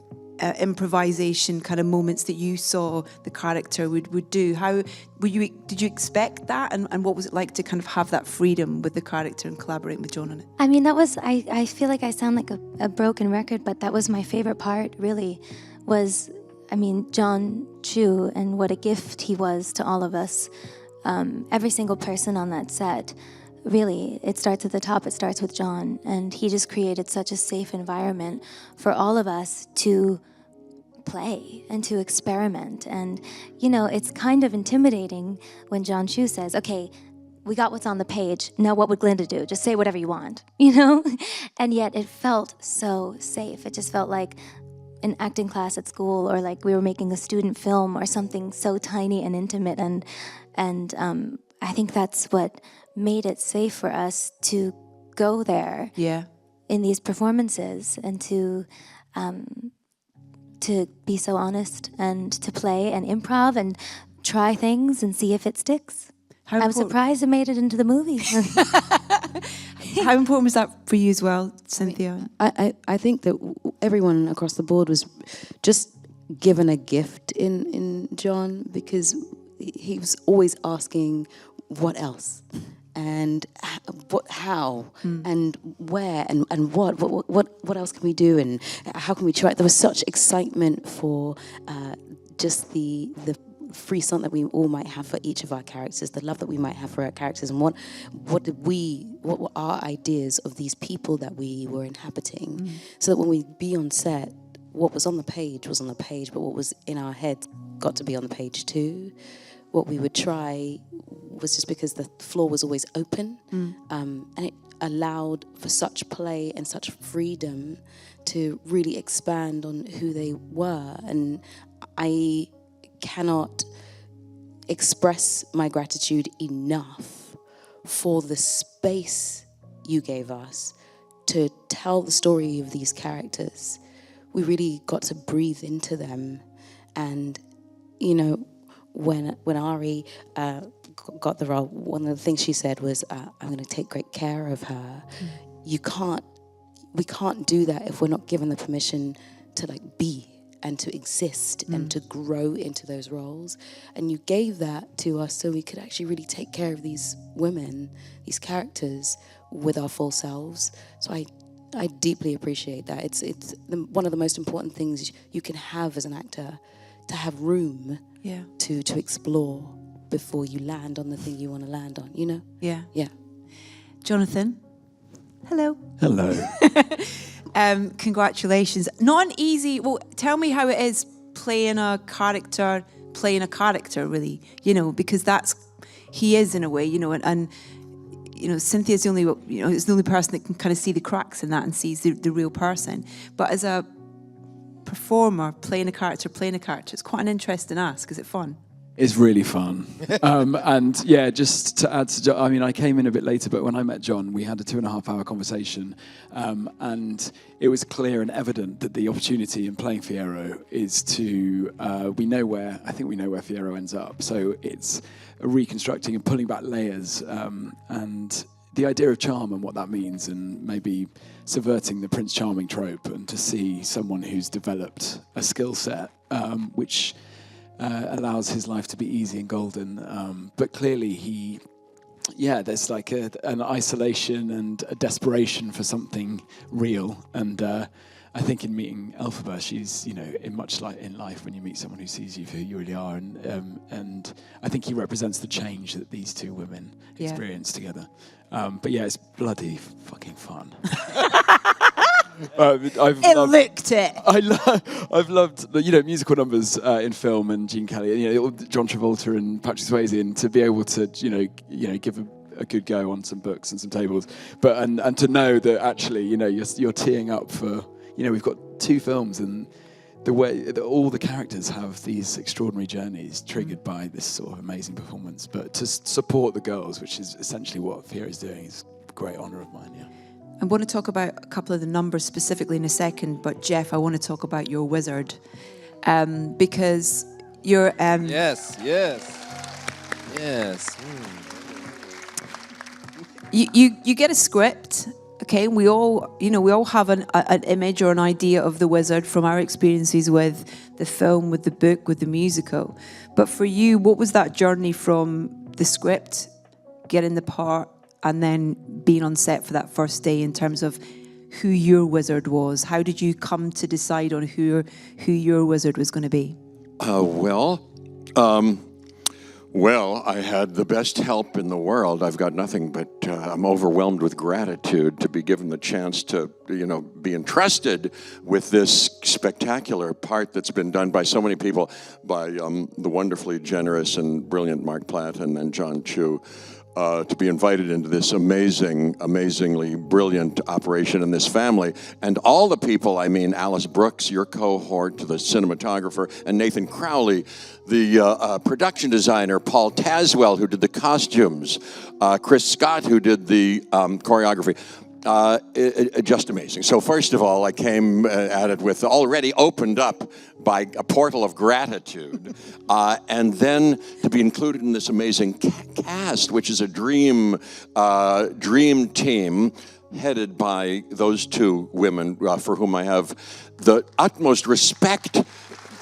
improvisation kind of moments that you saw the character would do. How did you expect that, and what was it like to kind of have that freedom with the character and collaborating with Jon on it? I mean, that was, I feel like I sound like a broken record, but that was my favorite part, really, was, I mean, Jon Chu, and what a gift he was to all of us. Every single person on that set, really, it starts at the top, it starts with Jon, and he just created such a safe environment for all of us to play and to experiment. And, you know, it's kind of intimidating when Jon Chu says, okay, we got what's on the page, now what would Glinda do? Just say whatever you want, you know? And yet it felt so safe. It just felt like an acting class at school, or like we were making a student film or something so tiny and intimate. And I think that's what made it safe for us to go there in these performances, and to be so honest, and to play and improv and try things and see if it sticks. I'm surprised it made it into the movie. How important was that for you as well, Cynthia? I think that everyone across the board was just given a gift in Jon, because he was always asking what else, and how, and where, and what else can we do, and how can we try? There was such excitement for just the free song that we all might have for each of our characters, the love that we might have for our characters, and what were our ideas of these people that we were inhabiting, so that when we be on set, what was on the page was on the page, but what was in our heads got to be on the page too. What we would try was just because the floor was always open, and it allowed for such play and such freedom to really expand on who they were. And I cannot express my gratitude enough for the space you gave us to tell the story of these characters. We really got to breathe into them. And, you know, when Ari got the role, one of the things she said was, I'm going to take great care of her. We can't do that if we're not given the permission to like be and to exist and to grow into those roles. And you gave that to us so we could actually really take care of these women, these characters, with our full selves. So I deeply appreciate that. It's one of the most important things you can have as an actor, to have room to explore before you land on the thing you want to land on, you know? Yeah. Yeah. Jonathan, hello. Hello. Congratulations. Not an easy, well, tell me how it is playing a character, really, you know, because he is in a way, you know, and you know, Cynthia's the only person that can kind of see the cracks in that and sees the real person. But as a performer, playing a character, it's quite an interesting ask. Is it fun? It's really fun. And yeah, just to add to Jon, I mean, I came in a bit later, but when I met Jon, we had a 2.5-hour conversation. And it was clear and evident that the opportunity in playing Fiyero is to, we know where Fiyero ends up. So it's reconstructing and pulling back layers, and the idea of charm and what that means, and maybe subverting the Prince Charming trope, and to see someone who's developed a skill set, which allows his life to be easy and golden. But clearly there's like an isolation and a desperation for something real. And I think in meeting Elphaba, she's, you know, in much like in life when you meet someone who sees you for who you really are. And I think he represents the change that these two women experience together. But yeah, it's bloody fucking fun. I've loved the, you know, musical numbers in film, and Gene Kelly, you know, John Travolta and Patrick Swayze, and to be able to you know give a good go on some books and some tables, but and to know that actually, you know, you're teeing up for, you know, we've got 2 films, and the way that all the characters have these extraordinary journeys triggered by this sort of amazing performance. But to support the girls, which is essentially what Fiyero is doing, is a great honour of mine. Yeah. I want to talk about a couple of the numbers specifically in a second, but Jeff, I want to talk about your wizard, because you're... Yes. You get a script, Okay, we all have an image or an idea of the wizard from our experiences with the film, with the book, with the musical. But for you, what was that journey from the script, getting the part, and then being on set for that first day in terms of who your wizard was? How did you come to decide on who your wizard was going to be? Well, I had the best help in the world. I've got nothing but I'm overwhelmed with gratitude to be given the chance to, be entrusted with this spectacular part that's been done by so many people, by the wonderfully generous and brilliant Marc Platt and then John Chu. To be invited into this amazingly brilliant operation in this family. And all the people, Alice Brooks, your cohort, the cinematographer, and Nathan Crowley, the production designer, Paul Tazewell, who did the costumes, Chris Scott, who did the choreography. Just amazing. So first of all, I came at it with already opened up by a portal of gratitude, and then to be included in this amazing cast, which is a dream team headed by those two women for whom I have the utmost respect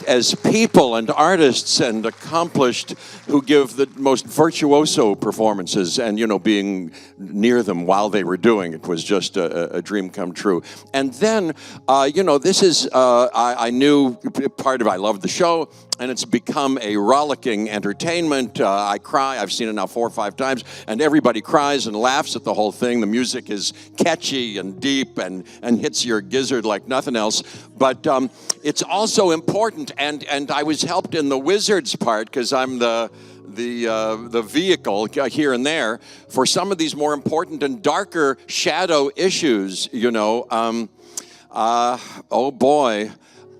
as people and artists and accomplished, who give the most virtuoso performances, and being near them while they were doing it was just a dream come true. And then this is I knew part of I loved the show, and it's become a rollicking entertainment. I cry. I've seen it now 4 or 5 times, and everybody cries and laughs at the whole thing. The music is catchy and deep and hits your gizzard like nothing else. But it's also important, and I was helped in the wizard's part because I'm the vehicle here and there for some of these more important and darker shadow issues. Oh boy.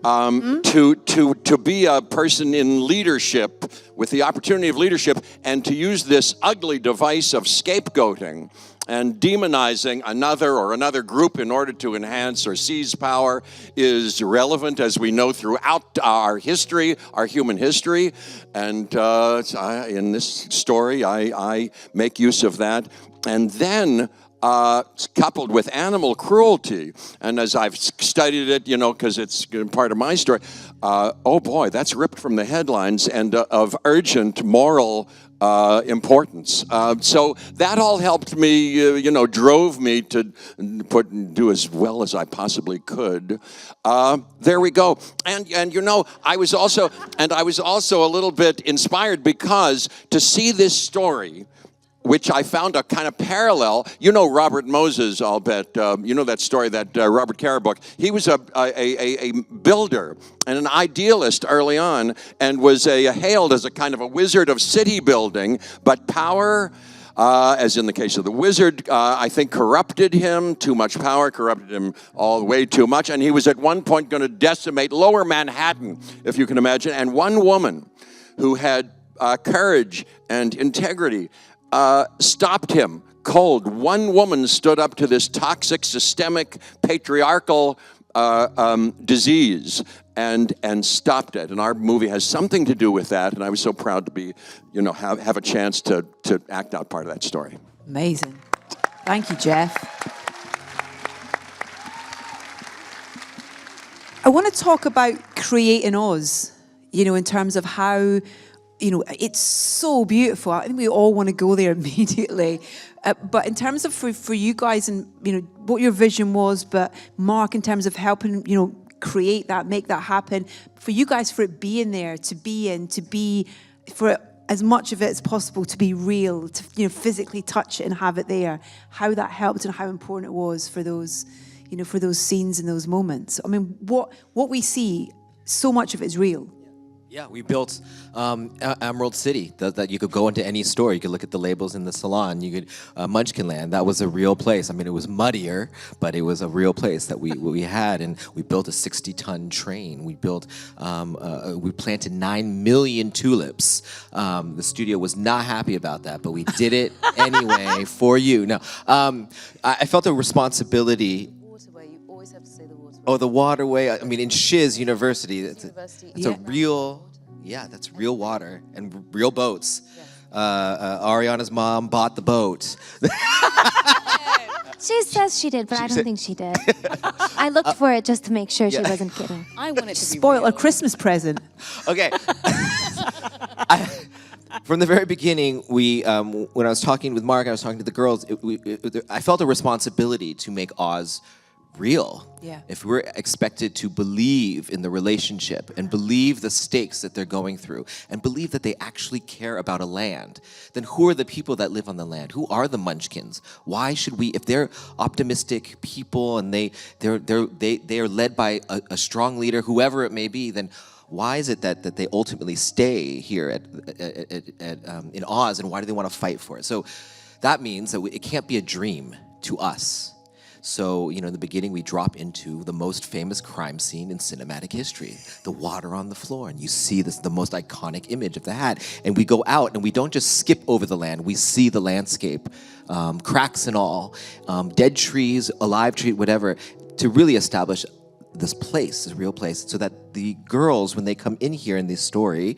To be a person in leadership with the opportunity of leadership, and to use this ugly device of scapegoating and demonizing another group in order to enhance or seize power is relevant, as we know, throughout our history, our human history. And in this story, I make use of that. And then coupled with animal cruelty, and as I've studied it, because it's part of my story, oh boy, that's ripped from the headlines and of urgent moral importance. So that all helped me, drove me to do as well as I possibly could. There we go. And I was also a little bit inspired because to see this story, which I found a kind of parallel. Robert Moses, I'll bet. That story, that Robert Caro book. He was a builder and an idealist early on, and was hailed as a kind of a wizard of city building. But power, as in the case of the wizard, I think corrupted him. Too much power corrupted him all way too much. And he was at one point going to decimate Lower Manhattan, if you can imagine. And one woman who had courage and integrity stopped him cold. One woman stood up to this toxic, systemic, patriarchal disease and stopped it. And our movie has something to do with that. And I was so proud to be, have a chance to act out part of that story. Amazing. Thank you, Jeff. I want to talk about creating Oz, in terms of how, it's so beautiful. I think we all want to go there immediately. But in terms of for you guys and, what your vision was, but Marc, in terms of helping, create that, make that happen, for you guys, for it being there, to be, for it, as much of it as possible to be real, to, physically touch it and have it there, how that helped and how important it was for those, for those scenes and those moments. I mean, what we see, so much of it is real. Yeah, we built Emerald City that you could go into any store. You could look at the labels in the salon. You could Munchkinland. That was a real place. I mean, it was muddier, but it was a real place that we had. And we built a 60-ton train. We built we planted 9 million tulips. The studio was not happy about that, but we did it anyway for you. Now, I felt a responsibility. Oh, the waterway. I mean, in Shiz University, it's a real, that's real water and real boats. Ariana's mom bought the boat. She says she did, but I don't think she did. I looked for it just to make sure she wasn't kidding. I want it to Spoil a Christmas present. Okay. From the very beginning, when I was talking with Marc, I was talking to the girls, I felt a responsibility to make Oz real. Yeah. If we're expected to believe in the relationship and believe the stakes that they're going through and believe that they actually care about a land, then who are the people that live on the land? Who are the Munchkins? Why should we, if they're optimistic people and they are led by a strong leader, whoever it may be, then why is it that they ultimately stay here in Oz, and why do they want to fight for it? So that means that it can't be a dream to us. So, in the beginning, we drop into the most famous crime scene in cinematic history, the water on the floor. And you see the most iconic image of the hat. And we go out and we don't just skip over the land. We see the landscape, cracks and all, dead trees, alive trees, whatever, to really establish this place, this real place, so that the girls, when they come in here in this story,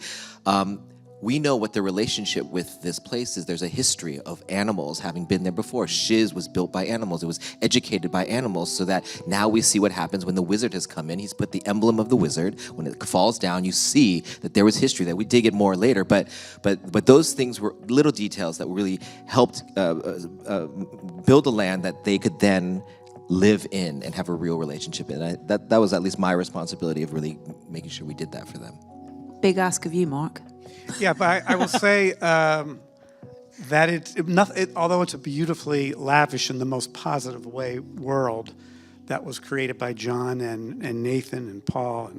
we know what their relationship with this place is. There's a history of animals having been there before. Shiz was built by animals. It was educated by animals, so that now we see what happens when the wizard has come in. He's put the emblem of the wizard. When it falls down, you see that there was history there. We dig it more later, but those things were little details that really helped build a land that they could then live in and have a real relationship in. That was at least my responsibility of really making sure we did that for them. Big ask of you, Marc. Yeah, but I will say that although it's a beautifully lavish in the most positive way world that was created by Jon and Nathan and Paul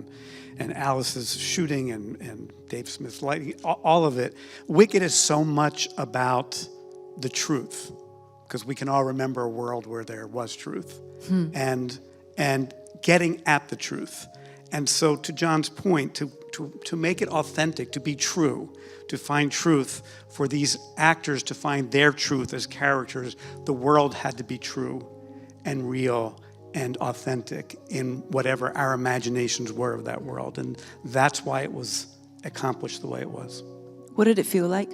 and Alice's shooting and Dave Smith's lighting, all of it, Wicked is so much about the truth, because we can all remember a world where there was truth and getting at the truth. And so to Jon's point, to make it authentic, to be true, to find truth, for these actors to find their truth as characters, the world had to be true and real and authentic in whatever our imaginations were of that world. And that's why it was accomplished the way it was. What did it feel like?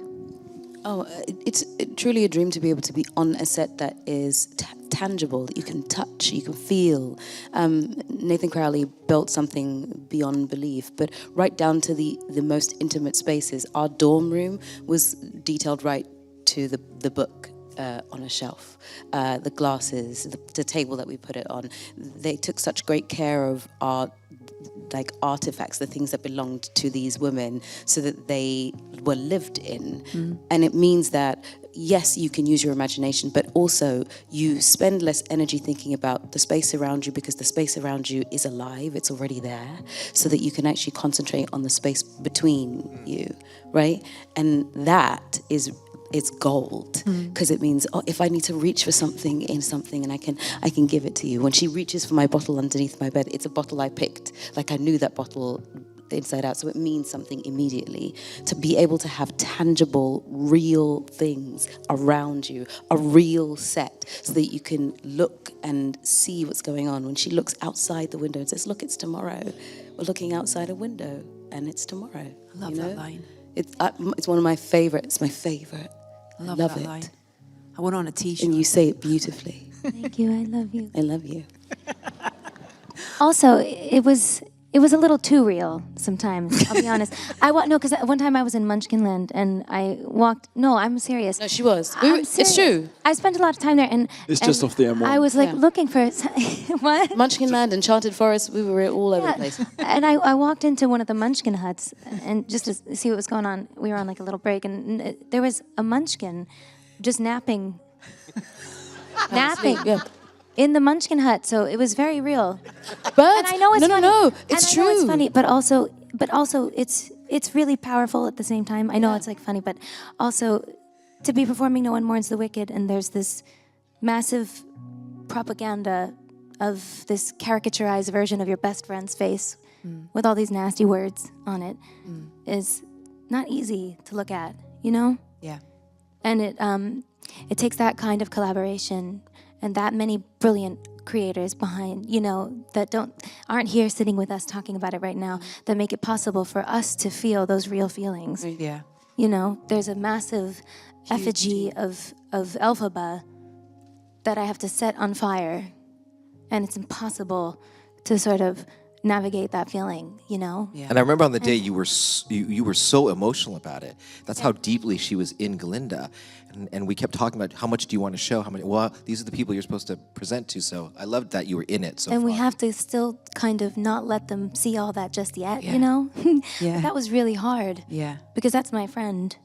Oh, it's truly a dream to be able to be on a set that is tangible, that you can touch, you can feel. Nathan Crowley built something beyond belief, but right down to the most intimate spaces. Our dorm room was detailed right to the book on a shelf. The glasses, the table that we put it on. They took such great care of our artifacts, the things that belonged to these women, so that they were lived in. And it means that, yes, you can use your imagination, but also you spend less energy thinking about the space around you, because the space around you is alive, it's already there, so that you can actually concentrate on the space between you, right? And that is, it's gold, because it means, if I need to reach for something in something, and I can give it to you. When she reaches for my bottle underneath my bed, it's a bottle I picked. Like, I knew that bottle inside out, so it means something immediately. To be able to have tangible, real things around you, a real set, so that you can look and see what's going on. When she looks outside the window and says, "Look, it's tomorrow," we're looking outside a window, and it's tomorrow. I love that line. It's one of my favorites. My favorite. I love that it. line. I want on a t-shirt. And you say it beautifully. Thank you. I love you. I love you. Also, it was a little too real sometimes, I'll be honest. Because one time I was in Munchkinland and I walked. No, I'm serious. No, she was. It's true. I spent a lot of time there, and it's just off the M1. I was looking for what? Munchkinland, Enchanted Forest. We were all over the place. And I walked into one of the Munchkin huts, and just to see what was going on, we were on like a little break, and there was a Munchkin just napping. Yeah. In the Munchkin hut, so it was very real. But and I know it's funny. No, it's true. I know it's funny, but also it's really powerful at the same time. I know it's like funny, but also to be performing No One Mourns the Wicked, and there's this massive propaganda of this caricaturized version of your best friend's face with all these nasty words on it is not easy to look at, you know? Yeah. And it takes that kind of collaboration and that many brilliant creators behind, that aren't here sitting with us talking about it right now, that make it possible for us to feel those real feelings. Yeah. There's a massive effigy of Elphaba that I have to set on fire, and it's impossible to sort of navigate that feeling, you know? Yeah. And I remember on the day you were so emotional about it. That's how deeply she was in Glinda. And we kept talking about how much do you want to show? How many? Well, these are the people you're supposed to present to. So I loved that you were in it so and far. we have to still kind of not let them see all that just yet, Yeah. you know? Yeah. That was really hard. Yeah. Because that's my friend.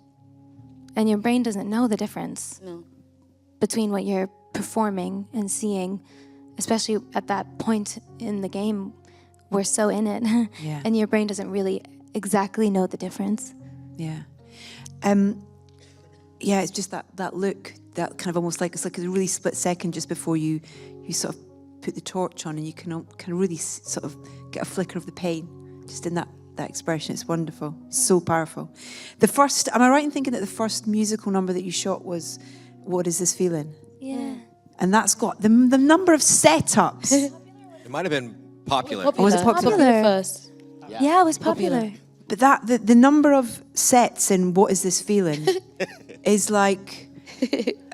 And your brain doesn't know the difference between what you're performing and seeing, especially at that point in the game. We're so in it. Yeah. And your brain doesn't really exactly know the difference. Yeah. Yeah, it's just that look, that kind of almost like, it's like a really split second just before you sort of put the torch on, and you can really sort of get a flicker of the pain just in that expression. It's wonderful. It's so powerful. Am I right in thinking that the first musical number that you shot was What Is This Feeling? Yeah. And that's got the number of setups. It might have been popular. Was it popular? first? Yeah, it was popular. But the number of sets in What Is This Feeling is like,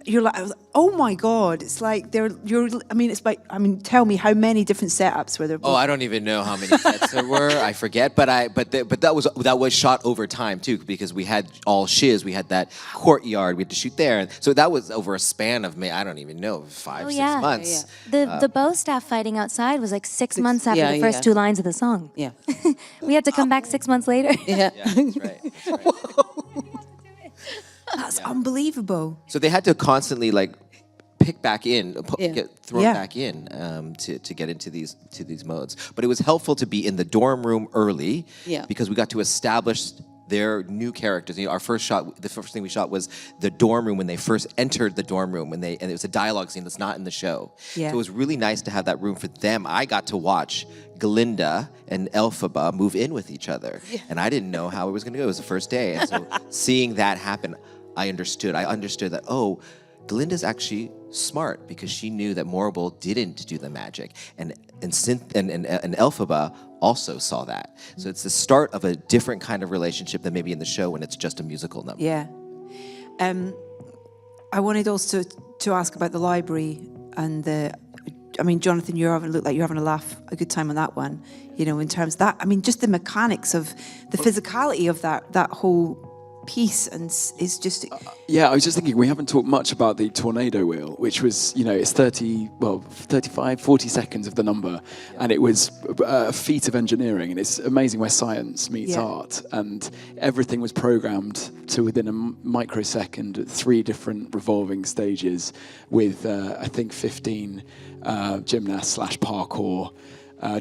you're like, oh my God, it's like tell me how many different setups were there? Oh, I don't even know how many sets there were. I forget, but that was shot over time too, because we had all shiz. We had that courtyard. We had to shoot there, and so that was over a span of I don't even know 5-6 months. The bow staff fighting outside was like 6 months after the first 2 lines of the song. Yeah. We had to come back 6 months later. Yeah, that's right. That's unbelievable. So they had to constantly pick back in, get thrown back in to get into these modes. But it was helpful to be in the dorm room early because we got to establish their new characters. Our first shot, the first thing we shot was the dorm room when they first entered the dorm room, and it was a dialogue scene that's not in the show. Yeah. So it was really nice to have that room for them. I got to watch Glinda and Elphaba move in with each other, and I didn't know how it was going to go. It was the first day, and so seeing that happen, I understood that, Glinda's actually smart because she knew that Morrible didn't do the magic, and Elphaba also saw that. So it's the start of a different kind of relationship than maybe in the show when it's just a musical number. Yeah. I wanted also to ask about the library and Jonathan, look like you're having a good time on that one. In terms of that, just the mechanics of the physicality of that whole piece, and is just I was just thinking, we haven't talked much about the tornado wheel, which was it's 40 seconds of the number, and it was a feat of engineering, and it's amazing where science meets art, and everything was programmed to within a microsecond at 3 different revolving stages with I think 15 gymnasts / parkour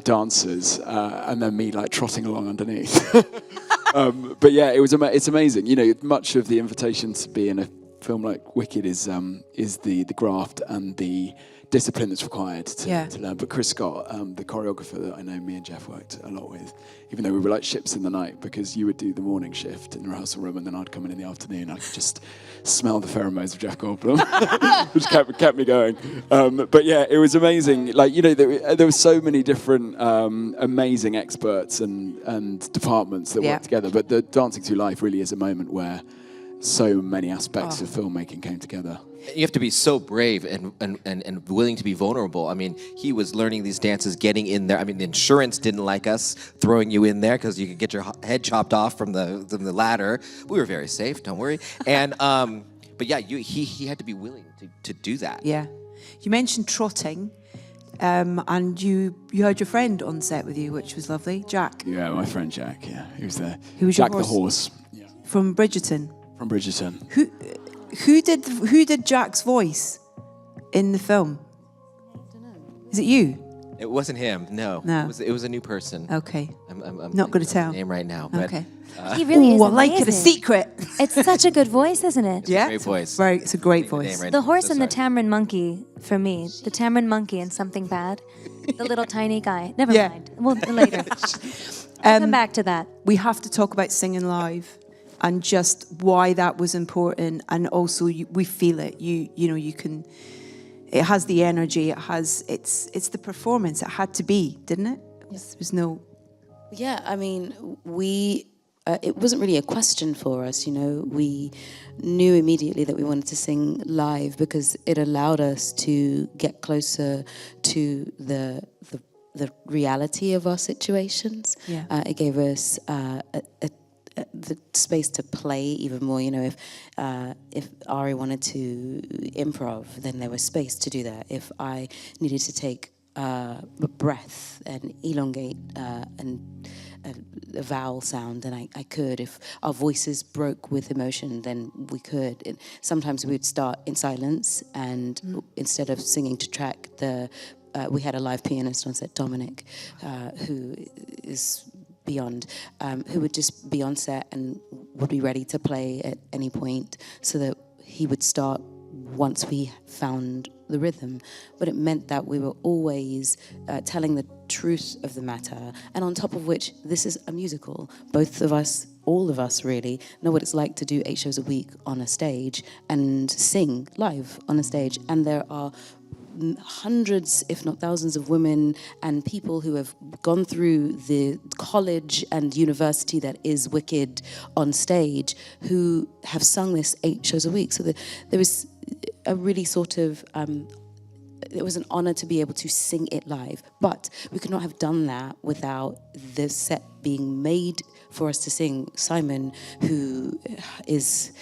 dancers, and then me trotting along underneath. But yeah, it's amazing. Much of the invitation to be in a film like Wicked is the graft and the discipline that's required to learn. But Chris Scott, the choreographer that I know me and Jeff worked a lot with, even though we were like ships in the night, because you would do the morning shift in the rehearsal room and then I'd come in the afternoon. I could just smell the pheromones of Jeff Goldblum, which kept me going. But yeah, it was amazing. There were so many different amazing experts and departments that worked together. But the Dancing to Life really is a moment where so many aspects of filmmaking came together. You have to be so brave and willing to be vulnerable. He was learning these dances, getting in there. The insurance didn't like us throwing you in there because you could get your head chopped off from the ladder. We were very safe, don't worry. And but yeah, he had to be willing to do that. Yeah. You mentioned trotting, and you had your friend on set with you, which was lovely, Jack. Yeah, my friend Jack. Yeah, he was there. Who was Jack your the horse? Yeah. From Bridgerton. From Bridgerton. Who did Jack's voice in the film? I don't know. Is it you? It wasn't him. No. It was a new person. Okay. I'm not going to tell. Name right now. But, okay. He really is. I like it. A secret. It's such a good voice, isn't it? It's a great voice. It's a great voice. The horse and the Tamarin monkey for me. The Tamarin monkey and Something Bad. The little tiny guy. Never mind. Well, later. I'll come back to that. We have to talk about singing live. And just why that was important, and also we feel it. You can. It has the energy. It's the performance. It had to be, didn't it? There was no. Yeah, we it wasn't really a question for us. We knew immediately that we wanted to sing live because it allowed us to get closer to the reality of our situations. Yeah. It gave us the space to play even more. If Ari wanted to improv, then there was space to do that. If I needed to take a breath and elongate and a vowel sound, then I could. If our voices broke with emotion, then we could. And sometimes we would start in silence, and instead of singing to track, we had a live pianist on set, Dominic, who is beyond, who would just be on set and would be ready to play at any point, so that he would start once we found the rhythm. But it meant that we were always telling the truth of the matter, and on top of which, this is a musical. Both of us, all of us really, know what it's like to do 8 shows a week on a stage and sing live on a stage. And there are hundreds, if not thousands, of women and people who have gone through the college and university that is Wicked on stage, who have sung this 8 shows a week. So there was a really sort of it was an honor to be able to sing it live, but we could not have done that without the set being made for us to sing. Simon, who is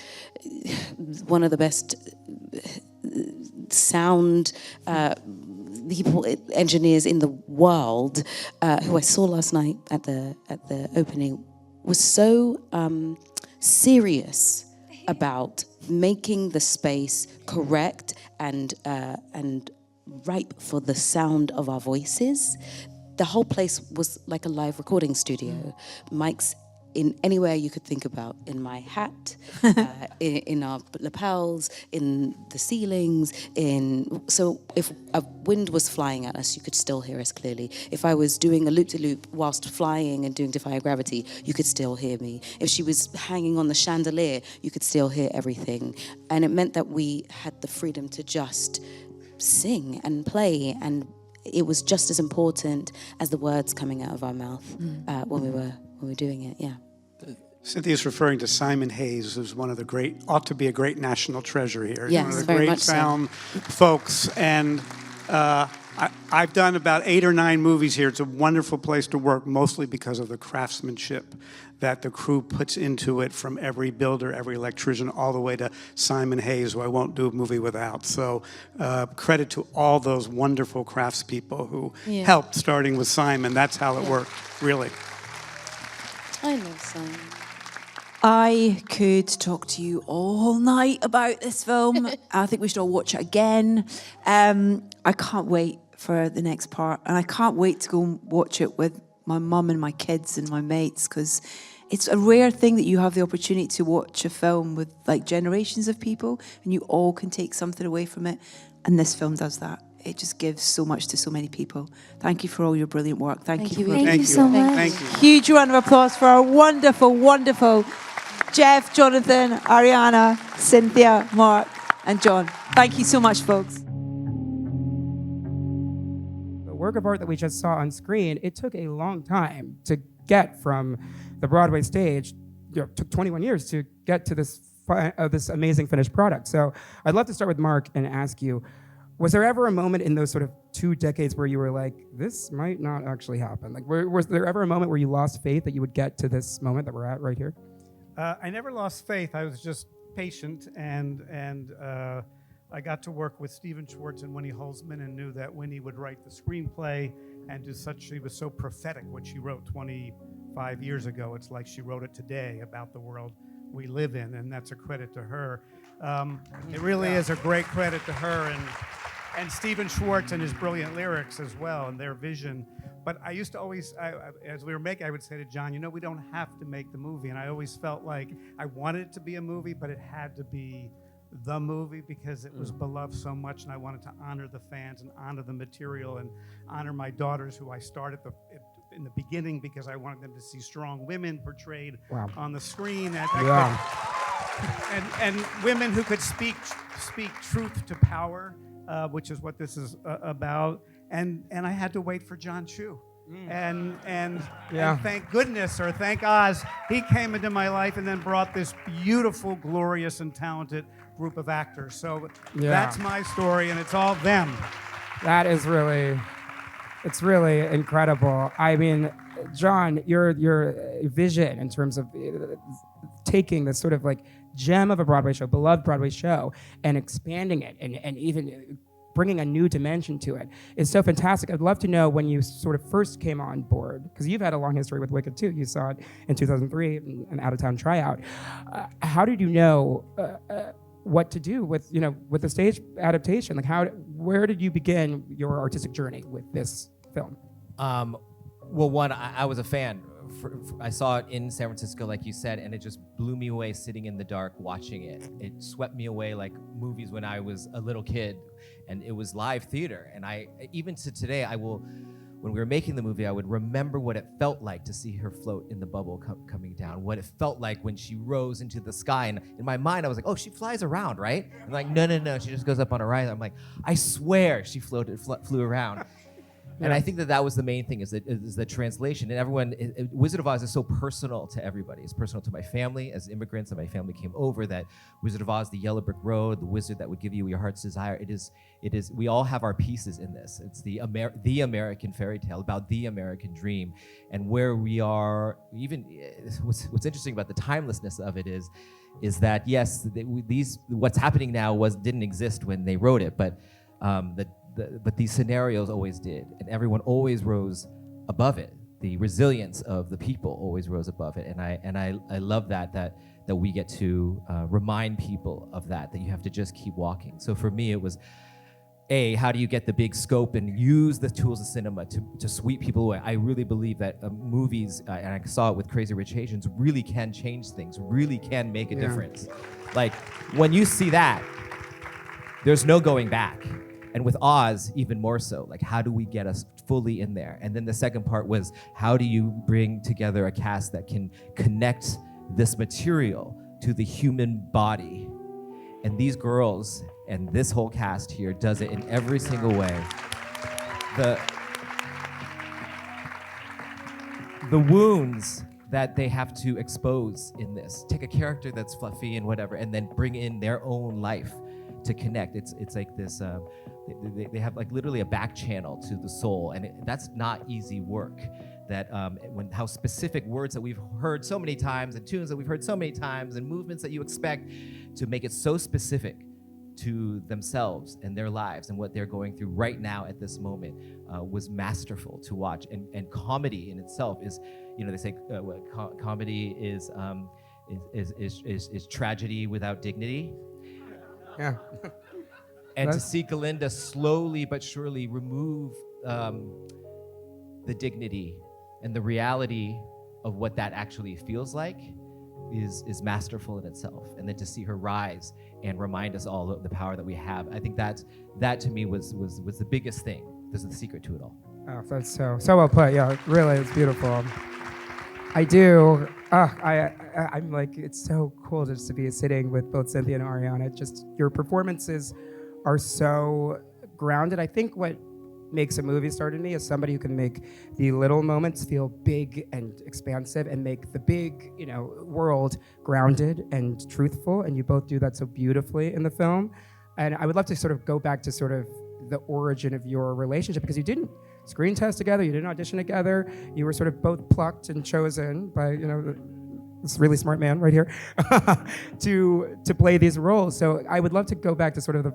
one of the best sound engineers in the world, who I saw last night at the opening, was so serious about making the space correct and ripe for the sound of our voices. The whole place was like a live recording studio. Mics in anywhere you could think about, in my hat, in our lapels, in the ceilings, so if a wind was flying at us, you could still hear us clearly. If I was doing a loop-de-loop whilst flying and doing Defy Gravity, you could still hear me. If she was hanging on the chandelier, you could still hear everything. And it meant that we had the freedom to just sing and play, and it was just as important as the words coming out of our mouth when we were doing it. Yeah. Cynthia's referring to Simon Hayes, who's one of the ought to be a great national treasure here. Yes, one of the very great much sound folks. And I've done about 8 or 9 movies here. It's a wonderful place to work, mostly because of the craftsmanship that the crew puts into it, from every builder, every electrician, all the way to Simon Hayes, who I won't do a movie without. So credit to all those wonderful craftspeople who helped, starting with Simon. That's how it worked, really. I love Simon. I could talk to you all night about this film. I think we should all watch it again. I can't wait for the next part, and I can't wait to go and watch it with my mum and my kids and my mates, because it's a rare thing that you have the opportunity to watch a film with like generations of people and you all can take something away from it, and this film does that. It just gives so much to so many people. Thank you for all your brilliant work. Thank you so much. Thank you. Huge round of applause for our wonderful, wonderful Jeff, Jonathan, Ariana, Cynthia, Marc, and Jon. Thank you so much, folks. The work of art that we just saw on screen, it took a long time to get from the Broadway stage. It took 21 years to get to this amazing finished product. So I'd love to start with Marc and ask you, was there ever a moment in those sort of 2 decades where you were like, this might not actually happen? Like, was there ever a moment where you lost faith that you would get to this moment that we're at right here? I never lost faith. I was just patient, and I got to work with Stephen Schwartz and Winnie Holzman, and knew that Winnie would write the screenplay, and she was so prophetic what she wrote 25 years ago. It's like she wrote it today about the world we live in, and that's a credit to her. It really is a great credit to her, and Stephen Schwartz and his brilliant lyrics as well, and their vision. But I used to always, as we were making, I would say to Jon, we don't have to make the movie. And I always felt like I wanted it to be a movie, but it had to be the movie because it was beloved so much, and I wanted to honor the fans and honor the material and honor my daughters, who I started in the beginning because I wanted them to see strong women portrayed on the screen. And women who could speak truth to power, which is what this is about. And I had to wait for Jon Chu. And Yeah. and thank goodness, or thank Oz, he came into my life and then brought this beautiful, glorious, and talented group of actors. So Yeah. that's my story, and it's all them. That is really, it's really incredible. I mean, Jon, your vision in terms of taking this sort of like gem of a Broadway show, beloved Broadway show, and expanding it and even bringing a new dimension to it is so fantastic. I'd love to know when you sort of first came on board, because you've had a long history with Wicked too. You saw it in 2003, an out-of-town tryout. How did you know what to do with the stage adaptation? Like, where did you begin your artistic journey with this film? Well, one, I was a fan. I saw it in San Francisco, like you said, and it just blew me away sitting in the dark watching it. It swept me away like movies when I was a little kid, and it was live theater. And even to today, when we were making the movie, I would remember what it felt like to see her float in the bubble coming down, what it felt like when she rose into the sky. And in my mind, I was like, oh, she flies around, right? I'm like, no, she just goes up on a rise. I'm like, I swear she flew around. And I think that was the main thing, is the translation. And everyone, Wizard of Oz is so personal to everybody. It's personal to my family as immigrants, and my family came over. That Wizard of Oz, the Yellow Brick Road, the wizard that would give you your heart's desire. It is. We all have our pieces in this. It's the American fairy tale about the American dream, and where we are. Even what's interesting about the timelessness of it is that yes, what's happening now didn't exist when they wrote it, but but these scenarios always did, and everyone always rose above it. The resilience of the people always rose above it, and I love that we get to remind people of that you have to just keep walking. So for me, it was how do you get the big scope and use the tools of cinema to sweep people away? I really believe that movies, and I saw it with Crazy Rich Asians, really can change things, really can make a difference. Like when you see that, there's no going back. And with Oz, even more so, like how do we get us fully in there? And then the second part was, how do you bring together a cast that can connect this material to the human body? And these girls and this whole cast here does it in every single way. The wounds that they have to expose in this, take a character that's fluffy and whatever, and then bring in their own life to connect. It's like this, they have like literally a back channel to the soul, and that's not easy work. That how specific words that we've heard so many times, and tunes that we've heard so many times, and movements that you expect, to make it so specific to themselves and their lives and what they're going through right now at this moment was masterful to watch. And comedy in itself is, they say comedy is tragedy without dignity. Yeah. And to see Glinda slowly but surely remove the dignity and the reality of what that actually feels like is masterful in itself. And then to see her rise and remind us all of the power that we have, I think that to me was the biggest thing. This is the secret to it all. Oh, that's so well put. Yeah, really, it's beautiful. I do. I'm like, it's so cool just to be sitting with both Cynthia and Ariana. Just your performances are so grounded. I think what makes a movie star to me is somebody who can make the little moments feel big and expansive, and make the big, world grounded and truthful. And you both do that so beautifully in the film. And I would love to sort of go back to sort of the origin of your relationship, because you didn't screen test together, you didn't audition together, you were sort of both plucked and chosen by, this really smart man right here to play these roles. So I would love to go back to sort of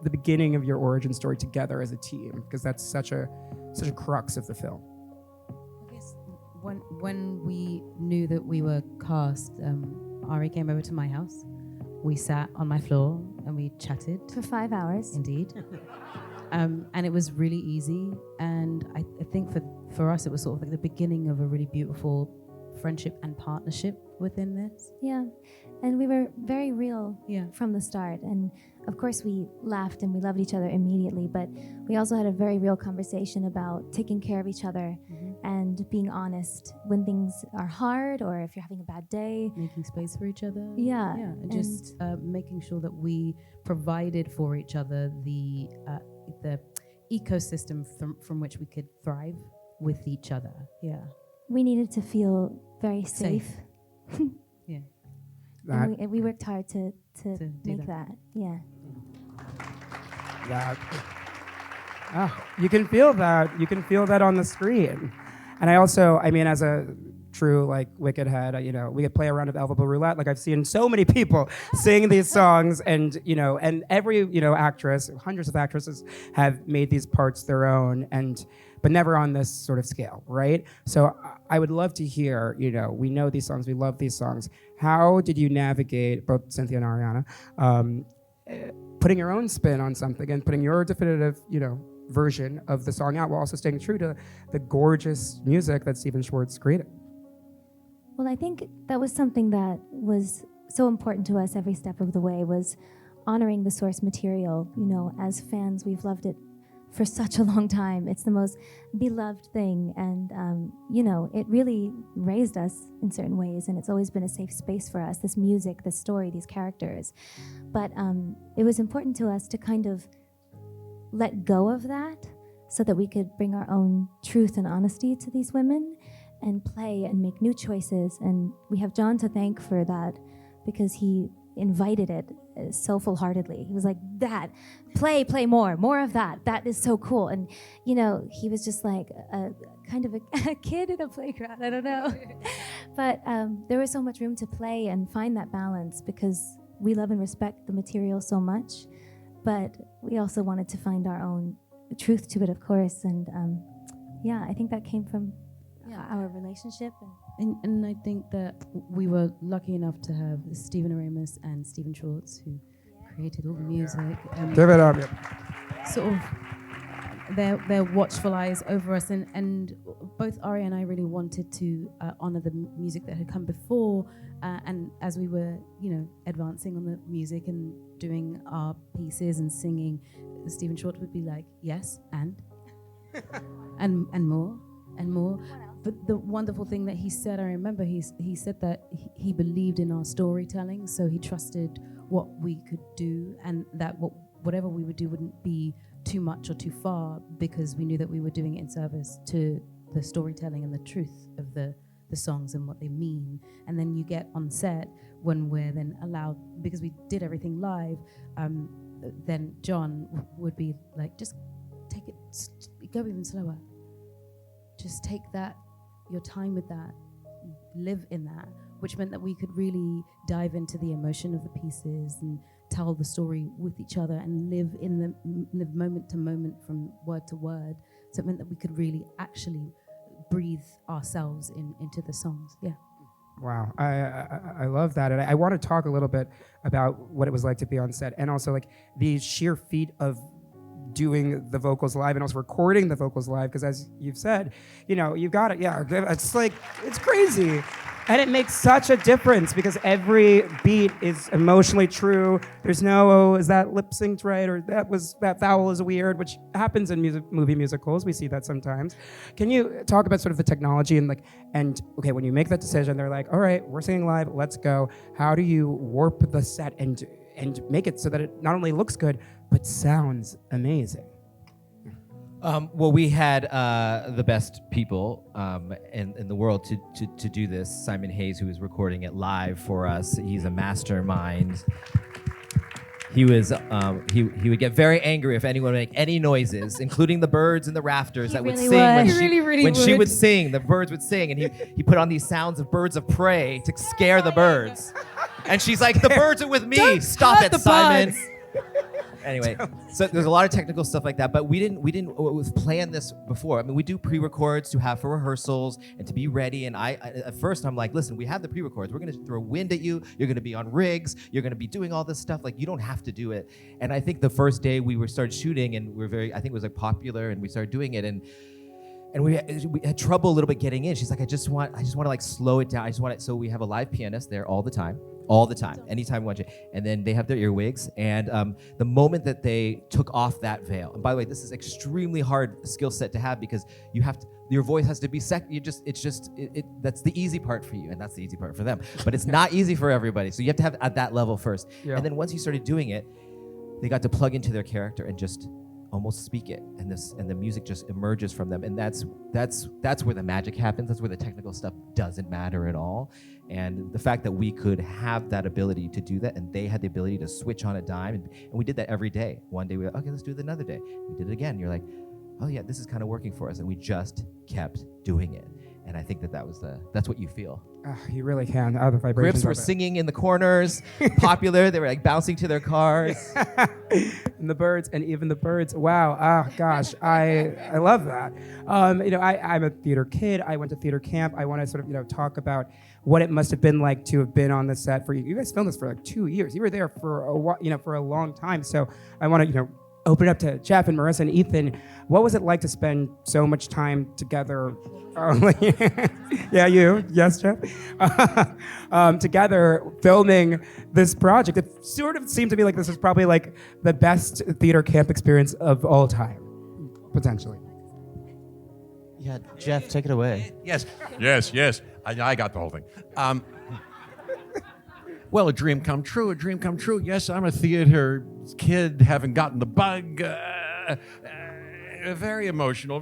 the beginning of your origin story together as a team, because that's such a crux of the film. I guess when we knew that we were cast, Ari came over to my house. We sat on my floor and we chatted for 5 hours. Indeed. And it was really easy. And I think for us, it was sort of like the beginning of a really beautiful friendship and partnership within this. Yeah, and we were very real from the start. And of course we laughed and we loved each other immediately, but we also had a very real conversation about taking care of each other and being honest when things are hard, or if you're having a bad day. Making space for each other. Yeah. And just making sure that we provided for each other the ecosystem from which we could thrive with each other. Yeah. We needed to feel very safe. Yeah. And we worked hard to make that. Yeah. Yeah. Oh, you can feel that. You can feel that on the screen. And I mean, as a true like Wicked head, we could play a round of Elphaba roulette. Like I've seen so many people sing these songs, and and every actress, hundreds of actresses have made these parts their own, but never on this sort of scale, right? So I would love to hear, we know these songs, we love these songs. How did you navigate, both Cynthia and Ariana, putting your own spin on something and putting your definitive, version of the song out while also staying true to the gorgeous music that Stephen Schwartz created? Well, I think that was something that was so important to us every step of the way, was honoring the source material. As fans, we've loved it for such a long time. It's the most beloved thing, and it really raised us in certain ways, and it's always been a safe space for us, this music, this story, these characters. But it was important to us to kind of let go of that so that we could bring our own truth and honesty to these women and play and make new choices. And we have Jon to thank for that, because he invited it so full-heartedly. He was like, that, play more of that. That is so cool. And, he was just like a kind of a kid in a playground. I don't know. But there was so much room to play and find that balance, because we love and respect the material so much. But we also wanted to find our own truth to it, of course. And I think that came from our relationship. And I think that we were lucky enough to have Stephen Aramis and Stephen Schwartz, who created all the music. Give it up. Sort of their watchful eyes over us. And both Ari and I really wanted to honor the music that had come before. And as we were, advancing on the music and doing our pieces and singing, Stephen Schwartz would be like, yes, and more and more. But the wonderful thing that he said, I remember he said that he believed in our storytelling, so he trusted what we could do, and that whatever we would do wouldn't be too much or too far, because we knew that we were doing it in service to the storytelling and the truth of the songs and what they mean. And then you get on set when we're then allowed, because we did everything live, then Jon would be like, just take it, go even slower. Just take that, your time with that, live in that, which meant that we could really dive into the emotion of the pieces and tell the story with each other and live moment to moment from word to word. So it meant that we could really actually breathe ourselves into the songs. Yeah. Wow, I love that. And I want to talk a little bit about what it was like to be on set, and also like the sheer feat of doing the vocals live and also recording the vocals live, because as you've said, you've got it. Yeah, it's crazy. And it makes such a difference, because every beat is emotionally true. There's no, is that lip synced right? Or that vowel is weird, which happens in movie musicals. We see that sometimes. Can you talk about sort of the technology and okay, when you make that decision, they're like, all right, we're singing live, let's go. How do you warp the set and make it so that it not only looks good, but sounds amazing? Well, we had the best people in the world to do this. Simon Hayes, who was recording it live for us, he's a mastermind. He was he would get very angry if anyone would make any noises, including the birds in the rafters that would sing when she would sing. The birds would sing, and he put on these sounds of birds of prey to scare the birds. And she's like, "The birds are with me. Don't Stop it, Simon." Bugs. Anyway, so there's a lot of technical stuff like that, but we didn't plan this before. I mean, we do pre-records to have for rehearsals and to be ready. And I at first I'm like, listen, we have the pre-records. We're gonna throw wind at you. You're gonna be on rigs. You're gonna be doing all this stuff. Like, you don't have to do it. And I think the first day we started shooting, and I think it was like popular, and we started doing it, and we had trouble a little bit getting in. She's like, I just want to like slow it down. I just want it. So we have a live pianist there all the time, anytime we want you. And then they have their earwigs. And the moment that they took off that veil, and by the way, this is extremely hard skill set to have, because your voice has to be that's the easy part for you, and that's the easy part for them. But it's not easy for everybody. So you have to have at that level first. Yeah. And then once you started doing it, they got to plug into their character and just almost speak it, and the music just emerges from them, and that's where the magic happens. That's where the technical stuff doesn't matter at all. And the fact that we could have that ability to do that, and they had the ability to switch on a dime, and we did that every day. One day we were like, okay, let's do it another day. We did it again. You're like, oh yeah, this is kind of working for us, and we just kept doing it. And I think that's what you feel. You really can. The vibrations. Grips were singing in the corners, popular. They were like bouncing to their cars. And the birds, and even the birds. Wow. Oh gosh, I love that. I'm a theater kid. I went to theater camp. I want to sort of talk about what it must have been like to have been on the set for you. You guys filmed this for like 2 years. You were there for a while, for a long time. So I want to open it up to Jeff and Marissa and Ethan. What was it like to spend so much time together? Yeah, you. Yes, Jeff. Together filming this project. It sort of seemed to me like this was probably like the best theater camp experience of all time, potentially. Yeah, Jeff, take it away. Yes. I got the whole thing. Well, a dream come true. Yes, I'm a theater kid, haven't gotten the bug. Very emotional.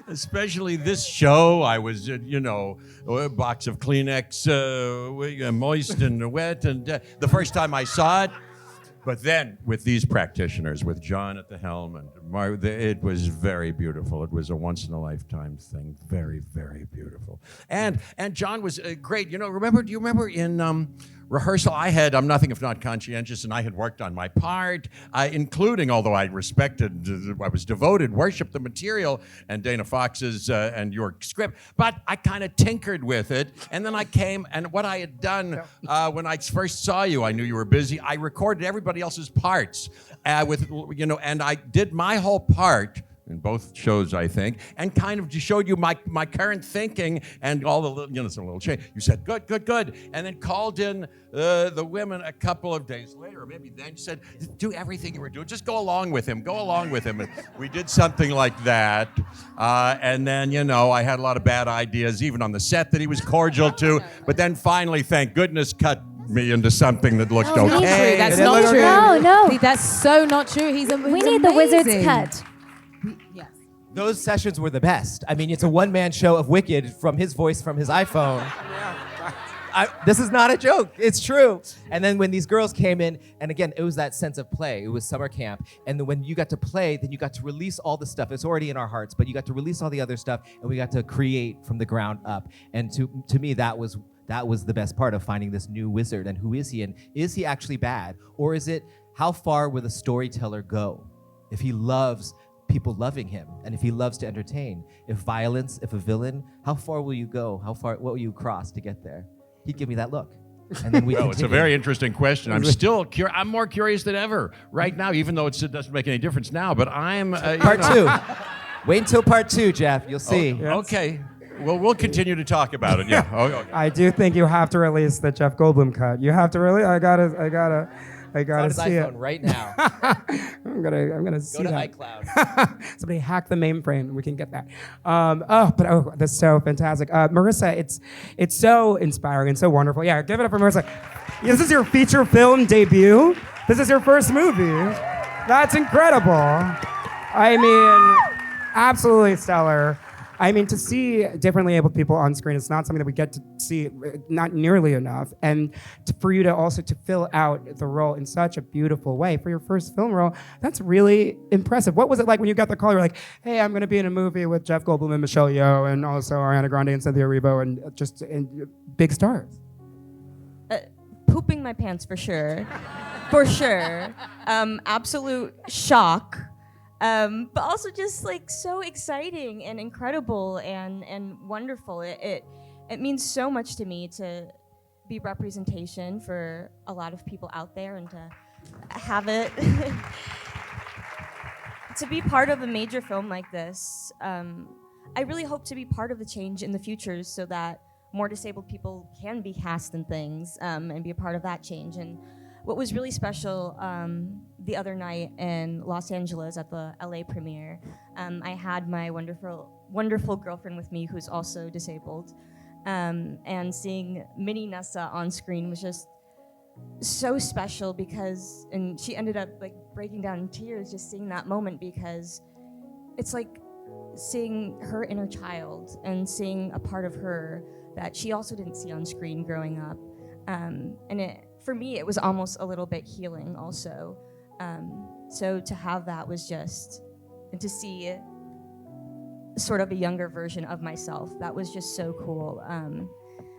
Especially this show. I was, a box of Kleenex, moist and wet. And the first time I saw it, but then with these practitioners, with Jon at the helm and Marc, it was very beautiful. It was a once-in-a-lifetime thing. Very, very beautiful. And Jon was great. Do you remember in rehearsal, I'm nothing if not conscientious, and I had worked on my part, including, although I was devoted, worshipped the material and Dana Fox's and your script, but I kind of tinkered with it, and then I came, and what I had done when I first saw you, I knew you were busy, I recorded everybody else's parts, and I did my whole part, in both shows, I think, and kind of just showed you my current thinking and all the some little change. You said, good, and then called in the women a couple of days later, or maybe then, you said, do everything you were doing, just go along with him. And we did something like that, and then, I had a lot of bad ideas, even on the set that he was cordial to, but then finally, thank goodness, cut me into something that looked okay. That's not true. No. That's so not true. He's We need the wizard's cut. Yes. Those sessions were the best. I mean, it's a one-man show of Wicked from his voice from his iPhone. This is not a joke. It's true. And then when these girls came in, and again, it was that sense of play. It was summer camp. And then when you got to play, then you got to release all the stuff. It's already in our hearts, but you got to release all the other stuff, and we got to create from the ground up. And to me, that was the best part of finding this new wizard. And who is he? And is he actually bad? Or is it, how far will the storyteller go? If he loves people loving him, and if he loves to entertain, if a villain, how far will you go? What will you cross to get there? He'd give me that look. And then it's a very interesting question. I'm still I'm more curious than ever right now, even though it doesn't make any difference now, but I'm... Part 2. Wait until part 2, Jeff. You'll see. Okay. Well, we'll continue to talk about it. Yeah. Okay. I do think you have to release the Jeff Goldblum cut. You have to really. I gotta see it right now. I'm gonna see that. Go to iCloud. Somebody hack the mainframe, and we can get that. That's so fantastic, Marissa. It's so inspiring and so wonderful. Yeah, give it up for Marissa. This is your feature film debut. This is your first movie. That's incredible. I mean, absolutely stellar. I mean, to see differently abled people on screen, it's not something that we get to see, not nearly enough. And for you to also to fill out the role in such a beautiful way for your first film role, that's really impressive. What was it like when you got the call? You're like, hey, I'm going to be in a movie with Jeff Goldblum and Michelle Yeoh, and also Ariana Grande and Cynthia Erivo, and big stars. Pooping my pants for sure. For sure. Absolute shock. But also just like so exciting and incredible and wonderful. It means so much to me to be representation for a lot of people out there and to have it to be part of a major film like this. I really hope to be part of the change in the future so that more disabled people can be cast in things and be a part of that change. And what was really special the other night in Los Angeles at the LA premiere, I had my wonderful girlfriend with me who's also disabled, and seeing mini Nessa on screen was just so special because, and she ended up like breaking down in tears just seeing that moment, because it's like seeing her inner child and seeing a part of her that she also didn't see on screen growing up. And for me, it was almost a little bit healing also. So to have that was just, and to see sort of a younger version of myself, that was just so cool.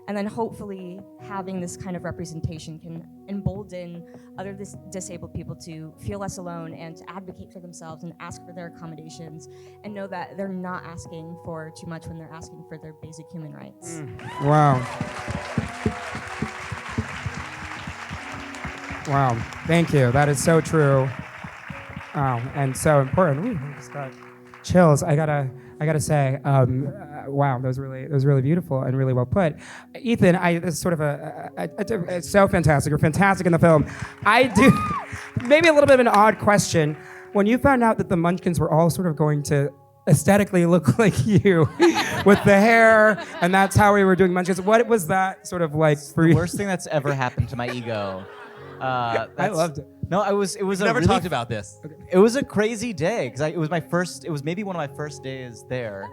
And then hopefully having this kind of representation can embolden other disabled people to feel less alone and to advocate for themselves and ask for their accommodations and know that they're not asking for too much when they're asking for their basic human rights. Wow. Wow, thank you. That is so true. Wow, and so important. Ooh, I just got chills. I gotta say, wow, that was really beautiful and really well put. Ethan, this is sort of it's so fantastic. You're fantastic in the film. I do maybe a little bit of an odd question. When you found out that the Munchkins were all sort of going to aesthetically look like you with the hair, and that's how we were doing Munchkins, what was that sort of like for you? The worst thing that's ever happened to my ego. I loved it. No, it was We've a never really talked about this. It was a crazy day because it was maybe one of my first days there,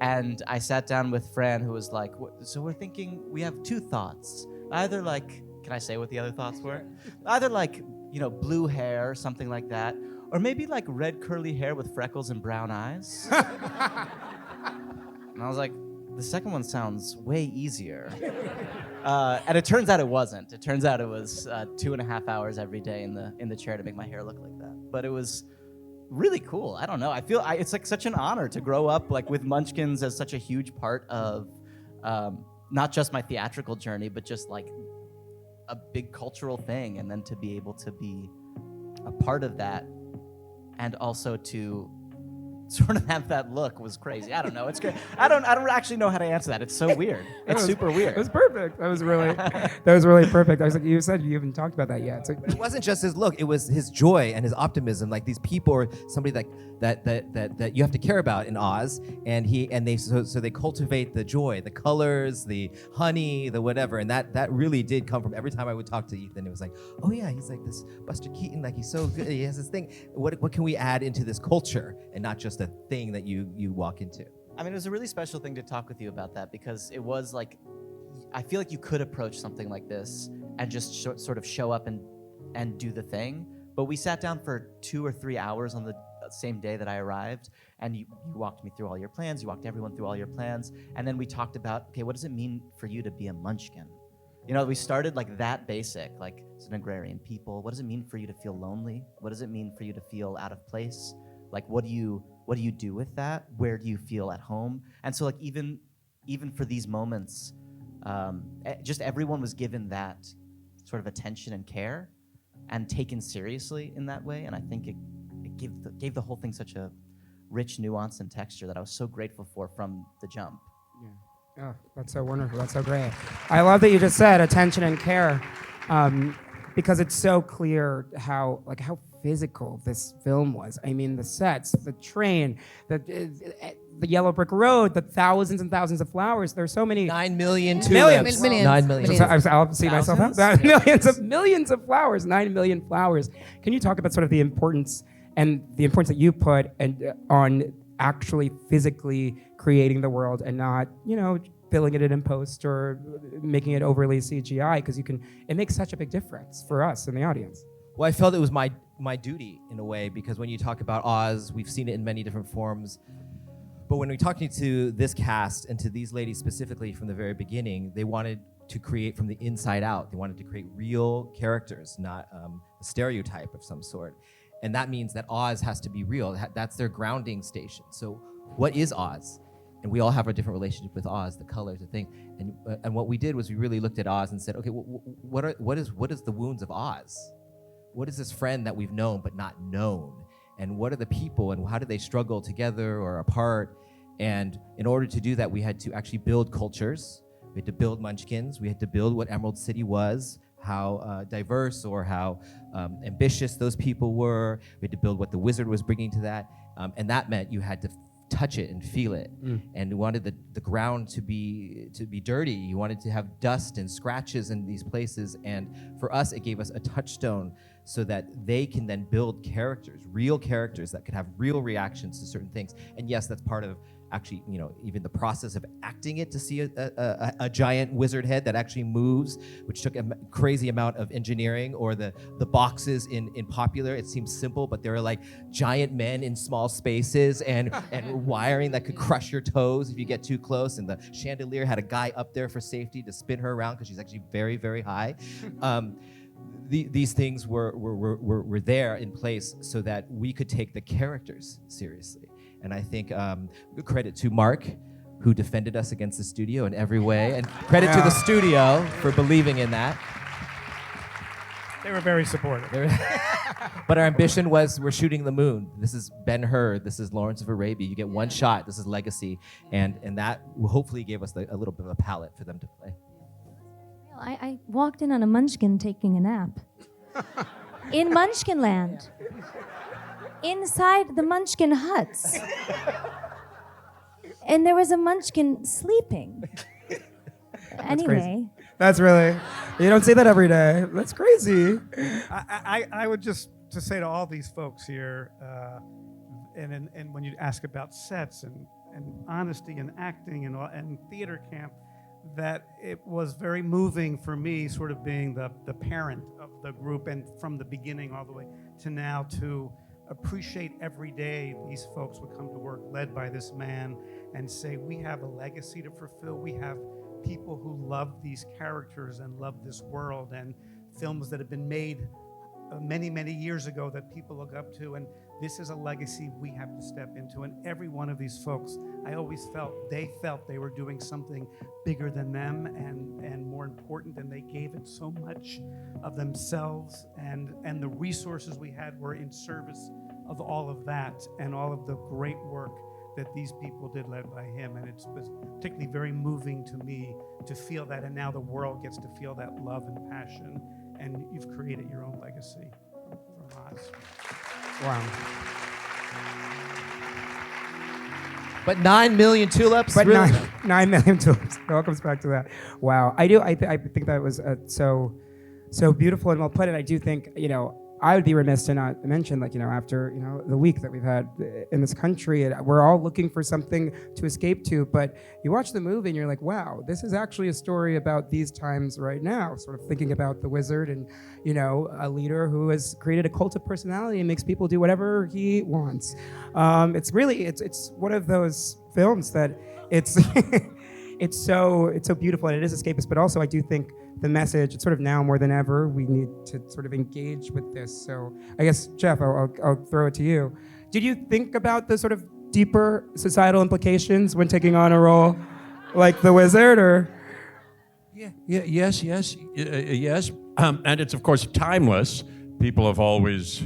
and I sat down with Fran, who was like, so we're thinking we have two thoughts. Either like, can I say what the other thoughts were? Either like, blue hair, something like that, or maybe like red curly hair with freckles and brown eyes. And I was like, the second one sounds way easier. And it turns out it wasn't. It turns out it was 2.5 hours every day in the chair to make my hair look like that. But it was really cool. I don't know. I feel it's like such an honor to grow up like with Munchkins as such a huge part of not just my theatrical journey, but just like a big cultural thing, and then to be able to be a part of that, and also to sort of have that look was crazy. I don't know. It's great. I don't actually know how to answer that. It's so weird. It's super weird. It was perfect. That was really perfect. I was like, you said you haven't talked about that yet. So. But it wasn't just his look. It was his joy and his optimism. Like these people are somebody that you have to care about in Oz, and they cultivate the joy, the colors, the honey, the whatever, and that really did come from every time I would talk to Ethan. It was like, oh yeah, he's like this Buster Keaton, like he's so good. He has this thing. What can we add into this culture, and not just a thing that you walk into? I mean, it was a really special thing to talk with you about that, because it was like, I feel like you could approach something like this and just sort of show up and do the thing. But we sat down for 2 or 3 hours on the same day that I arrived, and you walked me through all your plans, you walked everyone through all your plans, and then we talked about, okay, what does it mean for you to be a Munchkin? We started like that basic, like it's an agrarian people. What does it mean for you to feel lonely? What does it mean for you to feel out of place? Like, what do you do with that? Where do you feel at home? And so, like, even for these moments, just everyone was given that sort of attention and care, and taken seriously in that way. And I think it gave the whole thing such a rich nuance and texture that I was so grateful for from the jump. Yeah. Oh, that's so wonderful. That's so great. I love that you just said attention and care, because it's so clear how physical this film was. I mean, the sets, the train, the yellow brick road, the thousands and thousands of flowers. There's so many. 9 million tulips. 9 million. I'll see myself out. Millions of flowers. 9 million flowers. Can you talk about sort of the importance that you put on actually physically creating the world, and not, filling it in post or making it overly CGI, because it makes such a big difference for us in the audience. Well, I felt it was my duty in a way, because when you talk about Oz, we've seen it in many different forms. But when we're talking to this cast and to these ladies specifically from the very beginning, they wanted to create from the inside out. They wanted to create real characters, not a stereotype of some sort. And that means that Oz has to be real. That's their grounding station. So what is Oz? And we all have a different relationship with Oz, the colors, the thing. And what we did was we really looked at Oz and said, okay, what is the wounds of Oz? What is this friend that we've known but not known? And what are the people, and how do they struggle together or apart? And in order to do that, we had to actually build cultures. We had to build Munchkins. We had to build what Emerald City was, how diverse or how ambitious those people were. We had to build what the wizard was bringing to that. And that meant you had to touch it and feel it, and wanted the ground to be dirty. You wanted to have dust and scratches in these places, and for us, it gave us a touchstone so that they can then build characters, real characters that could have real reactions to certain things. And yes, that's part of actually, even the process of acting it, to see a giant wizard head that actually moves, which took a crazy amount of engineering. Or the boxes in Popular, it seems simple, but there are like giant men in small spaces and wiring that could crush your toes if you get too close. And the chandelier had a guy up there for safety to spin her around because she's actually very, very high. These things were there in place so that we could take the characters seriously. And I think credit to Marc, who defended us against the studio in every way, and credit to the studio for believing in that. They were very supportive. But our ambition was, we're shooting the moon. This is Ben-Hur. This is Lawrence of Arabia. You get one shot. This is legacy. And that hopefully gave us a little bit of a palette for them to play. I walked in on a munchkin taking a nap. In Munchkin Land. Inside the munchkin huts. And there was a munchkin sleeping. Anyway. That's really, you don't say that every day. That's crazy. I would just to say to all these folks here, and when you ask about sets and honesty and acting and theater camp, that it was very moving for me, sort of being the parent of the group, and from the beginning all the way to now, to appreciate every day these folks would come to work led by this man and say, we have a legacy to fulfill. We have people who love these characters and love this world, and films that have been made many, many years ago that people look up to, and this is a legacy we have to step into. And every one of these folks, I always felt they were doing something bigger than them and more important, and they gave it so much of themselves, and the resources we had were in service of all of that and all of the great work that these people did led by him. And it's particularly very moving to me to feel that, and now the world gets to feel that love and passion, and you've created your own legacy from Oz. Wow. But 9 million tulips? But really? 9 million tulips. It all comes back to that. Wow. I think that was so beautiful and well put. And I do think, I would be remiss to not mention, after, the week that we've had in this country, we're all looking for something to escape to, but you watch the movie and you're like, wow, this is actually a story about these times right now, sort of thinking about the wizard and, a leader who has created a cult of personality and makes people do whatever he wants. It's one of those films that it's so beautiful, and it is escapist, but also I do think the message, it's sort of now more than ever, we need to sort of engage with this. So I guess, Jeff, I'll throw it to you. Did you think about the sort of deeper societal implications when taking on a role like the wizard, or? Yes. And it's, of course, timeless. People have always,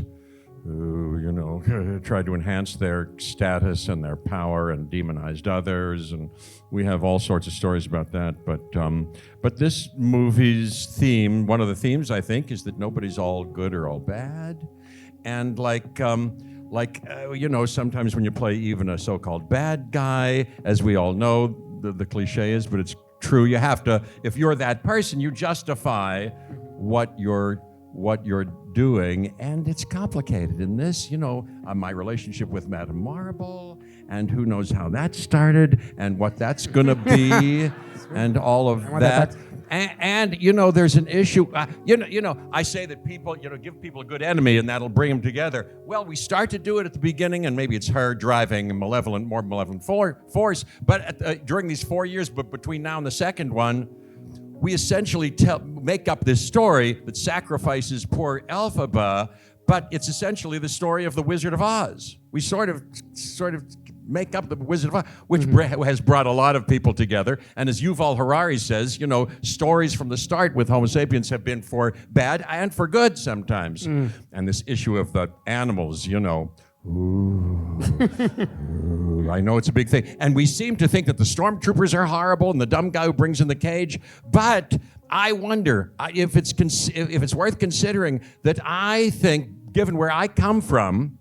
tried to enhance their status and their power and demonized others. And we have all sorts of stories about that. But this movie's theme, one of the themes, I think, is that nobody's all good or all bad. And sometimes when you play even a so-called bad guy, as we all know, the cliche is, but it's true, you have to, if you're that person, you justify what you're doing, and it's complicated in this, my relationship with Madame Morrible, and who knows how that started, and what that's gonna be, and all of that. And there's an issue, I say that people, give people a good enemy, and that'll bring them together. Well, we start to do it at the beginning, and maybe it's her driving a more malevolent force, but during these 4 years, but between now and the second one, we essentially make up this story that sacrifices poor Elphaba, but it's essentially the story of the Wizard of Oz. We sort of make up the Wizard of Oz, which has brought a lot of people together. And as Yuval Harari says, stories from the start with Homo sapiens have been for bad and for good sometimes. And this issue of the animals, I know it's a big thing. And we seem to think that the stormtroopers are horrible and the dumb guy who brings in the cage. But I wonder if it's worth considering that I think, given where I come from,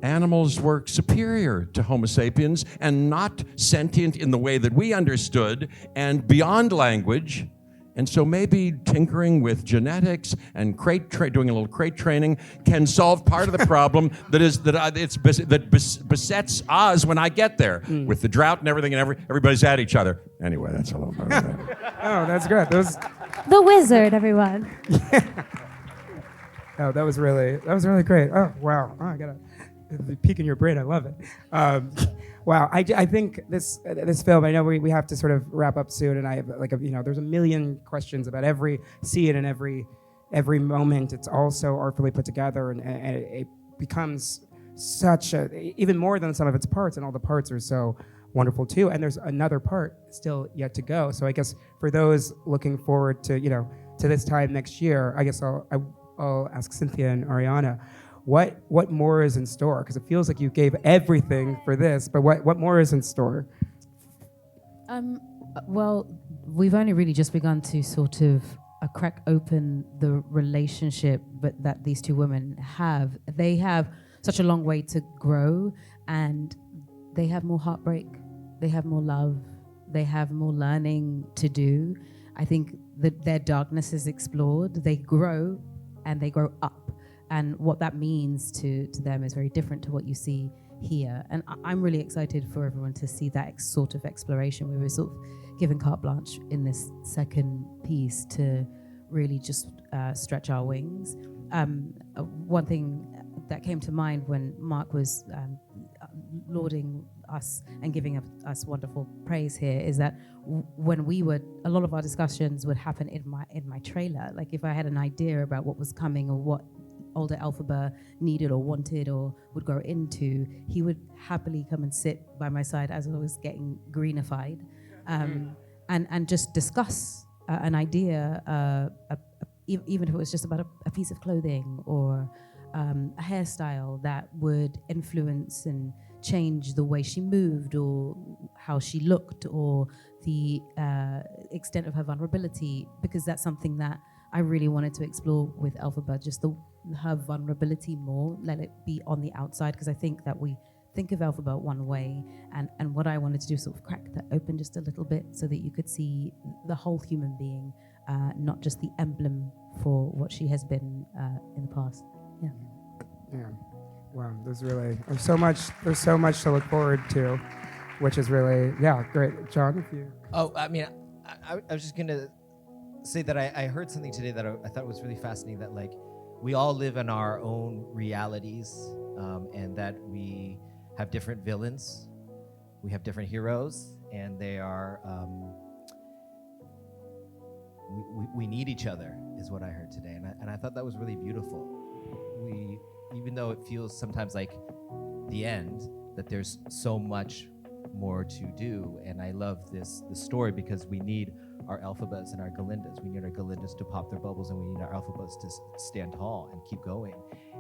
animals were superior to Homo sapiens and not sentient in the way that we understood and beyond language. And so maybe tinkering with genetics and doing a little crate training can solve part of the problem that besets Oz when I get there with the drought and everything, and everybody's at each other. Anyway, that's a little bit of it. Oh, that's good. The wizard, everyone. Oh, that was really great. Oh, wow. Oh, I got a peek in your brain. I love it. Wow. I think this film, I know we have to sort of wrap up soon, and I have there's a million questions about every scene and every moment. It's all so artfully put together, and it becomes such even more than some of its parts, and all the parts are so wonderful too. And there's another part still yet to go. So I guess for those looking forward to to this time next year, I guess I'll ask Cynthia and Ariana, what more is in store? Because it feels like you gave everything for this, but what more is in store? Well, we've only really just begun to sort of crack open the relationship that these two women have. They have such a long way to grow, and they have more heartbreak, they have more love, they have more learning to do. I think that their darkness is explored. They grow and they grow up. And what that means to them is very different to what you see here. And I'm really excited for everyone to see that sort of exploration. We were sort of given carte blanche in this second piece to really just stretch our wings. One thing that came to mind when Marc was lauding us and giving us wonderful praise here is that when a lot of our discussions would happen in my trailer. Like if I had an idea about what was coming or what older Elphaba needed or wanted or would grow into, he would happily come and sit by my side as I was getting greenified, and just discuss an idea, even if it was just about a piece of clothing or a hairstyle that would influence and change the way she moved or how she looked or the extent of her vulnerability, because that's something that I really wanted to explore with Elphaba, just her vulnerability more, let it be on the outside, because I think that we think of Elphaba one way, and what I wanted to do is sort of crack that open just a little bit so that you could see the whole human being, not just the emblem for what she has been in the past. Yeah. Yeah. Wow, there's so much to look forward to, which is really, great. Jon, if you... Oh, I mean, I was just gonna say that I heard something today that I thought was really fascinating, that like we all live in our own realities, and that we have different villains, we have different heroes, and they are, we need each other, is what I heard today, and I thought that was really beautiful. Even though it feels sometimes like the end, that there's so much more to do, and I love this story because we need our Elphabas and our Glindas. We need our Glindas to pop their bubbles, and we need our Elphabas to stand tall and keep going.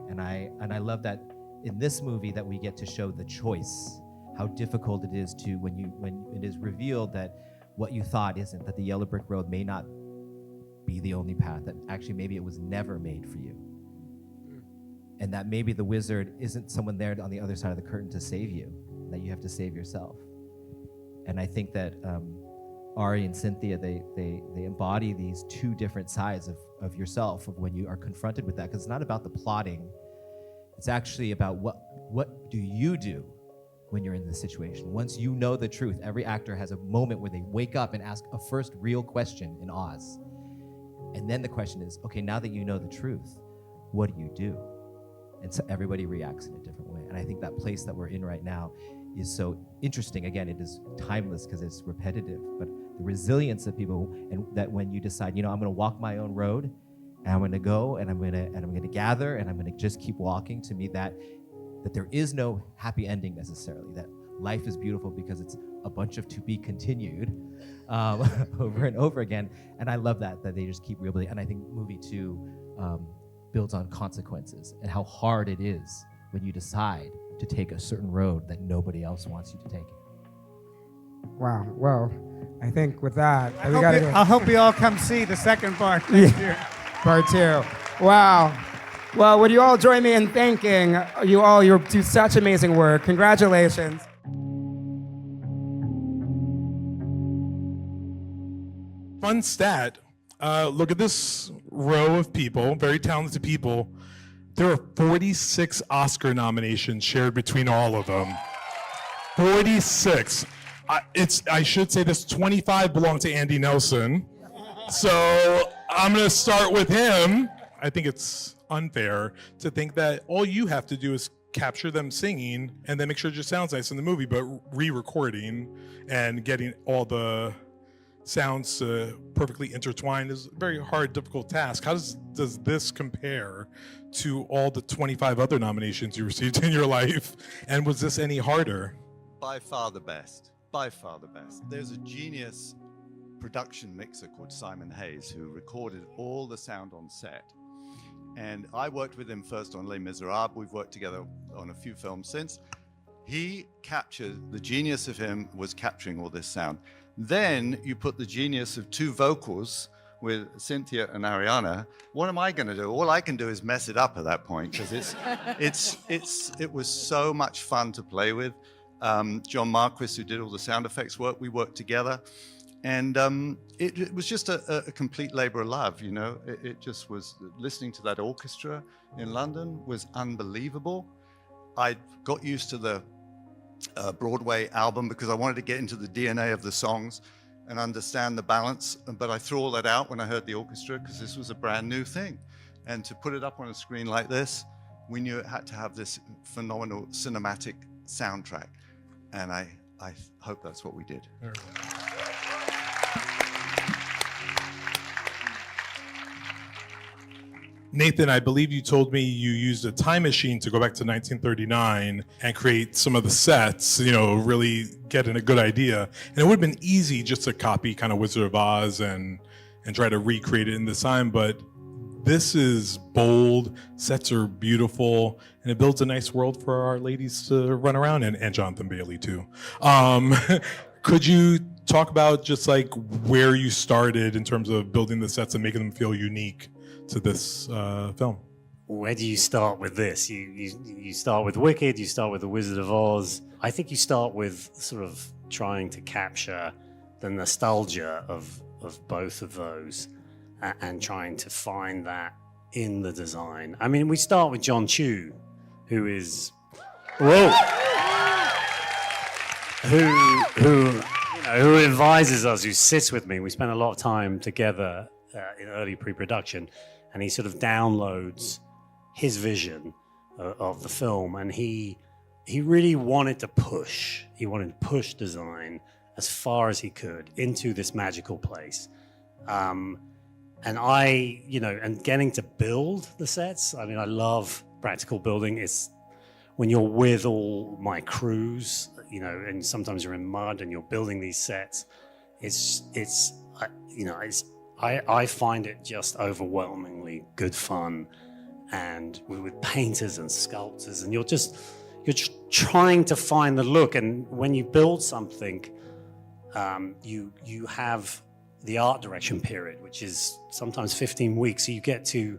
And I love that in this movie that we get to show the choice, how difficult it is to when it is revealed that what you thought isn't, that the yellow brick road may not be the only path, that actually maybe it was never made for you. And that maybe the wizard isn't someone there on the other side of the curtain to save you, that you have to save yourself. And I think that Ari and Cynthia, they embody these two different sides of yourself, of when you are confronted with that, because it's not about the plotting. It's actually about what do you do when you're in this situation. Once you know the truth, every actor has a moment where they wake up and ask a first real question in Oz. And then the question is, okay, now that you know the truth, what do you do? And so everybody reacts in a different way. And I think that place that we're in right now is so interesting. Again, it is timeless because it's repetitive, but the resilience of people, and that when you decide, I'm going to walk my own road, and I'm going to go, and I'm going to gather, and I'm going to just keep walking. To me, that there is no happy ending necessarily. That life is beautiful because it's a bunch of to be continued over and over again. And I love that they just keep rebuilding. And I think movie 2 builds on consequences and how hard it is when you decide to take a certain road that nobody else wants you to take. Wow. Well, I think with that, I hope you all come see the second part next year. Part 2. Wow. Well, would you all join me in thanking you all? You do such amazing work. Congratulations. Fun stat. Look at this row of people, very talented people. There are 46 Oscar nominations shared between all of them. 46. I should say this, 25 belong to Andy Nelson. So I'm going to start with him. I think it's unfair to think that all you have to do is capture them singing and then make sure it just sounds nice in the movie, but re-recording and getting all the sounds perfectly intertwined is a very hard, difficult task. How does this compare to all the 25 other nominations you received in your life? And was this any harder? By far the best. By far the best. There's a genius production mixer called Simon Hayes who recorded all the sound on set. And I worked with him first on Les Miserables. We've worked together on a few films since. He captured, the genius of him was capturing all this sound. Then you put the genius of two vocals with Cynthia and Ariana. What am I going to do? All I can do is mess it up at that point because it was so much fun to play with. Jon Marquis, who did all the sound effects work, we worked together. And it was just a complete labor of love, you know. It just was, listening to that orchestra in London was unbelievable. I got used to the Broadway album because I wanted to get into the DNA of the songs and understand the balance. But I threw all that out when I heard the orchestra because this was a brand new thing. And to put it up on a screen like this, we knew it had to have this phenomenal cinematic soundtrack. And I hope that's what we did. Nathan, I believe you told me you used a time machine to go back to 1939 and create some of the sets, you know, really getting a good idea. And it would have been easy just to copy kind of Wizard of Oz and try to recreate it in this time, but this is bold, sets are beautiful, and it builds a nice world for our ladies to run around in, and Jonathan Bailey too. Could you talk about just like where you started in terms of building the sets and making them feel unique to this film? Where do you start with this? You start with Wicked, you start with The Wizard of Oz. I think you start with sort of trying to capture the nostalgia of both of those and trying to find that in the design. I mean, we start with John Chu, who is, who advises us, who sits with me. We spend a lot of time together in early pre-production, and he sort of downloads his vision of the film, and he really wanted to push. He wanted to push design as far as he could into this magical place. And and getting to build the sets. I mean, I love practical building. It's when you're with all my crews, you know, and sometimes you're in mud and you're building these sets. I find it just overwhelmingly good fun, and we're with painters and sculptors, and you're trying to find the look. And when you build something, you have the art direction period, which is sometimes 15 weeks. So you get to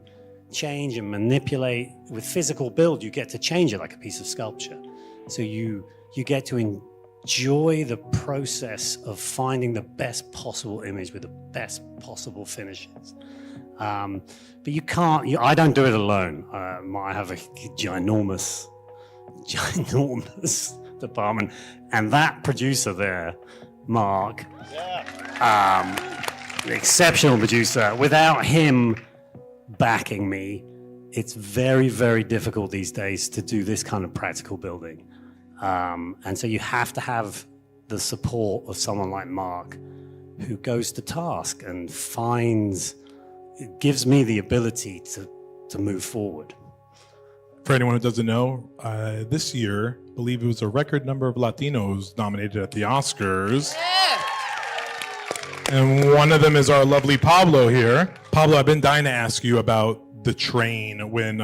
change and manipulate. With physical build, you get to change it like a piece of sculpture. So you get to enjoy the process of finding the best possible image with the best possible finishes. But you can't, I don't do it alone. I have a ginormous department. And that producer there, Marc, the exceptional producer, without him backing me, it's very, very difficult these days to do this kind of practical building. And so you have to have the support of someone like Marc, who goes to task and gives me the ability to move forward. For anyone who doesn't know, this year, I believe it was a record number of Latinos nominated at the Oscars. And one of them is our lovely Pablo here. Pablo, I've been dying to ask you about the train when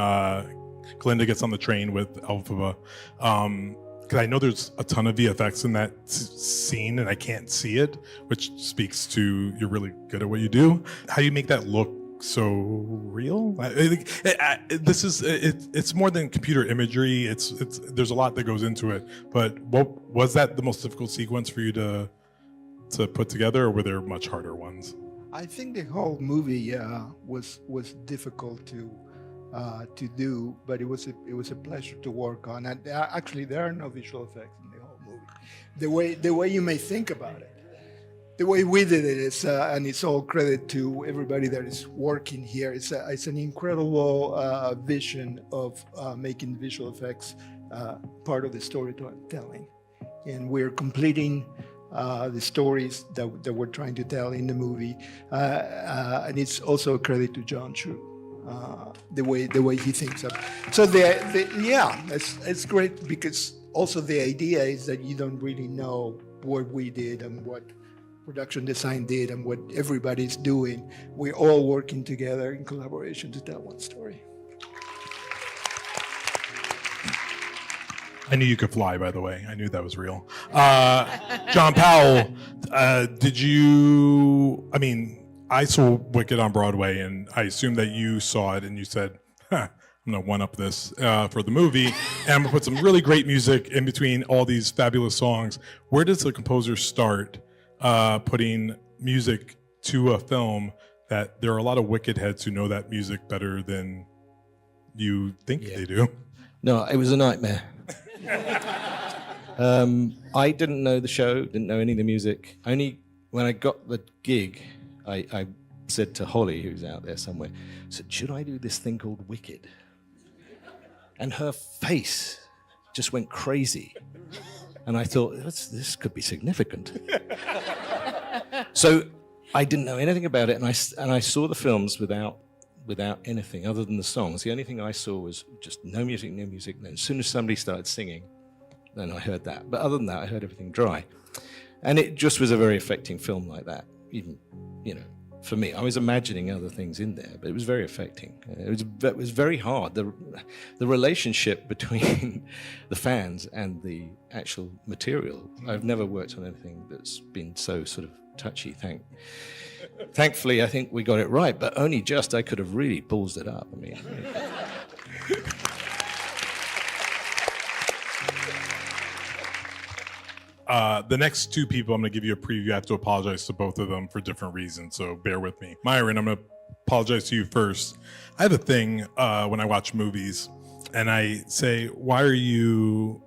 Glinda gets on the train with Elphaba. Because I know there's a ton of VFX in that scene and I can't see it, which speaks to you're really good at what you do. How do you make that look so real? It's more than computer imagery. It's there's a lot that goes into it. But what was that the most difficult sequence for you to put together, or were there much harder ones? I think the whole movie was difficult to do, but it was a pleasure to work on. And actually, there are no visual effects in the whole movie. The way you may think about it, the way we did it is, and it's all credit to everybody that is working here. It's an incredible vision of making visual effects part of the storytelling, and we're completing the stories that we're trying to tell in the movie, and it's also a credit to Jon too, the way he thinks of. So it's great because also the idea is that you don't really know what we did and what production design did and what everybody's doing. We're all working together in collaboration to tell one story. I knew you could fly, by the way. I knew that was real. John Powell, did you, I mean, I saw Wicked on Broadway, and I assume that you saw it and you said, I'm gonna one-up this for the movie, and I'm gonna put some really great music in between all these fabulous songs. Where does the composer start putting music to a film that there are a lot of Wicked heads who know that music better than you think they do? No, it was a nightmare. I didn't know the show, didn't know any of the music. Only when I got the gig, I said to Holly, who's out there somewhere, I said, should I do this thing called Wicked? And her face just went crazy. And I thought, this could be significant. So I didn't know anything about it, and I saw the films without anything other than the songs. The only thing I saw was just no music, no music. Then as soon as somebody started singing, then I heard that. But other than that, I heard everything dry. And it just was a very affecting film like that. Even, for me, I was imagining other things in there, but it was very affecting. It was very hard. The relationship between the fans and the actual material. I've never worked on anything that's been so sort of touchy. Thankfully, I think we got it right, but only just. I could have really ballsed it up. I mean. The next two people, I'm going to give you a preview. I have to apologize to both of them for different reasons, so bear with me. Myron, I'm going to apologize to you first. I have a thing when I watch movies, and I say, why are you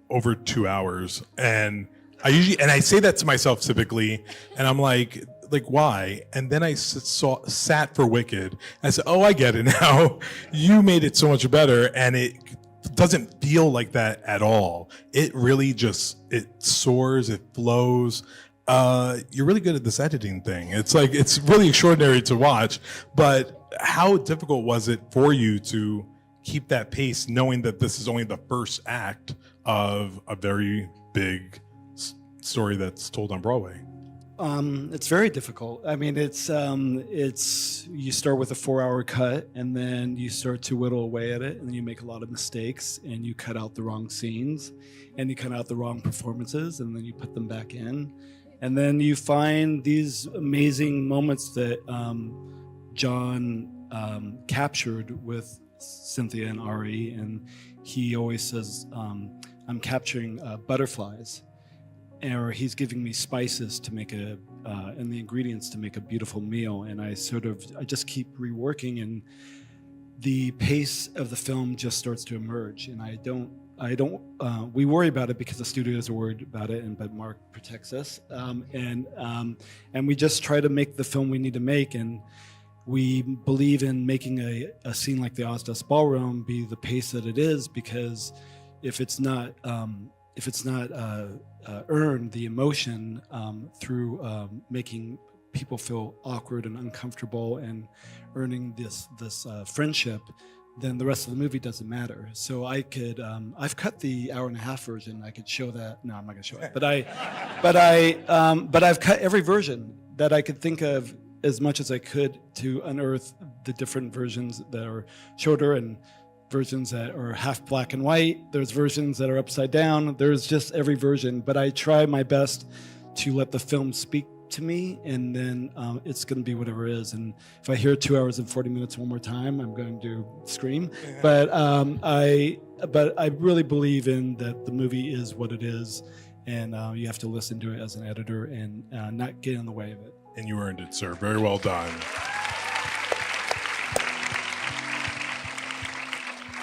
over 2 hours? And I say that to myself typically, and I'm like, why? And then I sat for Wicked. I said, oh, I get it now. You made it so much better, and it doesn't feel like that at all. It really it soars, it flows. You're really good at this editing thing. It's really extraordinary to watch. But how difficult was it for you to keep that pace, knowing that this is only the first act of a very big story that's told on Broadway? It's very difficult. I mean, it's you start with a 4-hour cut, and then you start to whittle away at it, and then you make a lot of mistakes, and you cut out the wrong scenes, and you cut out the wrong performances, and then you put them back in, and then you find these amazing moments that Jon captured with Cynthia and Ari, and he always says, "I'm capturing butterflies." Or he's giving me spices to make and the ingredients to make a beautiful meal, and I just keep reworking, and the pace of the film just starts to emerge. And we worry about it because the studios are worried about it, but Marc protects us, and we just try to make the film we need to make, and we believe in making a scene like the Ozdas Ballroom be the pace that it is, because if it's not earn the emotion through making people feel awkward and uncomfortable and earning this friendship, then the rest of the movie doesn't matter. So I could, I've cut the 1.5-hour version. I could show that. No, I'm not going to show it. But I've cut every version that I could think of as much as I could to unearth the different versions that are shorter and versions that are half black and white. There's versions that are upside down. There's just every version, but I try my best to let the film speak to me, and then it's going to be whatever it is. And if I hear 2 hours and 40 minutes one more time, I'm going to scream. But I really believe in that the movie is what it is, and you have to listen to it as an editor and not get in the way of it. And you earned it, sir. Very well done.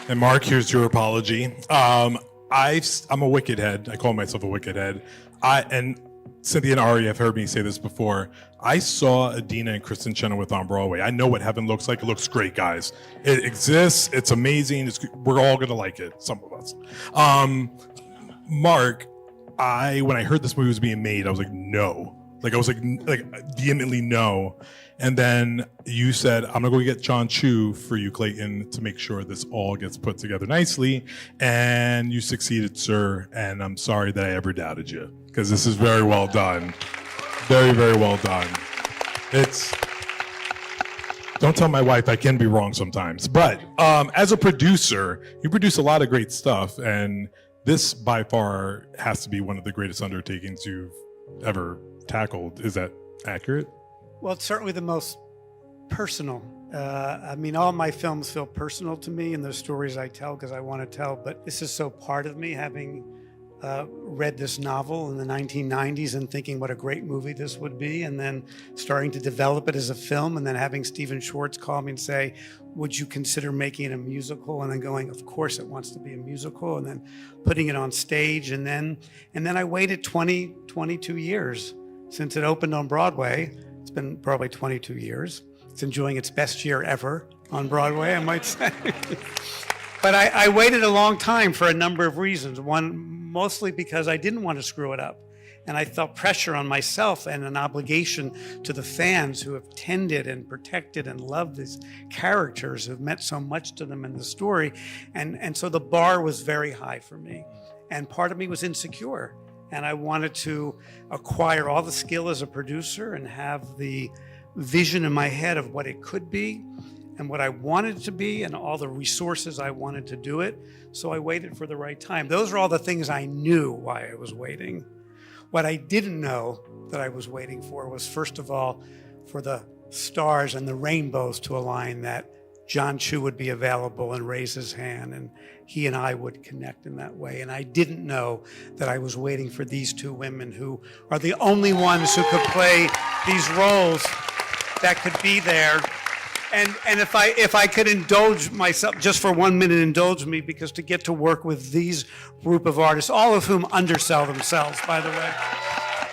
And Marc, here's your apology. I'm a wicked head. I call myself a wicked head. And Cynthia and Ari have heard me say this before. I saw Adina and Kristen Chenoweth on Broadway. I know what heaven looks like. It looks great, guys. It exists. It's amazing. We're all gonna like it. Some of us. Marc, when I heard this movie was being made, I was like, no. I was like vehemently no. And then you said, I'm gonna go get John Chu for you, Clayton, to make sure this all gets put together nicely. And you succeeded, sir. And I'm sorry that I ever doubted you, because this is very well done. Very, very well done. Don't tell my wife I can be wrong sometimes. But as a producer, you produce a lot of great stuff. And this by far has to be one of the greatest undertakings you've ever tackled. Is that accurate? Well, it's certainly the most personal. I mean, all my films feel personal to me, and the stories I tell because I want to tell. But this is so part of me, having read this novel in the 1990s and thinking what a great movie this would be, and then starting to develop it as a film, and then having Stephen Schwartz call me and say, would you consider making it a musical? And then going, of course it wants to be a musical, and then putting it on stage. And then I waited 22 years since it opened on Broadway. It's been probably 22 years. It's enjoying its best year ever on Broadway, I might say. But I waited a long time for a number of reasons. One, mostly because I didn't want to screw it up. And I felt pressure on myself and an obligation to the fans who have tended and protected and loved these characters, who've meant so much to them in the story. And so the bar was very high for me. And part of me was insecure. And I wanted to acquire all the skill as a producer and have the vision in my head of what it could be and what I wanted it to be and all the resources I wanted to do it. So I waited for the right time. Those are all the things I knew why I was waiting. What I didn't know that I was waiting for was, first of all, for the stars and the rainbows to align, that John Chu would be available and raise his hand, and he and I would connect in that way. And I didn't know that I was waiting for these two women who are the only ones who could play these roles that could be there. And if I could indulge myself just for 1 minute, indulge me, because to get to work with these group of artists, all of whom undersell themselves, by the way.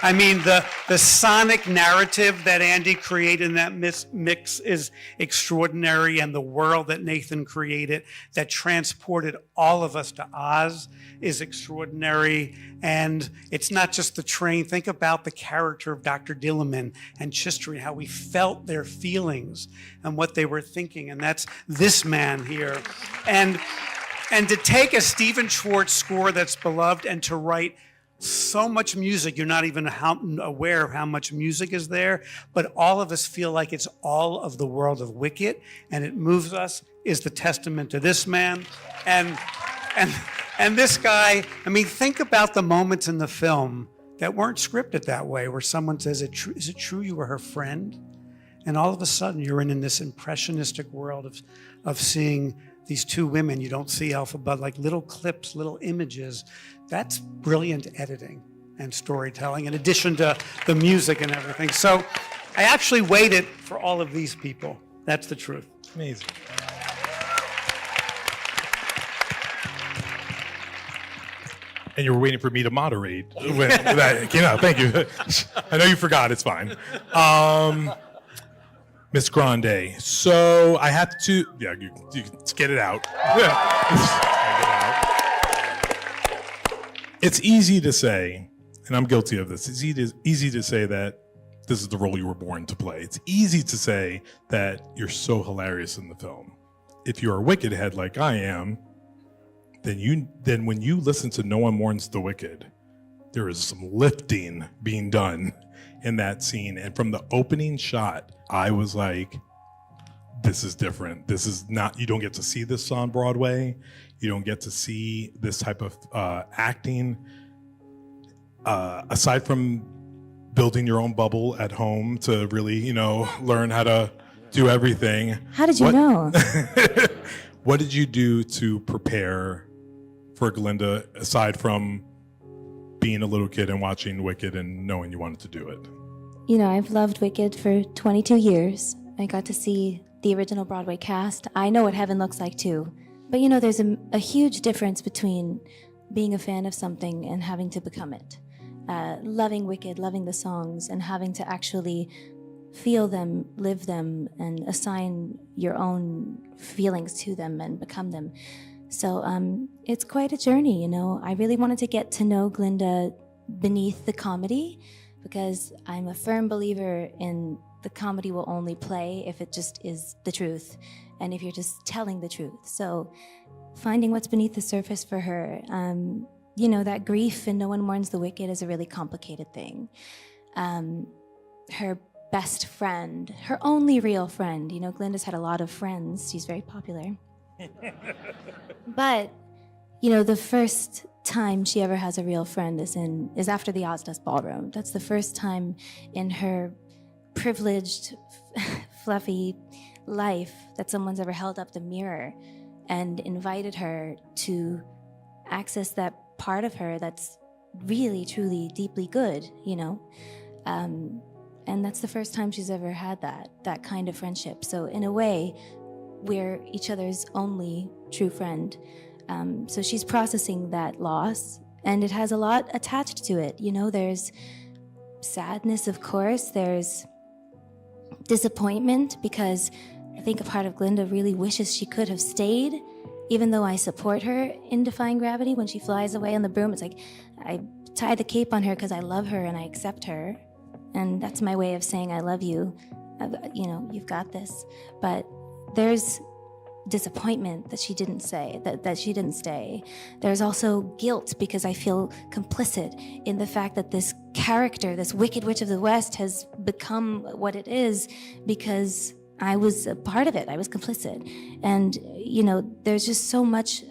I mean, the sonic narrative that Andy created in that mix is extraordinary, and the world that Nathan created that transported all of us to Oz is extraordinary. And it's not just the train. Think about the character of Dr. Dilliman and Chistry, how we felt their feelings and what they were thinking. And that's this man here. And to take a Stephen Schwartz score that's beloved and to write so much music, you're not even aware of how much music is there, but all of us feel like it's all of the world of Wicked, and it moves us, is the testament to this man. And this guy, I mean, think about the moments in the film that weren't scripted that way, where someone says, is it true you were her friend? And all of a sudden you're in this impressionistic world of seeing these two women. You don't see Elphaba, like little clips, little images. That's brilliant editing and storytelling, in addition to the music and everything. So I actually waited for all of these people. That's the truth. Amazing. And you were waiting for me to moderate when that came out. Thank you. I know you forgot. It's fine. Miss Grande. So I have to, yeah, you can get it out. It's easy to say, and I'm guilty of this, it's easy to say that this is the role you were born to play. It's easy to say that you're so hilarious in the film. If you're a Wicked head like I am, then when you listen to No One Mourns the Wicked, there is some lifting being done in that scene. And from the opening shot, I was like, this is different. This is not, you don't get to see this on Broadway. You don't get to see this type of acting. Aside from building your own bubble at home to really, learn how to do everything. How did you know? What did you do to prepare for Glinda, aside from being a little kid and watching Wicked and knowing you wanted to do it? I've loved Wicked for 22 years. I got to see the original Broadway cast. I know what heaven looks like too. But there's a huge difference between being a fan of something and having to become it. Loving Wicked, loving the songs, and having to actually feel them, live them, and assign your own feelings to them and become them. So it's quite a journey, I really wanted to get to know Glinda beneath the comedy, because I'm a firm believer in the comedy will only play if it just is the truth and if you're just telling the truth. So finding what's beneath the surface for her, that grief and no one mourns the wicked is a really complicated thing. Her best friend, her only real friend, Glinda's had a lot of friends. She's very popular. But, the first time she ever has a real friend is after the Ozdas Ballroom. That's the first time in her privileged, fluffy life that someone's ever held up the mirror and invited her to access that part of her that's really, truly, deeply good, and that's the first time she's ever had that kind of friendship. So in a way, we're each other's only true friend. So she's processing that loss, and it has a lot attached to it. There's sadness, of course. There's disappointment, because I think a part of Glinda really wishes she could have stayed, even though I support her in defying gravity. When she flies away on the broom, it's like I tie the cape on her because I love her and I accept her. And that's my way of saying I love you. You've got this. But there's disappointment that she didn't say, that she didn't stay. There's also guilt, because I feel complicit in the fact that this character, this Wicked Witch of the West, has become what it is because I was a part of it. I was complicit. And, there's just so much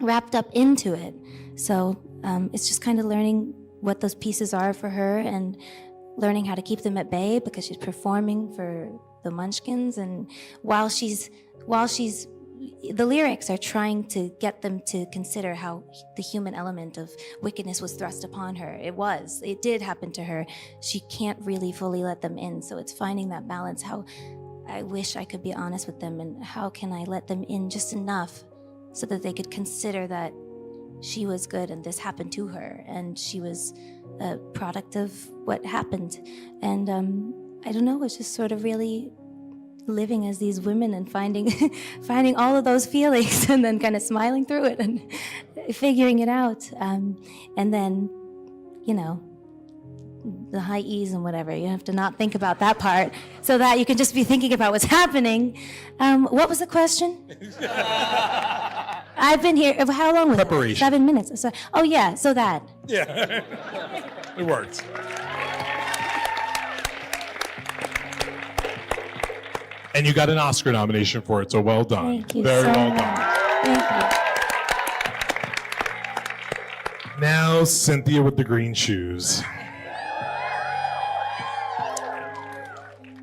wrapped up into it. So it's just kind of learning what those pieces are for her and learning how to keep them at bay, because she's performing for the Munchkins, and while she's the lyrics are trying to get them to consider how the human element of wickedness was thrust upon her. It did happen to her. She can't really fully let them in, so it's finding that balance. How I wish I could be honest with them, and how can I let them in just enough so that they could consider that she was good and this happened to her and she was a product of what happened. And I don't know, it's just sort of really living as these women and finding all of those feelings and then kind of smiling through it and figuring it out. And then, the high E's and whatever, you have to not think about that part so that you can just be thinking about what's happening. What was the question? I've been here, how long was Preparation. it? 7 minutes. So that. Yeah, it worked. And you got an Oscar nomination for it, so well done. Thank you Very so well much. done. Thank you. Now, Cynthia with the green shoes.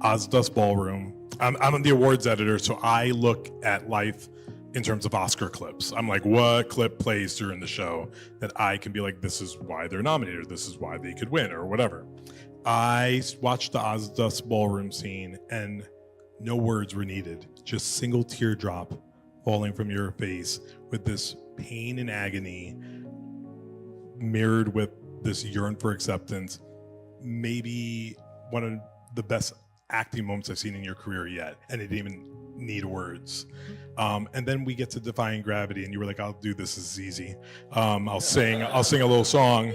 Ozdas Ballroom. I'm the awards editor, so I look at life in terms of Oscar clips. I'm like, what clip plays during the show that I can be like, this is why they're nominated, or this is why they could win, or whatever. I watched the Ozdas Ballroom scene, and no words were needed. Just single teardrop falling from your face with this pain and agony mirrored with this yearn for acceptance. Maybe one of the best acting moments I've seen in your career yet, and it didn't even need words. And then we get to Defying Gravity, and you were like, "I'll do this. This is easy. I'll sing a little song."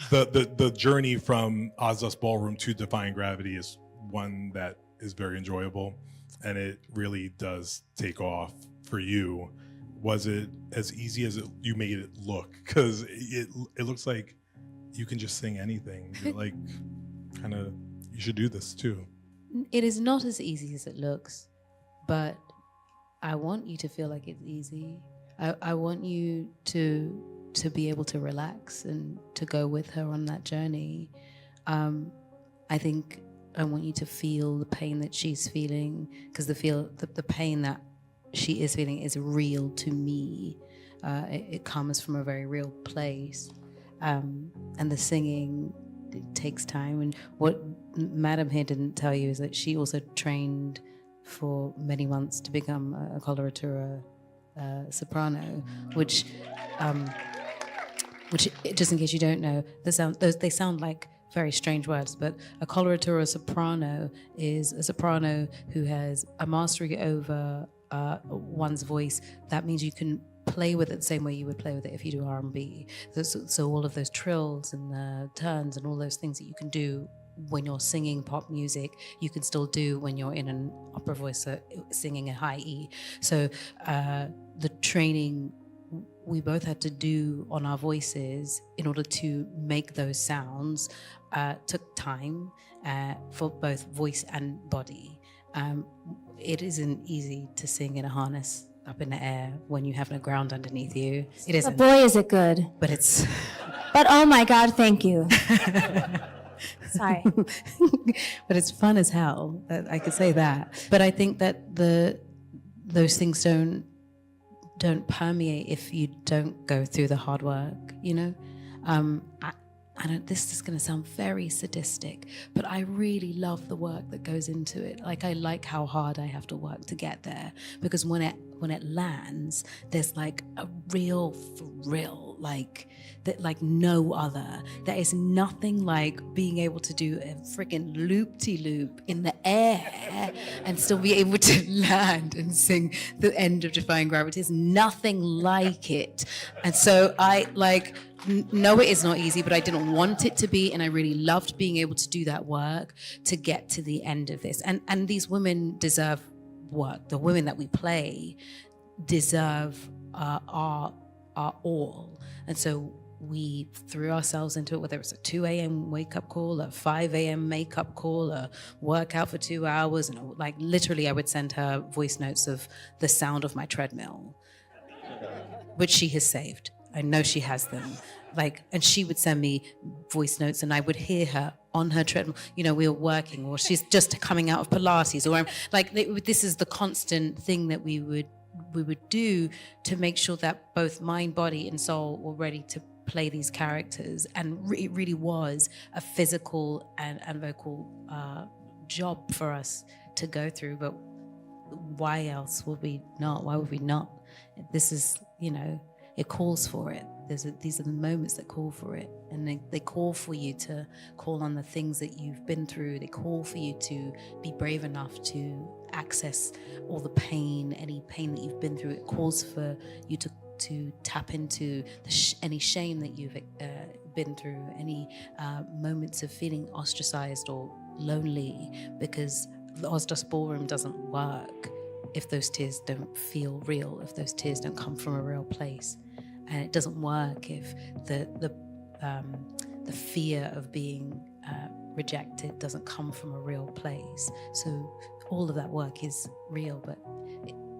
The journey from Ozdas Ballroom to Defying Gravity is one that is very enjoyable, and it really does take off for you. Was it as easy as you made it look? Because it looks like you can just sing anything. You're like, kind of, you should do this too. It is not as easy as it looks, but I want you to feel like it's easy. I want you to to be able to relax and to go with her on that journey. I think I want you to feel the pain that she's feeling, because the pain that she is feeling is real to me. It comes from a very real place. And the singing, it takes time. And what Madam here didn't tell you is that she also trained for many months to become a coloratura soprano, which just in case you don't know, they sound like very strange words, but a coloratura soprano is a soprano who has a mastery over one's voice. That means you can play with it the same way you would play with it if you do R&B. So all of those trills and the turns and all those things that you can do when you're singing pop music, you can still do when you're in an opera voice singing a high E. So the training we both had to do on our voices in order to make those sounds took time for both voice and body. It isn't easy to sing in a harness up in the air when you have no ground underneath you. It isn't. But boy, is it good. But it's... But oh my God, thank you. Sorry. But it's fun as hell. I could say that. But I think that those things don't permeate if you don't go through the hard work, you know? This is going to sound very sadistic, but I really love the work that goes into it. Like, I like how hard I have to work to get there, because when it lands, there's like a real thrill, like no other. There is nothing like being able to do a freaking loop-de-loop in the air and still be able to land and sing the end of Defying Gravity. There's nothing like it. And so I no, it is not easy, but I didn't want it to be, and I really loved being able to do that work to get to the end of this. And these women deserve work. The women that we play deserve our all. And so we threw ourselves into it, whether it's a 2 a.m. wake-up call, a 5 a.m. makeup call, a workout for 2 hours, and literally I would send her voice notes of the sound of my treadmill, which she has saved. I know she has them. And she would send me voice notes, and I would hear her on her treadmill. You know, we were working, or she's just coming out of Pilates, or this is the constant thing that we would do to make sure that both mind, body, and soul were ready to play these characters. And it really was a physical and vocal job for us to go through. But why else would we not? Why would we not? This is, it calls for it. These are the moments that call for it, and they call for you to call on the things that you've been through. They call for you to be brave enough to access all the pain, any pain that you've been through. It calls for you to tap into any shame that you've been through, any moments of feeling ostracized or lonely, because the Ozdos Ballroom doesn't work if those tears don't feel real, if those tears don't come from a real place. And it doesn't work if the fear of being rejected doesn't come from a real place. So all of that work is real, but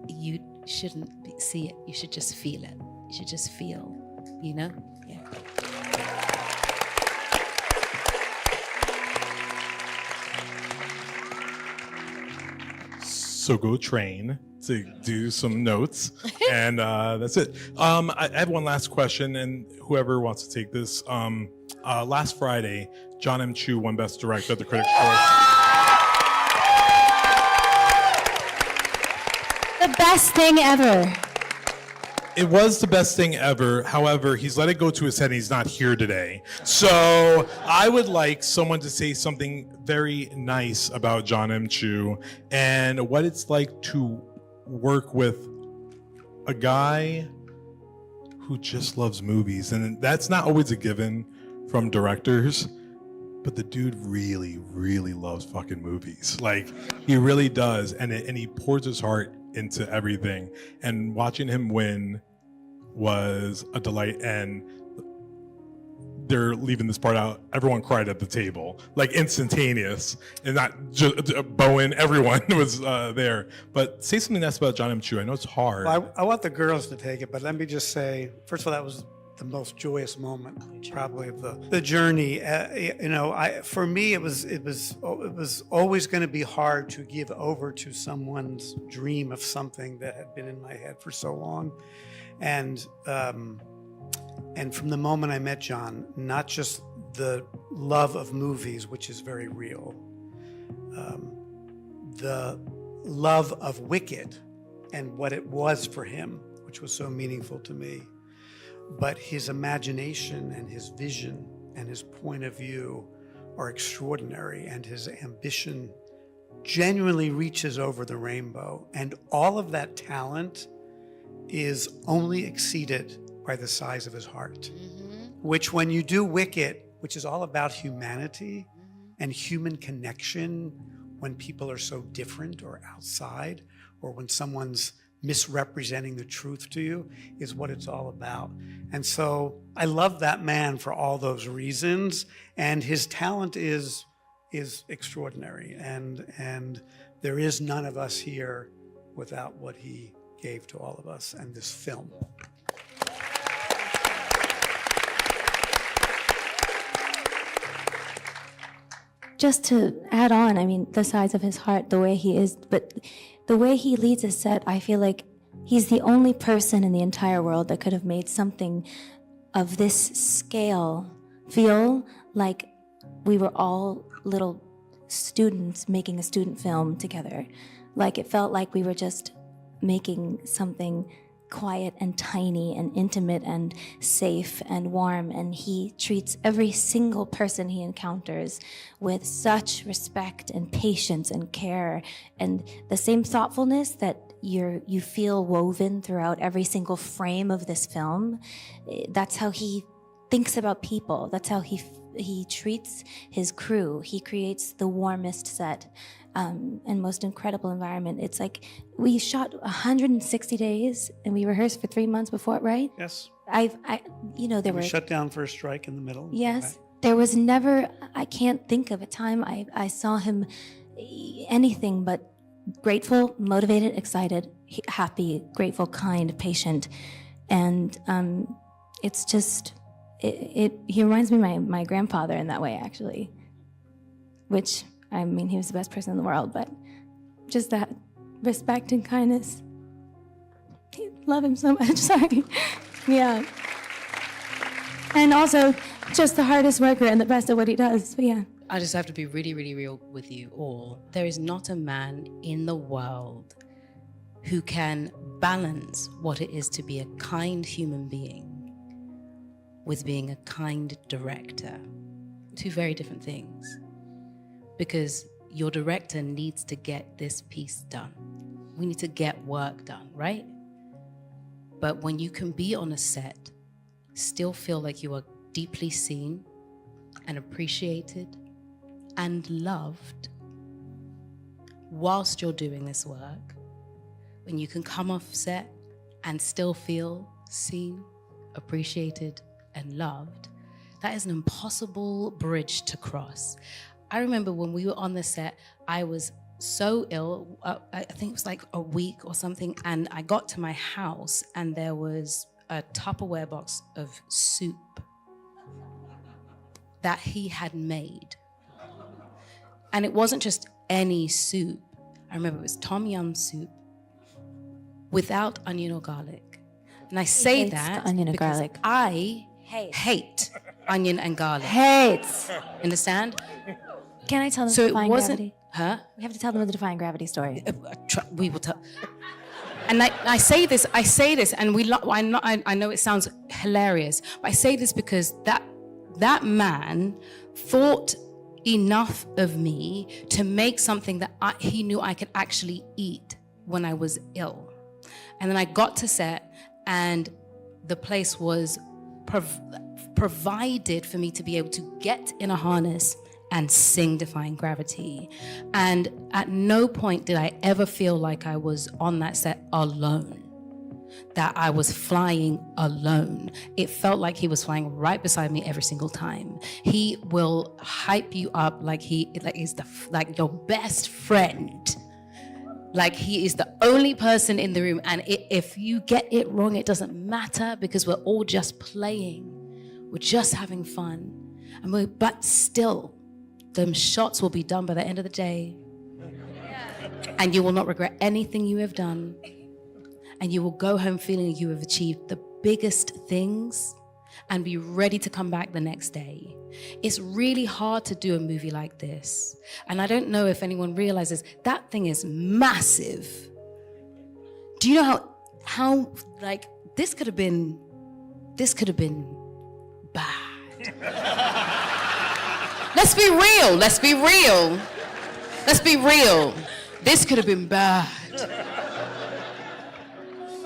you shouldn't see it. You should just feel it. You should just feel, Yeah. So go train to do some notes, and that's it. I have one last question, and whoever wants to take this. Last Friday, Jon M won Best Director at the Critics' Choice. The best thing ever. It was the best thing ever. However, he's let it go to his head and he's not here today. So I would like someone to say something very nice about Jon M and what it's like to work with a guy who just loves movies. And that's not always a given from directors, but the dude really, really loves fucking movies. He really does. And he pours his heart into everything. And watching him win was a delight. And they're leaving this part out. Everyone cried at the table, instantaneous, and not just Bowen. Everyone was there. But say something nice about Jon M. I know it's hard. Well, I want the girls to take it, but let me just say, first of all, that was the most joyous moment, probably of the journey. For me, it was always going to be hard to give over to someone's dream of something that had been in my head for so long, and from the moment I met Jon, not just the love of movies, which is very real, the love of Wicked and what it was for him, which was so meaningful to me. But his imagination and his vision and his point of view are extraordinary, and his ambition genuinely reaches over the rainbow. And all of that talent is only exceeded by the size of his heart, which when you do Wicked, which is all about humanity and human connection, when people are so different or outside, or when someone's misrepresenting the truth to you, is what it's all about. And so I love that man for all those reasons, and his talent is extraordinary, and there is none of us here without what he gave to all of us and this film. Just to add on, I mean, the size of his heart, the way he is, but the way he leads a set, I feel like he's the only person in the entire world that could have made something of this scale feel like we were all little students making a student film together. Like it felt like we were just making something quiet and tiny and intimate and safe and warm, and he treats every single person he encounters with such respect and patience and care, and the same thoughtfulness that you feel woven throughout every single frame of this film. That's how he thinks about people. That's how he treats his crew. He creates the warmest set and most incredible environment. It's like we shot 160 days and we rehearsed for 3 months before it, right? Yes. There were shut down for a strike in the middle. Yes. Right. There was never, I can't think of a time I saw him anything but grateful, motivated, excited, happy, grateful, kind, patient. And it's just, he reminds me of my grandfather in that way, actually, which, I mean, he was the best person in the world, but just that respect and kindness. Love him so much, sorry. Yeah. And also, just the hardest worker and the best at what he does, but yeah. I just have to be really, really real with you all. There is not a man in the world who can balance what it is to be a kind human being with being a kind director. Two very different things. Because your director needs to get this piece done. We need to get work done, right? But when you can be on a set, still feel like you are deeply seen and appreciated and loved whilst you're doing this work, when you can come off set and still feel seen, appreciated, and loved, that is an impossible bridge to cross. I remember when we were on the set, I was so ill, I think it was like a week or something, and I got to my house and there was a Tupperware box of soup that he had made. And it wasn't just any soup. I remember it was Tom Yum soup without onion or garlic. And I say that onion and because garlic. I hate onion and garlic. Hates. Understand? Can I tell them So the it defying wasn't, gravity? huh? We have to tell them the defying gravity story. We will tell. And I say this, and I know it sounds hilarious, but I say this because that man thought enough of me to make something that he knew I could actually eat when I was ill. And then I got to set, and the place was provided for me to be able to get in a harness and sing Defying Gravity. And at no point did I ever feel like I was on that set alone, that I was flying alone. It felt like he was flying right beside me every single time. He will hype you up like he's like your best friend. Like he is the only person in the room, and if you get it wrong, it doesn't matter because we're all just playing. We're just having fun. But still, them shots will be done by the end of the day. And you will not regret anything you have done. And you will go home feeling you have achieved the biggest things and be ready to come back the next day. It's really hard to do a movie like this. And I don't know if anyone realizes that thing is massive. Do you know how like, this could have been bad. Let's be real. This could have been bad.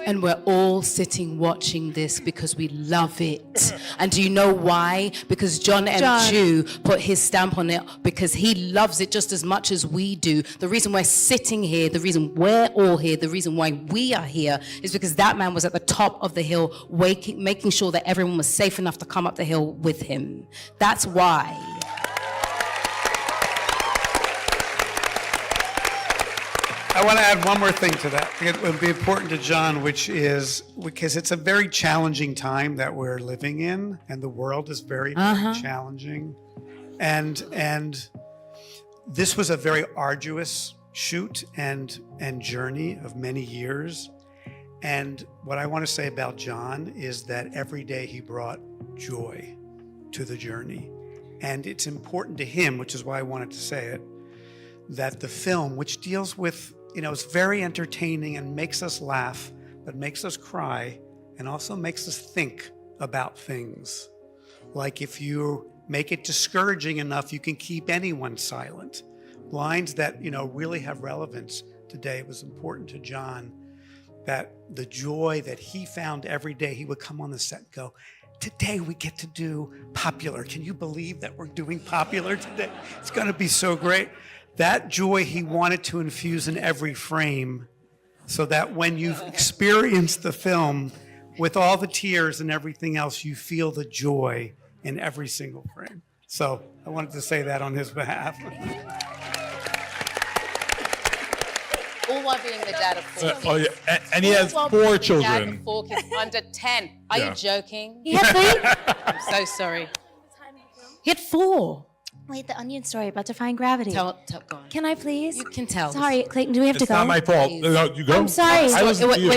And we're all sitting watching this because we love it. And do you know why? Because Jon M put his stamp on it because he loves it just as much as we do. The reason we're sitting here, the reason we're all here, the reason why we are here is because that man was at the top of the hill making sure that everyone was safe enough to come up the hill with him. That's why. I want to add one more thing to that. It would be important to Jon, which is because it's a very challenging time that we're living in, and the world is very, very challenging. And this was a very arduous shoot and journey of many years. And what I want to say about Jon is that every day he brought joy to the journey. And it's important to him, which is why I wanted to say it, that the film, which deals with, it's very entertaining and makes us laugh, but makes us cry and also makes us think about things. Like if you make it discouraging enough, you can keep anyone silent. Lines that, really have relevance today. It was important to Jon that the joy that he found every day, he would come on the set and go, today we get to do Popular. Can you believe that we're doing Popular today? It's going to be so great. That joy he wanted to infuse in every frame so that when you've experienced the film with all the tears and everything else, you feel the joy in every single frame. So I wanted to say that on his behalf. All while being the dad of 4 kids. And he has 4 children. Dad of 4 kids under 10. Are you joking? He had 3? I'm so sorry. He had 4. Wait, the onion story about defying gravity. Go on. Can I please? You can tell. Sorry, Clayton, do we have to It's go? not my fault. Please. No, you go. I'm sorry. I listen to you.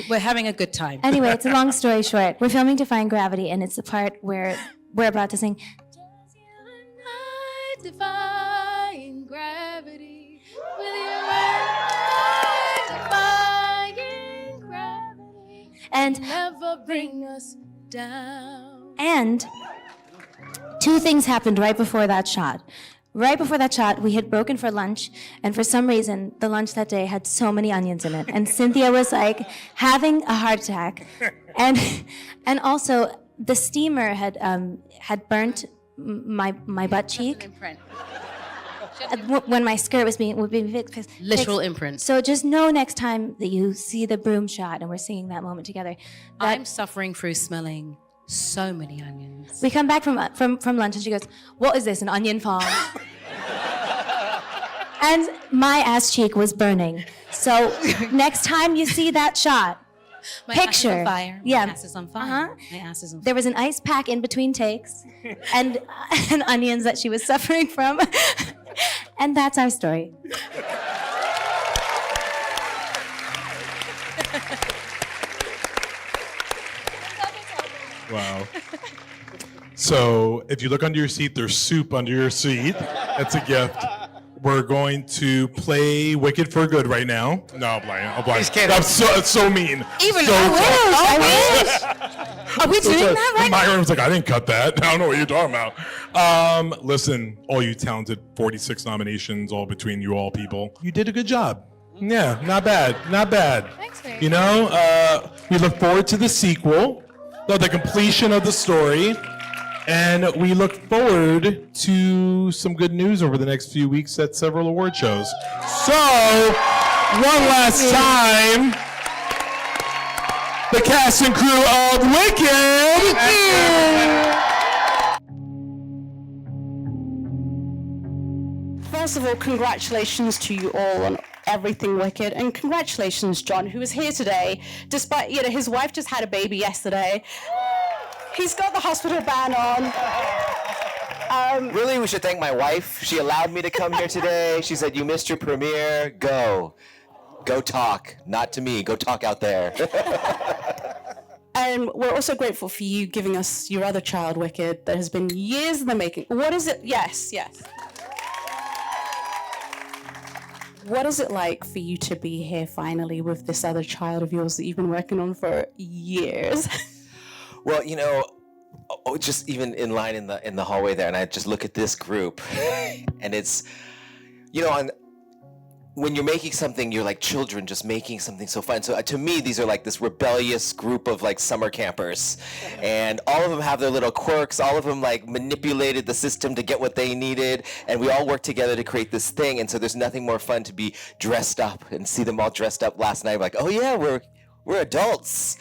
We're having a good time. Anyway, it's a long story short. We're filming Defying Gravity, and it's the part where we're about to sing. Defying gravity with your mind, defying gravity, And never bring us down. And 2 things happened right before that shot. Right before that shot, we had broken for lunch, and for some reason, the lunch that day had so many onions in it. And Cynthia was like having a heart attack. And also, the steamer had burnt my butt cheek. When my skirt was being fixed. Literal imprint. So just know next time that you see the broom shot and we're seeing that moment together. I'm suffering through smelling so many onions. We come back from lunch and she goes, "What is this, an onion farm?" And my ass cheek was burning. So next time you see that shot, My picture. ass is on fire. Yeah. My ass is on fire. My ass is on fire. There was an ice pack in between takes and onions that she was suffering from. And that's our story. Wow. So if you look under your seat, there's soup under your seat. That's a gift. We're going to play Wicked for Good right now. No, I'm lying. He's kidding. That's so mean. Even so I wish. Are we doing that right My now? room's like, I didn't cut that. I don't know what you're talking about. Listen, all you talented 46 nominations, all between you all people. You did a good job. Yeah, not bad. Not bad. Thanks, babe. We look forward to the sequel, the completion of the story. And we look forward to some good news over the next few weeks at several award shows. So, one last time, the cast and crew of Wicked. First of all, congratulations to you all on everything Wicked. And congratulations, Jon, who is here today, despite, his wife just had a baby yesterday. He's got the hospital ban on. Really, we should thank my wife. She allowed me to come here today. She said, you missed your premiere. Go talk. Not to me. Go talk out there. And we're also grateful for you giving us your other child, Wicked, that has been years in the making. What is it? Yes. What is it like for you to be here finally with this other child of yours that you've been working on for years? Well, just even in line in the hallway there, and I just look at this group, and it's, when you're making something, you're like children just making something so fun. So to me, these are like this rebellious group of like summer campers, and all of them have their little quirks. All of them like manipulated the system to get what they needed, and we all worked together to create this thing. And so there's nothing more fun to be dressed up and see them all dressed up last night. Like, oh yeah, we're adults,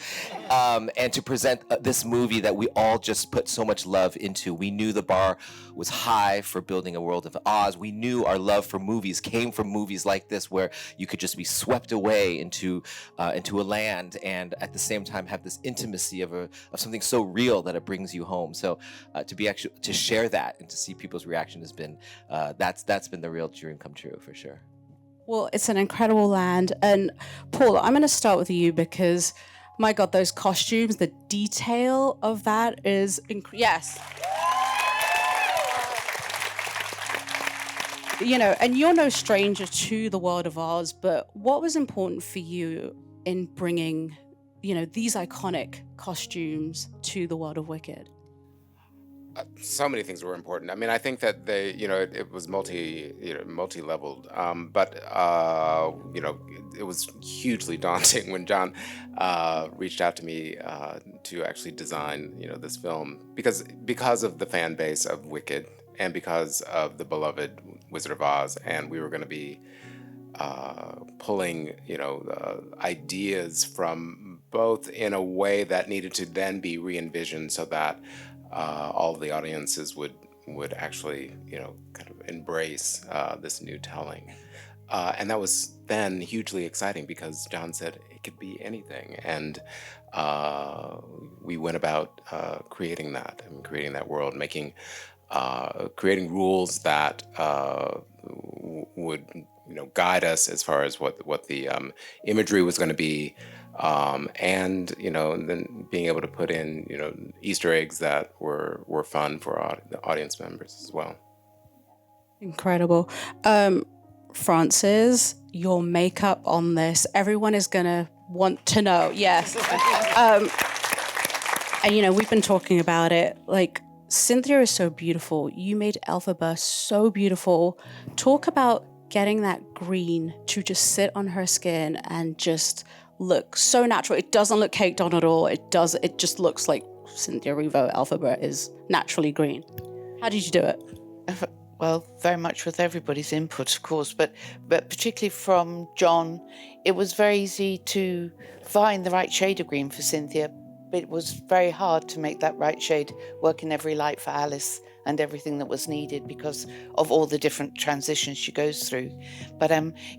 and to present this movie that we all just put so much love into. We knew the bar was high for building a world of Oz. We knew our love for movies came from movies like this, where you could just be swept away into a land, and at the same time have this intimacy of something so real that it brings you home. So to share that and to see people's reaction has been that's been the real dream come true for sure. Well, it's an incredible land. And Paul, I'm going to start with you because, my God, those costumes, the detail of that is yes. And you're no stranger to the world of Oz, but what was important for you in bringing, these iconic costumes to the world of Wicked? So many things were important. I mean, I think that it was multi-leveled, but it was hugely daunting when Jon reached out to me to actually design, this film because of the fan base of Wicked and because of the beloved Wizard of Oz, and we were going to be pulling, ideas from both in a way that needed to then be re-envisioned so that all of the audiences would actually, kind of embrace this new telling. And that was then hugely exciting because Jon said it could be anything. And we went about creating that world, creating rules that would, guide us as far as what the imagery was going to be. And then being able to put in Easter eggs that were fun for the audience members as well. Incredible. Francis, your makeup on this, everyone is gonna want to know. Yes. And we've been talking about it. Like, Cynthia is so beautiful. You made Elphaba so beautiful. Talk about getting that green to just sit on her skin and just look so natural. It doesn't look caked on at all. It just looks like Cynthia Erivo Elphaba is naturally green. How did you do it? Well, very much with everybody's input, of course, but particularly from Jon, it was very easy to find the right shade of green for Cynthia, but it was very hard to make that right shade work in every light for Alice and everything that was needed because of all the different transitions she goes through. But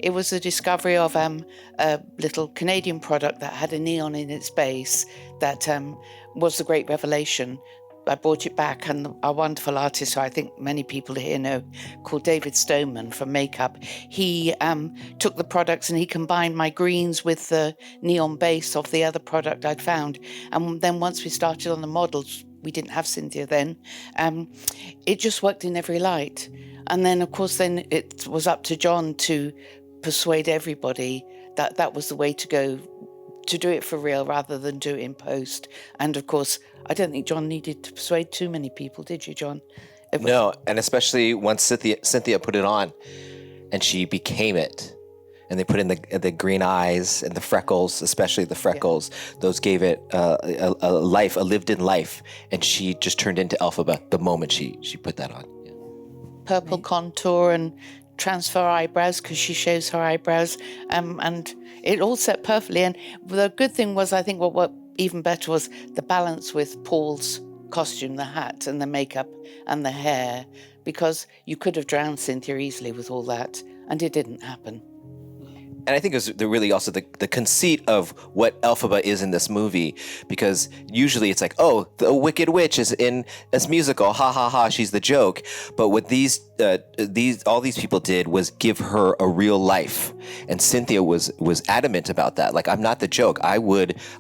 it was the discovery of a little Canadian product that had a neon in its base that was the great revelation. I brought it back, and a wonderful artist who I think many people here know, called David Stoneman from makeup, he took the products and he combined my greens with the neon base of the other product I'd found. And then once we started on the models, we didn't have Cynthia then, it just worked in every light. And then, of course, then it was up to Jon to persuade everybody that that was the way to go, to do it for real rather than do it in post. And of course, I don't think Jon needed to persuade too many people, did you, Jon? No, and especially once Cynthia put it on and she became it. And they put in the green eyes and the freckles, especially the freckles. Yeah. Those gave it a life, a lived-in life. And she just turned into Elphaba the moment she put that on. Yeah. Purple contour and transfer eyebrows because she shows her eyebrows. And it all set perfectly. And the good thing was, I think what even better was the balance with Paul's costume, the hat and the makeup and the hair. Because you could have drowned Cynthia easily with all that. And it didn't happen. And I think it was really also the conceit of what Elphaba is in this movie, because usually it's like, oh, the Wicked Witch is in this musical, ha ha ha, she's the joke. But what all these people did was give her a real life, and Cynthia was adamant about that. Like, I'm not the joke. I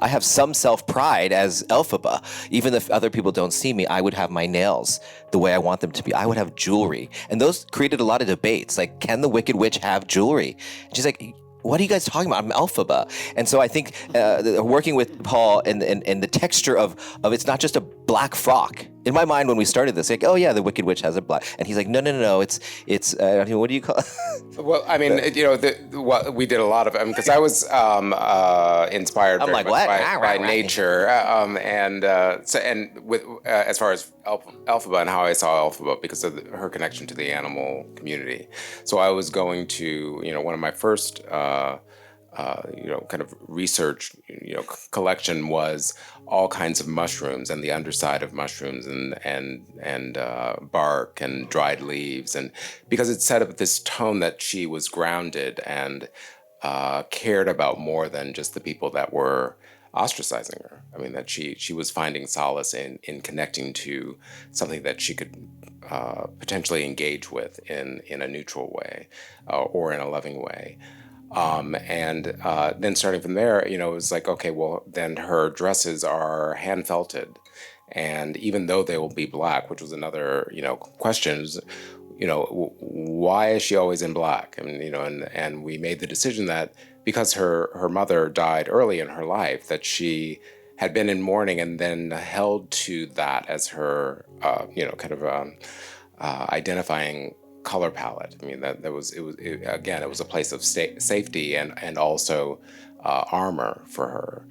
have some self-pride as Elphaba. Even if other people don't see me, I would have my nails the way I want them to be. I would have jewelry, and those created a lot of debates. Like, can the Wicked Witch have jewelry? And she's like, what are you guys talking about? I'm Elphaba. And so I think working with Paul and the texture of it's not just a black frock. In my mind, when we started this, like, oh yeah, the Wicked Witch has a black, and he's like, no, it's what do you call it? Well, I mean, we did a lot of it because I was inspired I'm very like, much what? by nature, and with as far as Elphaba and how I saw Elphaba because of her connection to the animal community. So I was going to, one of my first kind of research, collection was all kinds of mushrooms and the underside of mushrooms and bark and dried leaves, and because it set up this tone that she was grounded and cared about more than just the people that were ostracizing her. I mean, that she was finding solace in connecting to something that she could potentially engage with in a neutral way or in a loving way. Then starting from there, it was like, okay, well, then her dresses are hand felted. And even though they will be black, which was another, question, is, why is she always in black? I mean, and we made the decision that because her mother died early in her life, that she had been in mourning and then held to that as her, identifying color palette. I mean, it was a place of safety and also armor for her.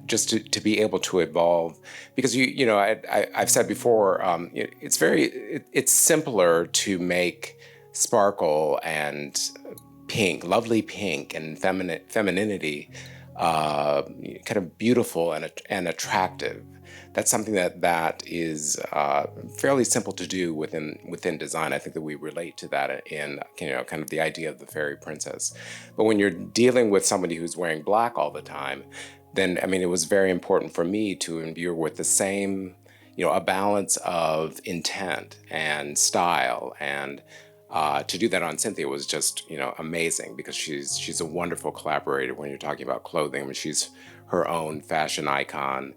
Just to be able to evolve, because I've said before, it's simpler to make sparkle and pink, lovely pink and femininity, kind of beautiful and attractive. That's something that is fairly simple to do within design. I think that we relate to that in kind of the idea of the fairy princess. But when you're dealing with somebody who's wearing black all the time, then it was very important for me to imbue with the same, a balance of intent and style, and to do that on Cynthia was just amazing, because she's a wonderful collaborator when you're talking about clothing. I mean, she's her own fashion icon.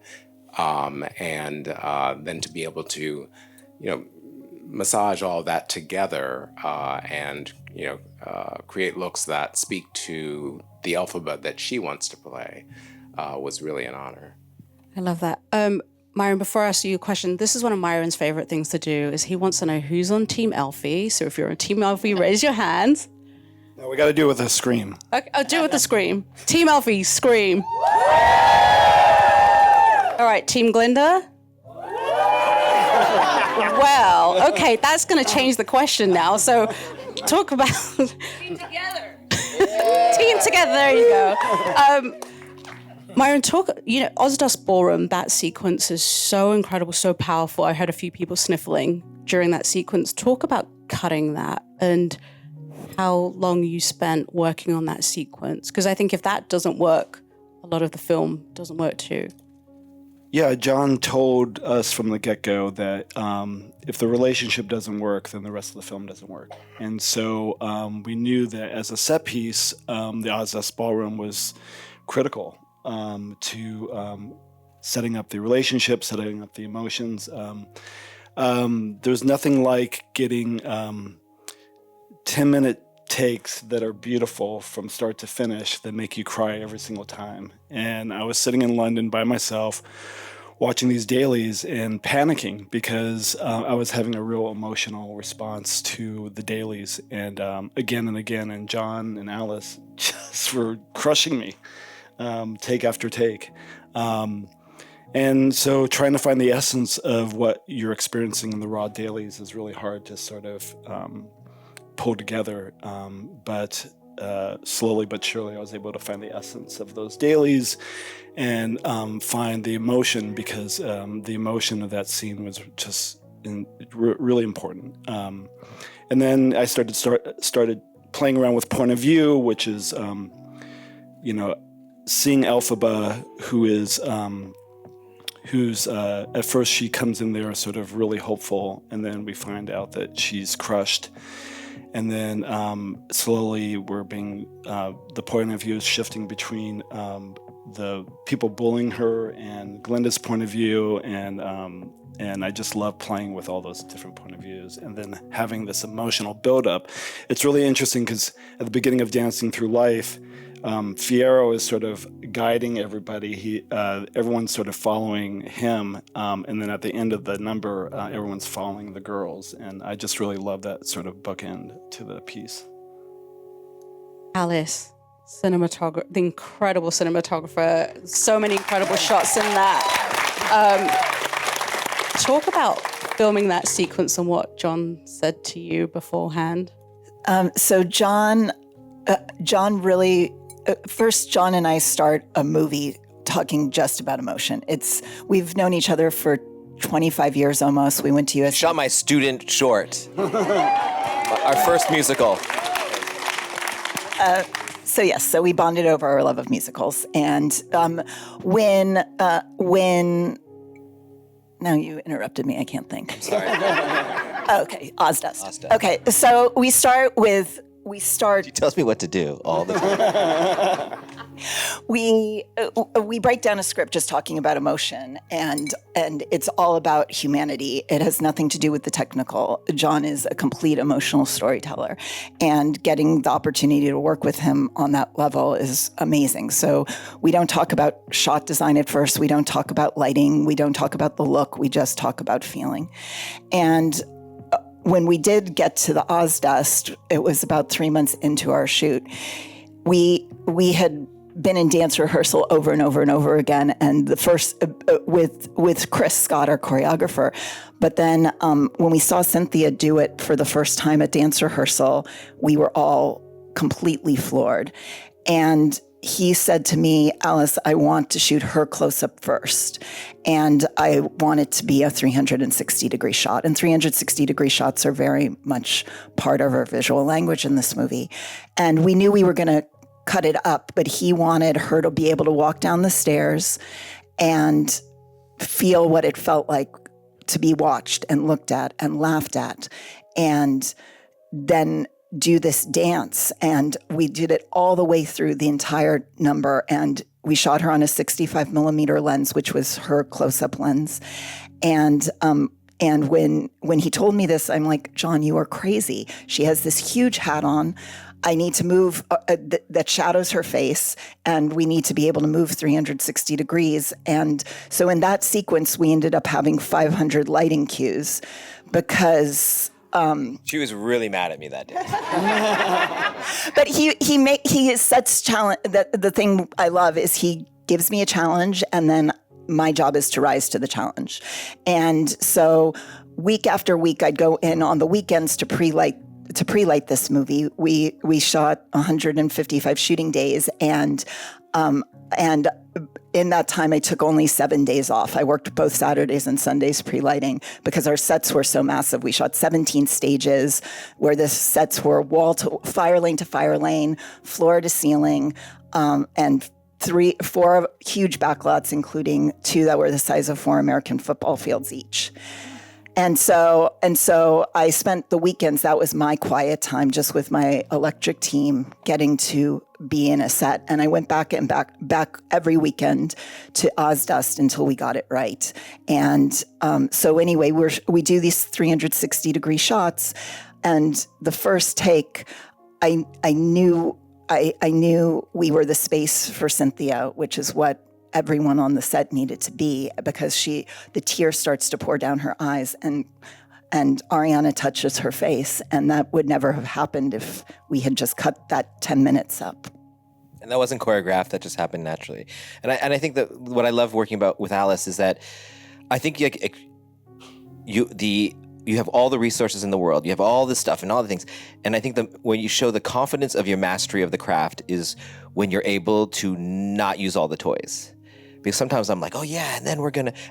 Then to be able to, massage all that together and create looks that speak to the Elphaba that she wants to play was really an honor. I love that. Myron, before I ask you a question, this is one of Myron's favorite things to do, is he wants to know who's on Team Elfie. So if you're on Team Elfie, raise your hands. No, we got to do it with a scream. Okay, I'll do it with a scream. Team Elfie, scream. All right, Team Glinda? Well, okay, that's going to change the question now. So talk about... Team together. Team together, there you go. Myron, Ozdos Ballroom, that sequence is so incredible, so powerful. I heard a few people sniffling during that sequence. Talk about cutting that and how long you spent working on that sequence. Because I think if that doesn't work, a lot of the film doesn't work too. Yeah, Jon told us from the get-go that if the relationship doesn't work, then the rest of the film doesn't work. And so we knew that as a set piece, the Ozdos Ballroom was critical to setting up the relationship, setting up the emotions. There's nothing like getting 10-minute takes that are beautiful from start to finish that make you cry every single time. And I was sitting in London by myself watching these dailies and panicking because I was having a real emotional response to the dailies, and again and again, and Jon and Alice just were crushing me take after take. And so trying to find the essence of what you're experiencing in the raw dailies is really hard to sort of pull together, but slowly but surely I was able to find the essence of those dailies and find the emotion, because the emotion of that scene was just really important. And then I started playing around with point of view, which is, seeing Elphaba, who's at first she comes in there sort of really hopeful, and then we find out that she's crushed. And then slowly we're being, the point of view is shifting between the people bullying her and Glinda's point of view, and I just love playing with all those different point of views, and then having this emotional buildup. It's really interesting because at the beginning of Dancing Through Life, Fiyero is sort of guiding everybody. Everyone's sort of following him, and then at the end of the number, everyone's following the girls, and I just really love that sort of bookend to the piece. Alice, the incredible cinematographer, so many incredible shots in that. Talk about filming that sequence and what Jon said to you beforehand. So Jon really, first Jon and I start a movie talking just about emotion. We've known each other for 25 years almost. We went to US. Shot my student short. Our first musical. So we bonded over our love of musicals. And when now you interrupted me, I can't think. Sorry. Okay, Ozdust. Okay, so we start. She tells me what to do all the time. We break down a script just talking about emotion, and it's all about humanity. It has nothing to do with the technical. Jon is a complete emotional storyteller, and getting the opportunity to work with him on that level is amazing. So we don't talk about shot design at first. We don't talk about lighting. We don't talk about the look. We just talk about feeling. And when we did get to the Ozdust, it was about 3 months into our shoot. We had been in dance rehearsal over and over and over again, and the first with Chris Scott, our choreographer. But then when we saw Cynthia do it for the first time at dance rehearsal, we were all completely floored. And he said to me, Alice, I want to shoot her close up first. And I want it to be a 360-degree shot. And 360-degree shots are very much part of our visual language in this movie. And we knew we were going to cut it up, but he wanted her to be able to walk down the stairs and feel what it felt like to be watched and looked at and laughed at. And then do this dance. And we did it all the way through the entire number. And we shot her on a 65 millimeter lens, which was her close-up lens. And when he told me this, I'm like, Jon, you are crazy. She has this huge hat on. I need to move that shadows her face, and we need to be able to move 360 degrees. And so in that sequence, we ended up having 500 lighting cues because she was really mad at me that day. But he sets challenge. The thing I love is he gives me a challenge, and then my job is to rise to the challenge. And so week after week, I'd go in on the weekends to pre-light this movie. We shot 155 shooting days, and in that time, I took only 7 days off. I worked both Saturdays and Sundays pre-lighting because our sets were so massive. We shot 17 stages where the sets were fire lane to fire lane, floor to ceiling, and 4 huge backlots, including 2 that were the size of 4 American football fields each. And so I spent the weekends, that was my quiet time, just with my electric team, getting to be in a set. And I went back every weekend to Ozdust until we got it right. And so anyway, we do these 360-degree shots. And the first take, I knew we were the space for Cynthia, which is what everyone on the set needed to be, because the tear starts to pour down her eyes, and Ariana touches her face, and that would never have happened if we had just cut that 10 minutes up. And that wasn't choreographed, that just happened naturally. And I think that what I love working with Alice is that I think you have all the resources in the world, you have all this stuff and all the things, and I think that when you show the confidence of your mastery of the craft is when you're able to not use all the toys. Because sometimes I'm like, oh yeah, and then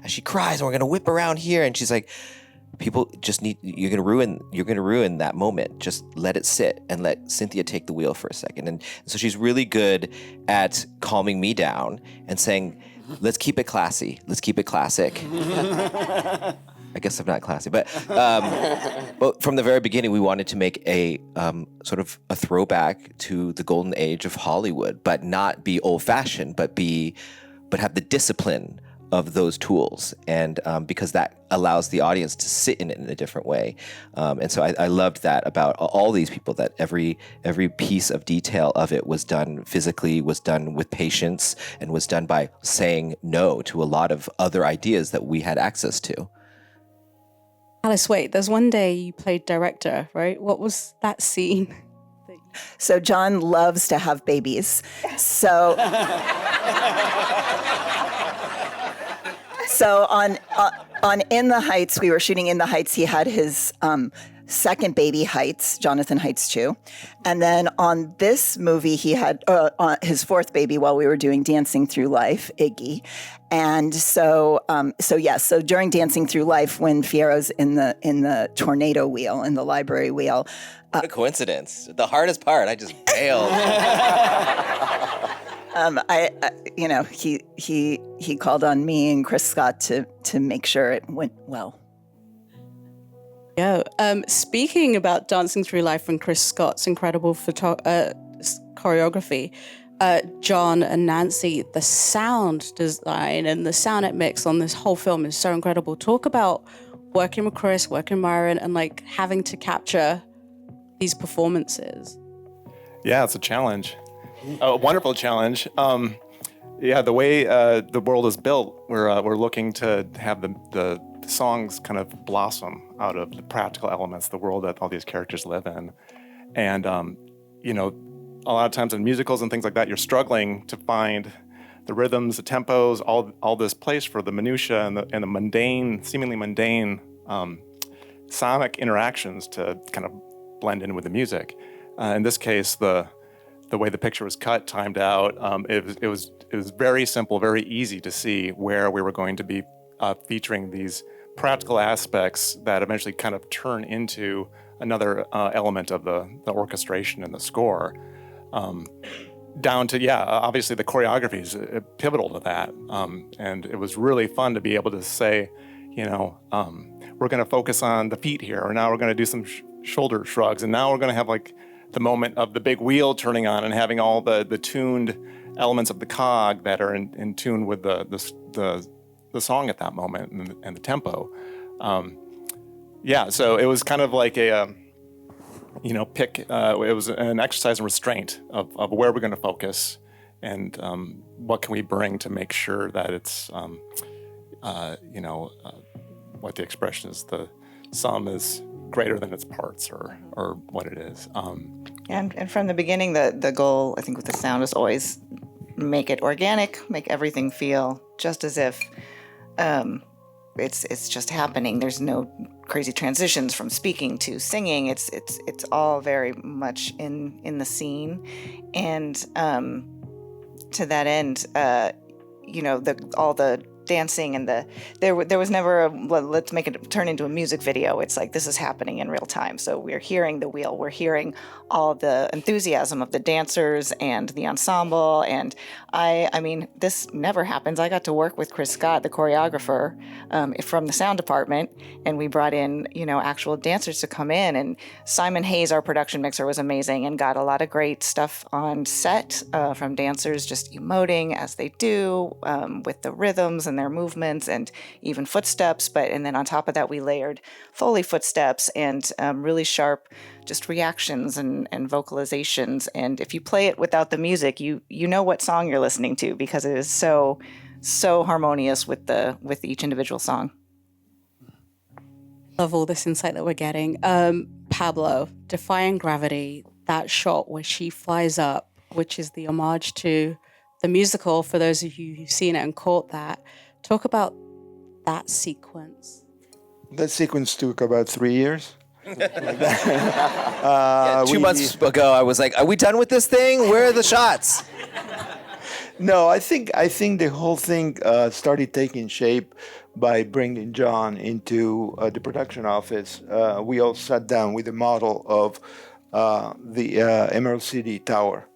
as she cries, and we're gonna whip around here, and she's like, people just you're gonna ruin that moment. Just let it sit and let Cynthia take the wheel for a second. And so she's really good at calming me down and saying, let's keep it classy. Let's keep it classic. I guess I'm not classy, but from the very beginning, we wanted to make a sort of a throwback to the golden age of Hollywood, but not be old-fashioned, but have the discipline of those tools, and because that allows the audience to sit in it in a different way. And so I loved that about all these people, that every piece of detail of it was done physically, was done with patience, and was done by saying no to a lot of other ideas that we had access to. Alice, wait, there's one day you played director, right? What was that scene? So Jon loves to have babies. So on In the Heights, we were shooting In the Heights. He had his second baby, Heights, Jonathan Heights 2. And then on this movie, he had his fourth baby while we were doing Dancing Through Life, Iggy. And so during Dancing Through Life, when Fiyero's in the tornado wheel, in the library wheel. What a coincidence. The hardest part, I just bailed. He called on me and Chris Scott to make sure it went well. Yeah. Speaking about Dancing Through Life and Chris Scott's incredible choreography, Jon and Nancy, the sound design and the sound it mix on this whole film is so incredible. Talk about working with Chris, working with Myron, and like having to capture these performances. Yeah, it's a challenge. A wonderful challenge. The way the world is built, we're looking to have the songs kind of blossom out of the practical elements, the world that all these characters live in. And, a lot of times in musicals and things like that, you're struggling to find the rhythms, the tempos, all this place for the minutia and the mundane, seemingly mundane sonic interactions to kind of blend in with the music. In this case, the way the picture was cut, timed out, it was very simple, very easy to see where we were going to be featuring these practical aspects that eventually kind of turn into another element of the orchestration and the score. Down to, obviously the choreography is pivotal to that. And it was really fun to be able to say, we're going to focus on the feet here, or now we're going to do some shoulder shrugs, and now we're going to have like the moment of the big wheel turning on and having all the tuned elements of the cog that are in tune with the song at that moment and the tempo. So it was kind of like it was an exercise in restraint of where we're going to focus and what can we bring to make sure that it's, what the expression is, the sum is greater than its parts or what it is. And from the beginning, the goal, I think, with the sound is always make it organic, make everything feel just as if it's just happening. There's no crazy transitions from speaking to singing. It's all very much in the scene, and to that end, all the dancing and there was never let's make it turn into a music video. It's like this is happening in real time. So we're hearing the wheel, we're hearing all the enthusiasm of the dancers and the ensemble. And I mean, this never happens. I got to work with Chris Scott, the choreographer, from the sound department, and we brought in, actual dancers to come in. And Simon Hayes, our production mixer, was amazing and got a lot of great stuff on set from dancers just emoting as they do with the rhythms and their movements and even footsteps. And then on top of that, we layered Foley footsteps and really sharp just reactions and vocalizations. And if you play it without the music, you know what song you're listening to, because it is so harmonious with each individual song. Love all this insight that we're getting. Pablo, Defying Gravity, that shot where she flies up, which is the homage to the musical, for those of you who've seen it and caught that. Talk about that sequence. That sequence took about 3 years. 2 months ago, I was like, are we done with this thing? Where are the shots? No, I think the whole thing started taking shape by bringing Jon into the production office. We all sat down with a model of the Emerald City Tower,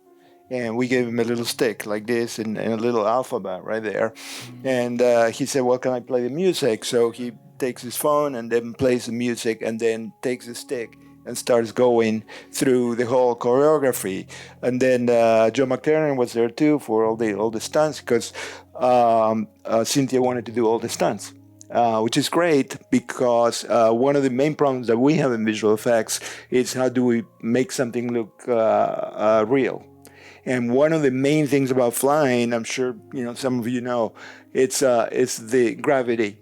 and we gave him a little stick like this and a little Elphaba right there. And he said, well, can I play the music? So he takes his phone and then plays the music and then takes the stick and starts going through the whole choreography. And then Joe McTiernan was there too for all the stunts, because Cynthia wanted to do all the stunts. Which is great, because one of the main problems that we have in visual effects is how do we make something look real. And one of the main things about flying, I'm sure some of you know, it's the gravity,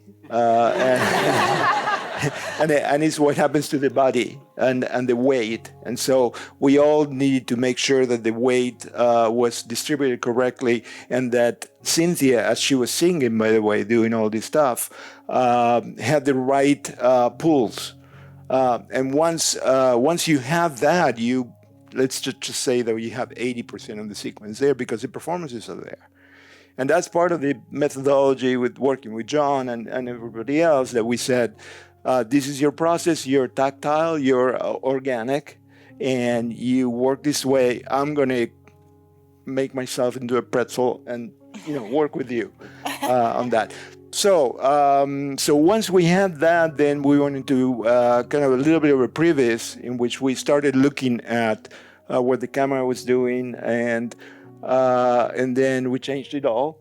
and it's what happens to the body and the weight. And so we all needed to make sure that the weight was distributed correctly, and that Cynthia, as she was singing, by the way, doing all this stuff, had the right pulls. And once you have that, let's just say that you have 80% of the sequence there, because the performances are there. And that's part of the methodology with working with Jon and everybody else, that we said, this is your process, you're tactile, you're organic, and you work this way. I'm going to make myself into a pretzel and work with you on that. So once we had that, then we went into kind of a little bit of a previs, in which we started looking at what the camera was doing, and then we changed it all.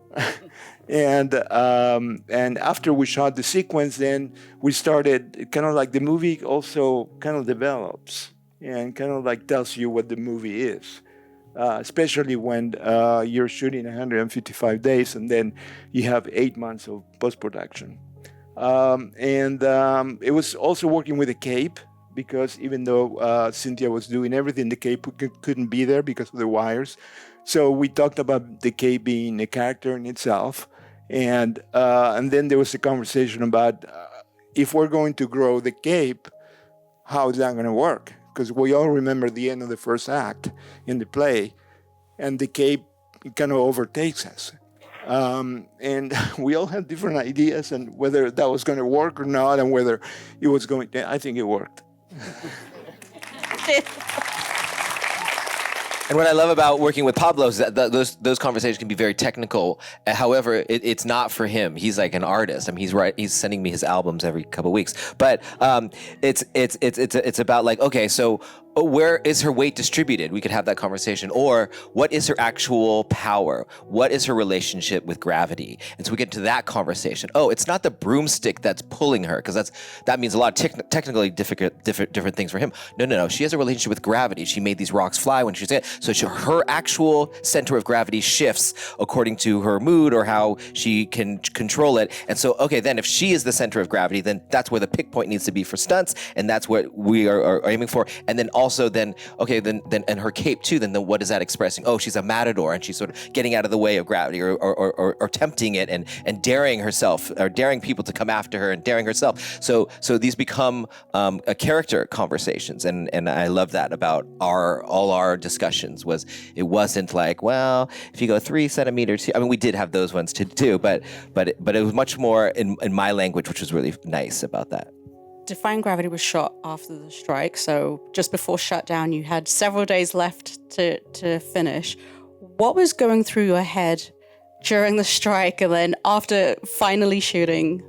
And after we shot the sequence, then we started kind of like the movie also kind of develops and kind of like tells you what the movie is. Especially when you're shooting 155 days and then you have 8 months of post-production. It was also working with the cape, because even though Cynthia was doing everything, the cape couldn't be there because of the wires. So we talked about the cape being a character in itself. And then there was a conversation about if we're going to grow the cape, how is that going to work? Because we all remember the end of the first act in the play, and the cape kind of overtakes us. And we all had different ideas, and whether that was going to work or not, and whether it was going to, I think it worked. And what I love about working with Pablo is that those conversations can be very technical. However, it's not for him. He's like an artist. I mean, he's sending me his albums every couple of weeks. But it's about like, okay, so where is her weight distributed? We could have that conversation. Or what is her actual power? What is her relationship with gravity? And so we get to that conversation. Oh, it's not the broomstick that's pulling her, because that means a lot of technically different things for him. No. She has a relationship with gravity. She made these rocks fly when she's in. So her actual center of gravity shifts according to her mood or how she can control it. And so, okay, then if she is the center of gravity, then that's where the pick point needs to be for stunts, and that's what we are aiming for. And then also then and her cape too, then what is that expressing? Oh, she's a matador, and she's sort of getting out of the way of gravity or tempting it and daring herself, or daring people to come after her and daring herself. So these become a character conversations, and I love that about all our discussions. It wasn't like, well, if you go 3 centimeters here, I mean, we did have those ones too, but it was much more in my language, which was really nice about that. Defying Gravity was shot after the strike, so just before shutdown, you had several days left to finish. What was going through your head during the strike, and then after finally shooting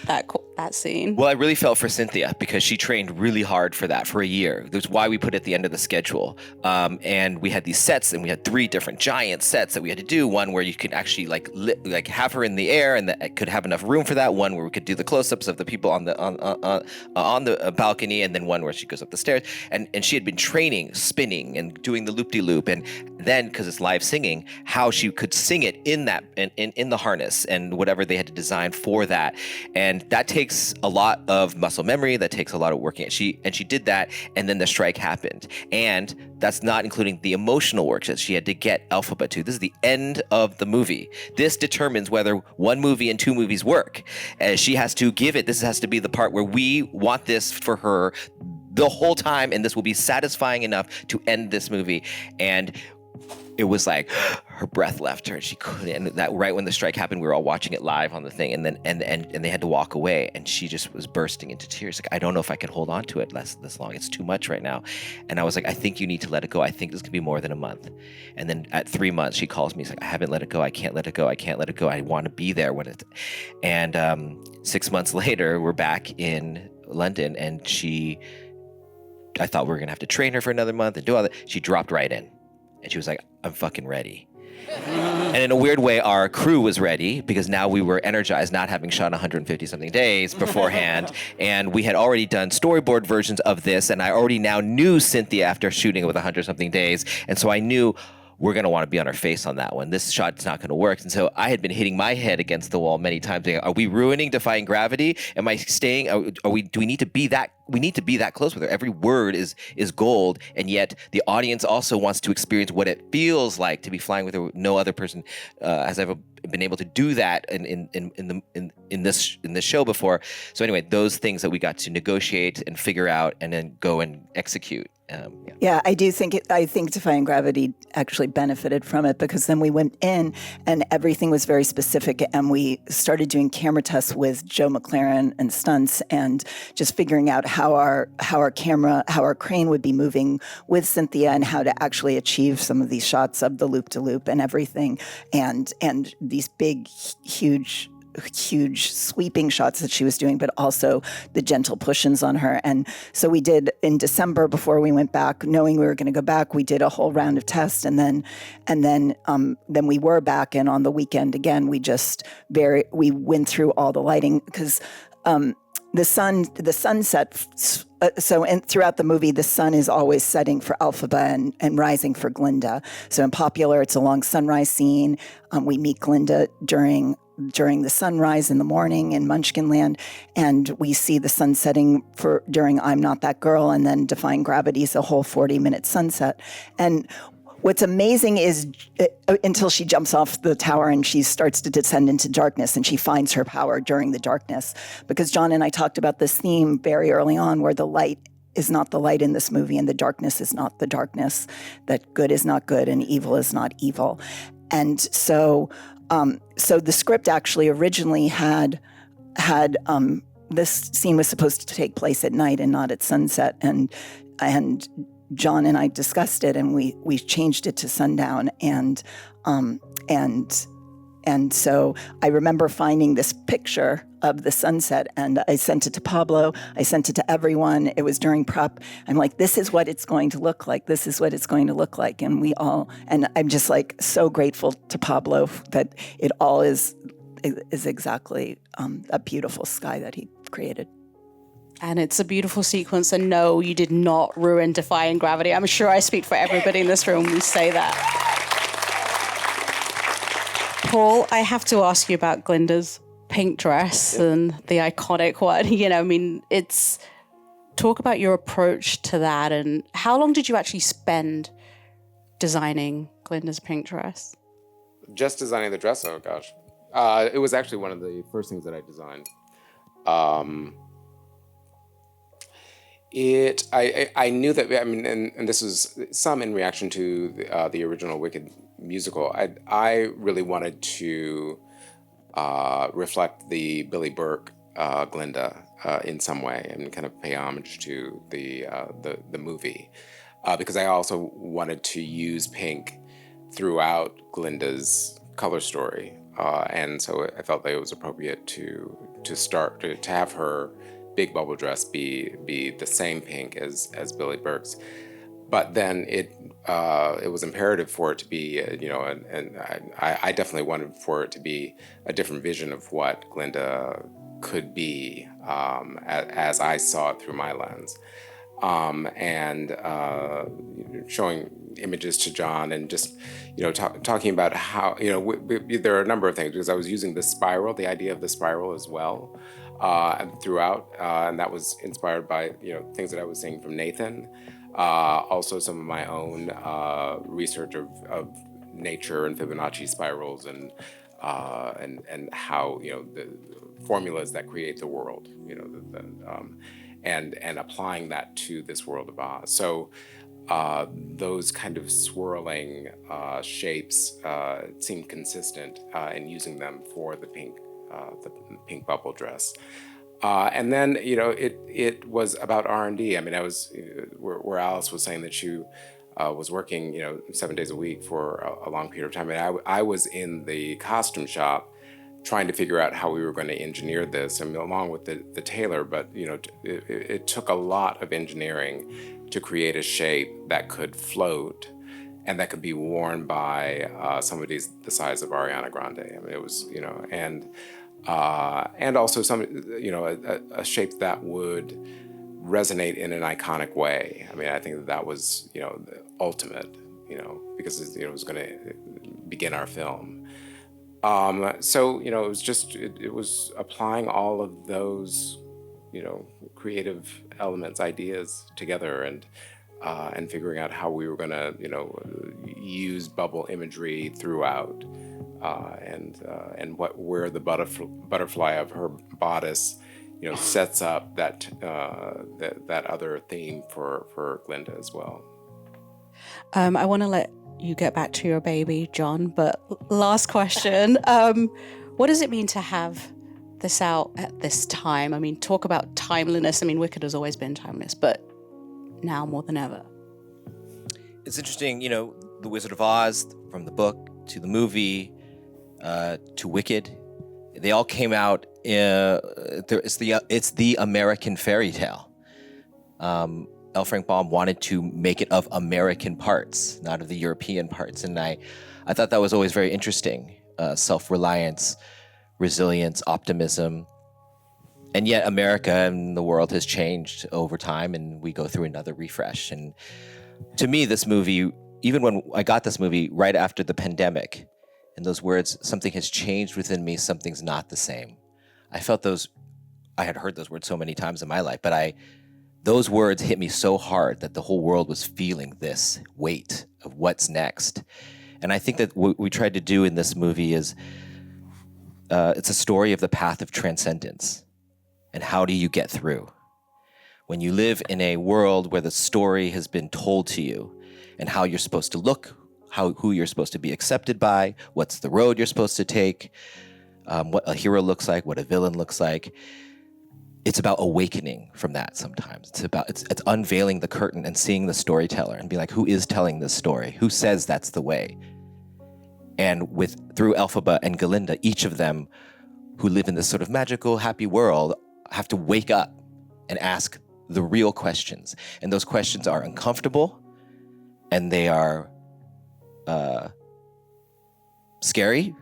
that scene? Well, I really felt for Cynthia, because she trained really hard for that for a year. That's why we put it at the end of the schedule. And we had these sets, and we had 3 different giant sets that we had to do. One where you could actually like have her in the air, and that could have enough room for that. One where we could do the close-ups of the people on the balcony, and then one where she goes up the stairs. And she had been training, spinning, and doing the loop-de-loop. And then, because it's live singing, how she could sing it in the harness and whatever they had to design for that. And that takes a lot of muscle memory. That takes a lot of working. She did that, and then the strike happened. And that's not including the emotional work that she had to get Elphaba to. This is the end of the movie. This determines whether 1 movie and 2 movies work. She has to give it. This has to be the part where we want this for her the whole time, and this will be satisfying enough to end this movie. And it was like her breath left her and she couldn't. And that right when the strike happened, we were all watching it live on the thing, and then and they had to walk away, and she just was bursting into tears. Like, I don't know if I can hold on to it this long. It's too much right now. And I was like, I think you need to let it go. I think this could be more than a month. And then at 3 months, she calls me. She's like, I haven't let it go. I can't let it go. I can't let it go. I want to be there when it. And 6 months later, we're back in London, and I thought we were gonna have to train her for another month and do all that. She dropped right in. And she was like, I'm fucking ready. And in a weird way, our crew was ready because now we were energized, not having shot 150 something days beforehand. And we had already done storyboard versions of this. And I already now knew Cynthia after shooting it with 100 something days. And so I knew we're going to want to be on our face on that one. This shot's not going to work. And so I had been hitting my head against the wall many times. Are we ruining Defying Gravity? Am I staying? Do we need to be that? We need to be that close with her. Every word is gold, and yet the audience also wants to experience what it feels like to be flying with her. No other person has ever been able to do that in this show before. So anyway, those things that we got to negotiate and figure out, and then go and execute. Yeah, I do think I think Defying Gravity actually benefited from it, because then we went in and everything was very specific, and we started doing camera tests with Joe McLaren and stunts, and just figuring out how our crane would be moving with Cynthia, and how to actually achieve some of these shots of the loop to loop and everything, and these big, huge sweeping shots that she was doing, but also the gentle push-ins on her. And so we did in December, before we went back, knowing we were going to go back, we did a whole round of tests, and then we were back, and on the weekend again, we went through all the lighting, because the sunset. Throughout the movie, the sun is always setting for Elphaba and rising for Glinda. So in Popular, it's a long sunrise scene. We meet Glinda during the sunrise in the morning in Munchkinland, and we see the sun setting during I'm Not That Girl, and then Defying Gravity is a whole 40-minute sunset. And what's amazing is until she jumps off the tower and she starts to descend into darkness, and she finds her power during the darkness. Because Jon and I talked about this theme very early on, where the light is not the light in this movie, and the darkness is not the darkness, that good is not good and evil is not evil. And so the script actually originally had this scene was supposed to take place at night and not at sunset, and Jon and I discussed it, and we changed it to sundown, and so I remember finding this picture of the sunset, and I sent it to Pablo. I sent it to everyone. It was during prep. I'm like, this is what it's going to look like. This is what it's going to look like. And I'm just like so grateful to Pablo that it all is exactly a beautiful sky that he created. And it's a beautiful sequence. And no, you did not ruin Defying Gravity. I'm sure I speak for everybody in this room when we say that. Paul, I have to ask you about Glinda's pink dress and the iconic one. Talk about your approach to that, and how long did you actually spend designing Glinda's pink dress? Just designing the dress? Oh gosh. It was actually one of the first things that I designed. I knew that, and this was some in reaction to the original Wicked musical. I really wanted to reflect the Billie Burke Glinda in some way, and kind of pay homage to the movie, because I also wanted to use pink throughout Glinda's color story, and so I felt that it was appropriate to have her big bubble dress be the same pink as Billie Burke's. But then it was imperative for it to be, and I definitely wanted for it to be a different vision of what Glinda could be as I saw it through my lens. And showing images to Jon, and just, talking about how, there are a number of things, because I was using the idea of the spiral as well, throughout, and that was inspired by, things that I was seeing from Nathan. Also some of my own research of nature and Fibonacci spirals, and how, the formulas that create the world, and applying that to this world of Oz. So those kind of swirling shapes seemed consistent in using them for the pink bubble dress. And then, it was about R&D. I mean, I was where Alice was saying that she was working, 7 days a week for a long period of time. And I was in the costume shop trying to figure out how we were going to engineer this, I mean, along with the tailor. But it took a lot of engineering to create a shape that could float and that could be worn by somebody the size of Ariana Grande. I mean, it was, and also a shape that would resonate in an iconic way. I mean, I think that was, the ultimate, because it was going to begin our film. So, it was just, it was applying all of those, creative elements, ideas together and figuring out how we were going to, use bubble imagery throughout. And where the butterfly of her bodice, sets up that other theme for Glinda as well. I want to let you get back to your baby, Jon, but last question. What does it mean to have this out at this time? I mean, talk about timeliness. I mean, Wicked has always been timeless, but now more than ever. It's interesting, The Wizard of Oz, from the book to the movie, to Wicked, they all came out. It's the American fairy tale. L. Frank Baum wanted to make it of American parts, not of the European parts, and I thought that was always very interesting. Self-reliance, resilience, optimism, and yet America and the world has changed over time, and we go through another refresh. And to me, this movie, even when I got this movie right after the pandemic, and those words, something has changed within me, something's not the same. I felt I had heard those words so many times in my life, but those words hit me so hard that the whole world was feeling this weight of what's next. And I think that what we tried to do in this movie is, it's a story of the path of transcendence. And how do you get through? When you live in a world where the story has been told to you, and how you're supposed to look, who you're supposed to be accepted by, what's the road you're supposed to take, what a hero looks like, what a villain looks like. It's about awakening from that sometimes. It's unveiling the curtain and seeing the storyteller and being like, who is telling this story? Who says that's the way? And through Elphaba and Glinda, each of them who live in this sort of magical, happy world have to wake up and ask the real questions. And those questions are uncomfortable, and they are scary,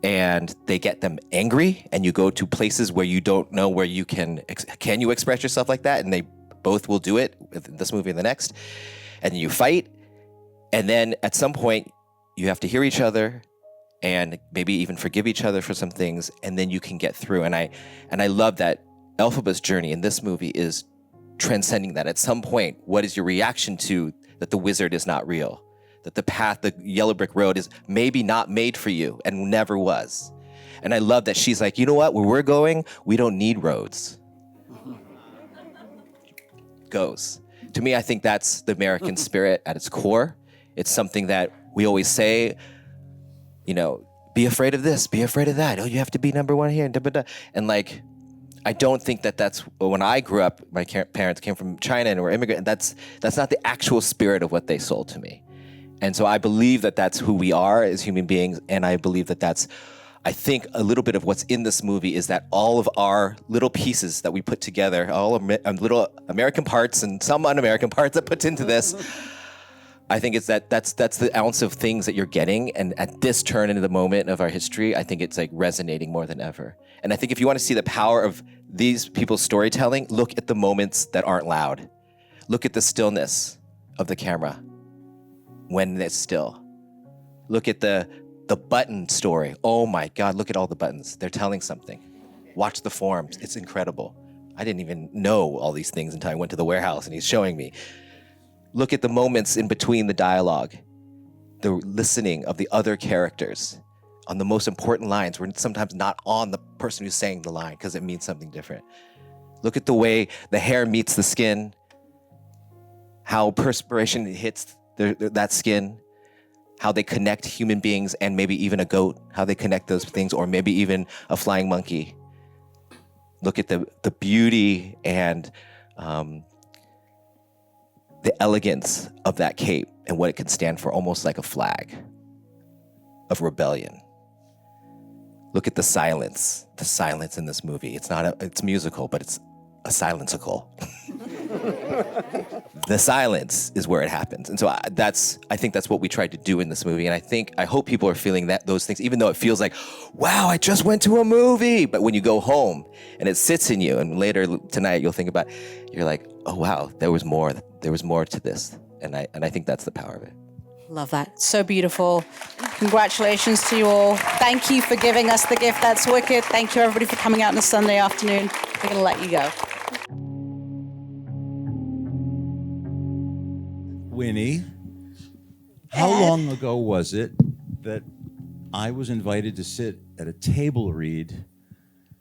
and they get them angry, and you go to places where you don't know where you can you express yourself like that, and they both will do it in this movie and the next, and you fight, and then at some point you have to hear each other and maybe even forgive each other for some things, and then you can get through. And I love that Elphaba's journey in this movie is transcending that. At some point, what is your reaction to that the wizard is not real? That the path, the yellow brick road, is maybe not made for you and never was. And I love that she's like, you know what, where we're going, we don't need roads. Goes. To me, I think that's the American spirit at its core. It's something that we always say, be afraid of this, be afraid of that. Oh, you have to be number one here. And like, I don't think that's, when I grew up, my parents came from China and were immigrants, and that's not the actual spirit of what they sold to me. And so I believe that that's who we are as human beings, and I believe that I think a little bit of what's in this movie is that all of our little pieces that we put together, all little American parts and some un-American parts that puts into this, I think it's that's the ounce of things that you're getting, and at this turn into the moment of our history, I think it's like resonating more than ever. And I think if you want to see the power of these people's storytelling, look at the moments that aren't loud. Look at the stillness of the camera when it's still. Look at the button story. Oh my God, look at all the buttons. They're telling something. Watch the forms. It's incredible. I didn't even know all these things until I went to the warehouse and he's showing me. Look at the moments in between the dialogue, the listening of the other characters on the most important lines. We're sometimes not on the person who's saying the line because it means something different. Look at the way the hair meets the skin, how perspiration hits that skin, how they connect human beings and maybe even a goat, how they connect those things, or maybe even a flying monkey. Look at the beauty and the elegance of that cape and what it can stand for, almost like a flag of rebellion. Look at the silence in this movie. It's musical, but it's a silencical. The silence is where it happens. And so I think that's what we tried to do in this movie. And I hope people are feeling those things, even though it feels like, wow, I just went to a movie. But when you go home and it sits in you, and later tonight you'll think about, you're like, oh wow, there was more to this. And I think that's the power of it. Love that. So beautiful. Congratulations to you all. Thank you for giving us the gift. That's wicked. Thank you, everybody, for coming out on a Sunday afternoon. We're going to let you go. Winnie, how long ago was it that I was invited to sit at a table read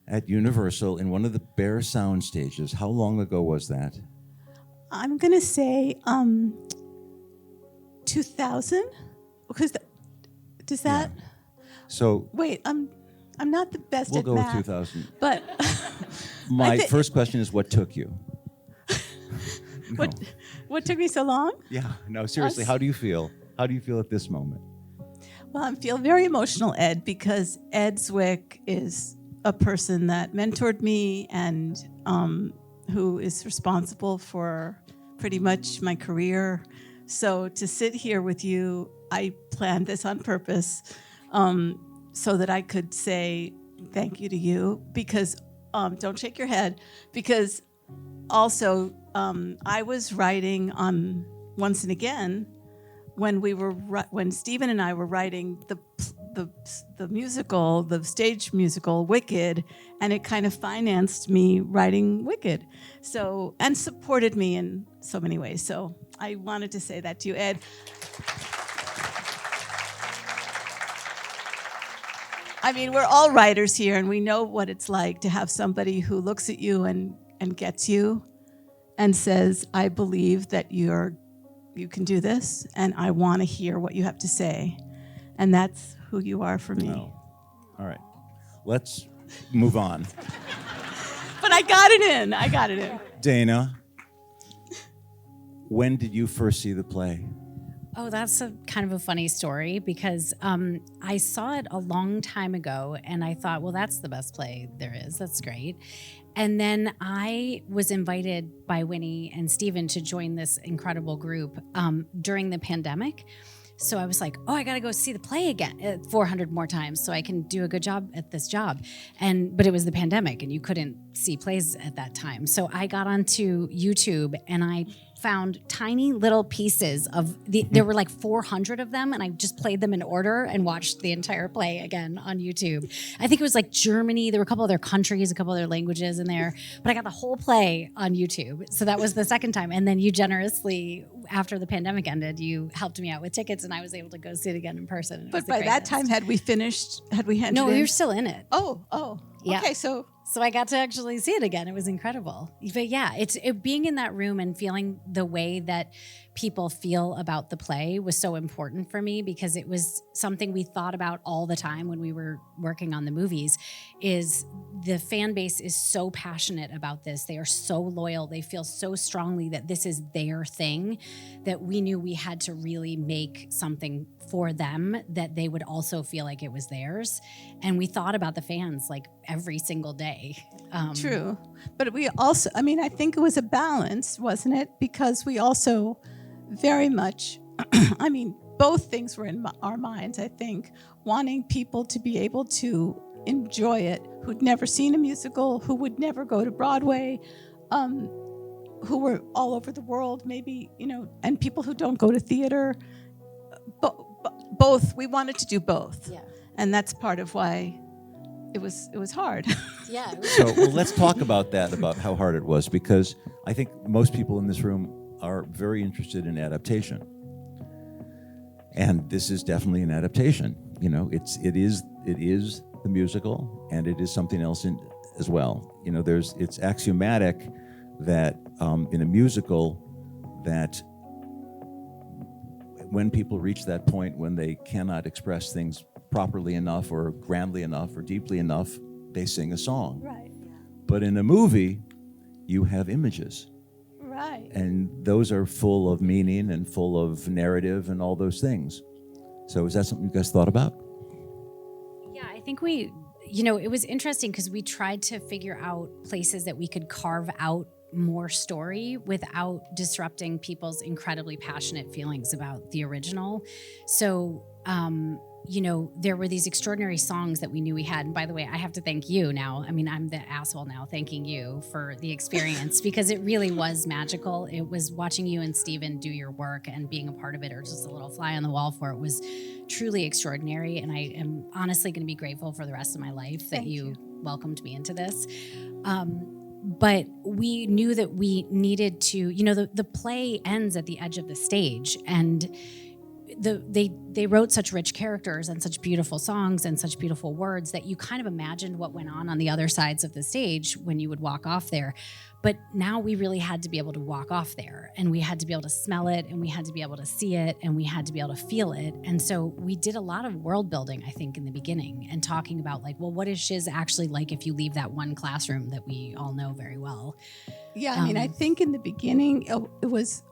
at Universal in one of the Bear sound stages? How long ago was that? I'm going to say 2000, because does that? Yeah. So wait, I'm not the best we'll at go math. with 2000. But my first question is, what took you? No. What took me so long? Yeah, no, seriously, how do you feel? How do you feel at this moment? Well, I feel very emotional, Ed, because Ed Zwick is a person that mentored me and who is responsible for pretty much my career. So to sit here with you, I planned this on purpose so that I could say thank you to you, because don't shake your head, because also I was writing on Once and Again when Stephen and I were writing the musical, the stage musical Wicked, and it kind of financed me writing Wicked, so, and supported me in so many ways. So I wanted to say that to you, Ed. I mean, we're all writers here, and we know what it's like to have somebody who looks at you and gets you and says, I believe that you can do this, and I want to hear what you have to say. And that's who you are for me. Oh. All right. Let's move on. But I got it in. Dana, when did you first see the play? Oh, that's a kind of a funny story, because I saw it a long time ago and I thought, well, that's the best play there is. That's great. And then I was invited by Winnie and Stephen to join this incredible group during the pandemic. So I was like, oh, I got to go see the play again 400 more times so I can do a good job at this job. But it was the pandemic and you couldn't see plays at that time. So I got onto YouTube and I found tiny little pieces of there were like 400 of them, and I just played them in order and watched the entire play again on YouTube. I think it was like Germany. There were a couple other countries, a couple other languages in there, but I got the whole play on YouTube. So that was the second time. And then you generously, after the pandemic ended, you helped me out with tickets and I was able to go see it again in person. But by that time, had we handed No, in? you're still in it. Oh. Yeah. Okay, so I got to actually see it again. It was incredible. But yeah, being in that room and feeling the way that people feel about the play was so important for me, because it was something we thought about all the time when we were working on the movies. Is the fan base is so passionate about this. They are so loyal. They feel so strongly that this is their thing, that we knew we had to really make something for them that they would also feel like it was theirs. And we thought about the fans like every single day. True. But we also, I think it was a balance, wasn't it? Because we also very much, both things were in our minds, I think, wanting people to be able to enjoy it, who'd never seen a musical, who would never go to Broadway, who were all over the world, maybe, and people who don't go to theater. Both, we wanted to do both. Yeah. And that's part of why it was hard. Yeah. So let's talk about that, about how hard it was, because I think most people in this room are very interested in adaptation. And this is definitely an adaptation. It is the musical, and it is something else as well. It's axiomatic that in a musical that when people reach that point when they cannot express things properly enough or grandly enough or deeply enough, they sing a song. Right. But in a movie, you have images. Right. And those are full of meaning and full of narrative and all those things. So is that something you guys thought about? Yeah, I think it was interesting because we tried to figure out places that we could carve out more story without disrupting people's incredibly passionate feelings about the original. So, there were these extraordinary songs that we knew we had. And by the way, I have to thank you now. I mean, I'm the asshole now thanking you for the experience because it really was magical. It was watching you and Steven do your work and being a part of it, or just a little fly on the wall for it, was truly extraordinary. And I am honestly going to be grateful for the rest of my life that you welcomed me into this. But we knew that we needed to, the play ends at the edge of the stage, and they wrote such rich characters and such beautiful songs and such beautiful words that you kind of imagined what went on the other sides of the stage when you would walk off there. But now we really had to be able to walk off there, and we had to be able to smell it, and we had to be able to see it, and we had to be able to feel it. And so we did a lot of world building, I think, in the beginning, and talking about what is Shiz actually like if you leave that one classroom that we all know very well. Yeah, I mean, I think in the beginning, it was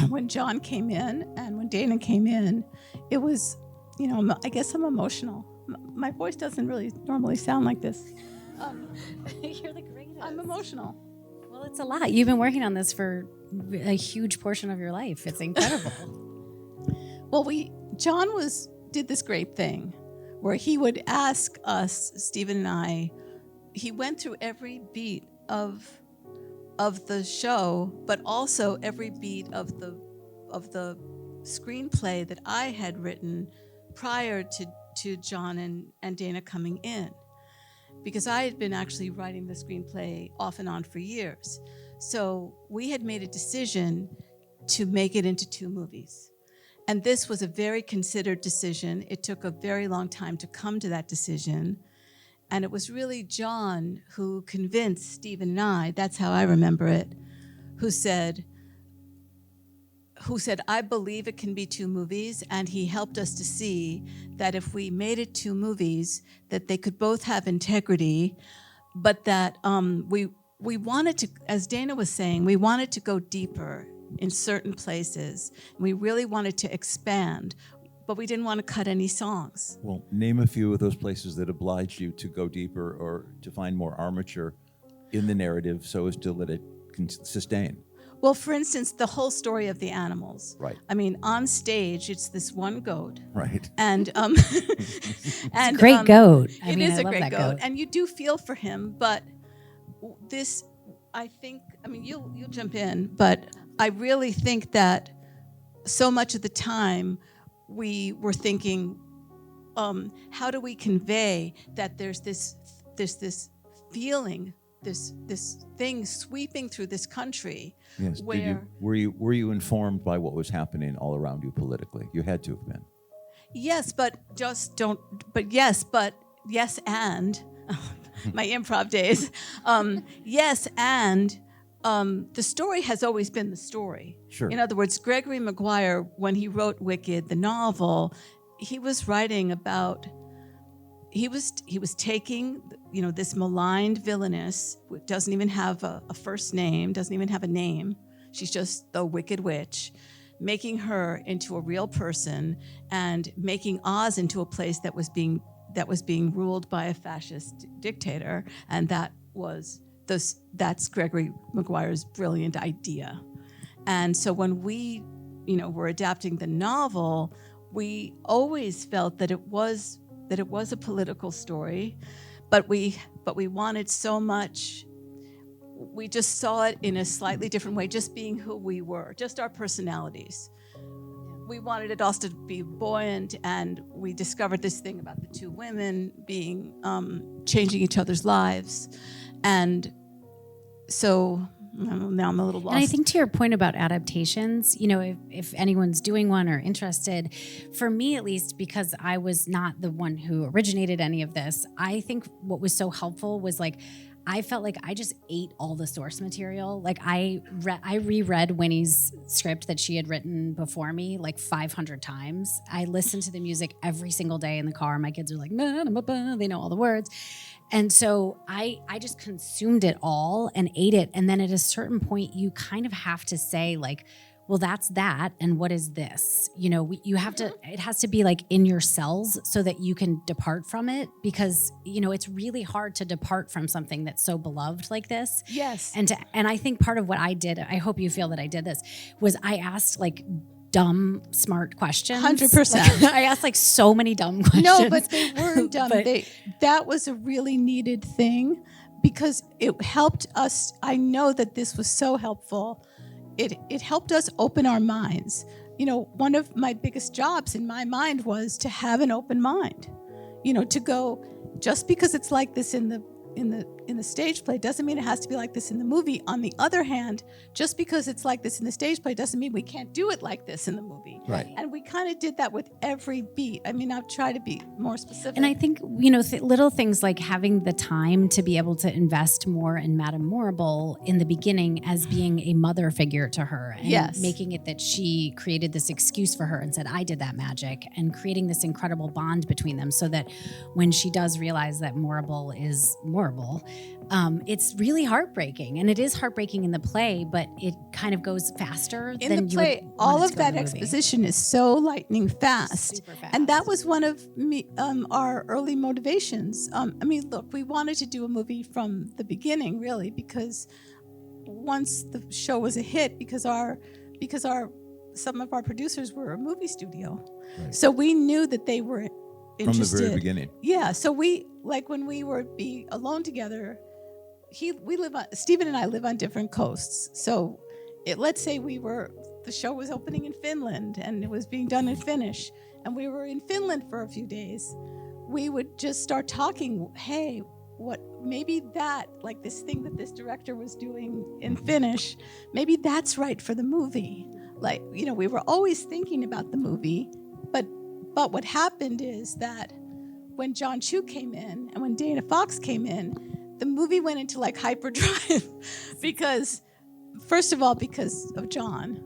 when Jon came in and when Dana came in, it was, I guess I'm emotional. My voice doesn't really normally sound like this. You're the greatest. I'm emotional. Well, it's a lot. You've been working on this for a huge portion of your life. It's incredible. Well, Jon did this great thing where he would ask us, Steven and I, he went through every beat of the show, but also every beat of the screenplay that I had written prior to Jon and Dana coming in, because I had been actually writing the screenplay off and on for years. So we had made a decision to make it into 2 movies. And this was a very considered decision. It took a very long time to come to that decision. And it was really Jon who convinced Steven and I, that's how I remember it, who said, I believe it can be 2 movies. And he helped us to see that if we made it 2 movies, that they could both have integrity, but that we wanted to, as Dana was saying, we wanted to go deeper in certain places. We really wanted to expand, but we didn't want to cut any songs. Well, name a few of those places that obliged you to go deeper or to find more armature in the narrative so as to let it sustain. Well, for instance, the whole story of the animals. Right. I mean, on stage, it's this one goat. Right. And it's a great goat. It is a great goat, and you do feel for him. But this, I think, you'll jump in, but I really think that so much of the time we were thinking, how do we convey that there's this feeling, this thing sweeping through this country? Yes. Where Were you informed by what was happening all around you politically? You had to have been. Yes, but just don't. But yes, and my improv days. Yes, and the story has always been the story. Sure. In other words, Gregory Maguire, when he wrote Wicked, the novel, he was writing about. He was taking, this maligned villainess, who doesn't even have a first name, doesn't even have a name. She's just the Wicked Witch, making her into a real person and making Oz into a place that was being ruled by a fascist dictator, and that's Gregory Maguire's brilliant idea. And so when we, were adapting the novel, we always felt that it was a political story, but we wanted so much. We just saw it in a slightly different way, just being who we were, just our personalities. We wanted it also to be buoyant, and we discovered this thing about the 2 women being changing each other's lives, and so now I'm a little lost. And I think to your point about adaptations, if anyone's doing one or interested, for me at least, because I was not the one who originated any of this, I think what was so helpful was I felt like I just ate all the source material. Like I reread Winnie's script that she had written before me like 500 times. I listened to the music every single day in the car. My kids are like, they know all the words. And so I just consumed it all and ate it. And then at a certain point, you kind of have to say like, well, that's that. And what is this? You know, you have to, it has to be like in your cells so that you can depart from it, because, you know, it's really hard to depart from something that's so beloved like this. Yes. And I think part of what I did, I hope you feel that I did this, was I asked like dumb, smart questions. 100%. Like, I asked like so many dumb questions. No, but they weren't dumb. That was a really needed thing because it helped us. I know that this was so helpful. It helped us open our minds. You know, one of my biggest jobs in my mind was to have an open mind. You know, to go, just because it's like this in the stage play doesn't mean it has to be like this in the movie. On the other hand, just because it's like this in the stage play doesn't mean we can't do it like this in the movie. Right. And we kind of did that with every beat. I mean, I've tried to be more specific. And I think, you know, little things like having the time to be able to invest more in Madame Morrible in the beginning as being a mother figure to her. And Yes. making it that she created this excuse for her and said, I did that magic, and creating this incredible bond between them so that when she does realize that Morrible is Morrible, it's really heartbreaking. And it is heartbreaking in the play, but it kind of goes faster In than the play, you would all want it of to go in that the movie. exposition is so lightning fast. And that was one of our early motivations. I mean, look, we wanted to do a movie from the beginning, really, because once the show was a hit, because some of our producers were a movie studio. Right. So we knew that they were interested. From the very beginning. Yeah, so we, like when we were be alone together, Stephen and I live on different coasts. So let's say the show was opening in Finland and it was being done in Finnish, and we were in Finland for a few days. We would just start talking, hey, maybe that, like this thing that this director was doing in Finnish, maybe that's right for the movie. Like, you know, we were always thinking about the movie, but what happened is that when John Chu came in and when Dana Fox came in, the movie went into like hyperdrive because, first of all, because of John,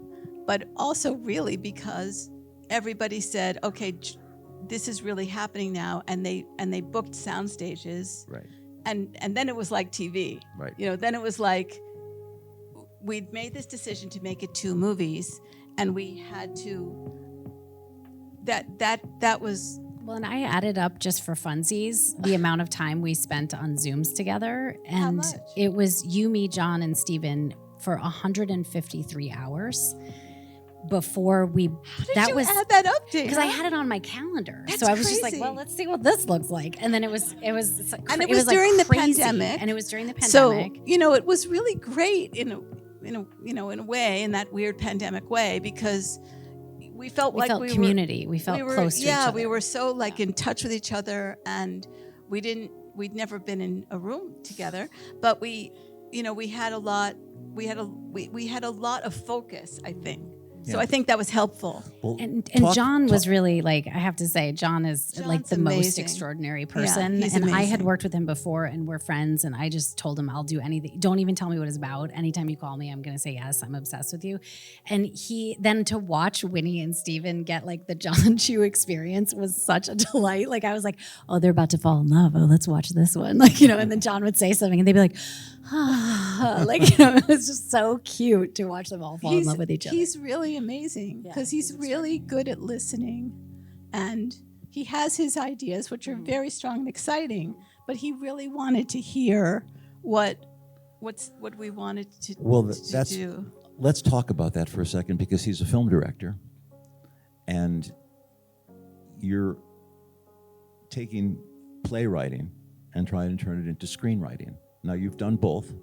but also really because everybody said, okay, this is really happening now, and they booked sound stages. Right. And then it was like TV. Right. You know, then it was like we'd made this decision to make it 2 movies, and we had to. That was. Well, and I added up just for funsies the amount of time we spent on Zooms together, and it was you, me, John, and Stephen for 153 hours before we. How did you add that up, Dana? Because I had it on my calendar, That's so I was just crazy. like, "Well, let's see what this looks like." And then it was, and it was like during the crazy, pandemic, and it was during the pandemic. So you know, it was really great in a way, in that weird pandemic way, because we felt like felt we community. were, we felt were, close to each other. We were so like in touch with each other, and we'd never been in a room together, but we had a lot. We had a lot of focus, I think. So Yeah. I think that was helpful. Well, And John was really like, I have to say, John is like the most amazing. extraordinary Yeah, person. he's and I had amazing. worked with him before, and we're friends. And I just told him, I'll do anything. Don't even tell me what it's about. Anytime you call me, I'm going to say yes. I'm obsessed with you. And then to watch Winnie and Stephen get like the John Chu experience was such a delight. Like I was like, oh, they're about to fall in love. Oh, let's watch this one. Like, you know, and then John would say something and they'd be like, ah, like, you know, it was just so cute to watch them all fall in love with each other. He's really amazing because he's really good at listening, and he has his ideas, which are very strong and exciting. But he really wanted to hear what we wanted to, to do. Let's talk about that for a second, because he's a film director, and you're taking playwriting and trying to turn it into screenwriting. Now, you've done both.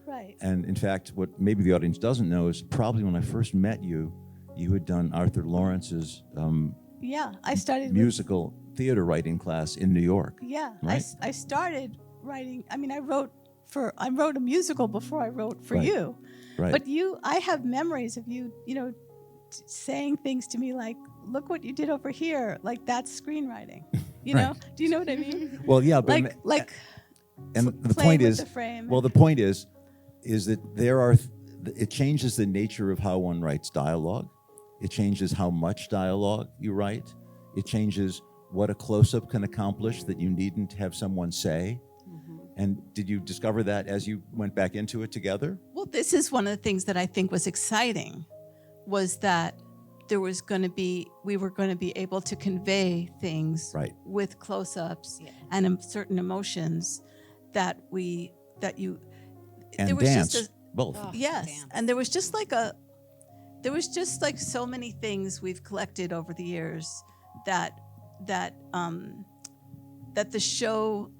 Right. And in fact, what maybe the audience doesn't know is probably when I first met you, you had done Arthur Lawrence's I started musical theater writing class in New York. Right? I started writing. I mean, I wrote a musical before I wrote for Right. you. Right. But I have memories of you, saying things to me like, look what you did over here. Like, that's screenwriting. You know? Do you know what I mean? Well, yeah, but And the playing point with is, the frame. well, the point is that it changes the nature of how one writes dialogue. It changes how much dialogue you write. It changes what a close-up can accomplish that you needn't have someone say. And did you discover that as you went back into it together? Well, this is one of the things that I think was exciting, was that we were going to be able to convey things with close-ups and certain emotions that you and there was dance just both. Yes, and there was just like so many things we've collected over the years that the show.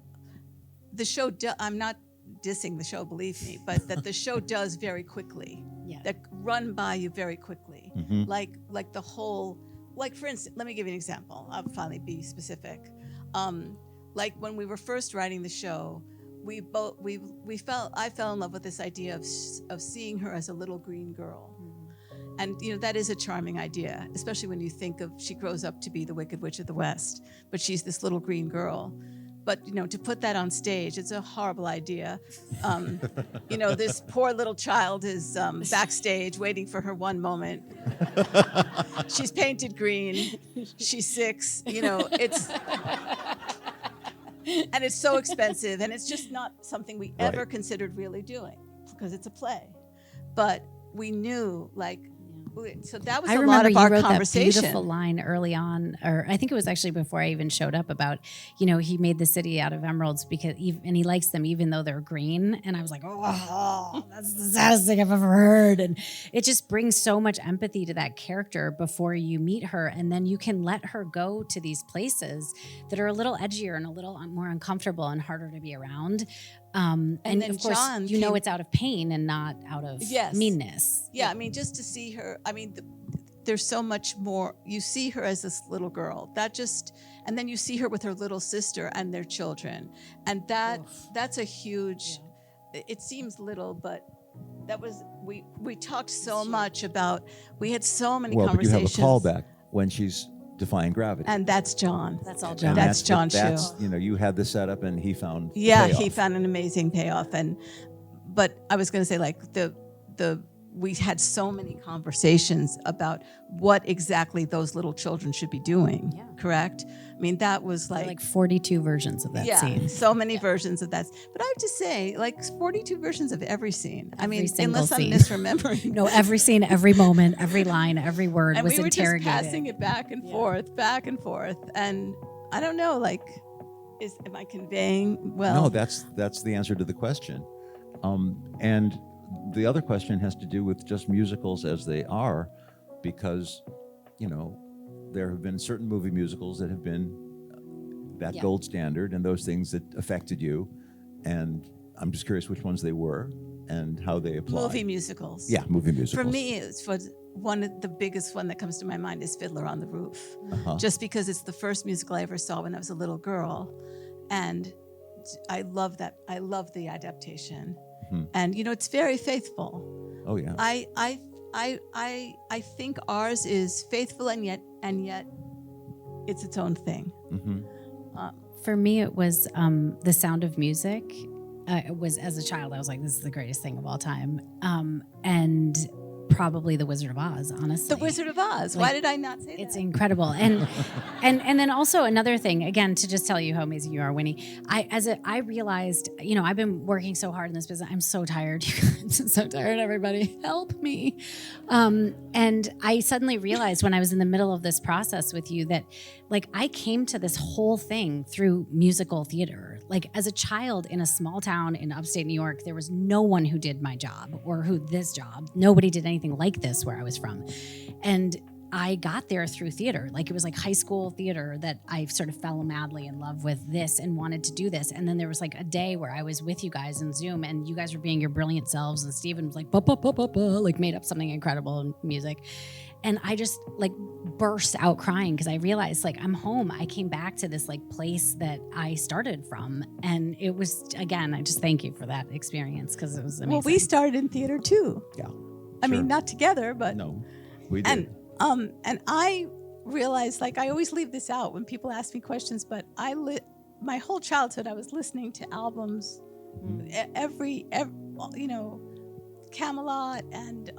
I'm not dissing the show, believe me, but that the show does very quickly. Yeah. That run by you very quickly. Mhm. Like the whole, like for instance, let me give you an example. I'll finally be specific. Like when we were first writing the show, I fell in love with this idea of seeing her as a little green girl. And that is a charming idea, especially when you think of she grows up to be the Wicked Witch of the West, but she's this little green girl. But to put that on stage, it's a horrible idea. This poor little child is backstage waiting for her one moment. She's painted green. She's 6. And it's so expensive, and it's just not something we ever considered really doing because it's a play. But we knew, so that was I a remember lot of you our wrote conversation. that beautiful line early on, or I think it was actually before I even showed up, about, he made the city out of emeralds and he likes them even though they're green. And I was like, oh, that's the saddest thing I've ever heard. And it just brings so much empathy to that character before you meet her. And then you can let her go to these places that are a little edgier and a little more uncomfortable and harder to be around. And then of course, John it's out of pain and not out of meanness. Yeah, I mean, just to see her, there's so much more. You see her as this little girl, and then you see her with her little sister and their children. And that's a huge, it seems little, but that was, we talked so much about, we had so many conversations. But you have a callback when she's defying gravity. And that's John. That's all And John. That's John Shu. You had the setup and he found the Yeah, payoff. he found an amazing payoff. But I was going to say, we had so many conversations about what exactly those little children should be doing. Yeah. Correct? I mean, that was like 42 versions of that scene. So many versions of that. But I have to say, 42 versions of every scene. Unless I'm misremembering. No, every scene, every moment, every line, every word and was we were interrogated. just passing it back and forth. And I don't know, am I conveying well? No, that's the answer to the question. And the other question has to do with just musicals as they are, because, there have been certain movie musicals that have been that gold standard and those things that affected you. And I'm just curious which ones they were and how they apply. Movie musicals. Yeah, movie musicals. For me, one of the biggest one that comes to my mind is Fiddler on the Roof. Uh-huh. Just because it's the first musical I ever saw when I was a little girl. And I love that. I love the adaptation. And it's very faithful. Oh yeah. I think ours is faithful and yet it's its own thing. Mm-hmm. For me, it was The Sound of Music. It was, as a child, I was like, this is the greatest thing of all time. And probably The Wizard of Oz, honestly. The Wizard of Oz. Why did I not say that? It's incredible. And then also another thing, again, to just tell you how amazing you are, Winnie, I realized, I've been working so hard in this business. I'm so tired. I'm so tired, everybody. Help me. And I suddenly realized when I was in the middle of this process with you that, I came to this whole thing through musical theater. As a child in a small town in upstate New York, there was no one who did my job or this job. Nobody did anything like this where I was from. And I got there through theater. It was high school theater that I sort of fell madly in love with this and wanted to do this. And then there was a day where I was with you guys in Zoom and you guys were being your brilliant selves and Steven was made up something incredible in music. And I just burst out crying because I realized I'm home. I came back to this place that I started from. And it was, again, I just thank you for that experience because it was amazing. Well, we started in theater too. Yeah. I mean, not together, but. No, we did. And I realized, I always leave this out when people ask me questions, but my whole childhood I was listening to albums every you know, Camelot and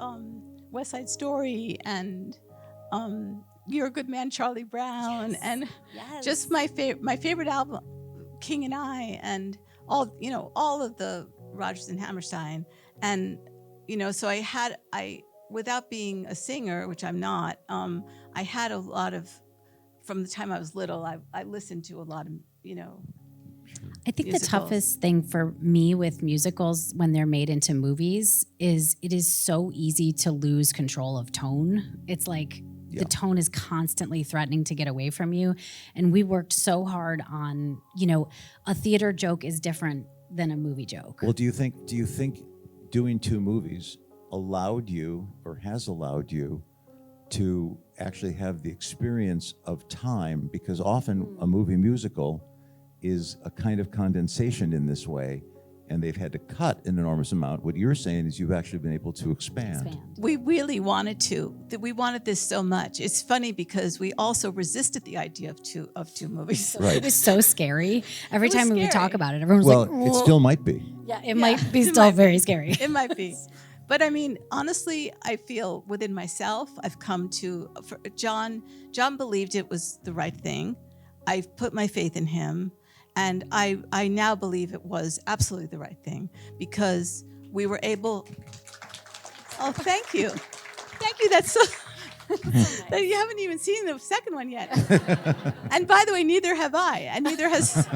West Side Story and You're a Good Man, Charlie Brown, and just my favorite album, King and I, and all of the Rodgers and Hammerstein, and so I without being a singer, which I'm not, I had a lot of, from the time I was little, I listened to a lot of I think musicals. the toughest thing for me with musicals when they're made into movies is it is so easy to lose control of tone. It's like the tone is constantly threatening to get away from you. And we worked so hard on, a theater joke is different than a movie joke. Well, do you think doing two movies allowed you, or has allowed you, to actually have the experience of time? Because often a movie musical is a kind of condensation in this way, and they've had to cut an enormous amount. What you're saying is you've actually been able to expand. We really wanted to. We wanted this so much. It's funny because we also resisted the idea of two movies. Right. It was so scary. Every It was time we would scary. talk about it, everyone was Well, like, it "Whoa." still might be. Yeah, it might be still very scary. It might be. But I mean, honestly, I feel within myself, I've come to, John believed it was the right thing. I've put my faith in him. And I now believe it was absolutely the right thing, because we were able. Oh, thank you. Thank you. That's so. You haven't even seen the second one yet. And by the way, neither have I, and neither has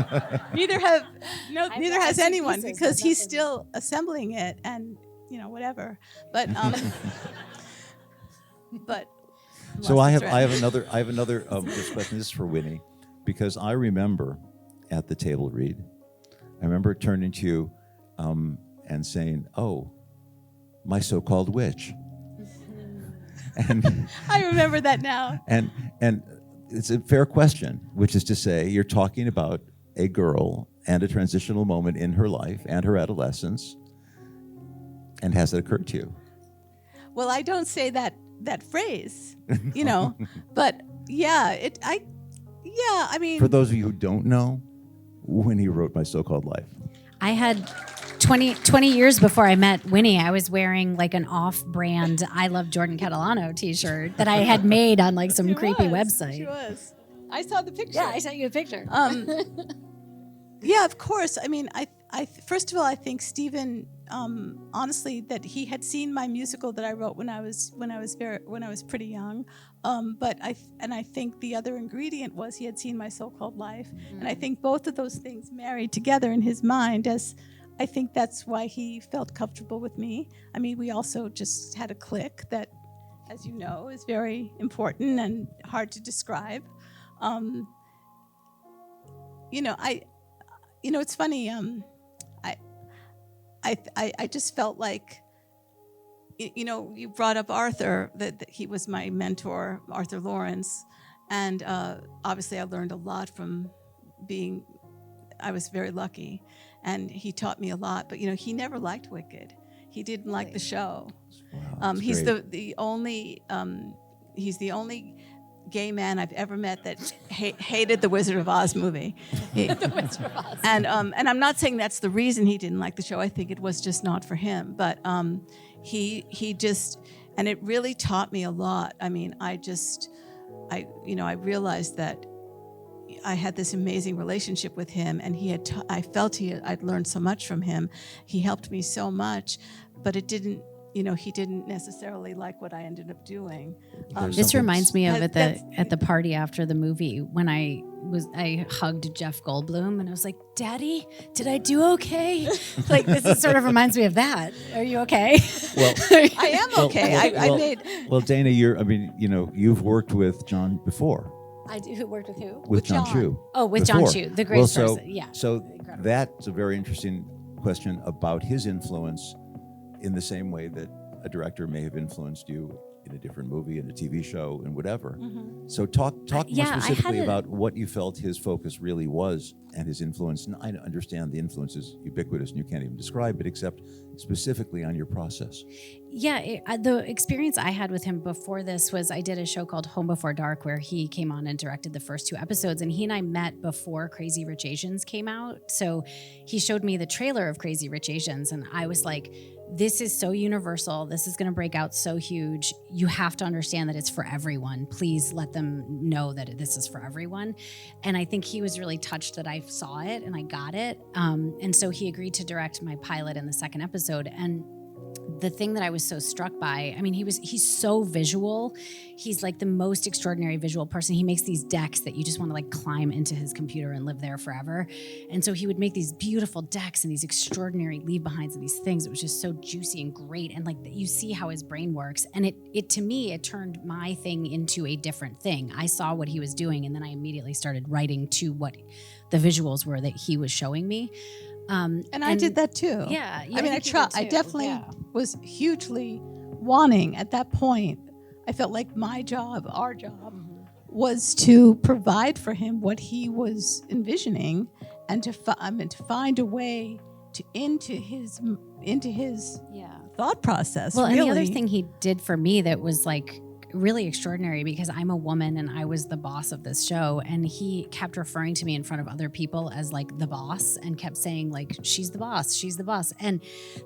anyone, pieces, because but he's nothing. still assembling it, and whatever. But but. So lost I the thread. have another this question. This is for Winnie, because I remember at the table read, I remember turning to you and saying, "Oh, my so-called witch." And I remember that now. and it's a fair question, which is to say, you're talking about a girl and a transitional moment in her life and her adolescence. And has it occurred to you? Well, I don't say that phrase, but yeah, I mean. For those of you who don't know, when he wrote My So-Called Life. I had 20 years before I met Winnie, I was wearing like an off-brand I Love Jordan Catalano t-shirt that I had made on like some creepy website. She was. I saw the picture. Yeah, I sent you a picture. Yeah, of course. I mean, I first of all, I think Stephen, honestly, that he had seen my musical that I wrote when I was pretty young. But I think the other ingredient was he had seen My So-Called Life, and I think both of those things married together in his mind. As I think that's why he felt comfortable with me. I mean, we also just had a click that, as you know, is very important and hard to describe. It's funny. I just felt like, you brought up Arthur, that he was my mentor, Arthur Lawrence, and obviously I learned a lot from I was very lucky, and he taught me a lot. But he never liked Wicked. He didn't like the show. Wow, He's great. the only gay man I've ever met that hated the Wizard of Oz movie. The Wizard of Oz. And I'm not saying that's the reason he didn't like the show. I think it was just not for him. But he just, and it really taught me a lot. I mean, I realized that I had this amazing relationship with him, and I'd learned so much from him. He helped me so much, but it didn't. He didn't necessarily like what I ended up doing. This reminds me of at the party after the movie when I hugged Jeff Goldblum and I was like, "Daddy, did I do okay?" Like this sort of reminds me of that. Are you okay? Well, I am okay. Well, Dana, you've worked with John before. I do. Who worked with who? With John Chu. Oh, with before. John Chu, the greatest person. Yeah. So that's a very interesting question about his influence, in the same way that a director may have influenced you in a different movie, in a TV show, and whatever. Mm-hmm. So talk more specifically about what you felt his focus really was and his influence. And I understand the influence is ubiquitous and you can't even describe it, except specifically on your process. The experience I had with him before this was I did a show called Home Before Dark where he came on and directed the first 2 episodes, and he and I met before Crazy Rich Asians came out. So he showed me the trailer of Crazy Rich Asians, and I was like, this is so universal. This is going to break out so huge. You have to understand that it's for everyone. Please let them know that this is for everyone. And I think he was really touched that I saw it and I got it. And so he agreed to direct my pilot in the 2nd episode. And the thing that I was so struck by, I mean, he's so visual. He's like the most extraordinary visual person. He makes these decks that you just want to like climb into his computer and live there forever. And so he would make these beautiful decks and these extraordinary leave behinds and these things. It was just so juicy and great. And like you see how his brain works. And it to me, it turned my thing into a different thing. I saw what he was doing, and then I immediately started writing to what the visuals were that he was showing me. And I did that too. Yeah. I mean, I definitely was hugely wanting at that point. I felt like my job, our job, was to provide for him what he was envisioning, and to find a way to into his thought process. Well, really. and the other thing he did for me that was like really extraordinary, because I'm a woman and I was the boss of this show, and he kept referring to me in front of other people as like the boss, and kept saying like, she's the boss. And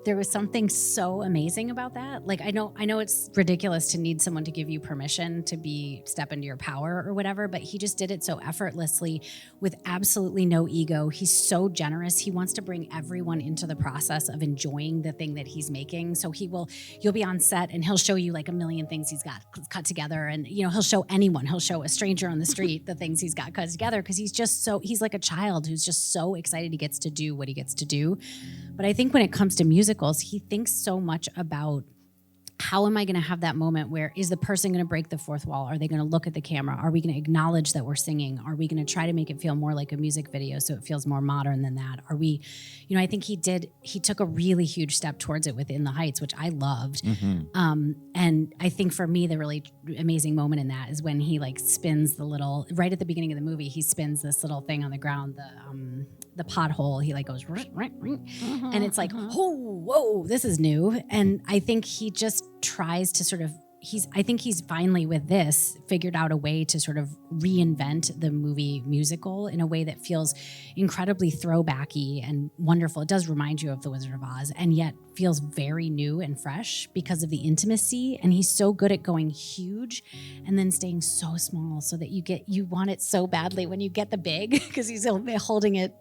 there was something so amazing about that. Like, I know it's ridiculous to need someone to give you permission to step into your power or whatever, but he just did it so effortlessly with absolutely no ego. He's so generous. He wants to bring everyone into the process of enjoying the thing that he's making. So you'll be on set and he'll show you like a million things he's got cut together, and he'll show a stranger on the street the things he's got cut together, because he's like a child who's just so excited he gets to do what he gets to do. But I think when it comes to musicals, he thinks so much about, how am I going to have that moment where is the person going to break the fourth wall? Are they going to look at the camera? Are we going to acknowledge that we're singing? Are we going to try to make it feel more like a music video so it feels more modern than that? Are we, I think he took a really huge step towards it with In the Heights, which I loved. And I think for me, the really amazing moment in that is when he like spins right at the beginning of the movie, he spins this little thing on the ground, the pothole. He like goes, and it's like, oh, whoa, this is new. And I think he just tries to sort of, I think he's finally with this figured out a way to sort of reinvent the movie musical in a way that feels incredibly throwbacky and wonderful. It does remind you of The Wizard of Oz, and yet feels very new and fresh because of the intimacy. And he's so good at going huge and then staying so small, so that you want it so badly when you get the big, because he's holding it,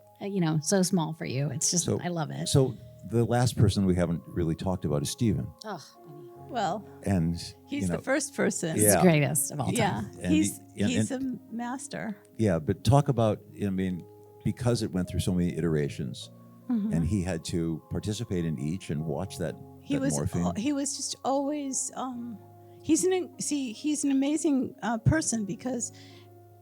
so small for you. It's just, I love it. So the last person we haven't really talked about is Steven. Oh, well, and he's the first person. He's the greatest of all time. Yeah, And he's a master. Yeah, but talk about, because it went through so many iterations, and he had to participate in each and watch that morphing. He was just always. He's an amazing person, because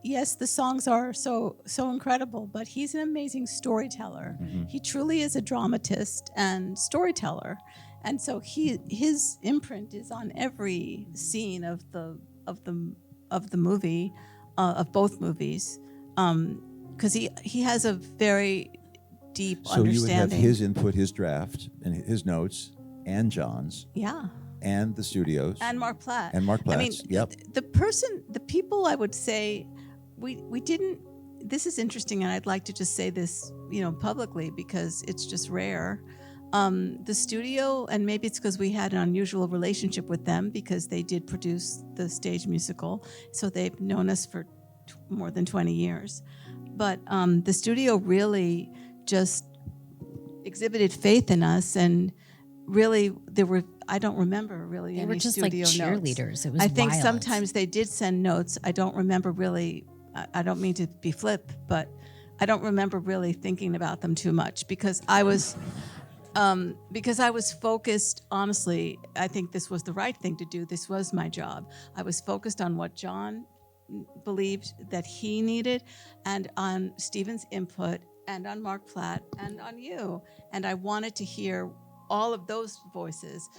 yes, the songs are so incredible, but he's an amazing storyteller. He truly is a dramatist and storyteller. And so his imprint is on every scene of the movie, of both movies, because he has a very deep understanding. So you would have his input, his draft, and his notes, and John's. Yeah. And the studios. And Marc Platt. I mean, yep. The people, I would say, we didn't. This is interesting, and I'd like to just say this, publicly, because it's just rare. The studio, and maybe it's because we had an unusual relationship with them, because they did produce the stage musical, so they've known us for more than 20 years. But the studio really just exhibited faith in us, and really I don't remember really they any were just studio like cheerleaders. notes. It was I think wild. sometimes they did send notes. I don't remember really. I don't mean to be flip, but I don't remember really thinking about them too much, because I was focused. Honestly, I think this was the right thing to do. This was my job. I was focused on what John believed that he needed, and on Steven's input, and on Marc Platt, and on you. And I wanted to hear all of those voices.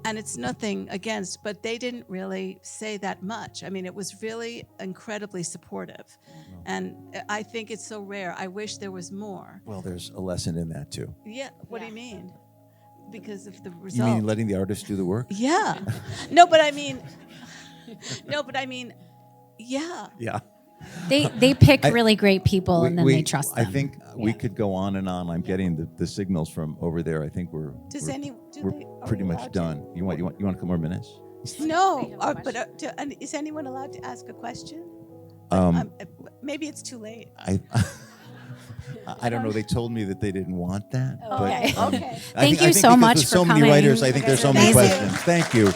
And it's nothing against, but they didn't really say that much. I mean, it was really incredibly supportive. And I think it's so rare. I wish there was more. Well, there's a lesson in that too. Yeah, what do you mean? because of the You result. mean letting the artist do the work? Yeah. No, but I mean, yeah. Yeah. They pick really great people and then they trust them. I think we could go on and on. I'm getting the signals from over there. I think we're pretty much done. You want a couple more minutes? No, and is anyone allowed to ask a question? Maybe it's too late. I don't know. They told me that they didn't want that. Okay. But, Okay. Thank you so much for so coming. many writers. I think there's so many questions. Thank you.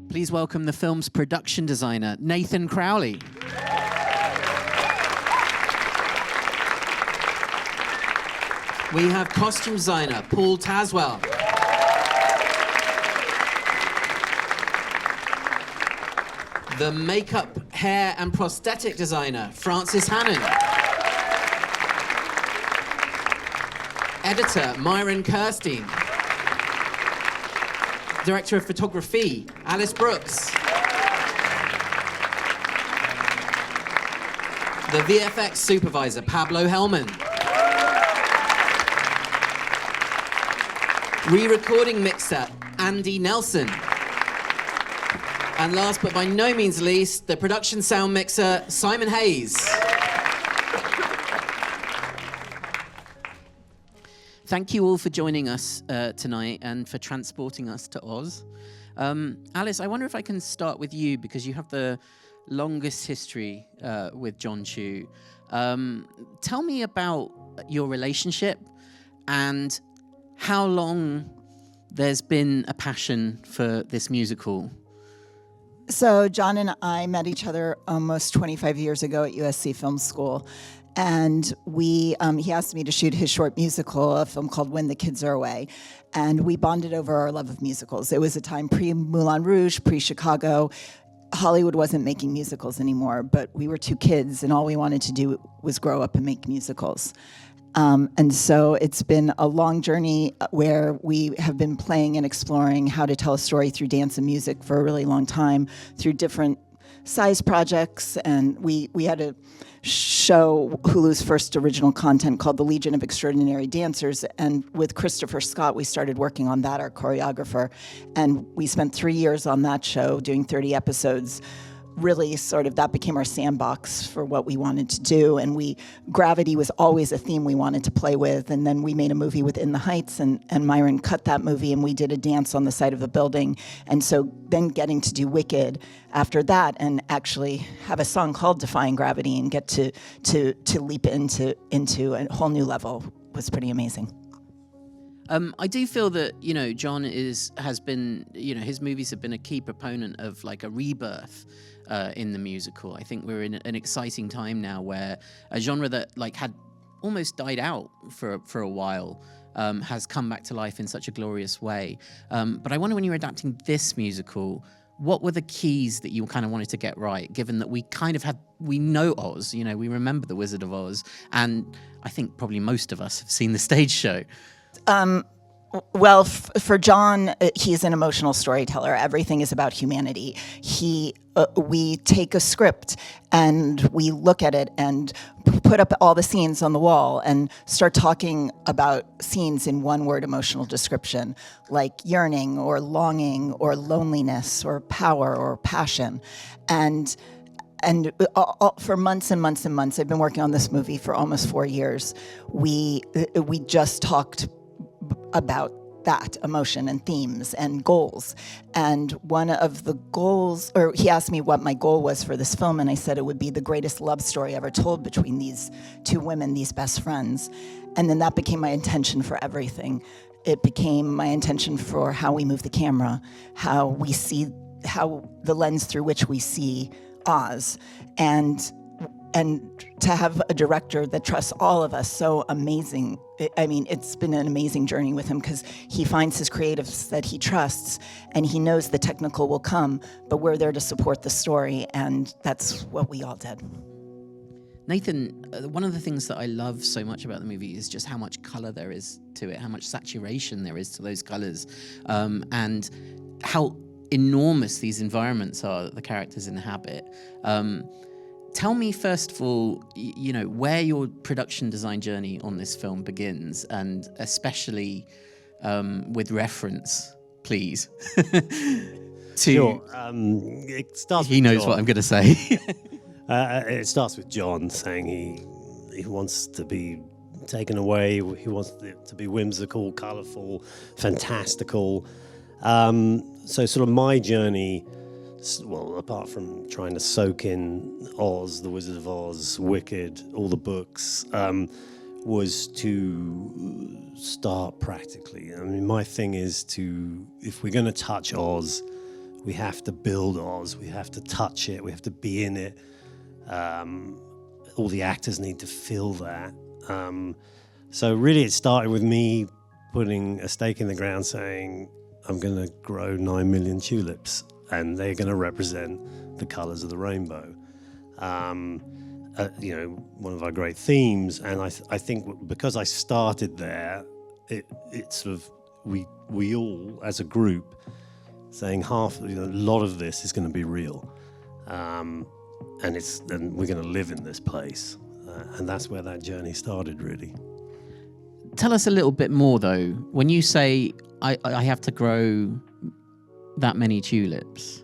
Please welcome the film's production designer, Nathan Crowley. We have costume designer, Paul Tazewell. The makeup, hair, and prosthetic designer, Francis Hannon. Editor, Myron Kirstein. Director of Photography, Alice Brooks. The VFX Supervisor, Pablo Hellman. Re-recording mixer, Andy Nelson. And last but by no means least, the production sound mixer, Simon Hayes. Thank you all for joining us tonight and for transporting us to Oz. Alice, I wonder if I can start with you because you have the longest history with Jon Chu. Tell me about your relationship and how long there's been a passion for this musical. So Jon and I met each other almost 25 years ago at USC Film School. And he asked me to shoot his short musical, a film called When the Kids Are Away. And we bonded over our love of musicals. It was a time pre-Moulin Rouge, pre-Chicago. Hollywood wasn't making musicals anymore, but we were two kids, and all we wanted to do was grow up and make musicals. And so it's been a long journey where we have been playing and exploring how to tell a story through dance and music for a really long time, through different size projects. And we had a show, Hulu's first original content, called The Legion of Extraordinary Dancers. And with Christopher Scott, we started working on that, our choreographer. And we spent 3 years on that show, doing 30 episodes. Really sort of that became our sandbox for what we wanted to do. And gravity was always a theme we wanted to play with. And then we made a movie with In the Heights, and Myron cut that movie, and we did a dance on the side of a building. And so then getting to do Wicked after that and actually have a song called Defying Gravity and get to leap into a whole new level was pretty amazing. I do feel that, Jon has been, his movies have been a key proponent of like a rebirth in the musical. I think we're in an exciting time now where a genre that like had almost died out for a while has come back to life in such a glorious way. But I wonder, when you were adapting this musical, what were the keys that you kind of wanted to get right, given that we know Oz, we remember The Wizard of Oz, and I think probably most of us have seen the stage show. Well, for Jon, he's an emotional storyteller. Everything is about humanity. We take a script and we look at it and put up all the scenes on the wall and start talking about scenes in one-word emotional description, like yearning or longing or loneliness or power or passion. And for months and months and months, I've been working on this movie for almost 4 years. We just talked about that emotion and themes and goals. And one of the goals, or he asked me what my goal was for this film, and I said it would be the greatest love story ever told between these two women, these best friends. And then that became my intention for everything. It became my intention for how we move the camera, how the lens through which we see Oz, and to have a director that trusts all of us so amazing. I mean, it's been an amazing journey with him because he finds his creatives that he trusts, and he knows the technical will come, but we're there to support the story, and that's what we all did. Nathan, one of the things that I love so much about the movie is just how much color there is to it, how much saturation there is to those colors, and how enormous these environments are that the characters inhabit. tell me first of all, where your production design journey on this film begins, and especially with reference, please. Sure. It starts. He knows what I'm going to say. It starts with John saying he wants to be taken away. He wants it to be whimsical, colourful, fantastical. So sort of my journey, well, apart from trying to soak in Oz, The Wizard of Oz, Wicked, all the books, was to start practically. I mean, my thing is if we're going to touch Oz, we have to build Oz, we have to touch it, we have to be in it. All the actors need to feel that. So really it started with me putting a stake in the ground saying, I'm going to grow 9 million tulips and they're going to represent the colors of the rainbow. One of our great themes. And I think because I started there, it sort of, we all as a group saying a lot of this is going to be real. And we're going to live in this place. And that's where that journey started, really. Tell us a little bit more, though. When you say, I have to grow that many tulips.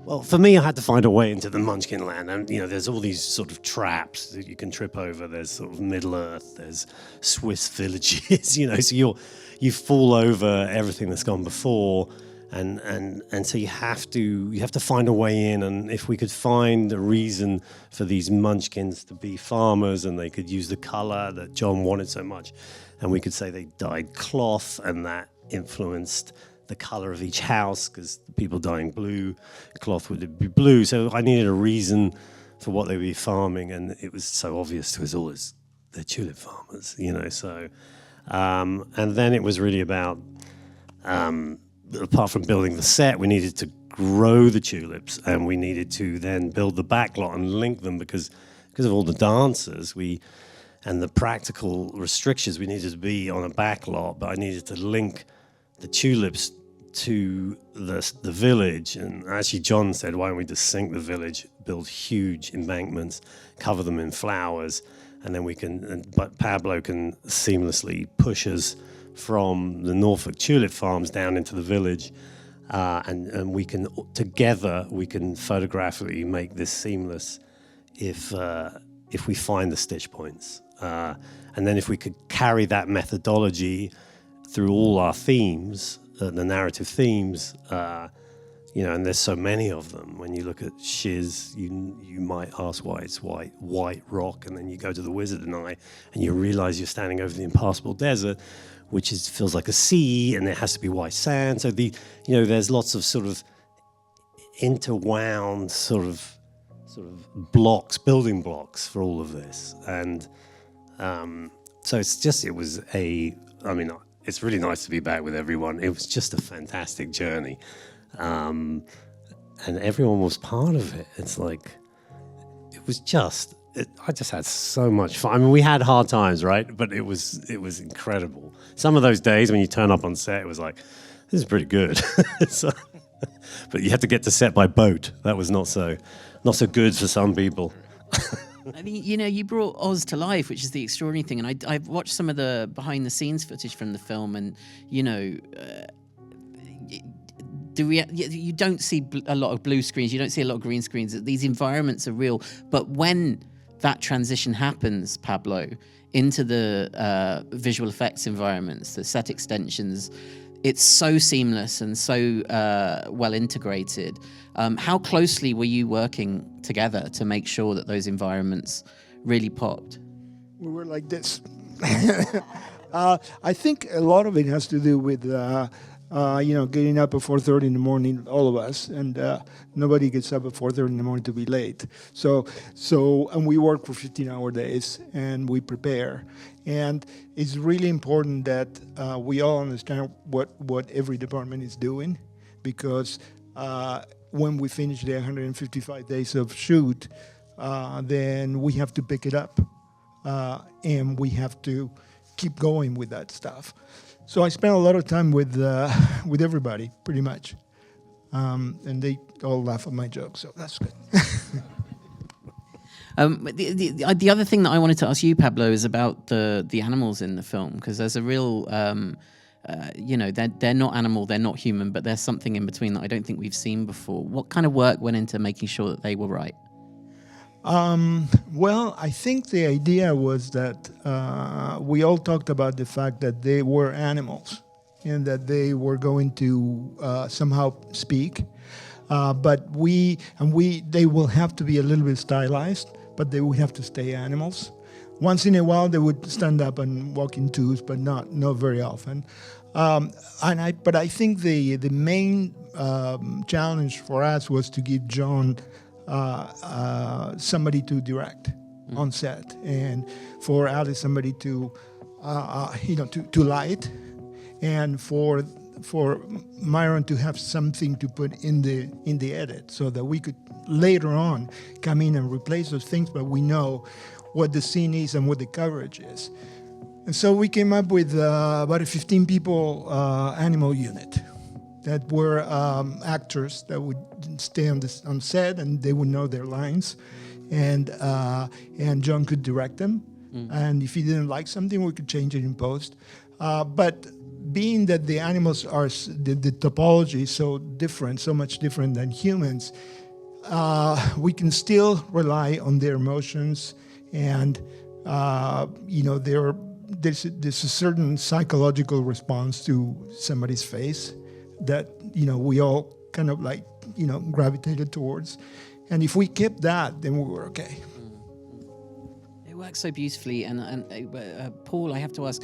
Well, for me, I had to find a way into the Munchkin land. And, there's all these sort of traps that you can trip over. There's sort of Middle-earth, there's Swiss villages, so you fall over everything that's gone before. And so you have to find a way in, and if we could find a reason for these munchkins to be farmers and they could use the color that John wanted so much, and we could say they dyed cloth and that influenced the color of each house because people dyeing blue, cloth would be blue. So I needed a reason for what they would be farming, and it was so obvious to us all as they're tulip farmers, So, and then it was really about. Apart from building the set, we needed to grow the tulips, and we needed to then build the backlot and link them because of all the dancers and the practical restrictions. We needed to be on a backlot, but I needed to link the tulips to the village. And actually, John said, "Why don't we just sink the village, build huge embankments, cover them in flowers, and then but Pablo can seamlessly push us from the Norfolk tulip farms down into the village, and we can photographically make this seamless if we find the stitch points, and then if we could carry that methodology through all our themes, the narrative themes, and there's so many of them. When you look at Shiz, you might ask why it's white rock, and then you go to the Wizard and I, and you realize you're standing over the impassable desert, which feels like a sea, and it has to be white sand. So there's lots of sort of interwound sort of building blocks for all of this, and so it's really nice to be back with everyone. It was just a fantastic journey, and everyone was part of it. It's like I just had so much fun. I mean, we had hard times, right? But it was incredible. Some of those days when you turn up on set, it was like, this is pretty good. But you had to get to set by boat. That was not so good for some people. I mean, you brought Oz to life, which is the extraordinary thing. And I've watched some of the behind-the-scenes footage from the film, and you don't see a lot of blue screens. You don't see a lot of green screens. These environments are real. But when that transition happens, Pablo, into the visual effects environments, the set extensions, it's so seamless and so well integrated. How closely were you working together to make sure that those environments really popped? We were like this. I think a lot of it has to do with getting up at 4:30 in the morning, all of us, and nobody gets up at 4:30 in the morning to be late. So, and we work for 15-hour days, and we prepare, and it's really important that we all understand what every department is doing, because when we finish the 155 days of shoot, then we have to pick it up, and we have to keep going with that stuff. So I spent a lot of time with everybody, pretty much, and they all laugh at my jokes, so that's good. The other thing that I wanted to ask you, Pablo, is about the animals in the film, because there's a real, they're not animal, they're not human, but there's something in between that I don't think we've seen before. What kind of work went into making sure that they were right? Well, I think the idea was that we all talked about the fact that they were animals and that they were going to somehow speak. But they will have to be a little bit stylized, but they would have to stay animals. Once in a while, they would stand up and walk in twos, but not very often. But I think the main challenge for us was to give Jon somebody to direct on set, and for Alice somebody to light, and for Myron to have something to put in the edit, so that we could later on come in and replace those things, but we know what the scene is and what the coverage is. And so we came up with about a 15 people animal unit that were actors that would stay on set, and they would know their lines, and Jon could direct them. And if he didn't like something, we could change it in post. But being that the animals are the topology is so different, so much different than humans, we can still rely on their emotions, and there's a certain psychological response to somebody's face that we all kind of gravitated towards, and if we kept that, then we were okay. It works so beautifully, and Paul, I have to ask.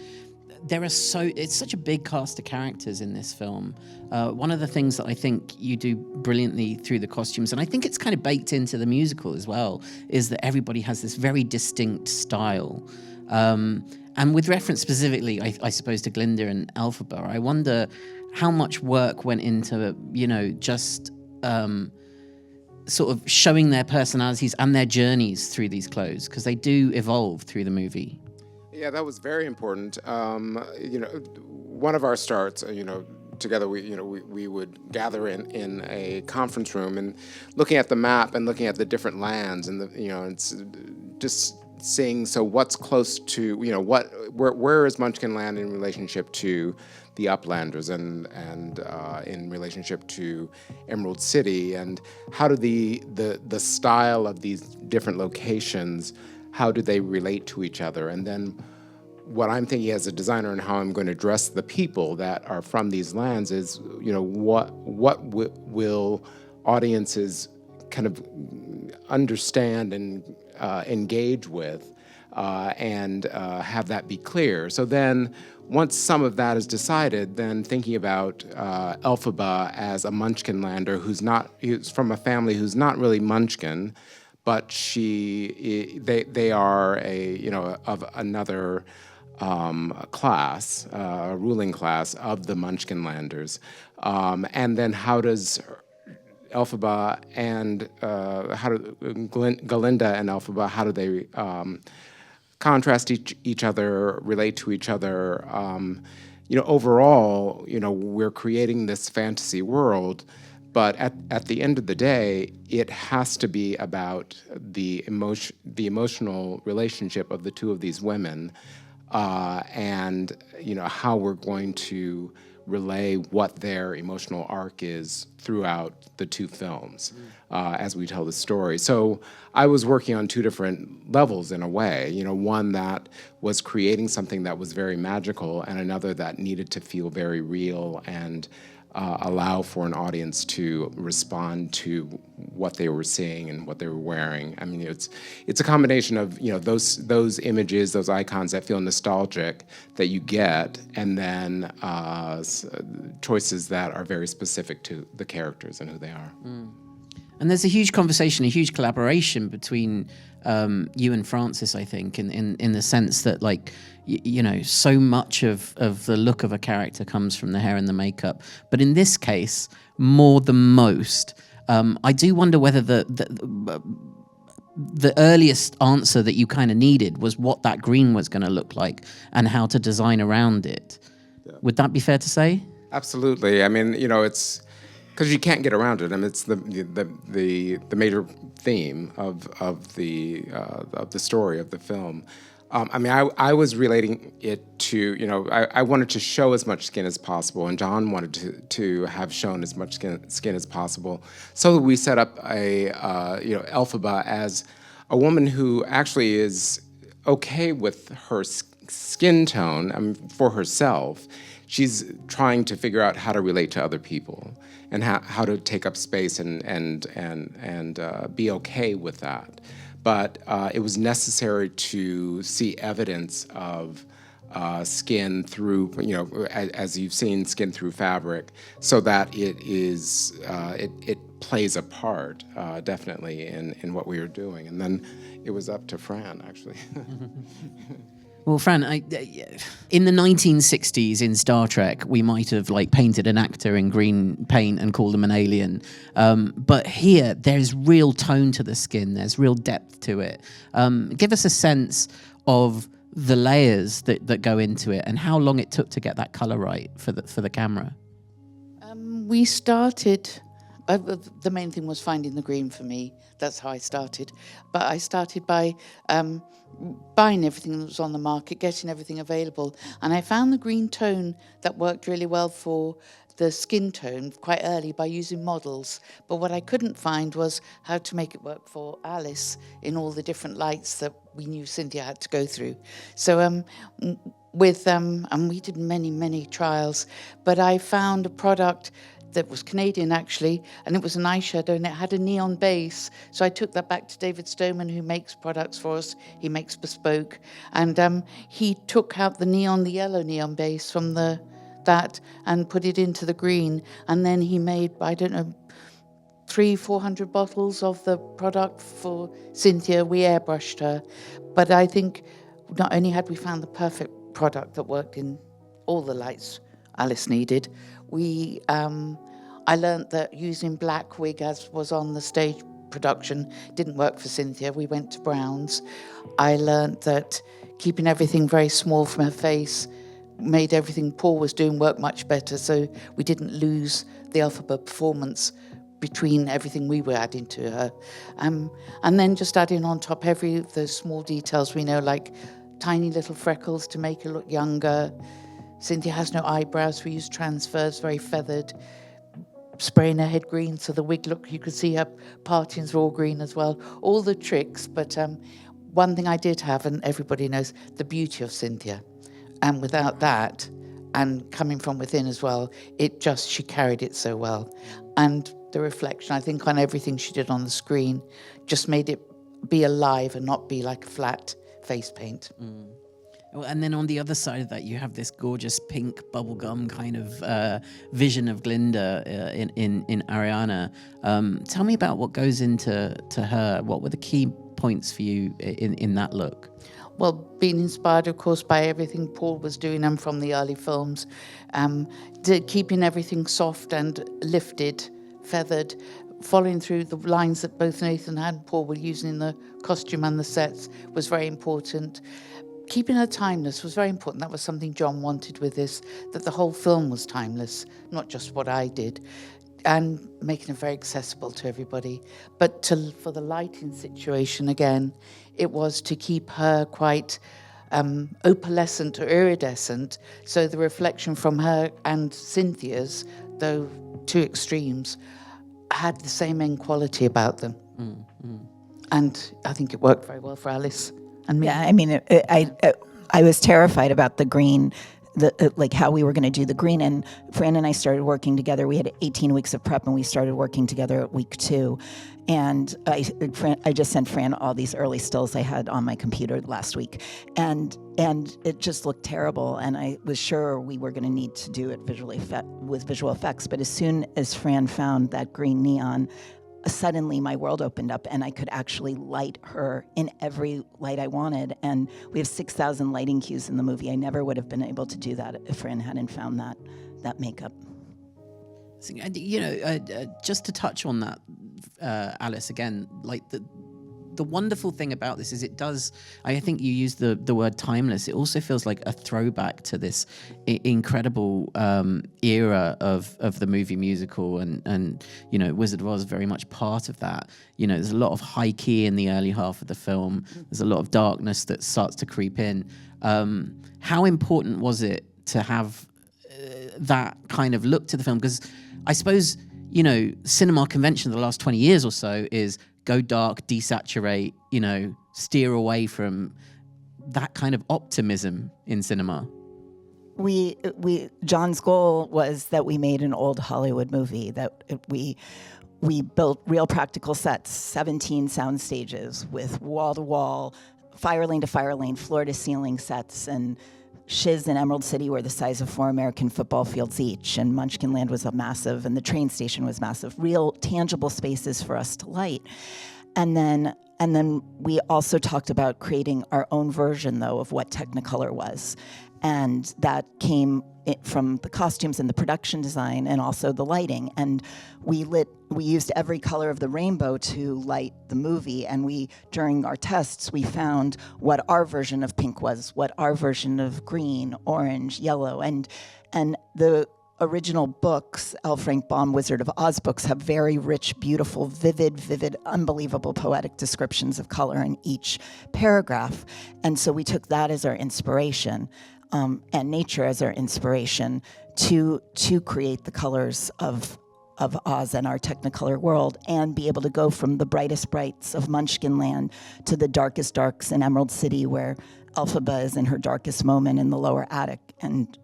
It's such a big cast of characters in this film. One of the things that I think you do brilliantly through the costumes, and I think it's kind of baked into the musical as well, is that everybody has this very distinct style. And with reference specifically, I suppose, to Glinda and Elphaba, I wonder how much work went into, just sort of showing their personalities and their journeys through these clothes, because they do evolve through the movie. Yeah, that was very important. One of our starts, together we would gather in a conference room and looking at the map and looking at the different lands, and it's just seeing, so what's close to, where is Munchkin Land in relationship to the Uplanders, and in relationship to Emerald City, and how do the style of these different locations, how do they relate to each other? And then what I'm thinking as a designer and how I'm going to dress the people that are from these lands is, what will audiences kind of understand and engage with, and have that be clear. So then once some of that is decided, then thinking about Elphaba as a Munchkinlander who's from a family who's not really Munchkin, but they are of another class, a ruling class of the Munchkinlanders, and then how does Elphaba and Glinda and Elphaba, how do they contrast each other, relate to each other? Overall, we're creating this fantasy world, but at the end of the day, it has to be about the emotional relationship of the two of these women, and how we're going to relay what their emotional arc is throughout the two films as we tell the story. So I was working on two different levels in a way, one that was creating something that was very magical, and another that needed to feel very real and allow for an audience to respond to what they were seeing and what they were wearing. I mean, it's a combination of those images, those icons that feel nostalgic that you get, and then choices that are very specific to the characters and who they are. And there's a huge conversation, a huge collaboration between you and Francis, I think, in the sense that, so much of the look of a character comes from the hair and the makeup. But in this case, more than most, I do wonder whether the earliest answer that you kind of needed was what that green was going to look like and how to design around it. Yeah. Would that be fair to say? Absolutely. I mean, it's because you can't get around it. I mean, it's the major theme of the story of the film. I mean, I was relating it to, I wanted to show as much skin as possible, and Jon wanted to have shown as much skin as possible, so that we set up Elphaba as a woman who actually is okay with her skin tone for herself. She's trying to figure out how to relate to other people and how to take up space and be okay with that. But it was necessary to see evidence of skin through, as you've seen, skin through fabric, so that it plays a part, definitely, in what we were doing. And then it was up to Fran, actually. Well, Fran, in the 1960s in Star Trek, we might have painted an actor in green paint and called him an alien. But here, there's real tone to the skin. There's real depth to it. Give us a sense of the layers that go into it and how long it took to get that color right for the camera. We started. The main thing was finding the green for me. That's how I started. But I started by buying everything that was on the market, getting everything available. And I found the green tone that worked really well for the skin tone quite early by using models. But what I couldn't find was how to make it work for Alice in all the different lights that we knew Cynthia had to go through. So and we did many, many trials, but I found a product that was Canadian, actually, and it was an eyeshadow, and it had a neon base. So I took that back to David Stoneman, who makes products for us. He makes bespoke, and he took out the yellow neon base from that and put it into the green, and then he made, I don't know, 300-400 bottles of the product for Cynthia. We airbrushed her, but I think not only had we found the perfect product that worked in all the lights Alice needed, I learned that using black wig, as was on the stage production, didn't work for Cynthia. We went to browns. I learned that keeping everything very small from her face made everything Paul was doing work much better, so we didn't lose the Elphaba performance between everything we were adding to her. And then just adding on top every of those small details we know, like tiny little freckles to make her look younger. Cynthia has no eyebrows. We used transfers, very feathered. Spraying her head green so the wig look, you could see her partings were all green as well. All the tricks, but one thing I did have, and everybody knows, the beauty of Cynthia. And without that, and coming from within as well, she carried it so well. And the reflection, I think, on everything she did on the screen just made it be alive and not be like a flat face paint. And then on the other side of that, you have this gorgeous pink bubblegum kind of vision of Glinda in Ariana. Tell me about what goes into her. What were the key points for you in that look? Well, being inspired, of course, by everything Paul was doing and from the early films, keeping everything soft and lifted, feathered, following through the lines that both Nathan and Paul were using in the costume and the sets was very important. Keeping her timeless was very important. That was something Jon wanted with this, that the whole film was timeless, not just what I did, and making it very accessible to everybody. But for the lighting situation, again, it was to keep her quite opalescent or iridescent, so the reflection from her and Cynthia's, though two extremes, had the same end quality about them. And I think it worked very well for Alice. Yeah, I mean, I was terrified about the green, like how we were going to do the green. And Fran and I started working together. We had 18 weeks of prep, and we started working together at week 2. And I just sent Fran all these early stills I had on my computer last week, and it just looked terrible. And I was sure we were going to need to do it with visual effects. But as soon as Fran found that green neon, suddenly my world opened up, and I could actually light her in every light I wanted. And we have 6,000 lighting cues in the movie. I never would have been able to do that if Fran hadn't found that makeup. Just to touch on that, Alice, again, like the the wonderful thing about this is it does, I think you used the word timeless. It also feels like a throwback to this incredible era of the movie musical, and Wizard of Oz is very much part of that. There's a lot of high key in the early half of the film. There's a lot of darkness that starts to creep in. How important was it to have that kind of look to the film? Because I suppose, cinema convention of the last 20 years or so is go dark, desaturate, steer away from that kind of optimism in cinema. John's goal was that we made an old Hollywood movie, that we built real practical sets, 17 sound stages with wall-to-wall, fire lane to fire lane, floor-to-ceiling sets, and Shiz and Emerald City were the size of 4 American football fields each, and Munchkinland was massive, and the train station was massive. Real tangible spaces for us to light. And then we also talked about creating our own version, though, of what Technicolor was. And that came from the costumes and the production design and also the lighting. And we used every color of the rainbow to light the movie. And during our tests, we found what our version of pink was, what our version of green, orange, yellow. And the original books, L. Frank Baum, Wizard of Oz books, have very rich, beautiful, vivid, unbelievable poetic descriptions of color in each paragraph. And so we took that as our inspiration. And nature as our inspiration to create the colors of Oz and our Technicolor world, and be able to go from the brightest brights of Munchkinland to the darkest darks in Emerald City, where Elphaba is in her darkest moment in the lower attic, and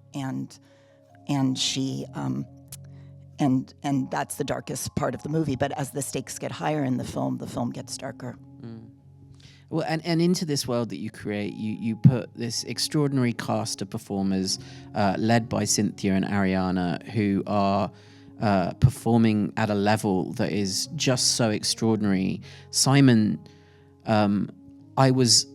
she and that's the darkest part of the movie. But as the stakes get higher in the film gets darker. Well, and into this world that you create, you put this extraordinary cast of performers led by Cynthia and Ariana, who are performing at a level that is just so extraordinary. Simon, I was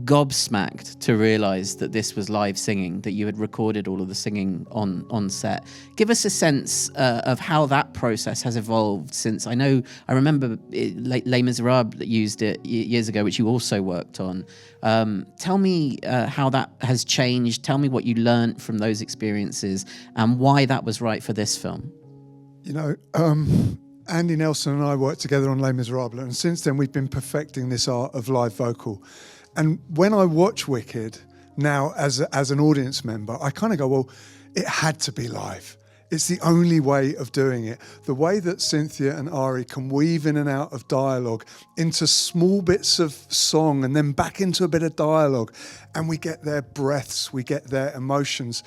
gobsmacked to realize that this was live singing, that you had recorded all of the singing on set. Give us a sense of how that process has evolved since. I remember Les Miserables that used it years ago, which you also worked on. Tell me how that has changed. Tell me what you learned from those experiences and why that was right for this film. Andy Nelson and I worked together on Les Miserables, and since then we've been perfecting this art of live vocal. And when I watch Wicked now as an audience member, I kind of go, well, it had to be live. It's the only way of doing it. The way that Cynthia and Ari can weave in and out of dialogue into small bits of song and then back into a bit of dialogue, and we get their breaths, we get their emotions.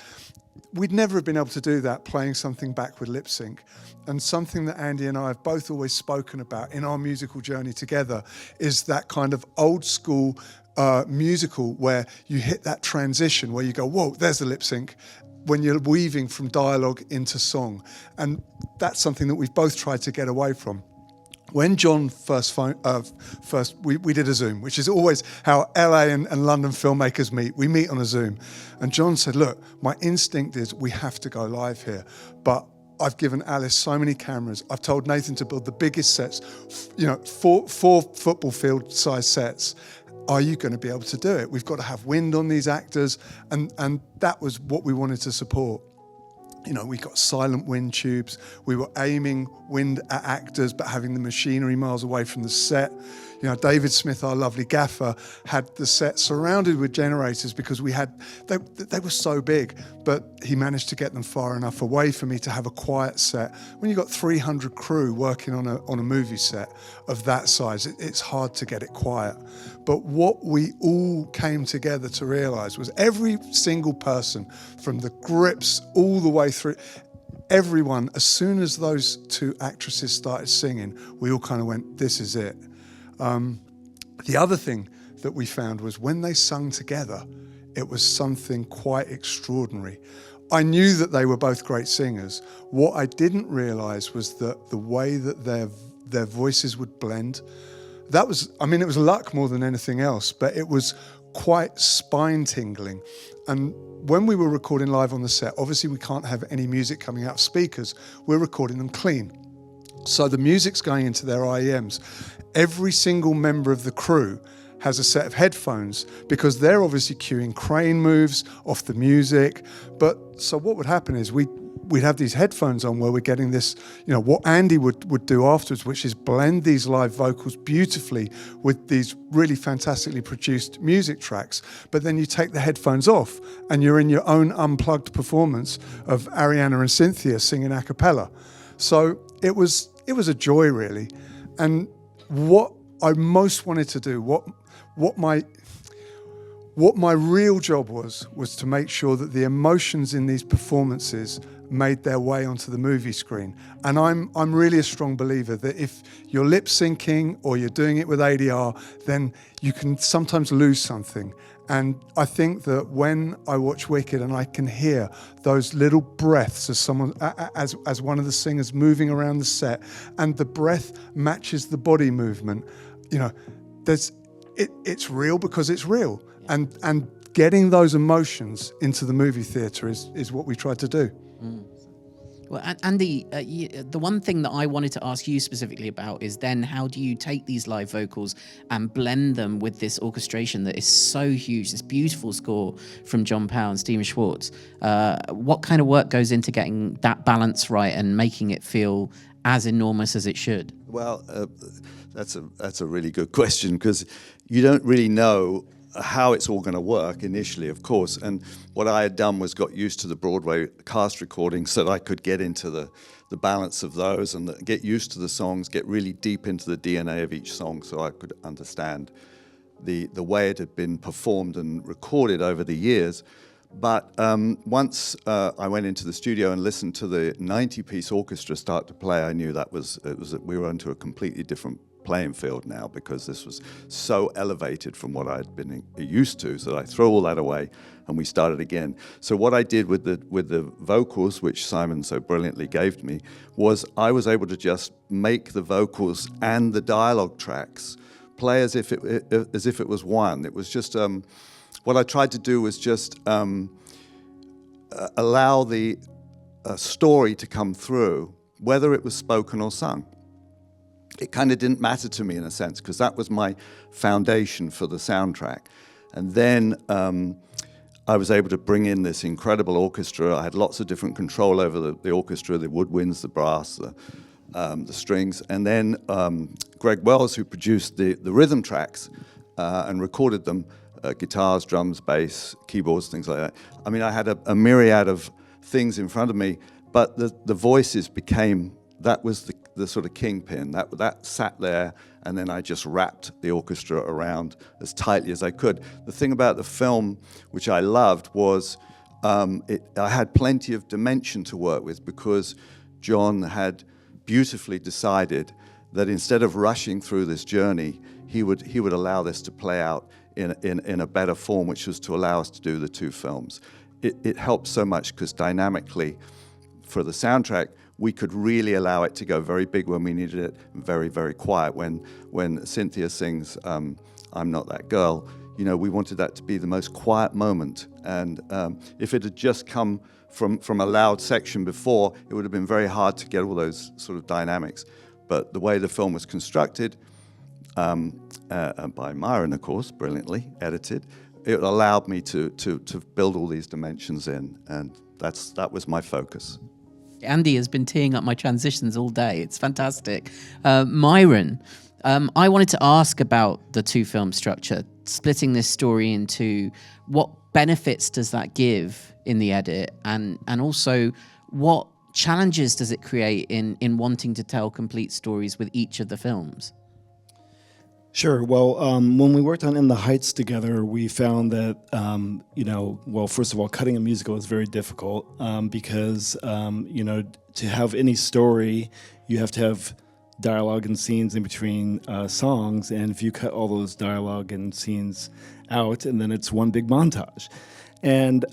We'd never have been able to do that playing something back with lip sync. And something that Andy and I have both always spoken about in our musical journey together is that kind of old school musical where you hit that transition where you go, whoa, there's the lip sync, when you're weaving from dialogue into song. And that's something that we've both tried to get away from. When John we did a Zoom, which is always how LA and London filmmakers meet. We meet on a Zoom. And John said, look, my instinct is we have to go live here. But I've given Alice so many cameras. I've told Nathan to build the biggest sets, 4 football field size sets. Are you going to be able to do it? We've got to have wind on these actors. And that was what we wanted to support. We got silent wind tubes. We were aiming wind at actors, but having the machinery miles away from the set. David Smith, our lovely gaffer, had the set surrounded with generators because they were so big, but he managed to get them far enough away for me to have a quiet set. When you've got 300 crew working on a movie set of that size, it's hard to get it quiet. But what we all came together to realize was every single person, from the grips all the way through, everyone, as soon as those 2 actresses started singing, we all kind of went, this is it. The other thing that we found was when they sung together, it was something quite extraordinary. I knew that they were both great singers. What I didn't realize was that the way that their voices would blend, it was luck more than anything else, but it was quite spine-tingling. And when we were recording live on the set, obviously we can't have any music coming out of speakers. We're recording them clean. So the music's going into their IEMs. Every single member of the crew has a set of headphones because they're obviously cueing crane moves off the music. But so what would happen is we'd have these headphones on where we're getting this, what Andy would do afterwards, which is blend these live vocals beautifully with these really fantastically produced music tracks. But then you take the headphones off and you're in your own unplugged performance of Ariana and Cynthia singing a cappella. So it was a joy, really. And what I most wanted to do, what my real job was to make sure that the emotions in these performances made their way onto the movie screen. And I'm really a strong believer that if you're lip syncing or you're doing it with ADR, then you can sometimes lose something. And I think that when I watch Wicked and I can hear those little breaths as someone, as one of the singers moving around the set, and the breath matches the body movement, it's real because it's real. And getting those emotions into the movie theatre is what we tried to do. Mm. Well, Andy, the one thing that I wanted to ask you specifically about is then how do you take these live vocals and blend them with this orchestration that is so huge, this beautiful score from John Powell and Steven Schwartz? What kind of work goes into getting that balance right and making it feel as enormous as it should? Well, that's a really good question, because you don't really know how it's all going to work initially, of course. And what I had done was got used to the Broadway cast recordings so that I could get into the balance of those and get used to the songs, get really deep into the DNA of each song so I could understand the way it had been performed and recorded over the years. But once I went into the studio and listened to the 90-piece orchestra start to play, I knew we were onto a completely different playing field now, because this was so elevated from what I'd been used to. So I throw all that away and we started again. So what I did with the vocals, which Simon so brilliantly gave me, was I was able to just make the vocals and the dialogue tracks play as if it was one. It was just what I tried to do was just allow the story to come through, whether it was spoken or sung. It kind of didn't matter to me in a sense, because that was my foundation for the soundtrack. And then I was able to bring in this incredible orchestra. I had lots of different control over the orchestra, the woodwinds, the brass, the strings. And then Greg Wells, who produced the rhythm tracks and recorded them, guitars, drums, bass, keyboards, things like that. I mean, I had a myriad of things in front of me, but the voices became, that was the sort of kingpin. That sat there, and then I just wrapped the orchestra around as tightly as I could. The thing about the film, which I loved, was I had plenty of dimension to work with, because Jon had beautifully decided that instead of rushing through this journey, he would allow this to play out in a better form, which was to allow us to do the two films. It helped so much, because dynamically, for the soundtrack, we could really allow it to go very big when we needed it, very, very quiet. When Cynthia sings I'm Not That Girl, we wanted that to be the most quiet moment. And if it had just come from a loud section before, it would have been very hard to get all those sort of dynamics. But the way the film was constructed, by Myron, of course, brilliantly edited, it allowed me to build all these dimensions in, and that was my focus. Andy has been teeing up my transitions all day. It's fantastic. Myron, I wanted to ask about the two-film structure, splitting this story into what benefits does that give in the edit, and also what challenges does it create in wanting to tell complete stories with each of the films? Sure. Well, when we worked on In the Heights together, we found that, first of all, cutting a musical is very difficult because, to have any story, you have to have dialogue and scenes in between songs. And if you cut all those dialogue and scenes out, and then it's one big montage. And,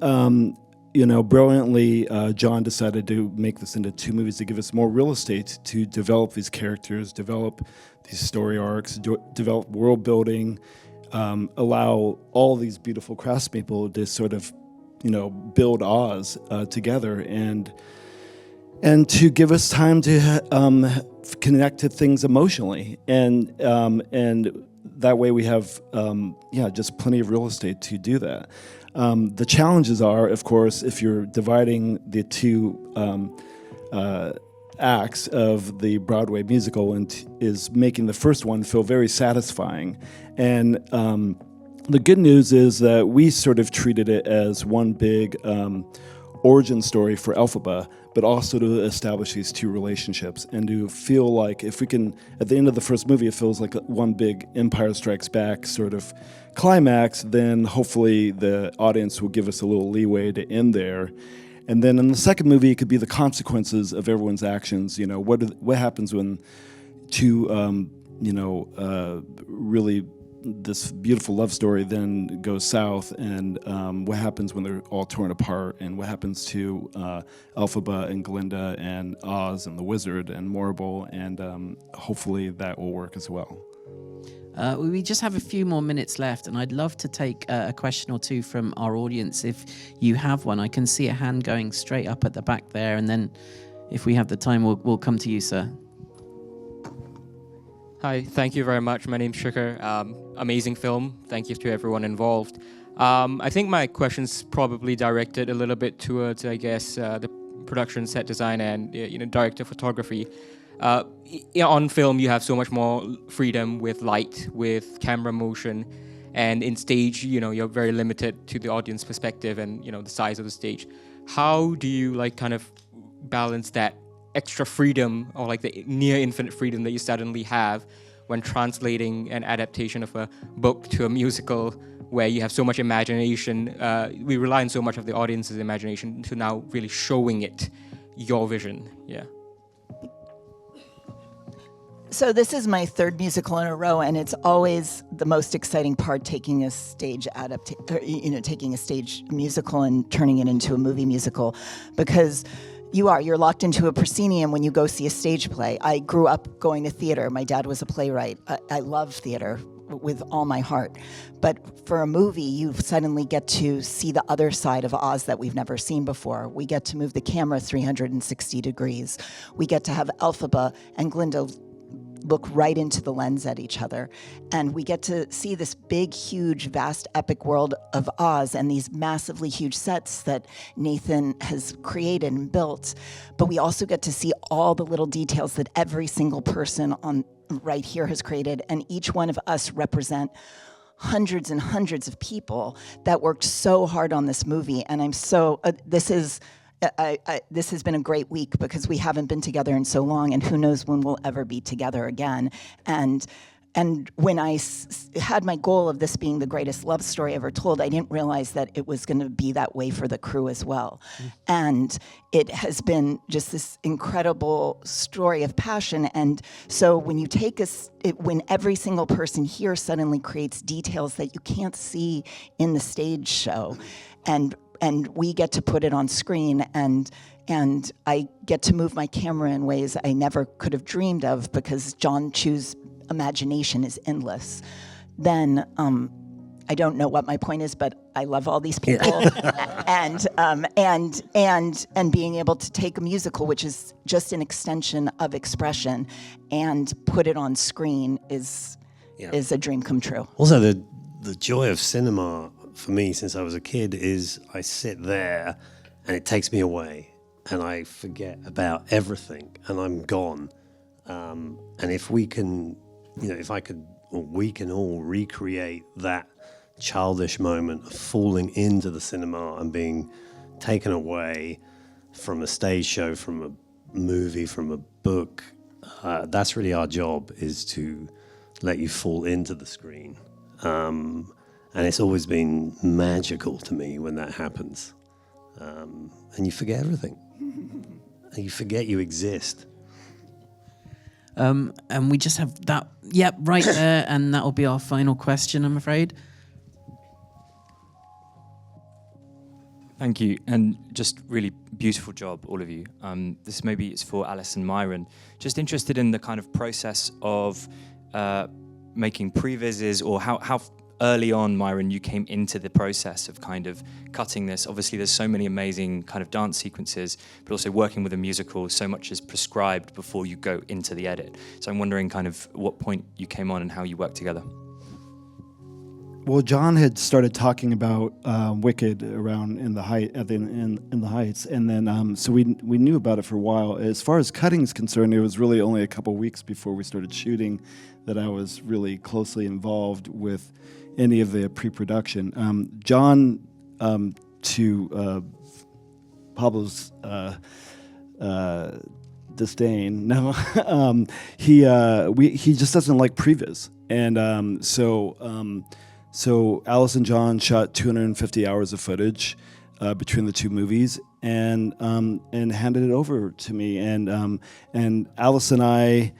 brilliantly, Jon decided to make this into two movies to give us more real estate to develop these characters, develop these story arcs, develop world building, allow all these beautiful craftspeople to sort of, build Oz together, and to give us time to connect to things emotionally, and that way we have just plenty of real estate to do that. The challenges are, of course, if you're dividing the two acts of the Broadway musical, and is making the first one feel very satisfying. And the good news is that we sort of treated it as one big origin story for Elphaba, but also to establish these two relationships and to feel like if we can, at the end of the first movie, it feels like one big Empire Strikes Back sort of climax, then hopefully the audience will give us a little leeway to end there. And then in the second movie, it could be the consequences of everyone's actions. You know, what happens when two, really this beautiful love story then goes south, and what happens when they're all torn apart, and what happens to Elphaba and Glinda and Oz and the Wizard and Morrible, and hopefully that will work as well. We just have a few more minutes left, and I'd love to take a question or two from our audience if you have one. I can see a hand going straight up at the back there, and then if we have the time, we'll come to you, sir. Hi, thank you very much. My name's Shikhar. Amazing film. Thank you to everyone involved. I think my question's probably directed a little bit towards, I guess, the production, set design, and director photography. On film, you have so much more freedom with light, with camera motion, and in stage, you're very limited to the audience perspective and the size of the stage. How do you kind of balance that extra freedom, or the near infinite freedom that you suddenly have when translating an adaptation of a book to a musical, where you have so much imagination? We rely on so much of the audience's imagination to now really showing it your vision. Yeah. So this is my third musical in a row, and it's always the most exciting part, taking a stage taking a stage musical and turning it into a movie musical, because you're locked into a proscenium when you go see a stage play. I grew up going to theater. My dad was a playwright. I love theater with all my heart. But for a movie, you suddenly get to see the other side of Oz that we've never seen before. We get to move the camera 360 degrees. We get to have Elphaba and Glinda look right into the lens at each other. And we get to see this big, huge, vast, epic world of Oz and these massively huge sets that Nathan has created and built. But we also get to see all the little details that every single person on right here has created. And each one of us represent hundreds and hundreds of people that worked so hard on this movie. And I'm so, this has been a great week because we haven't been together in so long, and who knows when we'll ever be together again. And when I had my goal of this being the greatest love story ever told, I didn't realize that it was going to be that way for the crew as well. And it has been just this incredible story of passion. And so when you take when every single person here suddenly creates details that you can't see in the stage show, and we get to put it on screen, and I get to move my camera in ways I never could have dreamed of, because Jon Chu's imagination is endless. Then I don't know what my point is, but I love all these people, and being able to take a musical, which is just an extension of expression, and put it on screen is a dream come true. Also, the joy of cinema for me since I was a kid is I sit there and it takes me away and I forget about everything and I'm gone. And if we can, if I could, or we can all recreate that childish moment of falling into the cinema and being taken away from a stage show, from a movie, from a book, that's really our job, is to let you fall into the screen. And it's always been magical to me when that happens. And you forget everything. And you forget you exist. And we just have that, right there, and that'll be our final question, I'm afraid. Thank you, and just really beautiful job, all of you. This maybe it's for Alice and Myron. Just interested in the kind of process of making previses, or how early on, Myron, you came into the process of kind of cutting this. Obviously, there's so many amazing kind of dance sequences, but also working with a musical, so much is prescribed before you go into the edit. So I'm wondering kind of what point you came on and how you worked together. Well, Jon had started talking about Wicked around in the Heights, and then so we knew about it for a while. As far as cutting is concerned, it was really only a couple weeks before we started shooting that I was really closely involved with any of the pre-production. Jon, to Pablo's disdain, no, he just doesn't like previs, and so Alice and Jon shot 250 hours of footage between the two movies, and handed it over to me. And Alice and I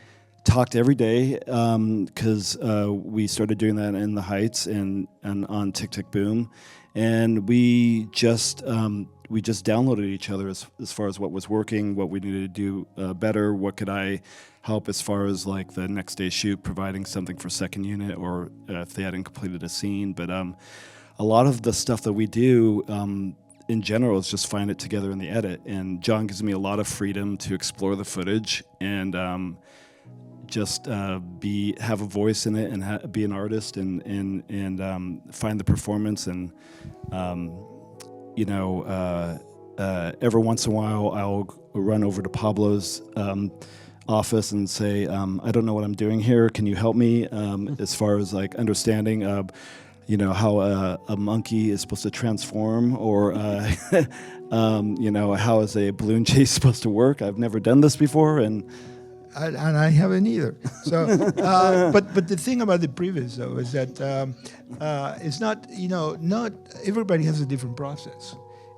talked every day because we started doing that in the Heights and on Tick Tick Boom, and we just downloaded each other as far as what was working, what we needed to do better, what could I help as far as like the next day shoot, providing something for second unit, or if they hadn't completed a scene. But a lot of the stuff that we do in general is just find it together in the edit. And Jon gives me a lot of freedom to explore the footage and just have a voice in it and be an artist and find the performance. And every once in a while I'll run over to Pablo's office and say, I don't know what I'm doing here. Can you help me as far as like understanding, how a monkey is supposed to transform, or how is a balloon chase supposed to work? I've never done this before, and I haven't either. So, but the thing about the previs though is that it's not not everybody has a different process.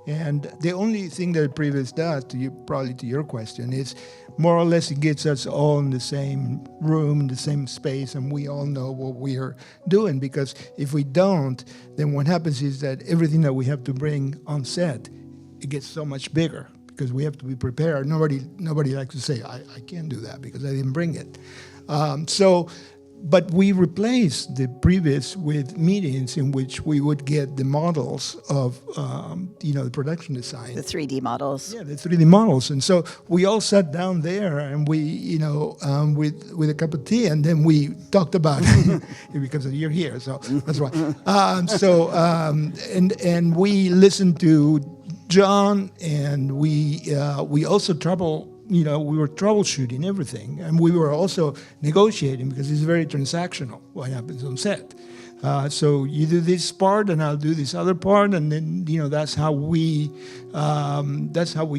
And the only thing that a previs does, probably to your question, is more or less it gets us all in the same room, the same space, and we all know what we are doing. Because if we don't, then what happens is that everything that we have to bring on set, it gets so much bigger because we have to be prepared. Nobody likes to say, I can't do that because I didn't bring it. But we replaced the previs with meetings in which we would get the models of, the production design. The 3D models. Yeah, the 3D models. And so we all sat down there and we, with a cup of tea, and then we talked about it because you're here, so that's why. And we listened to Jon, and we also we were troubleshooting everything, and we were also negotiating because it's very transactional what happens on set. So you do this part, and I'll do this other part, and then that's how we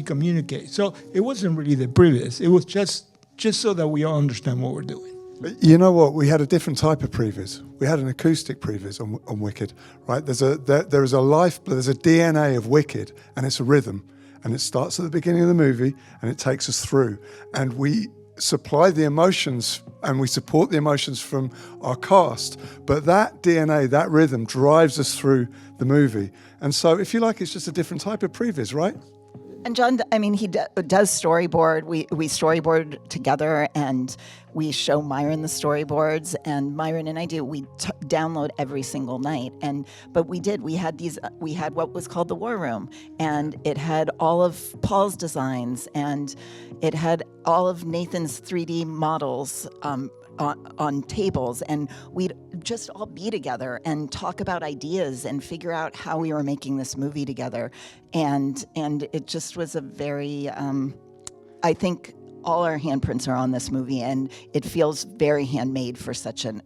communicate. So it wasn't really the previs; it was just so that we all understand what we're doing. You know what? We had a different type of previs. We had an acoustic previs on Wicked, right? There's a DNA of Wicked, and it's a rhythm. And it starts at the beginning of the movie, and it takes us through. And we supply the emotions, and we support the emotions from our cast. But that DNA, that rhythm, drives us through the movie. And so, if you like, it's just a different type of previs, right? And Jon, he does storyboard. We storyboard together, and we show Myron the storyboards, and Myron and I we download every single night. But we had what was called the War Room, and it had all of Paul's designs, and it had all of Nathan's 3D models on tables, and we'd just all be together and talk about ideas and figure out how we were making this movie together. And it just was a very, I think all our handprints are on this movie, and it feels very handmade for such a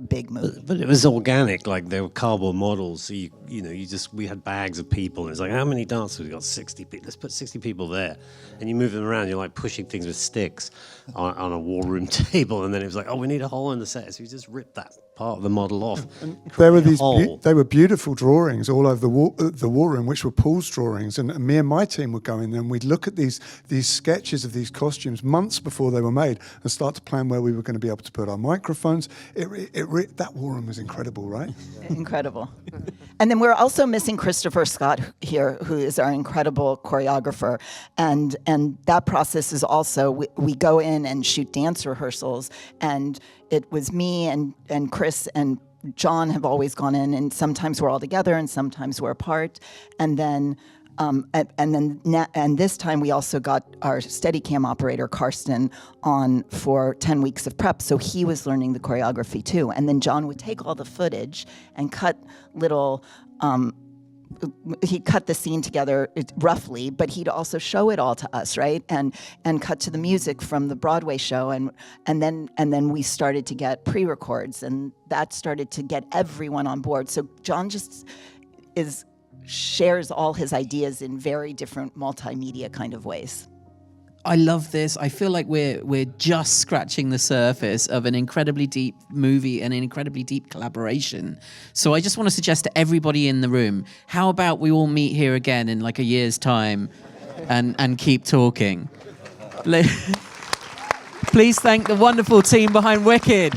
big movie. But it was organic, like they were cardboard models. So we had bags of people, and it's like, how many dancers? We got 60 people. Let's put 60 people there, and you move them around. You're like pushing things with sticks on a war room table, and then it was like, oh, we need a hole in the set, so you just ripped that part of the model off. And there were they were beautiful drawings all over the war room, which were Paul's drawings, and me and my team would go in there and we'd look at these sketches of these costumes months before they were made and start to plan where we were going to be able to put our microphones. That war room was incredible, right? Incredible. And then we're also missing Christopher Scott here, who is our incredible choreographer. And that process is also, we go in and shoot dance rehearsals, and it was me and Chris and Jon have always gone in, and sometimes we're all together, and sometimes we're apart, and then. And this time we also got our Steadicam operator Karsten on for 10 weeks of prep, so he was learning the choreography too. And then Jon would take all the footage and cut little. He'd cut the scene together roughly, but he'd also show it all to us, right? And cut to the music from the Broadway show, and then we started to get pre-records, and that started to get everyone on board. So Jon just shares all his ideas in very different multimedia kind of ways. I love this. I feel like we're just scratching the surface of an incredibly deep movie and an incredibly deep collaboration. So I just want to suggest to everybody in the room, how about we all meet here again in like a year's time and keep talking. Please thank the wonderful team behind Wicked.